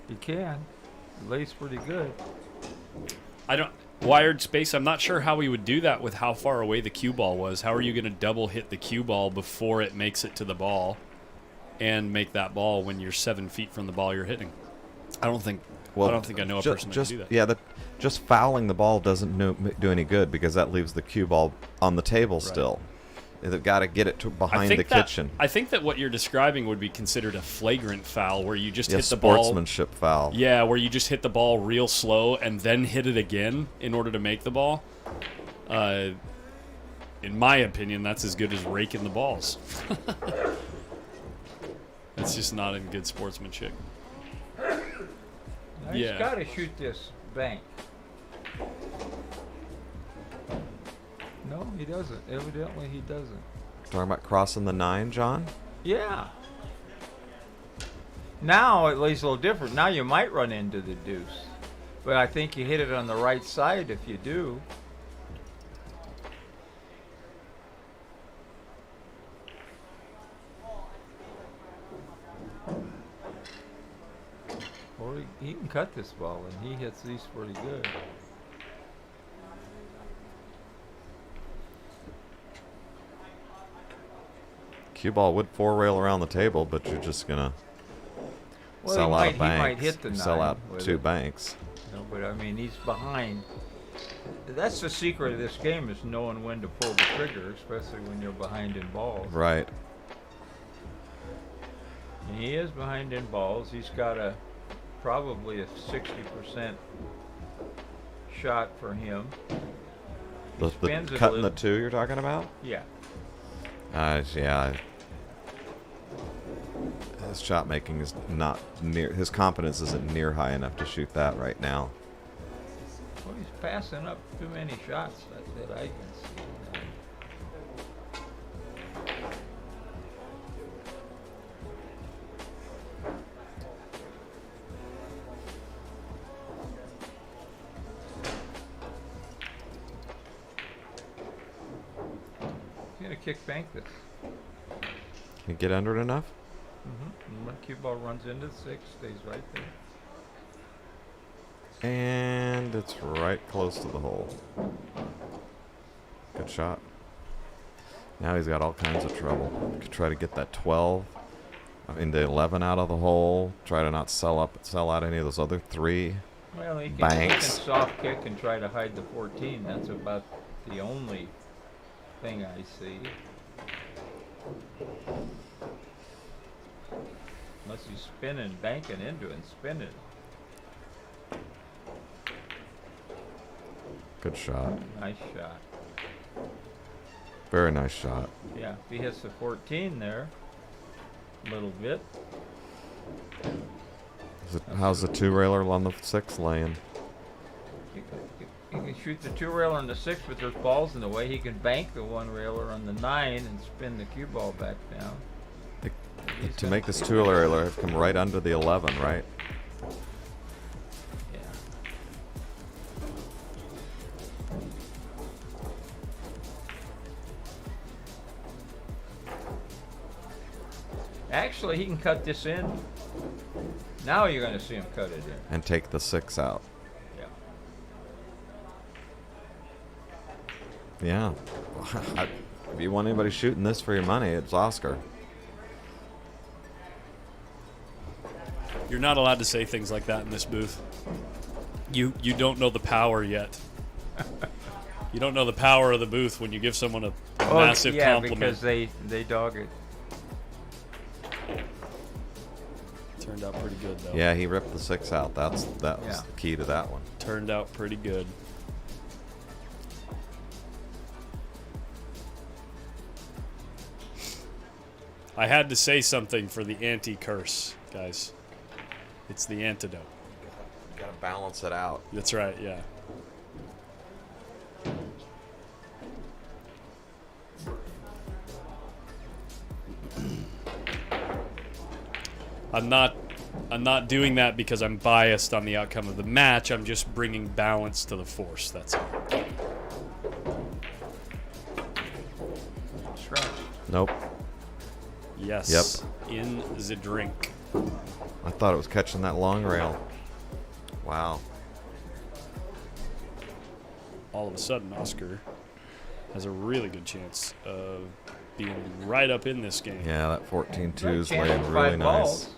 You can. Lays pretty good. I don't wired space. I'm not sure how we would do that with how far away the cue ball was. How are you going to double hit the cue ball before it makes it to the ball, and make that ball when you're 7 feet from the ball you're hitting? I don't think. I don't think I know a person that can do that. Yeah, just fouling the ball doesn't do any good because that leaves the cue ball on the table still. They've got to get it to behind the kitchen. I think that what you're describing would be considered a flagrant foul, where you just hit the sportsmanship foul. Yeah, where you just hit the ball real slow and then hit it again in order to make the ball. In my opinion, that's as good as raking the balls. It's just not in good sportsmanship. Now he's got to shoot this bank. No, he doesn't. Evidently, he doesn't. Talking about crossing the 9, John? Yeah. Now it lays a little different. Now you might run into the deuce. But I think you hit it on the right side if you do. Or he can cut this ball, and he hits these pretty good. Cue ball would 4-rail around the table, but you're just going to sell out a bank. He might hit the 9 sell out with 2 it. banks. No, but I mean, he's behind. That's the secret of this game, is knowing when to pull the trigger, especially when you're behind in balls. Right. And he is behind in balls. He's got probably a 60% shot for him. The cutting the 2 you're talking about? Yeah. Yeah. His shot making is not near. His confidence isn't near high enough to shoot that right now. Well, he's passing up too many shots that I can see. He's gonna kick bank this. Can you get under it enough? And when cue ball runs into the 6, stays right there. And it's right close to the hole. Good shot. Now he's got all kinds of trouble. Could try to get that 12 into 11 out of the hole. Try to not sell out any of those other 3 Well, he can banks. soft kick and try to hide the 14. That's about the only thing I see. Unless he's spinning, banking into it and spinning. Good shot. Nice shot. Very nice shot. Yeah, if he hits the 14 there. a little bit. How's the two-railer on the 6 laying? He can shoot the 2-railer on the 6, but there's balls in the way. He can bank the 1-railer on the 9 and spin the cue ball back down. To make this two-railer, have come right under the 11, right? Yeah. Actually, he can cut this in. Now you're going to see him cut it in. And take the 6 out. Yeah. If you want anybody shooting this for your money, it's Oscar. You're not allowed to say things like that in this booth. You don't know the power yet. You don't know the power of the booth when you give someone a massive compliment. Because they dog it. Turned out pretty good though. Yeah, he ripped the 6 out. That was the key to that one. Turned out pretty good. I had to say something for the anti-curse, guys. It's the antidote. You gotta balance it out. That's right, yeah. I'm not doing that because I'm biased on the outcome of the match. I'm just bringing balance to the force. That's all. Nope. Yes. Yep. In the drink. I thought it was catching that long rail. Wow. All of a sudden, Oscar has a really good chance of being right up in this game. Yeah, that 14-2 is laying really nice.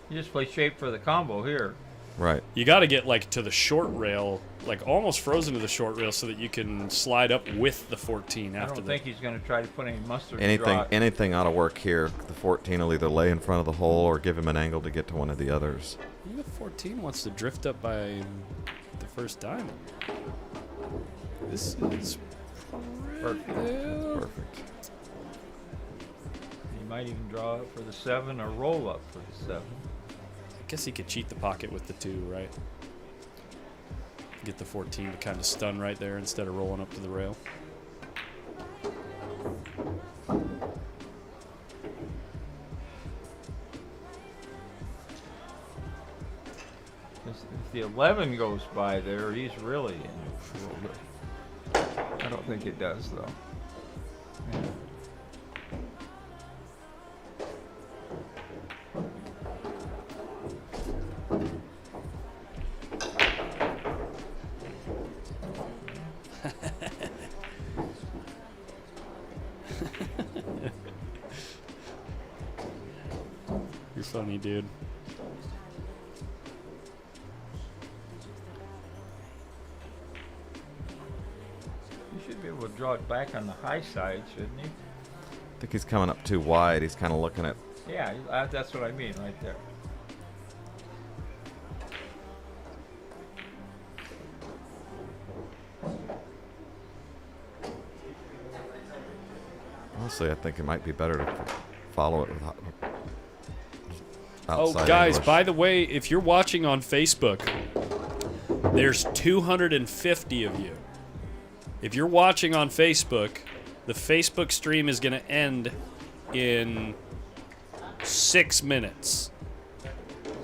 You just play shape for the combo here. Right. You got to get like to the short rail, like almost frozen to the short rail, so that you can slide up with the 14 after. I don't think he's going to try to put any mustard. Anything ought to work here. The 14 will either lay in front of the hole or give him an angle to get to one of the others. The 14 wants to drift up by the first diamond. This is perfect. Perfect. He might even draw up for the 7 or roll up for the 7. I guess he could cheat the pocket with the 2, right? Get the 14 to kind of stun right there instead of rolling up to the rail. If the 11 goes by there, he's really in. I don't think it does, though. Yeah. You're funny, dude. He should be able to draw it back on the high side, shouldn't he? I think he's coming up too wide. He's kind of looking at... Yeah, that's what I mean right there. Honestly, I think it might be better to follow it with outside. Oh, guys, English. by the way, if you're watching on Facebook, there's 250 of you. If you're watching on Facebook, the Facebook stream is going to end in 6 minutes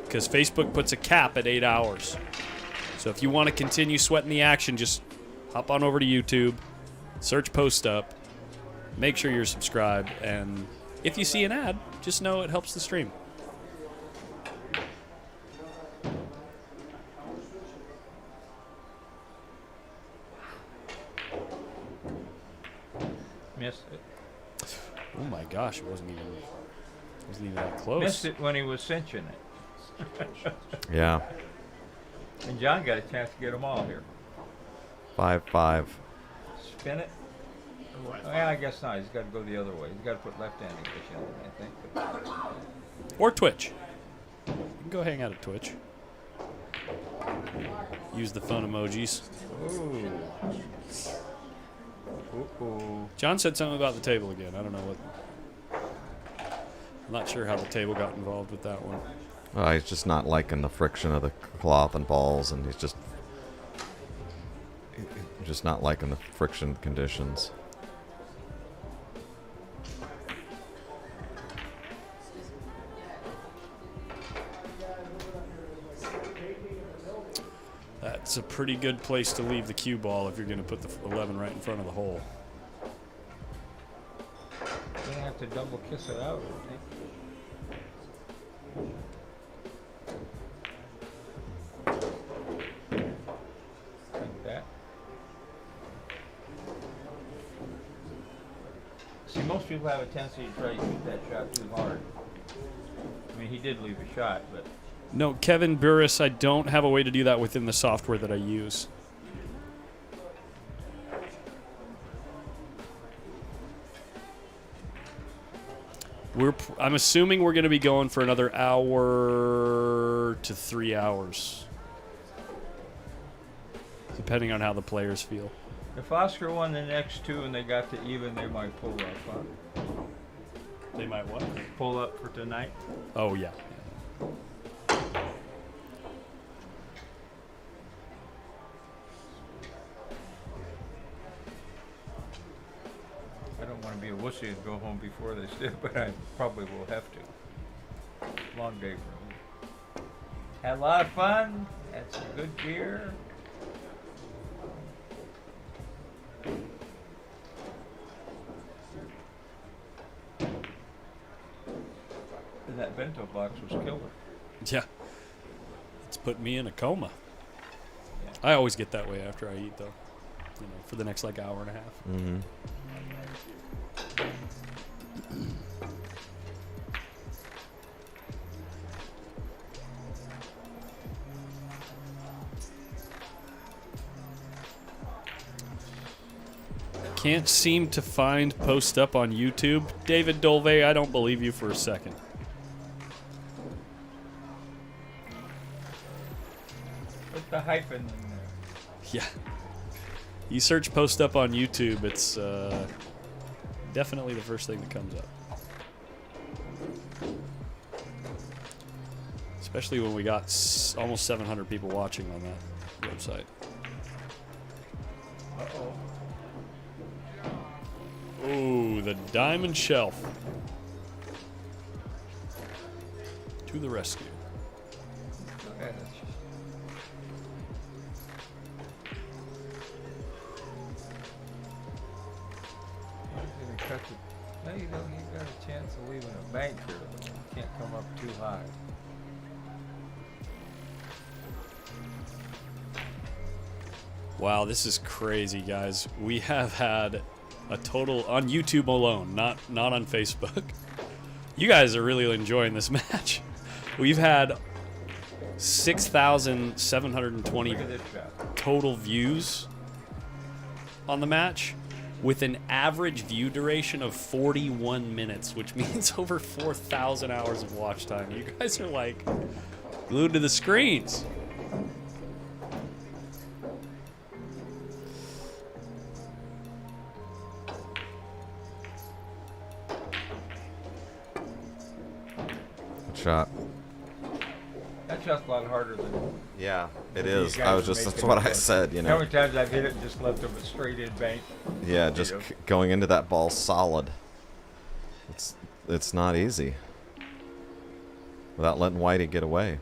because Facebook puts a cap at 8 hours. So if you want to continue sweating the action, just hop on over to YouTube, search PostUp, make sure you're subscribed, and if you see an ad, just know it helps the stream. Missed it. Oh my gosh, it wasn't even that close. Missed it when he was cinching it. Yeah. And John got a chance to get them all here. 5-5. Spin it. Well, I guess not. He's got to go the other way. He's got to put left-hand English in it, I think. Or Twitch. You can go hang out at Twitch. Use the phone emojis. Ooh. Ooh. John said something about the table again. I don't know what. I'm not sure how the table got involved with that one. He's just not liking the friction of the cloth and balls, and he's just not liking the friction conditions. That's a pretty good place to leave the cue ball if you're going to put the 11 right in front of the hole. You're gonna have to double kiss it out, I think. Like that. See, most people have a tendency to try to shoot that shot too hard. I mean, he did leave a shot, but No, Kevin Burris, I don't have a way to do that within the software that I use. I'm assuming we're going to be going for another hour to 3 hours, depending on how the players feel. if Oscar won the next two and they got to even, they might pull up, huh? They might what? Pull up for tonight. Oh, yeah. I don't want to be a wussy and go home before they still, but I probably will have to. Long day for me. Had a lot of fun. Had some good beer. And that bento box was killer. Yeah. It's put me in a coma. Yeah. I always get that way after I eat, though. You know, for the next, like, hour and a half. Mm-hmm. Can't seem to find Post Up on YouTube. David Dolve, I don't believe you for a second. Put the hyphen in there. Yeah. You search Post Up on YouTube, it's definitely the first thing that comes up. Especially when we got almost 700 people watching on that website. Uh-oh. Ooh, the diamond shelf. To the rescue. Okay. No, you don't. You got a chance of leaving a bank here. You can't come up too high. Wow, this is crazy, guys. We have had a total on YouTube alone, not on Facebook. You guys are really enjoying this match. We've had 6,720 Look at this shot. total views on the match, with an average view duration of 41 minutes, which means over 4,000 hours of watch time. You guys are like glued to the screens. Shot. That shot's a lot harder than. Yeah, it these is. guys I was are just, that's making what it I look. said, you How know. many times I've hit it and just left them a straight in bank? Yeah, just You know. going into that ball solid. It's not easy. Without letting Whitey get away.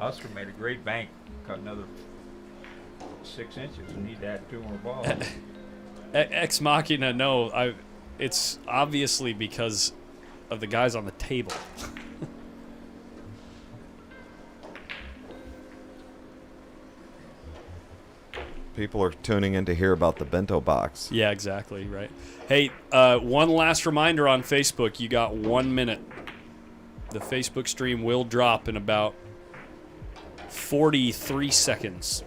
Oscar made a great bank. Cut another 6 inches. We need to add 2 more balls. Ex Machina, no, it's obviously because of the guys on the table. People are tuning in to hear about the bento box. Yeah, exactly, right. Hey, one last reminder on Facebook. You got 1 minute. The Facebook stream will drop in about 43 seconds.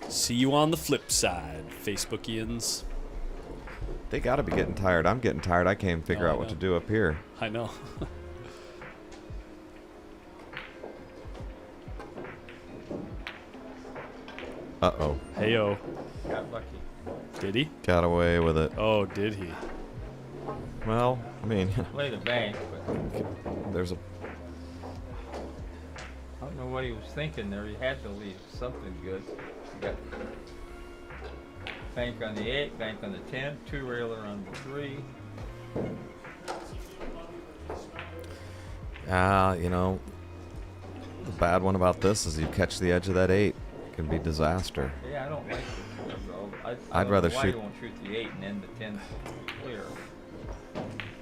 See you on the flip side, Facebookians. They got to be getting tired. I'm getting tired. I can't even figure out what to do up here. I know. Uh-oh. Heyo. Got lucky. Did he? Got away with it. Oh, did he? Well, I mean... Play the bank, but there's a... I don't know what he was thinking there. He had to leave something good. He got bank on the 8, bank on the 10, 2-railer on the 3. You know, the bad one about this is you catch the edge of that 8. It can be disaster. Yeah, I don't like it. I'd rather why shoot... you won't shoot the 8 and end the 10 clear.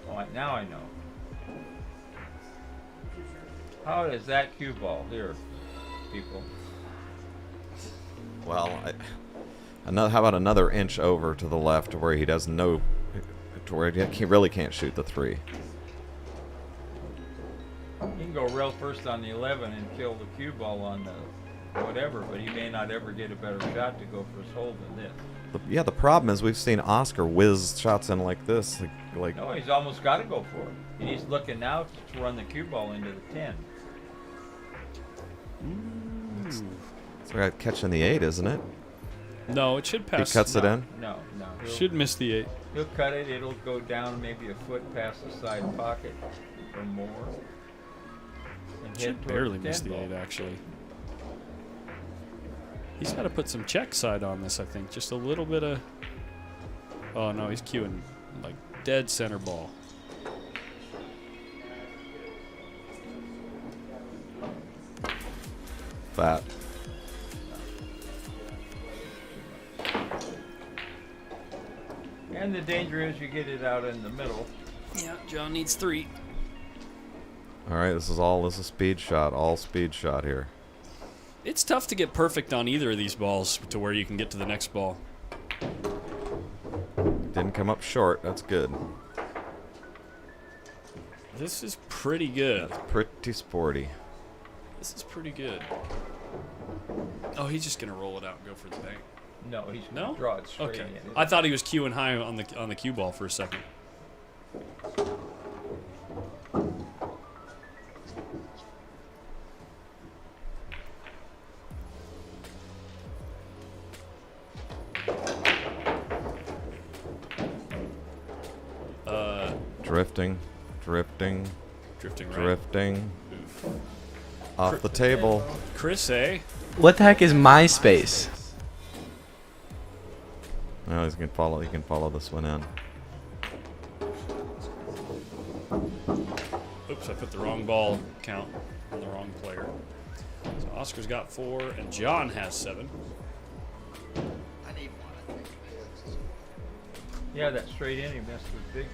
Oh, now I know. How is that cue ball here, people? Well, how about another inch over to the left where he does no... to where he really can't shoot the 3. He can go rail first on the 11 and kill the cue ball on the whatever, but he may not ever get a better shot to go for his hold than this. Yeah, the problem is we've seen Oscar whiz shots in like this. Like No, he's almost got to go for it. He's looking now to run the cue ball into the 10. It's like catching the 8, isn't it? No, it should pass. He cuts it in? No. Should miss the 8. He'll cut it. It'll go down maybe a foot past the side pocket or more. And Should head toward barely the miss 10 the ball. 8, actually. He's got to put some check side on this, I think. Just a little bit of... Oh, no, he's cueing like dead center ball. Fat. And the danger is you get it out in the middle. Yeah, John needs 3. All right, this is speed shot, all speed shot here. It's tough to get perfect on either of these balls to where you can get to the next ball. Didn't come up short. That's good. This is pretty good. That's pretty sporty. This is pretty good. Oh, he's just gonna roll it out and go for the bank. No, he's gonna draw it straight Okay. in. I thought he was cueing high on the cue ball for a second. Drifting, drifting, Drifting right. drifting. Off the table. Chris, eh? What the heck is MySpace? No, he can follow this one in. Oops, I put the wrong ball count on the wrong player. So Oscar's got 4 and John has 7. Yeah, that straight in he missed was big.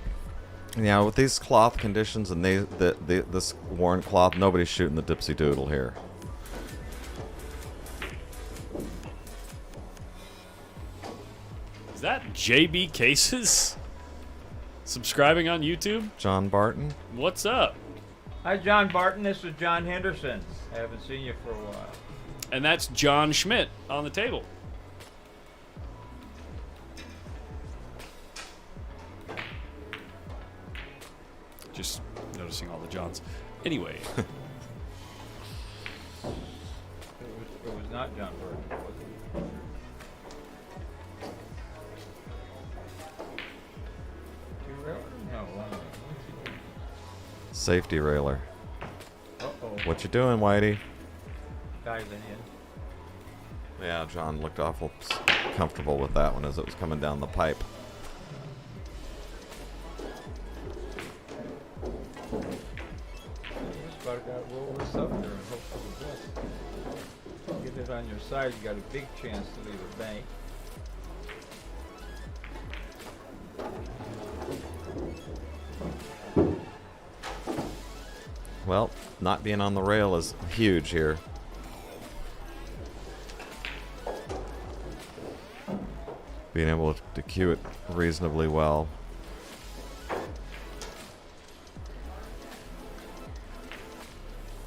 Yeah, with these cloth conditions and this worn cloth, nobody's shooting the dipsy doodle here. Is that JB Cases? Subscribing on YouTube? John Barton? What's up? Hi, John Barton. This is John Henderson. I haven't seen you for a while. And that's John Schmidt on the table. Just noticing all the Johns. Anyway. It was not John Barton, was it? Two-railer? No, one. Safety railer. Uh-oh. What you doing, Whitey? Diving in. Yeah, John looked awful comfortable with that one as it was coming down the pipe. Just about got to roll this up there and hope for the best. Get it on your side, you got a big chance to leave a bank. Well, not being on the rail is huge here. Being able to cue it reasonably well.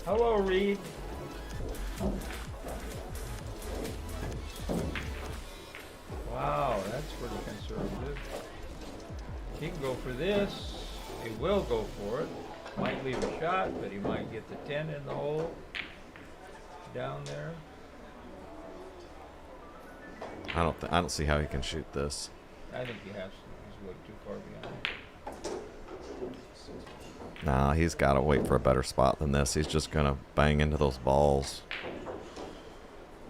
Hello, Reed. Wow, that's pretty conservative. He can go for this. He will go for it. Might leave a shot, but he might get the 10 in the hole. Down there. I don't see how he can shoot this. I think he has to. He's way too far behind. Nah, he's got to wait for a better spot than this. He's just going to bang into those balls.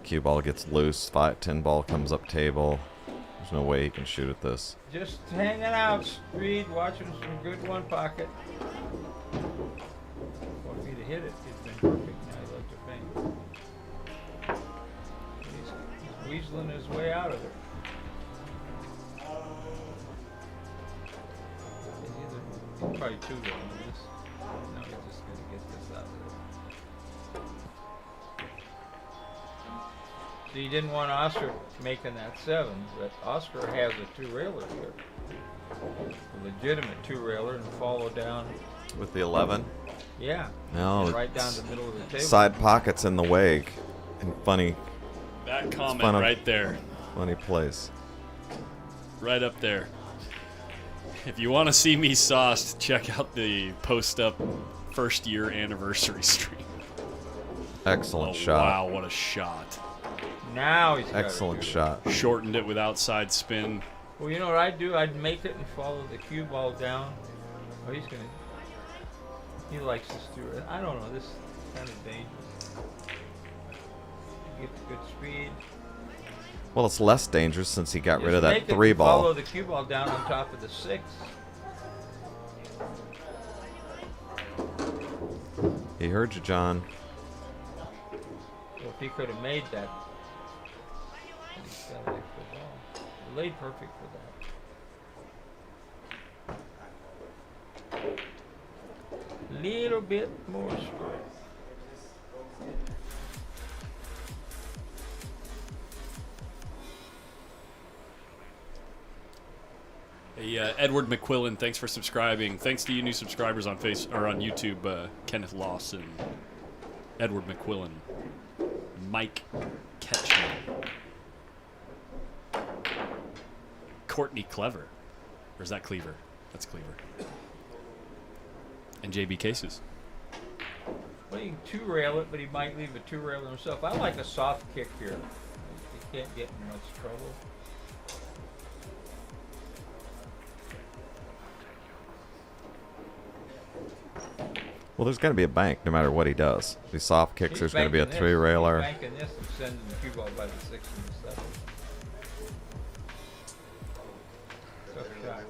Cue ball gets loose. 10 ball comes up table. There's no way he can shoot at this. Just hanging out, Street, watching some good one pocket. Want me to hit it? It's been perfect. Now he like to bang. He's weaseling his way out of it. He's probably too low on this. No, he's just going to get this out of there. So you didn't want Oscar making that 7, but Oscar has a 2-railer here. A legitimate 2-railer and follow down. With the 11? Yeah. No. Right down the middle of the table. Side pockets in the way. And funny. That comment right there. Funny place. Right up there. If you want to see me sauced, check out the post-up first year anniversary stream. Excellent shot. Wow, what a shot. Now he's got excellent shot. Shortened it with outside spin. Well, you know what I'd do? I'd make it and follow the cue ball down. Oh, he's going to... He likes this too. I don't know. This is kind of dangerous. Get good speed. Well, it's less dangerous since he got Just rid of that make it 3 ball. Follow the cue ball down on top of the 6. He heard you, John. So if he could have made that, he's got an extra ball. He laid perfect for that. Little bit more strength. Hey, Edward McQuillan, thanks for subscribing. Thanks to you new subscribers on on YouTube, Kenneth Lawson, Edward McQuillan, Mike Ketchman, Courtney Clever, or is that Cleaver? That's Cleaver. And JB Cases. Well, you can 2-rail it, but he might leave a 2-railer himself. I like a soft kick here. You can't get in much trouble. Well, there's going to be a bank no matter what he does. These soft kicks, there's going to be a 3-railer. He's banking this and sending the cue ball by the 6 and the 7. Tough shot.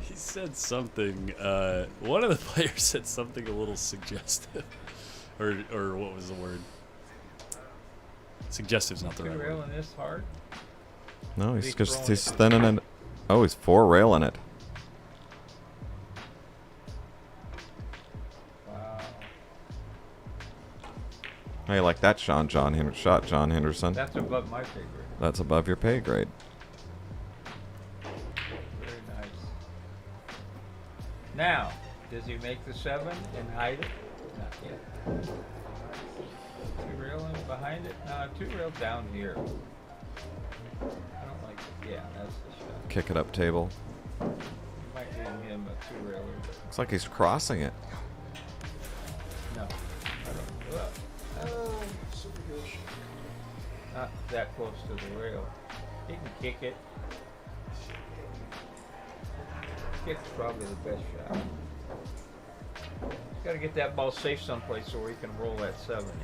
He said something. One of the players said something a little suggestive, or what was the word? Suggestive's not the right word. 2-railing this hard. No, he's thinning it. Oh, he's 4-railing it. How you like that shot, John Henderson? That's above my pay grade. That's above your pay grade. Very nice. Now, does he make the 7 and hide it? Not yet. 2-railing behind it? No, 2-rail down here. I don't like it. Yeah, that's the shot. Kick it up table. Might leave him a 2-railer. Looks like he's crossing it. No. Not that close to the rail. He can kick it. Kick's probably the best shot. He's got to get that ball safe someplace so he can roll that 7 in.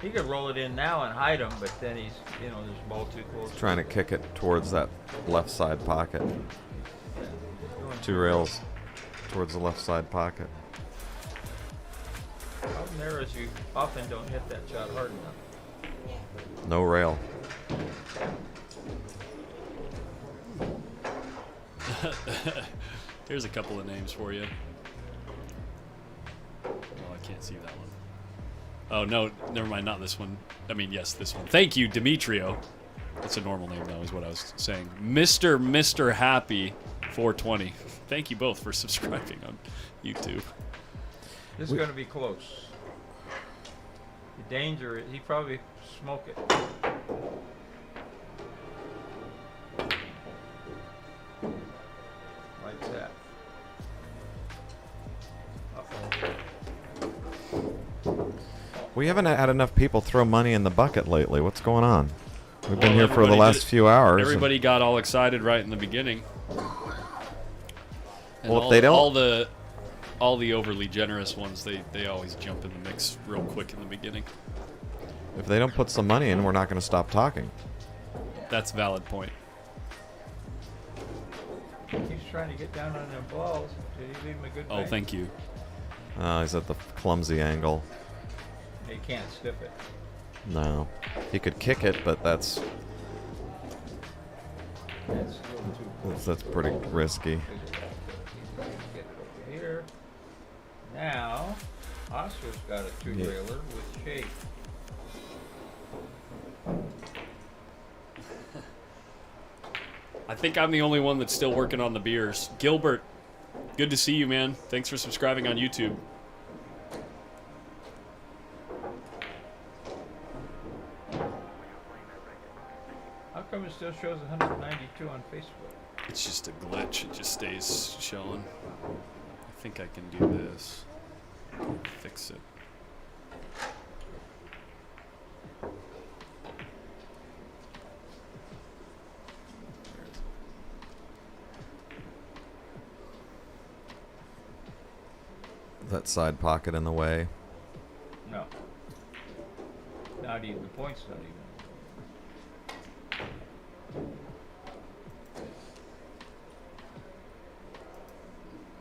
He could roll it in now and hide him, but then he's, there's the ball too close. Trying to kick it towards that left side pocket. 2 rails towards the left side pocket. The problem there is you often don't hit that shot hard enough. No rail. Here's a couple of names for you. Oh, I can't see that one. Oh, no, never mind, not this one. I mean, yes, this one. Thank you, Demetrio. That's a normal name, though, is what I was saying. Mr. Happy 420. Thank you both for subscribing on YouTube. This is going to be close. The danger is he probably smoke it. We haven't had enough people throw money in the bucket lately. What's going on? We've been Well, here for the everybody last few hours. Everybody got all excited right in the beginning. And Well, if they don't, all the overly generous ones, they always jump in the mix real quick in the beginning. if they don't put some money in, we're not going to stop talking. That's a valid point. He's trying to get down on them balls. Did he leave him a good Oh, bank? thank you. He's at the clumsy angle. He can't stiff it. No, he could kick it, but that's That's a little too close. that's pretty risky. Get it over here. Now, Oscar's got a two-railer with shape. I think I'm the only one that's still working on the beers. Gilbert, good to see you, man. Thanks for subscribing on YouTube. How come it still shows 192 on Facebook? It's just a glitch. It just stays showing. I think I can do this. Fix it. That side pocket in the way. No. Not even. The point's not even.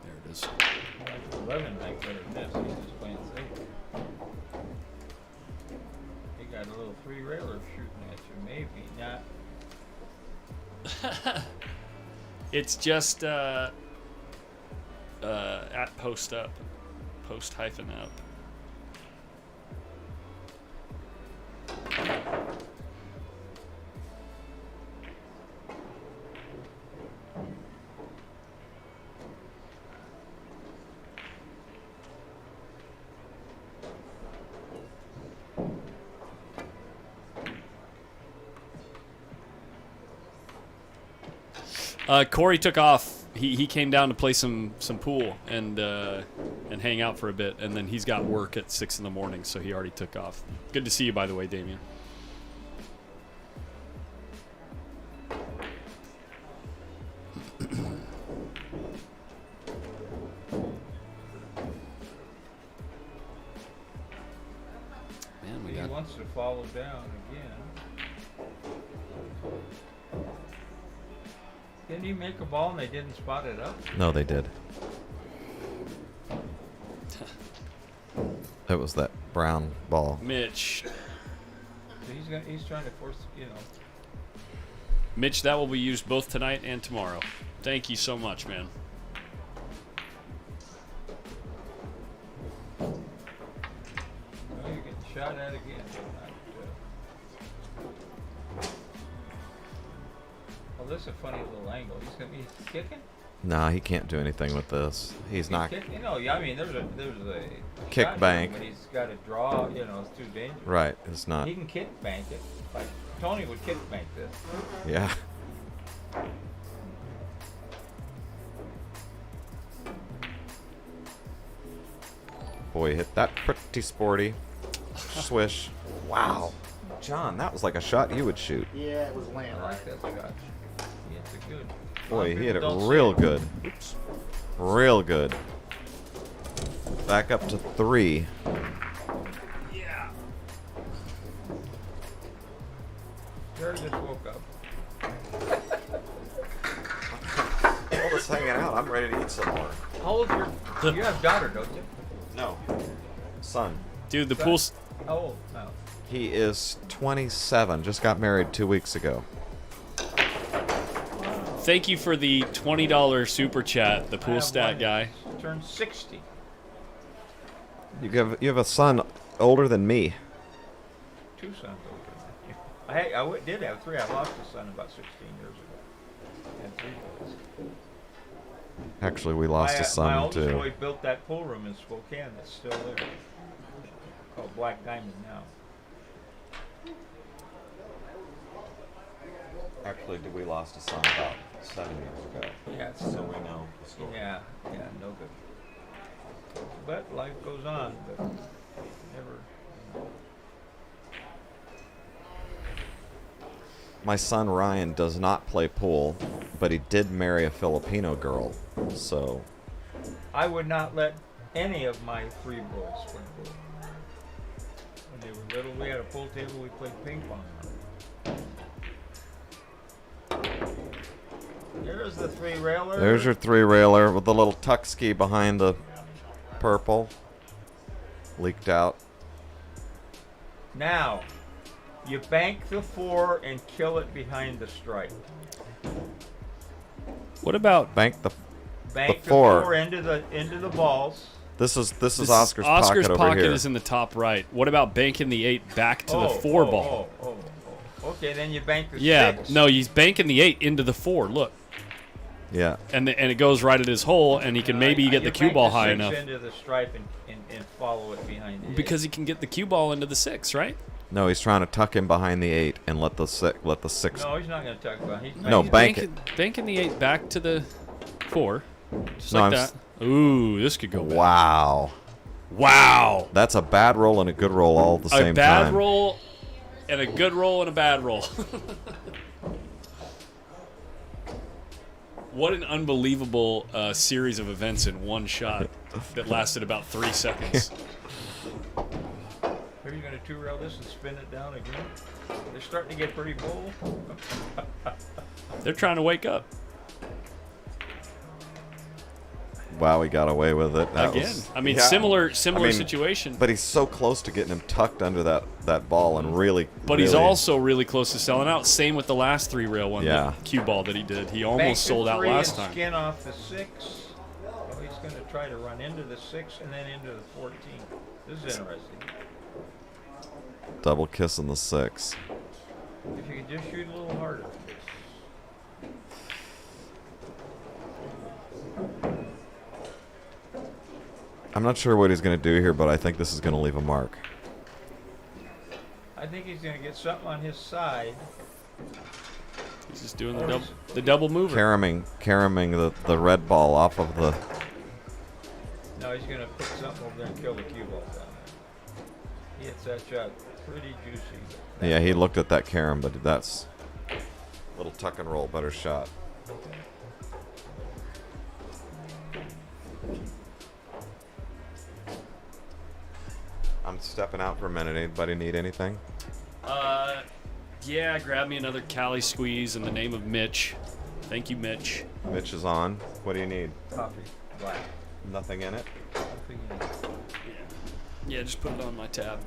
There it is. 11 might better than this. He's just playing safe. He got a little three-railer shooting at you. Maybe not. It's just at post up. Post hyphen up. Corey took off. He came down to play some pool and hang out for a bit, and then he's got work at 6 in the morning, so he already took off. Good to see you, by the way, Damien. Man, He wants to follow down again. Didn't he make a ball and they didn't spot it up? No, they did. It was that brown ball. Mitch. So he's trying to force, Mitch, that will be used both tonight and tomorrow. Thank you so much, man. Oh, you're getting shot at again. Oh, this is a funny little angle. He's gonna be kicking. Nah, he can't do anything with this. He's not. I mean, there's a Kick shot bank. here, but he's got to draw. It's too dangerous. Right, it's not. He can kick bank it. Like Tony would kick bank this. Yeah. Boy, he hit that pretty sporty. Swish. Wow. John, that was like a shot you would shoot. Yeah, it was land. I like that shot. He hits it good. Boy, he hit it Don't see real good. Oops. Real good. Back up to 3. Yeah. Jared just woke up. All this hanging out. I'm ready to eat some more. How old's your? You have a daughter, don't you? No. Son. Dude, the Son? pool's... How old? No. He is 27. Just got married 2 weeks ago. Thank you for the $20 super chat, the pool stat guy. Turned 60. You have a son older than me. 2 sons older. I did have 3. I lost a son about 16 years ago. Had 3 boys. Actually, we lost a My son oldest too. boy built that pool room in Spokane that's still there. Called Black Diamond now. Actually, we lost a son about 7 years ago. Yeah, so we know the story. Yeah, no good. But life goes on, but never. My son Ryan does not play pool, but he did marry a Filipino girl, so. I would not let any of my 3 boys play pool. When they were little, we had a pool table, we played ping pong. There's the 3-railer. There's your 3-railer with the little tuck ski behind the purple. Leaked out. Now, you bank the 4 and kill it behind the stripe. What about bank the Bank the 4 4 into the balls. This is Oscar's Oscar's pocket over here. is in the top right. What about banking the 8 back to the 4 ball? Okay, then you bank the 6. Yeah, no, he's banking the 8 into the 4. Look. Yeah. And it goes right at his hole, and he can maybe get the cue ball high enough. Into the stripe and follow it behind the 8. Because he can get the cue ball into the 6, right? No, he's trying to tuck him behind the 8 and let the 6. No, he's not going to tuck about. No, bank it. Banking the 8 back to the 4, just No, like that. Ooh, this could go bad. Wow. Wow. That's a bad roll and a good roll all at the same time. A bad roll and a good roll and a bad roll. What an unbelievable series of events in one shot that lasted about 3 seconds. Are you going to 2-rail this and spin it down again? They're starting to get pretty bold. They're trying to wake up. Wow, he got away with it. That Again. was, I mean, yeah. similar situation. But he's so close to getting him tucked under that ball and really. But he's also really close to selling out. Same with the last 3-rail one, Yeah. the cue ball that he did. He almost Bank the sold out 3 last and time. Skin off the 6. Oh, he's going to try to run into the 6 and then into the 14. This is interesting. Double kissing the 6. If you could just shoot a little harder. I'm not sure what he's going to do here, but I think this is going to leave a mark. I think he's going to get something on his side. He's just doing the double mover. Caraming the red ball off of the. No, he's going to put something over there and kill the cue ball down there. He hits that shot pretty juicy. Yeah, he looked at that carom, but that's a little tuck and roll, better shot. I'm stepping out for a minute. Anybody need anything? Yeah, grab me another Cali squeeze in the name of Mitch. Thank you, Mitch. Mitch is on. What do you need? Coffee. Black. Nothing in it? Nothing in it. Yeah, just put it on my tab.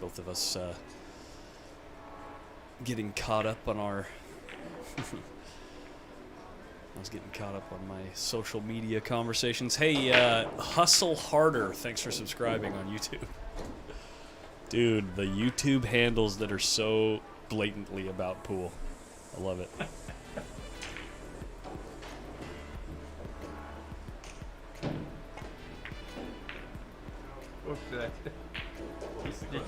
Both of us getting caught up on our I was getting caught up on my social media conversations. Hey, Hustle Harder, thanks for subscribing on YouTube. Dude, the YouTube handles that are so blatantly about pool. I love it. What's that? What is that?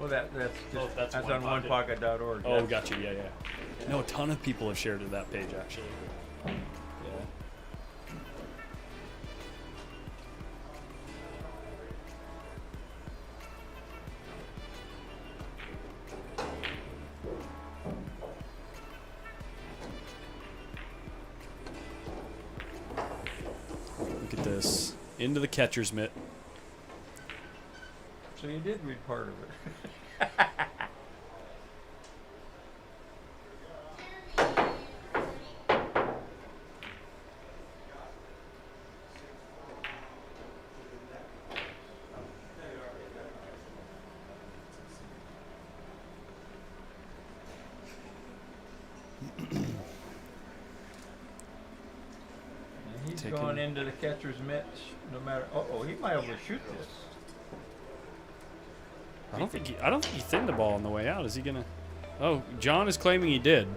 Well, that's just that's on One Pocket. onepocket.org. Oh, gotcha. Yeah, yeah. No, a ton of people have shared to that page actually. Yeah. Look at this. Into the catcher's mitt. So you did read part of it. He's going into the catcher's mitt no matter. Oh, he might be able to shoot this. I don't think he thinned the ball on the way out. Is he gonna? Oh, John is claiming he did.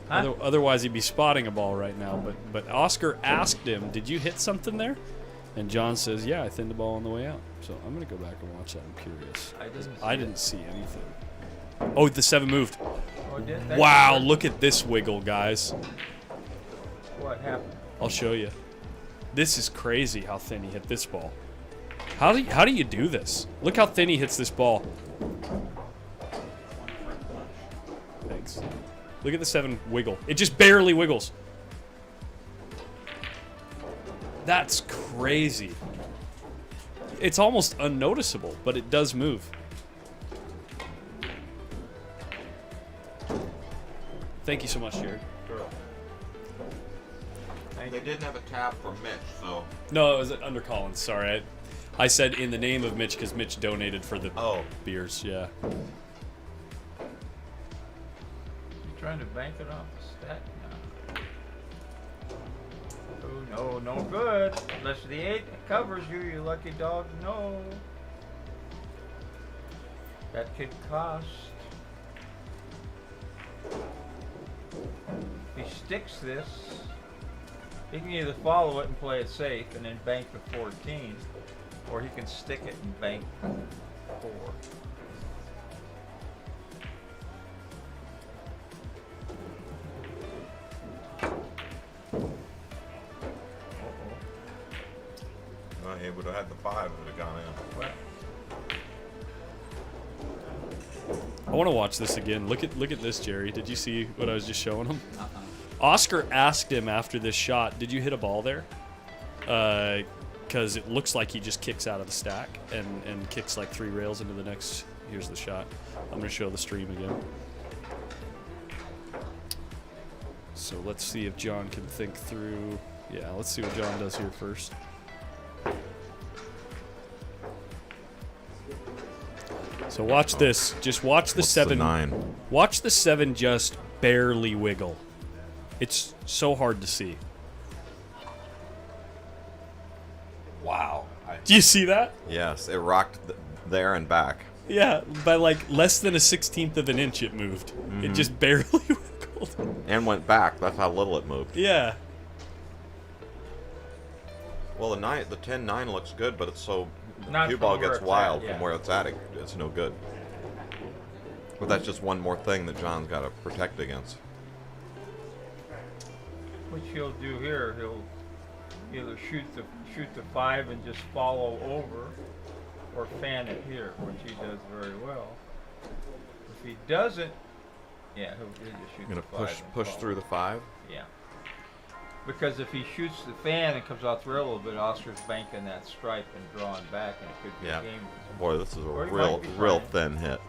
Huh? Otherwise, he'd be spotting a ball right now. But Oscar asked him, "Did you hit something there?" And John says, "Yeah, I thinned the ball on the way out." So I'm gonna go back and watch that. I'm curious. I didn't see anything. Oh, the 7 moved. Oh, it did? Wow! Look at this wiggle, guys. What happened? I'll show you. This is crazy how thin he hit this ball. How do you do this? Look how thin he hits this ball. Thanks. Look at the 7 wiggle. It just barely wiggles. That's crazy. It's almost unnoticeable, but it does move. Thank you so much, Jared. They didn't have a tab for Mitch, so. No, it was under Collins. Sorry, I said in the name of Mitch because Mitch donated for the beers. Yeah. You trying to bank it off the stat? No. Oh, no good. Unless the 8 covers you, you lucky dog. No. That could cost. If he sticks this, he can either follow it and play it safe and then bank the 14, or he can stick it and bank 4. Well, he would have had the 5 if it had gone in. Well, I want to watch this again. Look at this, Jerry. Did you see what I was just showing him? Oscar asked him after this shot, "Did you hit a ball there?" Because it looks like he just kicks out of the stack and kicks like 3 rails into the next. Here's the shot. I'm going to show the stream again. So let's see if John can think through. Yeah, let's see what John does here first. So watch this. Just watch the 7. The 9? Watch the 7 just barely wiggle. It's so hard to see. Wow. Do you see that? Yes, it rocked there and back. Yeah, by like less than a 16th of an inch it moved. It just barely wiggled. And went back. That's how little it moved. Yeah. Well, the 10-9 looks good, but it's so Not cue from ball where gets it's wild at, yeah. from where it's at. It's no good. But that's just one more thing that John's got to protect against. which he'll do here, he'll either shoot the 5 and just follow over, or fan it here, which he does very well. If he doesn't, yeah, he'll just shoot the 5. Push through the 5? Yeah. Because if he shoots the fan and comes out the rail a little bit, Oscar's banking that stripe and drawing back, and it could be a game. Boy, this is a Or he real might be thin hit.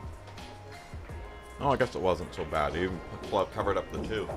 Oh, I guess it wasn't so bad. He even covered up the 2.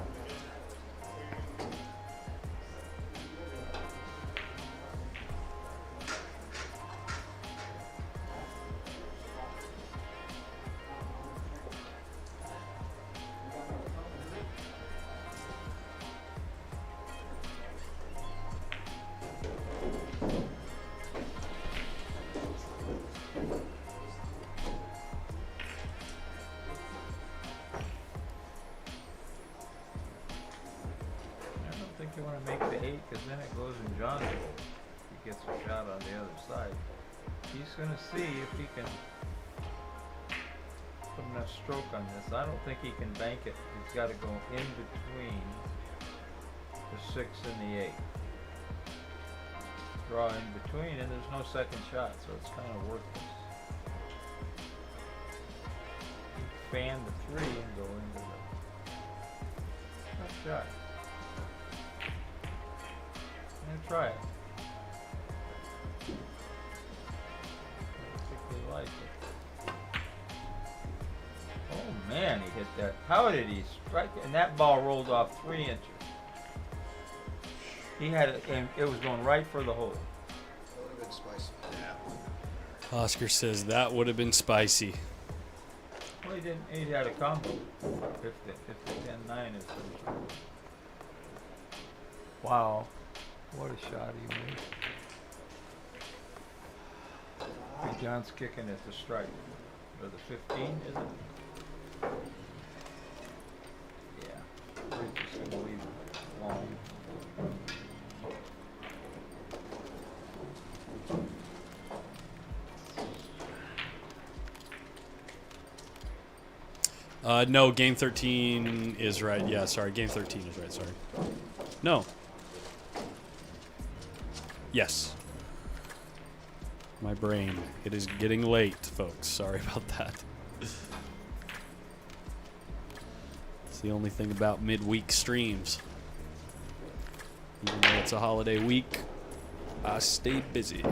You want to make the 8 because then it goes in John's hole. He gets a shot on the other side. He's going to see if he can much stroke on this. I don't think he can bank it. He's got to go in between the 6 and the 8. Draw in between, and there's no second shot, so it's kind of worthless. Fan the 3 and go into the tough shot. And try it. I particularly like it. Oh man, he hit that. How did he strike it? And that ball rolled off 3 inches. He had it, and it was going right for the hole. That would have been spicy. Yeah. Oscar says that would have been spicy. Well, he didn't. He had a combo. 50, 10, 9 is. Wow, what a shot he made. And John's kicking at the strike, or the 15, is it? Yeah, we're just gonna leave it long. No, game 13 is right. Yeah, sorry, game 13 is right. Sorry. No. Yes. My brain. It is getting late, folks. Sorry about that. It's the only thing about midweek streams. Even though it's a holiday week, I stay busy.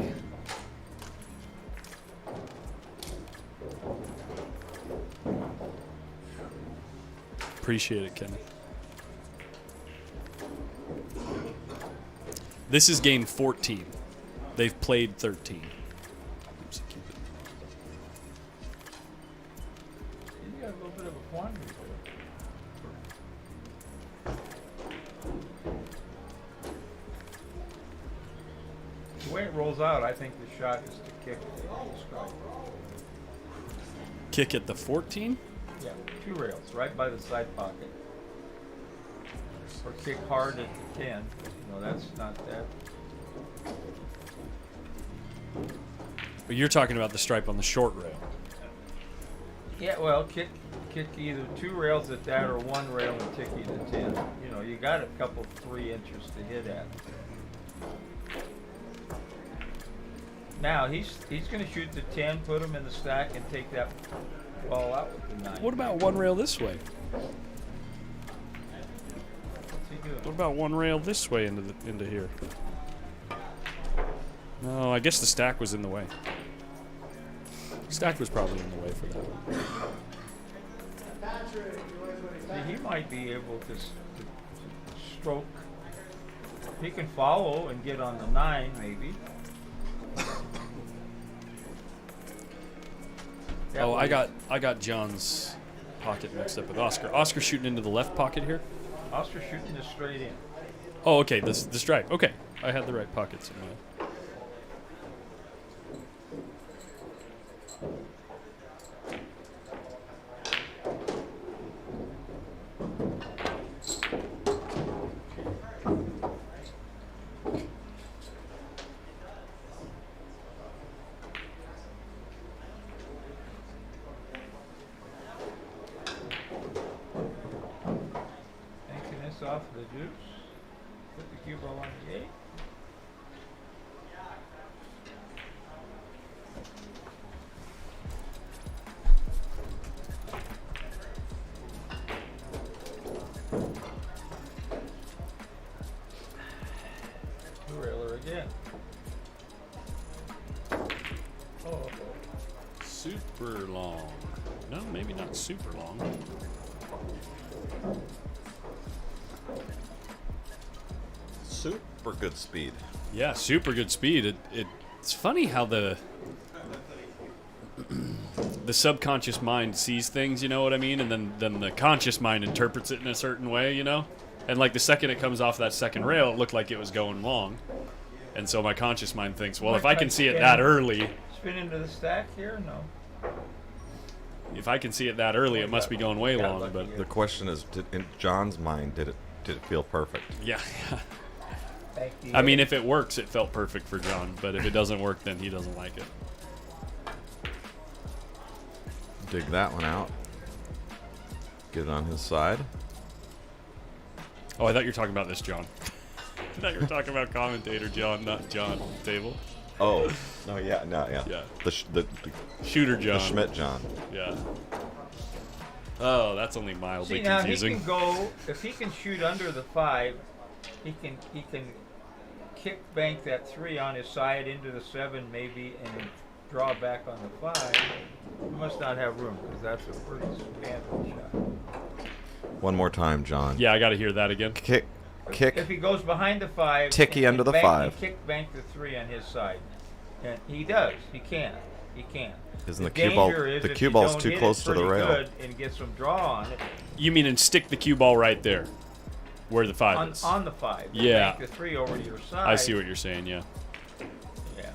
Appreciate it, Kenneth. This is game 14. They've played 13. Oops, keep it. You got a little bit of a quandary there. The way it rolls out, I think the shot is to kick the strike. Kick at the 14? Yeah, 2 rails, right by the side pocket. Or kick hard at the 10. No, that's not that. But you're talking about the stripe on the short rail. Yeah, well, kick either 2 rails at that or 1 rail and tick you to 10. You know, you got a couple 3 inches to hit at. Now he's going to shoot the 10, put him in the stack, and take that ball out with the 9. What about 1 rail this way? What's he doing? What about 1 rail this way into here? No, I guess the stack was in the way. Stack was probably in the way for that. See, he might be able to stroke. He can follow and get on the 9, maybe. Oh, I got John's pocket mixed up with Oscar. Oscar shooting into the left pocket here? Oscar shooting this straight in. Oh, okay, the stripe. Okay, I had the right pockets in mind. Off the deuce. Put the cue ball on the 8. Two-railer again. Oh. Super long. No, maybe not super long. Super good speed. Yeah, super good speed. It's funny how the subconscious mind sees things, you know what I mean? And then the conscious mind interprets it in a certain way, you know? And like the second it comes off that second rail, it looked like it was going long. And so my conscious mind thinks, well, if I can see it that early... Spin into the stack here? No. If I can see it that early, it must be going way long. But the question is, in John's mind, did it feel perfect? Yeah. I mean, if it works, it felt perfect for John. But if it doesn't work, then he doesn't like it. Dig that one out. Get it on his side. Oh, I thought you were talking about this, John. I thought you were talking about commentator John, not John Table. Oh, no, yeah. Yeah. The Shooter John. The Schmidt John. Yeah. Oh, that's only mildly See, now confusing. he can go, if he can shoot under the 5, he can kick bank that 3 on his side into the 7 maybe and draw back on the 5. He must not have room because that's a pretty substantial shot. One more time, John. Yeah, I got to hear that again. Kick. If he goes behind the 5, Ticky under the 5. Kick bank the 3 on his side. And he does. He can. Isn't the cue ball? The cue ball's too close to the rail. Good and get some draw on it. You mean and stick the cue ball right there, where the 5 is. On the 5. Yeah. Bank the 3 over to your side. I see what you're saying. Yeah. Yeah.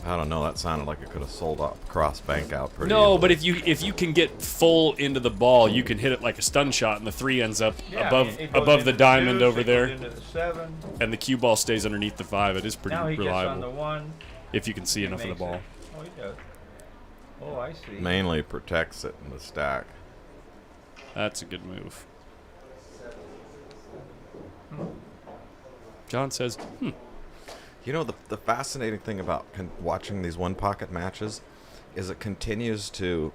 I don't know. That sounded like it could have sold up cross bank out pretty. No, easily. but if you can get full into the ball, you can hit it like a stun shot, and the 3 ends up above the diamond over there, into the 7. and the cue ball stays underneath the 5. It is pretty Now he reliable. gets on the 1. If you can see enough of the ball. It. Oh, he does. Oh, I see. Mainly protects it in the stack. That's a good move. John says, You know, the fascinating thing about watching these one pocket matches is it continues to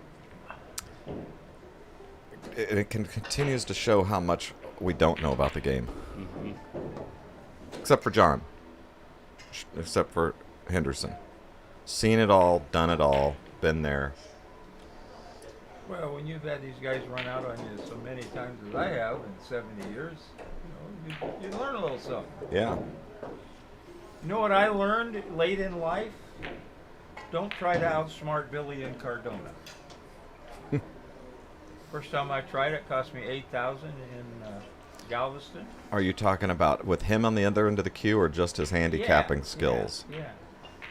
continues to show how much we don't know about the game. Mm-hmm. Except for John. Except for Henderson. Seen it all, done it all, been there. Well, when you've had these guys run out on you so many times as I have in 70 years, you learn a little something. Yeah. You know what I learned late in life? Don't try to outsmart Billy in Cardona. First time I tried it cost me $8,000 in Galveston. Are you talking about with him on the other end of the queue or just his handicapping skills? Yeah.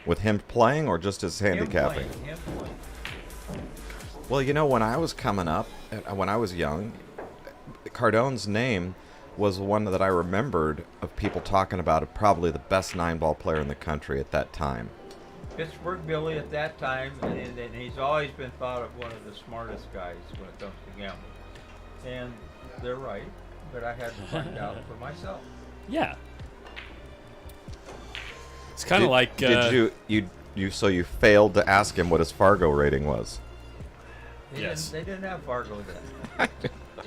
With him playing or just his handicapping? Him playing. Well, you know, when I was coming up, when I was young, Cardone's name was one that I remembered of people talking about, probably the best 9-ball player in the country at that time. Pittsburgh Billy at that time, and he's always been thought of one of the smartest guys when it comes to gambling. And they're right, but I had to find out for myself. Yeah. It's kind of like. Did so you failed to ask him what his Fargo rating was? They didn't have Fargo then.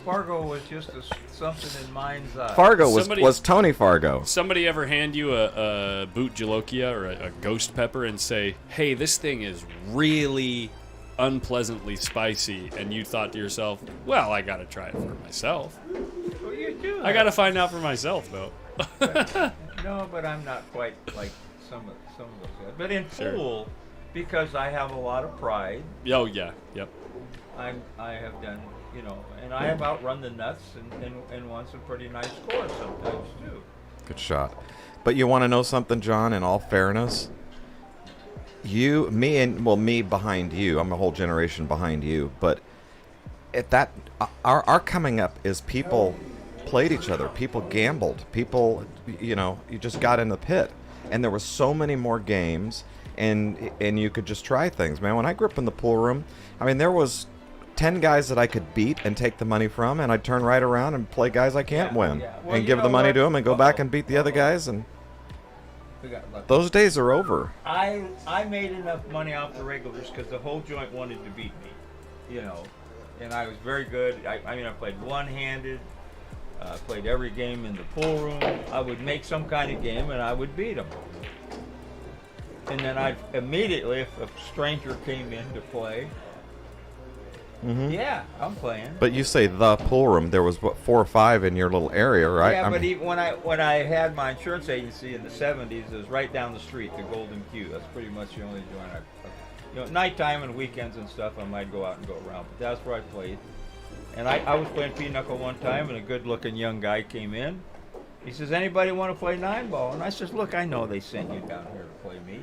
Fargo was just something in mind's eye. Fargo was Tony Fargo. Somebody ever hand you a boot Jalokia or a ghost pepper and say, hey, this thing is really unpleasantly spicy, and you thought to yourself, well, I got to try it for myself. Well, you do. I got to find out for myself, though. No, but I'm not quite like some of those guys. But in pool, because I have a lot of pride. Oh, yeah. Yep. I have done, and I have outrun the nuts and won some pretty nice scores sometimes too. Good shot. But you want to know something, John, in all fairness? Me behind you. I'm a whole generation behind you. But at that, our coming up is people played each other. People gambled. People, you just got in the pit. And there were so many more games, and you could just try things. Man, when I grew up in the pool room, I mean, there was 10 guys that I could beat and take the money from, and I'd turn right around and play guys I can't win, Well, and give the money to them and go back and beat the other guys, and those days are over. I made enough money off the regulars because the whole joint wanted to beat me, and I was very good. I played one-handed, played every game in the pool room. I would make some kind of game and I would beat them. And then I'd immediately, if a stranger came in to play, yeah, I'm playing. But you say the pool room. There was, 4 or 5 in your little area, right? Yeah, but even when I had my insurance agency in the 70s, it was right down the street, the Golden Q. That's pretty much the only joint at nighttime and weekends and stuff, I might go out and go around. But that's where I played. And I was playing pinochle one time, and a good-looking young guy came in. He says, anybody want to play 9-ball? And I says, look, I know they sent you down here to play me.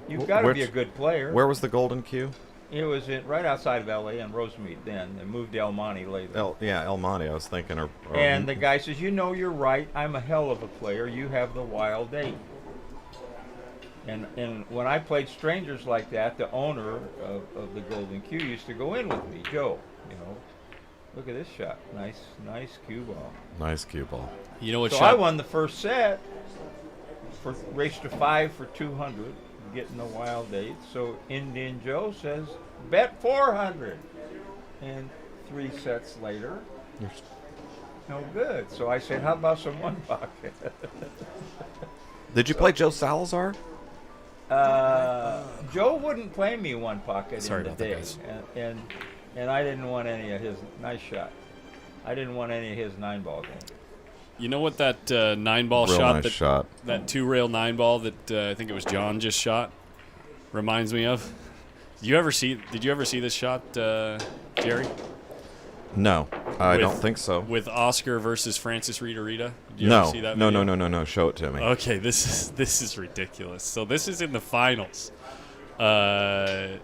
You've got to be a good player. Where was the Golden Q? It was right outside of L.A. in Rosemead then. They moved to El Monte later. El Monte, I was thinking. And the guy says, you're right. I'm a hell of a player. You have the wild 8. And when I played strangers like that, the owner of the Golden Cue used to go in with me, Joe. You know, look at this shot, nice cue ball. Nice cue ball. You know what So shot? I won the first set. Race to 5 for 200, getting a wild 8. So Indian Joe says, bet 400. And 3 sets later, no good. So I said, how about some one pocket? Did you play Joe Salazar? Joe wouldn't play me one pocket Sorry in the about that, day, guys. and I didn't want any of his nice shot. I didn't want any of his 9-ball game. You know what that 9-ball Real shot, nice shot. that 2-rail 9-ball that I think it was John just shot reminds me of? Did you ever see this shot, Jerry? No, I don't think so. With Oscar versus Francis Rita. Did you No, ever see that no, video? no. Show it to me. Okay, this is ridiculous. So this is in the finals, and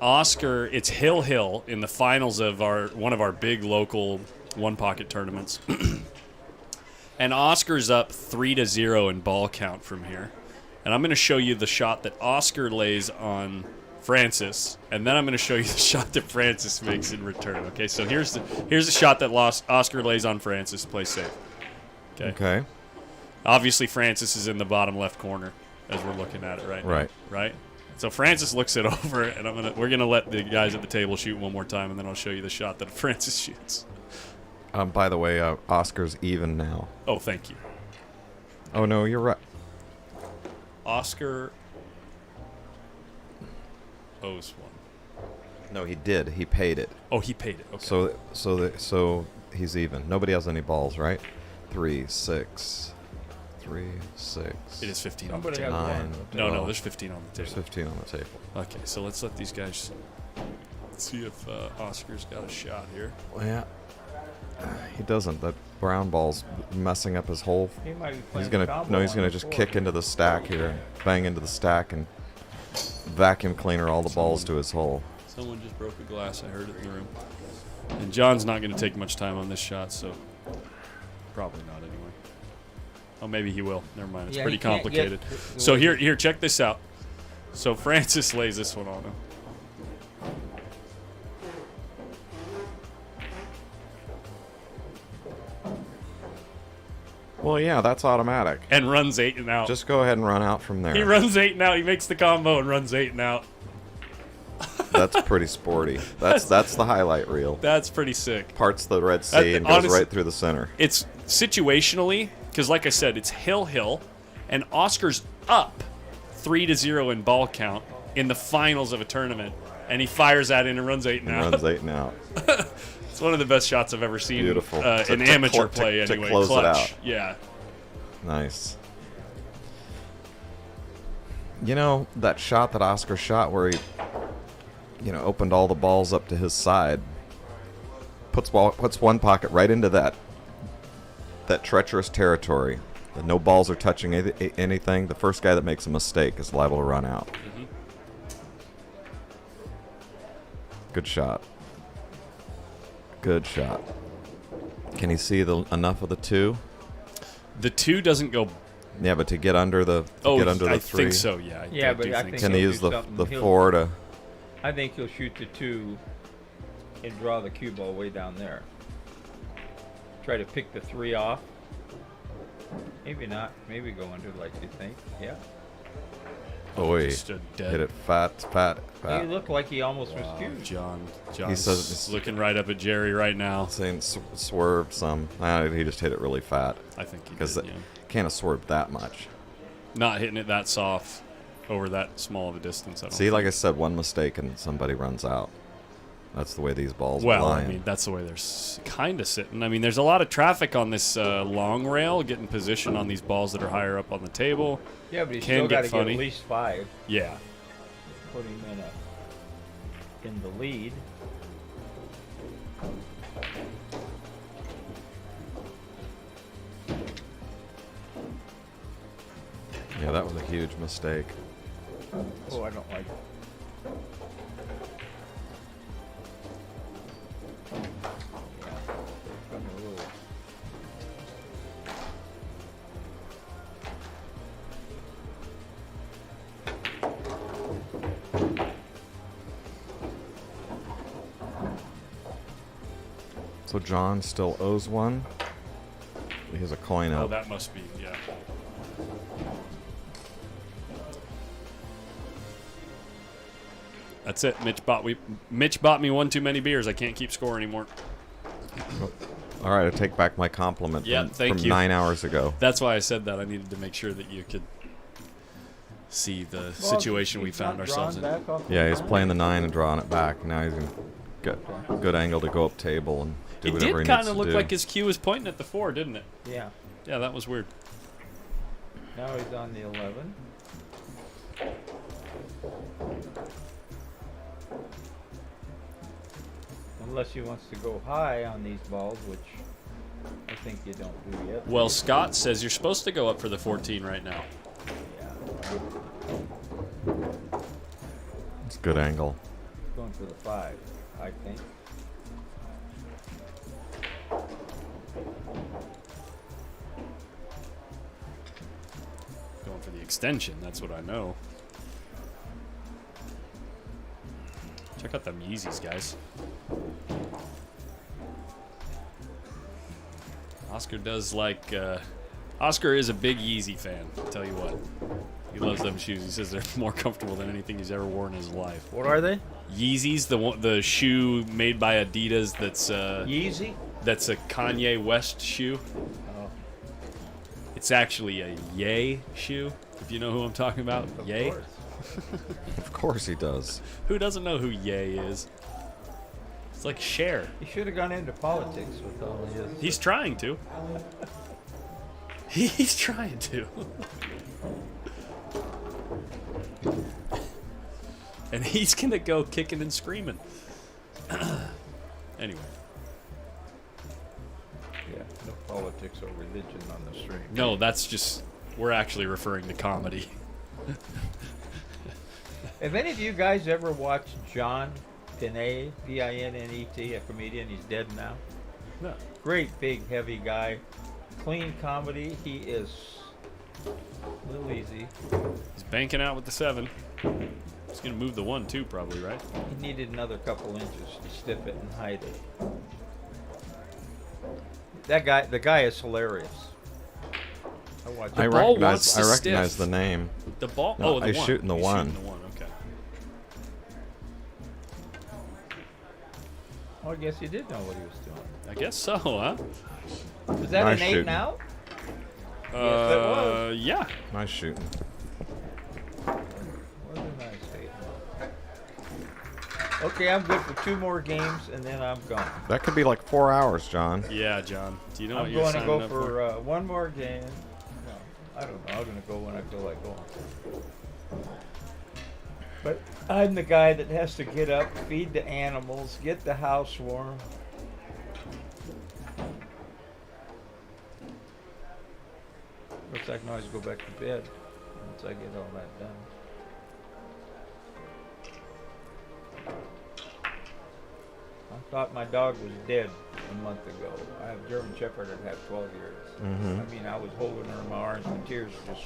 Oscar, it's Hill in the finals of one of our big local one pocket tournaments, and Oscar's up 3-0 in ball count from here, and I'm going to show you the shot that Oscar lays on Francis, and then I'm going to show you the shot that Francis makes in return. Okay, so here's the shot that Oscar lays on Francis. Play safe. Okay. Obviously, Francis is in the bottom left corner as we're looking at it right now. Right. So Francis looks it over, and we're gonna let the guys at the table shoot one more time, and then I'll show you the shot that Francis shoots. By the way, Oscar's even now. Oh, thank you. Oh no, you're right. Oscar owes one. No, he did. He paid it. Oh, he paid it. Okay. So he's even. Nobody has any balls, right? 3, 6. 3, 6. It is 15 Somebody on the has table. one. No, Well, there's 15 on the table. There's 15 on the table. Okay, so let's let these guys see if Oscar's got a shot here. Well, yeah. He doesn't. That brown ball's messing up his hole. He might be He's playing gonna combo on just the kick floor. into the stack here, bang into the stack, and vacuum cleaner all the balls to his hole. Someone just broke a glass. I heard it in the room. And John's not going to take much time on this shot, so probably not anyway. Oh, maybe he will. Never mind. It's Yeah, pretty he can't complicated. get the So way here, check this out. So Francis lays this one on him. Well, yeah, that's automatic. And runs 8 and out. Just go ahead and run out from there. He runs 8 and out. He makes the combo and runs 8 and out. That's pretty sporty. That's the highlight reel. That's pretty sick. Parts the Red Sea and goes right through the center. It's situationally, because like I said, it's Hill, and Oscar's up 3-0 in ball count in the finals of a tournament, and he fires that in and runs 8 and out. Runs 8 and out. It's one of the best shots I've ever seen. Beautiful. In amateur play, to anyway. close it Clutch. out. Yeah. Nice. You know, that shot that Oscar shot where he, opened all the balls up to his side, puts one pocket right into that treacherous territory. That no balls are touching anything. The first guy that makes a mistake is liable to run out. Mm-hmm. Good shot. Good shot. Can he see enough of the 2? The 2 doesn't go. Yeah, but to get under the I 3. think so. Yeah. Yeah, but I think Can he he'll use do the something. 4 to? I think he'll shoot the 2 and draw the cue ball way down there. Try to pick the 3 off. Maybe not. Maybe go under like you think. Yeah. Oh, he Just a dead- hit it fat. He looked like he almost was cued. John He says looking right up at Jerry right now. saying swerved some. He just hit it really fat. I think he because did, yeah. Can't have swerved that much. Not hitting it that soft over that small of a distance. I don't See, like I said, one mistake and somebody runs out. That's the way these balls are Well, lying. I mean, that's the way they're kind of sitting. I mean, there's a lot of traffic on this long rail, getting position on these balls that are higher up on the table. Yeah, but he's Can still got to get funny. at least 5. Yeah. Put him in the lead. Yeah, that was a huge mistake. Oh, I don't like it. So John still owes one. He has a coin Oh, up. that must be, yeah. That's it. Mitch bought me one too many beers. I can't keep score anymore. All right, I take back my compliment Yeah, from, thank from you. 9 hours ago. That's why I said that. I needed to make sure that you could see the situation we found ourselves in. Yeah, he's playing the 9 and drawing it back. Now he's going to get a good angle to go up table and do It whatever did he kind needs of to look do. like his cue was pointing at the 4, didn't it? Yeah. Yeah, that was weird. Now he's on the 11. Unless he wants to go high on these balls, which I think you don't do yet. Well, Scott says you're supposed to go up for the 14 right now. It's a good angle. Going for the 5, I think. Going for the extension, that's what I know. Check out them Yeezys, guys. Oscar does like, Oscar is a big Yeezy fan, I'll tell you what. He loves them shoes. He says they're more comfortable than anything he's ever worn in his life. What are they? Yeezys, the shoe made by Adidas that's Yeezy? That's a Kanye West shoe. Oh. It's actually a Ye shoe, if you know who I'm talking about. Of Ye? course. Of course he does. Who doesn't know who Ye is? It's like Cher. He should have gone into politics with all of his. He's trying to. He's trying to. And he's gonna go kicking and screaming. Anyway. Yeah, no politics or religion on the stream. No, that's just, we're actually referring to comedy. Have any of you guys ever watched John Pinnet, P-I-N-N-E-T, a comedian? He's dead now. No. Great, big, heavy guy. Clean comedy. He is a little easy. He's banking out with the 7. He's gonna move the 1 too, probably, right? He needed another couple inches to stiff it and hide it. The guy is hilarious. I recognize the name. The ball? No, Oh, the I 1. shooting the He's 1. shooting the 1, okay. Oh, I guess he did know what he was doing. I guess so, huh? Is that Nice an 8 shooting. now? Yes, it was. Yeah. Nice shooting. Was a nice 8. Okay, I'm good for 2 more games, and then I'm gone. That could be like 4 hours, John. Yeah, John. Do you know what I'm you're going to signing go up for 1 more game. No, I don't know. I'm going to go when I feel like going. But I'm the guy that has to get up, feed the animals, get the house warm. Looks like I can always go back to bed once I get all that done. I thought my dog was dead a month ago. I have a German Shepherd that had 12 years. Mhm. I mean, I was holding her in my arms and tears just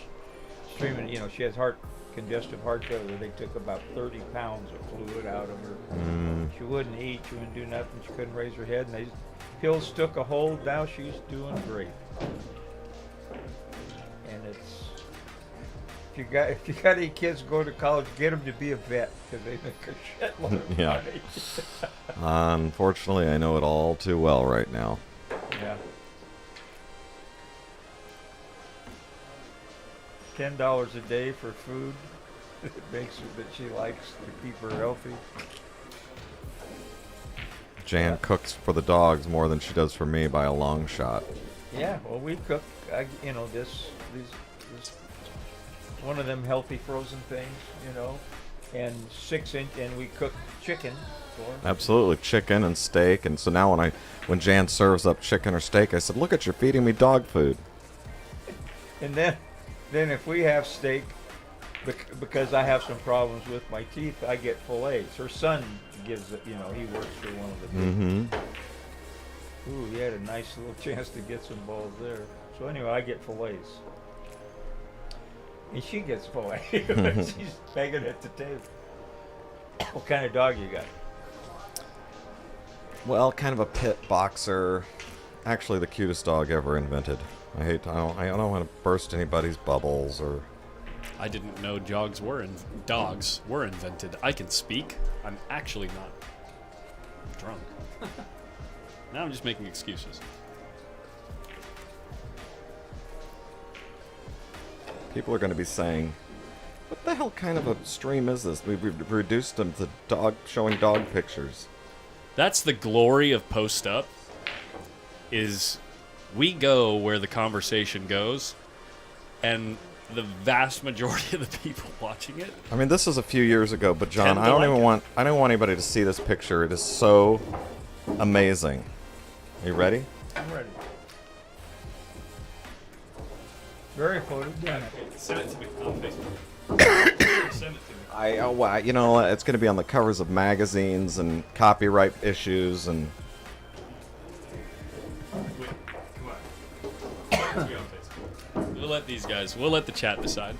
streaming. You know, she has congestive heart failure. They took about 30 pounds of fluid out of her. Mm. She wouldn't eat. She wouldn't do nothing. She couldn't raise her head. And pills took a hold. Now she's doing great. And it's if you got any kids going to college, get them to be a vet because they make a shitload of Yeah. money. Unfortunately, I know it all too well right now. Yeah. $10 a day for food. It makes her that she likes to keep her healthy. Jan cooks for the dogs more than she does for me by a long shot. Yeah, well, we cook. This one of them healthy frozen things, and 6-inch, and we cook chicken for 'em. Absolutely, chicken and steak. And so now when Jan serves up chicken or steak, I said, "Look at you're feeding me dog food." And then if we have steak, because I have some problems with my teeth, I get fillets. Her son gives it. He works for one of the big. Mm-hmm. Ooh, he had a nice little chance to get some balls there. So anyway, I get fillets. And she gets fillet. She's banging at the table. What kind of dog you got? Well, kind of a pit boxer. Actually, the cutest dog ever invented. I don't want to burst anybody's bubbles or. I didn't know dogs were invented. I can speak. I'm actually not drunk. Now I'm just making excuses. People are going to be saying, what the hell kind of a stream is this? We've reduced them to showing dog pictures. That's the glory of Post Up, is we go where the conversation goes, and the vast majority of the people watching it. I mean, this is a few years ago, but John, I don't want anybody to see this picture. It is so amazing. Are you ready? I'm ready. Very photogenic. Send it to me on Facebook. Send it to me. It's going to be on the covers of magazines and copyright issues and. We'll let these guys. We'll let the chat decide.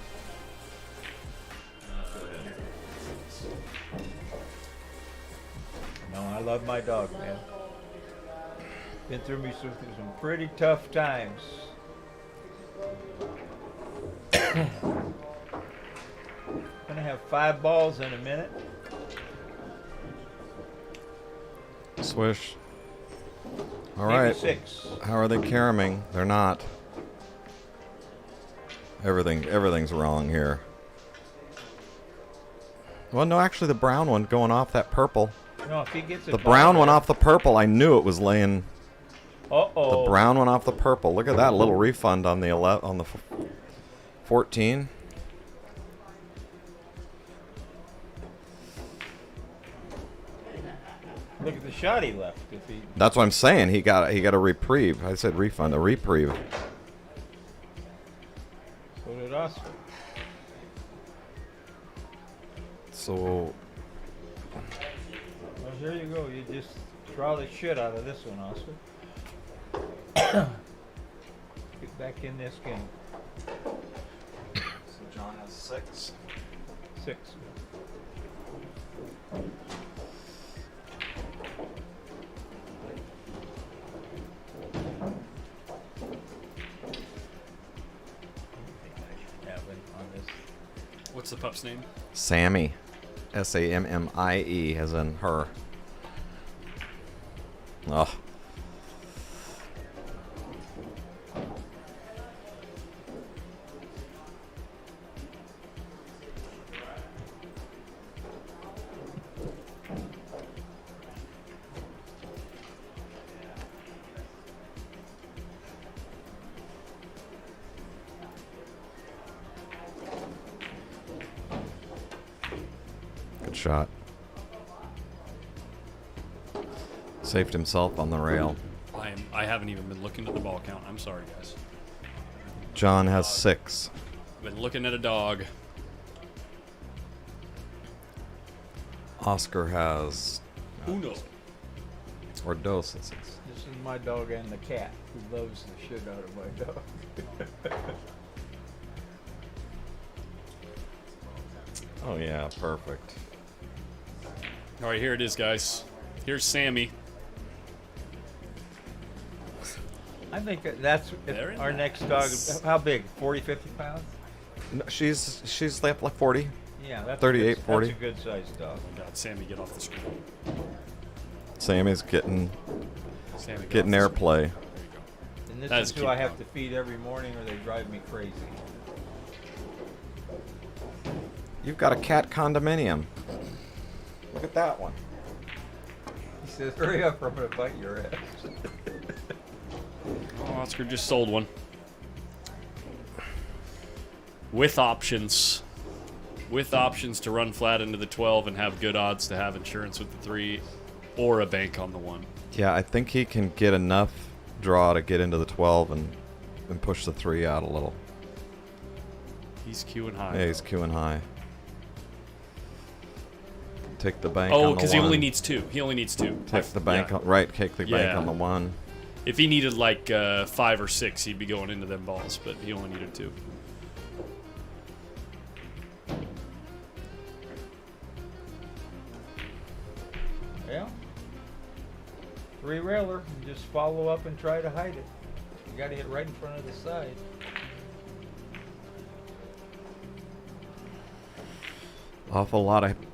No, I love my dog, man. Been through some pretty tough times. Gonna have 5 balls in a minute. Swish. All Maybe right. 6. How are they caroming? They're not. Everything's wrong here. Well, no, actually, the brown one going off that purple. No, if he gets The brown one off the purple, I knew it was laying. Uh-oh. The brown one off the purple. Look at that little refund on the 14. Look at the shot he left. If he That's what I'm saying. He got a reprieve. I said refund, a reprieve. So did Oscar. So. Well, here you go. You just draw the shit out of this one, Oscar. Get back in this game. So John has 6. 6. What's the pup's name? Sammy. Sammie, as in her. Oh. Good shot. Saved himself on the rail. I haven't even been looking at the ball count. I'm sorry, guys. John has 6. Been looking at a dog. Oscar has. Uno. Or dos. It's 6. This is my dog and the cat who loves the shit out of my dog. Oh yeah, perfect. All right, here it is, guys. Here's Sammy. I think that's Very our next nice. dog. How big? 40, 50 pounds? No, she's like 40. Yeah, that's 38, 40. That's a good sized dog. Oh God, Sammy, get off the screen. Sammy's getting Sammy, get getting off the screen. airplay. There you go. And this That is is who cute I have dog. to feed every morning or they drive me crazy. You've got a cat condominium. Look at that one. He says, hurry up or I'm going to bite your ass. Oh, Oscar just sold one. With options. With options to run flat into the 12 and have good odds to have insurance with the 3 or a bank on the 1. Yeah, I think he can get enough draw to get into the 12 and push the 3 out a little. He's queuing high. Yeah, he's queuing high. Take the bank Oh, on the because he 1. only needs 2. He only needs 2. Take the bank Yeah. on, right, take the bank Yeah. on the 1. If he needed like 5 or 6, he'd be going into them balls, but he only needed 2. Yeah. 3-railer and just follow up and try to hide it. You got to hit right in front of the side.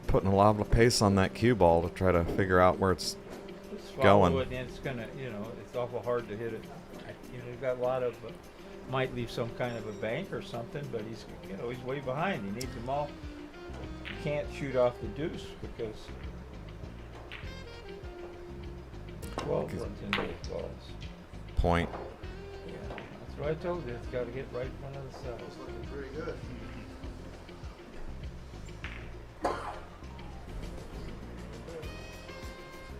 Putting a lot of pace on that cue ball to try to figure out where it's Just follow going. it, and it's gonna, it's awful hard to hit it. You've got a lot of, might leave some kind of a bank or something, but he's way behind. He needs them all. You can't shoot off the deuce because 12 runs into the balls. Point. Yeah, that's what I told you. It's got to get right in front of the side. It's looking pretty good.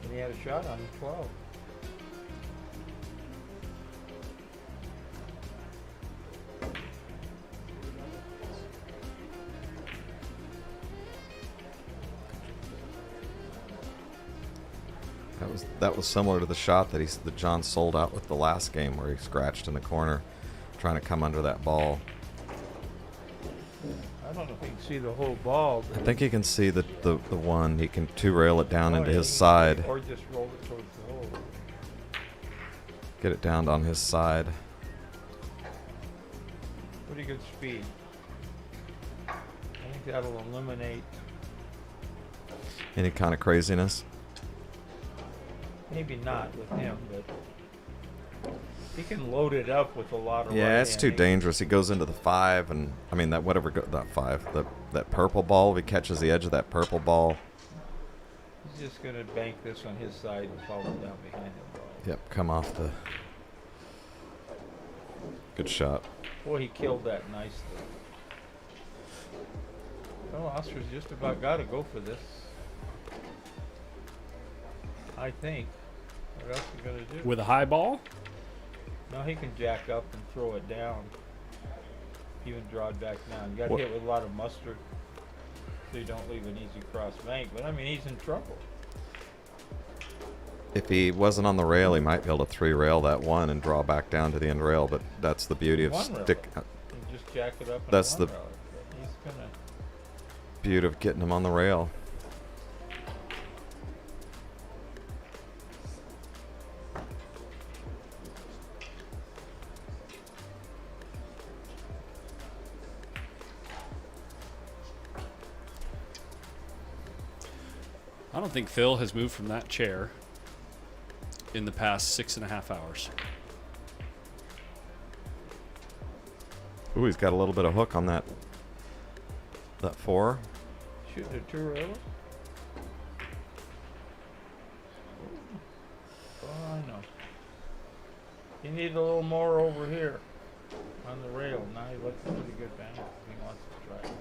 And he had a shot on 12. That was similar to the shot that John sold out with the last game where he scratched in the corner trying to come under that ball. I don't know if he can see the whole ball. I think he can see the one. He can 2-rail it down into yeah, his side. Or just roll it towards the hole. Get it down on his side. Pretty good speed. I think that'll eliminate Any kind of craziness. maybe not with him, but he can load it up with a lot of Yeah, it's too right-handing. dangerous. He goes into the 5, and I mean that that purple ball. If he catches the edge of that purple ball. He's just gonna bank this on his side and follow down behind the ball. Yep, come off the. Good shot. Boy, he killed that nicely. Well, Oscar's just about got to go for this. I think. What else you gonna do? With a high ball? No, he can jack up and throw it down. Even draw it back down. You got to What- hit with a lot of mustard so you don't leave an easy cross bank. But I mean, he's in trouble. If he wasn't on the rail, he might be able to 3-rail that one and draw back down to the end rail. But that's the beauty of One rail. stick. You just jack it up. And That's one the rail. He's gonna. beauty of getting him on the rail. I don't think Phil has moved from that chair in the past 6.5 hours. Ooh, he's got a little bit of hook on that 4. Shooting a 2-railer? Oh, I know. You need a little more over here on the rail. Now he looks pretty good bang if he wants to try it.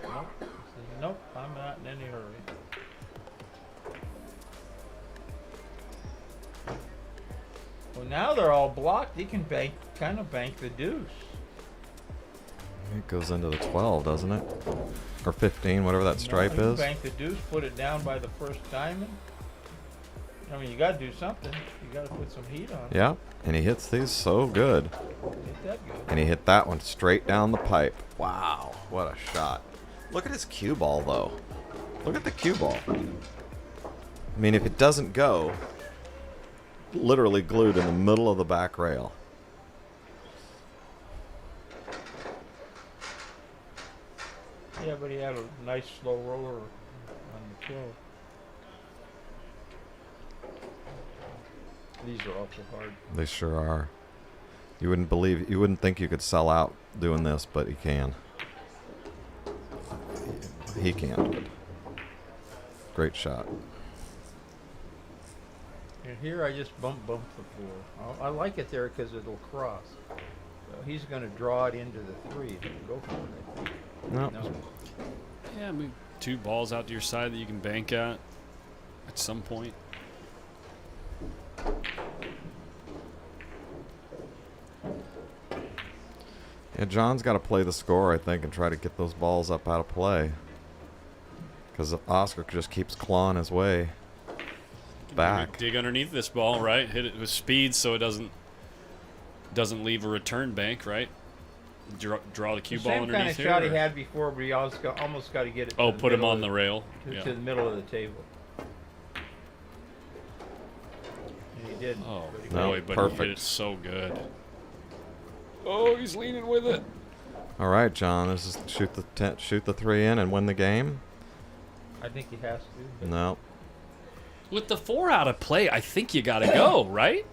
Nope. He says, nope, I'm not in any hurry. Well, now they're all blocked. He can kind of bank the deuce. It goes into the 12, doesn't it? Or 15, whatever that stripe No, you is. bank the deuce, put it down by the first diamond. I mean, you got to do something. You got to put some heat on it. Yeah, and he hits these so good. Hit that good. And he hit that one straight down the pipe. Wow, what a shot. Look at his cue ball, though. Look at the cue ball. I mean, if it doesn't go, literally glued in the middle of the back rail. Yeah, but he had a nice slow roller on the 12. These are awful hard. They sure are. You wouldn't think you could sell out doing this, but he can. He can do it. Great shot. And here I just bump the 4. I like it there because it'll cross. So he's going to draw it into the 3 and go for it, I think. Nope. No. Yeah, move 2 balls out to your side that you can bank at some point. Yeah, John's got to play the score, I think, and try to get those balls up out of play. Because Oscar just keeps clawing his way back. Dig underneath this ball, right? Hit it with speed so it doesn't leave a return bank, right? Draw the cue ball Same kind of underneath here. shot he or- had before, but he almost got to get it. Oh, to the put him middle on of the rail. To Yeah. the middle of the table. And he didn't. Oh but he No, boy, but perfect. he hit it so good. Oh, he's leaning with it. All right, John. This is shoot the 3 in and win the game. I think he has to. But No. With the 4 out of play, I think you got to go, right?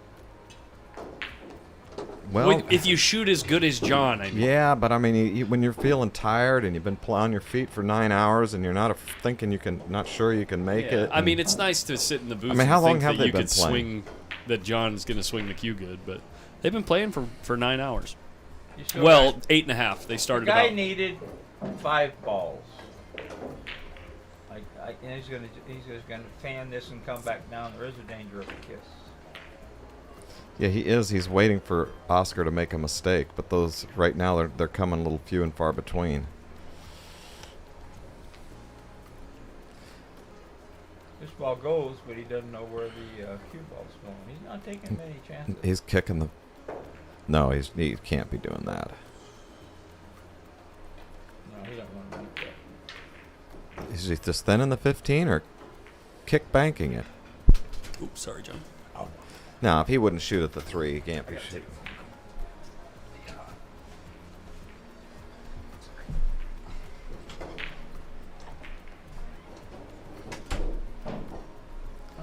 Well, if you shoot as good as John, I mean. yeah, but I mean, when you're feeling tired and you've been on your feet for 9 hours and you're not thinking not sure you can make Yeah, it. I mean, it's nice to sit in the booth. I mean, how and long think have that they you been could playing? swing that John's going to swing the cue good, but they've been playing for 9 hours. you still Well, got- 8.5. They the started guy about. needed 5 balls. And he's just gonna fan this and come back down. There is a danger of a kiss. Yeah, he is. He's waiting for Oscar to make a mistake, but those right now they're coming a little few and far between. This ball goes, but he doesn't know where the cue ball's going. He's not taking many chances. He's kicking the. No, he can't be doing that. No, he don't want to make that. Is he just thin in the 15 or kick banking it? Oops, sorry, John. No, if he wouldn't shoot at the 3, he can't be shooting.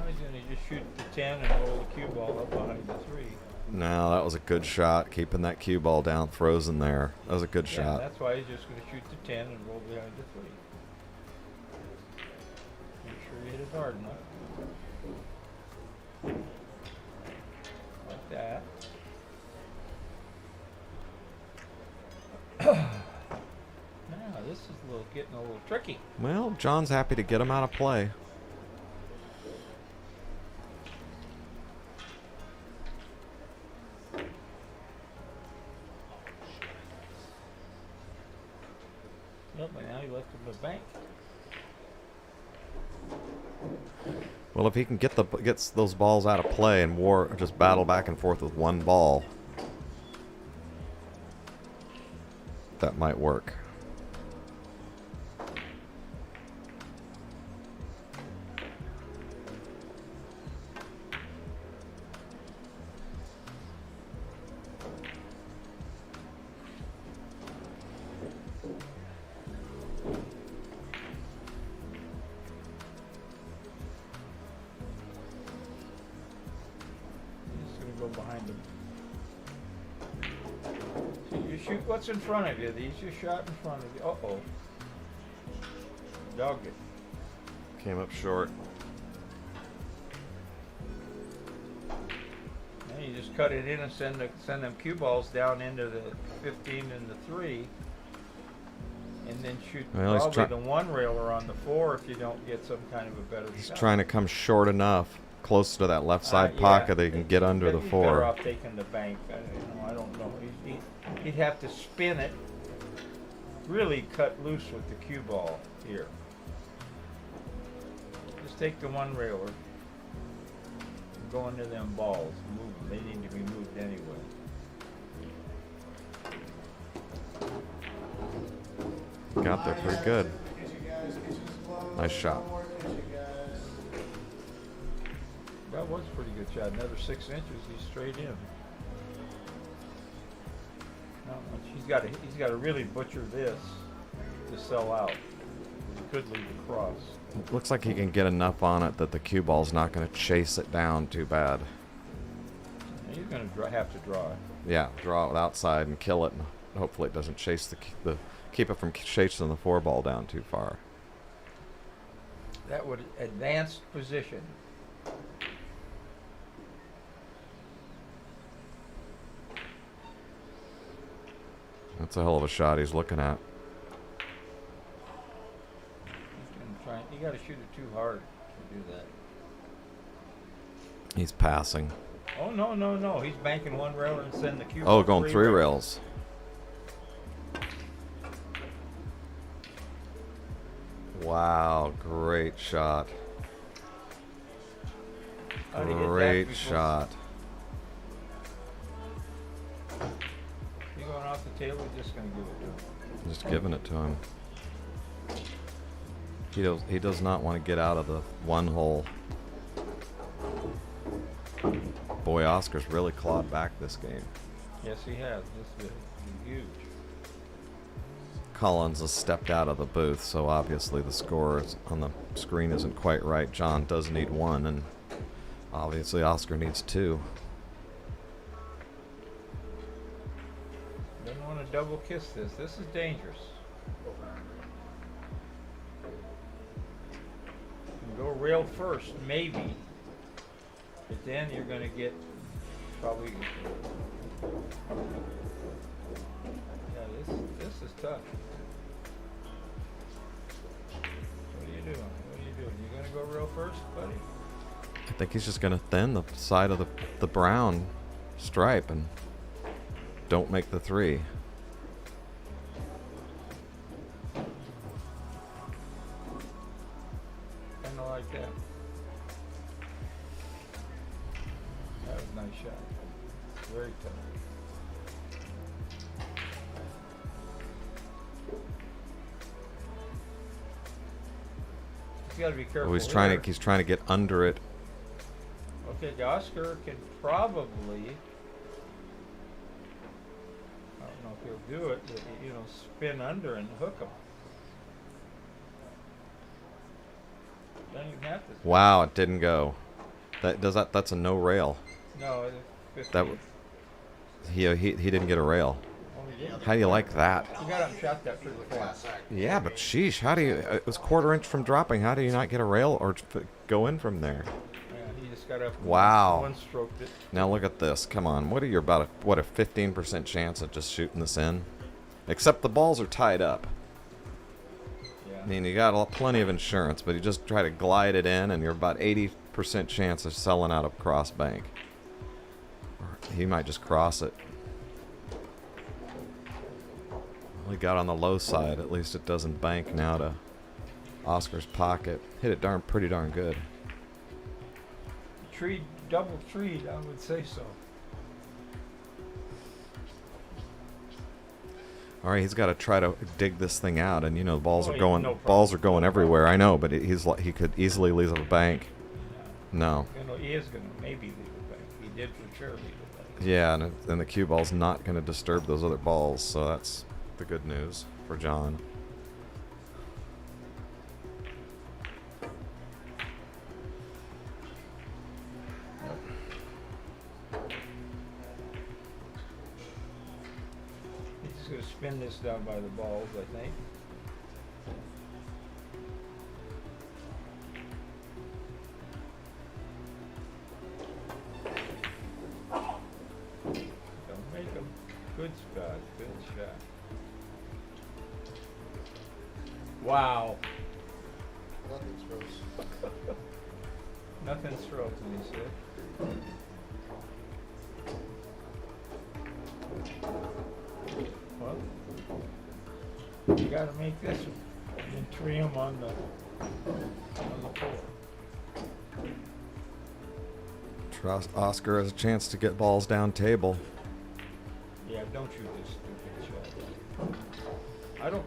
He's gonna just shoot the 10 and roll the cue ball up behind the 3. No, that was a good shot, keeping that cue ball down, frozen there. That was a good Yeah, shot. that's why he's just gonna shoot the 10 and roll behind the 3. Make sure he hit it hard enough. Like that. Now this is getting a little tricky. Well, John's happy to get him out of play. Yep, but now he left him the bank. Well, if he can gets those balls out of play and just battle back and forth with one ball, that might work. Behind him. So you shoot what's in front of you. These you shot in front of you. Uh-oh. Dogged it. Came up short. And you just cut it in and send them cue balls down into the 15 and the 3. And then shoot Well, probably the 1 railer on the 4 if you don't get some kind of a better He's shot. trying to come short enough, close to that left side Yeah. pocket that he can get under the He's 4. better off taking the bank. I don't know. He'd have to spin it, really cut loose with the cue ball here. Just take the 1 railer, and go into them balls, move them. They need to be moved anyway. Got there pretty good. Nice shot. That was a pretty good shot. Another 6 inches, he's straight in. Not much. He's got to really butcher this to sell out. He could leave a cross. It looks like he can get enough on it that the cue ball's not going to chase it down too bad. He's going to have to draw it. Yeah, draw it with outside and kill it, and hopefully it doesn't chase keep it from chasing the 4 ball down too far. That would advance position. That's a hell of a shot he's looking at. You got to shoot it too hard to do that. He's passing. Oh no! He's banking 1 railer and sending the cue. Oh, going 3 rails. Wow, great shot. Great shot. You going off the tail? We're just going to give it to him. Just giving it to him. He does not want to get out of the 1 hole. Boy, Oscar's really clawed back this game. Yes, he has. This is huge. Collins has stepped out of the booth, so obviously the score on the screen isn't quite right. John does need 1, and obviously Oscar needs 2. Doesn't want to double kiss this. This is dangerous. You go rail first, maybe. But then you're going to get probably. Yeah, this is tough. What are you doing? You going to go rail first, buddy? I think he's just going to thin the side of the brown stripe and don't make the 3. Kind of like that. That was a nice shot. Very tough. You got to be careful. Oh, he's trying to get under it. Okay, Oscar can probably. I don't know if he'll do it, but spin under and hook him. Don't even have to. Wow, it didn't go. That's a no rail. No, it's 15. That he didn't get a rail. Oh, he did. How do you like that? You got him shot that pretty fast. Yeah, but sheesh, how do you? It was 1/4 inch from dropping. How do you not get a rail or go in from there? Yeah, he just got up. Wow. One stroked it. Now look at this. Come on. What are you about? A 15% chance of just shooting this in? Except the balls are tied up. Yeah. I mean, you got plenty of insurance, but you just try to glide it in, and you're about 80% chance of selling out of cross bank. Or he might just cross it. Well, he got on the low side. At least it doesn't bank now to Oscar's pocket. Hit it pretty darn good. Double treed, I would say so. All right, he's got to try to dig this thing out, and the balls Oh, are yeah, going. no problem. Balls are going everywhere. I know, but he could easily leave a bank. No. He is going to maybe leave it back. He did for sure leave it back. Yeah, and the cue ball's not going to disturb those other balls, so that's the good news for John. He's just going to spin this down by the balls, I think. Don't make him. Good spot. Good shot. Wow. Nothing's gross. Nothing strokes, he said. Well, you got to make this one and tree him on the floor. Oscar has a chance to get balls down table. Yeah, don't shoot this stupid shot.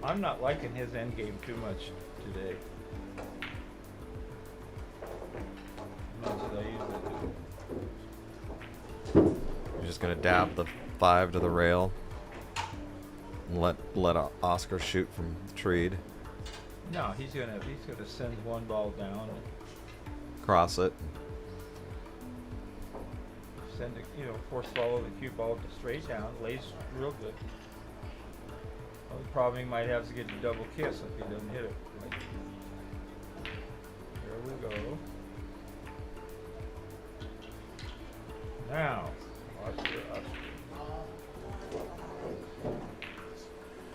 I'm not liking his end game too much today. As much as I usually do. You're just gonna dab the 5 to the rail and let Oscar shoot from treed. No, he's gonna send one ball down and Cross it. send it, force follow the cue ball straight down, lays real good. Well, the problem he might have is to get a double kiss if he doesn't hit it. There we go. Now, Oscar.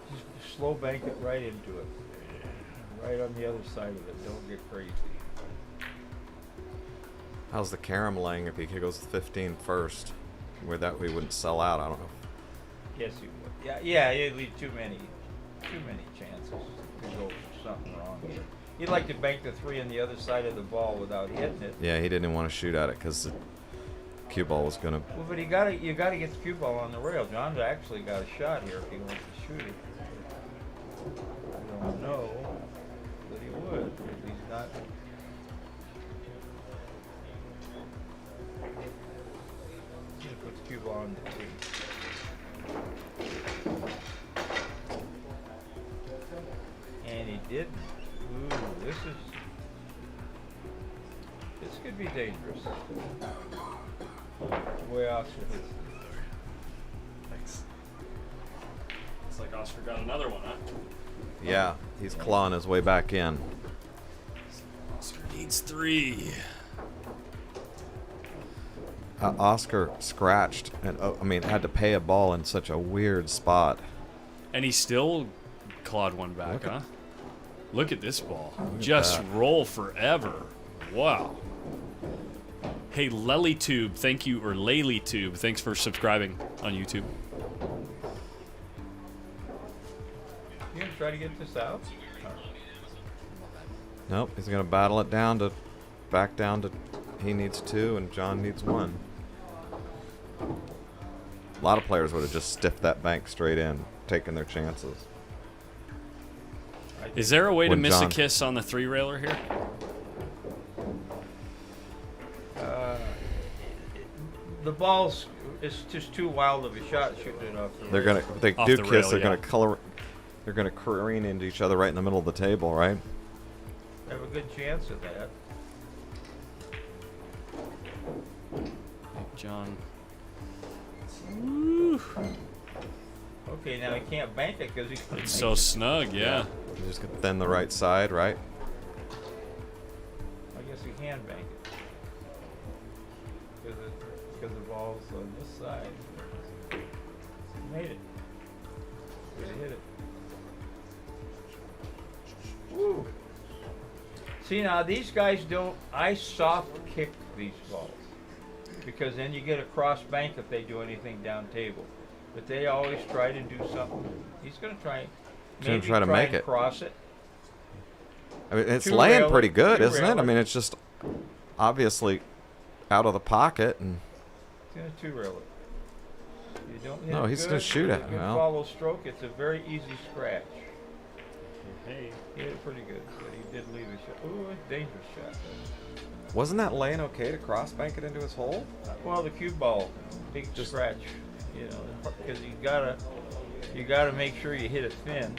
Just slow bank it right into it. Right on the other side of it. Don't get crazy. How's the carom laying if he goes with 15 first? Where that we wouldn't sell out, I don't know. Yes, you would. Yeah, you'd leave too many chances to go for something wrong. He'd like to bank the 3 on the other side of the ball without hitting it. Yeah, he didn't want to shoot at it because the cue ball was gonna. Well, but you gotta get the cue ball on the rail. John's actually got a shot here if he wants to shoot it. I don't know that he would. If he's not. didn't. Ooh, this could be dangerous. The way Oscar hits. Thanks. Looks like Oscar got another one, huh? Yeah, he's clawing his way back in. Oscar needs 3. Oscar scratched and had to pay a ball in such a weird spot. And he still clawed one back, huh? Look at this ball. Just that. roll forever. Wow. Hey, LelyTube, thank you, or LelyTube, thanks for subscribing on YouTube. You gonna try to get this out? Nope, he's gonna battle it back down to. He needs 2 and John needs 1. A lot of players would have just stiffed that bank straight in, taken their chances. Is there a way to When miss John- a kiss on the 3-railer here? The ball's it's just too wild of a shot shooting it off the They're rail. gonna if they Off do the kiss, rail, they're yeah. gonna careen into each other right in the middle of the table, right? Have a good chance of that. John. Okay, now he can't bank it because he's It's so snug, yeah. You just get thin the right side, right? I guess he can bank it because the ball's on this side. He made it. He hit it. Woo! See now these guys don't. I soft kick these balls because then you get a cross bank if they do anything down table. But they always try to do something. He's gonna try. He's gonna Maybe try to make and it. Cross it. I mean, it's Two laying railer- pretty good, two isn't it? I railer. mean, it's just obviously out of the pocket and. He's gonna two-rail it. You don't hit No, it he's good, gonna shoot with it, a good well. follow stroke. It's a very easy scratch. Hey. He hit it pretty good, but he did leave a shot. Ooh, a dangerous shot. Wasn't that laying okay to cross bank it into his hole? Well, the cue ball, big scratch, you know, because you gotta make sure you hit it thin.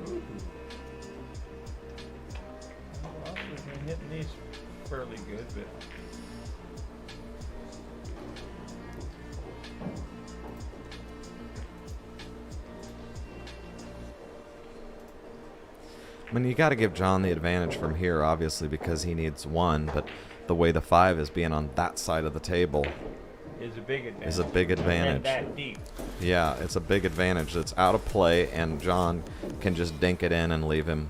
Ooh. Well, Oscar's been hitting these fairly good, but. I mean, you got to give John the advantage from here, obviously, because he needs 1. But the way the 5 is being on that side of the table Is a big advantage. is a big advantage. And that deep. Yeah, it's a big advantage. It's out of play, and John can just dink it in and leave him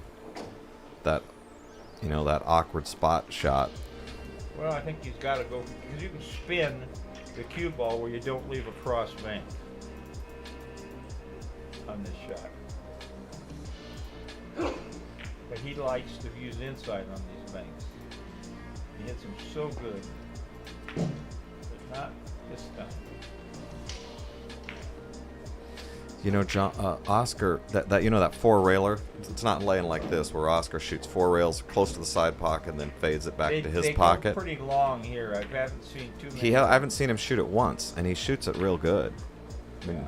that, that awkward spot shot. Well, I think he's got to go because you can spin the cue ball where you don't leave a cross bank on this shot. But he likes to use inside on these banks. He hits them so good, but not this time. John, Oscar, that 4-railer, it's not laying like this where Oscar shoots 4 rails close to the side pocket and then fades it back to his they pocket. Go pretty long here. I haven't seen too many. I haven't seen him shoot it once, and he shoots it real good. I mean,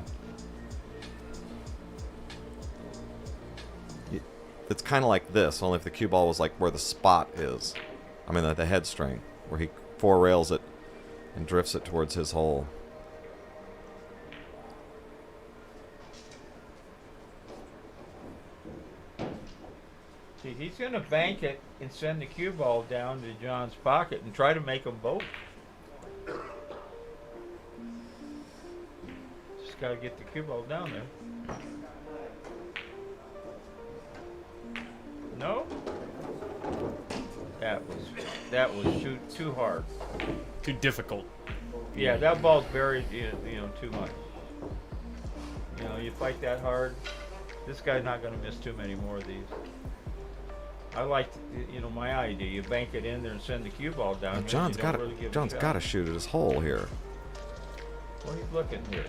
it's kind of like this, only if the cue ball was like where the spot is. I mean, the head string, where he 4 rails it and drifts it towards his hole. See, he's going to bank it and send the cue ball down to John's pocket and try to make them both. Just got to get the cue ball down there. No? That was shoot too hard. Too difficult. Yeah, that ball's buried, too much. You fight that hard. This guy's not going to miss too many more of these. I like, my idea. You bank it in there and send the cue ball down. Now, John's got to to shoot at his hole here. What are you looking here?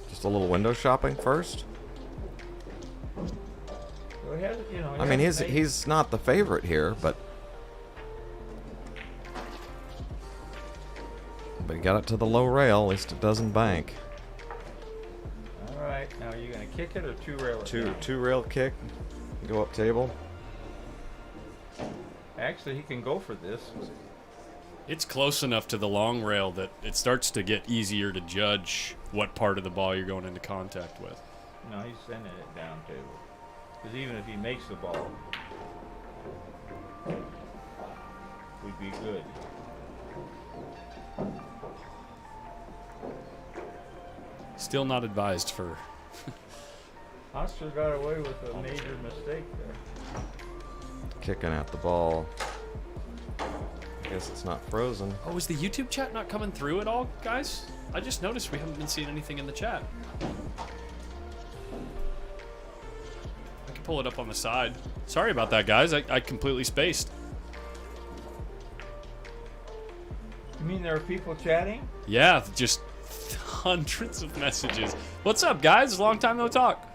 Just a little window shopping first. Go ahead, I mean, he's not the favorite here, but But he got it to the low rail. At least it doesn't bank. All right, now are you going to kick it or two-rail it? Two rail kick. Go up table. Actually, he can go for this. It's close enough to the long rail that it starts to get easier to judge what part of the ball you're going into contact with. No, he's sending it down table. Because even if he makes the ball, we'd be good. Still not advised for... Oscar got away with a major mistake there. Kicking at the ball. I guess it's not frozen. Oh, is the YouTube chat not coming through at all, guys? I just noticed we haven't been seeing anything in the chat. I can pull it up on the side. Sorry about that, guys. I completely spaced. You mean there are people chatting? Yeah, just hundreds of messages. What's up, guys? Long time no talk.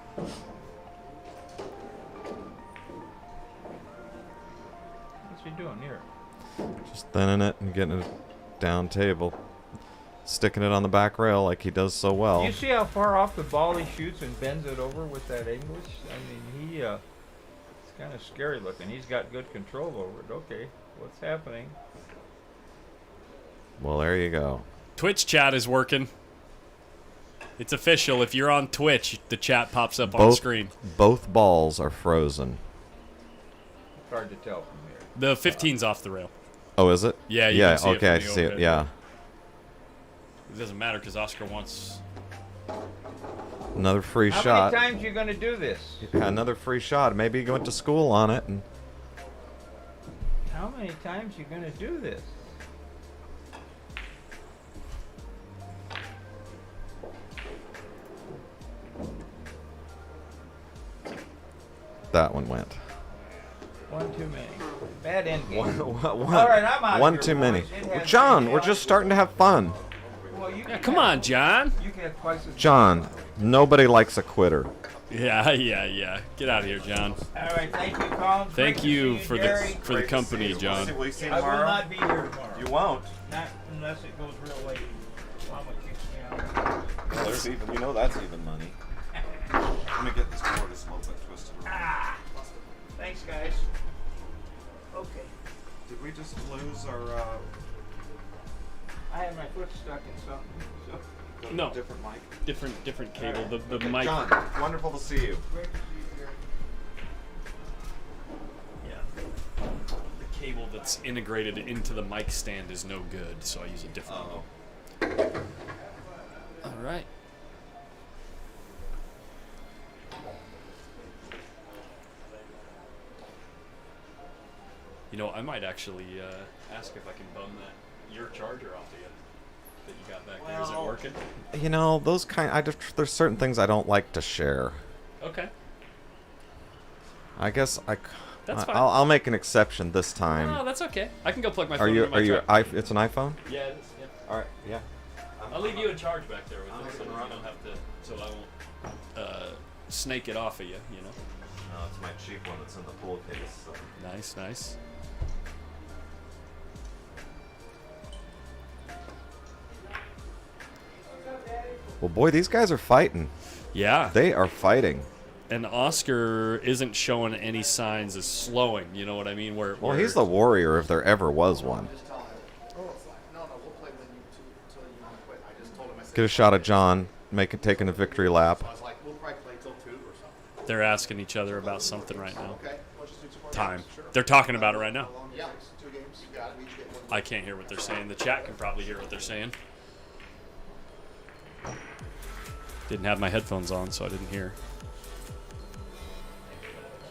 What's he doing here? Just thinning it and getting it down table. Sticking it on the back rail like he does so well. You see how far off the ball he shoots and bends it over with that English? I mean, it's kind of scary looking. He's got good control over it. Okay, what's happening? Well, there you go. Twitch chat is working. It's official. If you're on Twitch, the chat pops up on screen. Both balls are frozen. It's hard to tell from here. The 15's off the rail. Oh, is it? Yeah, you yeah. can see it Okay, from I the see it. overhead. Yeah. It doesn't matter because Oscar wants... Another free How shot. many times are you going to do this? Yeah, another free shot. Maybe he went to school on it. And How many times are you going to do this? that one went. One too many. Bad end game. One, All right, I'm out one here, too boys. many. It has John, been we're hell. just starting to have fun. Well, you Yeah, can come have- on, John. You can have twice as John, nobody likes a quitter. Yeah. Get out of here, John. All right, thank you, Colin. Thank Great to you see for Jerry. the company, John. Will you see I will not be here tomorrow. You won't. Not unless it goes real late. Mama kicks me out. Well, there's even. We know that's even money. Let me get this cord a little bit twisted around. Thanks, guys. Okay. Did we just lose our? I had my foot stuck in something. So. No. Different mic. Different cable. Right. The mic. John, wonderful to see you. Great to see you, Jerry. Yeah. The cable that's integrated into the mic stand is no good, so I use a different one. All right. You know, I might actually ask if I can bum your charger off of you that you got back there. Is it working? You know, those there's certain things I don't like to share. Okay. I guess That's fine. I'll make an exception this time. No, that's okay. I can go plug my Are phone you? into my Are you? truck. It's an iPhone. Yeah, it is. Yeah. All right. Yeah. I'll leave you in charge back there with it, so you don't have to. So I won't snake it off of you. You know. No, it's my cheap one that's in the pool case. So. Nice. Well, boy, these guys are fighting. Yeah. They are fighting. And Oscar isn't showing any signs of slowing. You know what I mean? Well, he's the warrior if there ever was one. Get a shot of John, taking a victory lap. They're asking each other about something right now. Time. They're talking about it right now. I can't hear what they're saying. The chat can probably hear what they're saying. Didn't have my headphones on, so I didn't hear.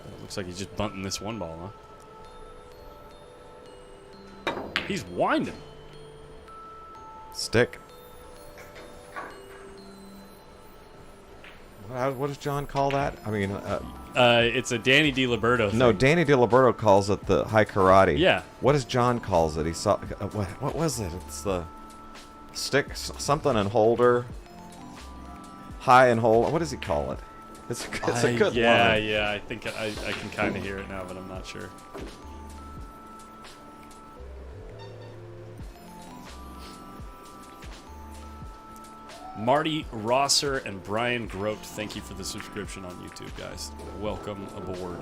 So it looks like he's just bunting this one ball, huh? He's winding. Stick. What does John call that? I mean, it's a Danny DiLiberto thing. no, Danny DiLiberto calls it the high karate. Yeah. What does John calls it? He saw what was it? It's the stick something and holder. High and hold. What does he call it? It's a good line. Yeah. I think I can kind of hear it now, but I'm not sure. Marty Rosser and Brian Grote, thank you for the subscription on YouTube, guys. Welcome aboard.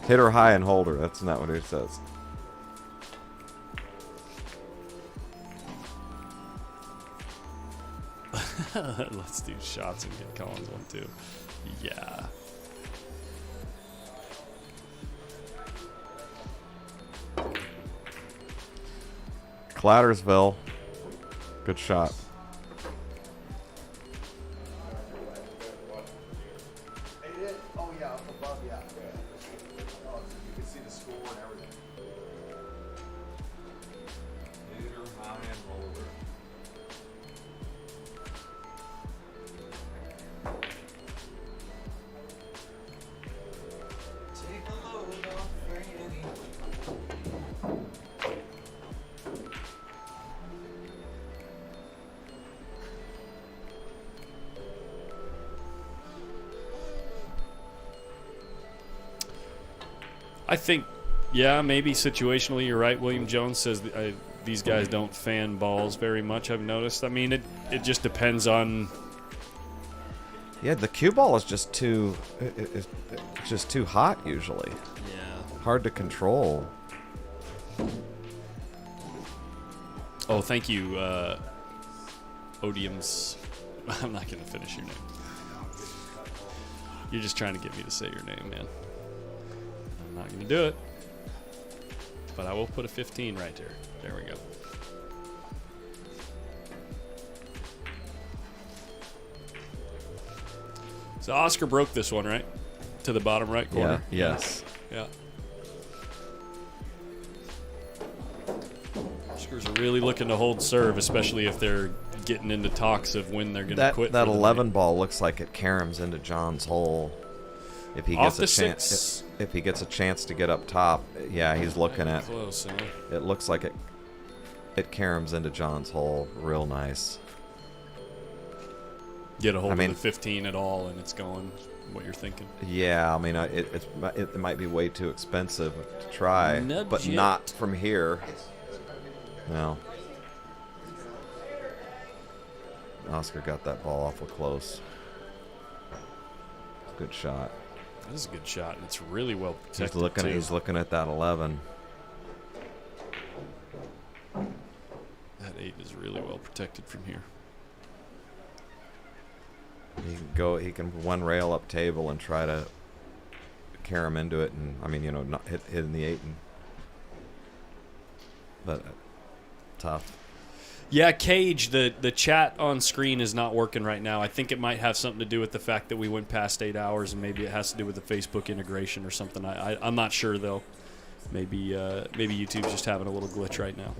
Hit her high and hold her. That's not what it says. Let's do shots and get Collins one too. Yeah. Clattersville. Good shot. Oh yeah, up above, yeah. Oh, so you can see the score and everything. Hit her high and hold her. Take a load off Franny. I think, yeah, maybe situationally you're right. William Jones says these guys don't fan balls very much, I've noticed. I mean, it just depends on... Yeah, the cue ball is just too... It's just too hot, usually. Yeah. Hard to control. Oh, thank you, Odium's... I'm not going to finish your name. You're just trying to get me to say your name, man. I'm not going to do it. But I will put a 15 right there. There we go. So Oscar broke this one, right? To the bottom right corner? Yeah. Yes. Yeah. Oscars are really looking to hold serve, especially if they're getting into talks of when they're going to quit. That 11 ball looks like it caroms into John's hole. If he gets a chance, if he gets a chance to get up top, yeah, he's looking at. Close, huh? It looks like it caroms into John's hole, real nice. Get a hold of the 15 at all, and it's going. What you're thinking? Yeah, I mean, it might be way too expensive to try, but not from here. No. Oscar got that ball awful close. Good shot. That is a good shot, and it's really well protected. He's looking at that 11. That 8 is really well protected from here. He can one rail up table and try to carom into it, and I mean, you know, not hitting the 8, but tough. Yeah, Cage, the chat on screen is not working right now. I think it might have something to do with the fact that we went past 8 hours, and maybe it has to do with the Facebook integration or something. I'm not sure, though. Maybe YouTube's just having a little glitch right now.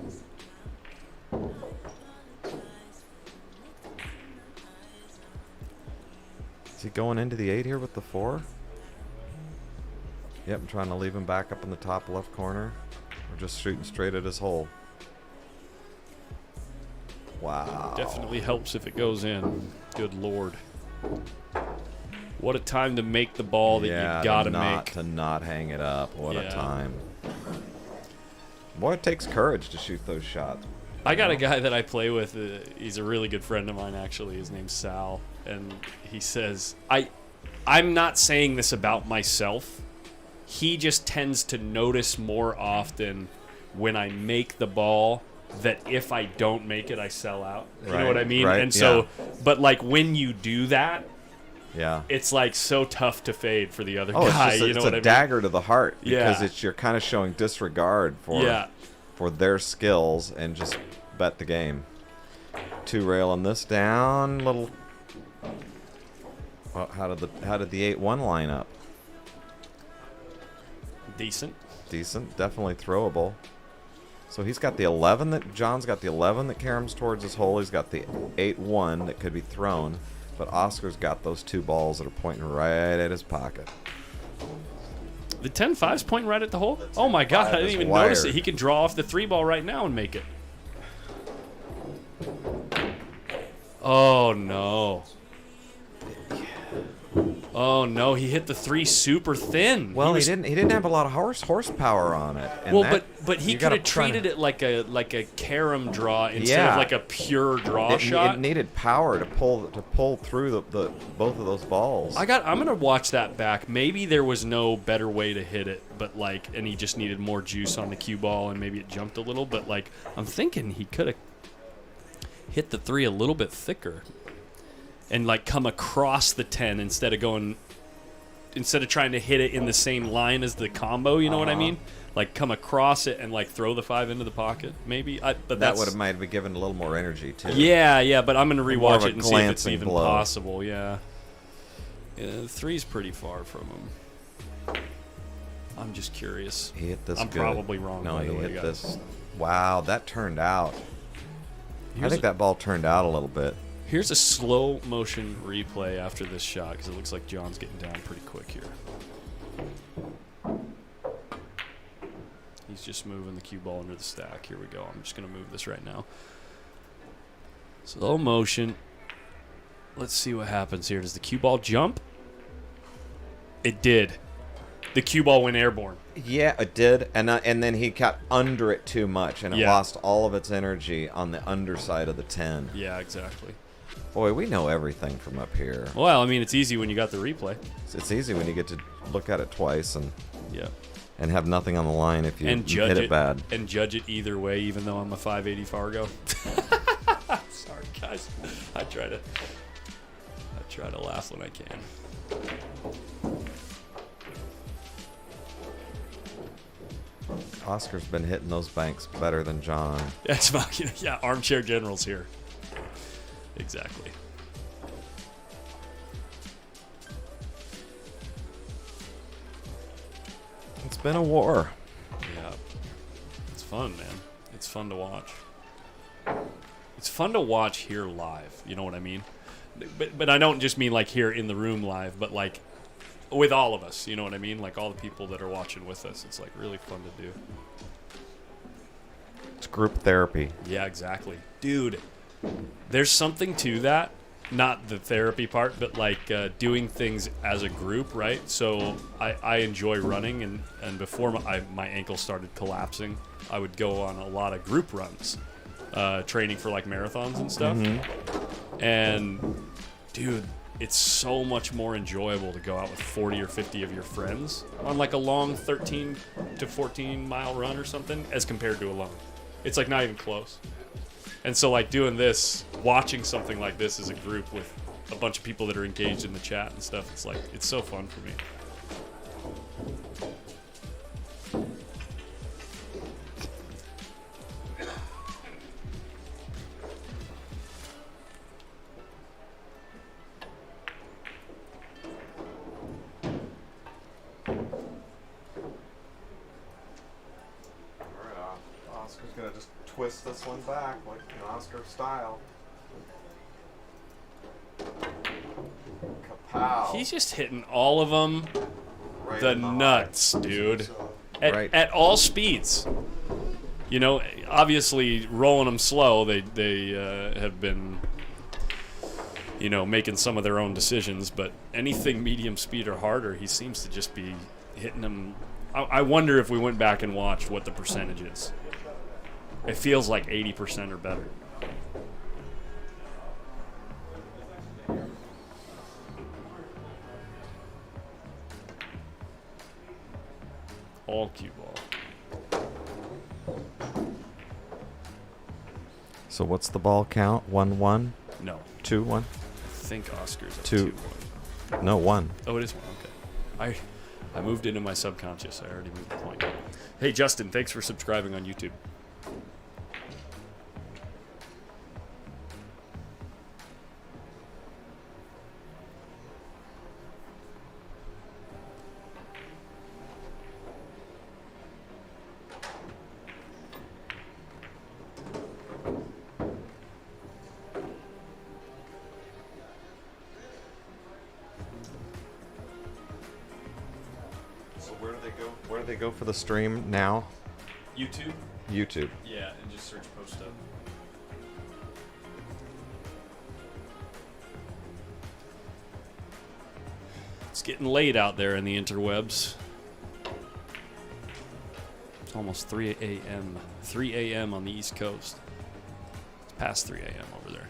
Is he going into the 8 here with the 4? Yep, I'm trying to leave him back up in the top left corner. We're just shooting straight at his hole. Wow. Definitely helps if it goes in. Good Lord. What a time to make the ball that you gotta make. To not hang it up. What a time. Boy, it takes courage to shoot those shots. I got a guy that I play with. He's a really good friend of mine, actually. His name's Sal. And he says, I'm not saying this about myself. He just tends to notice more often when I make the ball that if I don't make it, I sell out. You know what I mean? Right, and so, but like when you do that, yeah, it's like so tough to fade for the other guy. It's a dagger to the heart because you're kind of showing disregard for their skills and just bet the game. 2 railing this down, little. Well, how did the 8-1 line up? Decent, definitely throwable. So he's got the 11 that John's got the 11 that caroms towards his hole. He's got the 8-1 that could be thrown, but Oscar's got those 2 balls that are pointing right at his pocket. The 10-5's pointing right at the hole. Oh my God! I didn't even notice it. He can draw off the 3 ball right now and make it. Oh no! Oh no, he hit the 3 super thin. Well, he didn't have a lot of horsepower on it. And Well, but he could have treated it like a carom draw instead of like a pure draw shot. It needed power to pull through the both of those balls. I'm gonna watch that back. Maybe there was no better way to hit it, but and he just needed more juice on the cue ball, and maybe it jumped a little. But I'm thinking he could have hit the 3 a little bit thicker, and come across the 10 instead of trying to hit it in the same line as the combo. You know what I mean? Come across it and throw the 5 into the pocket. Maybe, but that would have might have given a little more energy too. Yeah. But I'm gonna rewatch it and see if it's even blow. possible. Yeah. The 3's pretty far from him. I'm just curious. He hit this. I'm good. probably wrong. No, by he the way, hit guys. this. Wow, that turned out. I think that ball turned out a little bit. Here's a slow motion replay after this shot because it looks like John's getting down pretty quick here. He's just moving the cue ball under the stack. Here we go. I'm just going to move this right now. Slow motion. Let's see what happens here. Does the cue ball jump? It did. The cue ball went airborne. Yeah, it did, and then he got under it too much, and it lost all of its energy on the underside of the 10. Yeah, exactly. Boy, we know everything from up here. Well, I mean, it's easy when you got the replay. It's easy when you get to look at it twice and yeah, and have nothing on the line if you hit it bad. And judge it either way, even though I'm a 580 Fargo. Sorry, guys. I try to laugh when I can. Oscar's been hitting those banks better than John. That's yeah, armchair generals here. Exactly. It's been a war. Yeah. It's fun, man. It's fun to watch. It's fun to watch here live. You know what I mean? But I don't just mean here in the room live, but with all of us. You know what I mean? All the people that are watching with us. It's really fun to do. It's group therapy. Yeah, exactly. Dude, there's something to that. Not the therapy part, but doing things as a group, right? So I enjoy running, and before my ankle started collapsing, I would go on a lot of group runs, training for marathons and stuff. Mm-hmm. And dude, it's so much more enjoyable to go out with 40 or 50 of your friends on a long 13 to 14 mile run or something as compared to alone. It's not even close. And so doing this, watching something like this as a group with a bunch of people that are engaged in the chat and stuff, it's so fun for me. Oscar's gonna just twist this one back like Oscar style. Kapow. He's just hitting all of them. Right the in the nuts, dude. Right. At all speeds. You know, obviously rolling them slow, they have been, making some of their own decisions. But anything medium speed or harder, he seems to just be hitting them. I wonder if we went back and watched what the percentage is. It feels like 80% or better. All cue ball. So what's the ball count? 1-1? No. 2-1? I think Oscar's at 2. 2-1. No, 1. Oh, it is 1. Okay. I moved into my subconscious. I already moved the point. Hey, Justin, thanks for subscribing on YouTube. Where do they go for the stream now? YouTube? YouTube. Yeah, and just search PostUp. getting late out there in the interwebs. It's almost 3 a.m. 3 a.m. on the East Coast. It's past 3 a.m. over there.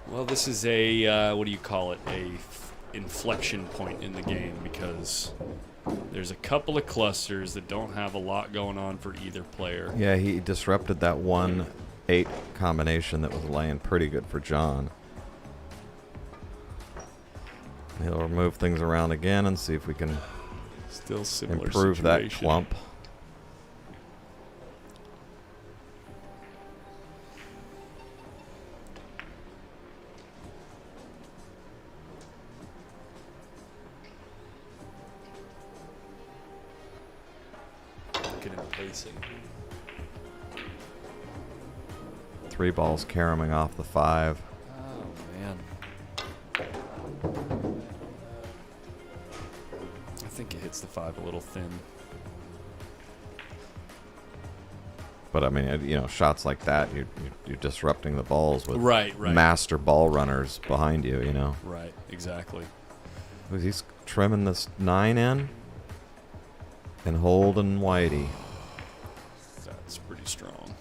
Well, this is a, what do you call it, inflection point in the game, because there's a couple of clusters that don't have a lot going on for either player. Yeah, he disrupted that 1-8 combination that was laying pretty good for John. He'll move things around again and see if we can Still similar improve that situation. clump. Pacing. 3 balls caroming off the 5. Oh, man. I think it hits the 5 a little thin. But I mean, you know, shots like that, you're disrupting the balls with right. master ball runners behind you, you know. Right, exactly. He's trimming this 9 in and holding Whitey. That's pretty strong.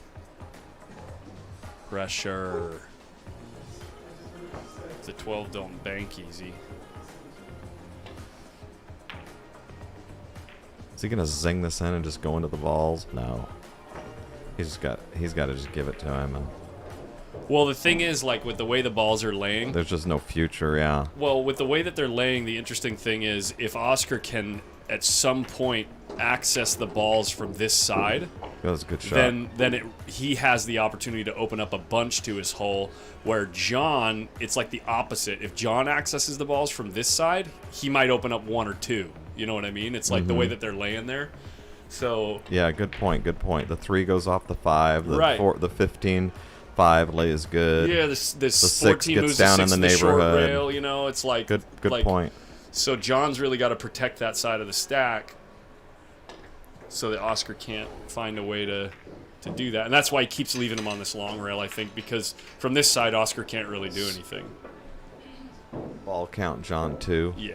Pressure. The 12 don't bank easy. Is he gonna zing this in and just go into the balls? No. He's got to just give it to him. And well, the thing is, like, with the way the balls are laying, there's just no future, yeah. Well, with the way that they're laying, the interesting thing is if Oscar can at some point access the balls from this side, that's a good shot. Then he has the opportunity to open up a bunch to his hole, where John, it's like the opposite. If John accesses the balls from this side, he might open up 1 or 2. You know what I mean? It's like the way that they're laying there. So yeah, good point. The 3 goes off the 5. The right. 4, the 15, 5 lays good. Yeah, this the 6 gets moves down the in 6 the to the short neighborhood. rail. You know, it's like good like, point. So John's really got to protect that side of the stack, so that Oscar can't find a way to do that, and that's why he keeps leaving him on this long rail. I think because from this side, Oscar can't really do anything. Ball count, John 2. Yeah.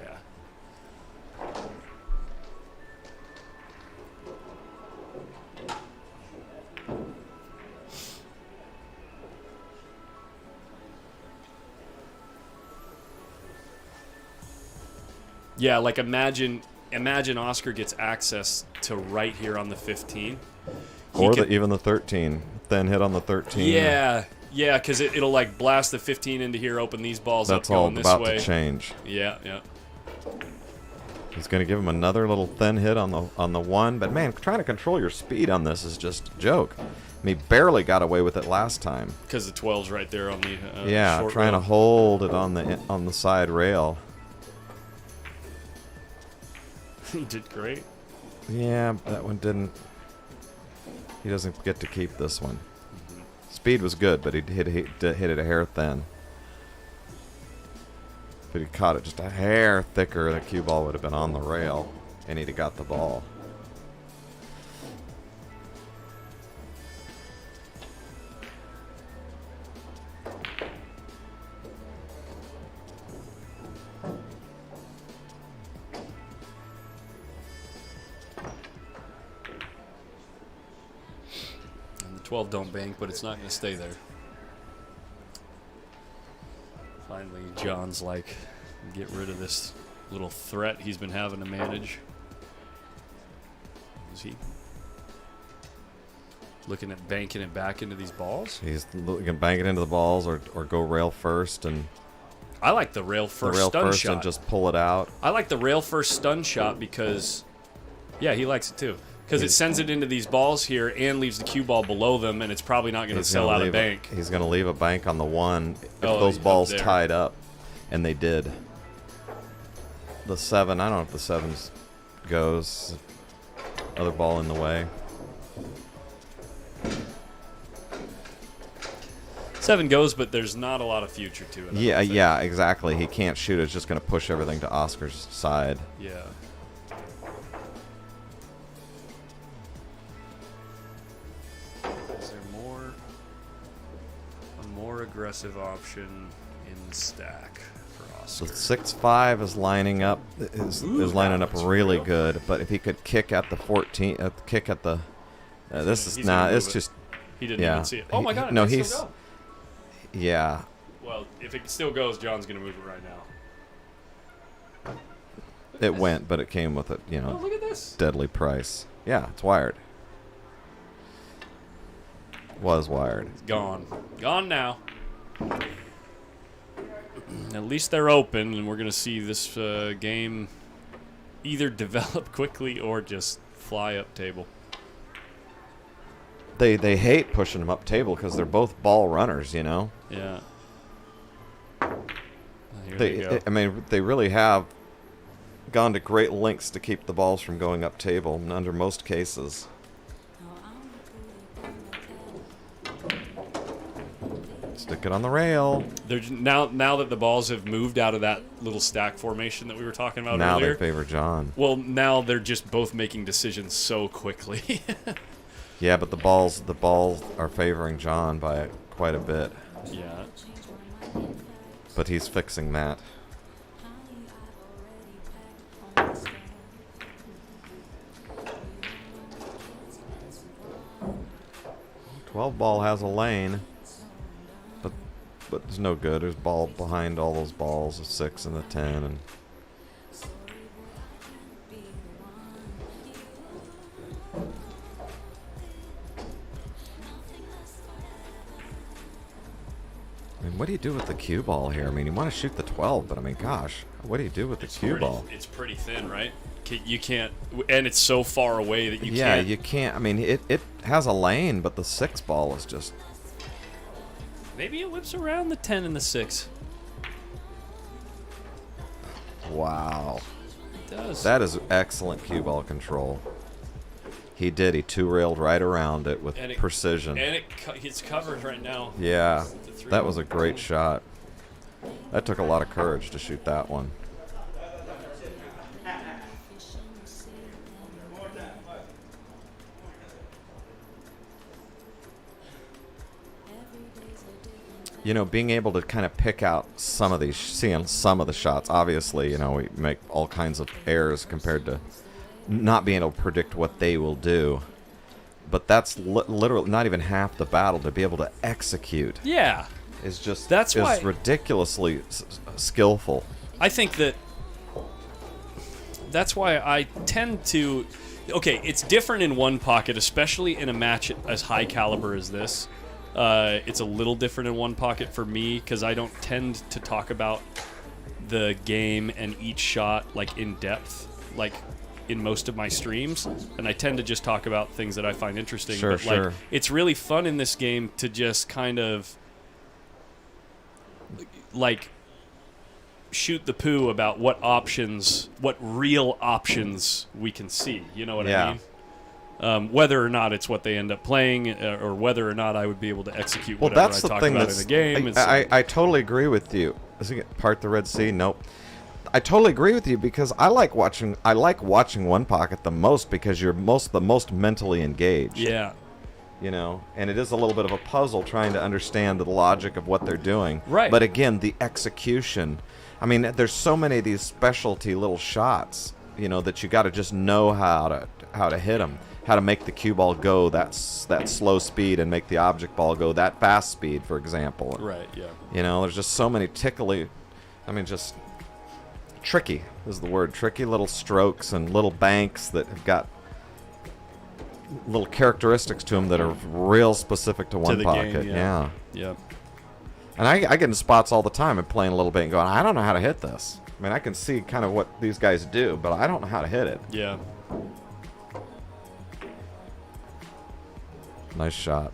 Yeah, like imagine Oscar gets access to right here on the 15. Or even the 13. Thin hit on the 13. Yeah, because it'll like blast the 15 into here, open these balls That's up all going this about way. to change. Yeah. He's going to give him another little thin hit on the 1. But, man, trying to control your speed on this is just a joke. I mean, he barely got away with it last time. Because the 12's right there on the short trying rail. to hold it on the side rail. He did great. Yeah, that one didn't. He doesn't get to keep this one. Speed was good, but he hit it a hair thin. But he caught it just a hair thicker. The cue ball would have been on the rail, and he'd have got the ball. And the 12 don't bank, but it's not going to stay there. Finally, John's like, get rid of this little threat he's been having to manage. Is he looking at banking it back into these balls? He's looking to bank it into the balls or go rail first. And I like the rail first stun shot. And just pull it out. I like the rail first stun shot because, yeah, he likes it too. Because it sends it into these balls here and leaves the cue ball below them, and it's probably not going to sell out of bank. He's going to leave a bank on the 1 if those balls tied up, and they did. The 7, I don't know if the 7 goes. Other ball in the way. 7 goes, but there's not a lot of future to it. Yeah, exactly. He can't shoot. It's just going to push everything to Oscar's side. Yeah. Is there a more aggressive option in the stack for Oscar? The 6-5 is lining up. Is lining up really good. But if he could kick at the 14, kick at the, this is not. It's just. He didn't even see it. Oh my God! No, it might he's. still go. Yeah. Well, if it still goes, John's gonna move it right now. It went, but it came with a Oh, look at this. deadly price. Yeah, it's wired. Was wired. It's gone. Gone now. At least they're open, and we're going to see this game either develop quickly or just fly up table. They hate pushing them up table because they're both ball runners, you know? Yeah. Here they go. I mean, they really have gone to great lengths to keep the balls from going up table under most cases. Stick it on the rail. Now that the balls have moved out of that little stack formation that we were talking about now earlier. Now they favor John. Well, now they're just both making decisions so quickly. Yeah, but the balls are favoring John by quite a bit. Yeah. But he's fixing that. 12 ball has a lane, but it's no good. There's ball behind all those balls, the 6 and the 10, and I mean, what do you do with the cue ball here? I mean, you want to shoot the 12, but I mean, gosh, what do you do with the cue ball? It's pretty thin, right? You can't, and it's so far away that you can't. Yeah, you can't. I mean, it has a lane, but the 6 ball is just. Maybe it whips around the 10 and the 6. Wow. It does. That is excellent cue ball control. He did. He 2-railed right around it with precision. And it's covered right now. Yeah, that was a great shot. That took a lot of courage to shoot that one. You know, being able to kind of pick out some of these, seeing some of the shots, obviously, you know, we make all kinds of errors compared to not being able to predict what they will do. But that's literally not even half the battle to be able to execute. Yeah. Is just that's why ridiculously skillful. I think that's why I tend to. Okay, it's different in one pocket, especially in a match as high caliber as this. It's a little different in one pocket for me because I don't tend to talk about the game and each shot like in depth, like in most of my streams, and I tend to just talk about things that I find interesting. Sure, but like, it's really fun in this game to just kind of like shoot the poo about what real options we can see. You know what I mean? Whether or not it's what they end up playing, or whether or not I would be able to execute whatever I talk about in the game. I totally agree with you. Is it part the Red Sea? Nope. I totally agree with you because I like watching one pocket the most because you're the most mentally engaged. Yeah. You know, and it is a little bit of a puzzle trying to understand the logic of what they're doing. Right. But again, the execution. I mean, there's so many of these specialty little shots, you know, that you got to just know how to hit them, how to make the cue ball go that slow speed and make the object ball go that fast speed, for example. Right. Yeah. You know, there's just so many just tricky is the word. Tricky little strokes and little banks that have got little characteristics to them that are real specific to one pocket. Game, yeah. Yeah. And I get in spots all the time and playing a little bit and going, I don't know how to hit this. I mean, I can see kind of what these guys do, but I don't know how to hit it. Yeah. Nice shot.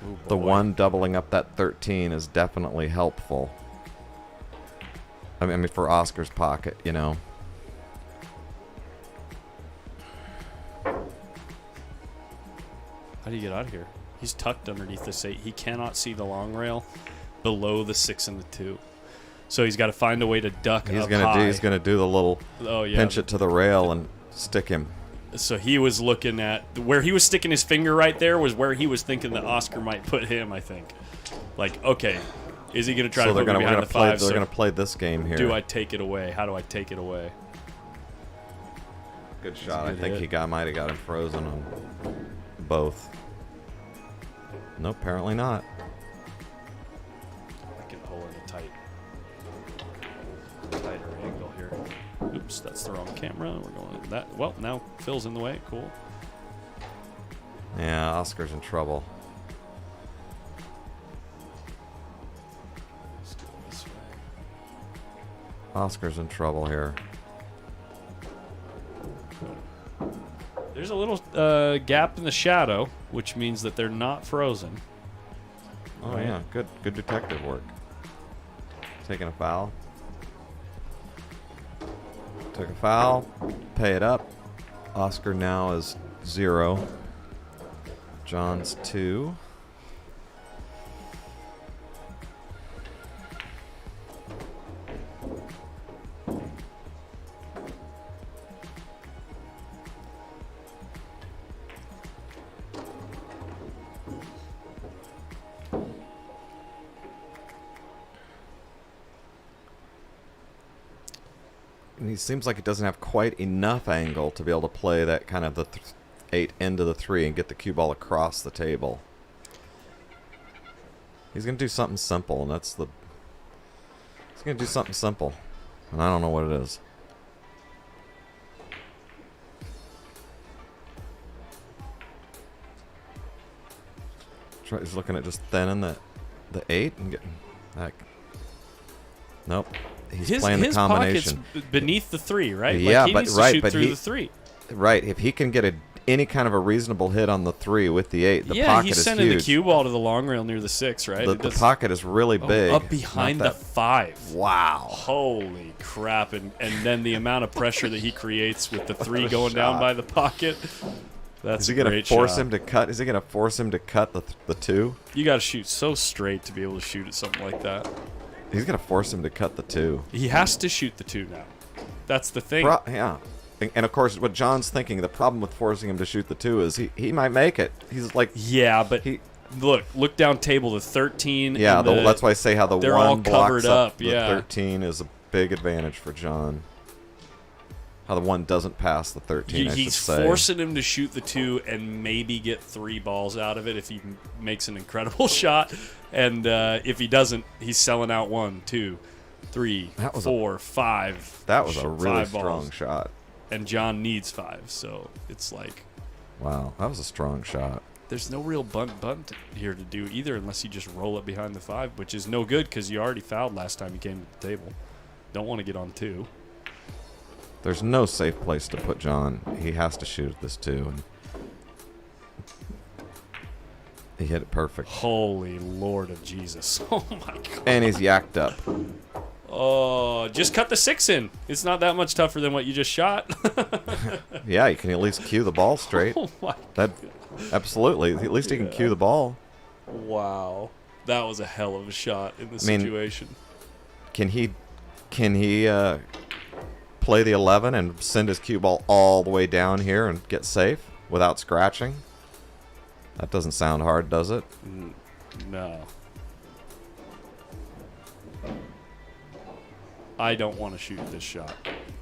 Ooh, the 1 doubling up that 13 is definitely helpful. I mean, for Oscar's pocket, you know. How do you get out of here? He's tucked underneath this 8. He cannot see the long rail below the 6 and the 2. So he's got to find a way to duck He's up gonna high. he's gonna do the little pinch it to the rail and stick him. So he was looking at where he was sticking his finger right there was where he was thinking that Oscar might put him, I think. Like, okay, is he going to try to put me behind the 5? They're going to play this game here. Do I take it away? How do I take it away? Good shot. I think hit. he might have got him frozen on both. No, apparently not. I can pull in a tighter angle here. Oops, that's the wrong camera. We're going that. Well, now Phil's in the way. Cool. Yeah, Oscar's in trouble. Let's go this way. Oscar's in trouble here. There's a little gap in the shadow, which means that they're not frozen. Oh Right. yeah, good detective work. Taking a foul. Took a foul. Pay it up. Oscar now is 0. John's 2. And he seems like he doesn't have quite enough angle to be able to play that kind of the 8 into the 3 and get the cue ball across the table. He's going to do something simple, and that's the... He's going to do something simple, and I don't know what it is. He's looking at just thinning the 8 and getting that. Nope. He's playing the combination. Pocket's beneath the 3, right? Yeah, like he but needs to right, shoot but through the 3. Right, if he can get any kind of a reasonable hit on the 3 with the 8, the yeah, pocket he's is sending huge. the cue ball to the long rail near the 6, right? The pocket is really big. Up behind the 5. Wow. Holy crap. And then the amount of pressure that he creates with the 3 What a going down shot. by the pocket. That's Is he a going to great force shot. him to cut? Is he going to force him to cut the 2? You got to shoot so straight to be able to shoot at something like that. He's going to force him to cut the 2. He has to shoot the 2 now. That's the thing. Yeah. And of course, what John's thinking, the problem with forcing him to shoot the 2 is he might make it. He's like... Yeah, but look down table, the 13. Yeah, and that's why I say how the they're 1 all blocks covered up up. the Yeah. 13 is a big advantage for John. How the 1 doesn't pass the 13, I should He's say. forcing him to shoot the 2 and maybe get 3 balls out of it if he makes an incredible shot. And if he doesn't, he's selling out 1, 2, 3, 4, 5. That was a really 5 balls. strong shot. And John needs 5, so it's like... Wow, that was a strong shot. There's no real bunt here to do either unless you just roll it behind the 5, which is no good because you already fouled last time you came to the table. Don't want to get on 2. There's no safe place to put John. He has to shoot at this 2. And he hit it perfect. Holy Lord of Jesus. Oh, my God. And he's yacked up. Oh, just cut the 6 in. It's not that much tougher than what you just shot. Yeah, you can at least cue the ball straight. Oh, my God. Absolutely. At least he can cue the ball. Wow. That was a hell of a shot in the I mean, situation. Can he play the 11 and send his cue ball all the way down here and get safe without scratching? That doesn't sound hard, does it? No. I don't want to shoot this shot.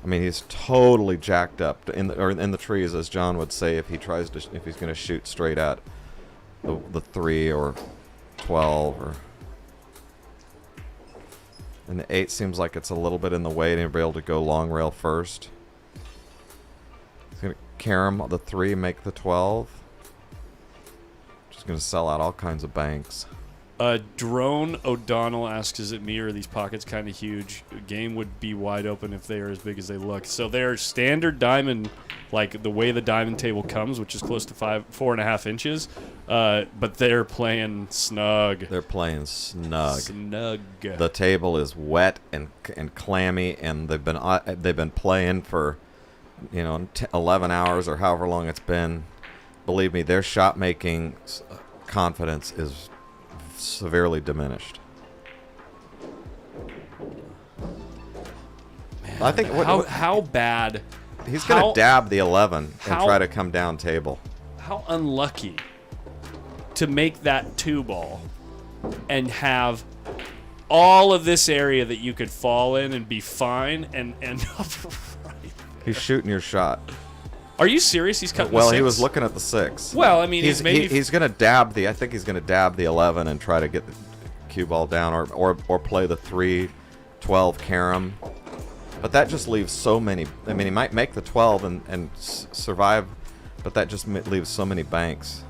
I mean, he's totally jacked up in the trees, as John would say, if he's going to shoot straight at the 3 or 12 or. And the 8 seems like it's a little bit in the way to be able to go long rail first. He's going to carom the 3, make the 12. Just going to sell out all kinds of banks. Drone O'Donnell asks, is it me or are these pockets kind of huge? Game would be wide open if they are as big as they look. So they're standard diamond, like the way the diamond table comes, which is close to 4.5 inches. But they're playing snug. They're playing snug. Snug. The table is wet and clammy, and they've been playing for 11 hours or however long it's been. believe me, their shot making confidence is severely diminished. Man, I think how bad. He's going to dab the 11 and how- try to come down table. How unlucky to make that 2-ball and have all of this area that you could fall in and be fine and end up right there. He's shooting your shot. Are you serious? He's cutting Well, the 6? he was looking at the 6. Well, I mean, he's going to dab the. I think he's going to dab the 11 and try to get the cue ball down, or play the 3, 12 carom. But that just leaves so many. I mean, he might make the 12 and survive, but that just leaves so many banks.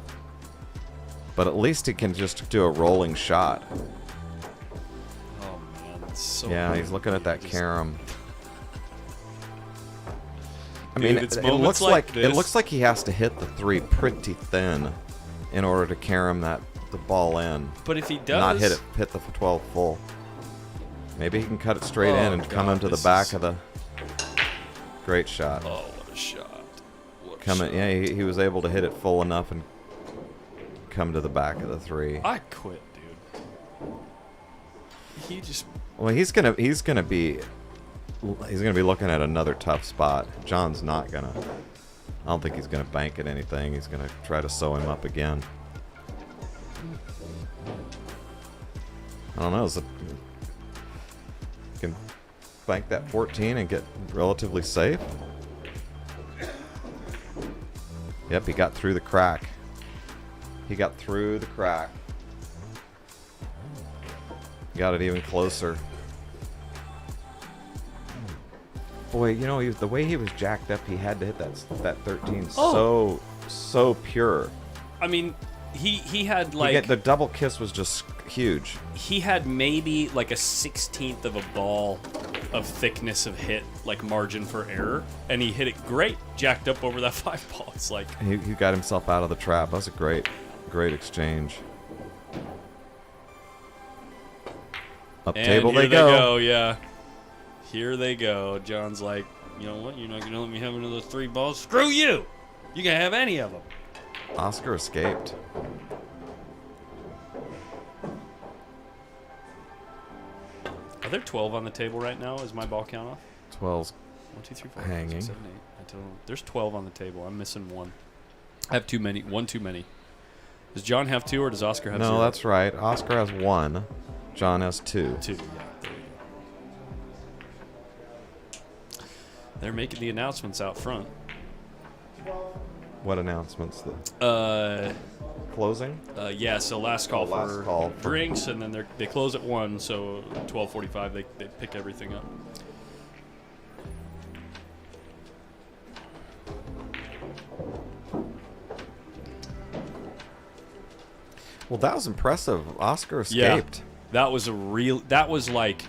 But at least he can just do a rolling shot. Oh man, that's so. Yeah, weird. he's looking at that carom. I Dude, mean, it's it moments looks like it this. looks like he has to hit the 3 pretty thin in order to carom the ball in. But if he does, not hit the 12 full. Maybe he can cut it straight in and come into the back of the. Great shot. Oh, what a shot! Yeah, he was able to hit it full enough and come to the back of the 3. I quit, dude. He just. Well, he's gonna be looking at another tough spot. John's not gonna. I don't think he's gonna bank at anything. He's gonna try to sew him up again. I don't know. Can bank that 14 and get relatively safe. Yep, he got through the crack. He got through the crack. Got it even closer. Boy, you know, the way he was jacked up, he had to hit that 13 so pure. I mean, he had like The double kiss was just huge. he had maybe like a 16th of a ball of thickness of hit, like margin for error, and he hit it great, jacked up over that 5 ball. It's like He got himself out of the trap. That was a great exchange. Up and table here they go. Yeah, here they go. John's like, you know what? You're not gonna let me have another 3 balls. Screw you! You can have any of them. Oscar escaped. Are there 12 on the table right now? Is my ball count off? 12's 1, 2, 3, 4, hanging. 5, 6, 7, 8. There's 12 on the table. I'm missing 1. I have too many. 1 too many. Does John have 2 or does Oscar have 0? No, that's right. Oscar has 1. John has 2. 2, yeah. There you go. They're making the announcements out front. What announcements? Closing? Yeah, so last call, last for call for- drinks, and then they close at 1, so 12:45 they pick everything up. Well, that was impressive. Oscar escaped. That was that was like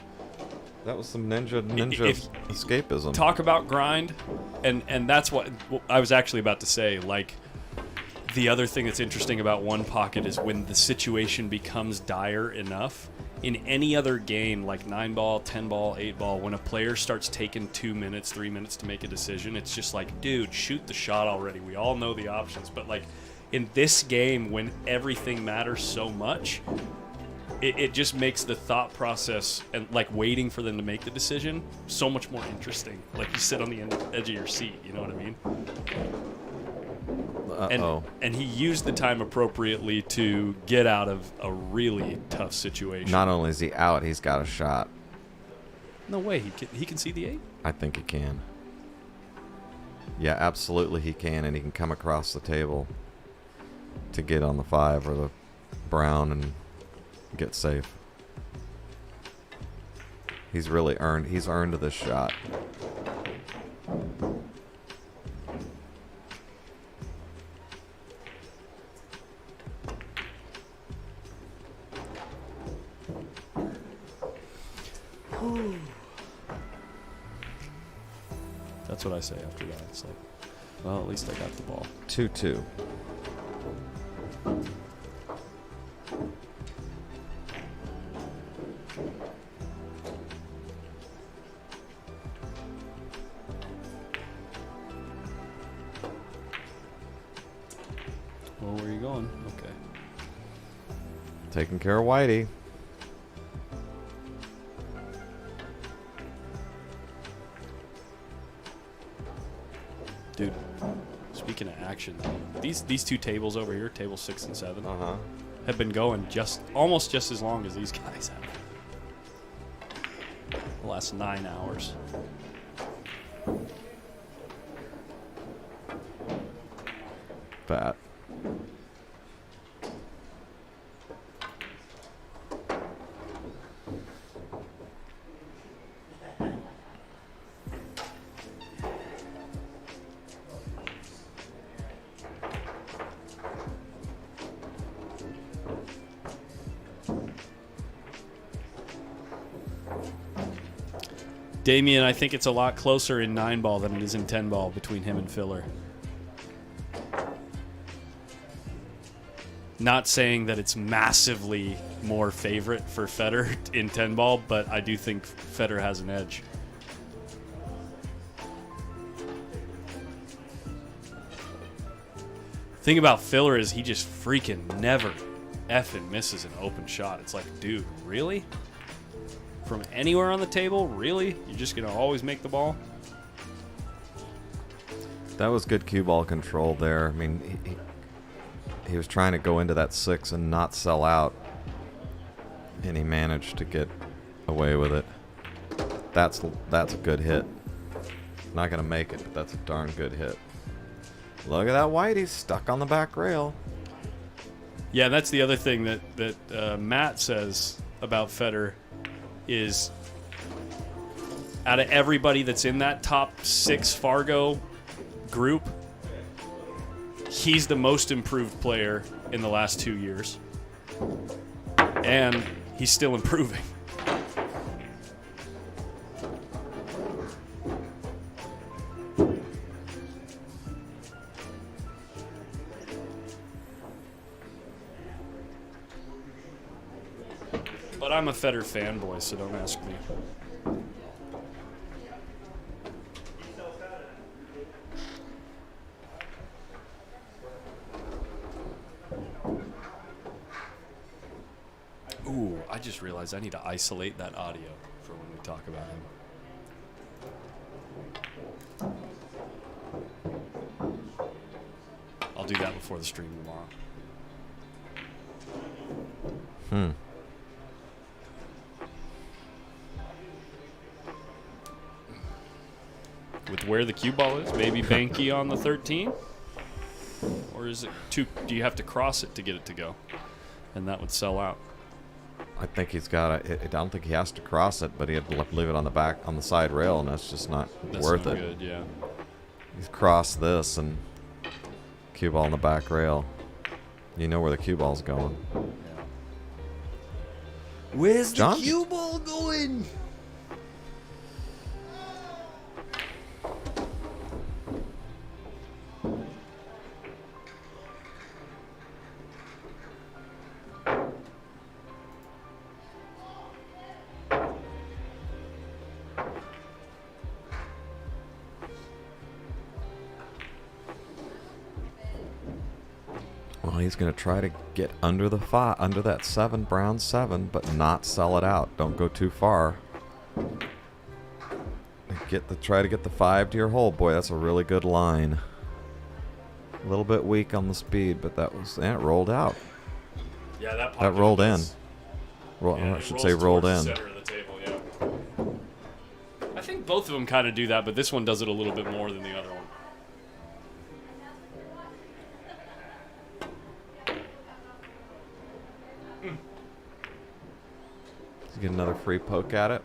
That was some ninja if- escapism. talk about grind, and that's what I was actually about to say. Like, the other thing that's interesting about One Pocket is when the situation becomes dire enough. In any other game, like 9-ball, 10-ball, 8-ball, when a player starts taking 2 minutes, 3 minutes to make a decision, it's just like, dude, shoot the shot already. We all know the options. But like in this game, when everything matters so much, it just makes the thought process and like waiting for them to make the decision so much more interesting. Like you sit on the edge of your seat, you know what I mean? And he used the time appropriately to get out of a really tough situation. Not only is he out, he's got a shot. No way, he can see the 8? I think he can. Yeah, absolutely he can, and he can come across the table to get on the 5 or the brown and get safe. He's earned this shot. That's what I say after that. It's like, well, at least I got the ball. 2-2. Or where are you going? Okay. Taking care of Whitey. Dude, speaking of action, these two tables over here, table 6 and 7, have been going almost just as long as these guys have. The last 9 hours. Bat. Damien, I think it's a lot closer in 9-ball than it is in 10-ball between him and Filler. Not saying that it's massively more favorite for Federer in 10-ball, but I do think Federer has an edge. Thing about Filler is he just freaking never effing misses an open shot. It's like, dude, really? From anywhere on the table? Really? You're just going to always make the ball? That was good cue ball control there. I mean, he was trying to go into that 6 and not sell out, and he managed to get away with it. That's a good hit. Not going to make it, but that's a darn good hit. Look at that white. He's stuck on the back rail. Yeah, that's the other thing that Matt says about Federer is out of everybody that's in that top 6 Fargo group, he's the most improved player in the last 2 years. And he's still improving. But I'm a Federer fanboy, so don't ask me. Ooh, I just realized I need to isolate that audio for when we talk about him. I'll do that before the stream tomorrow. With where the cue ball is, maybe Banky on the 13? Or is it too... Do you have to cross it to get it to go? And that would sell out. I think he's got I don't think he has to cross it, but he had to leave it on the side rail, and that's just not worth it. Good, yeah. He's crossed this and cue ball on the back rail. You know where the cue ball's going. Yeah. Where's the John? cue ball going? Well, he's going to try to get under the under that 7, brown 7, but not sell it out. Don't go too far. Try to get the 5 to your hole. Boy, that's a really good line. A little bit weak on the speed, but that was it rolled out. Yeah, that rolled in. I should say rolled in. Center of the table, yeah. I think both of them kind of do that, but this one does it a little bit more than the other one. Let's get another free poke at it.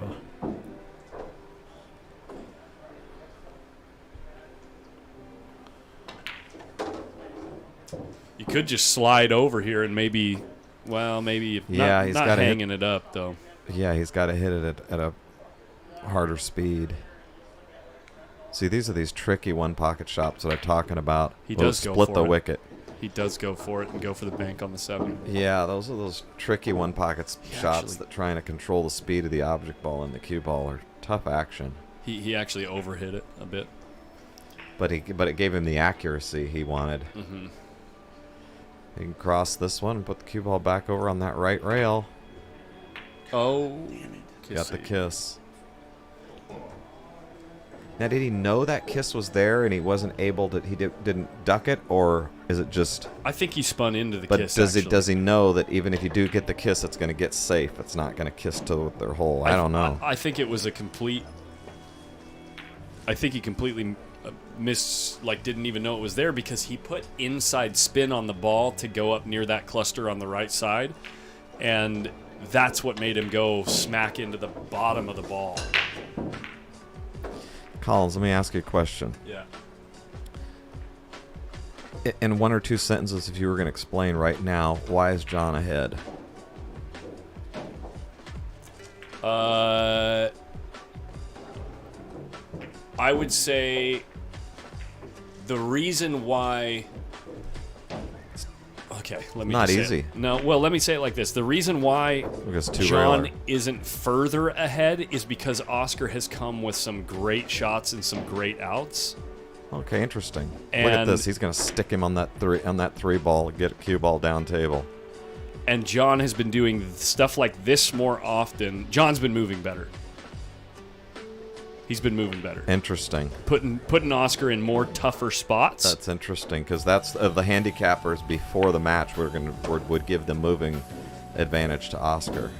You could just slide over here and maybe he's not hanging it up though. Yeah, he's got to hit it at a harder speed. See, these are these tricky one-pocket shots that I'm talking about. He does go for it. Split the wicket. He does go for it and go for the bank on the 7. Yeah, those are those tricky one-pocket shots that trying to control the speed of the object ball and the cue ball are tough action. He actually overhit it a bit. But it gave him the accuracy he wanted. Mm-hmm. He can cross this one and put the cue ball back over on that right rail. Oh, got the kiss. Now, did he know that kiss was there and he wasn't able to? He didn't duck it, or is it just? I think he spun into the but kiss. But does he know that even if you do get the kiss, it's going to get safe? It's not going to kiss to their hole. I don't know. I think it was a complete. I think he completely didn't even know it was there, because he put inside spin on the ball to go up near that cluster on the right side, and that's what made him go smack into the bottom of the ball. Collins, let me ask you a question. Yeah. In one or two sentences, if you were going to explain right now, why is John ahead? I would say the reason why. Okay, let me. Not just say easy. It. No, well, let me say it like this: the reason why John isn't further ahead is because Oscar has come with some great shots and some great outs. Okay, interesting. Look at this. He's going to stick him on that three ball, get a cue ball down table. And John has been doing stuff like this more often. John's been moving better. He's been moving better. Interesting. Putting Oscar in more tougher spots. That's interesting, because that's of the handicappers before the match would give the moving advantage to Oscar.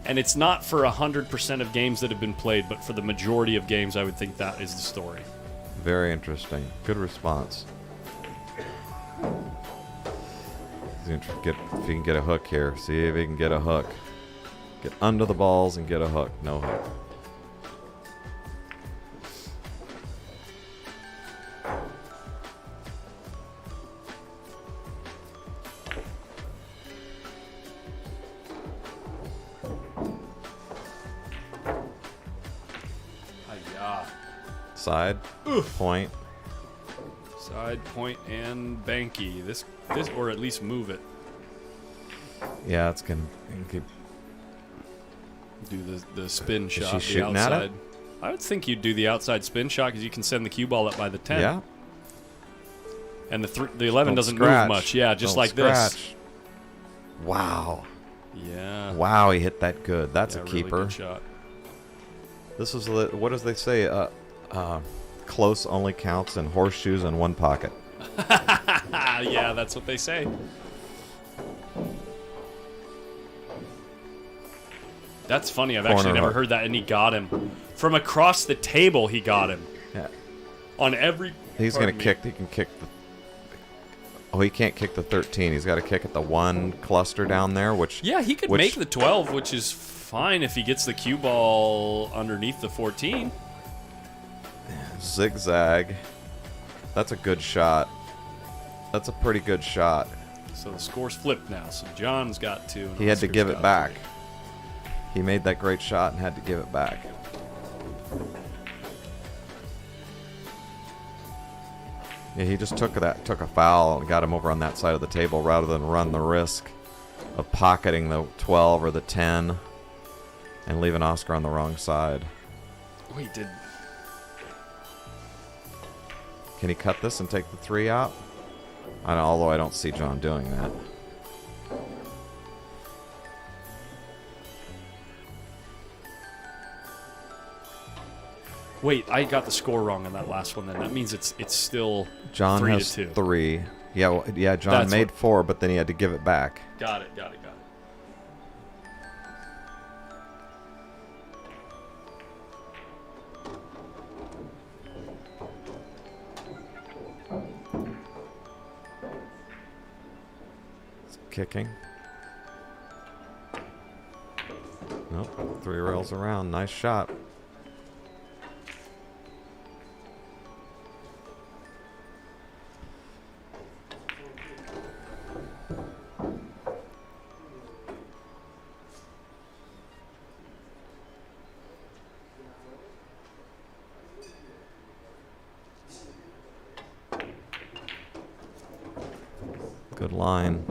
And it's not for 100% of games that have been played, but for the majority of games, I would think that is the story. Very interesting. Good response. He's gonna get if he can get a hook here. See if he can get a hook. Get under the balls and get a hook. No hook. Side. Oof. Point. Side, point, and banky. This, or at least move it. Yeah, it's gonna keep. Do the spin Is shot. she The shooting outside. at it? I would think you'd do the outside spin shot, because you can send the cue ball up by the 10. Yeah. And the 11 Don't doesn't scratch. move much. Yeah, just Don't like scratch. this. Wow. Yeah. Wow, he hit that good. That's Yeah, a really keeper. good shot. This is what does they say? Close only counts in horseshoes in one pocket. Yeah, that's what they say. That's funny. I've actually never heard that, and he got him from across the table. He got him. Yeah. On every. He's gonna kick. He can kick the. Oh, he can't kick the 13. He's got to kick at the one cluster down there, which. Yeah, he could make the 12, which is fine if he gets the cue ball underneath the 14. Zigzag. That's a good shot. That's a pretty good shot. So the score's flipped now. So John's got 2. He had to give it back. He made that great shot and had to give it back. Yeah, he just took a foul and got him over on that side of the table rather than run the risk of pocketing the 12 or the 10 and leaving Oscar on the wrong side. Oh, he did. Can he cut this and take the 3 out? Although I don't see John doing that. Wait, I got the score wrong on that last one. Then that means it's still John 3 has to 2. 3. Yeah, well, yeah. John made 4, but then he had to give it back. Got it. Kicking. Nope. 3 rails around. Nice shot. Good line.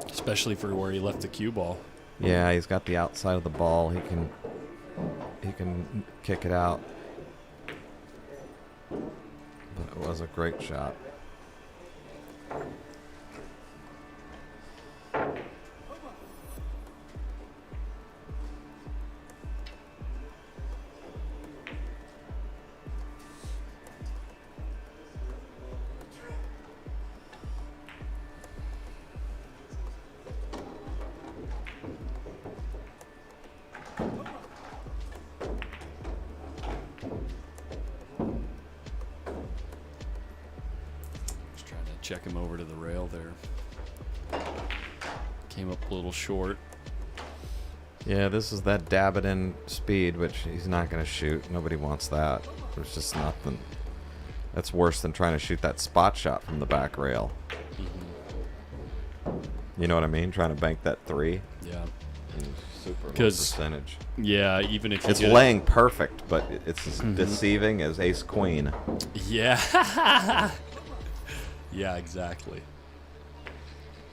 Especially for where he left the cue ball. Yeah, he's got the outside of the ball. He can kick it out. But it was a great shot. Check him over to the rail there. Came up a little short. Yeah, this is that dab it in speed, which he's not going to shoot. Nobody wants that. There's just nothing. That's worse than trying to shoot that spot shot from the back rail. You know what I mean? Trying to bank that 3. Yeah. Super low 'Cause, percentage. yeah, even if you it's get laying perfect, but it's as deceiving as ace queen. Yeah. Yeah, exactly.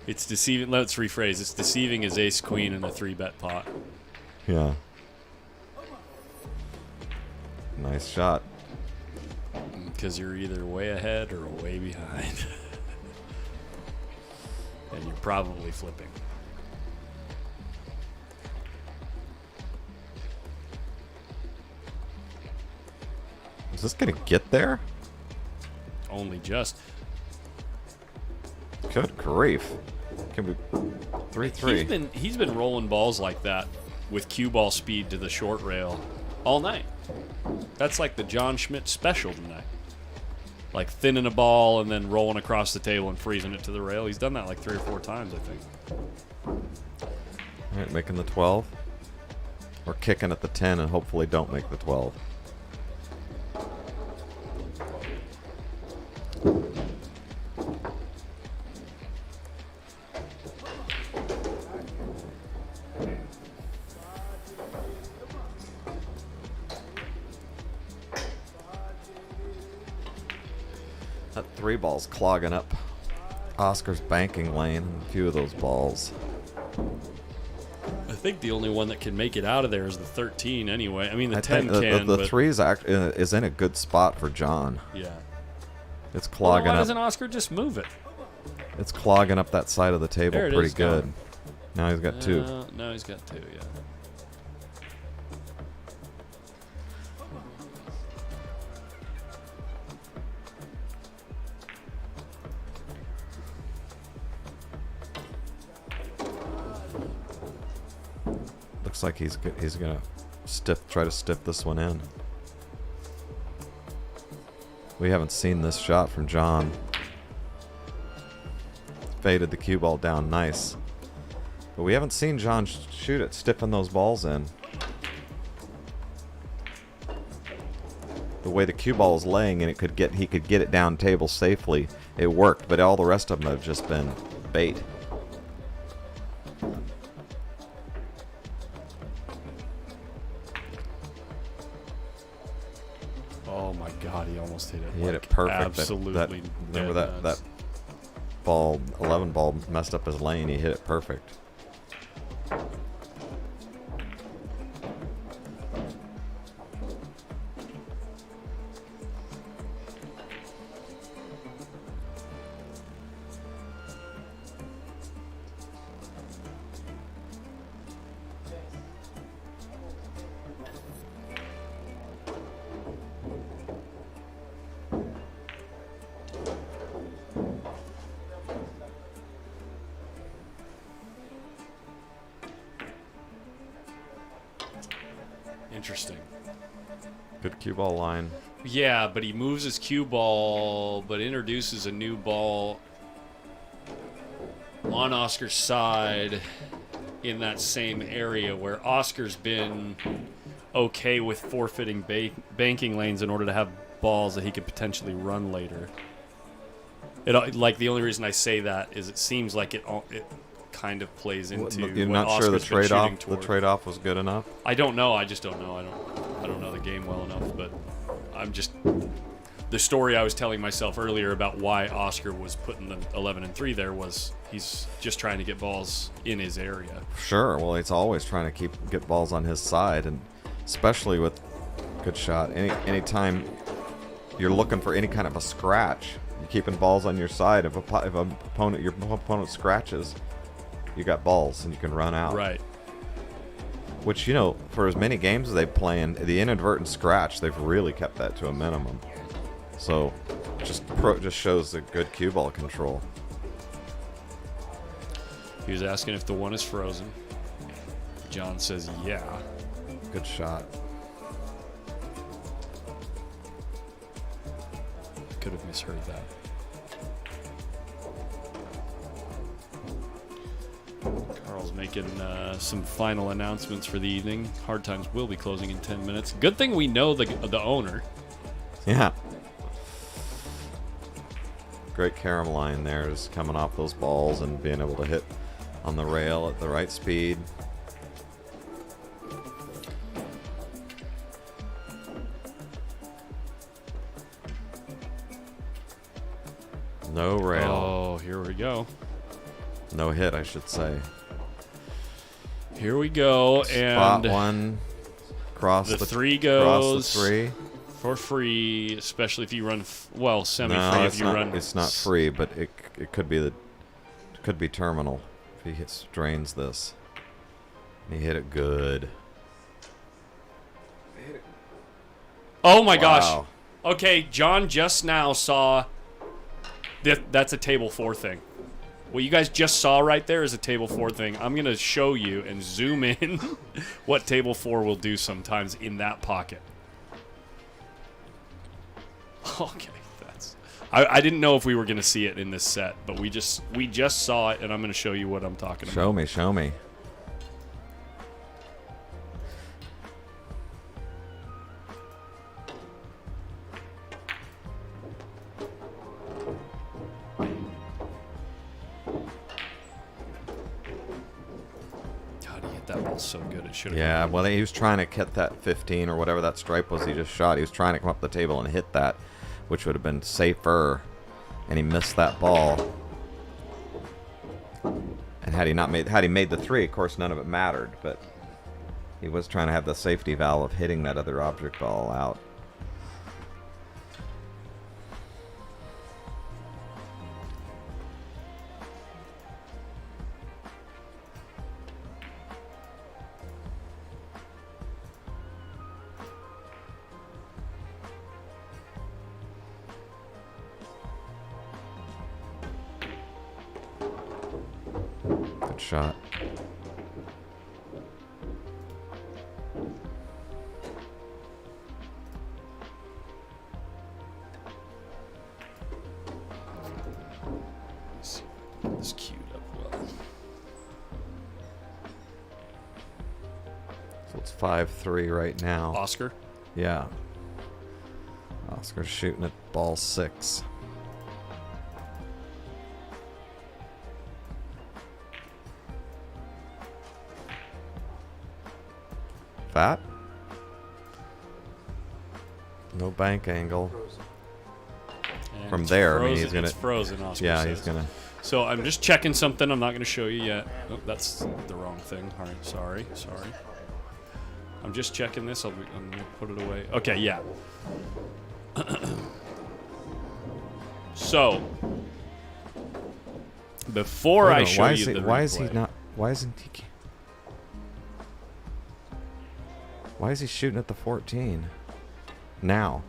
It's deceiving. Let's rephrase. It's deceiving as ace queen in a 3-bet pot. Yeah. Nice shot. Because you're either way ahead or way behind. And you're probably flipping. Is this going to get there? Only just. Good grief. Can we 3-3? He's been rolling balls like that with cue ball speed to the short rail all night. That's like the John Schmidt special tonight. Like thinning a ball and then rolling across the table and freezing it to the rail. He's done that like 3 or 4 times, I think. All right, making the 12. Or kicking at the 10 and hopefully don't make the 12. That 3 ball's clogging up Oscar's banking lane. A few of those balls. I think the only one that can make it out of there is the 13 anyway. I mean, the 10 think can. The but 3 is in a good spot for John. Yeah. It's clogging why up. doesn't Oscar just move it? It's clogging up that side of the table There it pretty is, good. gone. Now he's got 2. No, he's got 2, yeah. Looks like he's gonna try to stiff this one in. We haven't seen this shot from John. Faded the cue ball down nice. But we haven't seen John shoot it, stiffing those balls in. The way the cue ball is laying and he could get it down table safely. It worked, but all the rest of them have just been bait. Oh my God, he almost hit it. He hit like it perfect. Absolutely. Remember that ball, 11 ball messed up his lane. He hit it perfect. Interesting. Good cue ball line. Yeah, but he moves his cue ball, but introduces a new ball on Oscar's side in that same area where Oscar's been okay with forfeiting banking lanes in order to have balls that he could potentially run later. Like the only reason I say that is it seems like it kind of plays into. You're what not sure Oscar's the trade-off was good enough? I don't know. I just don't know. I don't know the game well enough, but I'm just the story I was telling myself earlier about why Oscar was putting the 11 and 3 there was he's just trying to get balls in his area. Sure. Well, he's always trying to get balls on his side, and especially with good shot. Anytime you're looking for any kind of a scratch, you're keeping balls on your side. If your opponent scratches, you got balls and you can run out. Right. Which, you know, for as many games as they play in, the inadvertent scratch, they've really kept that to a minimum. So, just shows the good cue ball control. He was asking if the one is frozen. John says, yeah. Good shot. Could have misheard that. Carl's making some final announcements for the evening. Hard Times will be closing in 10 minutes. Good thing we know the owner. Yeah. Great carom line there, just coming off those balls and being able to hit on the rail at the right speed. No rail. Oh, here we go. No hit, I should say. Here we go. Spot and one. Cross the 3 goes. Cross the 3. For free, especially if you run, semi-free No, if you run. It's not free, but it could be terminal if he drains this. And he hit it good. Oh my gosh. Okay, John just now saw that's a table 4 thing. What you guys just saw right there is a table 4 thing. I'm going to show you and zoom in what table 4 will do sometimes in that pocket. Okay, I didn't know if we were going to see it in this set, but we just saw it, and I'm going to show you what I'm talking about. Show me. God, he hit that ball so good it should have. Yeah, well, he was trying to hit that 15 or whatever that stripe was he just shot. He was trying to come up the table and hit that, which would have been safer, and he missed that ball. And had he made the 3, of course, none of it mattered. But he was trying to have the safety valve of hitting that other object ball out. Good shot. This queued up well. So it's 5-3 right now. Oscar? Yeah. Oscar's shooting at ball 6. Fat. No bank angle. And From it's there, frozen. I mean, he's gonna. It's frozen, Oscar Yeah, says. he's gonna. So I'm just checking something. I'm not going to show you yet. Oh, that's the wrong thing. All right, sorry. I'm just checking this. I'm going to put it away. Okay, yeah. So before I show you the replay, Why is he shooting at the 14 now?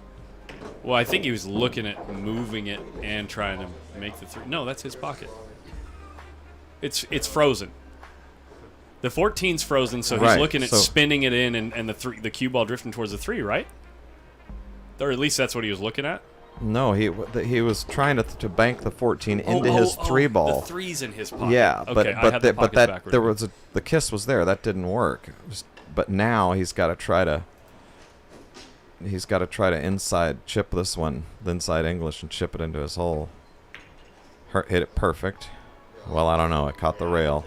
Well, I think he was looking at moving it and trying to make the 3. No, that's his pocket. It's frozen. The 14's frozen, so he's looking at spinning it in and the cue ball drifting towards the 3, right? Or at least that's what he was looking at. No, he was trying to bank the 14 into his 3 ball. The 3's in his pocket. Yeah, okay, the kiss was there. That didn't work. But now he's got to try to inside chip this one, the inside English, and chip it into his hole. Hit it perfect. Well, I don't know. It caught the rail,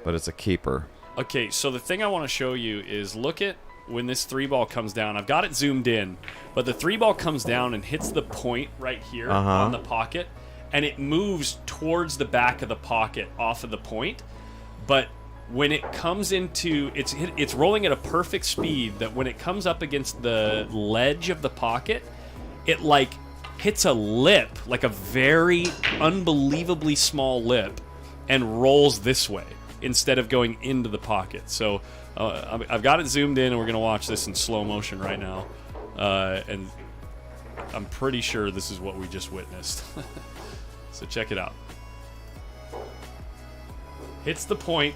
but it's a keeper. Okay, so the thing I want to show you is look at when this 3-ball comes down, I've got it zoomed in, but the 3-ball comes down and hits the point right here on the pocket, and it moves towards the back of the pocket off of the point. But when it comes into, it's rolling at a perfect speed that when it comes up against the ledge of the pocket, it like hits a lip, like a very unbelievably small lip, and rolls this way instead of going into the pocket. So I've got it zoomed in, and we're going to watch this in slow motion right now. And I'm pretty sure this is what we just witnessed. So check it out. Hits the point,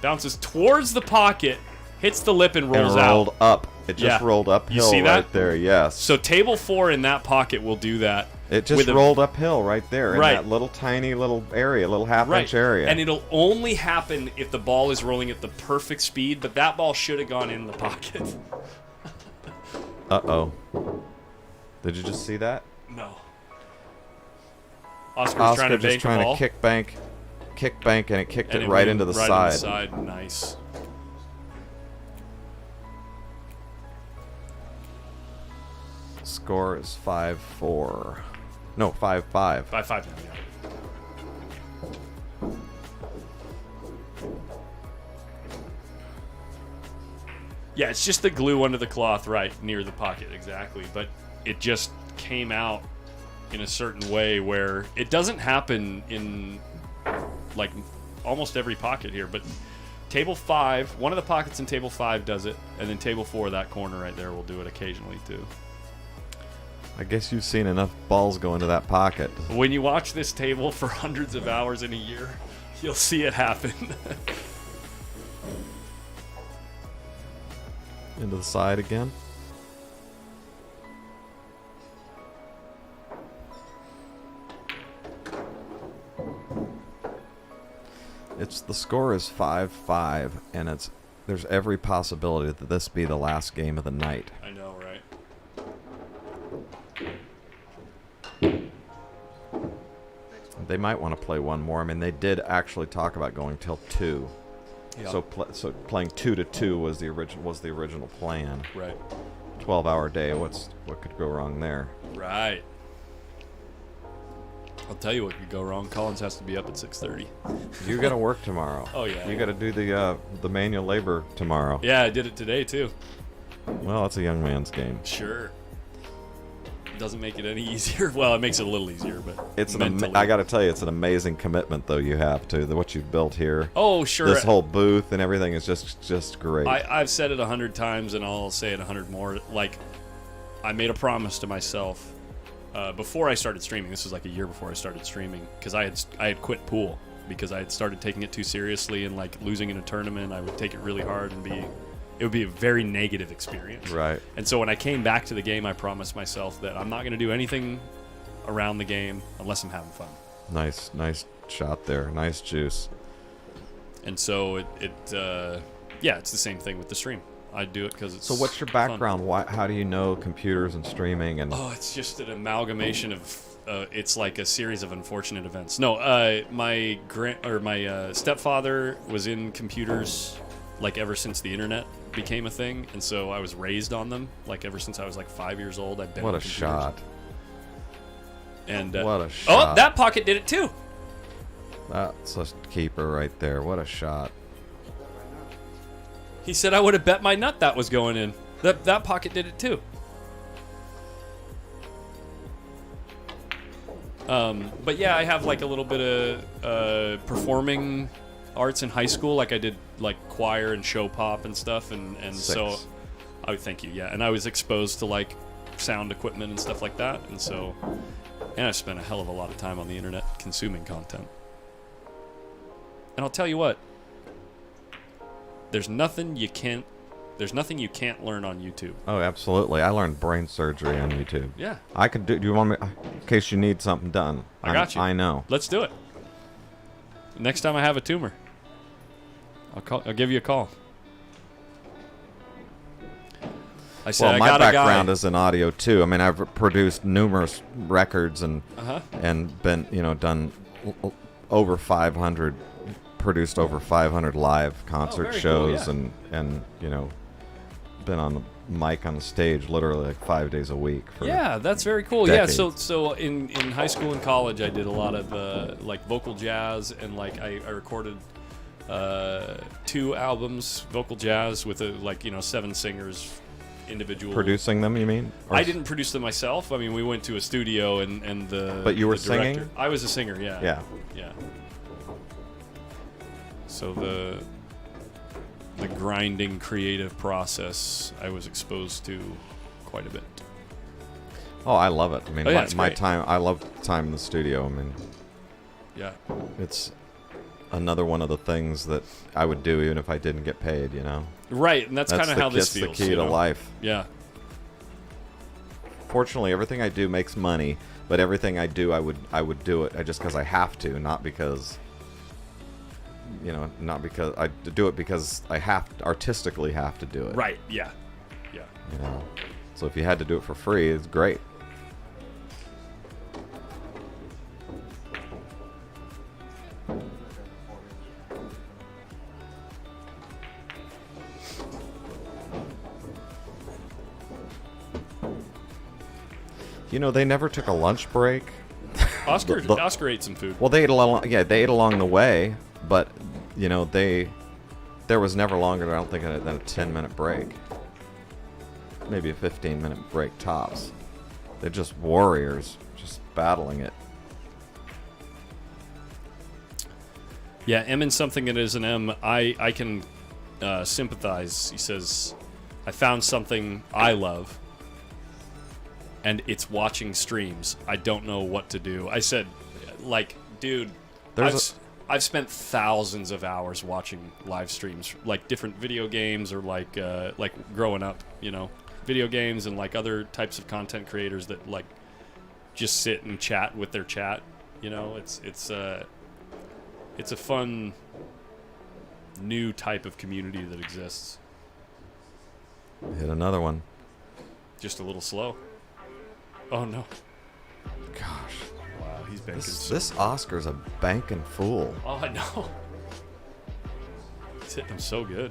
bounces towards the pocket, hits the lip, and rolls out. Rolled up. It just rolled uphill. You see that? Right there, yes. So table 4 in that pocket will do that. It just rolled uphill right there in that little tiny little area, little half-inch area. And it'll only happen if the ball is rolling at the perfect speed, but that ball should have gone in the pocket. Uh-oh. Did you just see that? No. Oscar's trying to bank the ball. To kick bank, and it kicked it right into the side. Into the side. Nice. Score is 5-4. No, 5-5. 5-5 now, yeah. Yeah, it's just the glue under the cloth right near the pocket, exactly. But it just came out in a certain way where it doesn't happen in like almost every pocket here. But table 5, one of the pockets in table 5 does it, and then table 4, that corner right there, will do it occasionally too. I guess you've seen enough balls go into that pocket. When you watch this table for hundreds of hours in a year, you'll see it happen. Into the side again. The score is 5-5, and there's every possibility that this be the last game of the night. I know, right? They might want to play one more. I mean, they did actually talk about going till 2. Yep. So playing 2 to 2 was the original plan. Right. 12-hour day. What could go wrong there? Right. I'll tell you what could go wrong. Collins has to be up at 6:30. You got to work tomorrow. Oh yeah. You got to do the manual labor tomorrow. Yeah, I did it today too. Well, it's a young man's game. Sure. Doesn't make it any easier. Well, it makes it a little easier, but I got to tell you, it's an amazing commitment though you have to what you've built here. Oh, sure. This whole booth and everything is just great. I've said it 100 times, and I'll say it 100 more. Like, I made a promise to myself before I started streaming. This was like a year before I started streaming, because I had quit pool because I had started taking it too seriously, and like losing in a tournament, I would take it really hard and it would be a very negative experience. Right. And so when I came back to the game, I promised myself that I'm not going to do anything around the game unless I'm having fun. Nice shot there. Nice juice. And so it's the same thing with the stream. I do it because it's So what's your background? How do you know computers and streaming? And it's just an amalgamation of it's like a series of unfortunate events. No, my stepfather was in computers like ever since the internet became a thing, and so I was raised on them. Like ever since I was like 5 years old, I've been. What on a computers. shot! And what a shot! Oh, that pocket did it too. That's a keeper right there. What a shot! He said I would have bet my nut that was going in. That pocket did it too. But yeah, I have like a little bit of performing arts in high school. Like I did like choir and show pop and stuff, and so I would thank you. Yeah, and I was exposed to like sound equipment and stuff like that, and I spent a hell of a lot of time on the internet consuming content. And I'll tell you what, there's nothing you can't learn on YouTube. Oh, absolutely. I learned brain surgery on YouTube. Yeah. I could do you want me, in case you need something done? I got you. I know. Let's do it. Next time I have a tumor, I'll give you a call. I said, my background is in audio too. I mean, I've produced numerous records and been, done over 500, produced over 500 live concert shows, cool, yeah. and been on the mic on the stage literally like 5 days a week. For Yeah, that's very cool. decades. Yeah, so in high school and college, I did a lot of like vocal jazz, and like I recorded 2 albums, vocal jazz, with like 7 singers, individual. Producing them, you mean? Or I didn't produce them myself. I mean, we went to a studio and the. But you were the director- singing? I was a singer. Yeah. Yeah. Yeah. So the grinding creative process I was exposed to quite a bit. Oh, I love it. I mean, Oh, yeah, my, it's my great. time. I love time in the studio. I mean, Yeah. it's another one of the things that I would do even if I didn't get paid. You know. Right, and that's kind of the- how this that's feels. the key you to know? life. Yeah. Fortunately, everything I do makes money, but everything I do, I would do it just because I have to, not because. Not because I do it because I artistically have to do it. Right. Yeah. Yeah. So if you had to do it for free, it's great. They never took a lunch break. Oscar ate some food. Well, they ate they ate along the way, but there was never longer, I don't think, than a 10-minute break. Maybe a 15-minute break tops. They're just warriors, just battling it. Yeah, M in something that is an M. I can sympathize. He says, I found something I love, and it's watching streams. I don't know what to do. I said, like, dude, I've spent thousands of hours watching live streams, like different video games or like growing up, video games and like other types of content creators that like just sit and chat with their chat. It's a fun new type of community that exists. Hit another one. Just a little slow. Oh no. Gosh. Wow, he's banking. This Oscar's a banking fool. Oh, I know. He's hitting them so good.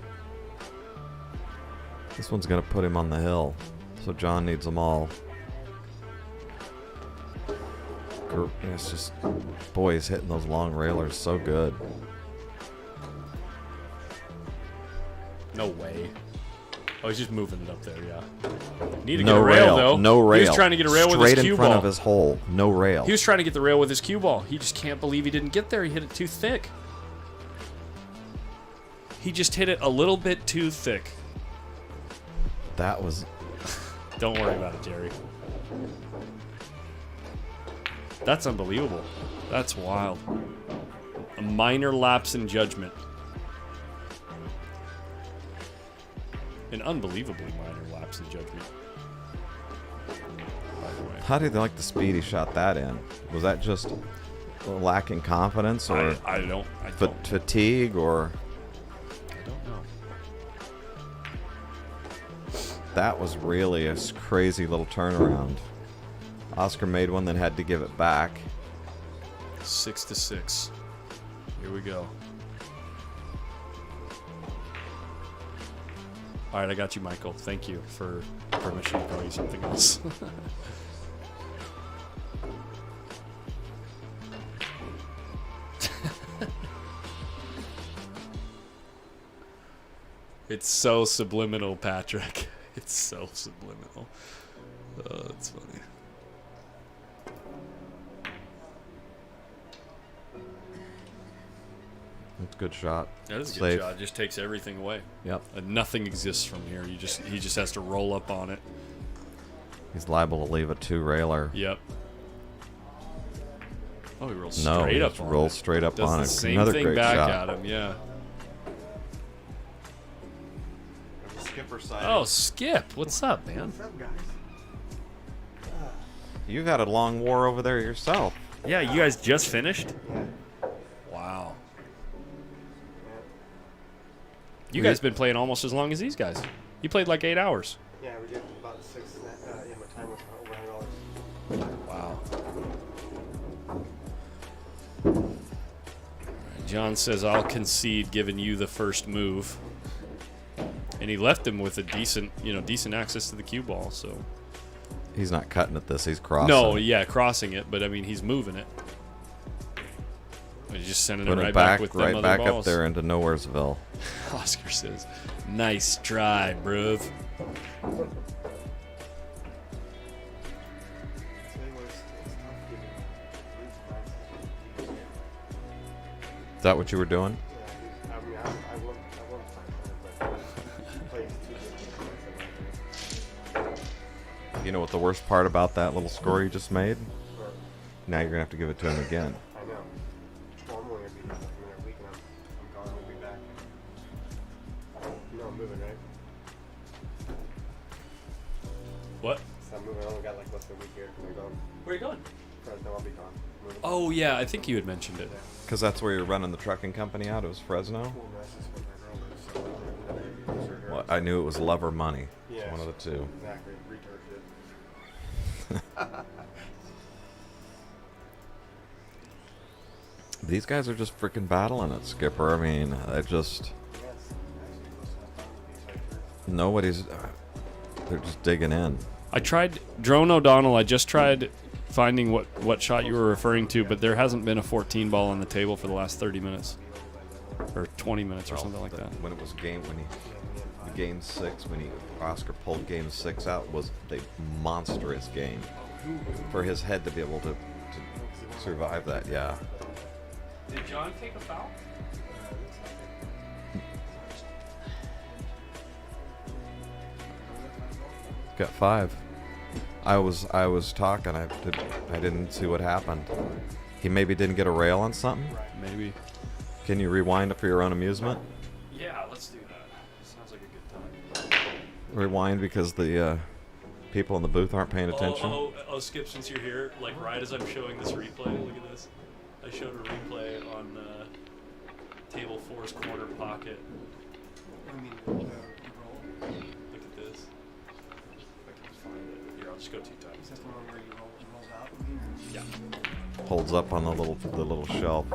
This one's gonna put him on the hill, so John needs them all. It's just, boy, he's hitting those long railers so good. No way. Oh, he's just moving it up there, yeah. Need to No get a rail, though. No rail. He was trying to get a rail with his Straight cue in front ball. of his hole. No rail. He was trying to get the rail with his cue ball. He just can't believe he didn't get there. He hit it too thick. He just hit it a little bit too thick. That was... Don't worry about it, Jerry. That's unbelievable. That's wild. A minor lapse in judgment. An unbelievably minor lapse in judgment. By the way. How do you like the speed he shot that in? Was that just lacking confidence, or I don't. fatigue, or? I don't know. That was really a crazy little turnaround. Oscar made one, then had to give it back. 6-6. Here we go. All right, I got you, Michael. Thank you for permission to call you something else. It's so subliminal, Patrick. It's so subliminal. Oh, that's funny. That's a good shot. That is a good Safe. shot. It just takes everything away. Yep. And nothing exists from here. He just has to roll up on it. He's liable to leave a 2-railer. Yep. Oh, he rolls No, straight he up just on rolls it. straight up Does on the it. same Another thing great back shot. at him, yeah. There's a skipper side. Oh, Skip. What's up, man? What's up, guys? You've had a long war over there yourself. Yeah, you guys just finished? Wow. You guys been playing almost as long as these guys. You played like 8 hours. Yeah, we did about 6. Yeah, my time was over $100. Wow. John says, I'll concede giving you the first move. And he left him with a decent access to the cue ball. So He's not cutting at this. He's crossing. no, yeah, crossing it, but I mean he's moving it. He's just sending Put it it right back, back with right them back other up balls. there into Nowheresville. Oscar says, "Nice try, bruv." Is that what you were doing? You know what the worst part about that little score you just made? Now you're gonna have to give it to him again. I know. Well, I'm only gonna be here for a week and I'm gone. I'll be back. You know I'm moving, right? What? So I'm moving. I only got like less than a week here. I'm gone. Where are you going? Fresno, I'll be gone. Moving. Oh yeah, I think you had mentioned it. Because that's where you're running the trucking company out. It was Fresno. Cool, that's just what my girl is, so I'm gonna be closer to her. Well, I knew it was love or money. Yeah, One of the two. Exactly. Retard shit. These guys are just freaking battling it, Skipper. I mean, nobody's. They're just digging in. I tried Drone O'Donnell. I just tried finding what shot you were referring to, but there hasn't been a 14 ball on the table for the last 30 minutes or 20 minutes or something like that. When it was game 6, when Oscar pulled game 6 out, was a monstrous game for his head to be able to survive that. Yeah. Did John take a foul? Got 5. I was talking. I didn't see what happened. He maybe didn't get a rail on something. Maybe. Can you rewind it for your own amusement? Yeah, let's do that. Sounds like a good time. Rewind because the people in the booth aren't paying attention. Oh, Skip, since you're here, like right as I'm showing this replay, look at this. I showed a replay on table 4's corner pocket. Look at this. If I can find it. Here, I'll just go 2 times. Is that the one where he rolls out? Yeah. Holds up on the little shelf.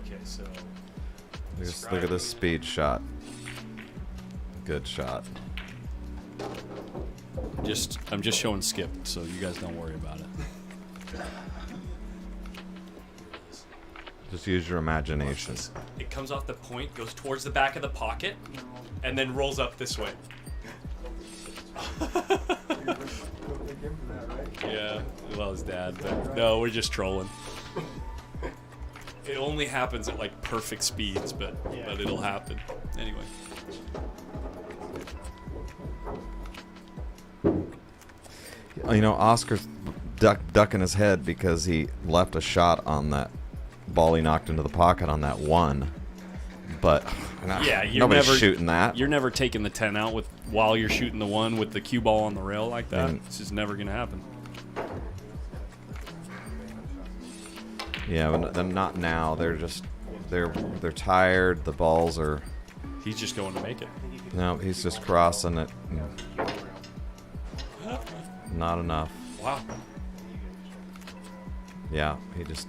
Okay, so Just look at this speed shot. Good shot. I'm just showing Skip, so you guys don't worry about it. Just use your imagination. It comes off the point, goes towards the back of the pocket, and then rolls up this way. Yeah, well, his dad, but no, we're just trolling. It only happens at like perfect speeds, but it'll happen anyway. You know, Oscar's ducking his head because he left a shot on that ball he knocked into the pocket on that one. But Yeah, you're nobody's never shooting that. You're never taking the 10 out while you're shooting the one with the cue ball on the rail like that. And- It's just never gonna happen. Yeah, but not now. They're tired. The balls are. He's just going to make it. No, he's just crossing it. Not enough. Wow. Yeah, he just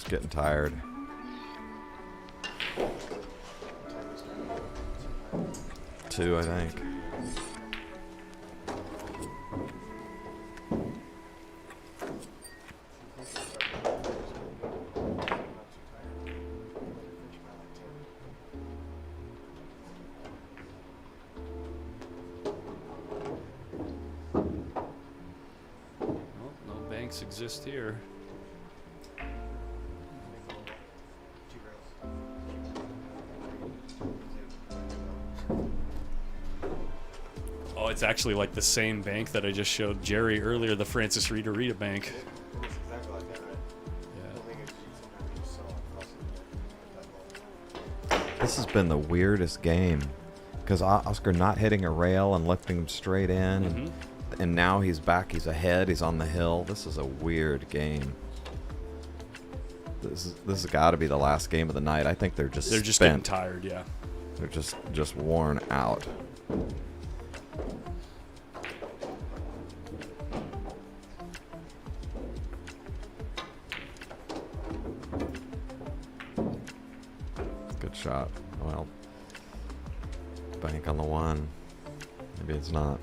getting tired. Two, I think. Well, no banks exist here. Oh, it's actually like the same bank that I just showed Jerry earlier, the Francis Rita Bank. It's exactly like that, right? I don't think it's This has been the weirdest game because Oscar not hitting a rail and lifting him straight in, and now he's back. He's ahead. He's on the hill. This is a weird game. This has got to be the last game of the night. I think they're just They're just spent. getting tired, yeah. They're just worn out. shot. Well, bank on the 1. Maybe it's not.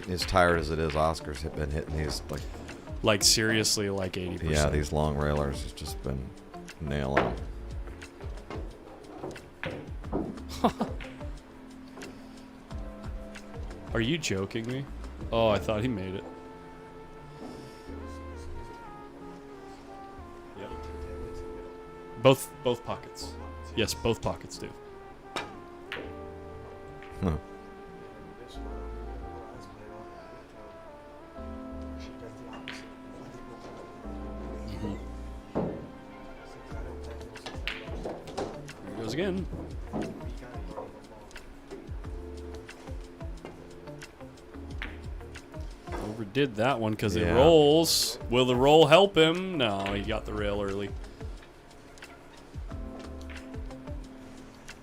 As tired as it is, Oscar's been hitting these like seriously, like 80%. Yeah, these long railers has just been nailing them. Are you joking me? Oh, I thought he made it. Yep. Both pockets. Yes, both pockets do. Huh. Here goes again. Overdid that one because it rolls. Will the roll help him? No, he got the rail early.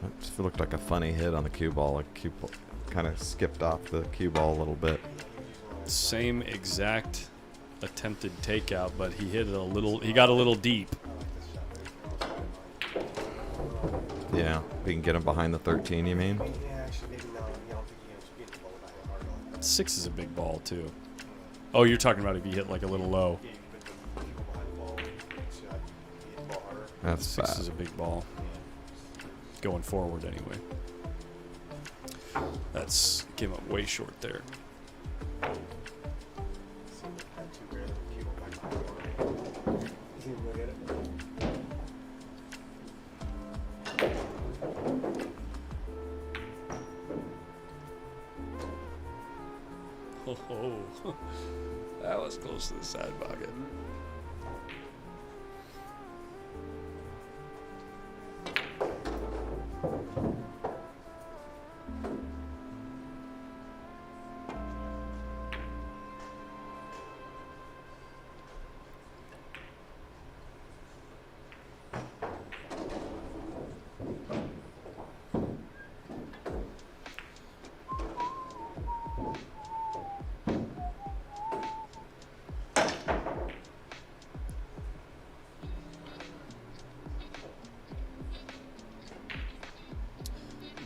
It just looked like a funny hit on the cue ball. Like cue ball kind of skipped off the cue ball a little bit. Same exact attempted takeout, but he hit it a little. He got a little deep. Yeah, we can get him behind the 13. You mean? 6 is a big ball too. Oh, you're talking about if he hit like a little low. That's 6 bad. is a big ball. Going forward anyway. That's came up way short there. Oh, that was close to the side pocket.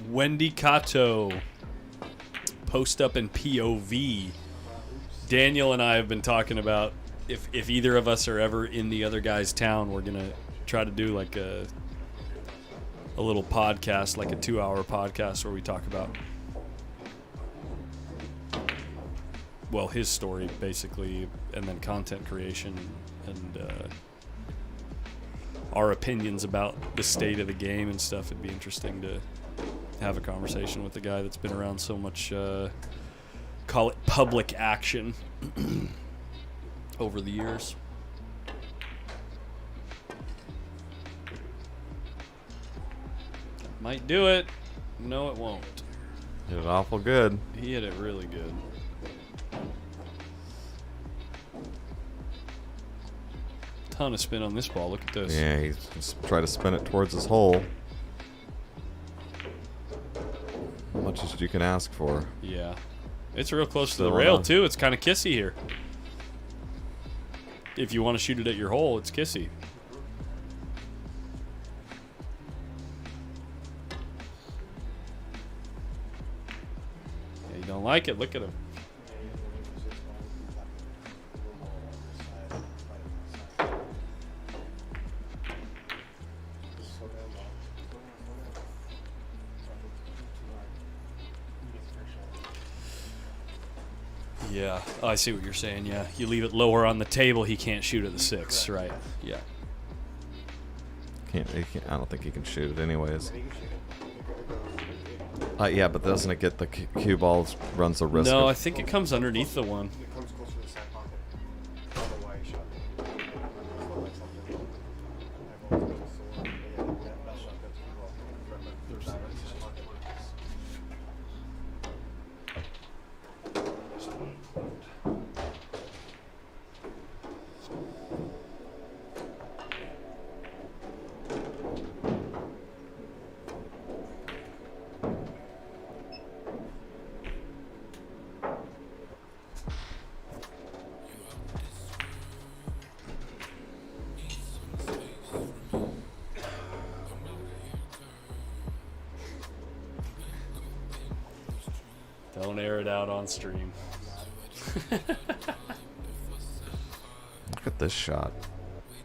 Wendy Cato, post up and POV. Daniel and I have been talking about if either of us are ever in the other guy's town, we're gonna try to do like a little podcast, like a 2-hour podcast where we talk about, well, his story basically, and then content creation and our opinions about the state of the game and stuff. It'd be interesting to have a conversation with the guy that's been around so much, call it public action over the years. Might do it. No, it won't. Hit it awful good. He hit it really good. Ton of spin on this ball. Look at this. Yeah, he's just try to spin it towards his hole. Much as you can ask for. Yeah. It's real close Still to the rail, on. too. It's kind of kissy here. If you want to shoot it at your hole, it's kissy. Yeah, you don't like it? Look at him. Yeah, oh, I see what you're saying. Yeah, you leave it lower on the table, he can't shoot at the 6, right? Yeah. Can't. I don't think he can shoot it anyways. Yeah, but doesn't it get the cue balls? Runs the risk. No, of I think it comes underneath the 1. It comes closer to the side pocket. I don't know why he shot it. It felt like something. I've always been sore. Yeah, that shot goes too well. There's side pocket. Don't air it out on stream. Look at this shot.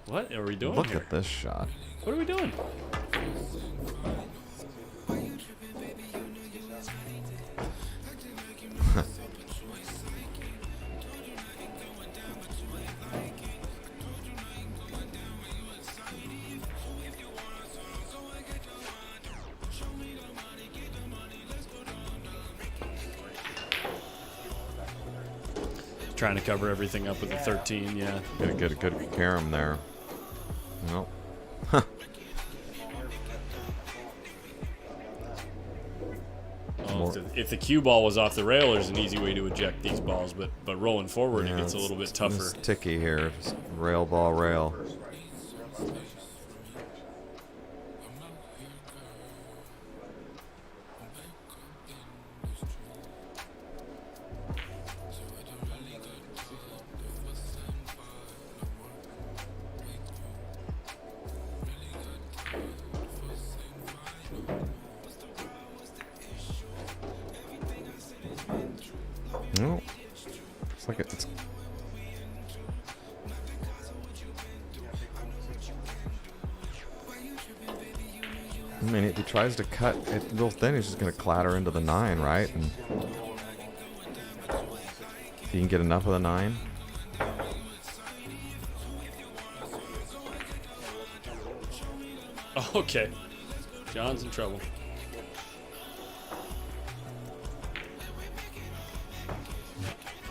What are we doing Look here? at this shot. What are we doing? Trying to cover everything up with the 13, yeah. Get a good carom there. Nope. Oh, if the cue ball was off the rail, there's an easy way to eject these balls, but rolling forward, it gets a little bit tougher. It's ticky here. Just rail ball rail. No. It's like it's. I mean, if he tries to cut it real thin, he's just going to clatter into the 9, right? And if he can get enough of the 9. Okay. John's in trouble.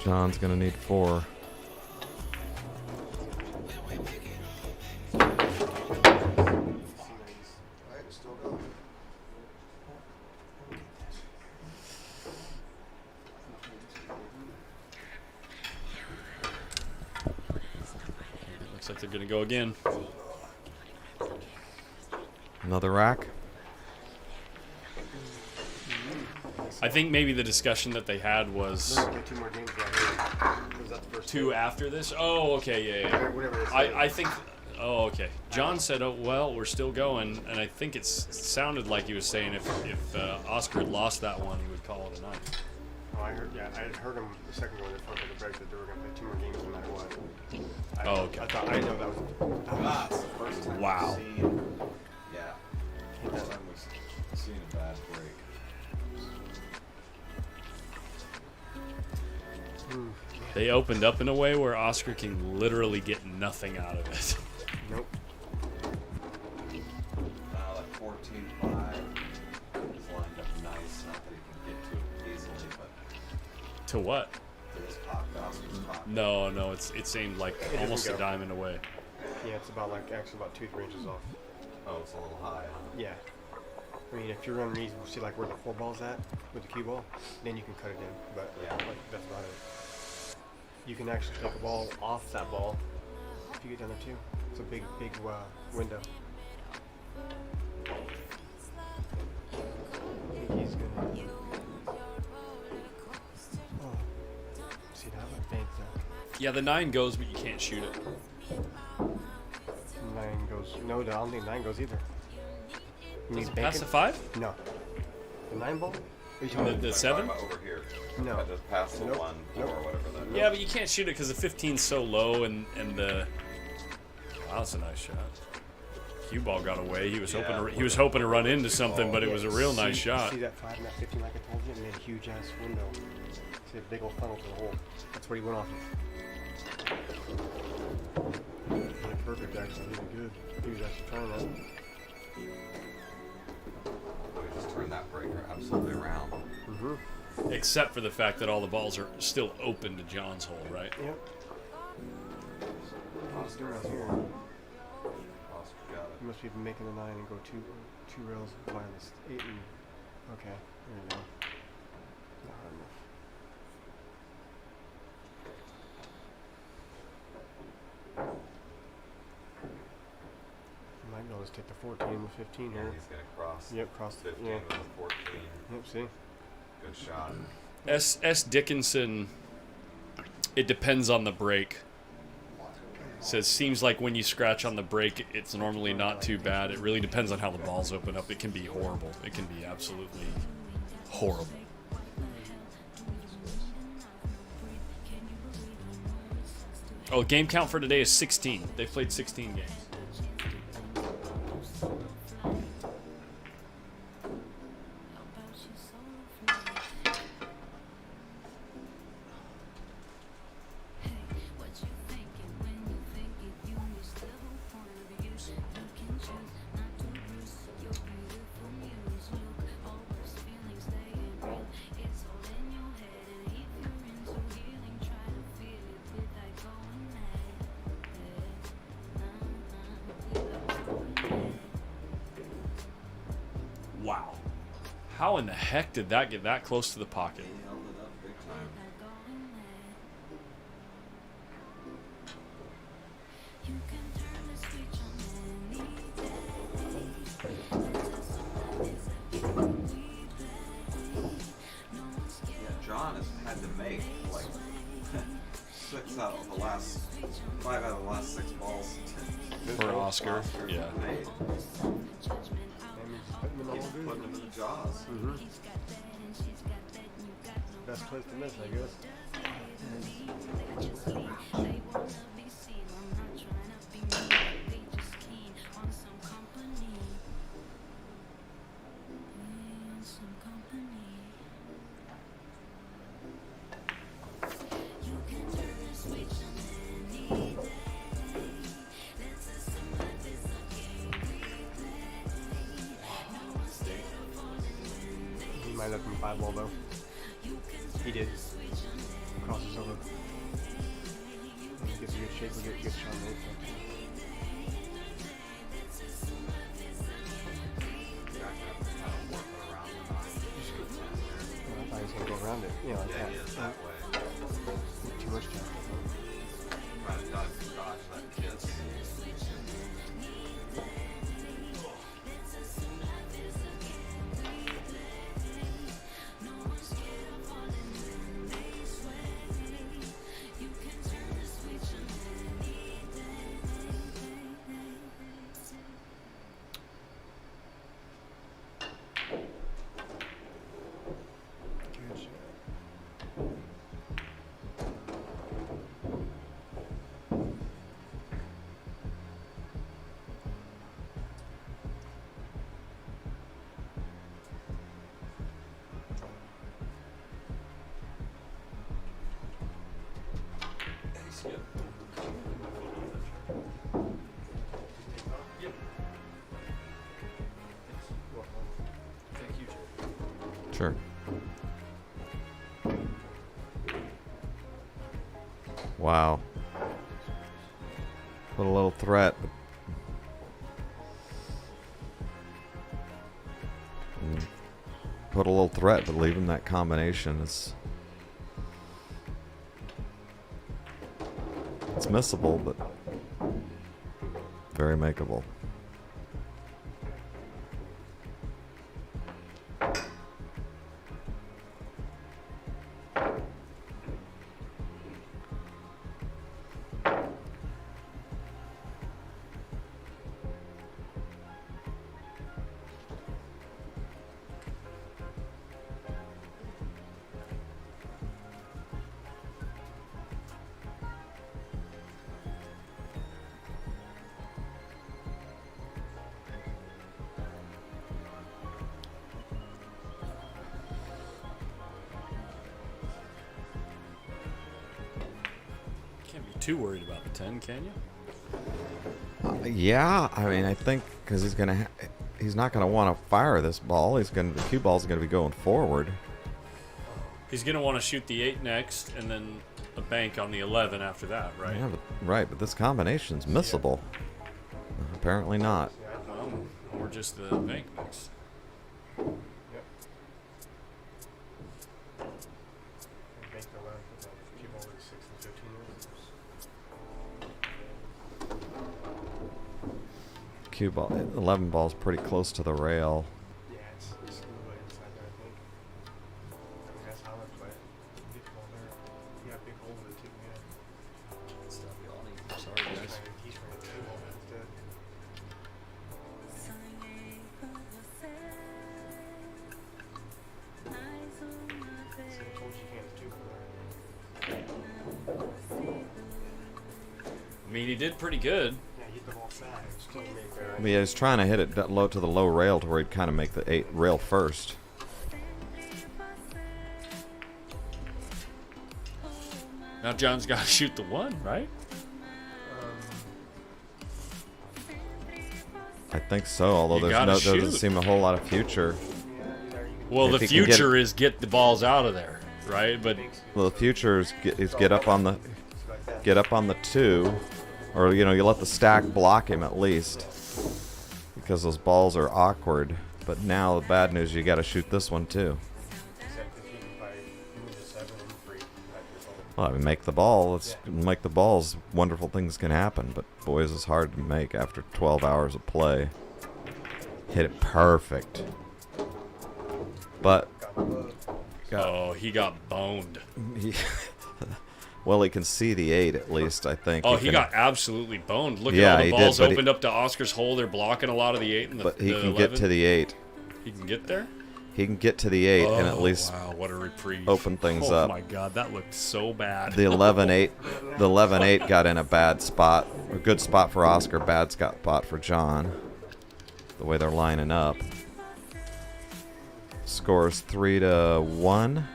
John's going to need 4. Looks like they're going to go again. Another rack. I think maybe the discussion that they had was Two more games right here. Was that the first 2 after this. Oh, okay, yeah. Whatever it is. I think. Oh, okay. John said, "Oh, well, we're still going," and I think it sounded like he was saying if Oscar had lost that one, he would call it a night. Oh, I heard. Yeah, I had heard him the second one before the break that they were going to play 2 more games no matter what. Oh, okay. I thought I know that was. It's the first time Wow. I've seen, yeah. First time we've seen a bad break. They opened up in a way where Oscar can literally get nothing out of it. Nope. Like 14-5 is lined up nice. Not that he can get to it easily, but To what? to his pocket, Oscar's pocket. No, it's aimed like It doesn't almost a go. diamond away. Yeah, it's about actually about 2-3 inches off. Oh, it's a little high, huh? Yeah. I mean, if you're underneath, see like where the 4 ball's at with the cue ball, then you can cut it in. But Yeah. like, that's about it. You can actually take a ball off that ball if you get down there too. It's a big window. I think he's gonna. Oh, see that one bank though. Yeah, the 9 goes, but you can't shoot it. 9 goes. No, I don't think 9 goes either. You Does mean it pass bank the it? 5? No. The 9 ball? Are you talking The about? 7? Over here. No. I just passed the Nope. 1 or whatever that is. Yeah, but you can't shoot it because the 15's so low and the. Wow, that's a nice shot. Cue ball got away. He was hoping to run into something, but it was a real nice shot. See that 5 and that 15 like I told you? It made a huge ass window. See a big old funnel to the hole. That's what he went off of. Yeah, perfect actually. He was good. He was actually trying that. We just turned that breaker absolutely around. Mm-hmm. Except for the fact that all the balls are still open to John's hole, right? Yep. What's doing here? Oscar got it. You must be making the 9 and go two rails minus 8 and okay. There you go. Not hard enough. You might be able to take the 14 and the 15 Yeah, here. he's going to cross. Yep, cross the 15 yeah. with the 14. Yep, see? Good shot. S. Dickinson, it depends on the break. Says, seems like when you scratch on the break, it's normally not too bad. It really depends on how the balls open up. It can be horrible. It can be absolutely horrible. Oh, game count for today is 16. They played 16 games. Wow. How in the heck did that get that close to the pocket? He held it up big time. Yeah, John has had to make like 5 out of the last 6 balls For Oscar, yeah. made. He's putting them in the jaws. Best place to miss, I guess. He might have been 5 ball though. He did. Crosses over. He gets a good shape. We get Sean Nate. I thought he was going to go around it. You know, like Yeah, that. he is that way. Too much time. Trying to dodge that kiss. Good shot. Sure. Wow. Put a little threat. Put a little threat, but leaving that combination is. It's missable, but very makeable. Can't be too worried about the 10, can you? Yeah, I mean, I think because he's not gonna want to fire this ball. The cue ball's gonna be going forward. He's going to want to shoot the 8 next, and then a bank on the 11 after that, right? Yeah, right, but this combination's missable. Apparently not. Or just the bank mix. Yep. Bank the 11 for the cue ball with 6 and 15 Cue ball, 11 ball's pretty close to the rail. Yeah, it's a little bit inside there, I think. I mean, that's how I play it. Big hole there. Yeah, big hole with the tip, yeah. Sorry, guys. He's trying to 2 ball instead. See, I told you can't 2 ball there. mean, he did pretty good. I mean, he was trying to hit it low to the low rail to where he'd kind of make the 8 rail first. Now John's got to shoot the 1, right? I think so, although there doesn't seem a whole lot of future. Well, the future is get the balls out of there, right? But well, the future is get up on the 2, or you let the stack block him at least, because those balls are awkward. But now the bad news, you got to shoot this one too. Well, I mean, make the ball. Let's make the balls. Wonderful things can happen, but boys, it's hard to make after 12 hours of play. Hit it perfect. But he got boned. Well, he can see the 8 at least, I think. Oh, he got absolutely boned. Look at all the balls opened up to Oscar's hole. They're blocking a lot of the 8 and the 11. But he can get to the 8. He can get there? He can get to the 8 and at least what a reprieve. Open things up. Oh my God, that looked so bad. The 11-8 got in a bad spot. A good spot for Oscar, bad spot for John. The way they're lining up. Scores 3-1.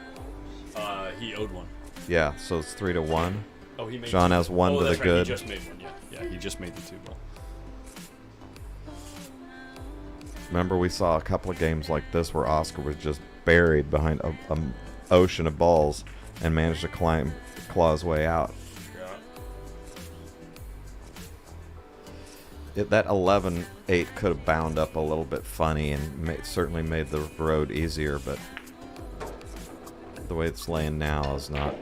He owed 1. Yeah, so it's 3-1. Oh, he made John 2. has 1 to the Right. good. He just made 1. Yeah, he just made the 2 ball. Remember, we saw a couple of games like this where Oscar was just buried behind a ocean of balls and managed to claw his way out. That 11-8 could have bound up a little bit funny and certainly made the road easier, but the way it's laying now is not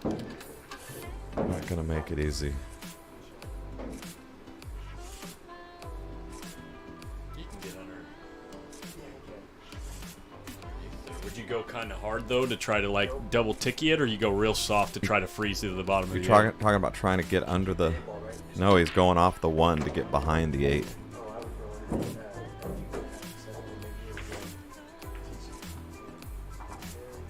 going to make it easy. Would you go kind of hard though to try to like double ticky it, or you go real soft to try to freeze to the bottom? You're talking about trying to get under the. No, he's going off the 1 to get behind the 8.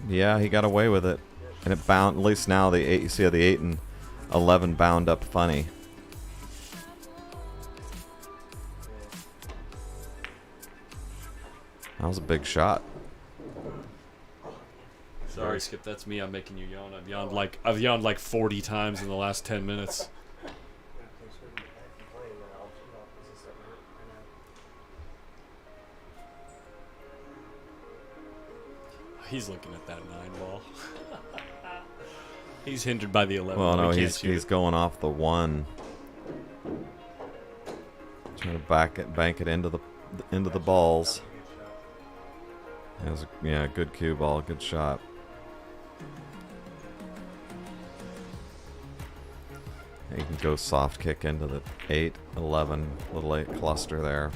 Yeah, he got away with it, and it bound. At least now the 8. You see how the 8 and 11 bound up funny. That was a big shot. Sorry, Skip. That's me. I'm making you yawn. I've yawned like 40 times in the last 10 minutes. He's looking at that 9 ball. He's hindered by the 11. Well, no, he's going off the 1, trying to bank it into the balls. It was a good cue ball, good shot. You can go soft kick into the 8, 11, little 8 cluster there.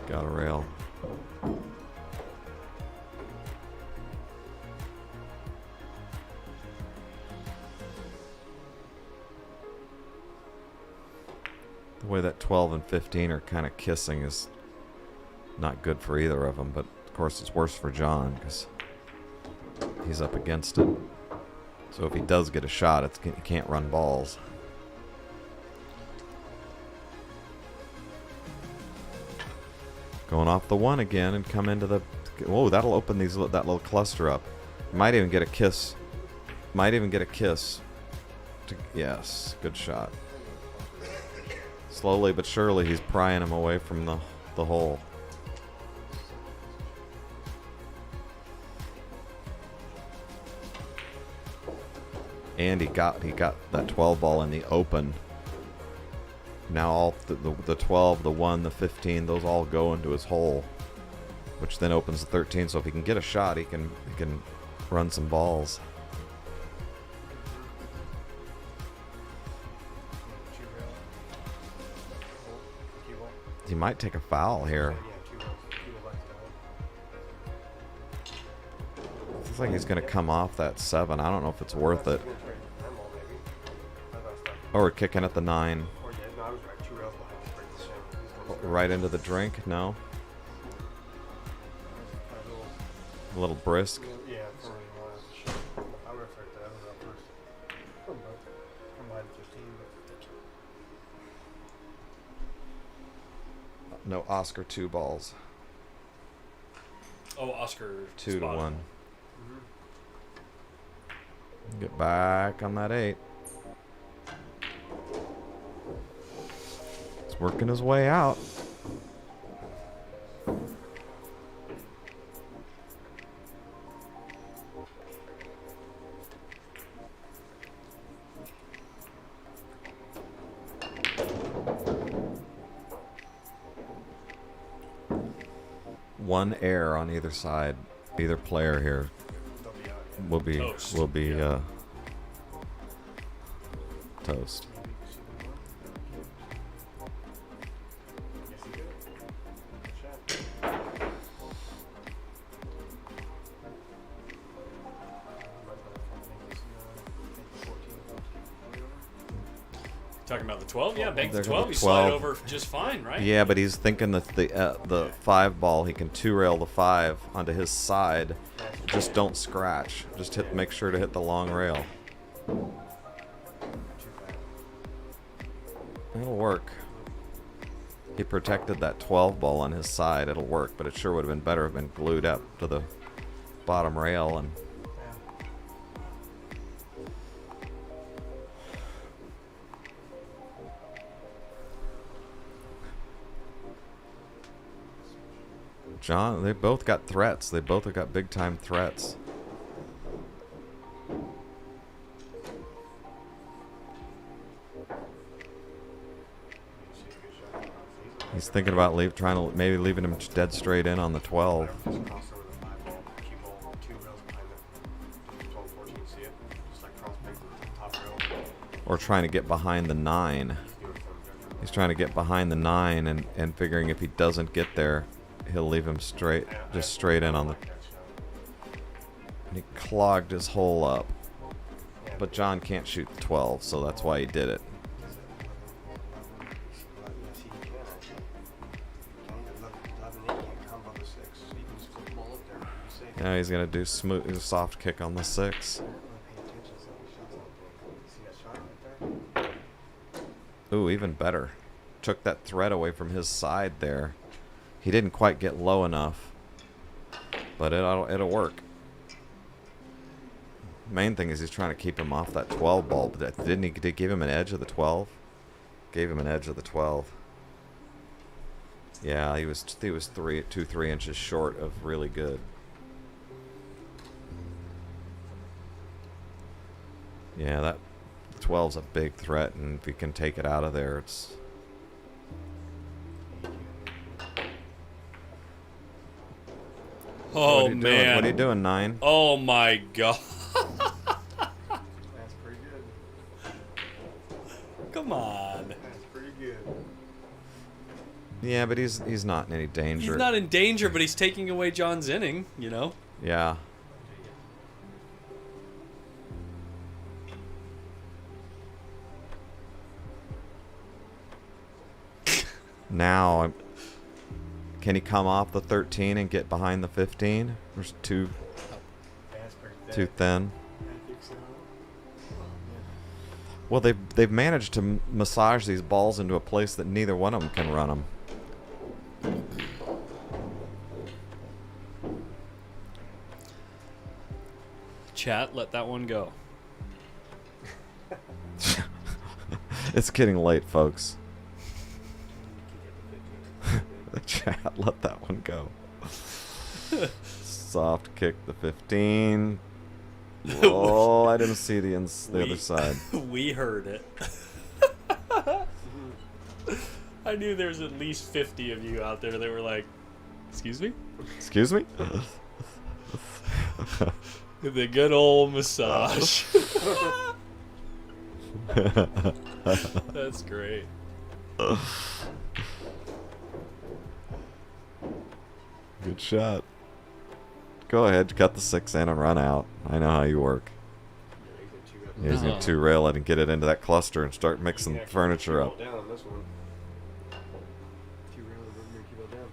Got a rail. The way that 12 and 15 are kind of kissing is not good for either of them, but of course it's worse for John because he's up against it. So if he does get a shot, he can't run balls. Going off the 1 again and come into the. Whoa, that'll open that little cluster up. Might even get a kiss. Yes, good shot. Slowly but surely, he's prying him away from the hole. And he got that 12 ball in the open. Now all the 12, the 1, the 15, those all go into his hole, which then opens the 13. So if he can get a shot, he can run some balls. He might take a foul here. Looks like he's going to come off that 7. I don't know if it's worth it. Oh, we're kicking at the 9. Or yeah, no, I was right. 2 rails behind. Right the same. Right into the drink? No. A little brisk. Yeah, for me, sure. I would have that. I was up first. I'm behind 15, but. No Oscar 2 balls. Oh, Oscar. 2 to spotted. 1. Get back on that 8. It's working his way out. One air on either side. Either player here will be Toast. Toast. Talking about the 12? Yeah, bank the They're 12. gonna You slide 12. over just fine, right? Yeah, but he's thinking that the 5 ball, he can 2-rail the 5 onto his side. Just don't scratch. Just make sure to hit the long rail. It'll work. He protected that 12 ball on his side. It'll work, but it sure would have been better if been glued up to the bottom rail and. John, they both got threats. They both have got big time threats. He's thinking about maybe leaving him dead straight in on the 12. Or trying to get behind the 9. He's trying to get behind the 9 and figuring if he doesn't get there, he'll leave him just straight in on the. And he clogged his hole up. But John can't shoot the 12, so that's why he did it. Now he's gonna do a soft kick on the 6. Ooh, even better. Took that threat away from his side there. He didn't quite get low enough, but it'll work. Main thing is he's trying to keep him off that 12 ball. But did he give him an edge of the 12? Gave him an edge of the 12. Yeah, he was 2-3 inches short of really good. Yeah, that 12's a big threat, and if he can take it out of there, it's. Oh, man. What are you doing, 9? Oh, my God. That's pretty good. Come on. That's pretty good. Yeah, but he's not in any danger. He's not in danger, but he's taking away John's inning, you know? Yeah. Now, can he come off the 13 and get behind the 15? There's too thin. Well, they've managed to massage these balls into a place that neither one of them can run them. Chat, let that one go. It's getting late, folks. Chat, let that one go. Soft kick the 15. Oh, I didn't see the other side. We heard it. I knew there was at least 50 of you out there that were like, excuse me? Excuse me? The good old massage. That's great. Good shot. Go ahead, cut the 6 in and run out. I know how you work. Yeah, he's going to 2-rail it and get it into that cluster and start mixing furniture up. Down on this one. 2-rail and bring your cue ball down.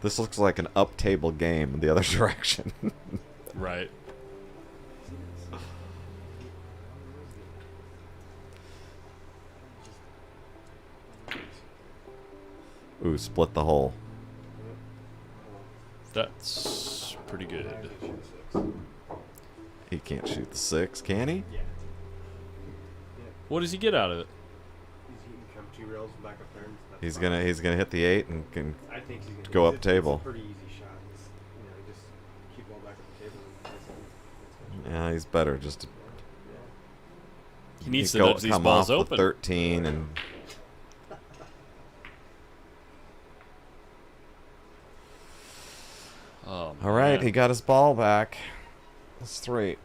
This looks like an up table game in the other direction. Right. Ooh, split the hole. That's pretty good. He can't shoot the 6, can he? Yeah. What does he get out of it? He can come 2 rails and back up there. He's gonna hit the 8 and can I think he's gonna go up it's table. a pretty easy shot. It's, you just cue ball back up the table. And Yeah, he's better. Just to, He needs to go, nudge these come balls off open. with 13 and. Oh, All right, man. he got his ball back. That's 3.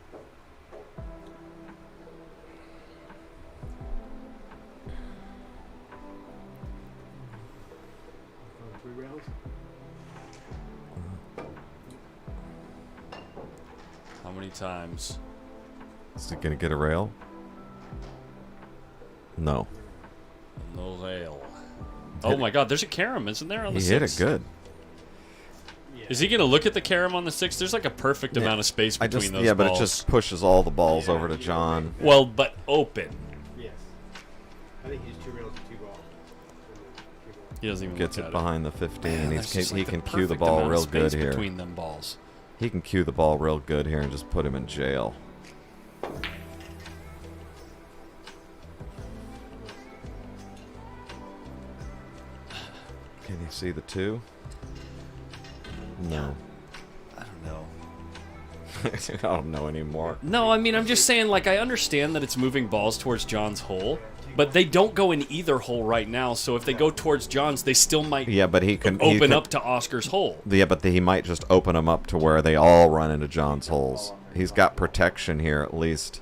Three rails. How many times? Is he gonna get a rail? No. No rail. Oh my God, there's a carom, isn't there, on the He 6? hit it good. Is he going to look at the carom on the 6? There's like a perfect amount of space between those balls. but it just pushes all the balls over to John. Well, but open. Yes. I think he's 2 rails and 2 balls. He doesn't even Gets look it at behind the 15. Man, that's just He like the can cue the perfect ball amount of real good space here. between them balls. He can cue the ball real good here and just put him in jail. Can you see the 2? No. I don't know. I don't know anymore. No, I mean, I'm just saying, like, I understand that it's moving balls towards John's hole, but they don't go in either hole right now, so if they go towards John's, they still might Yeah, but he can open up to Oscar's hole. Yeah, but he might just open them up to where they all run into John's holes. He's got protection here, at least.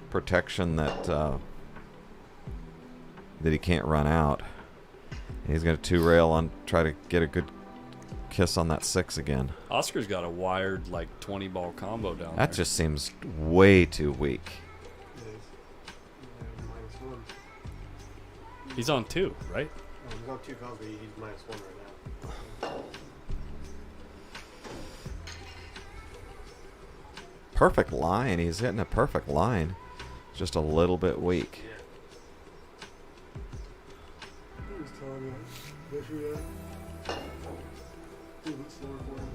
Protection that that he can't run out. He's going to 2-rail on, try to get a good kiss on that 6 again. Oscar's got a wired, like, 20-ball combo down That there. just seems way too weak. He's on 2, right? Oh, he's on 2 calls, but he's -1 right now. Perfect line. He's hitting a perfect line. Just a little bit weak. He was telling you, go shoot that. He looks slower for him.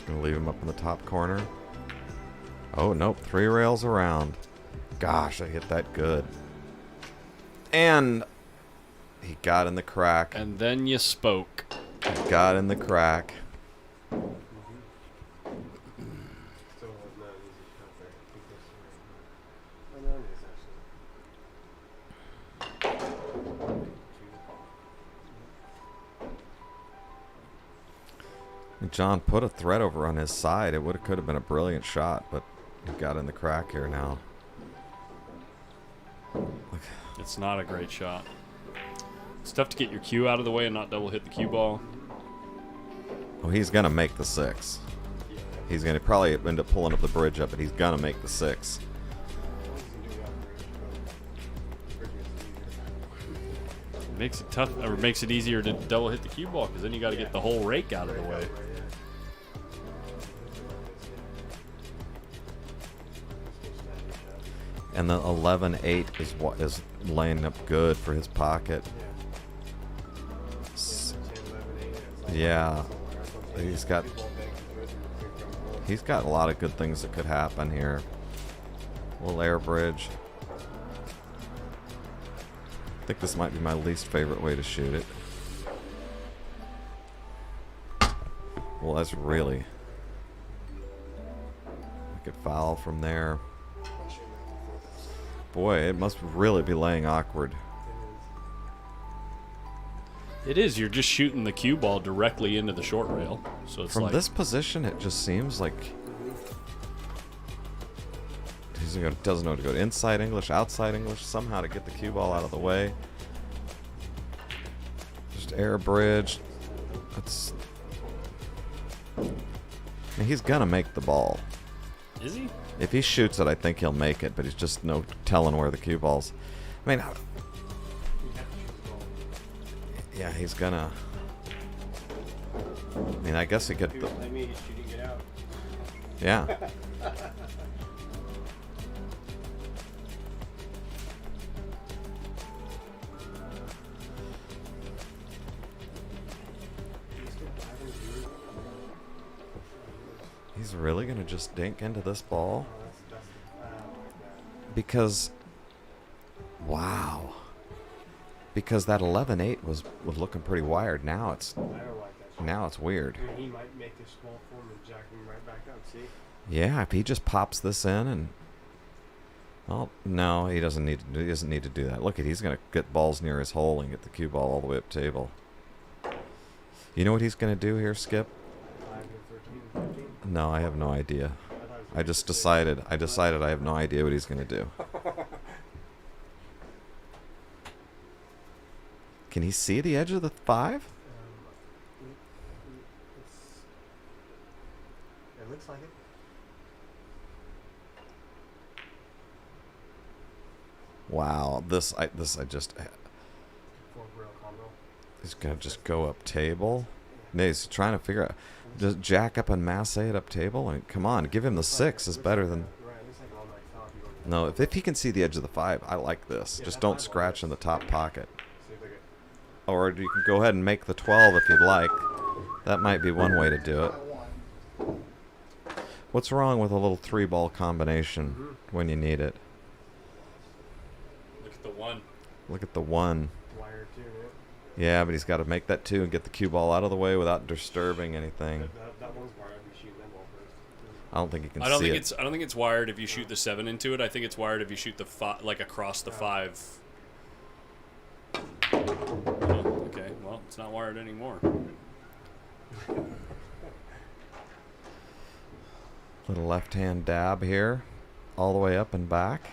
Gonna leave him up in the top corner. Oh, nope. 3 rails around. Gosh, I hit that good. And he got in the crack. And then you spoke. He got in the crack. Still not an easy shot there. I think that's right. Oh, no, it is actually. John put a threat over on his side. It could have been a brilliant shot, but he got in the crack here now. It's not a great shot. It's tough to get your cue out of the way and not double hit the cue ball. Well, he's going to make the 6. He's going to probably end up pulling up the bridge up, but he's going to make the 6. It makes it tough, or makes it easier to double hit the cue ball, because then you got to get the whole rake out of the way. And the 11-8 is what is laying up good for his pocket. Yeah, he's got a lot of good things that could happen here. Little air bridge. think this might be my least favorite way to shoot it. Well, that's really... I could foul from there. Boy, it must really be laying awkward. It is. You're just shooting the cue ball directly into the short rail. So it's From like, this position, it just seems like he doesn't know to go to inside English, outside English, somehow to get the cue ball out of the way. Just air bridge. That's. And he's gonna make the ball. Is he? If he shoots it, I think he'll make it, but he's just no telling where the cue ball's. I mean, yeah, he's gonna. I mean, I guess he could. Yeah. He's really gonna just dink into this ball? Because, wow. Because that 11-8 was looking pretty wired. Now it's weird. I mean, he might make this small form and jack him right back up. See? Yeah, if he just pops this in and. Oh no, he doesn't need to. He doesn't need to do that. Look, he's gonna get balls near his hole and get the cue ball all the way up table. You know what he's gonna do here, Skip? 5 and 13, 15. No, I have no idea. I just decided. I have no idea what he's gonna do. Can he see the edge of the 5? It looks like it. Wow, this I just. He's gonna just go up table. No, he's trying to figure out. Does jack up and masse it up table? I mean, come on, give him the 6 is better than. No, if he can see the edge of the 5, I like this. Just don't scratch in the top pocket. Or you can go ahead and make the 12 if you'd like. That might be one way to do it. What's wrong with a little 3-ball combination when you need it? Look at the 1. Look at the 1. Yeah, but he's got to make that 2 and get the cue ball out of the way without disturbing anything. That one's wired. You shoot them all first. I don't think you can I don't see think it. I don't think it's wired if you shoot the 7 into it. I think it's wired if you shoot the 5, like across the 5. Oh, okay, well, it's not wired anymore. Little left-hand dab here, all the way up and back.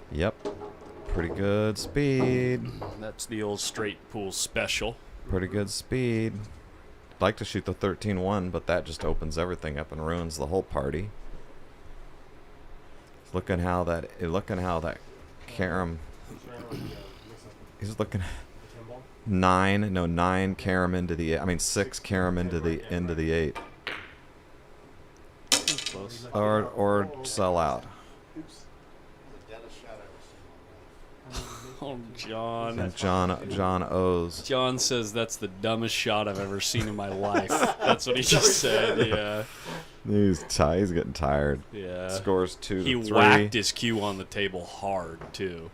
Yep, pretty good speed. That's the old straight pool special. Pretty good speed. I'd like to shoot the 13-1, but that just opens everything up and ruins the whole party. Looking how that carom. He's looking 9 carom into the 8. I mean 6 carom into the 8. Or sell out. Oh, John. And John O's. John says that's the dumbest shot I've ever seen in my life. That's what he just said. Yeah. He's getting tired. Yeah. Scores 2 to 3. He whacked his cue on the table hard too.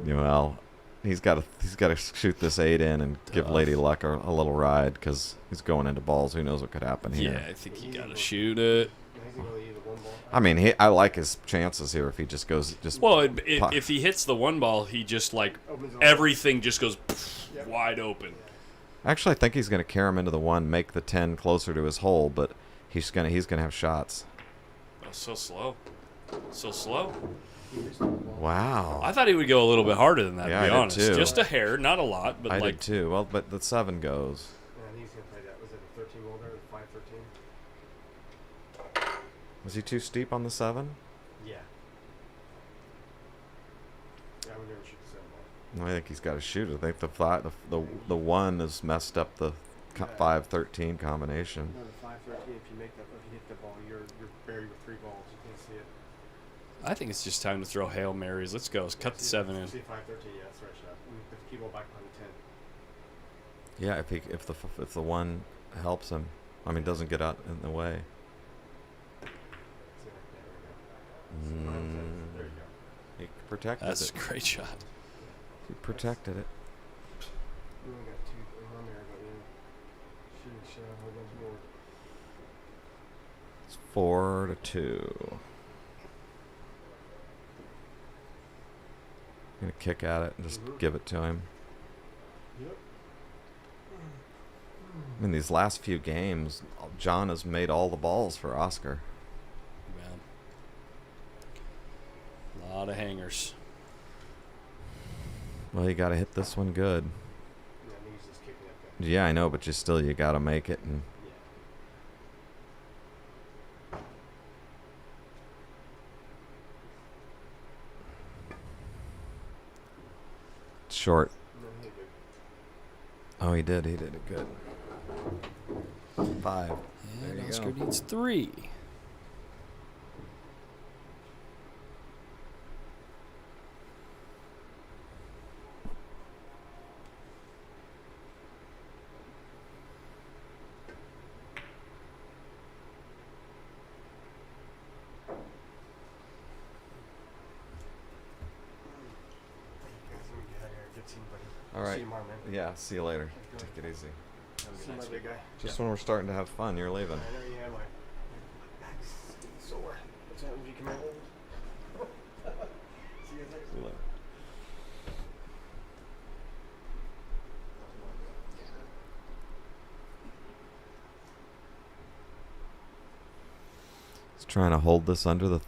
Well, he's got to shoot this 8 in and give Lady Luck a little ride because he's going into balls. Who knows what could happen here? Yeah, I think he got to shoot it. I mean, I like his chances here if he just goes Well, if he hits the 1 ball, he just everything just goes wide open. Actually, I think he's going to carry him into the 1, make the 10 closer to his hole, but he's gonna have shots. Oh, so slow. So slow. Wow. I thought he would go a little bit harder than that, Yeah, to be I did honest. too. Just a hair, not a lot, but I did too. Well, but the 7 goes. And he's going to play that. Was it a 13 roll there? 5, 13? Was he too steep on the 7? Yeah. I would never shoot the 7 ball. I think he's got to shoot it. I think the 1 has messed up the 5-13 combination. No, the 5, 13. If you hit the ball, you're buried with 3 balls. You can't see it. I think it's just time to throw Hail Marys. Let's go. Let's cut the 7 in. See 5, 13. Yeah, that's the right shot. The cue ball back on the 10. Yeah, if the 1 helps him, I mean, doesn't get out in the way. There we go. He protected That's it. a great shot. He protected it. We only got 2 on there, but yeah. Sheesh, a whole bunch more. It's 4-2. Gonna kick at it and just give it to him. Yep. I mean, these last few games, John has made all the balls for Oscar. A lot of hangers. Well, you got to hit this one good. Yeah, I think he's just kicking that guy. Yeah, I know, but you got to make it. And short. No, he did good. Oh, he did. He did it good. 5. There And you Oscar go. needs 3. All right. See you tomorrow, man. Yeah, see you later. Take it easy. See you, my big guy. Just when we're starting to have fun, you're leaving. I know you have my back's sore. What's that? Would you come out with? See you later. See you later. Just trying to hold this under the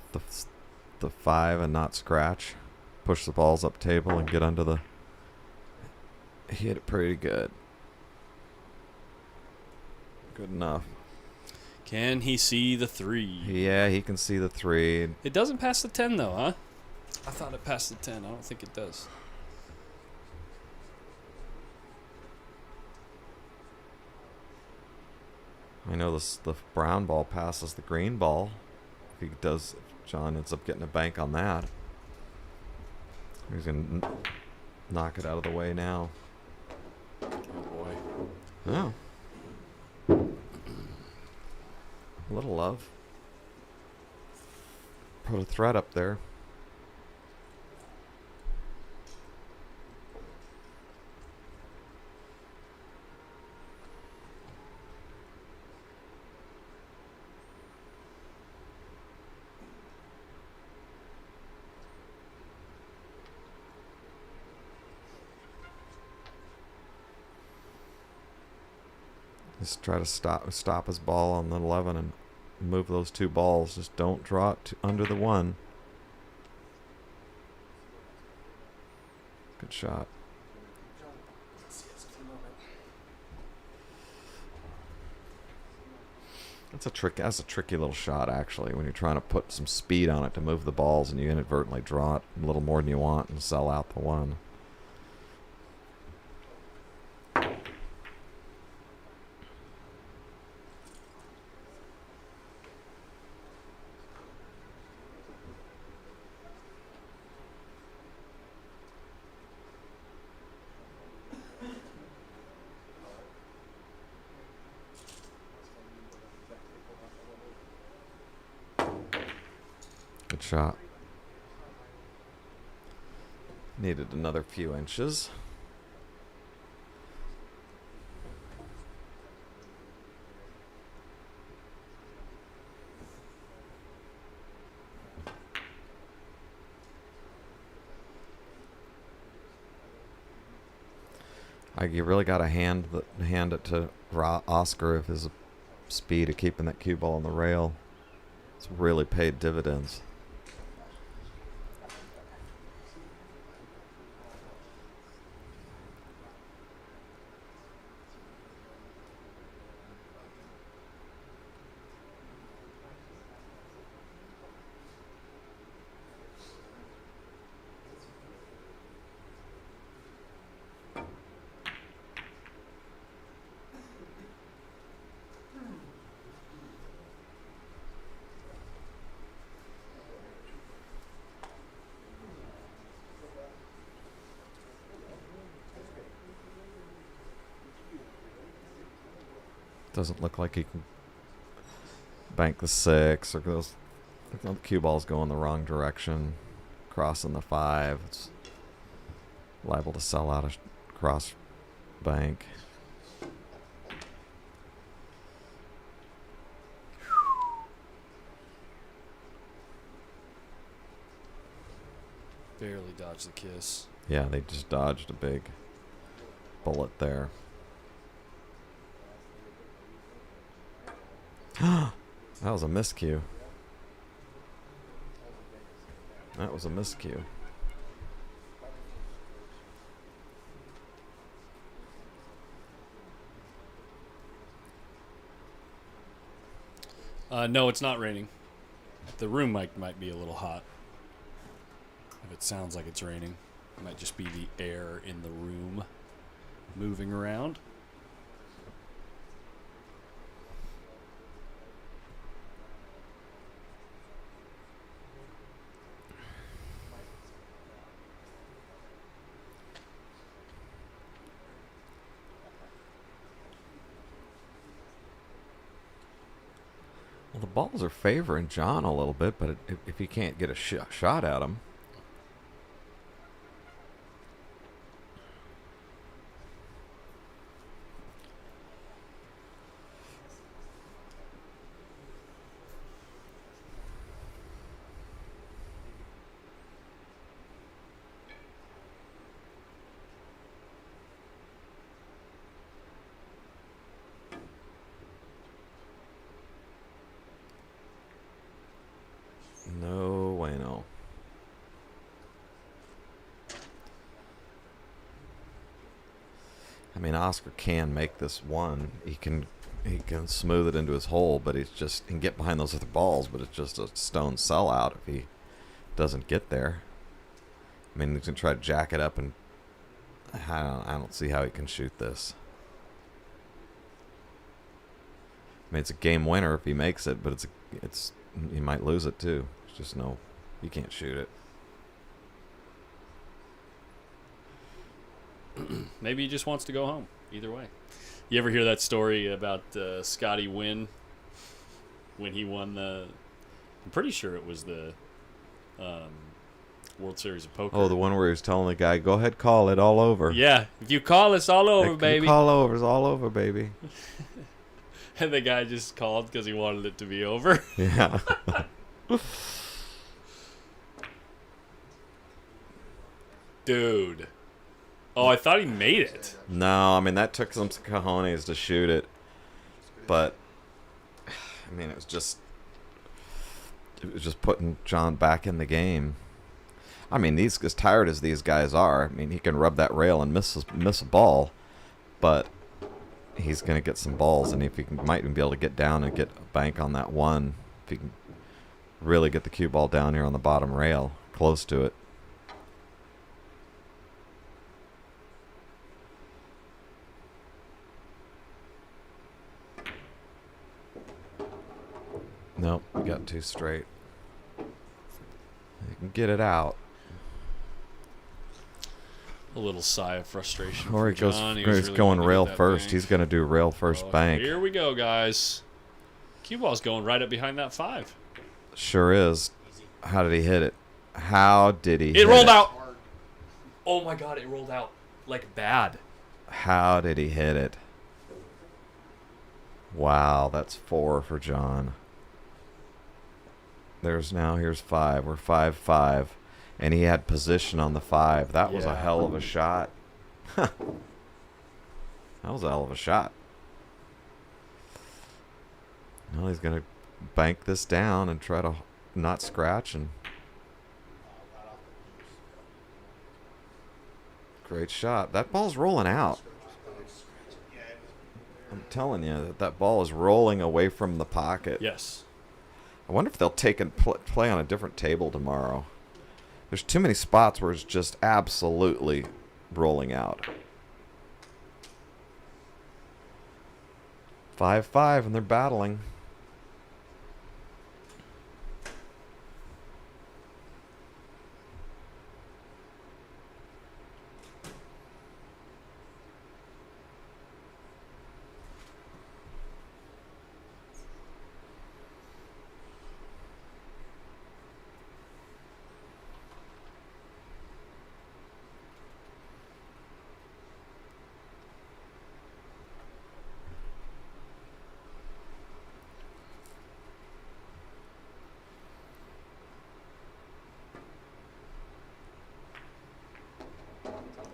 5 and not scratch. Push the balls up table and get under the. He hit it pretty good. Good enough. Can he see the 3? Yeah, he can see the 3. It doesn't pass the 10 though, huh? I thought it passed the 10. I don't think it does. I know the brown ball passes the green ball. If he does, John ends up getting a bank on that. He's going to knock it out of the way now. Oh boy. Oh. A little love. Put a thread up there. Just try to stop his ball on the 11 and move those 2 balls. Just don't draw it under the 1. Good shot. That's a tricky little shot, actually, when you're trying to put some speed on it to move the balls and you inadvertently draw it a little more than you want and sell out the 1. Good shot. Needed another few inches. You really got to hand it to Oscar of his speed of keeping that cue ball on the rail. It's really paid dividends. Doesn't look like he can bank the 6 or goes. The cue ball's going the wrong direction. crossing the 5. It's liable to sell out a cross bank. Barely dodged the kiss. Yeah, they just dodged a big bullet there. That was a miscue. That was a miscue. No, it's not raining. The room might be a little hot. If it sounds like it's raining, it might just be the air in the room moving around. Well, the balls are favoring John a little bit, but if he can't get a shot at him. No way, no. I mean, Oscar can make this one. He can smooth it into his hole, but he can get behind those other balls, but it's just a stone sellout if he doesn't get there. I mean, he's gonna try to jack it up, and I don't see how he can shoot this. I mean, it's a game winner if he makes it, but he might lose it too. It's just no, you can't shoot it. Maybe he just wants to go home. Either way. You ever hear that story about Scotty Wynn when he won I'm pretty sure it was the World Series of Poker. Oh, the one where he was telling the guy, "Go ahead, call it all over." Yeah, if you call, it's all over, baby. Call over, it's all over, baby. And the guy just called because he wanted it to be over. Yeah. Dude. Oh, I thought he made it. No, I mean, that took some cojones to shoot it. But, I mean, it was just putting John back in the game. I mean, as tired as these guys are, I mean, he can rub that rail and miss a ball, but he's going to get some balls, and if he might even be able to get down and get a bank on that one, if he can really get the cue ball down here on the bottom rail, close to it. Nope, we got too straight. You can get it out. A little sigh of frustration. Or he goes. John. He's Really going rail bank. first. He's going to do rail first bank. Here we go, guys. Cue ball's going right up behind that 5. Sure is. How did he hit it? How did he? It rolled out. Oh my God! It rolled out like bad. How did he hit it? Wow, that's 4 for John. Here's 5. We're 5-5. And he had position on the 5. That was a hell of a shot. That was a hell of a shot. Now he's going to bank this down and try to not scratch. And great shot. That ball's rolling out. I'm telling you that ball is rolling away from the pocket. Yes. I wonder if they'll take and play on a different table tomorrow. There's too many spots where it's just absolutely rolling out. 5-5, and they're battling.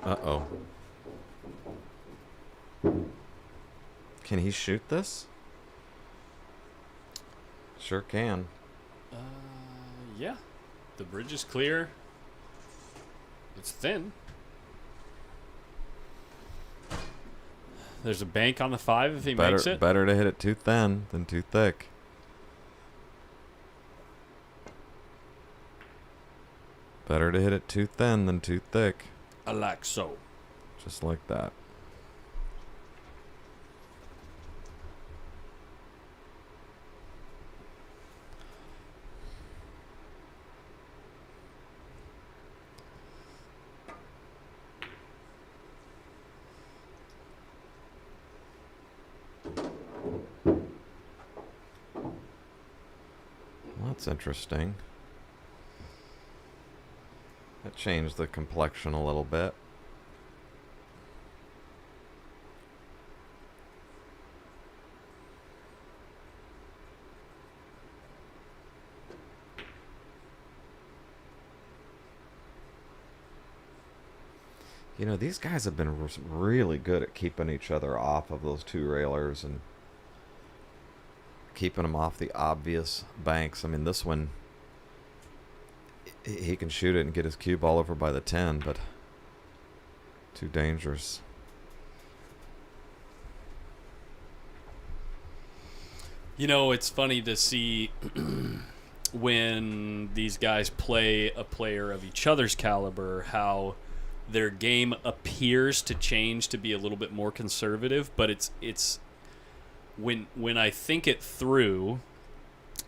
Uh-oh. Can he shoot this? Sure can. Yeah. The bridge is clear. It's thin. There's a bank on the 5 if he makes it. Better to hit it too thin than too thick. Better to hit it too thin than too thick. I like so. Just like that. That's interesting. That changed the complexion a little bit. You know, these guys have been really good at keeping each other off of those two railers and keeping them off the obvious banks. I mean, this one, he can shoot it and get his cue ball over by the 10, but too dangerous. You know, it's funny to see when these guys play a player of each other's caliber, how their game appears to change to be a little bit more conservative, but it's when I think it through,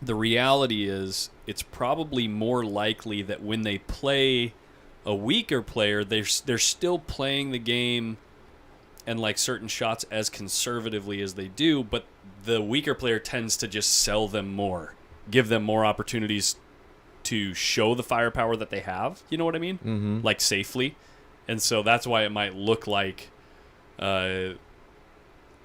the reality is it's probably more likely that when they play a weaker player, they're still playing the game and like certain shots as conservatively as they do, but the weaker player tends to just sell them more, give them more opportunities to show the firepower that they have. You know what I mean? Mm-hmm. Like safely. And so that's why it might look like,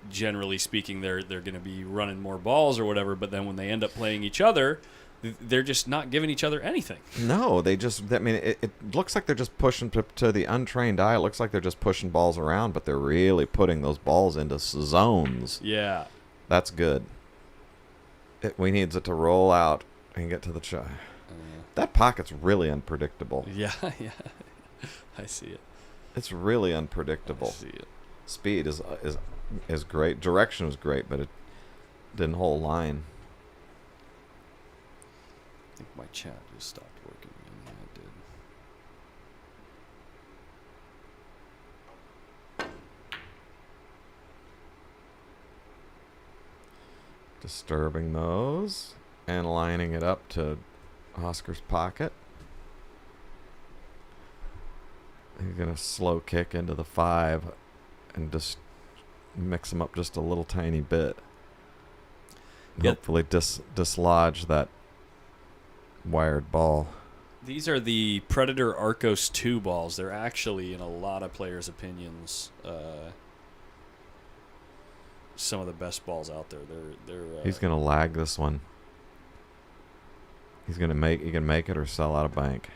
generally speaking, they're going to be running more balls or whatever. But then when they end up playing each other, they're just not giving each other anything. No, they just, I mean, it looks like they're just pushing to the untrained eye. It looks like they're just pushing balls around, but they're really putting those balls into zones. Yeah. That's good. We needs it to roll out and get to the that pocket's really unpredictable. Yeah, yeah. I see it. It's really unpredictable. I see it. Speed is great. Direction was great, but it didn't hold line. I think my chat just stopped working. Yeah, it did. Disturbing those and lining it up to Oscar's pocket. He's going to slow kick into the 5 and just mix him up just a little tiny bit. And hopefully dislodge that wired ball. These are the Predator Arcos 2 balls. They're actually, in a lot of players' opinions, some of the best balls out there. He's going to lag this one. He can make it or sell out of bank.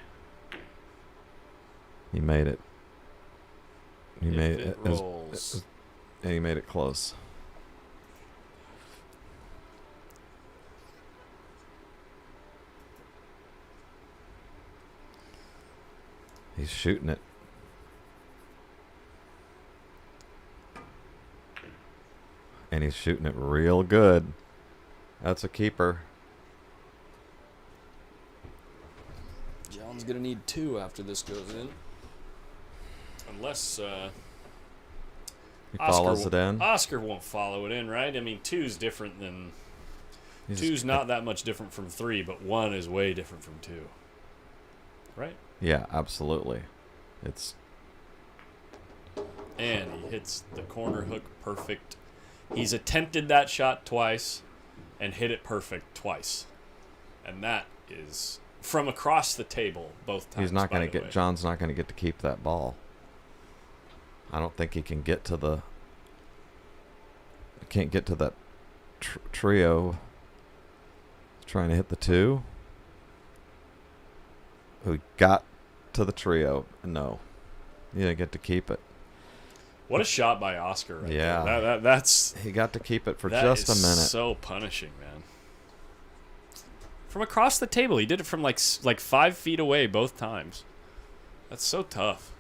He made it. He made it. And he made it close. He's shooting it. And he's shooting it real good. That's a keeper. John's going to need 2 after this goes in. Unless he follows it in. Oscar won't follow it in, right? I mean, 2's different than... 2's not that much different from 3, but 1 is way different from 2. Right? Yeah, absolutely. It's... And he hits the corner hook perfect. He's attempted that shot twice and hit it perfect twice. And that is from across the table both times. He's not going to get... John's not going to get to keep that ball. I don't think he can get to the... Can't get to that trio. He's trying to hit the 2. Who got to the trio. No. Yeah, get to keep it. What a shot by Oscar! Right Yeah, there. That's he got to keep it for that just a is minute. So punishing, man. From across the table, he did it from like 5 feet away both times. That's so tough.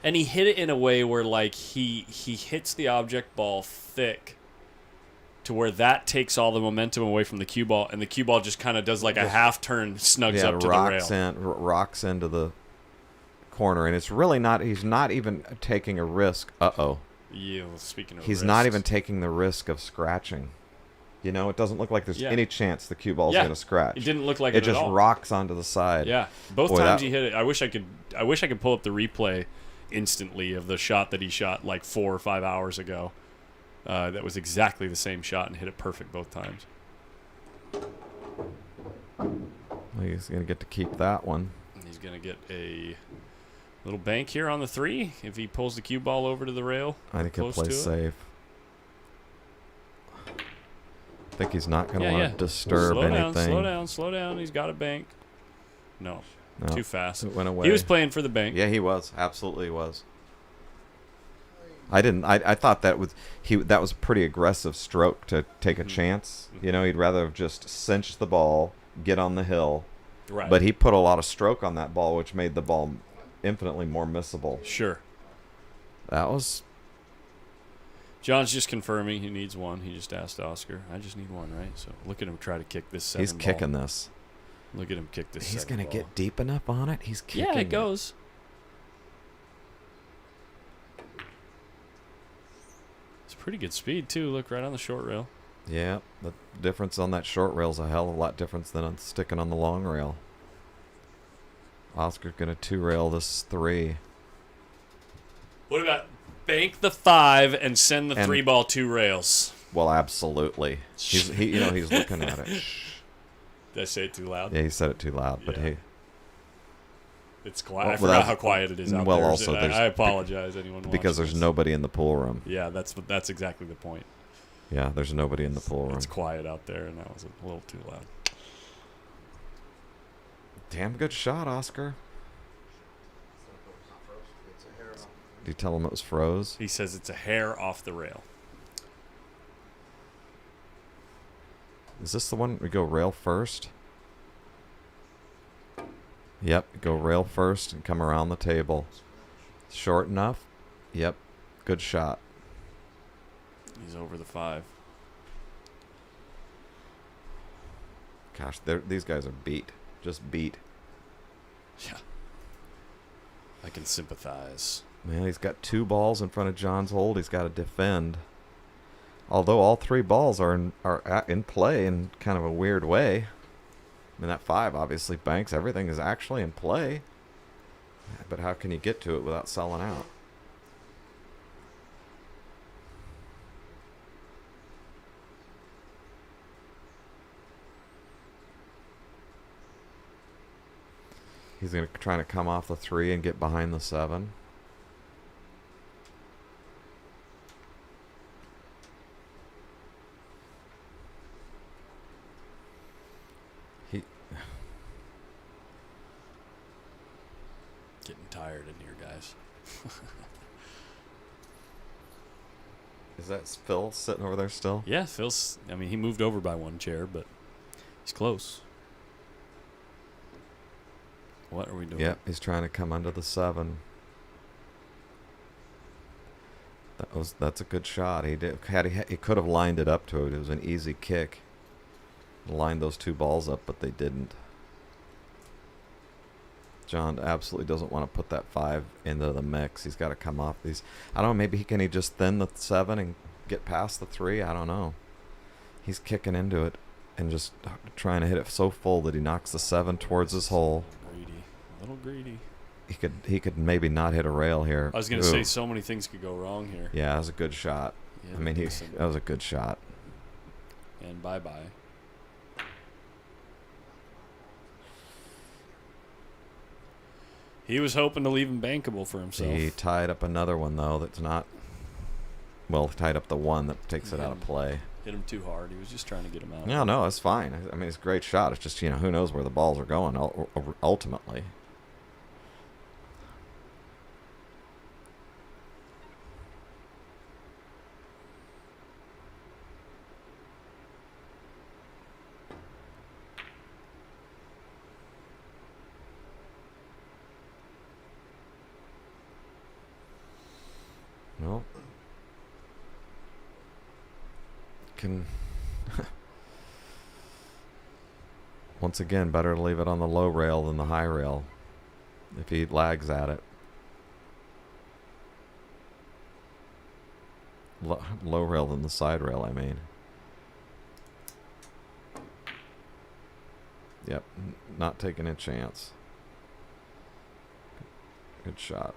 And he hit it in a way where like he hits the object ball thick, to where that takes all the momentum away from the cue ball, and the cue ball just kind of does like a half turn, snugs up to the rail. Rocks into the corner, and it's really not. He's not even taking a risk. Yeah, speaking of he's not even taking the risk of scratching. You know, it doesn't look like there's any chance the cue ball's going to scratch. It didn't look like it just at all. rocks onto the side. Yeah, both times he hit it. I wish I could pull up the replay instantly of the shot that he shot like 4 or 5 hours ago. That was exactly the same shot and hit it perfect both times. Well, he's going to get to keep that one. He's going to get a little bank here on the 3 if he pulls the cue ball over to the rail. I think he'll play safe. I think he's not going to want to disturb anything. Slow down. He's got a bank. No, too fast. It went away. He was playing for the bank. Yeah, he was. Absolutely was. I thought that was a pretty aggressive stroke to take a chance. You know, he'd rather have just cinched the ball, get on the hill. Right. But he put a lot of stroke on that ball, which made the ball infinitely more missable. Sure. That was... John's just confirming he needs one. He just asked Oscar. I just need one, right? So look at him try to kick this 7 He's kicking this. Look at him kick this. He's going to get deep enough on it. He's kicking. Yeah, it goes. It's pretty good speed too. Look right on the short rail. Yeah, the difference on that short rail is a hell of a lot different than on sticking on the long rail. Oscar's going to 2-rail this 3. What about bank the 5 and send the 3 ball 2 rails? Well, absolutely. He's looking at it. Did I say it too loud? Yeah, he said it too loud, but hey. It's quiet. I forgot how quiet it is out there. Also, I apologize, anyone watching. Because there's nobody in the pool room. Yeah, that's exactly the point. Yeah, there's nobody in the pool room. It's quiet out there, and that was a little too loud. Damn good shot, Oscar. Did you tell him it was froze? He says it's a hair off the rail. Is this the one we go rail first? Yep, go rail first and come around the table. Short enough? Yep, good shot. He's over the 5. Gosh, these guys are beat. Just beat. Yeah. I can sympathize. Man, he's got 2 balls in front of John's hold. He's got to defend. Although all 3 balls are in play in kind of a weird way. I mean, that 5 obviously banks. Everything is actually in play. But how can you get to it without selling out? He's going to try to come off the 3 and get behind the 7. Getting tired in here, guys. Is that Phil sitting over there still? Yeah, Phil's... I mean, he moved over by 1 chair, but he's close. What are we doing? Yep, he's trying to come under the 7. That's a good shot. He could have lined it up to it. It was an easy kick. Lined those 2 balls up, but they didn't. John absolutely doesn't want to put that 5 into the mix. He's got to come off these. I don't know. Maybe he just thin the 7 and get past the 3. I don't know. He's kicking into it and just trying to hit it so full that he knocks the 7 towards his hole. Greedy, a little greedy. He could maybe not hit a rail here. I was going to say so many things could go wrong here. Yeah, that was a good shot. Yeah, I mean, that was a good shot. And bye-bye. He was hoping to leave him bankable for himself. He tied up another one, though, that's not... Well, tied up the one that takes it out of play. Hit him too hard. He was just trying to get him out. No, it's fine. I mean, it's a great shot. It's just, who knows where the balls are going ultimately. can... Once again, better to leave it on the low rail than the high rail if he lags at it. Low rail than the side rail, I mean. Yep, not taking a chance. Good shot.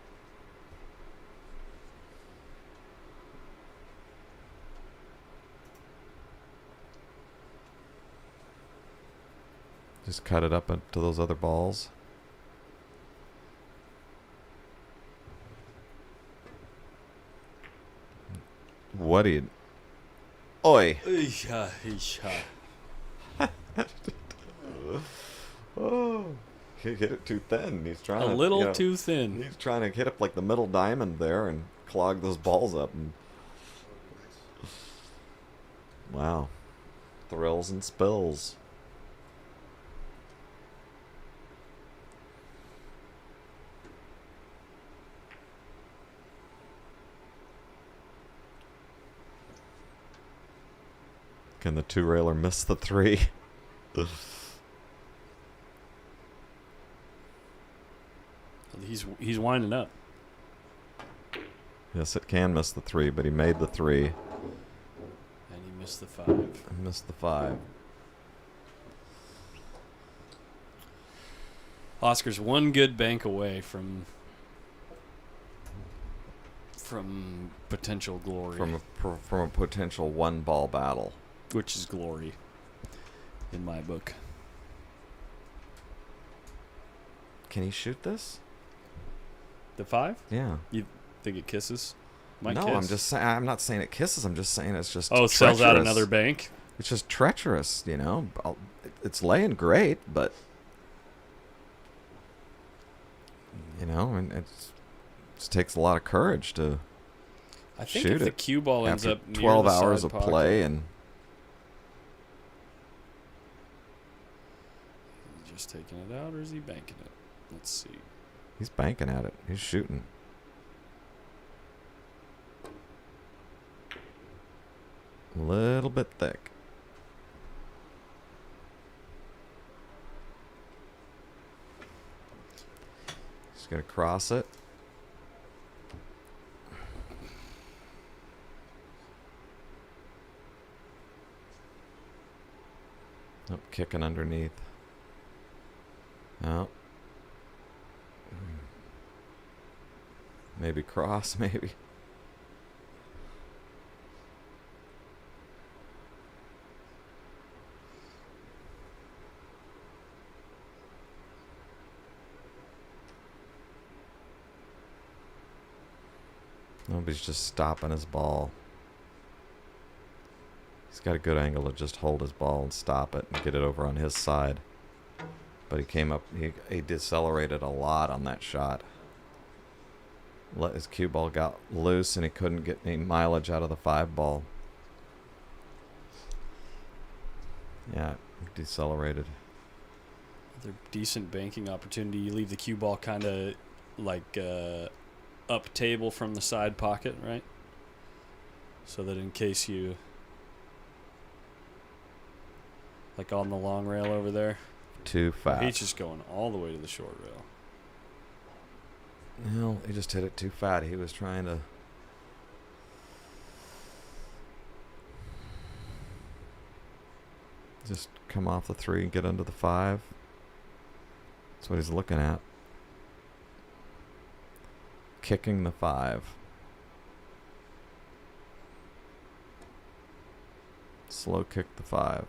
Just cut it up into those other balls. What do you... Oi! Oh, he hit it too thin. He's trying a to, little too thin. He's trying to hit up like the middle diamond there and clog those balls up. And wow, thrills and spills. Can the two-railer miss the three? He's winding up. Yes, it can miss the three, but he made the three. And he missed the five. Missed the five. Oscar's one good bank away from potential glory. From a potential one-ball battle. Which is glory, in my book. Can he shoot this? The five? Yeah. You think it kisses? Might no, kiss. I'm just saying. I'm not saying it kisses. I'm just saying it's just. Oh, sells out another bank. It's just treacherous, you know. It's laying great, but you know, and it just takes a lot of courage to. I think shoot if the it cue ball ends after up near 12 the hours side of pocket, play and. Is he just taking it out, or is he banking it? Let's see. He's banking at it. He's shooting. A little bit thick. Just gonna cross it. Oh, kicking underneath. Oh. Maybe cross, maybe. Nobody's just stopping his ball. He's got a good angle to just hold his ball and stop it and get it over on his side. But he came up, he decelerated a lot on that shot. His cue ball got loose and he couldn't get any mileage out of the five ball. Yeah, decelerated. Another decent banking opportunity. You leave the cue ball kind of like up table from the side pocket, right? So that in case you, like on the long rail over there. Too fast. He's just going all the way to the short rail. No, he just hit it too fat. He was trying to... just come off the three and get under the five. That's what he's looking at. Kicking the five. Slow kick the five.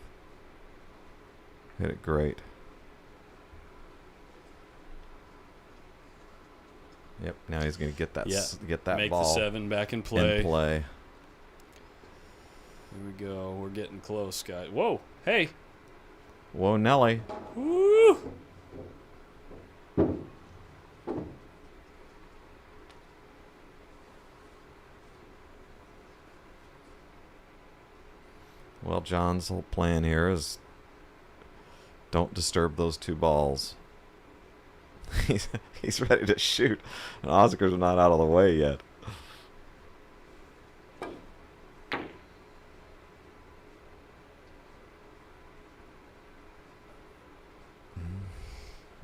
Hit it great. Yep, now he's going to get that get that make ball. Make the seven back in play. In play. Here we go. We're getting close, guys. Whoa, hey. Whoa, Nelly. Woo! Well, John's whole plan here is don't disturb those two balls. He's ready to shoot, and Oscar's not out of the way yet.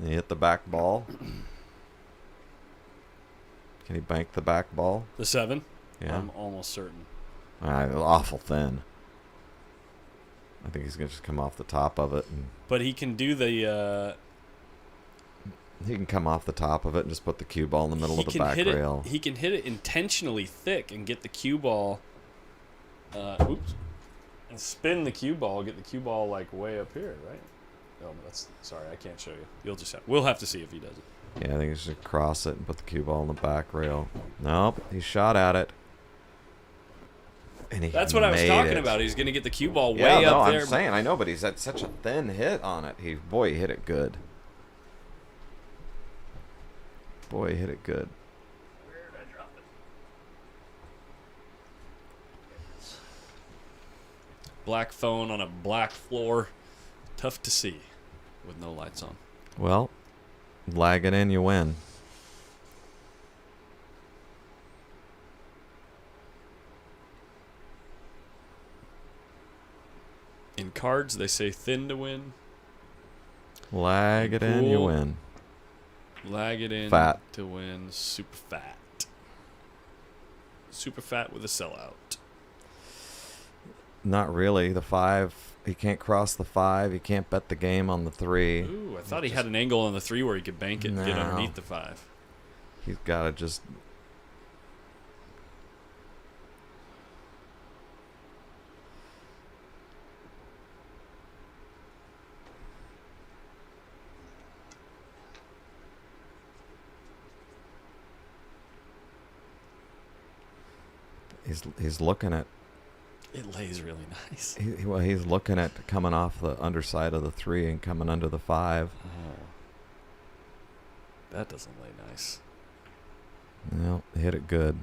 He hit the back ball. Can he bank the back ball? The 7? Yeah. I'm almost certain. Awful thin. I think he's going to just come off the top of it. But he can do the... he can come off the top of it and just put the cue ball in the middle of the back rail. He can hit it intentionally thick and get the cue ball... oops. And spin the cue ball, get the cue ball like way up here, right? Oh, that's... Sorry, I can't show you. We'll have to see if he does it. Yeah, I think he should cross it and put the cue ball in the back rail. Nope, he shot at it. And That's what I was talking about. He's going to get the cue ball way up there. I'm saying, I know, but he's had such a thin hit on it. He hit it good. Boy, he hit it good. Where did I drop it? Black phone on a black floor. Tough to see with no lights on. Well, lag it in, you win. In cards, they say thin to win. Lag it in, you win. Lag it in Fat. to win. Super fat. Super fat with a sellout. Not really. The 5, he can't cross the 5. He can't bet the game on the 3. Ooh, I thought he had an angle on the 3 where he could bank it and get underneath the 5. He's got to just... He's looking at... It lays really nice. He's looking at coming off the underside of the 3 and coming under the 5. Oh. That doesn't lay nice. No, hit it good.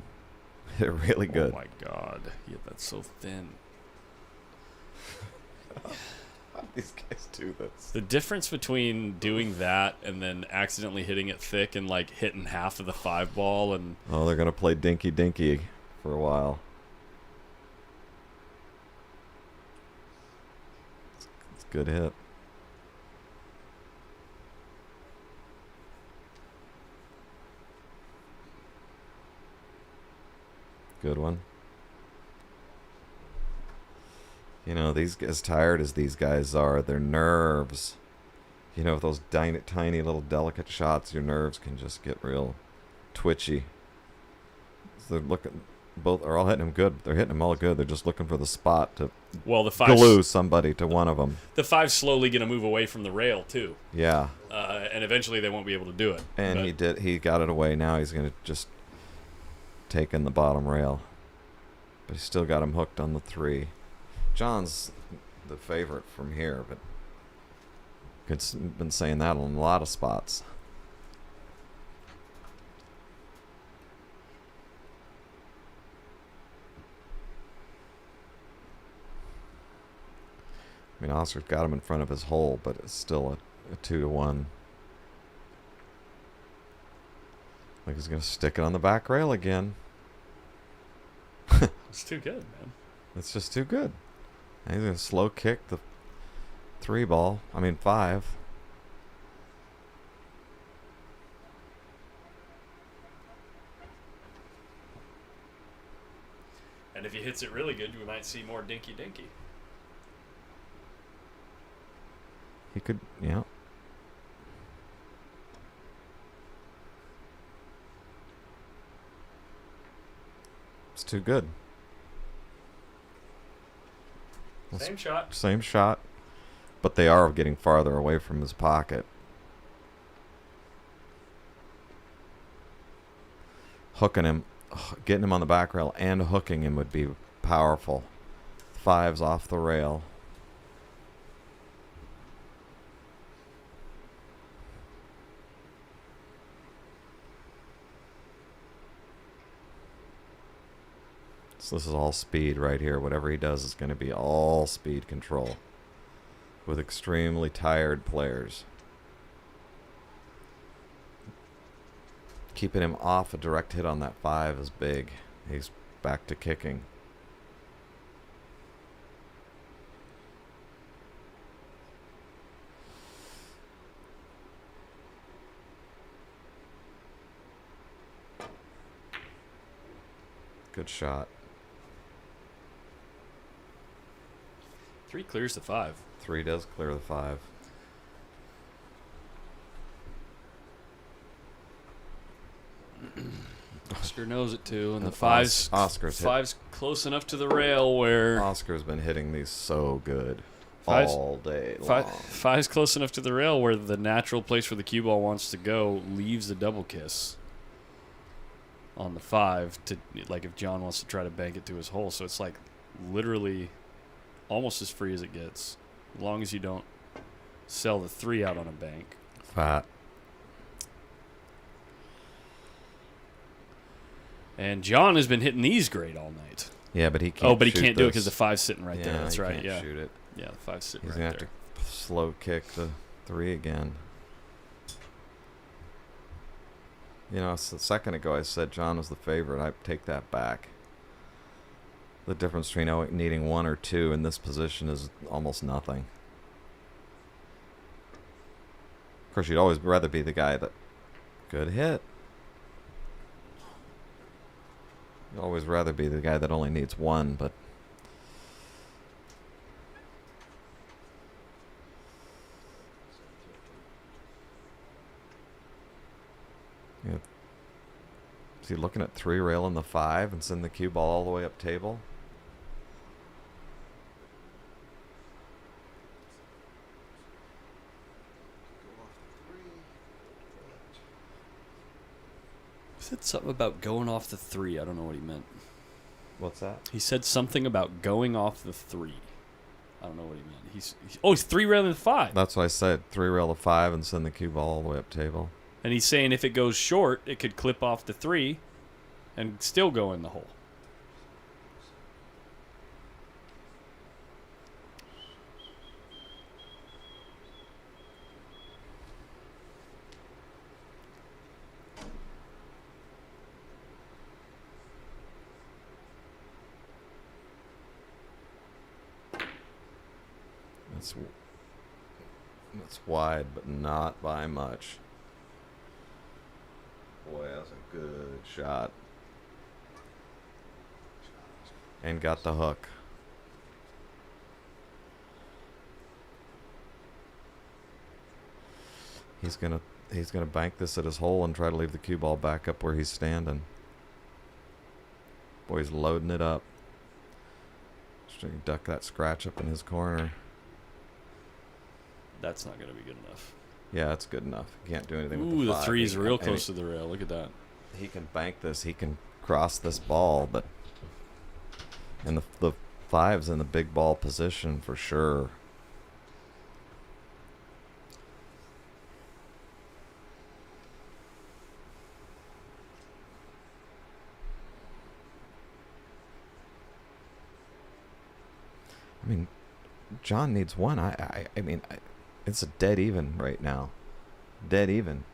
Hit it really good. Oh my god. Yeah, that's so thin. How do these guys do this? The difference between doing that and then accidentally hitting it thick and like hitting half of the 5 ball and... Oh, they're going to play dinky dinky for a while. It's a good hit. Good one. You know, as tired as these guys are, their nerves, you know, with those tiny little delicate shots, your nerves can just get real twitchy. So they're looking... Both are all hitting him good. They're hitting him all good. They're just looking for the spot to glue somebody to one of them. The 5's slowly going to move away from the rail, too. Yeah. And eventually they won't be able to do it. And he did. He got it away. Now he's going to just take in the bottom rail. But he's still got him hooked on the 3. John's the favorite from here, but it's been saying that on a lot of spots. I mean, Oscar's got him in front of his hole, but it's still a 2-1. Like he's going to stick it on the back rail again. It's too good, man. It's just too good. And he's going to slow kick the 3 ball. I mean, 5. And if he hits it really good, we might see more dinky dinky. He could, yeah. It's too good. Same shot. Same shot. But they are getting farther away from his pocket. Hooking him, getting him on the back rail and hooking him would be powerful. 5's off the rail. So this is all speed right here. Whatever he does is going to be all speed control with extremely tired players. Keeping him off a direct hit on that 5 is big. He's back to kicking. Good shot. 3 clears the 5. 3 does clear the 5. Oscar knows it too, and the And five's Oscar's five's close enough to the rail where Oscar's been hitting these so good Five's- all day long. Five's close enough to the rail where the natural place where the cue ball wants to go leaves the double kiss on the 5 to, like, if John wants to try to bank it to his hole. So it's like literally almost as free as it gets, as long as you don't sell the 3 out on a bank. Fat. And John has been hitting these great all night. Yeah, but he can't. Oh, but he shoot can't do it this. because the 5's sitting right there. That's he right. Can't Yeah. shoot it. Yeah, the 5's sitting He's right gonna there. have to slow kick the 3 again. You know, a second ago I said John was the favorite. I take that back. The difference between needing 1 or 2 in this position is almost nothing. Of course, you'd always rather be the guy that... Good hit. You'd always rather be the guy that only needs 1, but... Yeah. Is he looking at 3 rail in the 5 and send the cue ball all the way up table? He said something about going off the 3. I don't know what he meant. What's that? He said something about going off the 3. I don't know what he meant. He's 3 rail in the 5. That's what I said. 3 rail to 5 and send the cue ball all the way up table. And he's saying if it goes short, it could clip off the 3 and still go in the hole. That's wide, but not by much. Boy, that's a good shot. And got the hook. He's gonna bank this at his hole and try to leave the cue ball back up where he's standing. Boy, he's loading it up. Just trying to duck that scratch up in his corner. That's not going to be good enough. Yeah, that's good enough. You can't do anything with Ooh, the the 5. 3's real close to the rail. Look at that. He can bank this. He can cross this ball, but and the 5's in the big ball position for sure. I mean, John needs 1. I mean, it's a dead even right now. Dead even.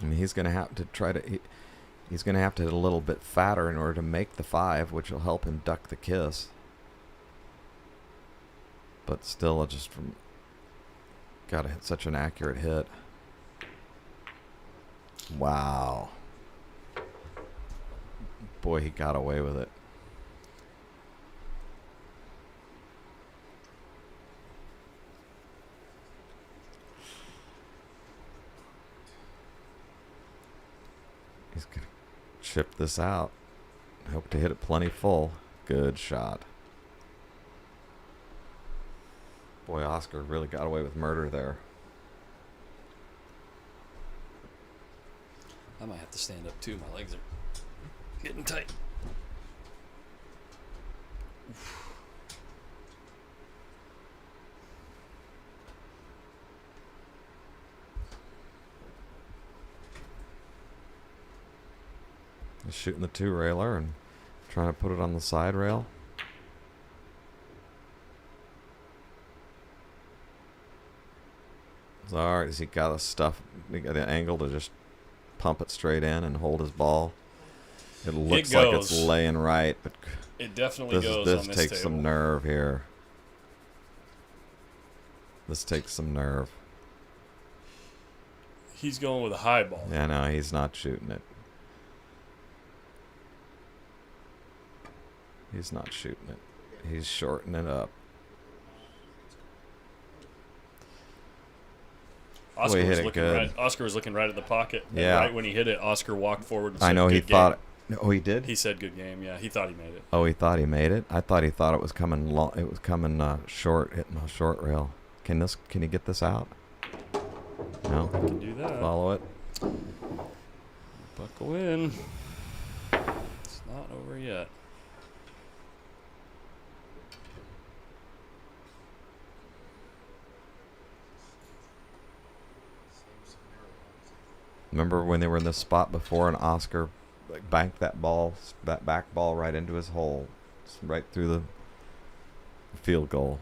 I mean, he's going to have to try to... He's going to have to hit a little bit fatter in order to make the 5, which will help him duck the kiss. But still, just from... Got to hit such an accurate hit. Wow. Boy, he got away with it. He's going to chip this out. Hope to hit it plenty full. Good shot. Boy, Oscar really got away with murder there. I might have to stand up too. My legs are getting tight. He's shooting the 2 railer and trying to put it on the side rail. It's alright. He got the stuff. He got the angle to just pump it straight in and hold his ball. It looks like it's laying right, but it definitely goes this on this takes table. some nerve here. This takes some nerve. He's going with a high ball. Yeah, no, he's not shooting it. He's not shooting it. He's shortening it up. Oscar he was hit it looking good. right. Oscar was looking right at the pocket. And Yeah. right when he hit it, Oscar walked forward and said, I know he "Good thought. game." Oh, he did. He said good game. Yeah, he thought he made it. Oh, he thought he made it. I thought he thought it was coming long. It was coming short, hitting a short rail. Can he get this out? No. Can do that. Follow it. Buckle in. It's not over yet. Remember when they were in this spot before and Oscar banked that back ball right into his hole, right through the field goal.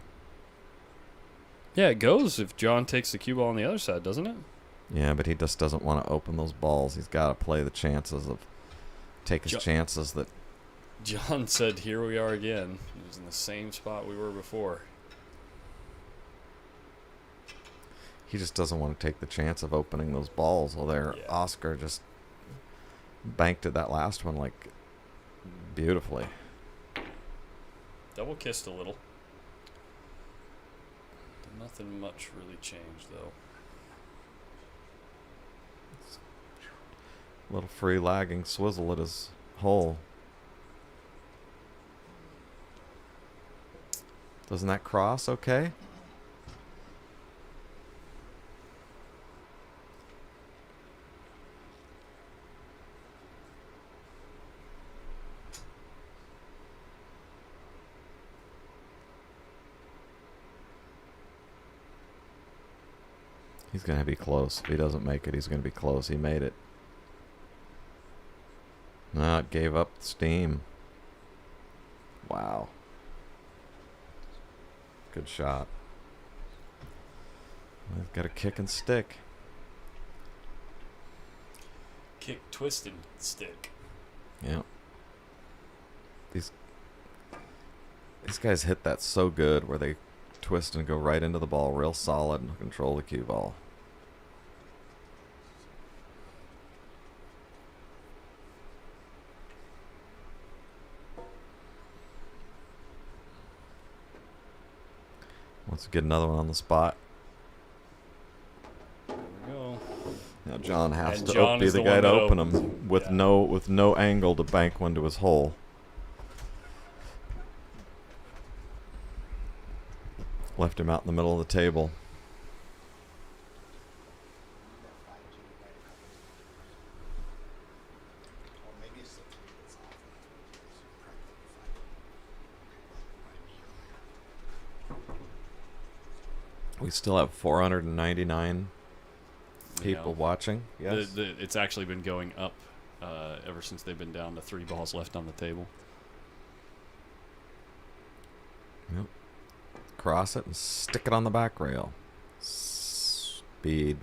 Yeah, it goes if John takes the cue ball on the other side, doesn't it? Yeah, but he just doesn't want to open those balls. He's got to play the chances of take his chances that. John said, "Here we are again." It was in the same spot we were before. He just doesn't want to take the chance of opening those balls. Well, there, Oscar just banked it that last one like beautifully. Double kissed a little. Nothing much really changed though. Little free lagging swizzle at his hole. Doesn't that cross okay? He's going to be close. If he doesn't make it, he's going to be close. He made it. No, it gave up steam. Wow. Good shot. He's got a kick and stick. Kick, twist, and stick. Yeah. These guys hit that so good where they twist and go right into the ball real solid and control the cue ball. Wants to get another one on the spot. There we go. Now John has And to John be is the the guy one to that open opens. them with no angle to bank one to his hole. Left him out in the middle of the table. We still have 499 people watching. Yes. It's actually been going up ever since they've been down to 3 balls left on the table. Yep. Cross it and stick it on the back rail. Speed.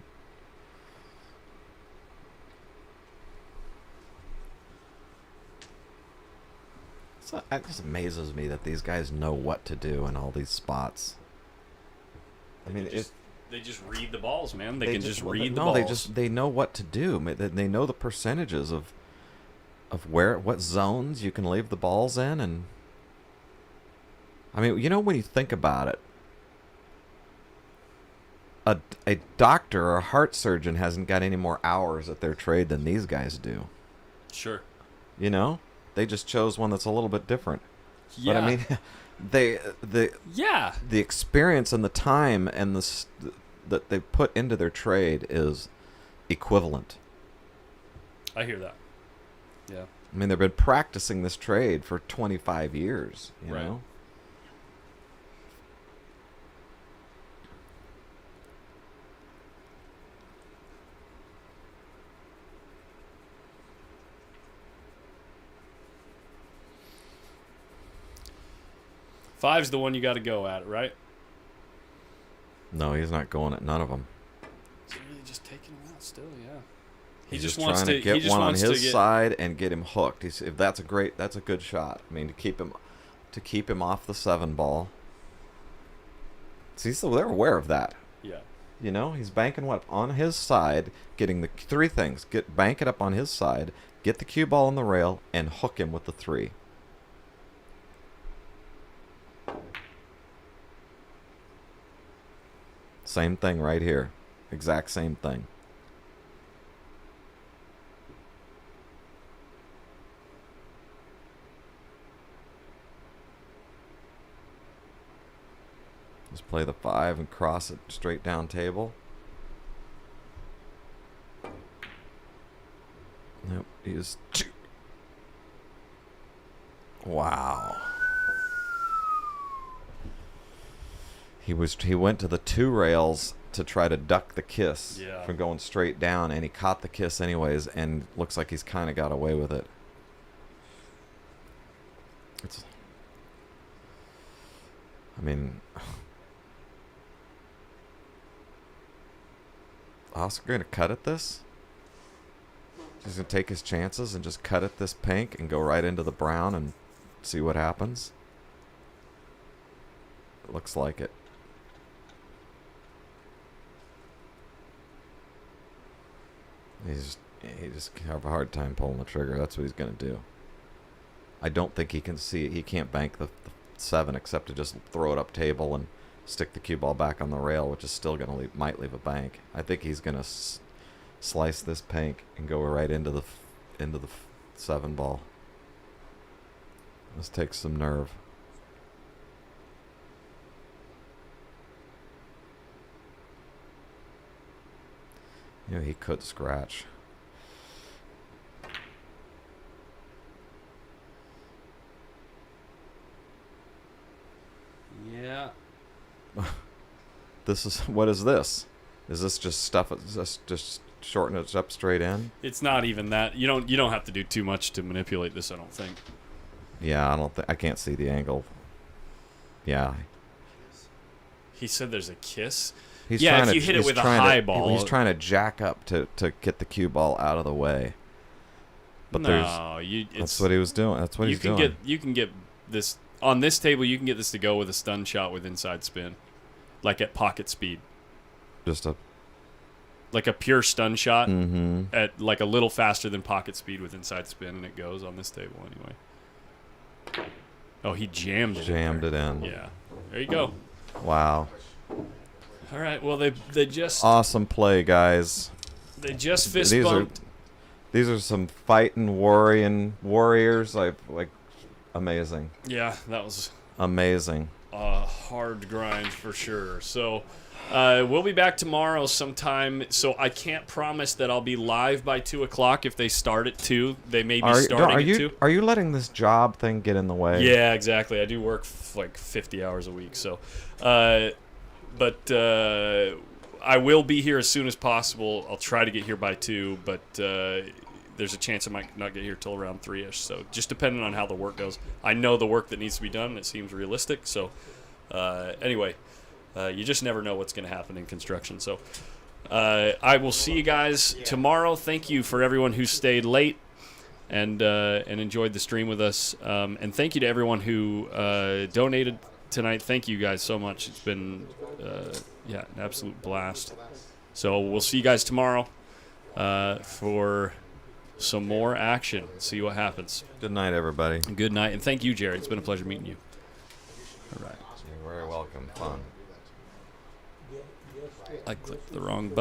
So it just amazes me that these guys know what to do in all these spots. I mean, They just read the balls, man. They can just read the balls. balls. They know what to do. They know the percentages of what zones you can leave the balls in, and I mean, you know, when you think about it, a doctor or a heart surgeon hasn't got any more hours at their trade than these guys do. Sure. You know, they just chose one that's a little bit different. Yeah. But I mean, the experience and the time and that they put into their trade is equivalent. I hear that. Yeah. I mean, they've been practicing this trade for 25 years, you Right. know? Five's the one you got to go at, right? No, he's not going at none of them. He's really just taking him out still, yeah. He's just just wants trying to get he just one on wants to his get, side and get him hooked. If that's a good shot. I mean, to keep him off the 7 ball. See, so they're aware of that. Yeah. You know, he's banking what on his side, getting the 3 things: bank it up on his side, get the cue ball on the rail, and hook him with the 3. Same thing right here. Exact same thing. Just play the 5 and cross it straight down table. Yep, he's 2. Wow. He went to the 2 rails to try to duck the kiss from going straight down, and he caught the kiss anyways, and looks like he's kind of got away with it. I mean, Oscar gonna cut at this? He's gonna take his chances and just cut at this pink and go right into the brown and see what happens. It looks like it. He just have a hard time pulling the trigger. That's what he's gonna do. I don't think he can see it. He can't bank the 7 except to just throw it up table and stick the cue ball back on the rail, which is still gonna might leave a bank. I think he's gonna slice this pink and go right into the 7 ball. This takes some nerve. You know, he could scratch. Yeah. This is, what is this? Is this just stuff? Is this just shorten it up straight in? It's not even that. You don't have to do too much to manipulate this, I don't think. Yeah, I can't see the angle. Yeah. He said there's a kiss. He's yeah, trying if you hit it with a high ball. He's trying to jack up to get the cue ball out of the way. But that's what he was doing. That's what he's doing. You can get this on this table. You can get this to go with a stun shot with inside spin, like at pocket speed. Just like a pure stun shot Mm-hmm. at like a little faster than pocket speed with inside spin, and it goes on this table anyway. Oh, he jammed it. Jammed it in. Yeah, there you go. Wow. All right. Well, they just awesome play, guys. They just fist bumped. These are some fighting, warriors. Like amazing. Yeah, that was amazing. A hard grind for sure. So we'll be back tomorrow sometime. So I can't promise that I'll be live by 2:00 if they start at 2. They may be starting at 2. Are you letting this job thing get in the way? Yeah, exactly. I do work like 50 hours a week. So, but I will be here as soon as possible. I'll try to get here by 2, but there's a chance I might not get here till around 3-ish. So just depending on how the work goes. I know the work that needs to be done. It seems realistic. So anyway, you just never know what's going to happen in construction. So I will see you guys tomorrow. Thank you for everyone who stayed late and enjoyed the stream with us. And thank you to everyone who donated tonight. Thank you guys so much. It's been an absolute blast. So we'll see you guys tomorrow for some more action. See what happens. Good night, everybody. Good night, and thank you, Jerry. It's been a pleasure meeting you. All right. You're very welcome. Fun. I clicked the wrong button.